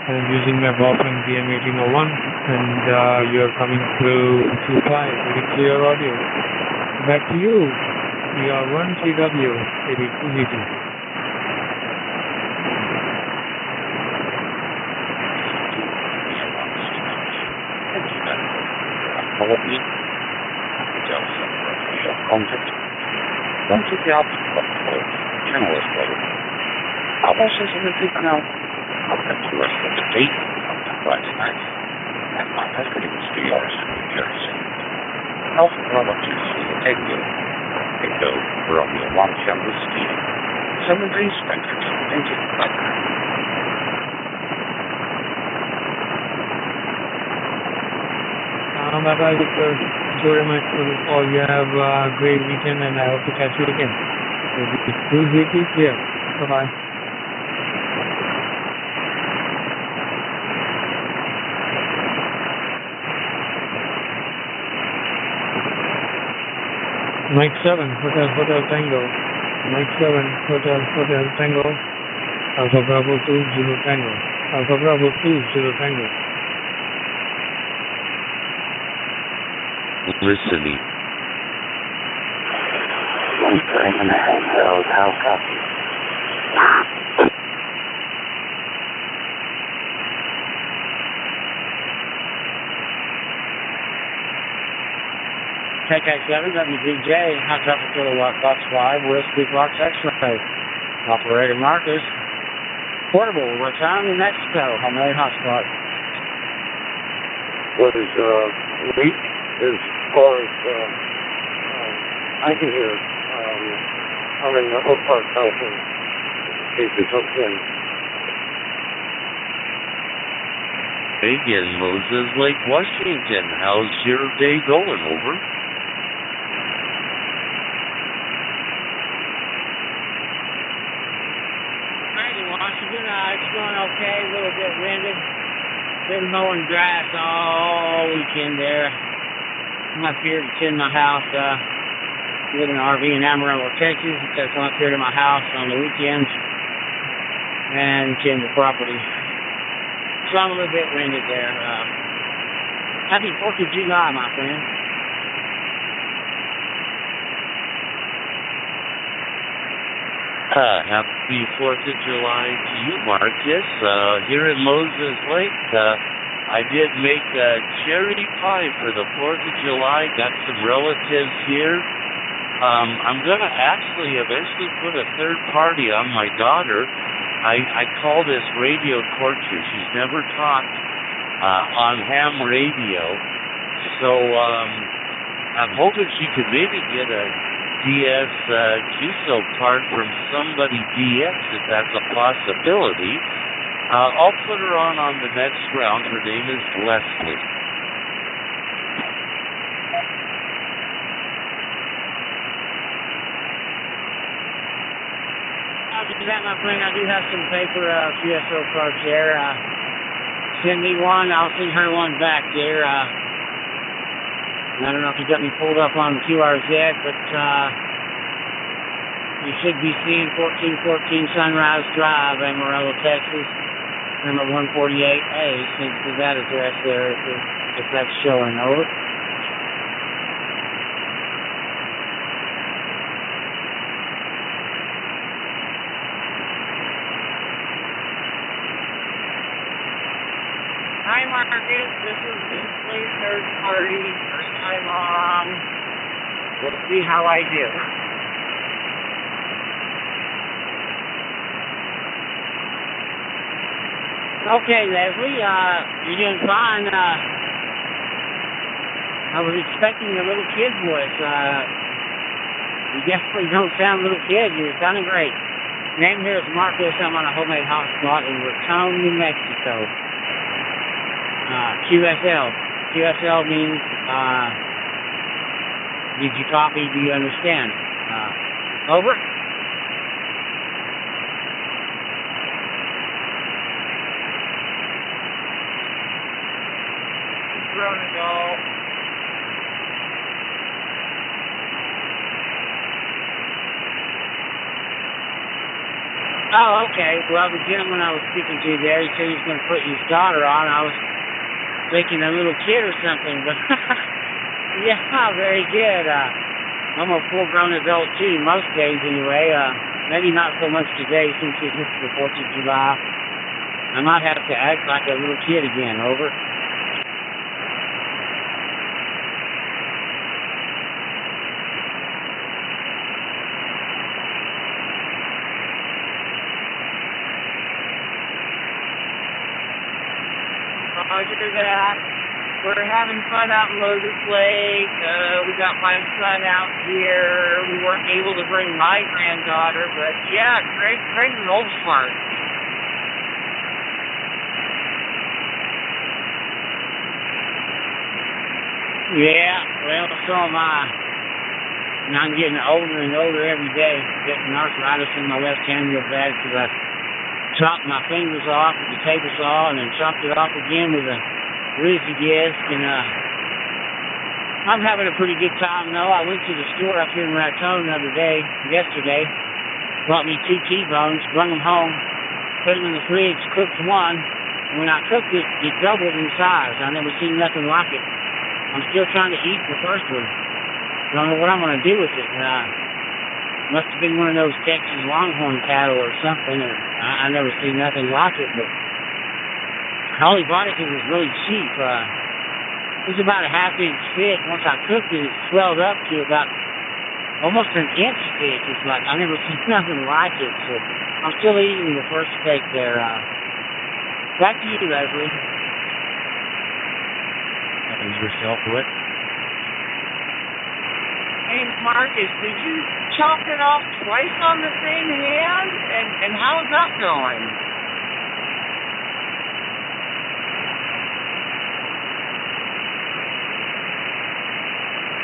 And I'm using my Boston DM1801, and you're coming through 25, very clear audio. Back to you. We are 13W 82GT. Contact. Don't you the option of channel is better. How much is in the big now? I've got to rest of the day. Last night. And my husband was 3 hours in New Jersey. Also, how much is in the egg yolk? Egg yolk, we're on the long term with Steve. 7 days spent for thank you. Bye-bye, Victor. Thank you very much for the call. You have a great weekend, and I hope to catch you again. It's 2GT clear. Bye-bye. Mike 7, Hotel Tango. Mike 7, Hotel Tango. Alpha Bravo 2, Zulu Tango. Alpha Bravo 2, Zulu Tango. Listening. How copy? KK7 WBJ, hot traffic kilowatt box 5, Whiskey Box X-ray. Operator Marcus. Portable, return to Mexico. Homemade hotspot. What is weak as far as I can hear. I'm in Oak Park, California. In case it's okay. Again, Moses, Lake Washington. How's your day going? Over. Washington, it's going okay, a little bit winded. Been mowing grass all weekend there. I'm up here to tend my house. Live in an RV in Amarillo, Texas. So I'm up here to my house on the weekends and tend the property. So I'm a little bit winded there. Happy 4th of July, my friend. Happy 4th of July to you, Mark. Yes, here in Moses Lake, I did make cherry pie for the 4th of July. Got some relatives here. I'm going to actually eventually put a third party on my daughter. I call this radio torture. She's never talked on ham radio. So I'm hoping she could maybe get a DS QSO card from somebody DX if that's a possibility. I'll put her on the next round. Her name is Leslie. I'll do that, my friend. I do have some paper QSO cards there. Send me one. I'll send her one back there. I don't know if you got me pulled up on QRZ yet, but you should be seeing 1414 Sunrise Drive, Amarillo, Texas, number 148A, since to that address there, if that's showing. Over. Hi, Marcus. This is Beasley, third party, first time on. We'll see how I do. Okay, Leslie, you're doing fine. I was expecting a little kid voice. You definitely don't sound a little kid. You're sounding great. Name here is Marcus. I'm on a homemade hotspot in Raton, New Mexico. QSL. QSL means, did you copy? Do you understand? Over. to go. Oh, okay. Well, the gentleman I was speaking to there, he said he was going to put his daughter on. I was thinking a little kid or something, but yeah, very good. I'm a full-grown adult too, most days anyway. Maybe not so much today since it's the 4th of July. I might have to act like a little kid again. Over. Roger that. We're having fun out in Lotus Lake. We got my son out here. We weren't able to bring my granddaughter, but yeah, Greg rolls smart. Yeah, well, so am I. And I'm getting older and older every day. Getting arthritis in my left hand real bad because I chopped my fingers off with the table saw and then chopped it off again with a Rizzy disc. And I'm having a pretty good time, though. I went to the store up here in Raton yesterday, bought me 2 T-bones, brought them home, put them in the fridge, cooked one. And when I cooked it, it doubled in size. I never seen nothing like it. I'm still trying to eat the first one. I don't know what I'm going to do with it. Must have been one of those Texas Longhorn cattle or something. Or I never seen nothing like it. But I only bought it because it was really cheap. It was about a ½ inch thick. Once I cooked it, it swelled up to about almost an inch thick. It's like I never seen nothing like it. So I'm still eating the first steak there. Back to you, Leslie. Is yourself, Rick? Hey, Marcus, did you chop it off twice on the same hand? And how's that going?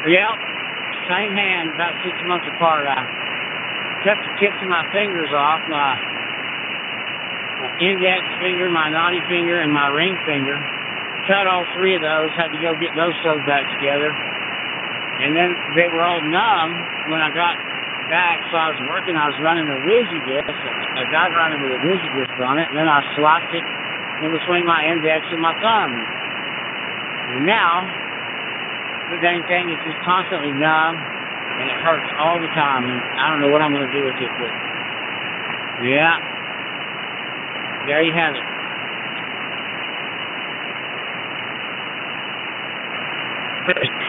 Yep, same hand, about 6 months apart. I cut the tips of my fingers off, my index finger, my naughty finger, and my ring finger. Cut all 3 of those, had to go get those sewed back together. And then they were all numb when I got back, so I was working, I was running a Rizzy disc, a guide running with a Rizzy disc on it, and then I sliced it in between my index and my thumb. And now, the dang thing is just constantly numb, and it hurts all the time, and I don't know what I'm going to do with it, but yeah, there you have it.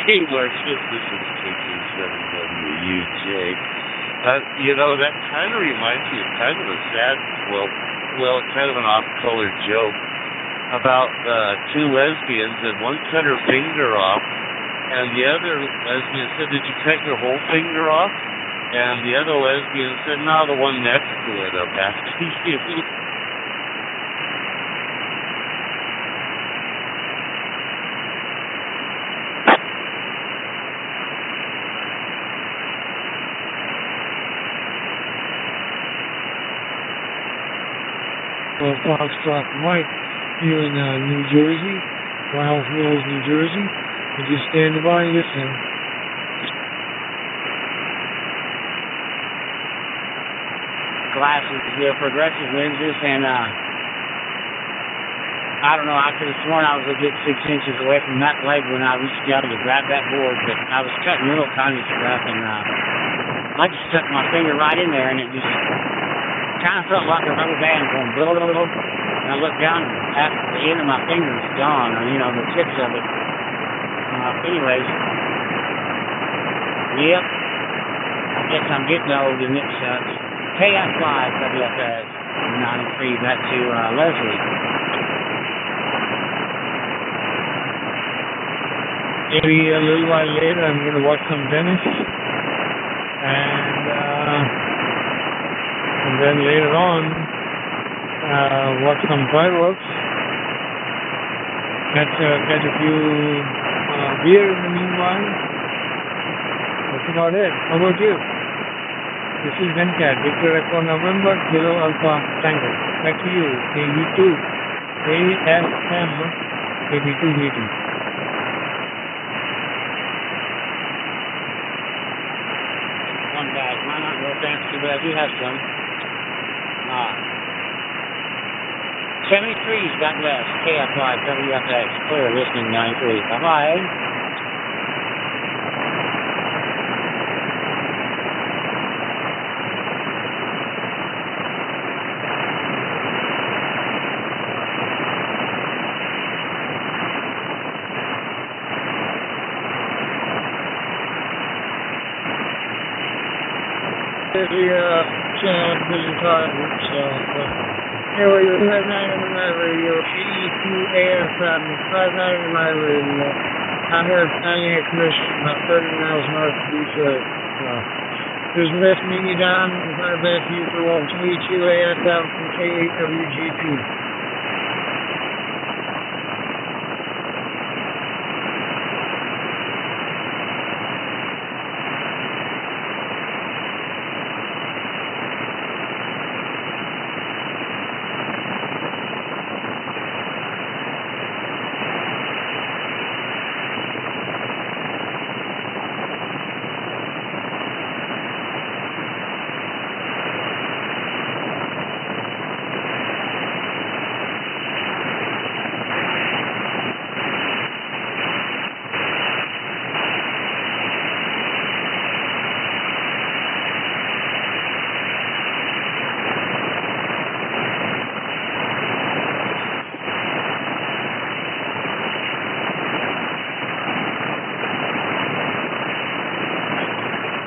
Hey, Marcus, this is KK7WJ. That kind of reminds me of kind of a sad, kind of an off-color joke about 2 lesbians, and one cut her finger off, and the other lesbian said, "Did you cut your whole finger off?" And the other lesbian said, "No, the one next to it, I'm asking you." Foxtrot Mike here in New Jersey, Wild Mills, New Jersey. And just stand by and listen. Glasses, the progressive lenses, and I don't know, I could have sworn I was a good 6 inches away from that leg when I reached out to grab that board, but I was cutting little tiny stuff, and I just stuck my finger right in there, and it just kind of felt like a rubber band going blah, blah, blah. And I looked down, and half the end of my finger was gone, or, the tips of it. Anyways, yep, I guess I'm getting old, and it's KF5 WFS 93, back to Leslie. Maybe a little while later, I'm going to watch some tennis, and then later on, watch some fireworks, catch a few beer in the meanwhile. That's about it. How about you? This is Venkat, Victor Echo November, Kilo Alpha Tango. Back to you, AV2, AFM, AB2VT. stamps too, but I do have some. 73's God bless. KFI, WFX, clear, listening 93. Bye-bye. Channel, busy time, so anyway, you're 590 to my radio, CEQAFM, 590 to my radio. I'm here at Pontiac, Michigan, about 30 miles north of Detroit. Just listening you down and right back to you for 122 AFM from K8WGP.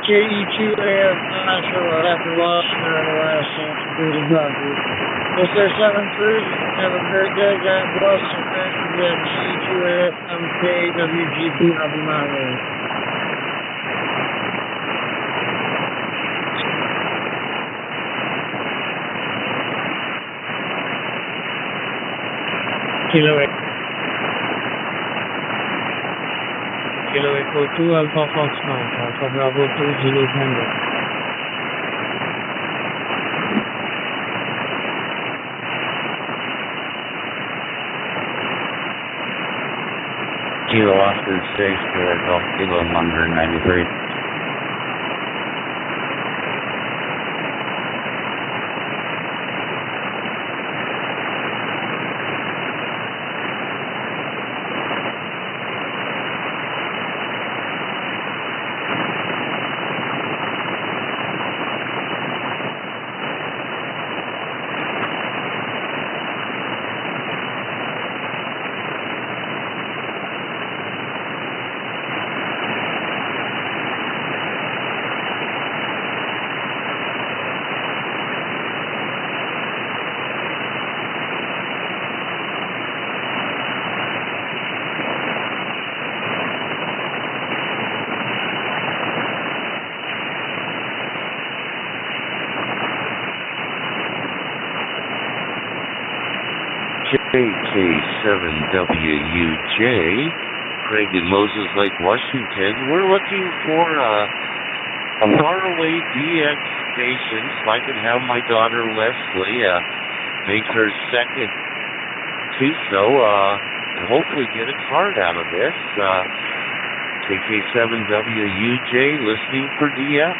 KE2AF, I'm not sure what happened last year in the last computer property. This is 73. Have a great day. God bless and thanks again. KE2AF, I'm KWGP. I'll be my way. Kilo Echo 2 Alpha Fox 9, Alpha Bravo 2 Zulu Tango. Kilo Oscar 6 to Golf Kilo 193. KK7WUJ, Craig in Moses Lake, Washington. We're looking for a faraway DX station so I can have my daughter Leslie make her second TISO and hopefully get a card out of this. KK7WUJ listening for DX.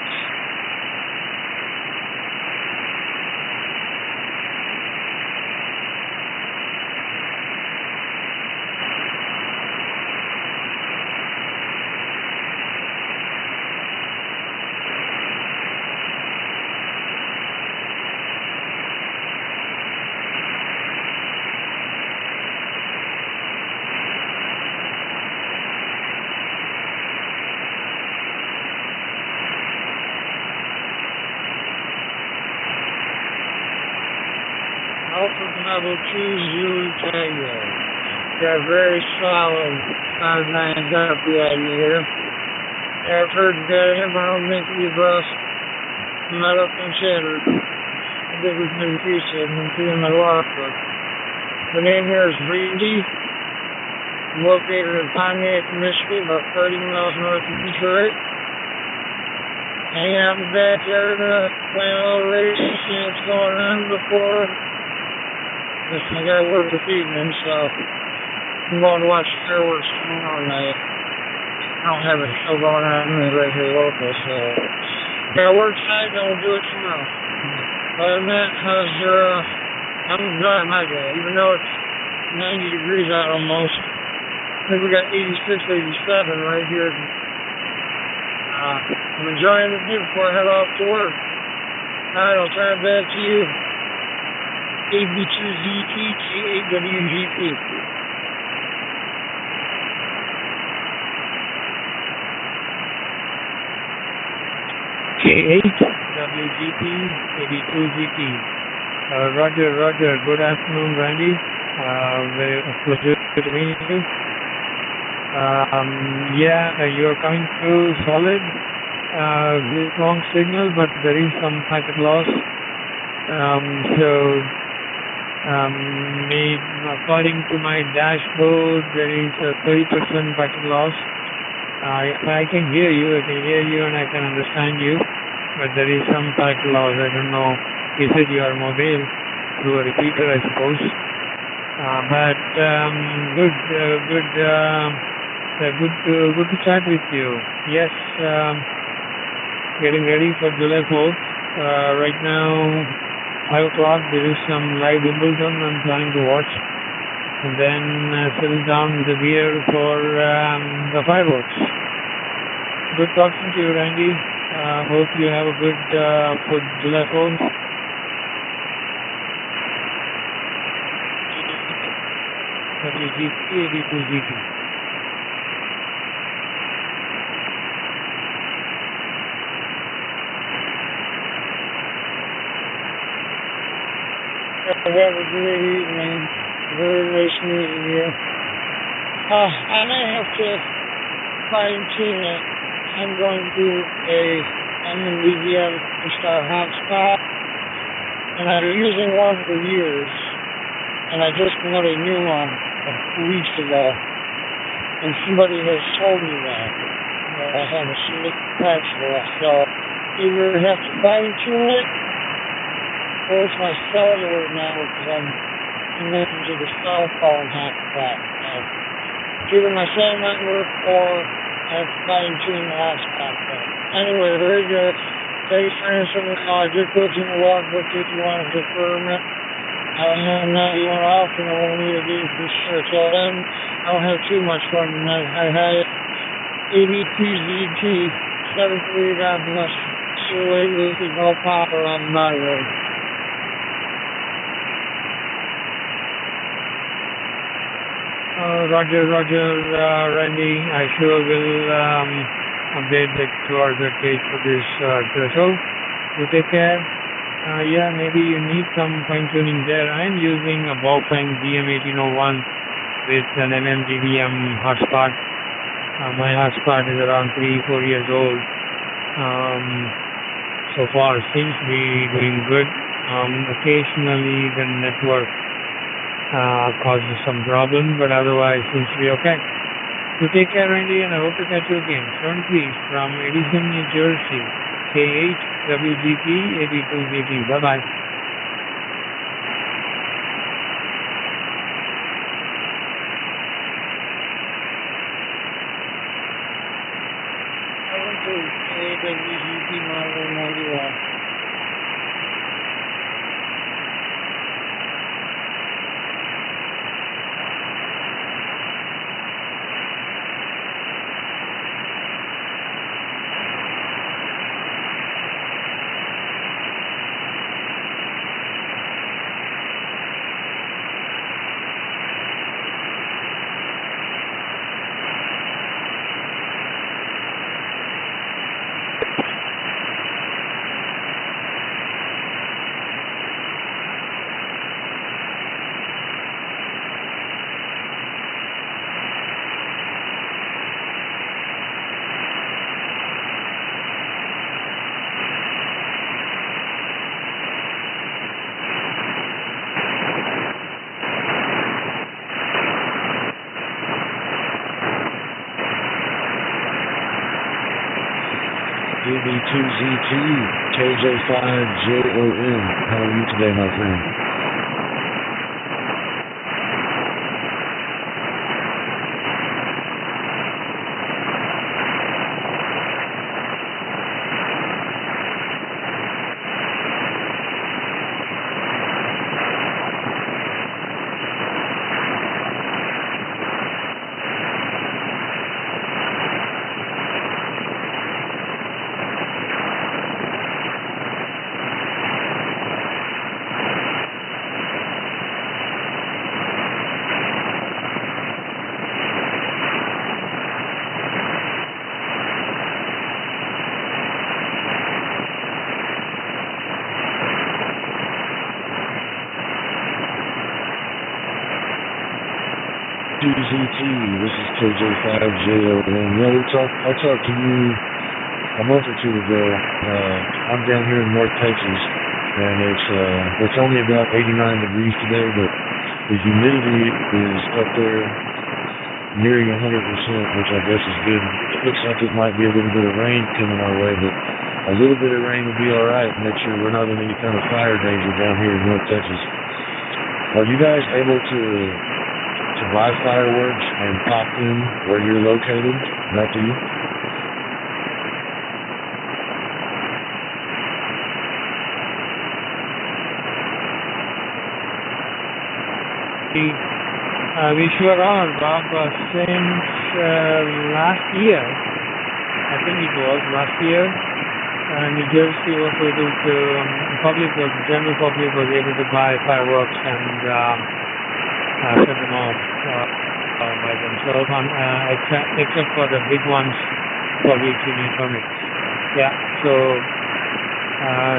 Alpha Bravo 2 Zulu Tango. Got a very solid 5-9 copy out here. I've heard that I don't think we bust. I'm not up considered. I think we can increase it and through my lock book. The name here is Breezy. I'm located in Pontiac, Michigan, about 30 miles north of Detroit. Hanging out in the backyard, playing a little race, seeing what's going on before. I got to work this evening, so I'm going to watch fireworks tomorrow night. I don't have a show going on right here local, so Yeah, work tonight, then we'll do it tomorrow. Other than that, I'm enjoying my day, even though it's 90 degrees out almost. I think we got 86, 87 right here. I'm enjoying the day before I head off to work. Alright, I'll turn it back to you. AB2ZT, K8WGP. K8WGP, AB2ZT. Roger. Good afternoon, Randy. Very pleasure to meet you. You're coming through solid. Strong signal, but there is some packet loss. According to my dashboard, there is a 30% packet loss. I can hear you, and I can understand you, but there is some packet loss. I don't know. You said you are mobile through a repeater, I suppose. Good to chat with you. Yes, getting ready for July 4th. Right now, 5 o'clock, there is some live Wimbledon I'm planning to watch. And then settle down with a beer for the fireworks. Good talking to you, Randy. Hope you have a good July 4th. WGP, AB2ZT. Have a great evening. Very nice meeting you. I may have to fine tune it. I'm going to a MMBVM star hotspot, and I've been using one for years, and I just bought a new one a few weeks ago, and somebody has told me that I have a shit patch for it. So either have to fine tune it, or it's my cellular network because I'm connected to the cell phone hotspot. It's either my cell network or I have to fine tune the hotspot. Anyway, very good. Thanks for answering the call. I did put in the logbook if you want to confirm it. I'm not doing often. I won't need to be for sure. Till then, I don't have too much fun tonight. Hi. AB2ZT 73. God bless. See you later. This is no popper on my road. Roger, Randy. I sure will update the QR page for this threshold. You take care. Maybe you need some fine-tuning there. I'm using a Baofeng DM1801 with an MMDVM hotspot. My hotspot is around 3-4 years old. So far seems to be doing good. Occasionally the network causes some problem, but otherwise seems to be okay. You take care, Randy, and I hope to catch you again. Sean Cleese from Edison, New Jersey. K8 WGP AB2ZT. Bye-bye. I went to K8 WGP model 91. AB2ZT, KJ5JON. How are you today, my friend? WTZT, this is KJ5JO, and I talked to you a month or two ago. I'm down here in North Texas, and it's only about 89 degrees today, but the humidity is up there nearing 100%, which I guess is good. It looks like it might be a little bit of rain coming our way, but a little bit of rain will be all right. Make sure we're not in any kind of fire danger down here in North Texas. Are you guys able to buy fireworks and pop them where you're located? Back to you. We sure are, Bob. Since last year, I think it was last year, New Jersey was able to, the general public was able to buy fireworks and set them off by themselves, except for the big ones for which you need permits. Yeah, so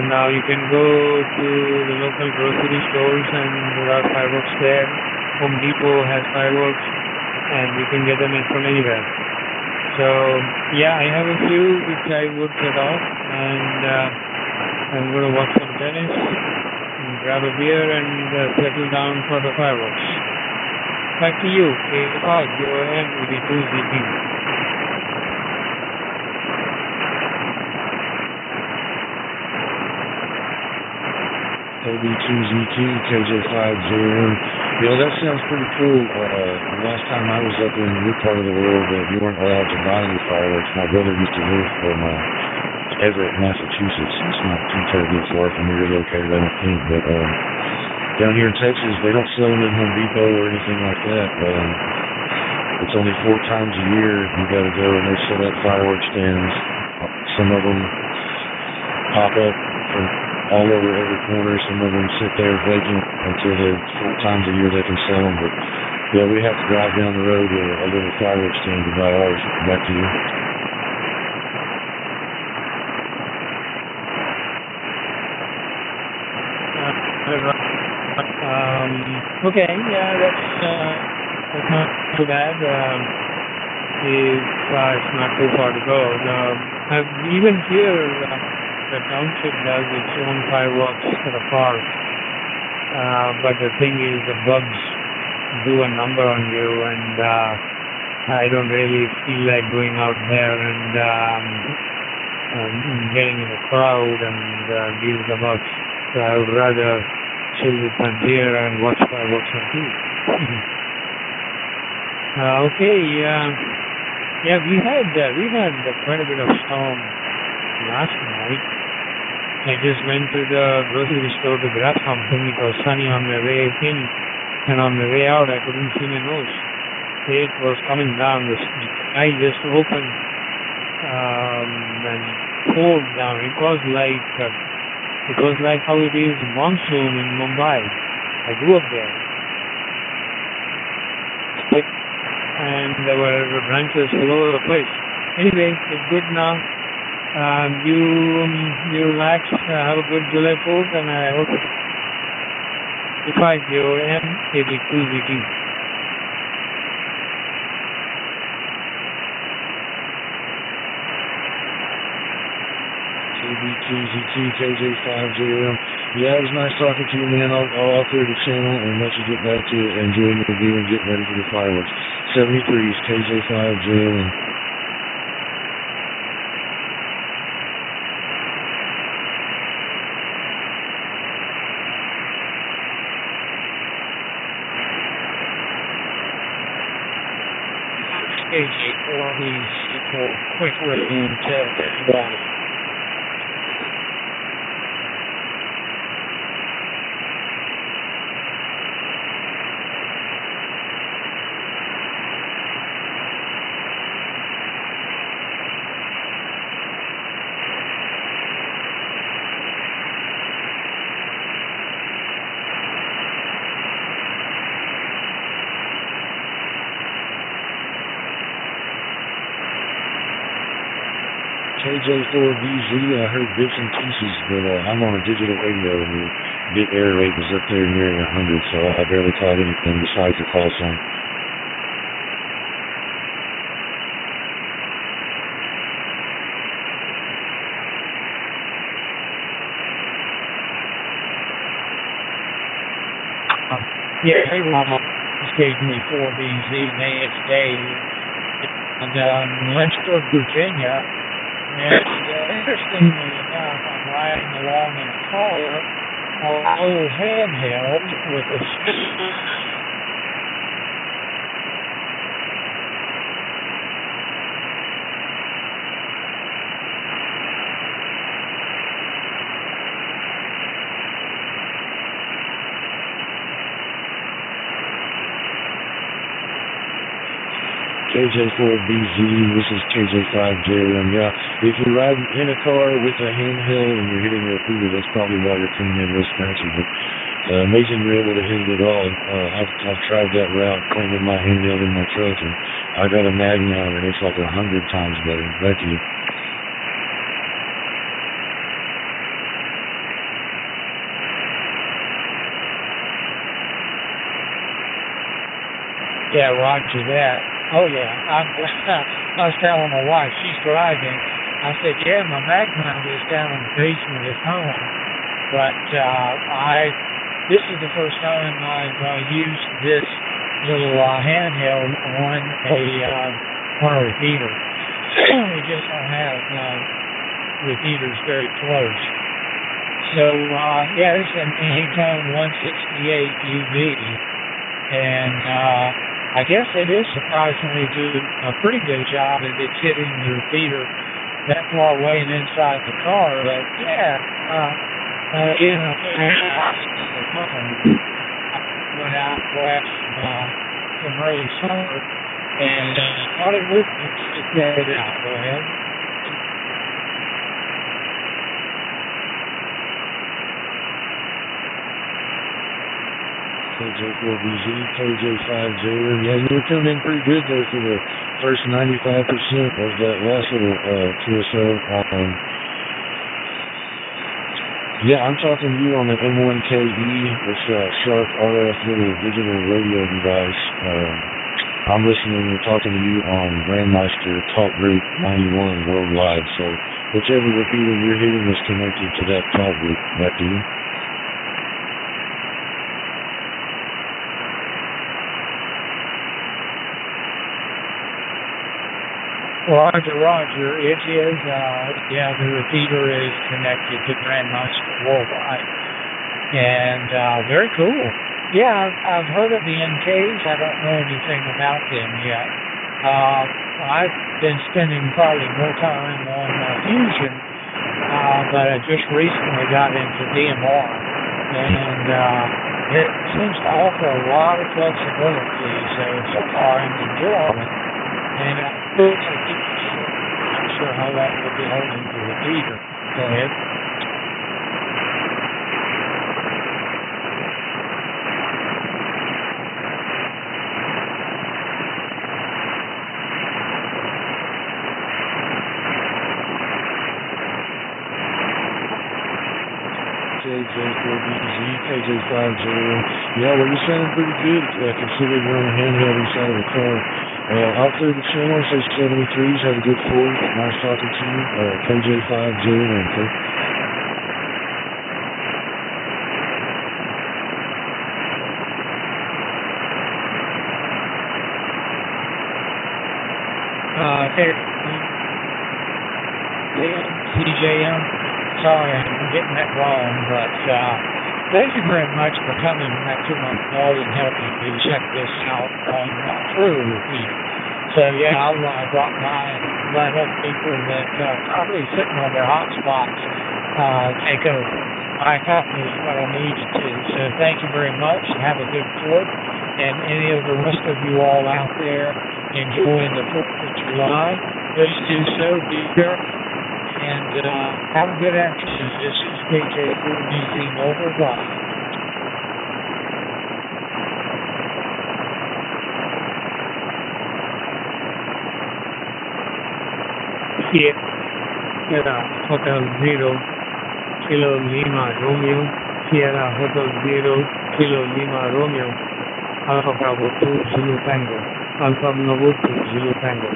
now you can go to the local grocery stores and there are fireworks there. Home Depot has fireworks and you can get them in from anywhere. So yeah, I have a few which I would set off, and I'm going to watch some tennis and grab a beer and settle down for the fireworks. Back to you, KJ5JO EB2ZT. OB2ZT, KJ5JO. That sounds pretty cool. The last time I was up in your part of the world, you weren't allowed to buy any fireworks. My brother used to live from Everett, Massachusetts. It's not too terribly far from where you're located, I don't think. But down here in Texas, they don't sell them in Home Depot or anything like that. It's only 4 times a year you got to go, and they set up fireworks stands. Some of them pop up from all over every corner. Some of them sit there vacant until they're 4 times a year they can sell them. But yeah, we have to drive down the road to a little fireworks stand to buy ours. Back to you. Okay, yeah, that's not too bad. It's not too far to go. Even here, the township does its own fireworks for the park. But the thing is, the bugs do a number on you, and I don't really feel like going out there and getting in a crowd and deal with the bugs. So I would rather chill with my beer and watch fireworks on TV. Okay, yeah, we had quite a bit of storm last night. I just went to the grocery store to grab something. It was sunny on my way in, and on my way out, I couldn't see my nose. It was coming down. The sky just opened and poured down. It was like how it is monsoon in Mumbai. I grew up there, and there were branches all over the place. Anyway, it's good now. You relax, have a good July 4th, and I hope you find your AB2ZT. AB2ZT, KJ5JO. Yeah, it was nice talking to you, man. I'll clear the channel and let you get back to it, enjoying your review and getting ready for the fireworks. 73 is KJ5JO. KJ4, he's quick review to one. KJ4BZ, I heard bits and pieces, but I'm on a digital radio, and the bit error rate was up there nearing 100, so I barely caught anything besides the call sign. Yeah, they just gave me 4BZ, and it's Dave. And Lynchburg, Virginia. And interestingly enough, I'm riding along in a car, a little handheld with a KJ4BZ, this is KJ5JM. Yeah, if you're riding in a car with a handheld and you're hitting a repeater, that's probably why you're coming in less fancy. But amazing you're able to hit it all. I've tried that route, playing with my handheld in my truck, and I got a mag now, and it's like 100 times better. Thank you. Yeah, roger that. Oh, yeah. I was telling my wife, she's driving. I said, yeah, my mag mount is down in the basement at home. But this is the first time I've used this little handheld on a repeater. We just don't have repeaters very close. So, yeah, this is an Anytone 168 UV. And I guess it is surprisingly doing a pretty good job if it's hitting the repeater that far away and inside the car. But yeah, you know, went out from early summer and thought it would get it out. Go ahead. KJ4BZ, KJ5JM. Yeah, you were coming in pretty good there for the first 95% of that last little QSO. Yeah, I'm talking to you on the M1KE, this Sharp RF little digital radio device. I'm listening and talking to you on Grandmeister Talk Group 91 worldwide. So whichever repeater you're hitting is connected to that talk group. Back to you. Roger. It is, yeah, the repeater is connected to Grandmaster Worldwide. And very cool. Yeah, I've heard of the NKs. I don't know anything about them yet. I've been spending probably more time on Fusion, but I just recently got into DMR. And it seems to offer a lot of flexibility. So far I'm enjoying it. And I'm not sure how that will be holding the repeater. Go ahead. KJ4BZ, KJ5JM. Yeah, well, you're sounding pretty good considering you're on a handheld inside of the car. I'll clear the channel, say 73s, have a good 4th. Nice talking to you. KJ5JM, okay? CJM. Sorry, I'm getting that wrong, but thank you very much for coming back to my call and helping me check this out on through repeater. So yeah, I'll drop by and let other people that probably sitting on their hotspots take over. I accomplished what I needed to. So thank you very much. Have a good 4th. And any of the rest of you all out there enjoying the 4th of July, please do so. Be careful. And have a good afternoon. This is KJ4BZ Mobile Live. Sierra Hotel 0 Kilo Lima Romeo, Sierra Hotel 0 Kilo Lima Romeo, Alpha Bravo 2 Zulu Tango, Alpha Bravo 2 Zulu Tango.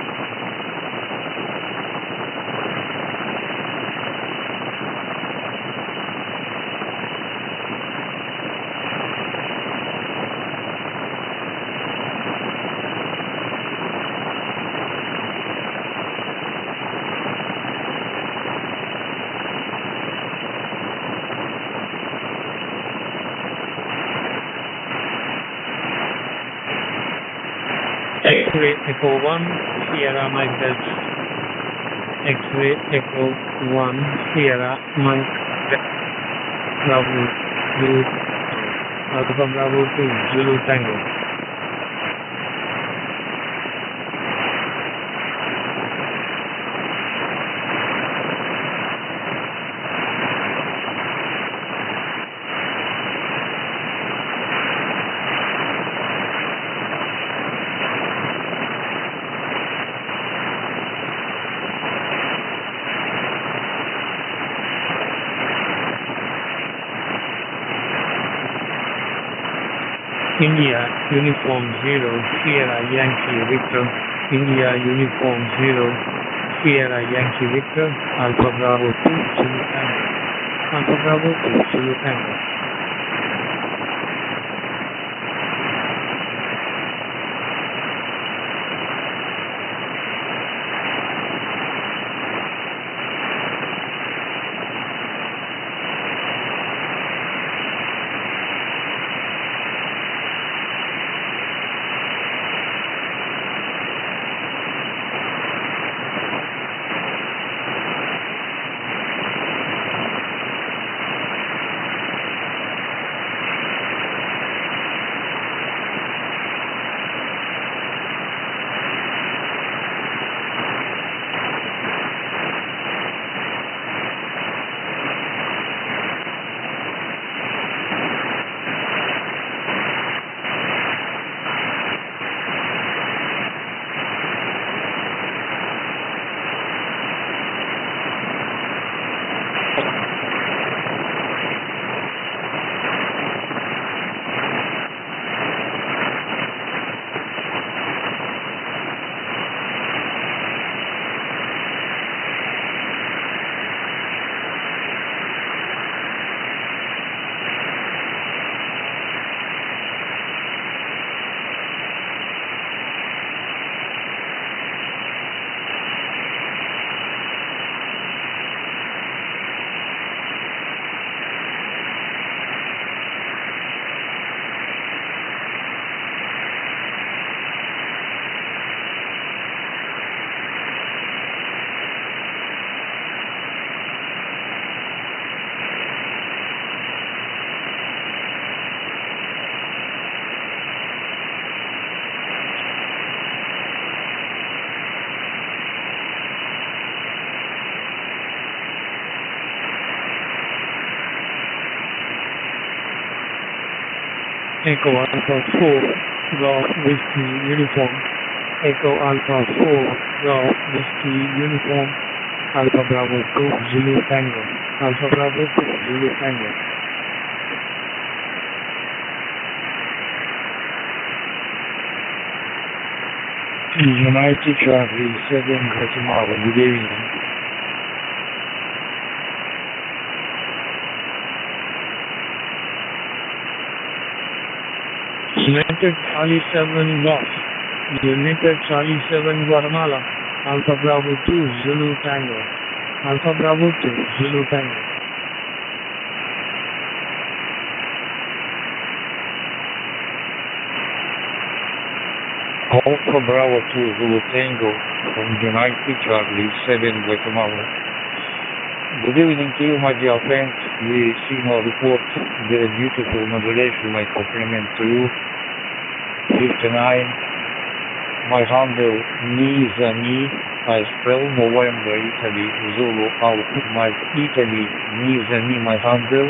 Echo 1, Sierra Mike Delta. X-ray Echo 1, Sierra Mike Bravo Zulu Alpha Bravo 2, Zulu Tango. India Uniform 0, Sierra Yankee Victor. India Uniform 0, Sierra Yankee Victor. Alpha Bravo 2, Zulu Tango. Alpha Bravo 2, Zulu Tango. Echo Alpha 4, Golf Whiskey Uniform. Echo Alpha 4, Golf Whiskey Uniform. Alpha Bravo 2, Zulu Tango. Alpha Bravo 2, Zulu Tango. United Charlie 7 Guatemala, good evening. United Charlie 7 Golf. United Charlie 7 Guatemala. Alpha Bravo 2 Zulu Tango. Alpha Bravo 2 Zulu Tango. Alpha Bravo 2 Zulu Tango from United Charlie 7 Guatemala. Good evening to you, my dear friends. The CHINO report, very beautiful modulation. My compliment to you. 59. My handle Nizani. I spell November Italy Zulu Alpha Mike Italy Nizani. My handle.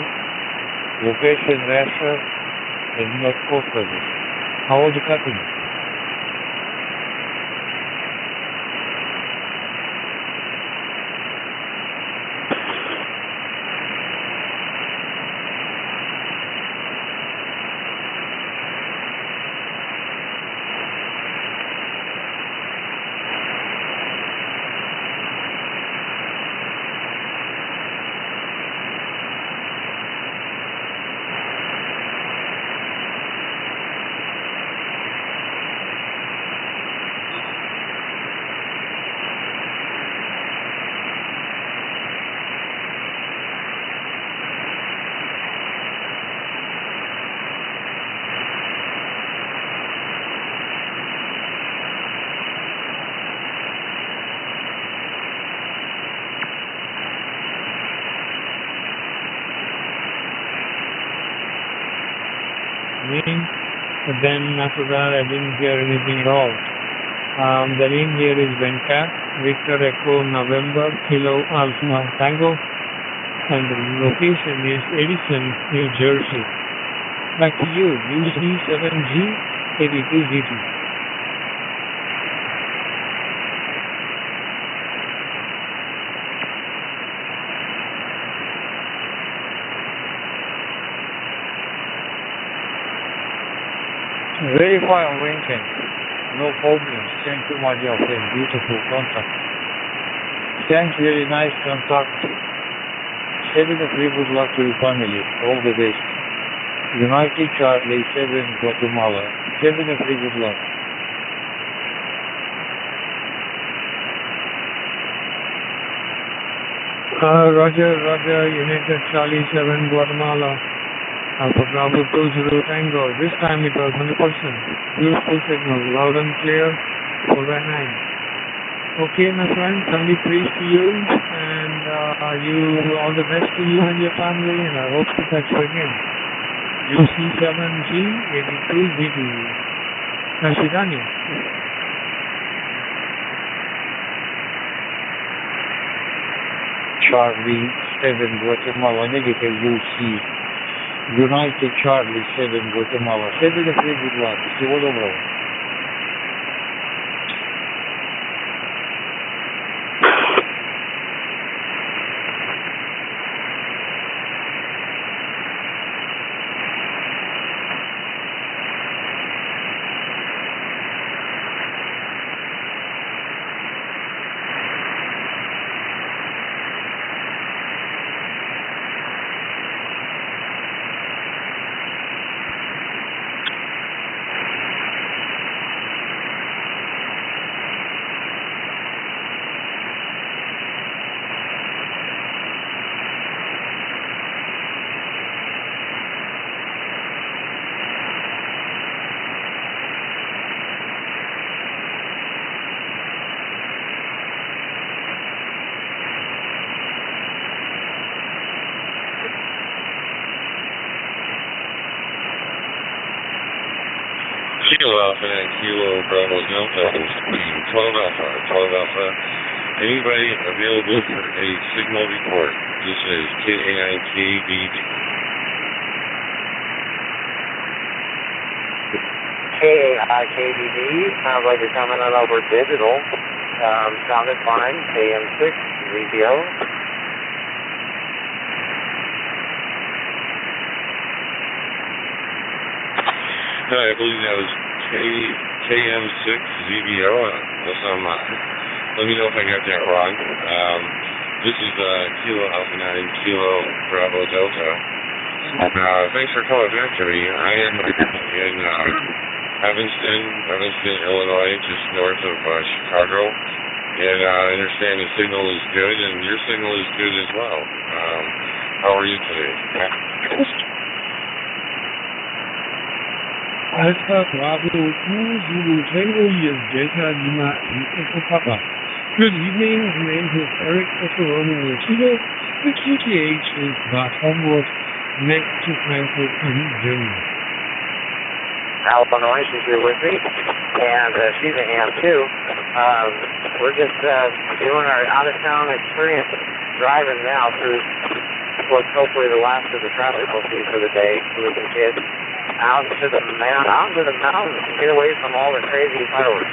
Location Russia and North Caucasus. How are you cutting? name, but then after that I didn't hear anything at all. The name here is Venkat, Victor Echo November Kilo Alpha Tango, and the location is Edison, New Jersey. Back to you, UC7G82GT. Verify on linking. No problems. Thank you, my dear friend. Beautiful contact. Thanks, very nice contact. Having a very good luck to your family. All the best. United Charlie 7 Guatemala. Having a very good luck. Roger, United Charlie 7 Guatemala. Alpha Bravo 20 Tango. This time it was 100%. Beautiful signal, loud and clear, 4x9. Okay, my friend, Sunday praise to you, and all the best to you and your family, and I hope to catch you again. UC7G82GT. До свидания. Charlie 7 Guatemala, negative UC. United Charlie 7 Guatemala. Having a very good luck. Всего доброго. Kilo Alpha and Kilo Bravo Delta is 12 Alpha. Anybody available for a signal report? This is KAIKDD. KAIKDD, sounds like you're coming in over digital. Sounded fine, AM6, ZPO. No, I believe that was KM6 ZBO. Let me know if I got that wrong. This is Kilo Alpha 9 Kilo Bravo Delta. Thanks for calling back to me. I am in Evanston, Illinois, just north of Chicago. And I understand the signal is good, and your signal is good as well. How are you today? Alpha Bravo 2 Zulu Tango is Delta Lima Echo Papa. Good evening, the name is Eric Echo Romeo Kilo. The QTH is Bad Homburg, next to Frankfurt in Germany. Illinois, she's here with me, and she's a ham too. We're just doing our out-of-town experience, driving now through what's hopefully the last of the traffic we'll see for the day, so we can get out to the mountains and get away from all the crazy fireworks.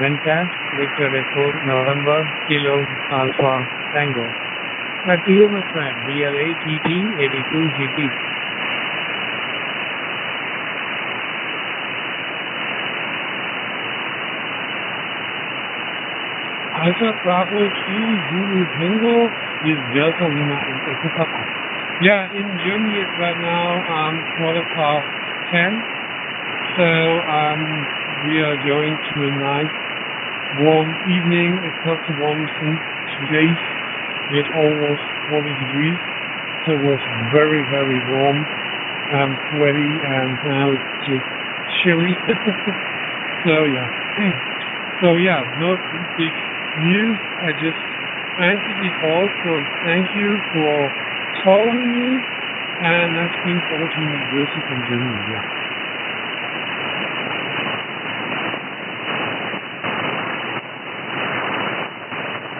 Venkat, Victor Echo, November, Kilo, Alpha, Tango. Back to you, my friend, BLATT82GT. Alpha Bravo 2 Zulu Tango is Delta Lima Echo Papa. Yeah, in Germany it's right now 10:15. So we are going to a nice warm evening. It's not so warm since 2 days. It's almost 40 degrees. So it was very, very warm and sweaty, and now it's just chilly. So yeah, no big news. I just answered the call, so thank you for calling me, and that's been 14 basic and general, yeah.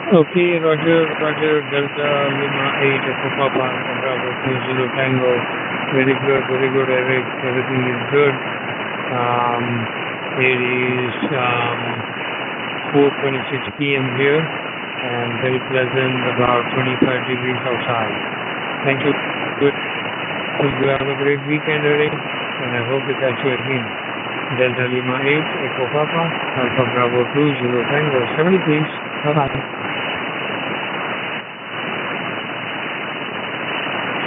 Okay, Roger, Delta Lima 8, Echo Papa, Bravo 20 Tango. Very good, Eric. Everything is good. It is 4:26 p.m. here, and very pleasant, about 25 degrees outside. Thank you. Good. Hope you have a great weekend, Eric, and I hope to catch you again. Delta Lima 8, Echo Papa, Alpha Bravo 20 Tango. 70 please. Bye-bye.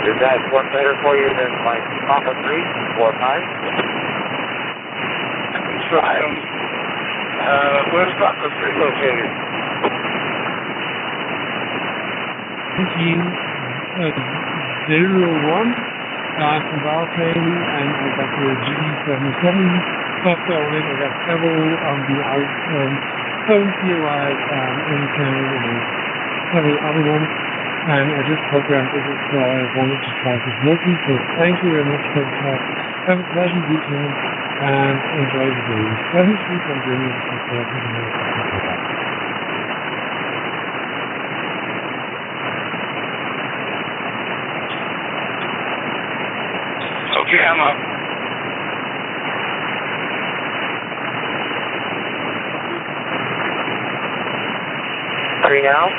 Does that work better for you than like Papa 3 or 5? Try them. Where's Papa 3 located? Thank you. 01 from Balkan, and I got the G77 software on it. I got several of the currency like Anytime and several other ones. And I just programmed it, so I wanted to try this working. So thank you very much for the talk. Have a pleasant weekend and enjoy the day. 7 Street and Journey to support the Okay, I'm up. Free now?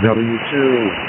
W2.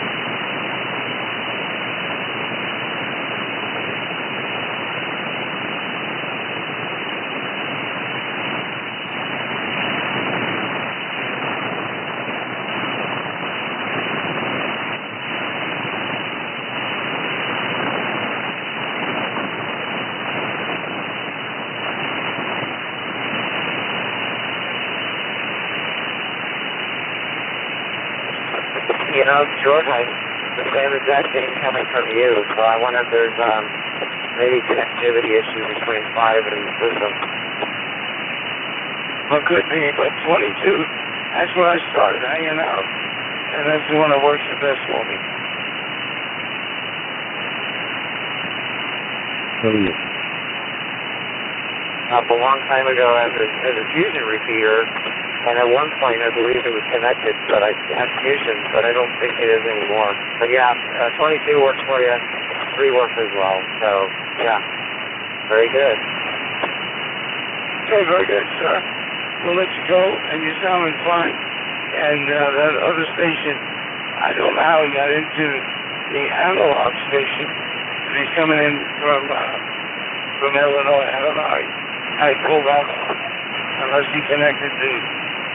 You know, George, the same exact thing coming from you, so I wonder if there's maybe connectivity issue between 5 and Wisdom. Well, could be, but 22, that's where I started hanging out, and that's the one that works the best for me. A long time ago as a fusion repeater, and at one point I believe it was connected, but I had fusion, but I don't think it is anymore. But yeah, 22 works for you, 3 works as well, so yeah, very good. Okay, very good, sir. We'll let you go, and you're sounding fine. And that other station, I don't know how he got into the analog station. If he's coming in from Illinois, I don't know how he pulled that off. Unless he connected to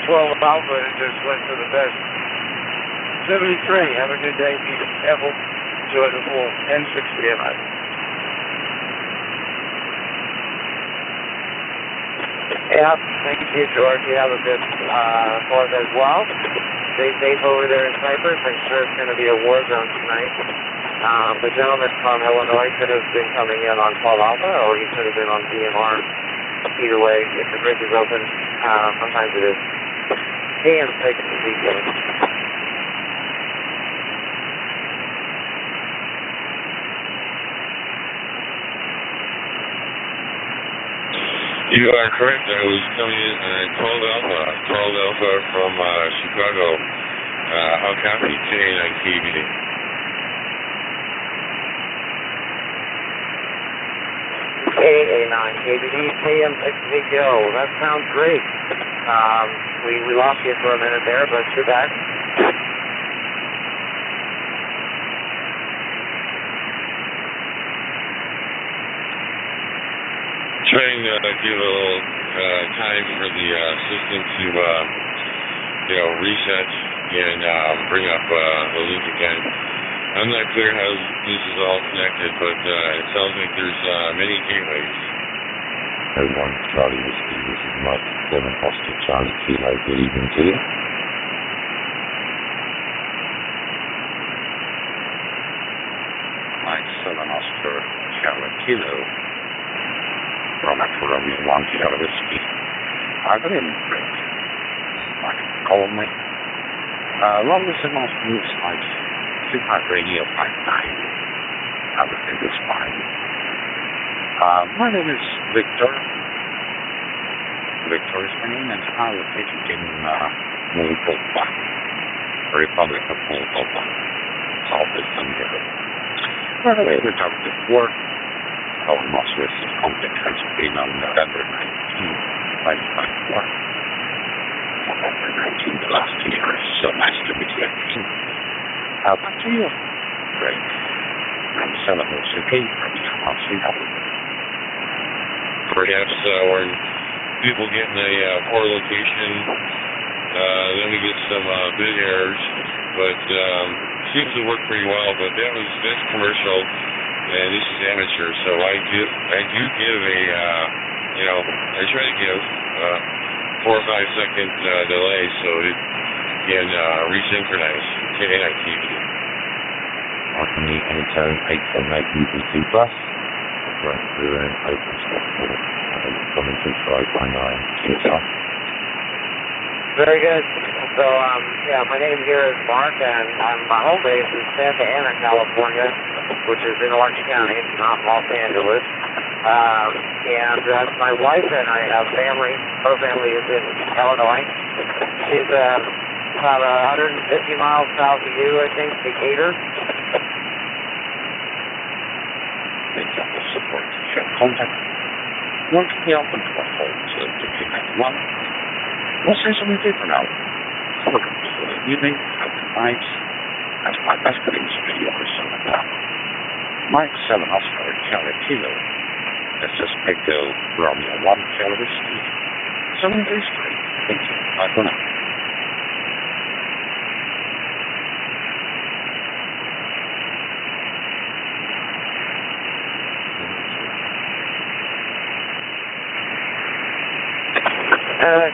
12 Alpha and just went to the best. 73, have a good day. Be careful. Enjoy the fall. N60 MI. Yeah, thank you, George. You have a good 4th as well. Stay safe over there in Cyprus. I'm sure it's going to be a war zone tonight. The gentleman from Illinois could have been coming in on 12 Alpha, or he could have been on DMR. Either way, if the bridge is open, sometimes it is. AM6 is DK. You are correct. I was coming in 12 Alpha from Chicago. How copy? 1089 KBD. KA9 KBD, KM6VTO. That sounds great. We lost you for a minute there, but you're back. Trying to give a little time for the system to, reset and bring up the link again. I'm not clear how this is all connected, but it sounds like there's many gateways. Everyone, Charlie Whiskey, this is Mike, 7 Oscar Charlie Kilo. Good evening to you. Kilo. Roma for Romeo 1 Kilo Whiskey. Good evening, Rick. Like call me. Long as the most blue side, Super Radio 59. Everything is fine. My name is Victor. Victor is my name, and I'm located in Moldova, Republic of Moldova, Southeast Hungary. By the way, we talked before. Our most recent contact has been on November 19th, 2024. November 19th last year. So nice to meet you again. Back to you, Greg. I'm Senator Sergei from Singapore. Perhaps when people get in a poor location, then we get some big errors, but seems to work pretty well. But that's commercial, and this is amateur, so I do give a I try to give 4 or 5 second delay so it can resynchronize to NITV. On the anytime 878 UBC Plus, right through an open stop for coming to 519 QSL. Very good. So, my name here is Mark, and my home base is Santa Ana, California, which is in Orange County, not Los Angeles. And my wife and I have family. Her family is in Illinois. She's about 150 miles south of you, I think, Decatur. Example support. Share contact. Want to be open to a phone to pick up one. We'll say something for now. Have a good evening, have a good night. That's good news for you or something like that. Mike 7 Oscar Charlie Kilo. This is Echo Romeo 1 Charlie Whiskey. 7 days straight. Thank you. Bye for now.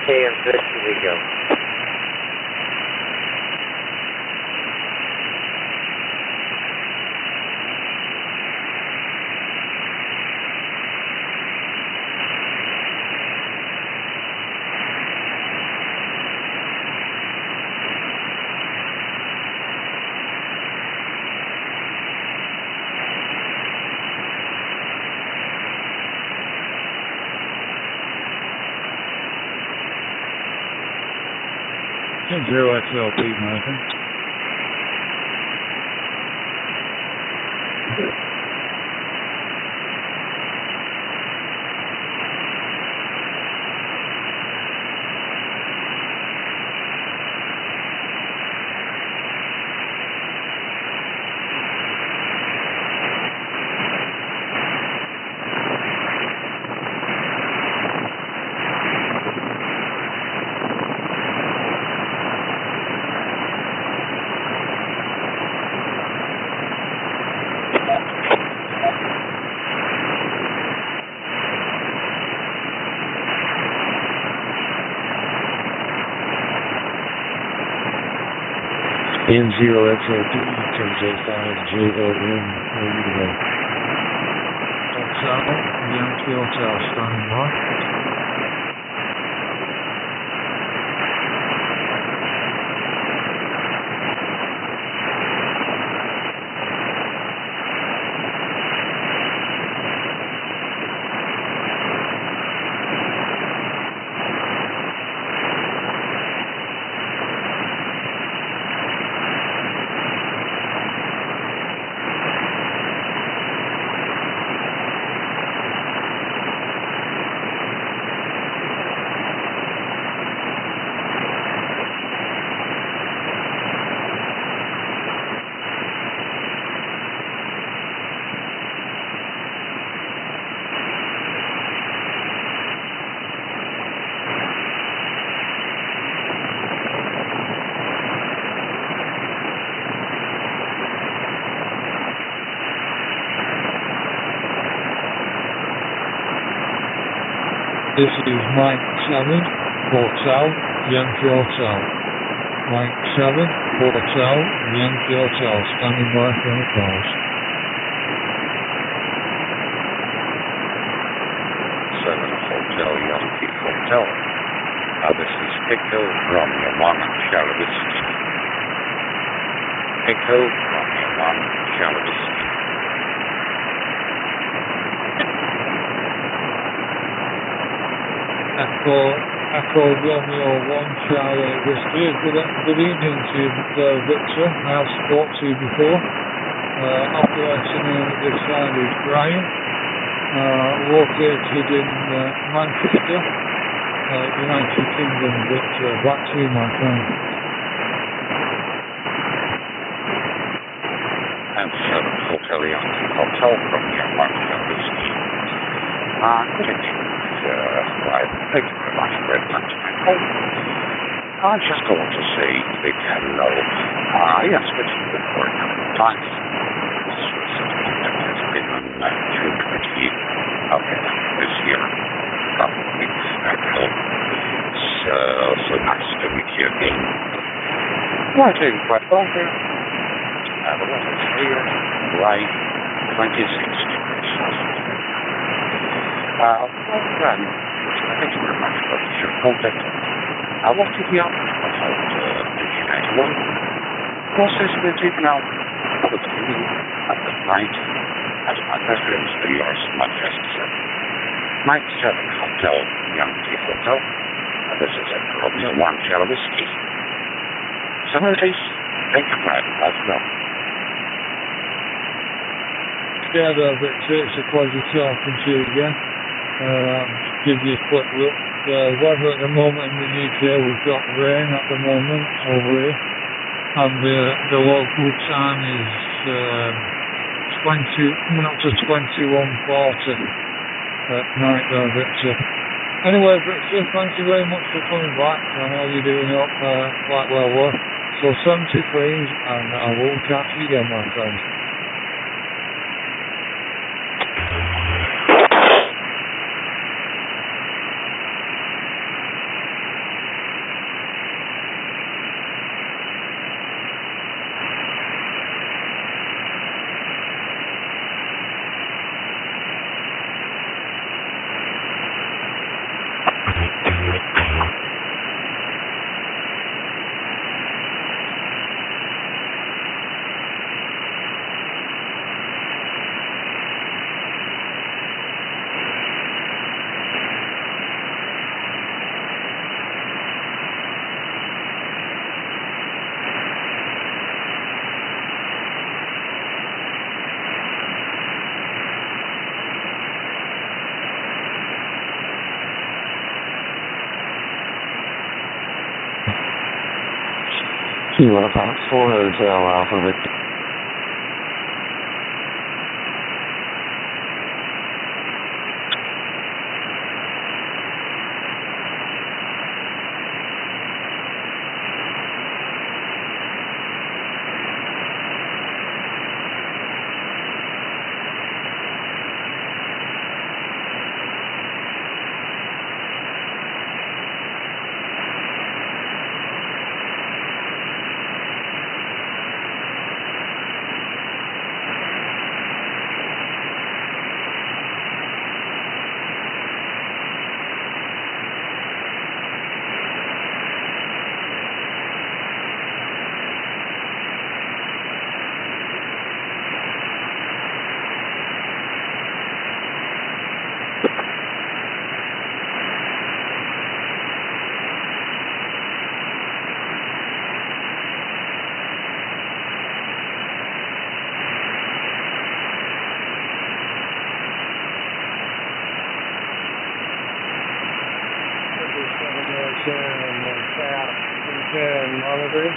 KM6, here we go. Zero XLP, Nathan. N0XLP, KJ5JOM, where you go? Hotel, Yankee Hotel, standing by. This is Mike 7, Hotel, Yankee Hotel. Mike 7, Hotel, Yankee Hotel, standing by for the calls. Hotel. This is Echo Romeo Mama Charlie Whiskey. Echo Romeo Mama Charlie Whiskey. Echo Romeo 1 Charlie Whiskey. Good evening to you, Victor. I have spoken to you before. Operator name at this time is Brian. Located in Manchester, United Kingdom. Victor, back to you, my friend. And Hotel Yankee Hotel Romeo 1 Charlie Whiskey. Good evening. Thank you very much for that call. I just want to say a big hello. Yes, which has been for a couple of times. This was such a contact has been on June 28th this year, a couple of weeks ago. So nice to meet you again. Well, I'm doing quite well here. The weather's clear, dry, 26 degrees Celsius. Thank you very much for your contact. I want to be out about 1991. Process will take now with you at the night as my residence to yours, Manchester. Night 7 Hotel, Yankee Hotel. This is a Romeo 1 Charlie Whiskey. Summer days, thank you for having us now. Yeah, Victor, it's a pleasure talking to you again. Give you a quick look. Weather at the moment in the UK, we've got rain at the moment over here, and the local time is coming up to 21:40 at night there, Victor. Anyway, Victor, thank you very much for coming back. I know you're doing up quite well. So 73, and I will catch you again, my friend. Kilo Fox 4 Hotel Alpha Victor. Monitoring.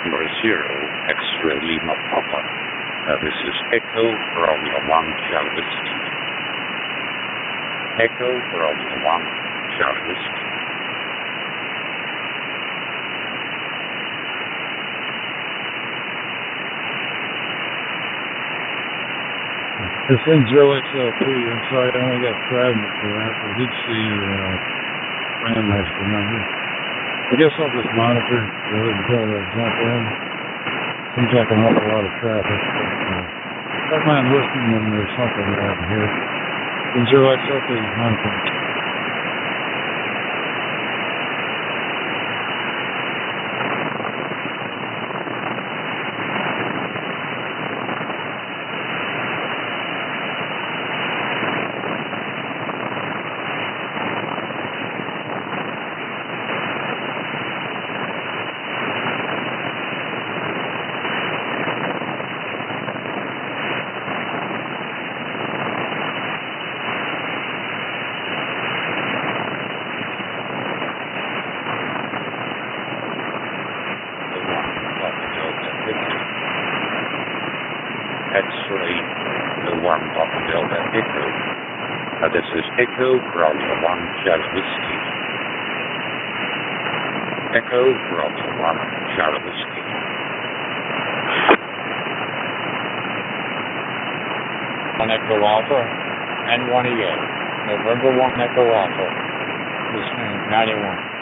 number 0, X-ray Lima Papa. This is Echo Romeo 1, Charlie Whiskey. Echo Romeo 1, Charlie Whiskey. This thing's XLP. I'm sorry, I only got fragments for that. I did see Grandmaster number. I guess I'll just monitor so I can tell that jump in. I'm jacking up a lot of traffic. I don't mind listening when there's something out here. XLP monitoring. X-ray 1 Papa Delta Echo. This is Echo Romeo 1, Charlie Whiskey. Echo Romeo 1, Charlie Whiskey. One Echo Alpha and 1 EA. November 1 Echo Alpha. This is 91.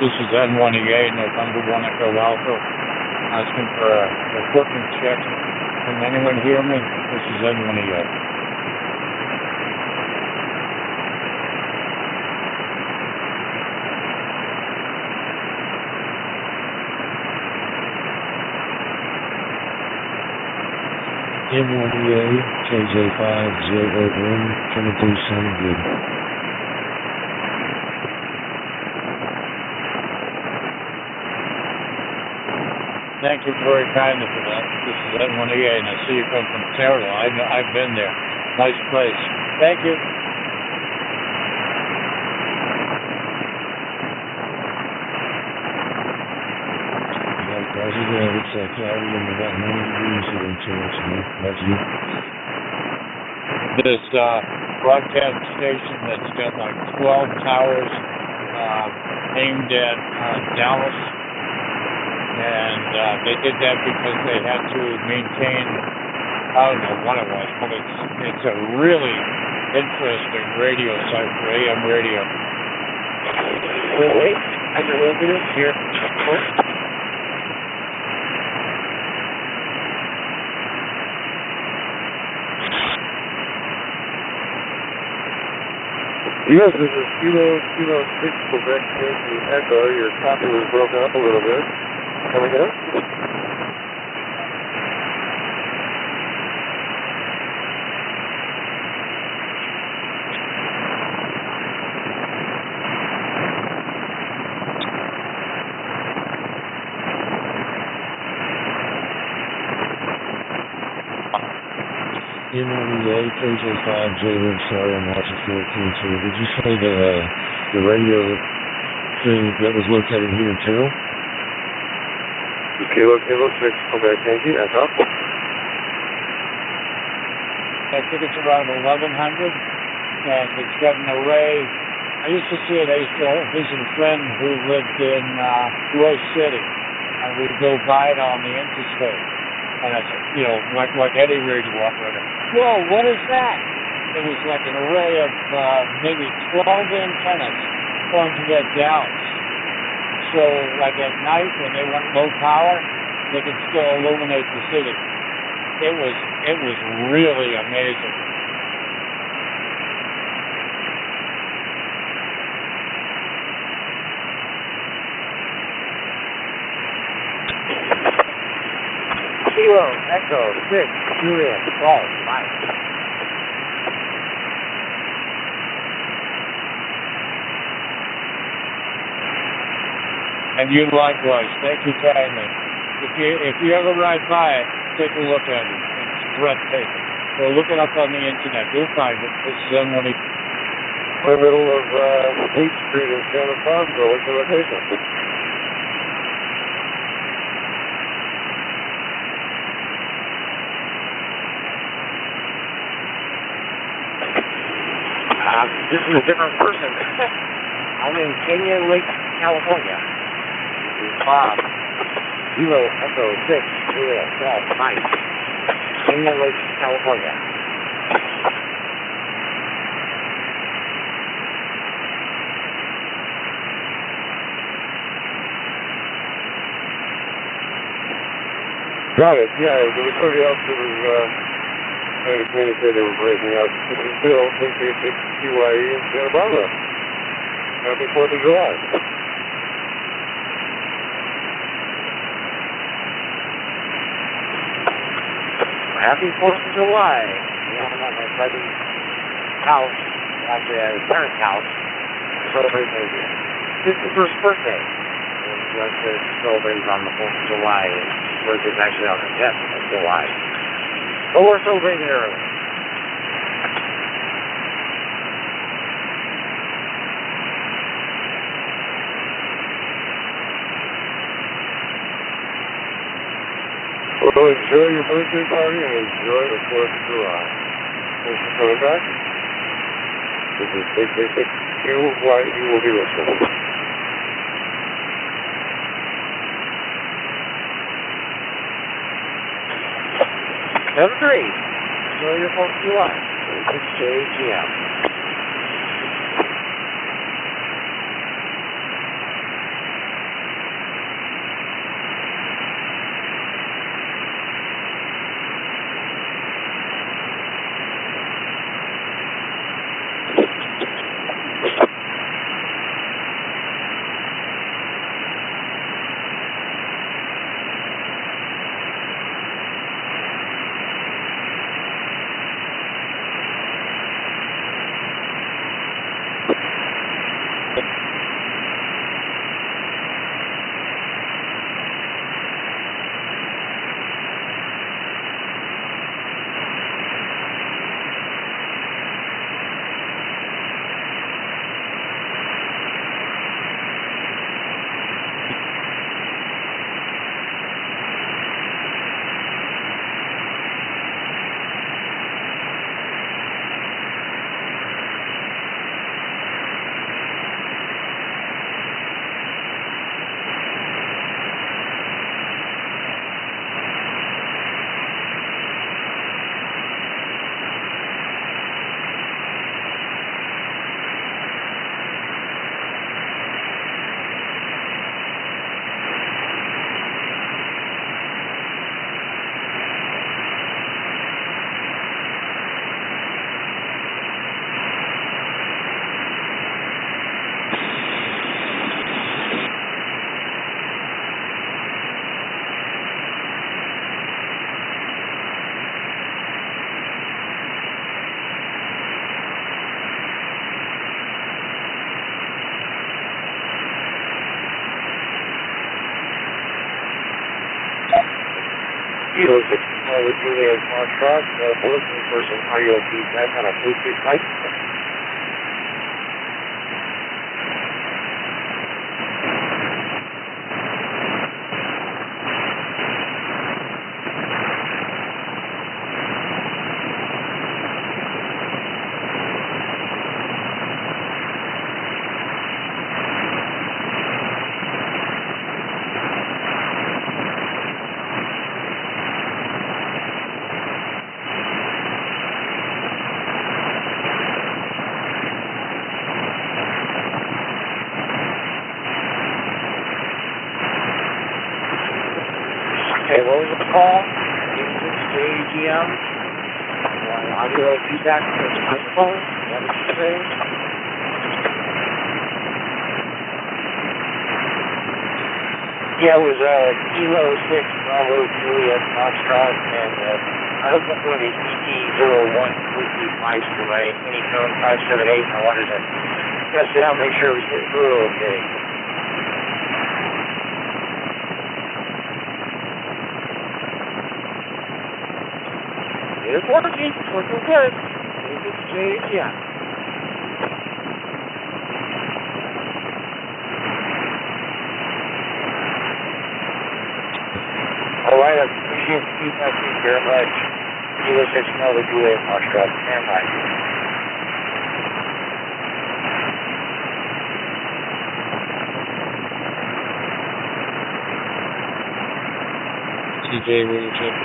This is N1EA, November 1 Echo Alpha, asking for an equipment check. Can anyone hear me? This is N1EA. M1EA, KJ5JOM, coming through sounding good. Thank you very kindly for that. This is N1EA, and I see you come from Terrell. I've been there. Nice place. Thank you. Roger that. It's cloudy and about 90 degrees here in Terrell. That's you. This broadcast station that's got like 12 towers aimed at Dallas. And they did that because they had to maintain, I don't know what it was, but it's a really interesting radio site for AM radio. Wait, I can open it here. Yes, this is Kilo 6 Quebec Yankee Echo. Your copy was broken up a little bit. Come again? M1EA, KJ5JOM, sorry, I'm watching 14 too. Did you say the radio thing that was located here in Terrell? Kilo 6, Quebec Yankee, Echo. I think it's around 1100, and it's got an array. I used to see it. I used to visit a friend who lived in Roy City, and we'd go by it on the interstate. And I said, you know, like any radio operator, whoa, what is that? It was like an array of maybe 12 antennas pointing at Dallas. So, like at night when they went low power, they could still illuminate the city. It was really amazing. Kilo Echo 6 Juliet Golf Mike. And you likewise. Thank you kindly. If you ever ride by it, take a look at it. It's breathtaking. So look it up on the internet. You'll find it. This is M1. In the middle of 8th Street in Santa Barbara. What's the location? This is a different person. I'm in Canyon Lake, California. This is Bob. Kilo Echo 6, Juliet, South, Mike. Canyon Lake, California. Got it. Yeah, there was somebody else who was trying to communicate they were breaking up. This is Bill, KK6QYE in Santa Barbara. Happy 4th of July. Happy 4th of July. Yeah, I'm at my buddy's house, actually at his parents' house, celebrating his 51st birthday. And he likes to celebrate on the 4th of July. His birthday's actually on the 10th of July. But we're celebrating early. Well, enjoy your birthday party and enjoy the 4th of July. Thanks for coming back. This is KK6QYE will be listening. Number 3. Enjoy your 4th of July. 6JGM. Kilo 6 with Juliet Foxtrot, looking for some audio feedback on a Bluetooth mic. Okay, what was the call? 86JGM. Audio feedback from the microphone. What did you say? Yeah, it was Kilo 6 Bravo Juliet Foxtrot, and I hooked up one of these ET01 Bluetooth mics to my Anyphone 578, and I wanted to test it out, make sure it was okay. It's working. It's working good. It's JHM. All right, I appreciate the feedback. Thank you very much. You said you know the UA Foxtrot. Stand by. TJ, will you check?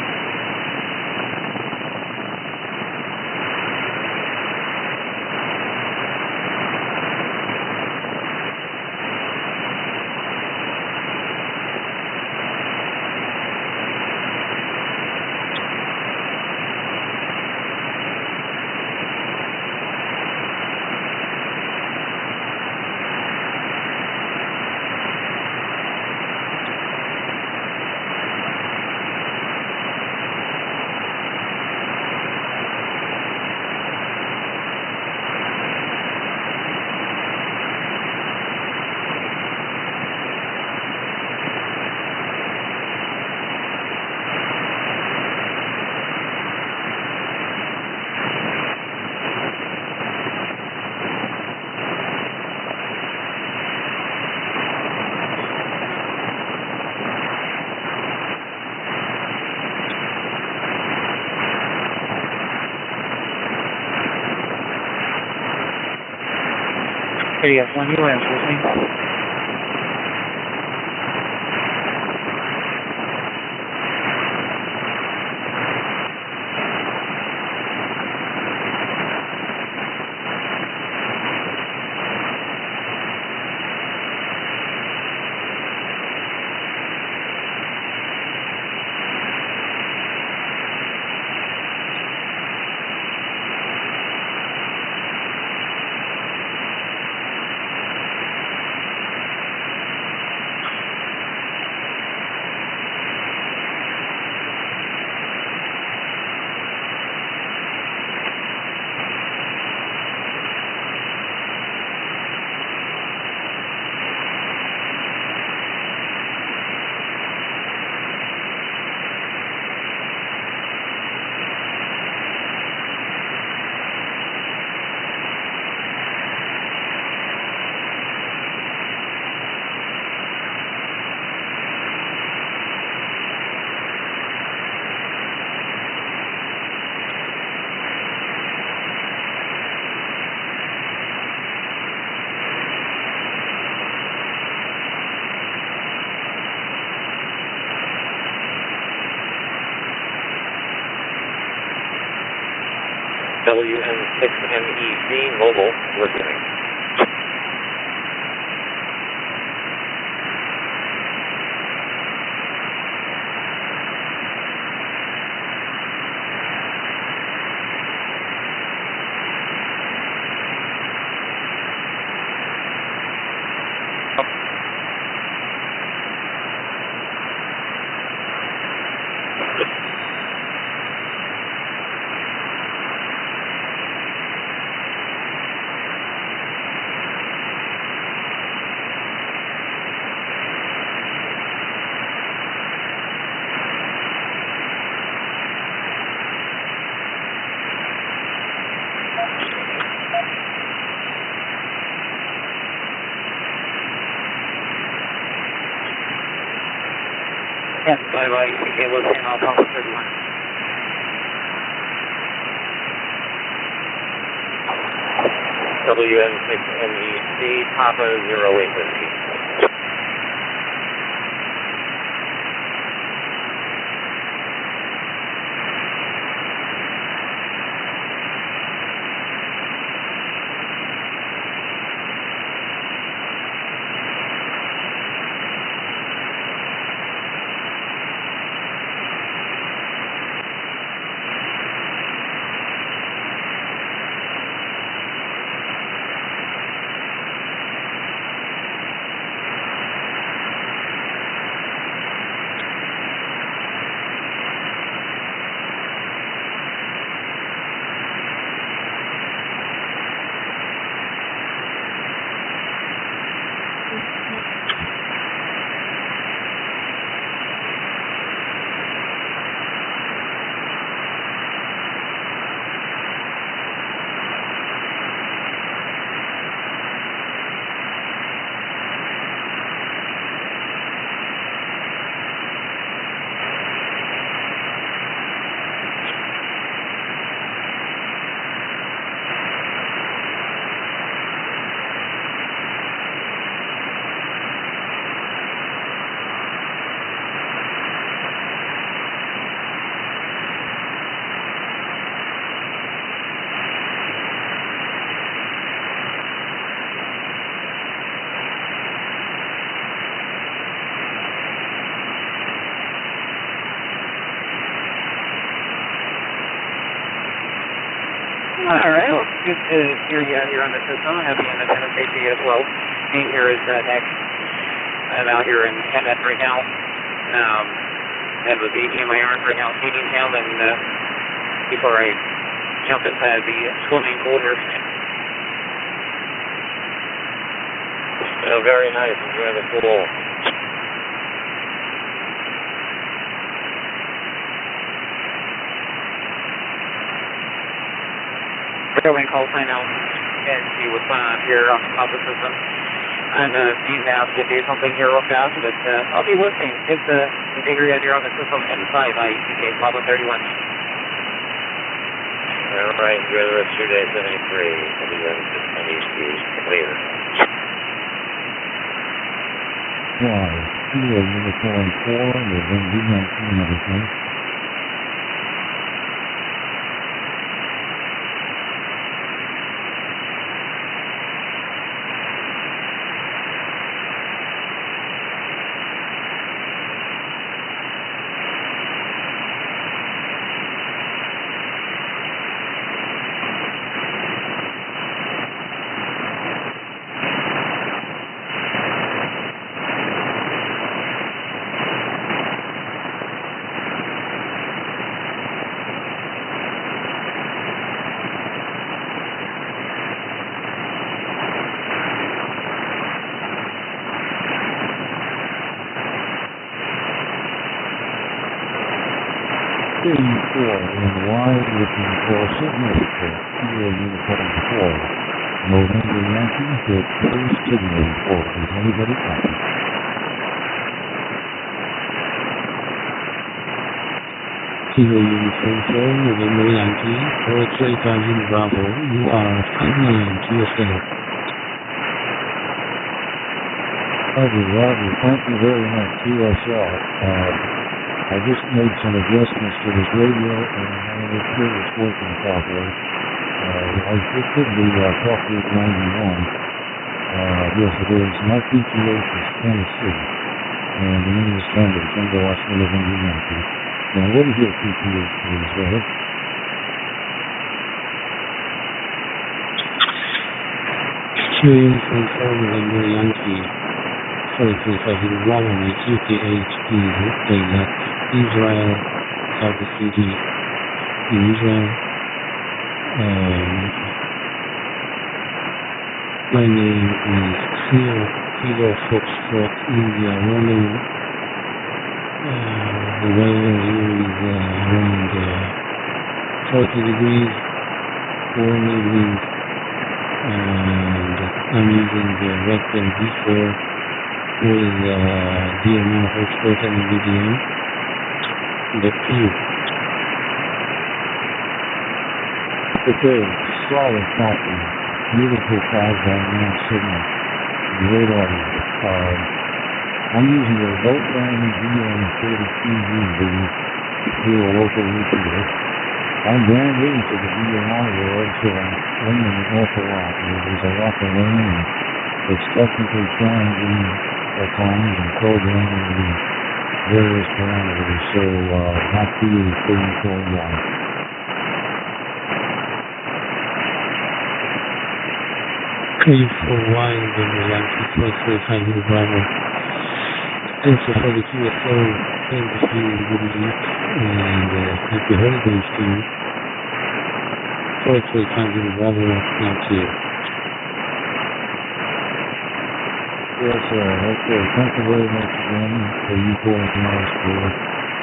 KF1 US listening. WN6MEC mobile listening. Yes, bye-bye. Okay, we'll see now. Papa 31. WN6MEC, Papa 08 Whiskey. good to hear you out here on the system. Happy Independence Day to you as well. Name here is Nick. I'm out here in Hemet right now. Head with the DMR right now, feeding him, and before I jump inside the swimming pool here. Very nice. Enjoy the pool. Airline call sign out, and see what's going on here on top of the system. I'm being asked to do something here real fast, but I'll be listening. It's the bigger guys here on the system, N5 IEK Papa 31. All right, enjoy the rest of your day, 73. I'll be done with NEC later. Kilo Uniform 4, November 1993. And Y looking for signal for Kilo Uniform 4. November 19th at first signal report. Is anybody copy? Kilo Uniform 4, November 19th, for X-ray 5 Bravo. You are 5 QSL. Roger. Thank you very much, QSL. I just made some adjustments to this radio, and I want to make sure it's working properly. It should be talkgroup 91. Yes, it is. My PTH is Tennessee, and the name is standard Tango Oscar November Yankee. Now, what is your PTH, please, brother? Kilo Uniform 4, November Yankee. 435 Bravo, my QTH is Israel, South City, in Israel. My name is Kilo Foxtrot India Roman. The weather here is around 40 degrees, 4 degrees, and I'm using the Vector D4 with DMR hotspot and VDM. Back to you. Okay, solid copy. Beautiful 5x9 signal. Great audio. I'm using a Volkswagen GM32UV through a local retailer. I'm brand new to the DMR world, so I'm learning an awful lot. There's a lot to learn, and it's technically challenging at times and programming the various parameters. So back to you, 34-1. K4Y, November Yankee, 435 Bravo. Thanks for the QSO, thank you, good week, and happy holidays to you. 435 Bravo, now to you. Yes, okay. Thank you very much again for you calling us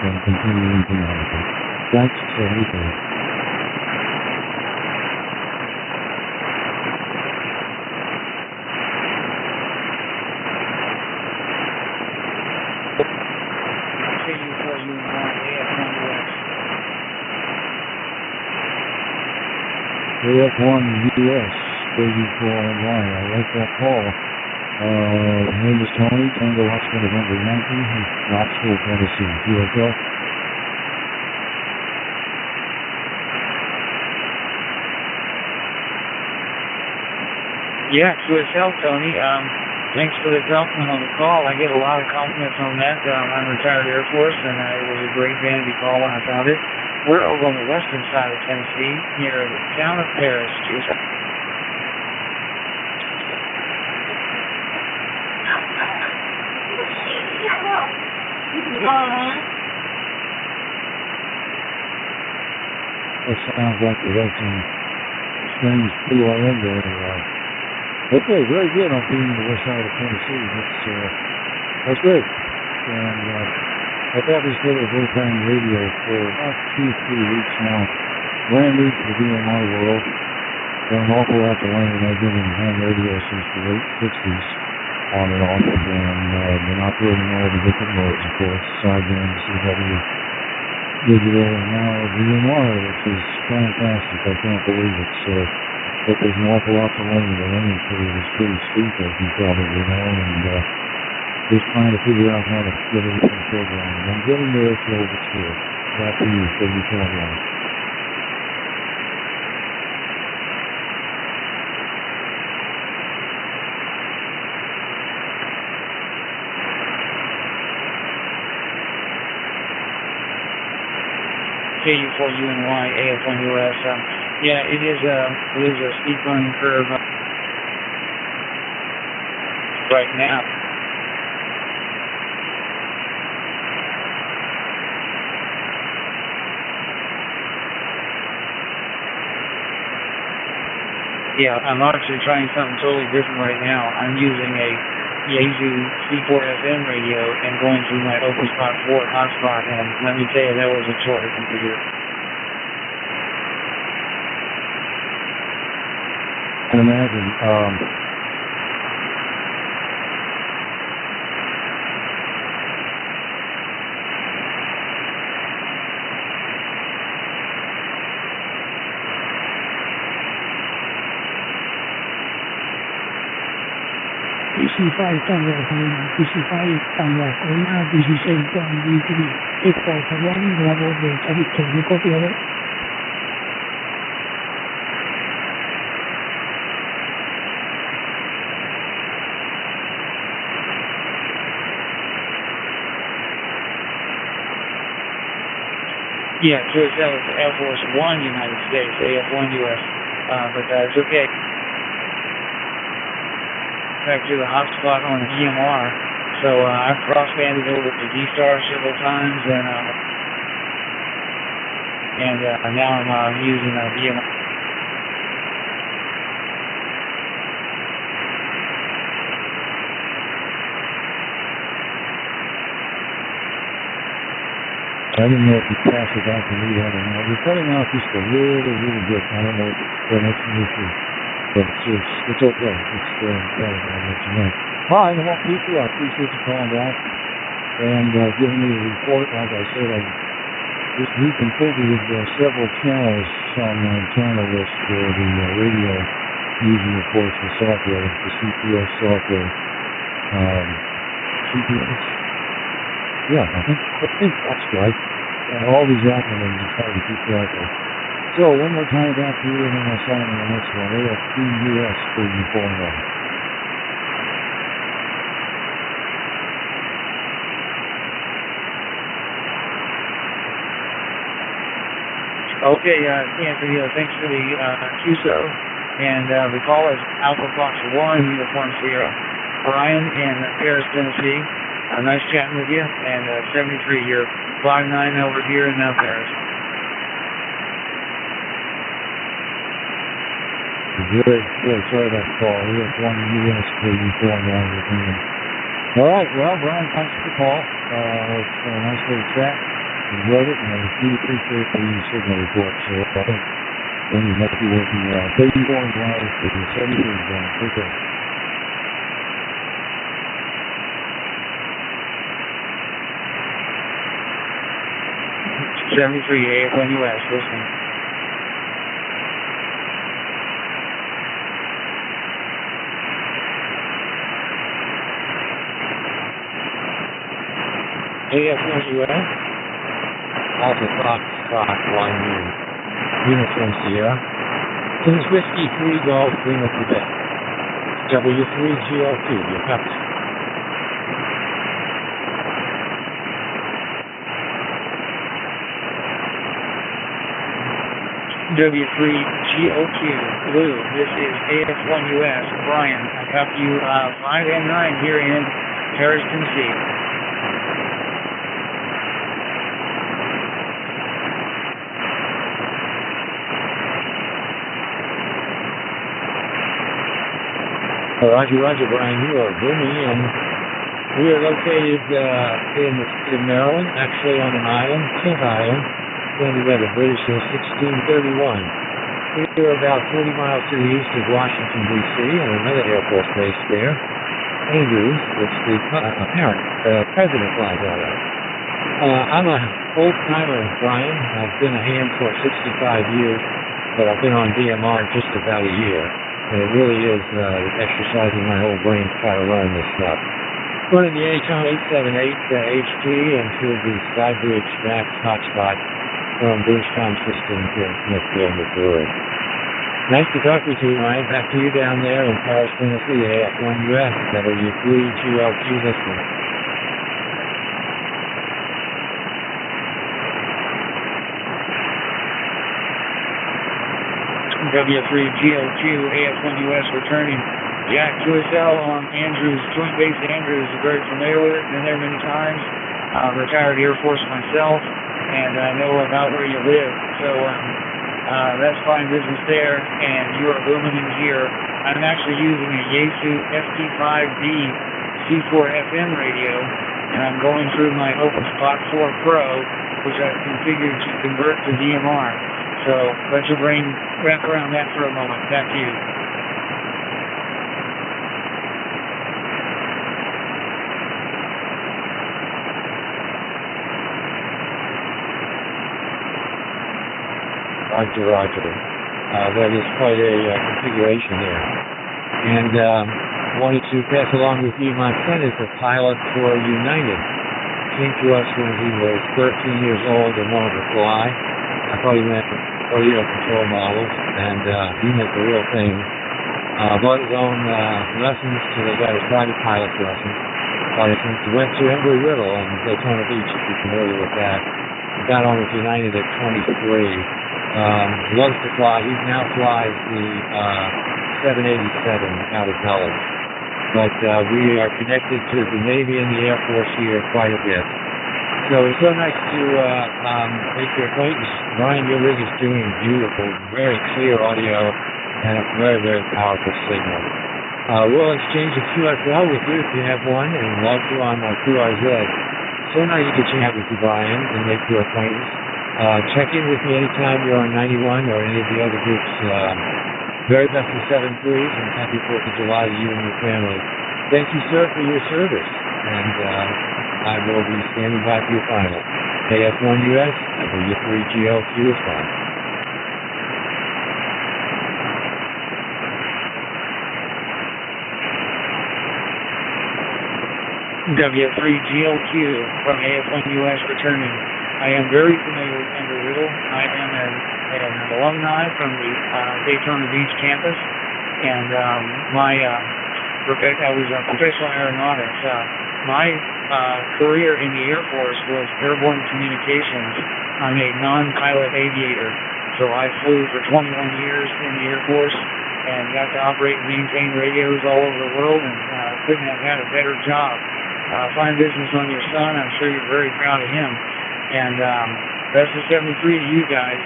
and continuing to monitor. Thanks, everything. AF1 US, 34 online. I like that call. My name is Tony, Tango Oscar November 19, Knoxville, Tennessee. QSL. Yeah, QSL, Tony. Thanks for the compliment on the call. I get a lot of compliments on that. I'm retired Air Force, and it was a great band to call when I found it. We're over on the western side of Tennessee, near the town of Paris, Georgia. It sounds like we had some strange PRM there. Okay, very good on being the west side of Tennessee. That's great. And I've had this little full-time radio for about 2-3 weeks now. Brand new to the DMR world. Got an awful lot to learn. I've been in ham radio since the late 60s on and off. And been operating all the different modes, of course. Sideband, CW, digital, and now DMR, which is fantastic. I can't believe it. But there's an awful lot to learn. The learning curve is pretty steep, as you probably know, and just trying to figure out how to get everything programmed. I'm getting there, so it's good. Back to you for your program. KU4UNY, AF1US. Yeah, it is a steep learning curve right now. Yeah, I'm actually trying something totally different right now. I'm using a Yaesu C4FM radio and going through my OpenSpot 4 hotspot, and let me tell you, that was a joy to hear. I can imagine. PC5 Tango Farina, PC5 Tango Farina, 16 Juan Eco Taiwan, Bravo Delta Victor, ¿me copia ver? Yeah, George, that was Air Force One, United States, AF1 US, but it's okay. Back to the hotspot on the DMR, so I've cross-banded over to D-Star several times, and now I'm using DMR. I didn't know if you passed it back to me. I don't know. You're cutting out just a really, really good. I don't know if that's an issue, but it's okay. It's better than what you know. Hi, I won't keep you. I appreciate you calling back and giving me a report. Like I said, I just reconfigured several channels on my channel list for the radio, using, of course, the software, the CPS software. CPS. Yeah, I think that's right. All these acronyms are hard to keep track of. So, one more time back to you, and then I'll sign on the next one. AF2US for you phone number. Okay, Anthony, thanks for the QSO. And recall as Alpha Fox 1, Uniform Sierra. Brian in Paris, Tennessee. Nice chatting with you, and 73, you're 5'9" over here in Paris. Good. Sorry about the call. We have one U.S. for you going on with me. All right, well, Brian, thanks for the call. It's a nice little chat. Enjoyed it, and I really appreciate the signal report. So I think things might be working well. Thank you going live for the 73, Brian. Take care. AF1 US, listening. AF1 US, Alpha Fox 1 Uniform Sierra, Kings Whiskey 3 Golf Lima Quebec, W3GL2, your copy. W3GOQ, Lou, this is AF1US, Brian. I copy you 5 and 9 here in Paris, Tennessee. Roger, Roger, Brian. You are booming in. We are located in Maryland, actually on an island, Kent Island, founded by the British in 1631. We are about 40 miles to the east of Washington, D.C., and another Air Force base there, Andrews, which the president flies out of. I'm an old-timer, Brian. I've been a ham for 65 years, but I've been on DMR just about a year. And it really is exercising my whole brain to try to learn this stuff. Running the Anytone 878 HT and through the Skybridge Max hotspot from Bridgetown Systems in Smithfield, Missouri. Nice to talk with you, Ryan. Back to you down there in Paris, Tennessee, AF1US, W3GLQ listening. W3GLQ, AF1US returning. Jack QSL on Andrews, Joint Base Andrews, very familiar with it, been there many times. Retired Air Force myself, and I know about where you live. So that's fine business there, and you are booming in here. I'm actually using a Yaesu FT5B C4 FM radio, and I'm going through my OpenSpot 4 Pro, which I've configured to convert to DMR. So let your brain wrap around that for a moment. Back to you. Roger, Roger. That is quite a configuration there. And wanted to pass along with you, my son is a pilot for United. Came to us when he was 13 years old and wanted to fly. I thought he meant audio control models, and he meant the real thing. Bought his own lessons till he got his private pilot's lessons. Went to Embry-Riddle in Daytona Beach, if you're familiar with that. Got on with United at 23. Loves to fly. He now flies the 787 out of college. But we are connected to the Navy and the Air Force here quite a bit. So it's so nice to make your acquaintance. Brian, your rig is doing beautiful, very clear audio, and a very, very powerful signal. We'll exchange a QSL with you if you have one, and log you on QRZ. So nice to chat with you, Brian, and make your acquaintance. Check in with me anytime you're on 91 or any of the other groups. Very best of 7-3s, and happy 4th of July to you and your family. Thank you, sir, for your service, and I will be standing by for your final. AF1US, W3GLQ is fine. W3GLQ from AF1US returning. I am very familiar with Embry-Riddle. I am an alumni from the Daytona Beach campus, and I was a professional aeronautics. My career in the Air Force was airborne communications. I'm a non-pilot aviator, so I flew for 21 years in the Air Force and got to operate and maintain radios all over the world, and couldn't have had a better job. Fine business on your son. I'm sure you're very proud of him. And best of 73 to you guys.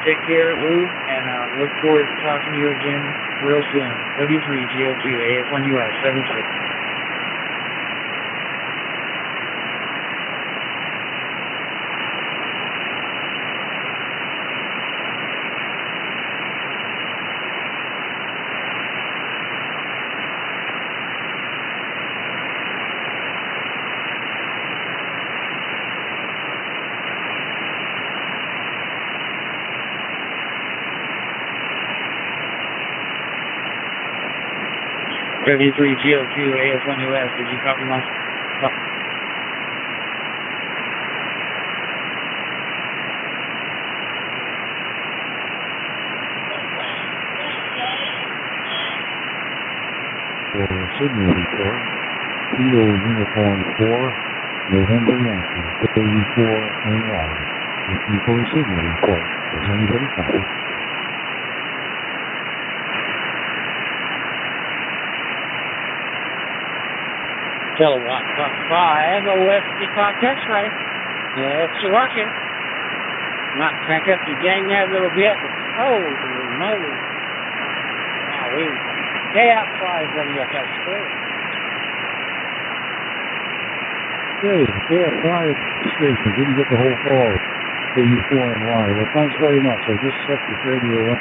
Take care, Lou, and look forward to talking to you again real soon. W3GOQ, AF1US, 73. W3GOQ, AF1US, did you copy my... Signal report, Kilo Uniform 4, November Yankee, 34 and 1. Looking for a signal report. Does anybody copy? Kilowatt Fox 5, OSD Fox X-ray. It's working. Might crank up the gain there a little bit. Holy moly. Wowee. YAVAPI WFS2. Okay, YAVAPI station. Didn't get the whole call. KU4NY. Well, thanks very much. I just set the radio up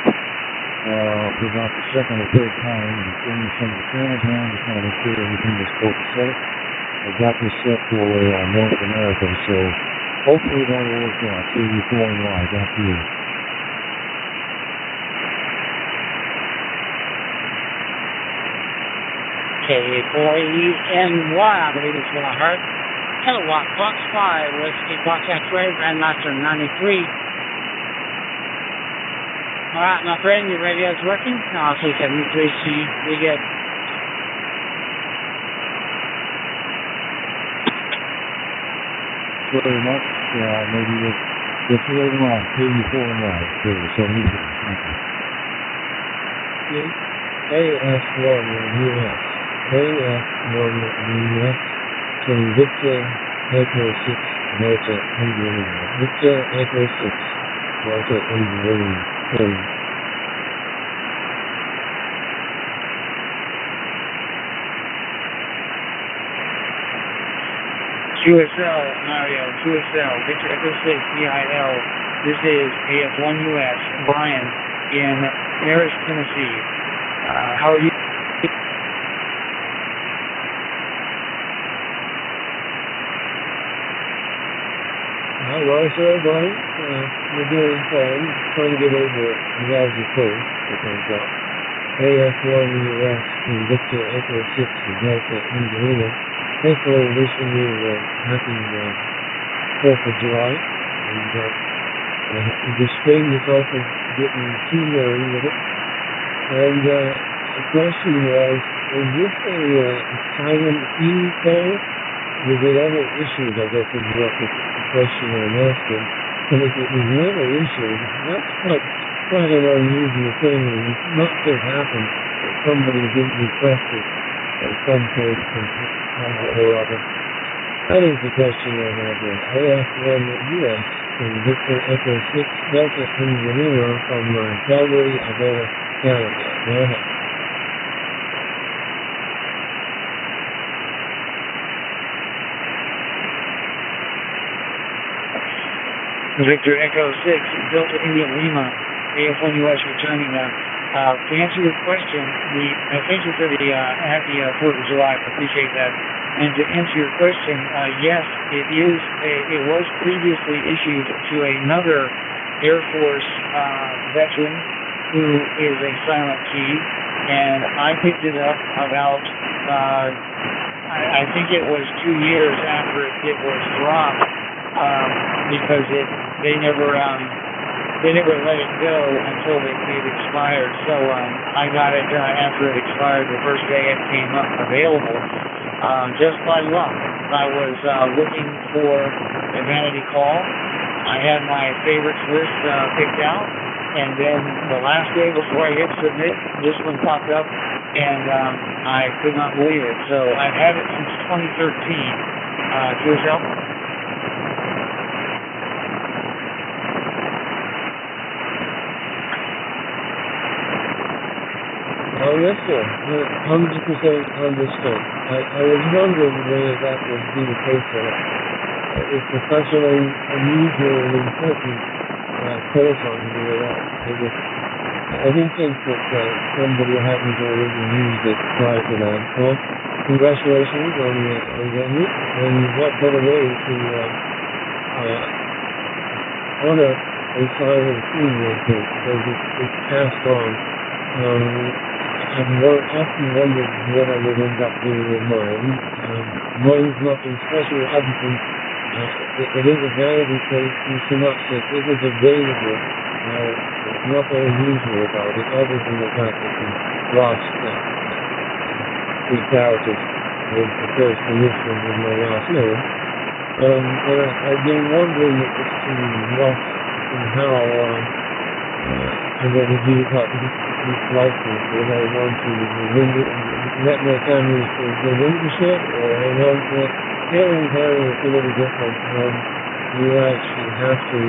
for about the second or third time and changed some of the channels around. Just want to make sure everything was copacetic. I got this set for North America, so hopefully that'll work out. KU4NY. Back to you. K4NY, I believe it's what I heard. Kilowatt Fox 5, Whiskey Fox X-ray, Grandmaster 93. Alright, my friend, your radio's working. I'll see 73C. We good. Very much. Maybe we'll get you later on. KU4NY. 73. Thank you. AF1 US. AF1 US. So Victor Echo 6 Delta Indian. Victor Echo 6 Delta Indian. QSL, Mario, QSL, Victor Echo 6, VIL. This is AF1 US, Brian, in Paris, Tennessee. How are you? Well, sir, Brian, we're doing fine. Trying to get over Gaza Coast, I think. AF1 US and Victor Echo 6 Delta Indiana. Thankfully, wishing you a happy 4th of July. And the spring is also getting too merry with it. And the question was, is this a silent E call? Was it ever issued, I guess, is what the question I'm asking. And if it was never issued, that's quite an unusual thing. And not to happen that somebody didn't request it at some point or other. That is the question I have here. AF1 US and Victor Echo 6 Delta Indiana from Calgary, Alberta, Canada. Go ahead. Victor Echo 6, Delta India Lima, AF1 US returning. To answer your question, thank you for the happy 4th of July. I appreciate that. And to answer your question, yes, it was previously issued to another Air Force veteran who is a silent key, and I picked it up about, I think it was 2 years after it was dropped, because they never let it go until it expired. So I got it after it expired, the first day it came up available. Just by luck, I was looking for a vanity call. I had my favorites list picked out, and then the last day before I hit submit, this one popped up, and I could not believe it. So I've had it since 2013. QSL? Oh, yes, sir. 100% understood. I was wondering whether that would be the case or not. It's such an unusual and important telephone to do that. I didn't think that somebody hadn't already used it prior to that. Well, congratulations on getting it. And what better way to honor a silent key because it's passed on. I've often wondered what I would end up doing with mine. Mine's nothing special other than it is a vanity case in synopsis. It is available. There's nothing unusual about it other than the fact that the last 3 characters was the first initial with my last name. I've been wondering as to what and how I'm going to do about this license, whether I want to renew it met my family for the leadership, or hang out with. Here in Canada, it's a little different. You actually have to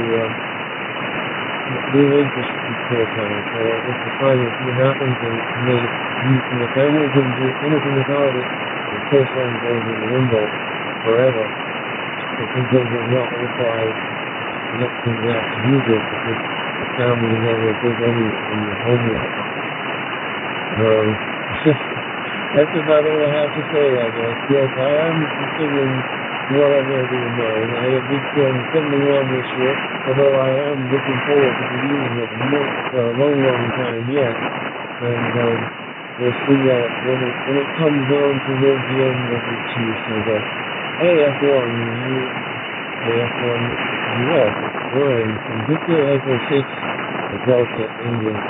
relinquish the care time. So if the time it happens and the family can do anything about it, the care time goes in the window forever. Because they're not required not to have to use it because the family never did any in the homework. That's about all I have to say, I guess. Yes, I am considering what I'm going to do tomorrow. I have a big something on this year, although I am looking forward to using it for a long time yet. And we'll see when it comes on towards the end of the two. So the AF1 US, Ryan, from Victor Echo 6, the Delta, England.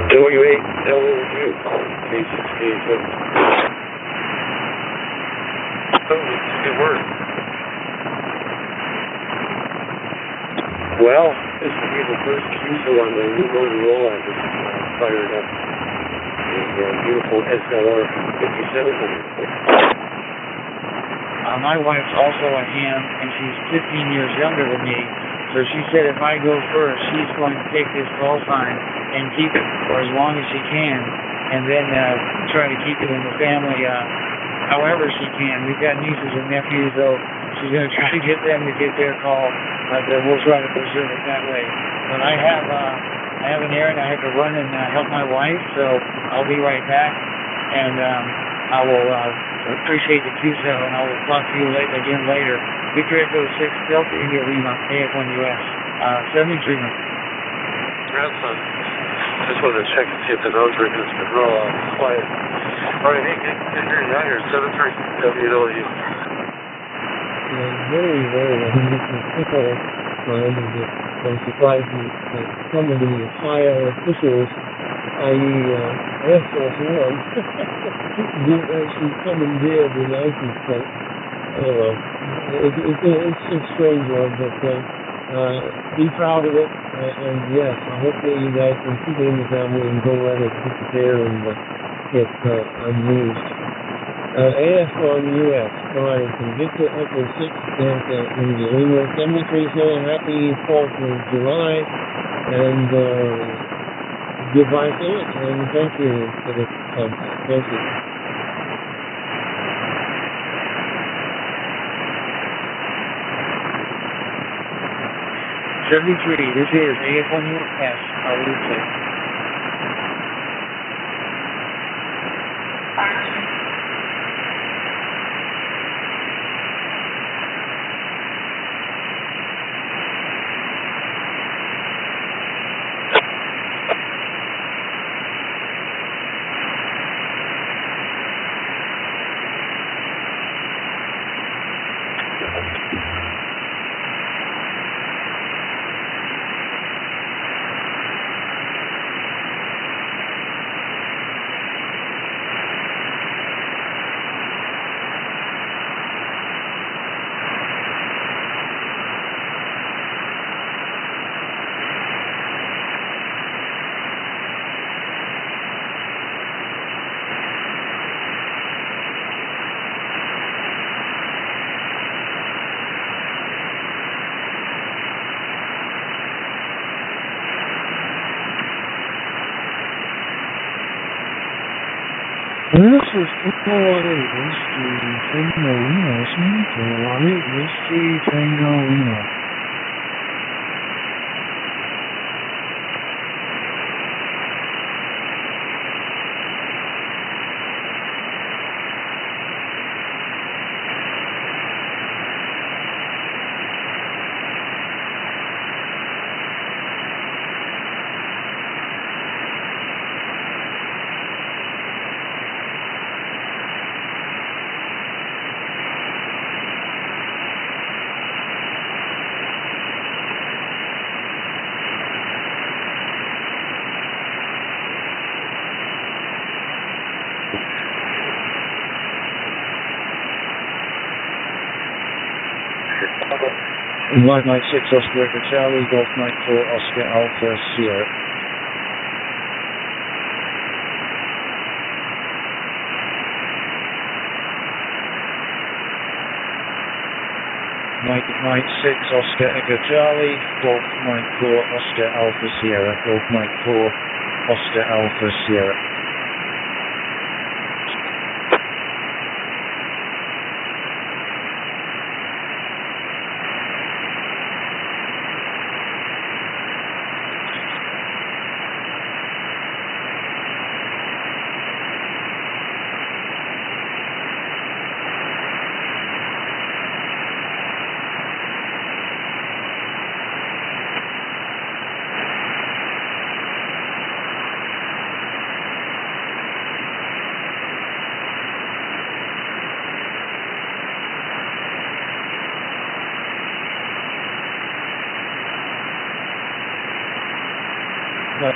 W8LU, K68. Good word. Well, this will be the first QSO on the new Motorola. I just fired up the beautiful SLR 5700. My wife's also a ham, and she's 15 years younger than me. So she said if I go first, she's going to take this call sign and keep it for as long as she can, and then try to keep it in the family however she can. We've got nieces and nephews, so she's going to try to get them to get their call, but we'll try to preserve it that way. But I have an errand. I have to run and help my wife, so I'll be right back, and I will appreciate the QSO, and I will talk to you again later. Victor Echo 6, Delta India Lima, AF1 US, 73 minutes. Grandson, just wanted to check and see if the nose ring has been real quiet. All right, hey, good hearing you out here, 73 WW. Very, very, I think this is simple. I'm surprised that some of the higher officials, i.e. Air Force One, didn't actually come and deal with the license plate. I don't know. It's a strange one, but be proud of it. And yes, I hope that you guys can keep it in the family and don't let it disappear and get unused. AF1 US, flying from Victor Echo 6 Delta India Lima 737. Happy 4th of July, and goodbye to it, and thank you for the contact. Thank you. This is AF1 US, our replay. This is Whiskey Tango Lima, listening to Whiskey Tango Lima. Mike 6 Oscar Echo Charlie, Golf Mike 4 Oscar Alpha Sierra. Mike 6 Oscar Echo Charlie, Golf Mike 4 Oscar Alpha Sierra, Golf Mike 4 Oscar Alpha Sierra.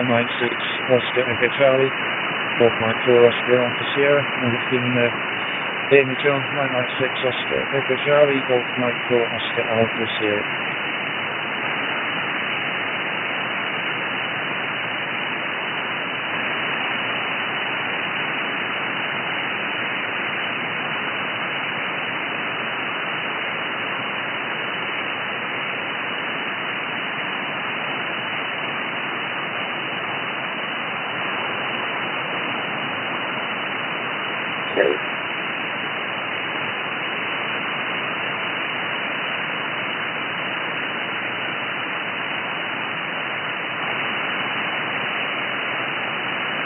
Mike 6 Oscar Echo Charlie, Golf Mike 4 Oscar Alpha Sierra. And it's been David Jones, Mike 6 Oscar Echo Charlie, Golf Mike 4 Oscar Alpha Sierra. Okay.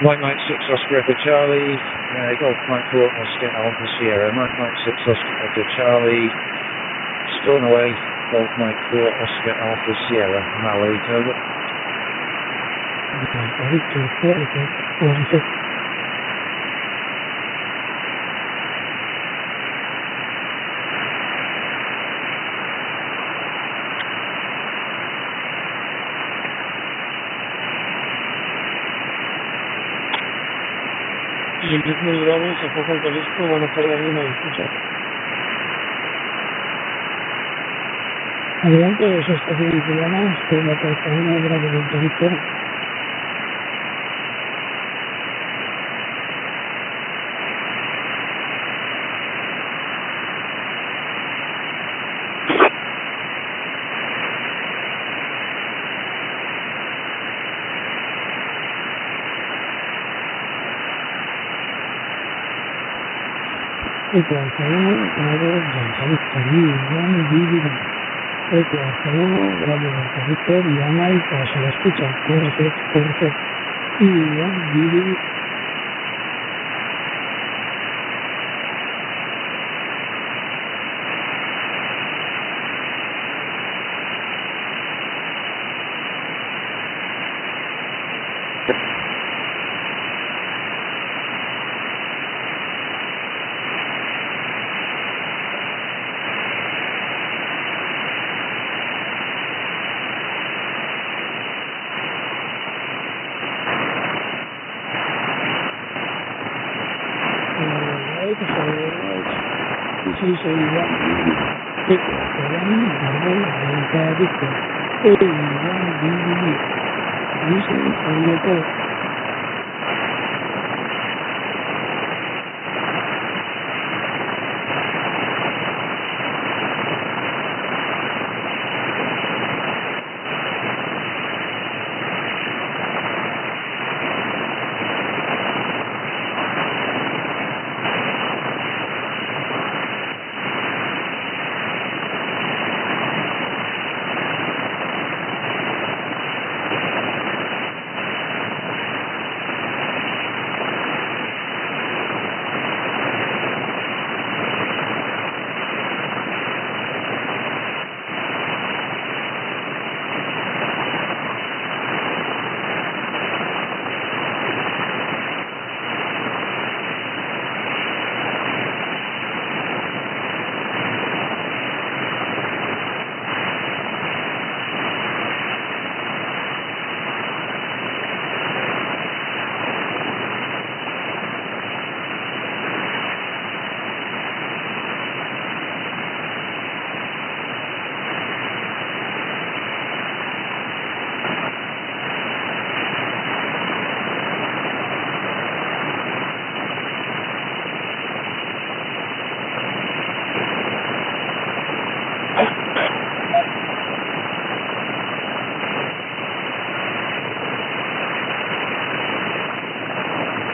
Mike 6 Oscar Echo Charlie, Golf Mike 4 Oscar Alpha Sierra. Mike 6 Oscar Echo Charlie, Stoneway, Golf Mike 4 Oscar Alpha Sierra. Mallory, over. Y el ritmo del drone se fue con Jalisco, van a perder una disputa. Adelante, eso está bien, programa, estoy en la plataforma de la voluntariado.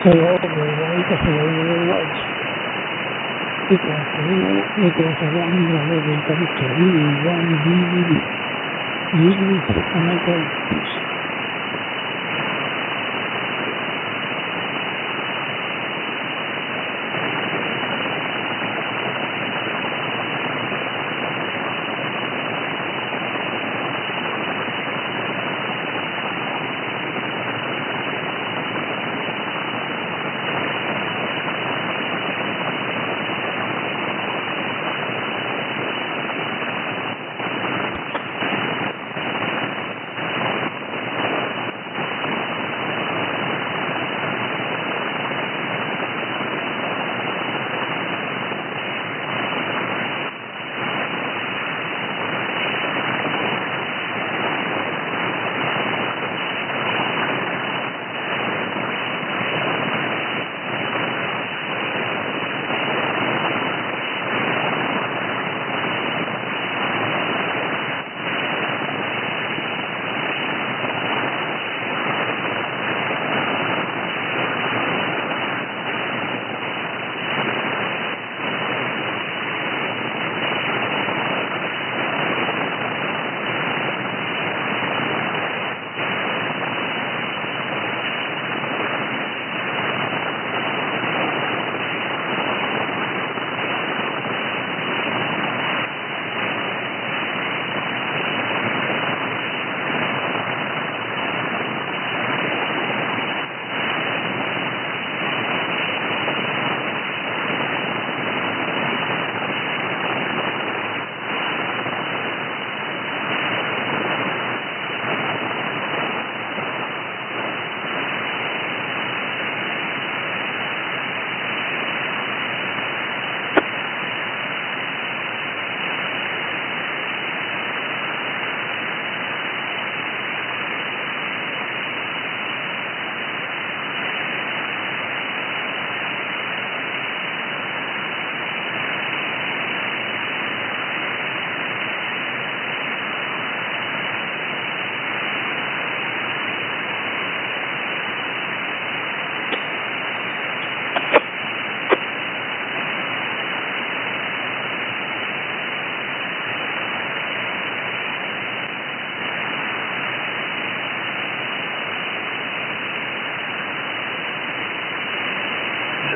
Hello, ahorita se lo digo igual. Y que se va a ir a ver el carrito y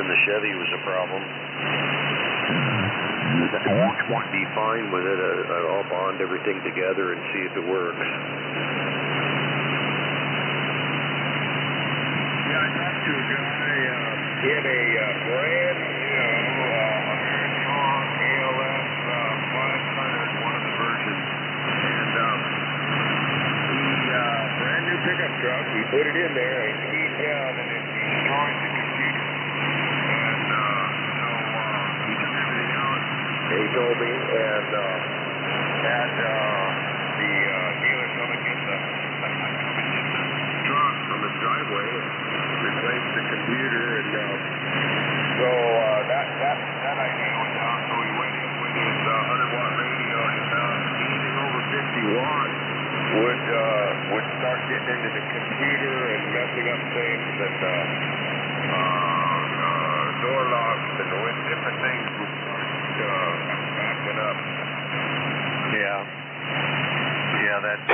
The Chevy was a problem. I'd be fine with it. I'll bond everything together and see if it works. Yeah, I talked to a guy. He had a brand new strong ALS 500, one of the versions, and brand new pickup truck. We put it in there and keyed down, and it destroyed the computer. He told me, and had the dealer come and get the truck from his driveway and replace the computer, and so that idea went down. So he went in with his 100-watt radio, and found anything over 50 watts would start getting into the computer and messing up things, and door locks and different things would start backing up. Yeah, that's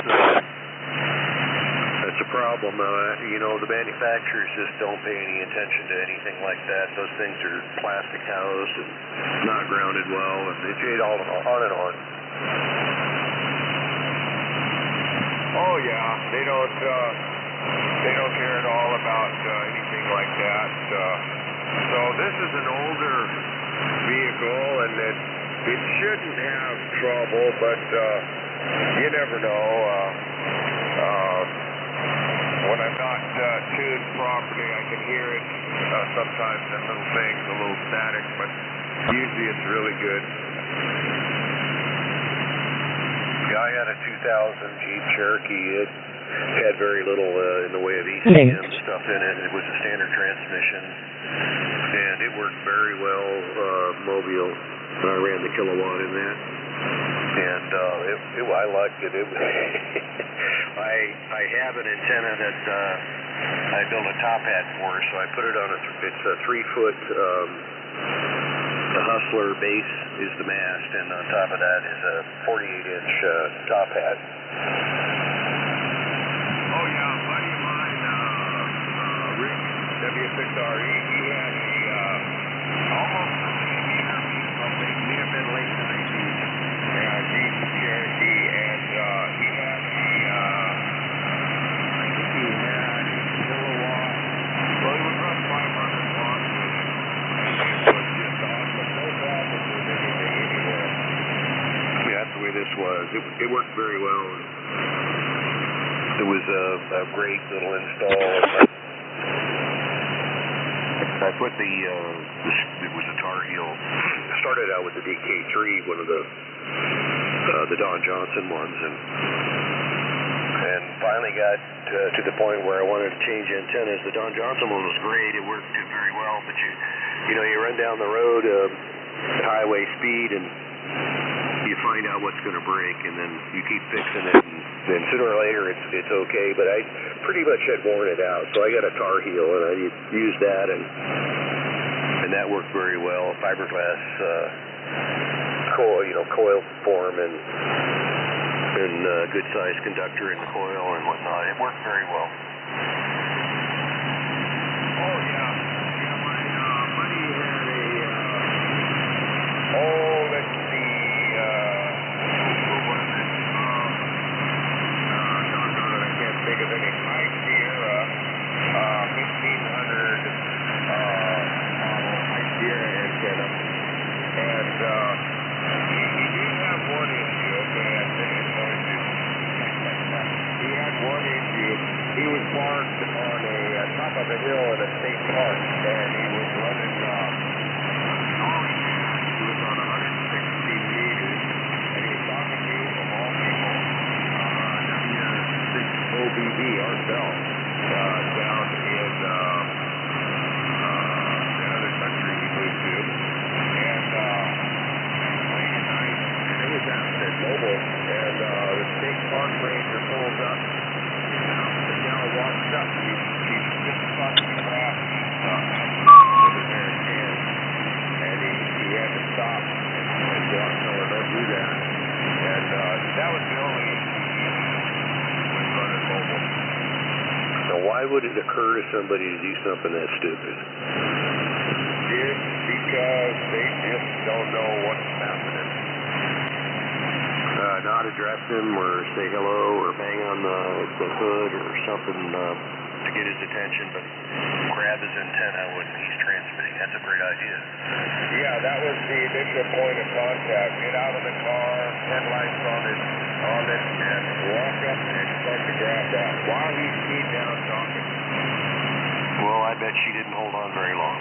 a problem. The manufacturers just don't pay any attention to anything like that. Those things are plastic housed and not grounded well, and they trade all on and on. Oh yeah, they don't care at all about anything like that. So this is an older vehicle, and it shouldn't have trouble, but you never know. When I'm not tuned properly, I can hear it sometimes in little things, a little static, but usually it's really good. Yeah, I had a 2000 Jeep Cherokee. It had very little in the way of ECM stuff in it. It was a standard transmission, and it worked very well, Mobile. I ran the kilowatt in that, and I liked it. I have an antenna that I built a top hat for her, so I put it on it's a 3-foot, the Hustler base is the mast, and on top of that is a 48-inch top hat. Oh yeah, a buddy of mine, Rick, W6RE, he had almost the same year, it may have been late 90s, Jeep Cherokee, and he had I think he had a kilowatt, well, he was run 500 watts with it, and it was just awesome, no problem with anything anywhere. Yeah, that's the way this was. It worked very well. It was a great little install. I put it was a Tar Heel. I started out with the DK3, one of the Don Johnson ones, and finally got to the point where I wanted to change antennas. The Don Johnson one was great. It worked very well, but you run down the road at highway speed and you find out what's going to break, and then you keep fixing it, and then sooner or later it's okay. But I pretty much had worn it out, so I got a Tar Heel, and I used that, and that worked very well. Fiberglass coil form and good size conductor in the coil and whatnot. It worked very well. Oh yeah, my buddy had let's see, what was it? Doggone it, I can't think of any. High Sierra, 1500 model High Sierra antenna, and he did have one issue. Okay, I think it's going to. He had one issue. He was parked on a top of a hill at a state park, and he was running. All he had, he was on 160 meters, and he was talking to, of all people, W6OBB, ourselves, down in another country he moved to, and late at night, and it was out at Mobile, and the state park ranger pulls up, and the gal walks up, and he's just fucking grabbing with his bare hands, and he had to stop and go on, no, don't do that, and that was the only issue with running Mobile. Now, why would it occur to somebody to do something that stupid? It's because they just don't know what's happening. Not address him or say hello or bang on the hood or something to get his attention, but grab his antenna when he's transmitting. That's a great idea. Yeah, that was the initial point of contact. Get out of the car, headlights on it, and walk up and start to grab that while he's keyed down talking. Well, I bet she didn't hold on very long.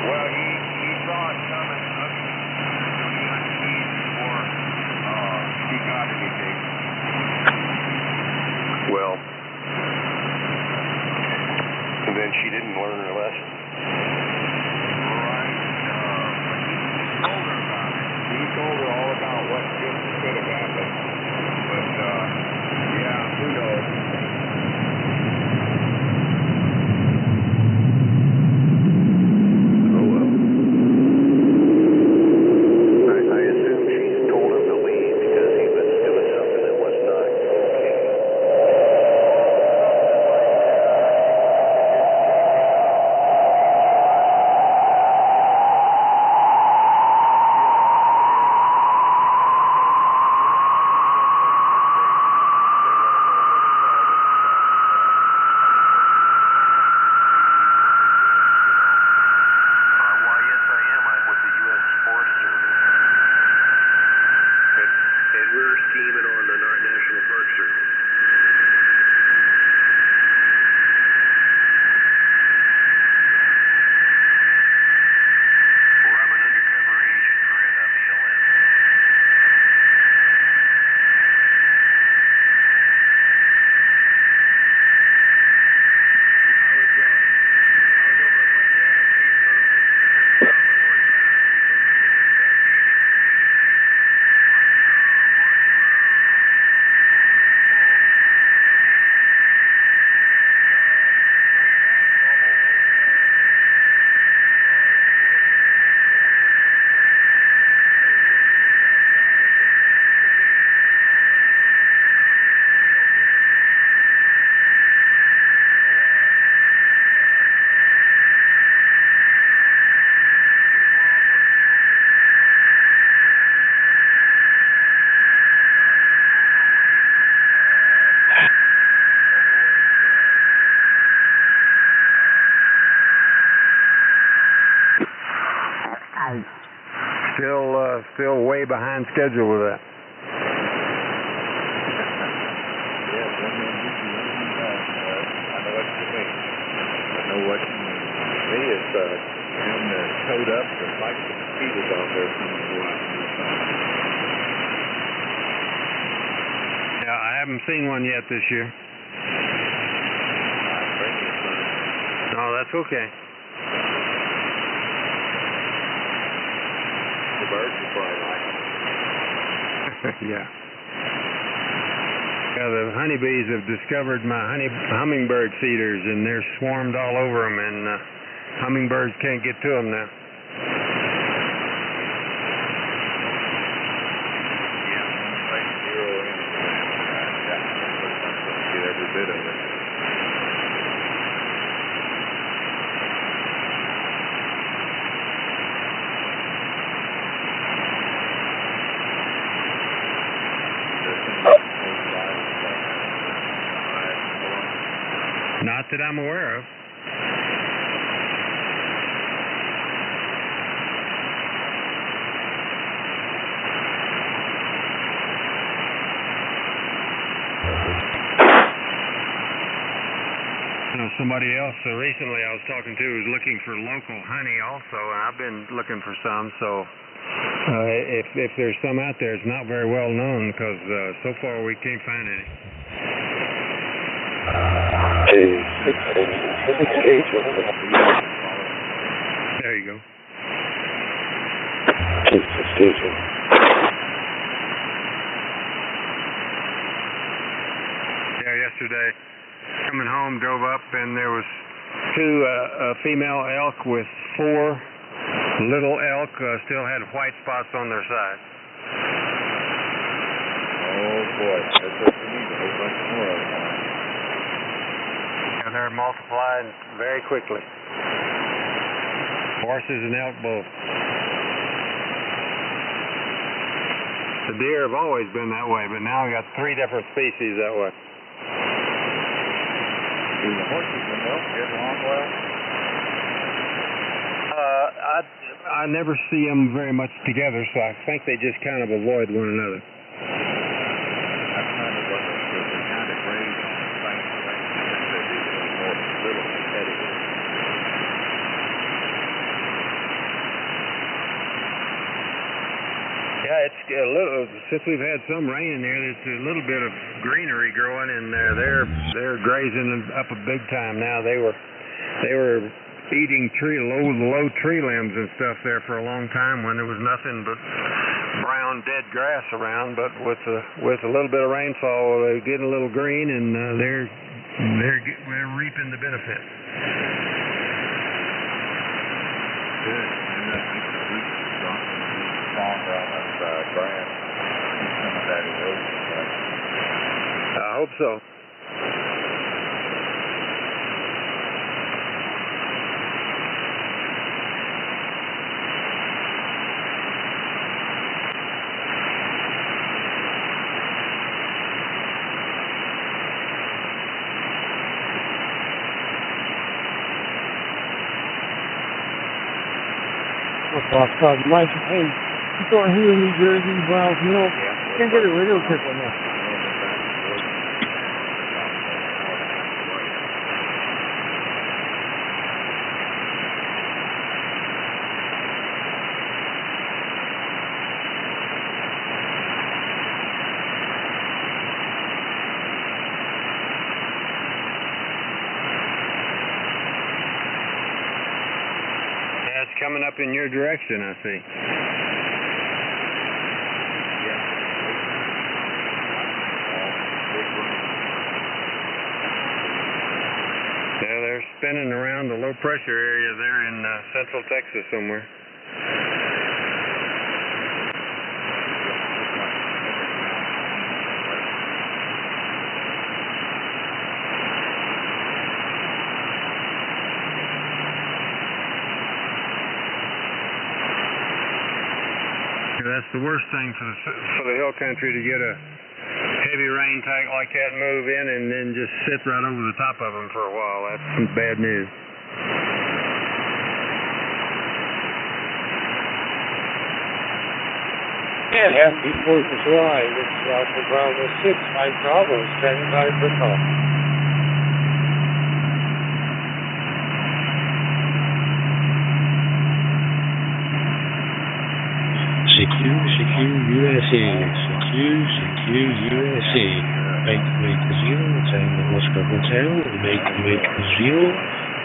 Well, he saw it coming up. He unkeyed before he got anything. Well, and then she didn't learn her lesson. Right. He told her about it. He told her all about what could have happened. But, yeah, who knows? Oh, well. I assume she's told him to leave because he was doing something that was not okay. Right. Still way behind schedule with that. I know what you mean. To me, it's having to tote up the like the mosquitoes out there when you go out and do something. Yeah, I haven't seen one yet this year. No, that's okay. The birds will probably like it. Yeah. Yeah, the honeybees have discovered my hummingbird feeders, and they're swarmed all over them, and hummingbirds can't get to them now. Yeah, like zero in get every bit of it. Not that I'm aware of. Somebody else recently I was talking to was looking for local honey also, and I've been looking for some, so if there's some out there, it's not very well known because so far we can't find any. There you go. Yeah, yesterday, coming home, drove up, and there was two female elk with 4 little elk still had white spots on their sides. Oh boy, that's what you need, a whole bunch more of them. And they're multiplying very quickly. Horses and elk both. The deer have always been that way, but now we got 3 different species that way. Do the horses and elk get along well? I never see them very much together, so I think they just kind of avoid one another. That's kind of what they kind of graze on the same thing. They do more little competitive. Yeah, it's a little, since we've had some rain in there, there's a little bit of greenery growing, and they're grazing up a big time now. They were eating low tree limbs and stuff there for a long time when there was nothing but brown dead grass around. But with a little bit of rainfall, they're getting a little green, and they're reaping the benefit. Good. And I think the roots are dropping stronger on this grass. Some of that erosion. I hope so. Mike, hey, you going here in New Jersey, Browns Milk? Can't get a radio tip on that. That's coming up in your direction, I see. Yeah, they're spinning around the low pressure area there in central Texas somewhere. That's the worst thing for the hill country, to get a heavy rain tank like that, move in, and then just sit right over the top of them for a while. That's some bad news. Yeah, happy 4th of July. This is Alpha Bravo 6, Mike Bravo, standing by for call. CQ USA, CQ USA. Make 0, Tango Oscar Hotel, make 0,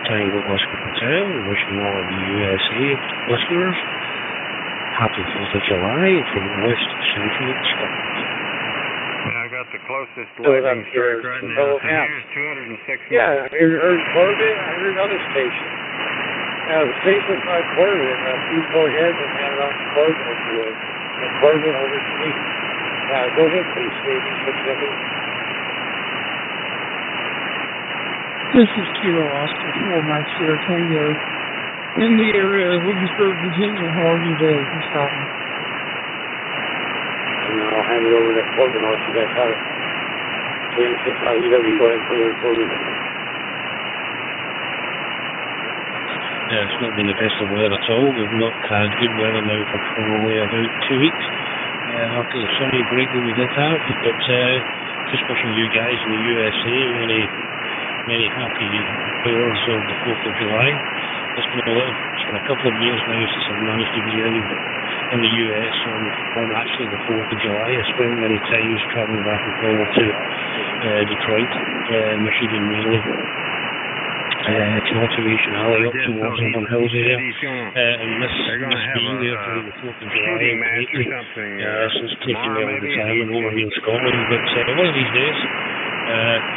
Tango Oscar Hotel, wishing all of the USA listeners happy 4th of July from West Central Scotland. I got the closest lightning strike right now. Here's 206 miles. Yeah, I heard Corbin, I heard other stations. Now, the stations like Corbin, please go ahead and hand it off to Corbin if you would. And Corbin over to me. Go ahead, please, Stevie, 670. This is Kilo Oscar 4 Mike Sierra Tango in the area of Williamsburg, Virginia. How are you today, Mr. Scotland? And I'll hand it over to Corbin. I'll let you guys have it. KM65EW, go ahead and put it in Corbin. Yeah, it's not been the best of weather at all. We've not had good weather now for probably about 2 weeks. After the sunny break that we did have, but just wishing you guys in the USA many happy hours of the 4th of July. It's been a couple of years now since I've managed to be in the US on actually the 4th of July. I spent many times traveling back and forth to Detroit, Michigan mainly. Conservation Alley up towards Auburn Hills area, and miss being there for the 4th of July lately. Since taking me all the time and over here in Scotland, but one of these days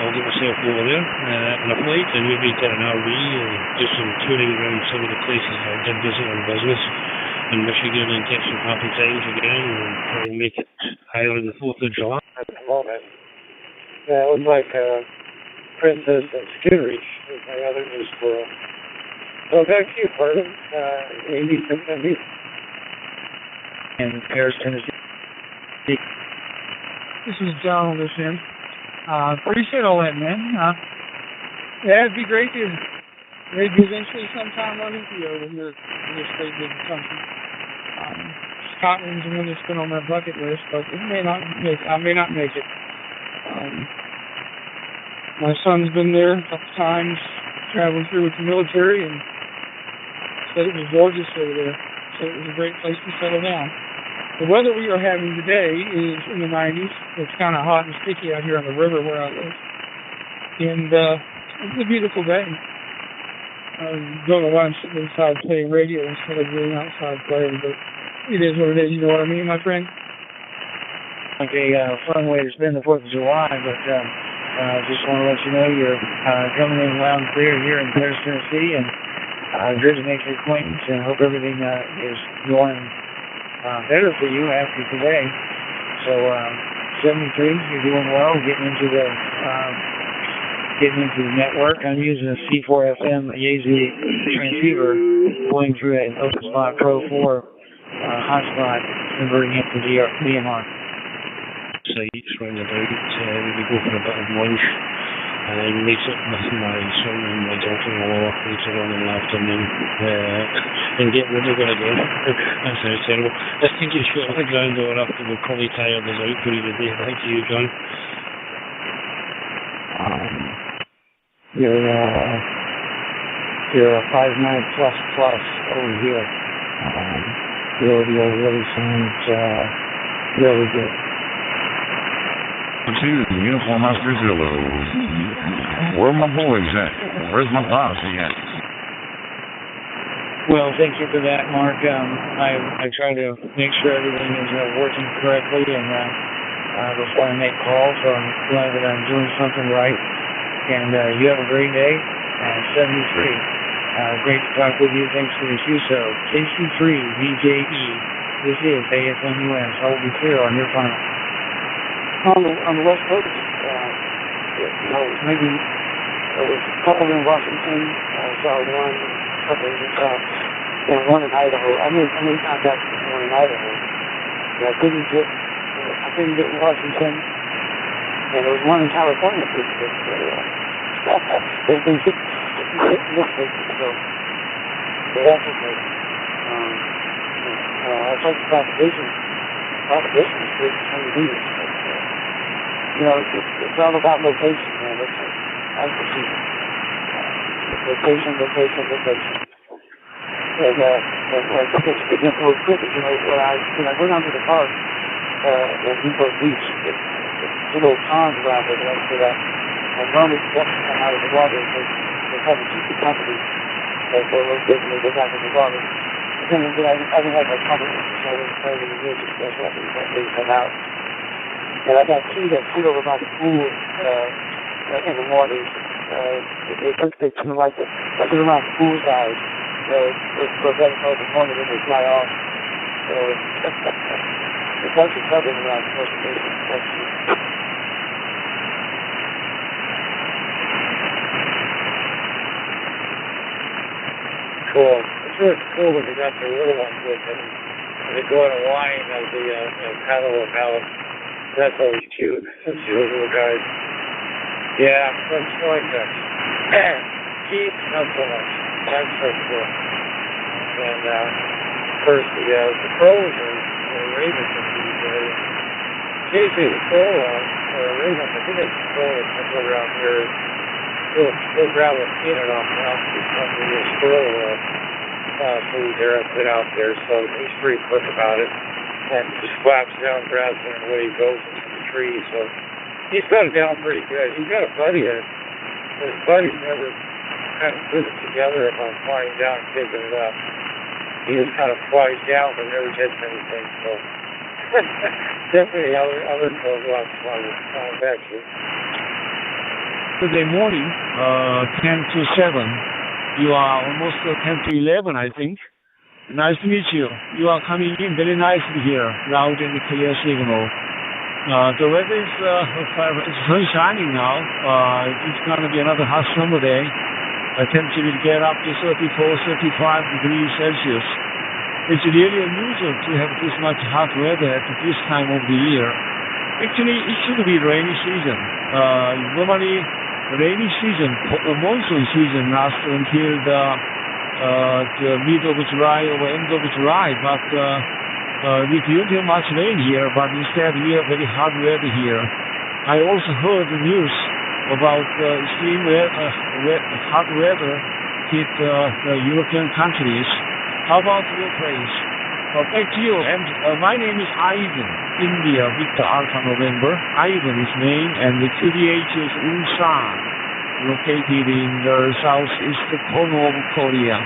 I'll get myself over there on a flight and maybe get an RV and do some touring around some of the places I did visit on business in Michigan and get some happy times again and try and make it higher than the 4th of July. At the moment, it was like Princess and Skittery is my other news squirrel. So back to you, Pardon. 8670. In Paris, Tennessee. This is John on this end. Appreciate all that, man. Yeah, it'd be great to maybe eventually sometime run into you over here in this great big country. Scotland's the one that's been on my bucket list, but I may not make it. My son's been there a couple times, traveling through with the military, and said it was gorgeous over there. Said it was a great place to settle down. The weather we are having today is in the 90s. It's kind of hot and sticky out here on the river where I live. And it's a beautiful day. I'm going to lunch inside playing radio instead of being outside playing, but it is what it is, you know what I mean, my friend? Okay, fun way to spend the 4th of July, but just want to let you know you're coming in loud and clear here in Paris, Tennessee, and good to make your acquaintance, and hope everything is going better for you after today. So, 73, you're doing well, getting into the network. I'm using a C4FM Yaesu transceiver going through an OpenSpot Pro 4 hotspot, converting it to DMR. Sites round about, we go for a bit of lunch and then meet up with my son and my daughter-in-law later on in the afternoon and get rid of it again. That sounds terrible. I think you should on the ground or after we're probably tired us out for the day. Thank you, John. You're a 5.9 plus over here. Really sounds really good. To the Uniform Oscar Zulu. Where are my boys at? Where's my posse at? Well, thank you for that, Mark. I try to make sure everything is working correctly, and before I make calls, so I'm glad that I'm doing something right. And you have a great day. 73. Great to talk with you. Thanks for the QSO. KC3 VJE. This is AFMUS. I will be clear on your final. On the West Coast, maybe there was a couple in Washington. I saw one, a couple in Utah, and one in Idaho. I made contact with one in Idaho. And I couldn't get in Washington, and there was one in California. I couldn't get. They've been listening, so that's okay. I like the propagation. competition is great for the leaders. But, it's all about location, man. That's the key. Location. And I think it's a good little quick. When I went onto the park in Newport Beach, it's a little pond around there next to that. And normally ducks come out of the water and they kind of keep the company for a little bit and they go back in the water. But then I didn't have my trumpet, so I was playing the music, so I didn't come out. And I got two that sit over by the pool in the mornings. They come like sit around the pool side. For better part of the morning when they fly off. So it's actually covered around the first station. Cool. It's really cool when you got the little ones with them. And they go on a line of the paddle or ballast. That's always cute. Those little guys. Yeah, that's so nice. Keith, not so much. That's so cool. And of course the crows or ravens are pretty good. Occasionally the crow or a raven, I think it's a crow that comes around here. He'll grab a peanut off the squirrel food there and put out there, so he's pretty quick about it. And just flaps down, grabs it, and away he goes into the tree. So he's got it down pretty good. He's got a buddy that his buddies never kind of put it together if I'm flying down and picking it up. He just kind of flies down but never gets anything. So definitely other calls a lot of fun. Back to you. Good day morning, 10 to 7. You are almost 10 to 11, I think. Nice to meet you. You are coming in very nicely here, loud and clear signal. The weather is sun shining now. It's going to be another hot summer day. Temperature will get up to 34, 35 degrees Celsius. It's really unusual to have this much hot weather at this time of the year. Actually, it should be rainy season. Normally, rainy season, monsoon season lasts until the mid of July or end of July, but we don't have much rain here, but instead we have very hot weather here. I also heard the news about extreme hot weather hit the European countries. How about your place? Back to you. And my name is Ivan, India, Victor Alpha November. Ivan is name, and the QDH is Ulsan, located in the southeast corner of Korea.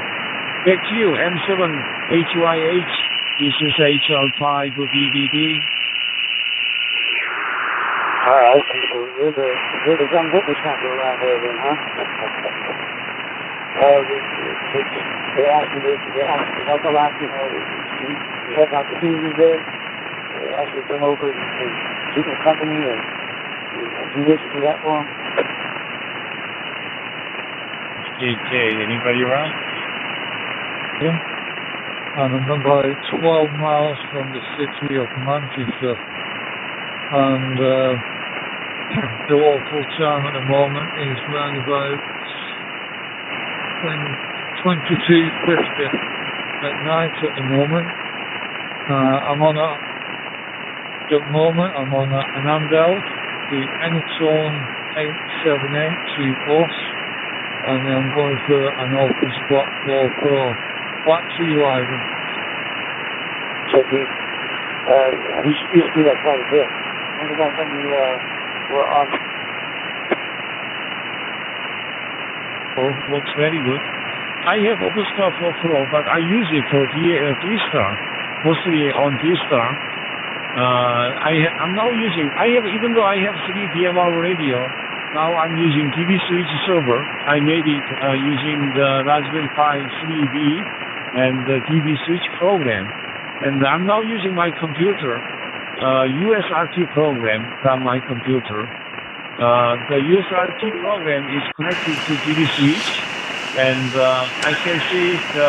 Back to you, M7 HYH. This is HR5 BBD. Alright, you're the young whippersnapper around there then, huh? They asked me to help a lot, you have opportunities there. They asked me to come over and keep the company and do this and do that for them. Okay, anybody around? Yeah. And I'm about 12 miles from the city of Manchester. And the local time at the moment is around about 22:50 at night at the moment. I'm on an Amdel, the Enixon 878 bus, and I'm going for an open spot for Back to you, Ivan. So we used to do that quite a bit. And the time we were on. Oh, looks very good. I have open stuff for flow, but I use it for D-Star, mostly on D-Star. I'm now using, even though I have 3 DMR radio, now I'm using DB switch server. I made it using the Raspberry Pi 3B and the DB switch program. And I'm now using my computer, USRT program from my computer. The USRT program is connected to DB switch, and I can see the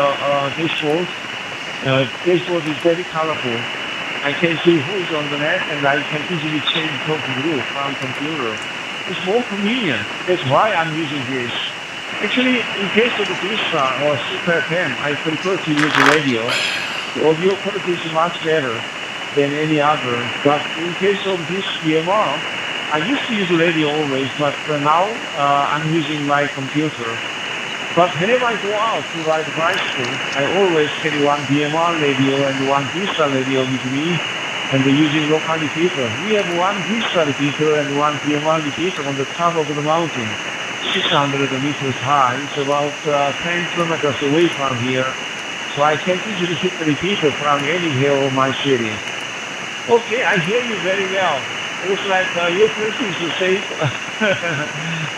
dashboard. Dashboard is very colorful. I can see who is on the net, and I can easily change talk group from computer. It's more convenient. That's why I'm using this. Actually, in case of the D-Star or Super FM, I prefer to use the radio. The audio quality is much better. than any other. But in case of this DMR, I used to use radio always, but now I'm using my computer. But whenever I go out to ride bicycle, I always carry one DMR radio and one digital radio with me, and using local repeater. We have one digital repeater and one DMR repeater on the top of the mountain, 600 meters high. It's about 10 kilometers away from here. So I can easily hit the repeater from any hill of my city. Okay, I hear you very well. It looks like your place is safe,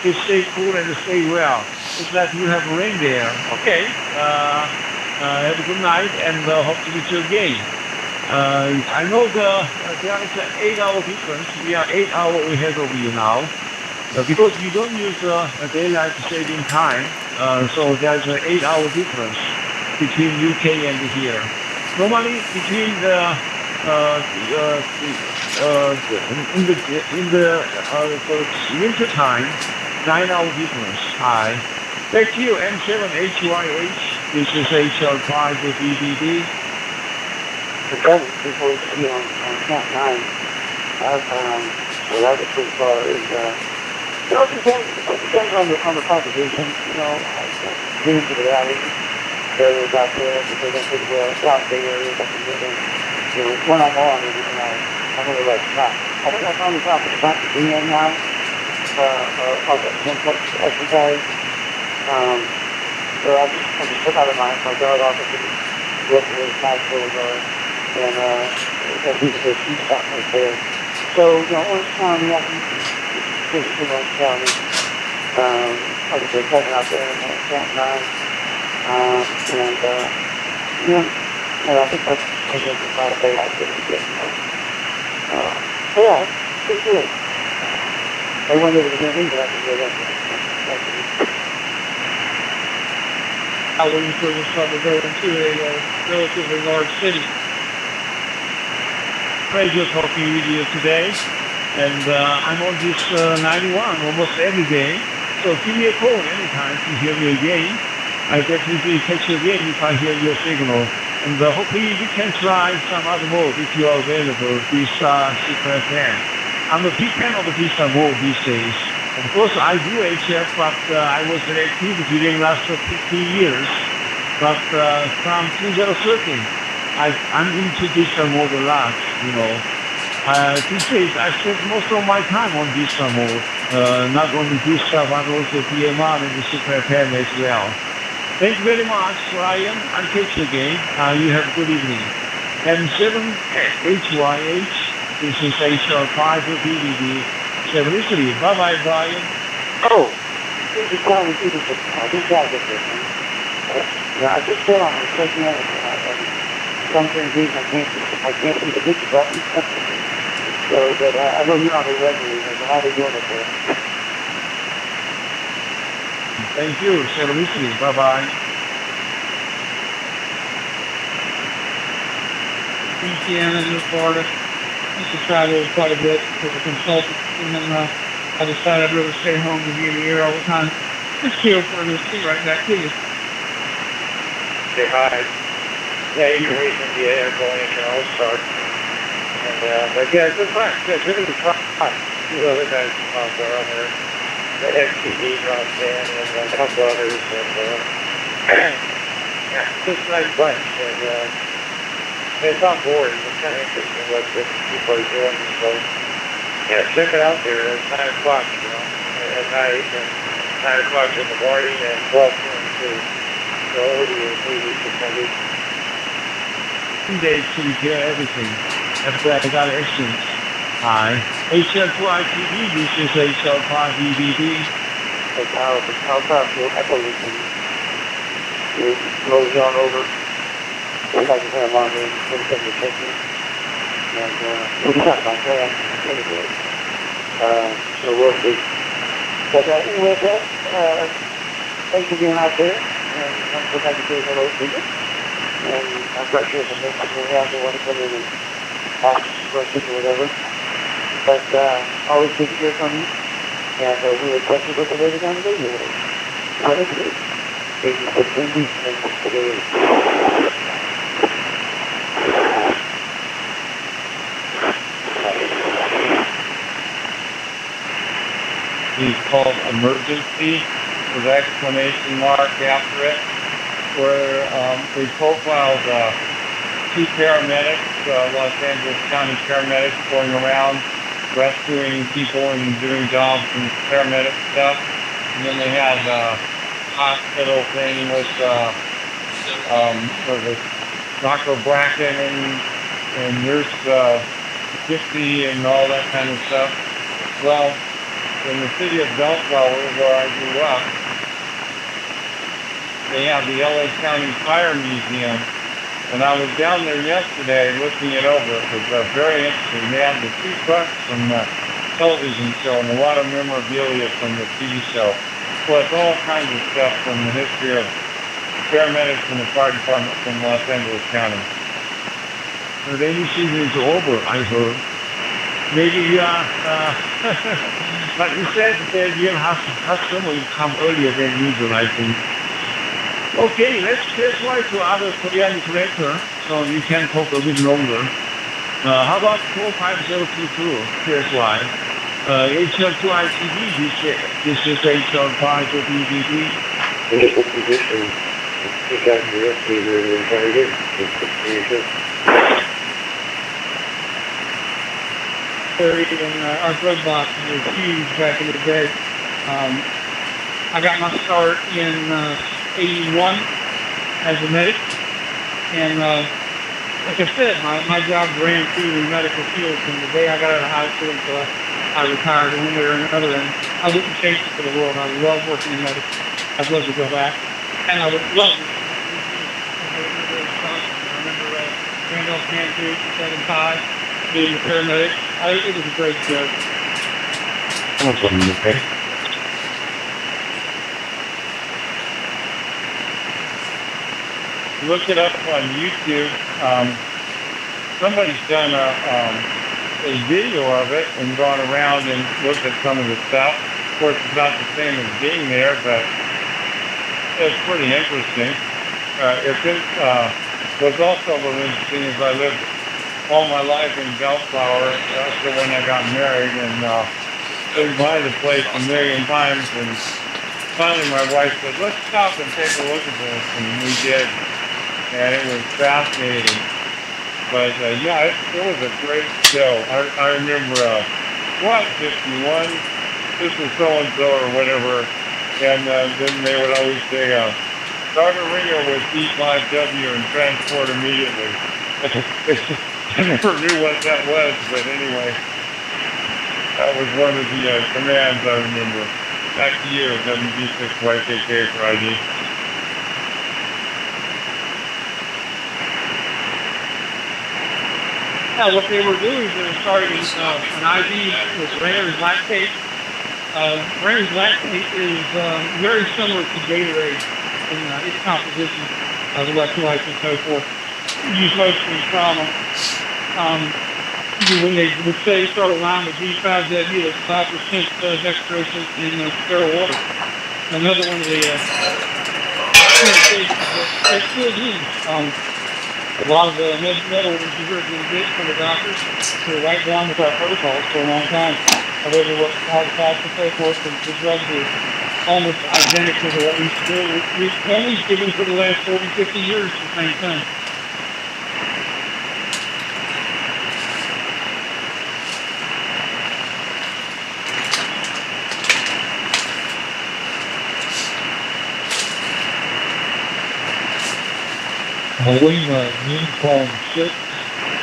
to stay cool and stay well. It's like you have rain there. Okay, have a good night and hope to meet you again. I know there is an 8-hour difference. We are 8 hours ahead of you now. Because we don't use daylight saving time, so there's an 8-hour difference between UK and here. Normally between in the winter time, 9-hour difference. Hi. Thank you, M7HYH. This is HR5 with EBD. Again, before we see on Camp 9, I've so that was pretty far. It depends on the proposition. Getting to the valley areas out there, because I think South Bay areas I can get in. When I'm on, I'm really like stop. I think I found the top of the top being in now. Of the simplex exercise. So I just took out of my guard off to look where the nice boulevard, and because there's sheep out right there. So Orange County, I can just Orange County. Like I said, checking out there in Camp 9. And I think that's about a day I didn't get. Yeah, pretty good. I went over to the thing, but I can go that way. How we was trying to go into a relatively large city. Pleasure talking with you today, and I'm on this 91 almost every day, so give me a call anytime to hear me again. I definitely catch you again if I hear your signal, and hopefully you can try some other mode if you are available, this Super FM. I'm a big fan of this mode these days. Of course, I do HF, but I was active during the last 15 years. But from 2013, I'm into digital mode a lot, These days, I spend most of my time on digital mode. Not only digital, but also DMR and the Super FM as well. Thank you very much, Ryan. I'll catch you again. You have a good evening. M7HYH. This is HR5 DVD. 73. Bye-bye, Brian. Oh, this is probably people to this guy gets this. I just feel I'm taking out some reason I can't see the picture button. So but I know you're on the regularly, and how are you doing it there? Thank you. Seriously. Bye-bye. Louisiana and Florida. I used to travel quite a bit as a consultant, and then I decided I'd rather stay home and be in the air all the time. Just chill for this tea right back to you. Say hi. Yeah, you can raise in the air going into an all-star. And, but yeah, good fun. Good, really fun. Two other guys from out there on there. The FTD, Ron Fan, and a couple others. And, yeah, just a nice bunch. And, it's on board. It's kind of interesting what people are doing. So, yeah, check it out there. It's 9 o'clock, at night, and 9 o'clock in the morning, and 12 noon too. So, over to 3 weeks. Days to repair everything. After I got excellent. Hi. HL2ITV, this is HL5EBD. How fast your echo listening? It goes on over. We have to have on there for the technique. And we'll talk about that anyway. So we'll see. But anyway, thanks for being out there. And I'm so happy to say hello to you. And I'm not sure if I'm making you out there want to come in and ask questions or whatever. But always good to hear from you. And we would catch you with the later down the radio. What is it? Thank you for tuning in today. is called Emergency with exclamation mark after it, where they profiled two paramedics, Los Angeles County paramedics going around rescuing people and doing jobs and paramedic stuff. And then they had a hospital thing with Dr. Bracken and Nurse Dixie and all that kind of stuff. Well, in the city of Bellflower, where I grew up, they have the LA County Fire Museum. And I was down there yesterday looking it over. It was very interesting. They had the two trucks from the television show and a lot of memorabilia from the TV show. Plus all kinds of stuff from the history of paramedics and the fire department from Los Angeles County. The rainy season is over, I heard. Maybe, like you said, you'll have someone come earlier than usual, I think. Okay, let's try to other Korean operator, so you can talk a bit longer. How about 45022, TSY? HL2ICD, this is HL5BBB. Initial position, take out your receiver and target, distribution. In our glove box was huge back in the day. I got my start in 81 as a medic, and like I said, my job ran through the medical field from the day I got out of high school until I retired one way or another, and I wouldn't change it for the world. I love working in medicine. I'd love to go back, and I would love it. I remember Randolph Cantu, 75, being a paramedic. It was a great show. Okay. Look it up on YouTube. Somebody's done a video of it and gone around and looked at some of the stuff. Of course, it's not the same as being there, but it's pretty interesting. What's also a little interesting is I lived all my life in Bellflower. That's when I got married, and been by the place a million times. And finally, my wife said, "Let's stop and take a look at this," and we did. And it was fascinating. But yeah, it was a great show. I remember, 51, this is so-and-so or whatever. And then they would always say, start a ringer with D5W and transport immediately. I never knew what that was, but anyway, that was one of the commands I remember. Back to you, WD6YKK Friday. Now, what they were doing is they were starting an IV with Rayner's lactate. Rayner's lactate is very similar to Gatorade in its composition, electrolytes and so forth. Used mostly in trauma. When they would say start a line with D5W, it's 5% dextrose in sterile water. Another one of the medications that they're still used. A lot of the metal was reserved in the bit from the doctors to write down with our protocols for a long time. However, what all the facts and so forth, the drugs are almost identical to what we used to do. We've only given for the last 40, 50 years the same thing. Helena Uniform 6,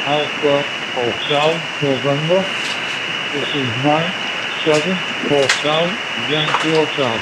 Alpha Hotel, November. This is 9-7 Hotel, Yankee Hotel.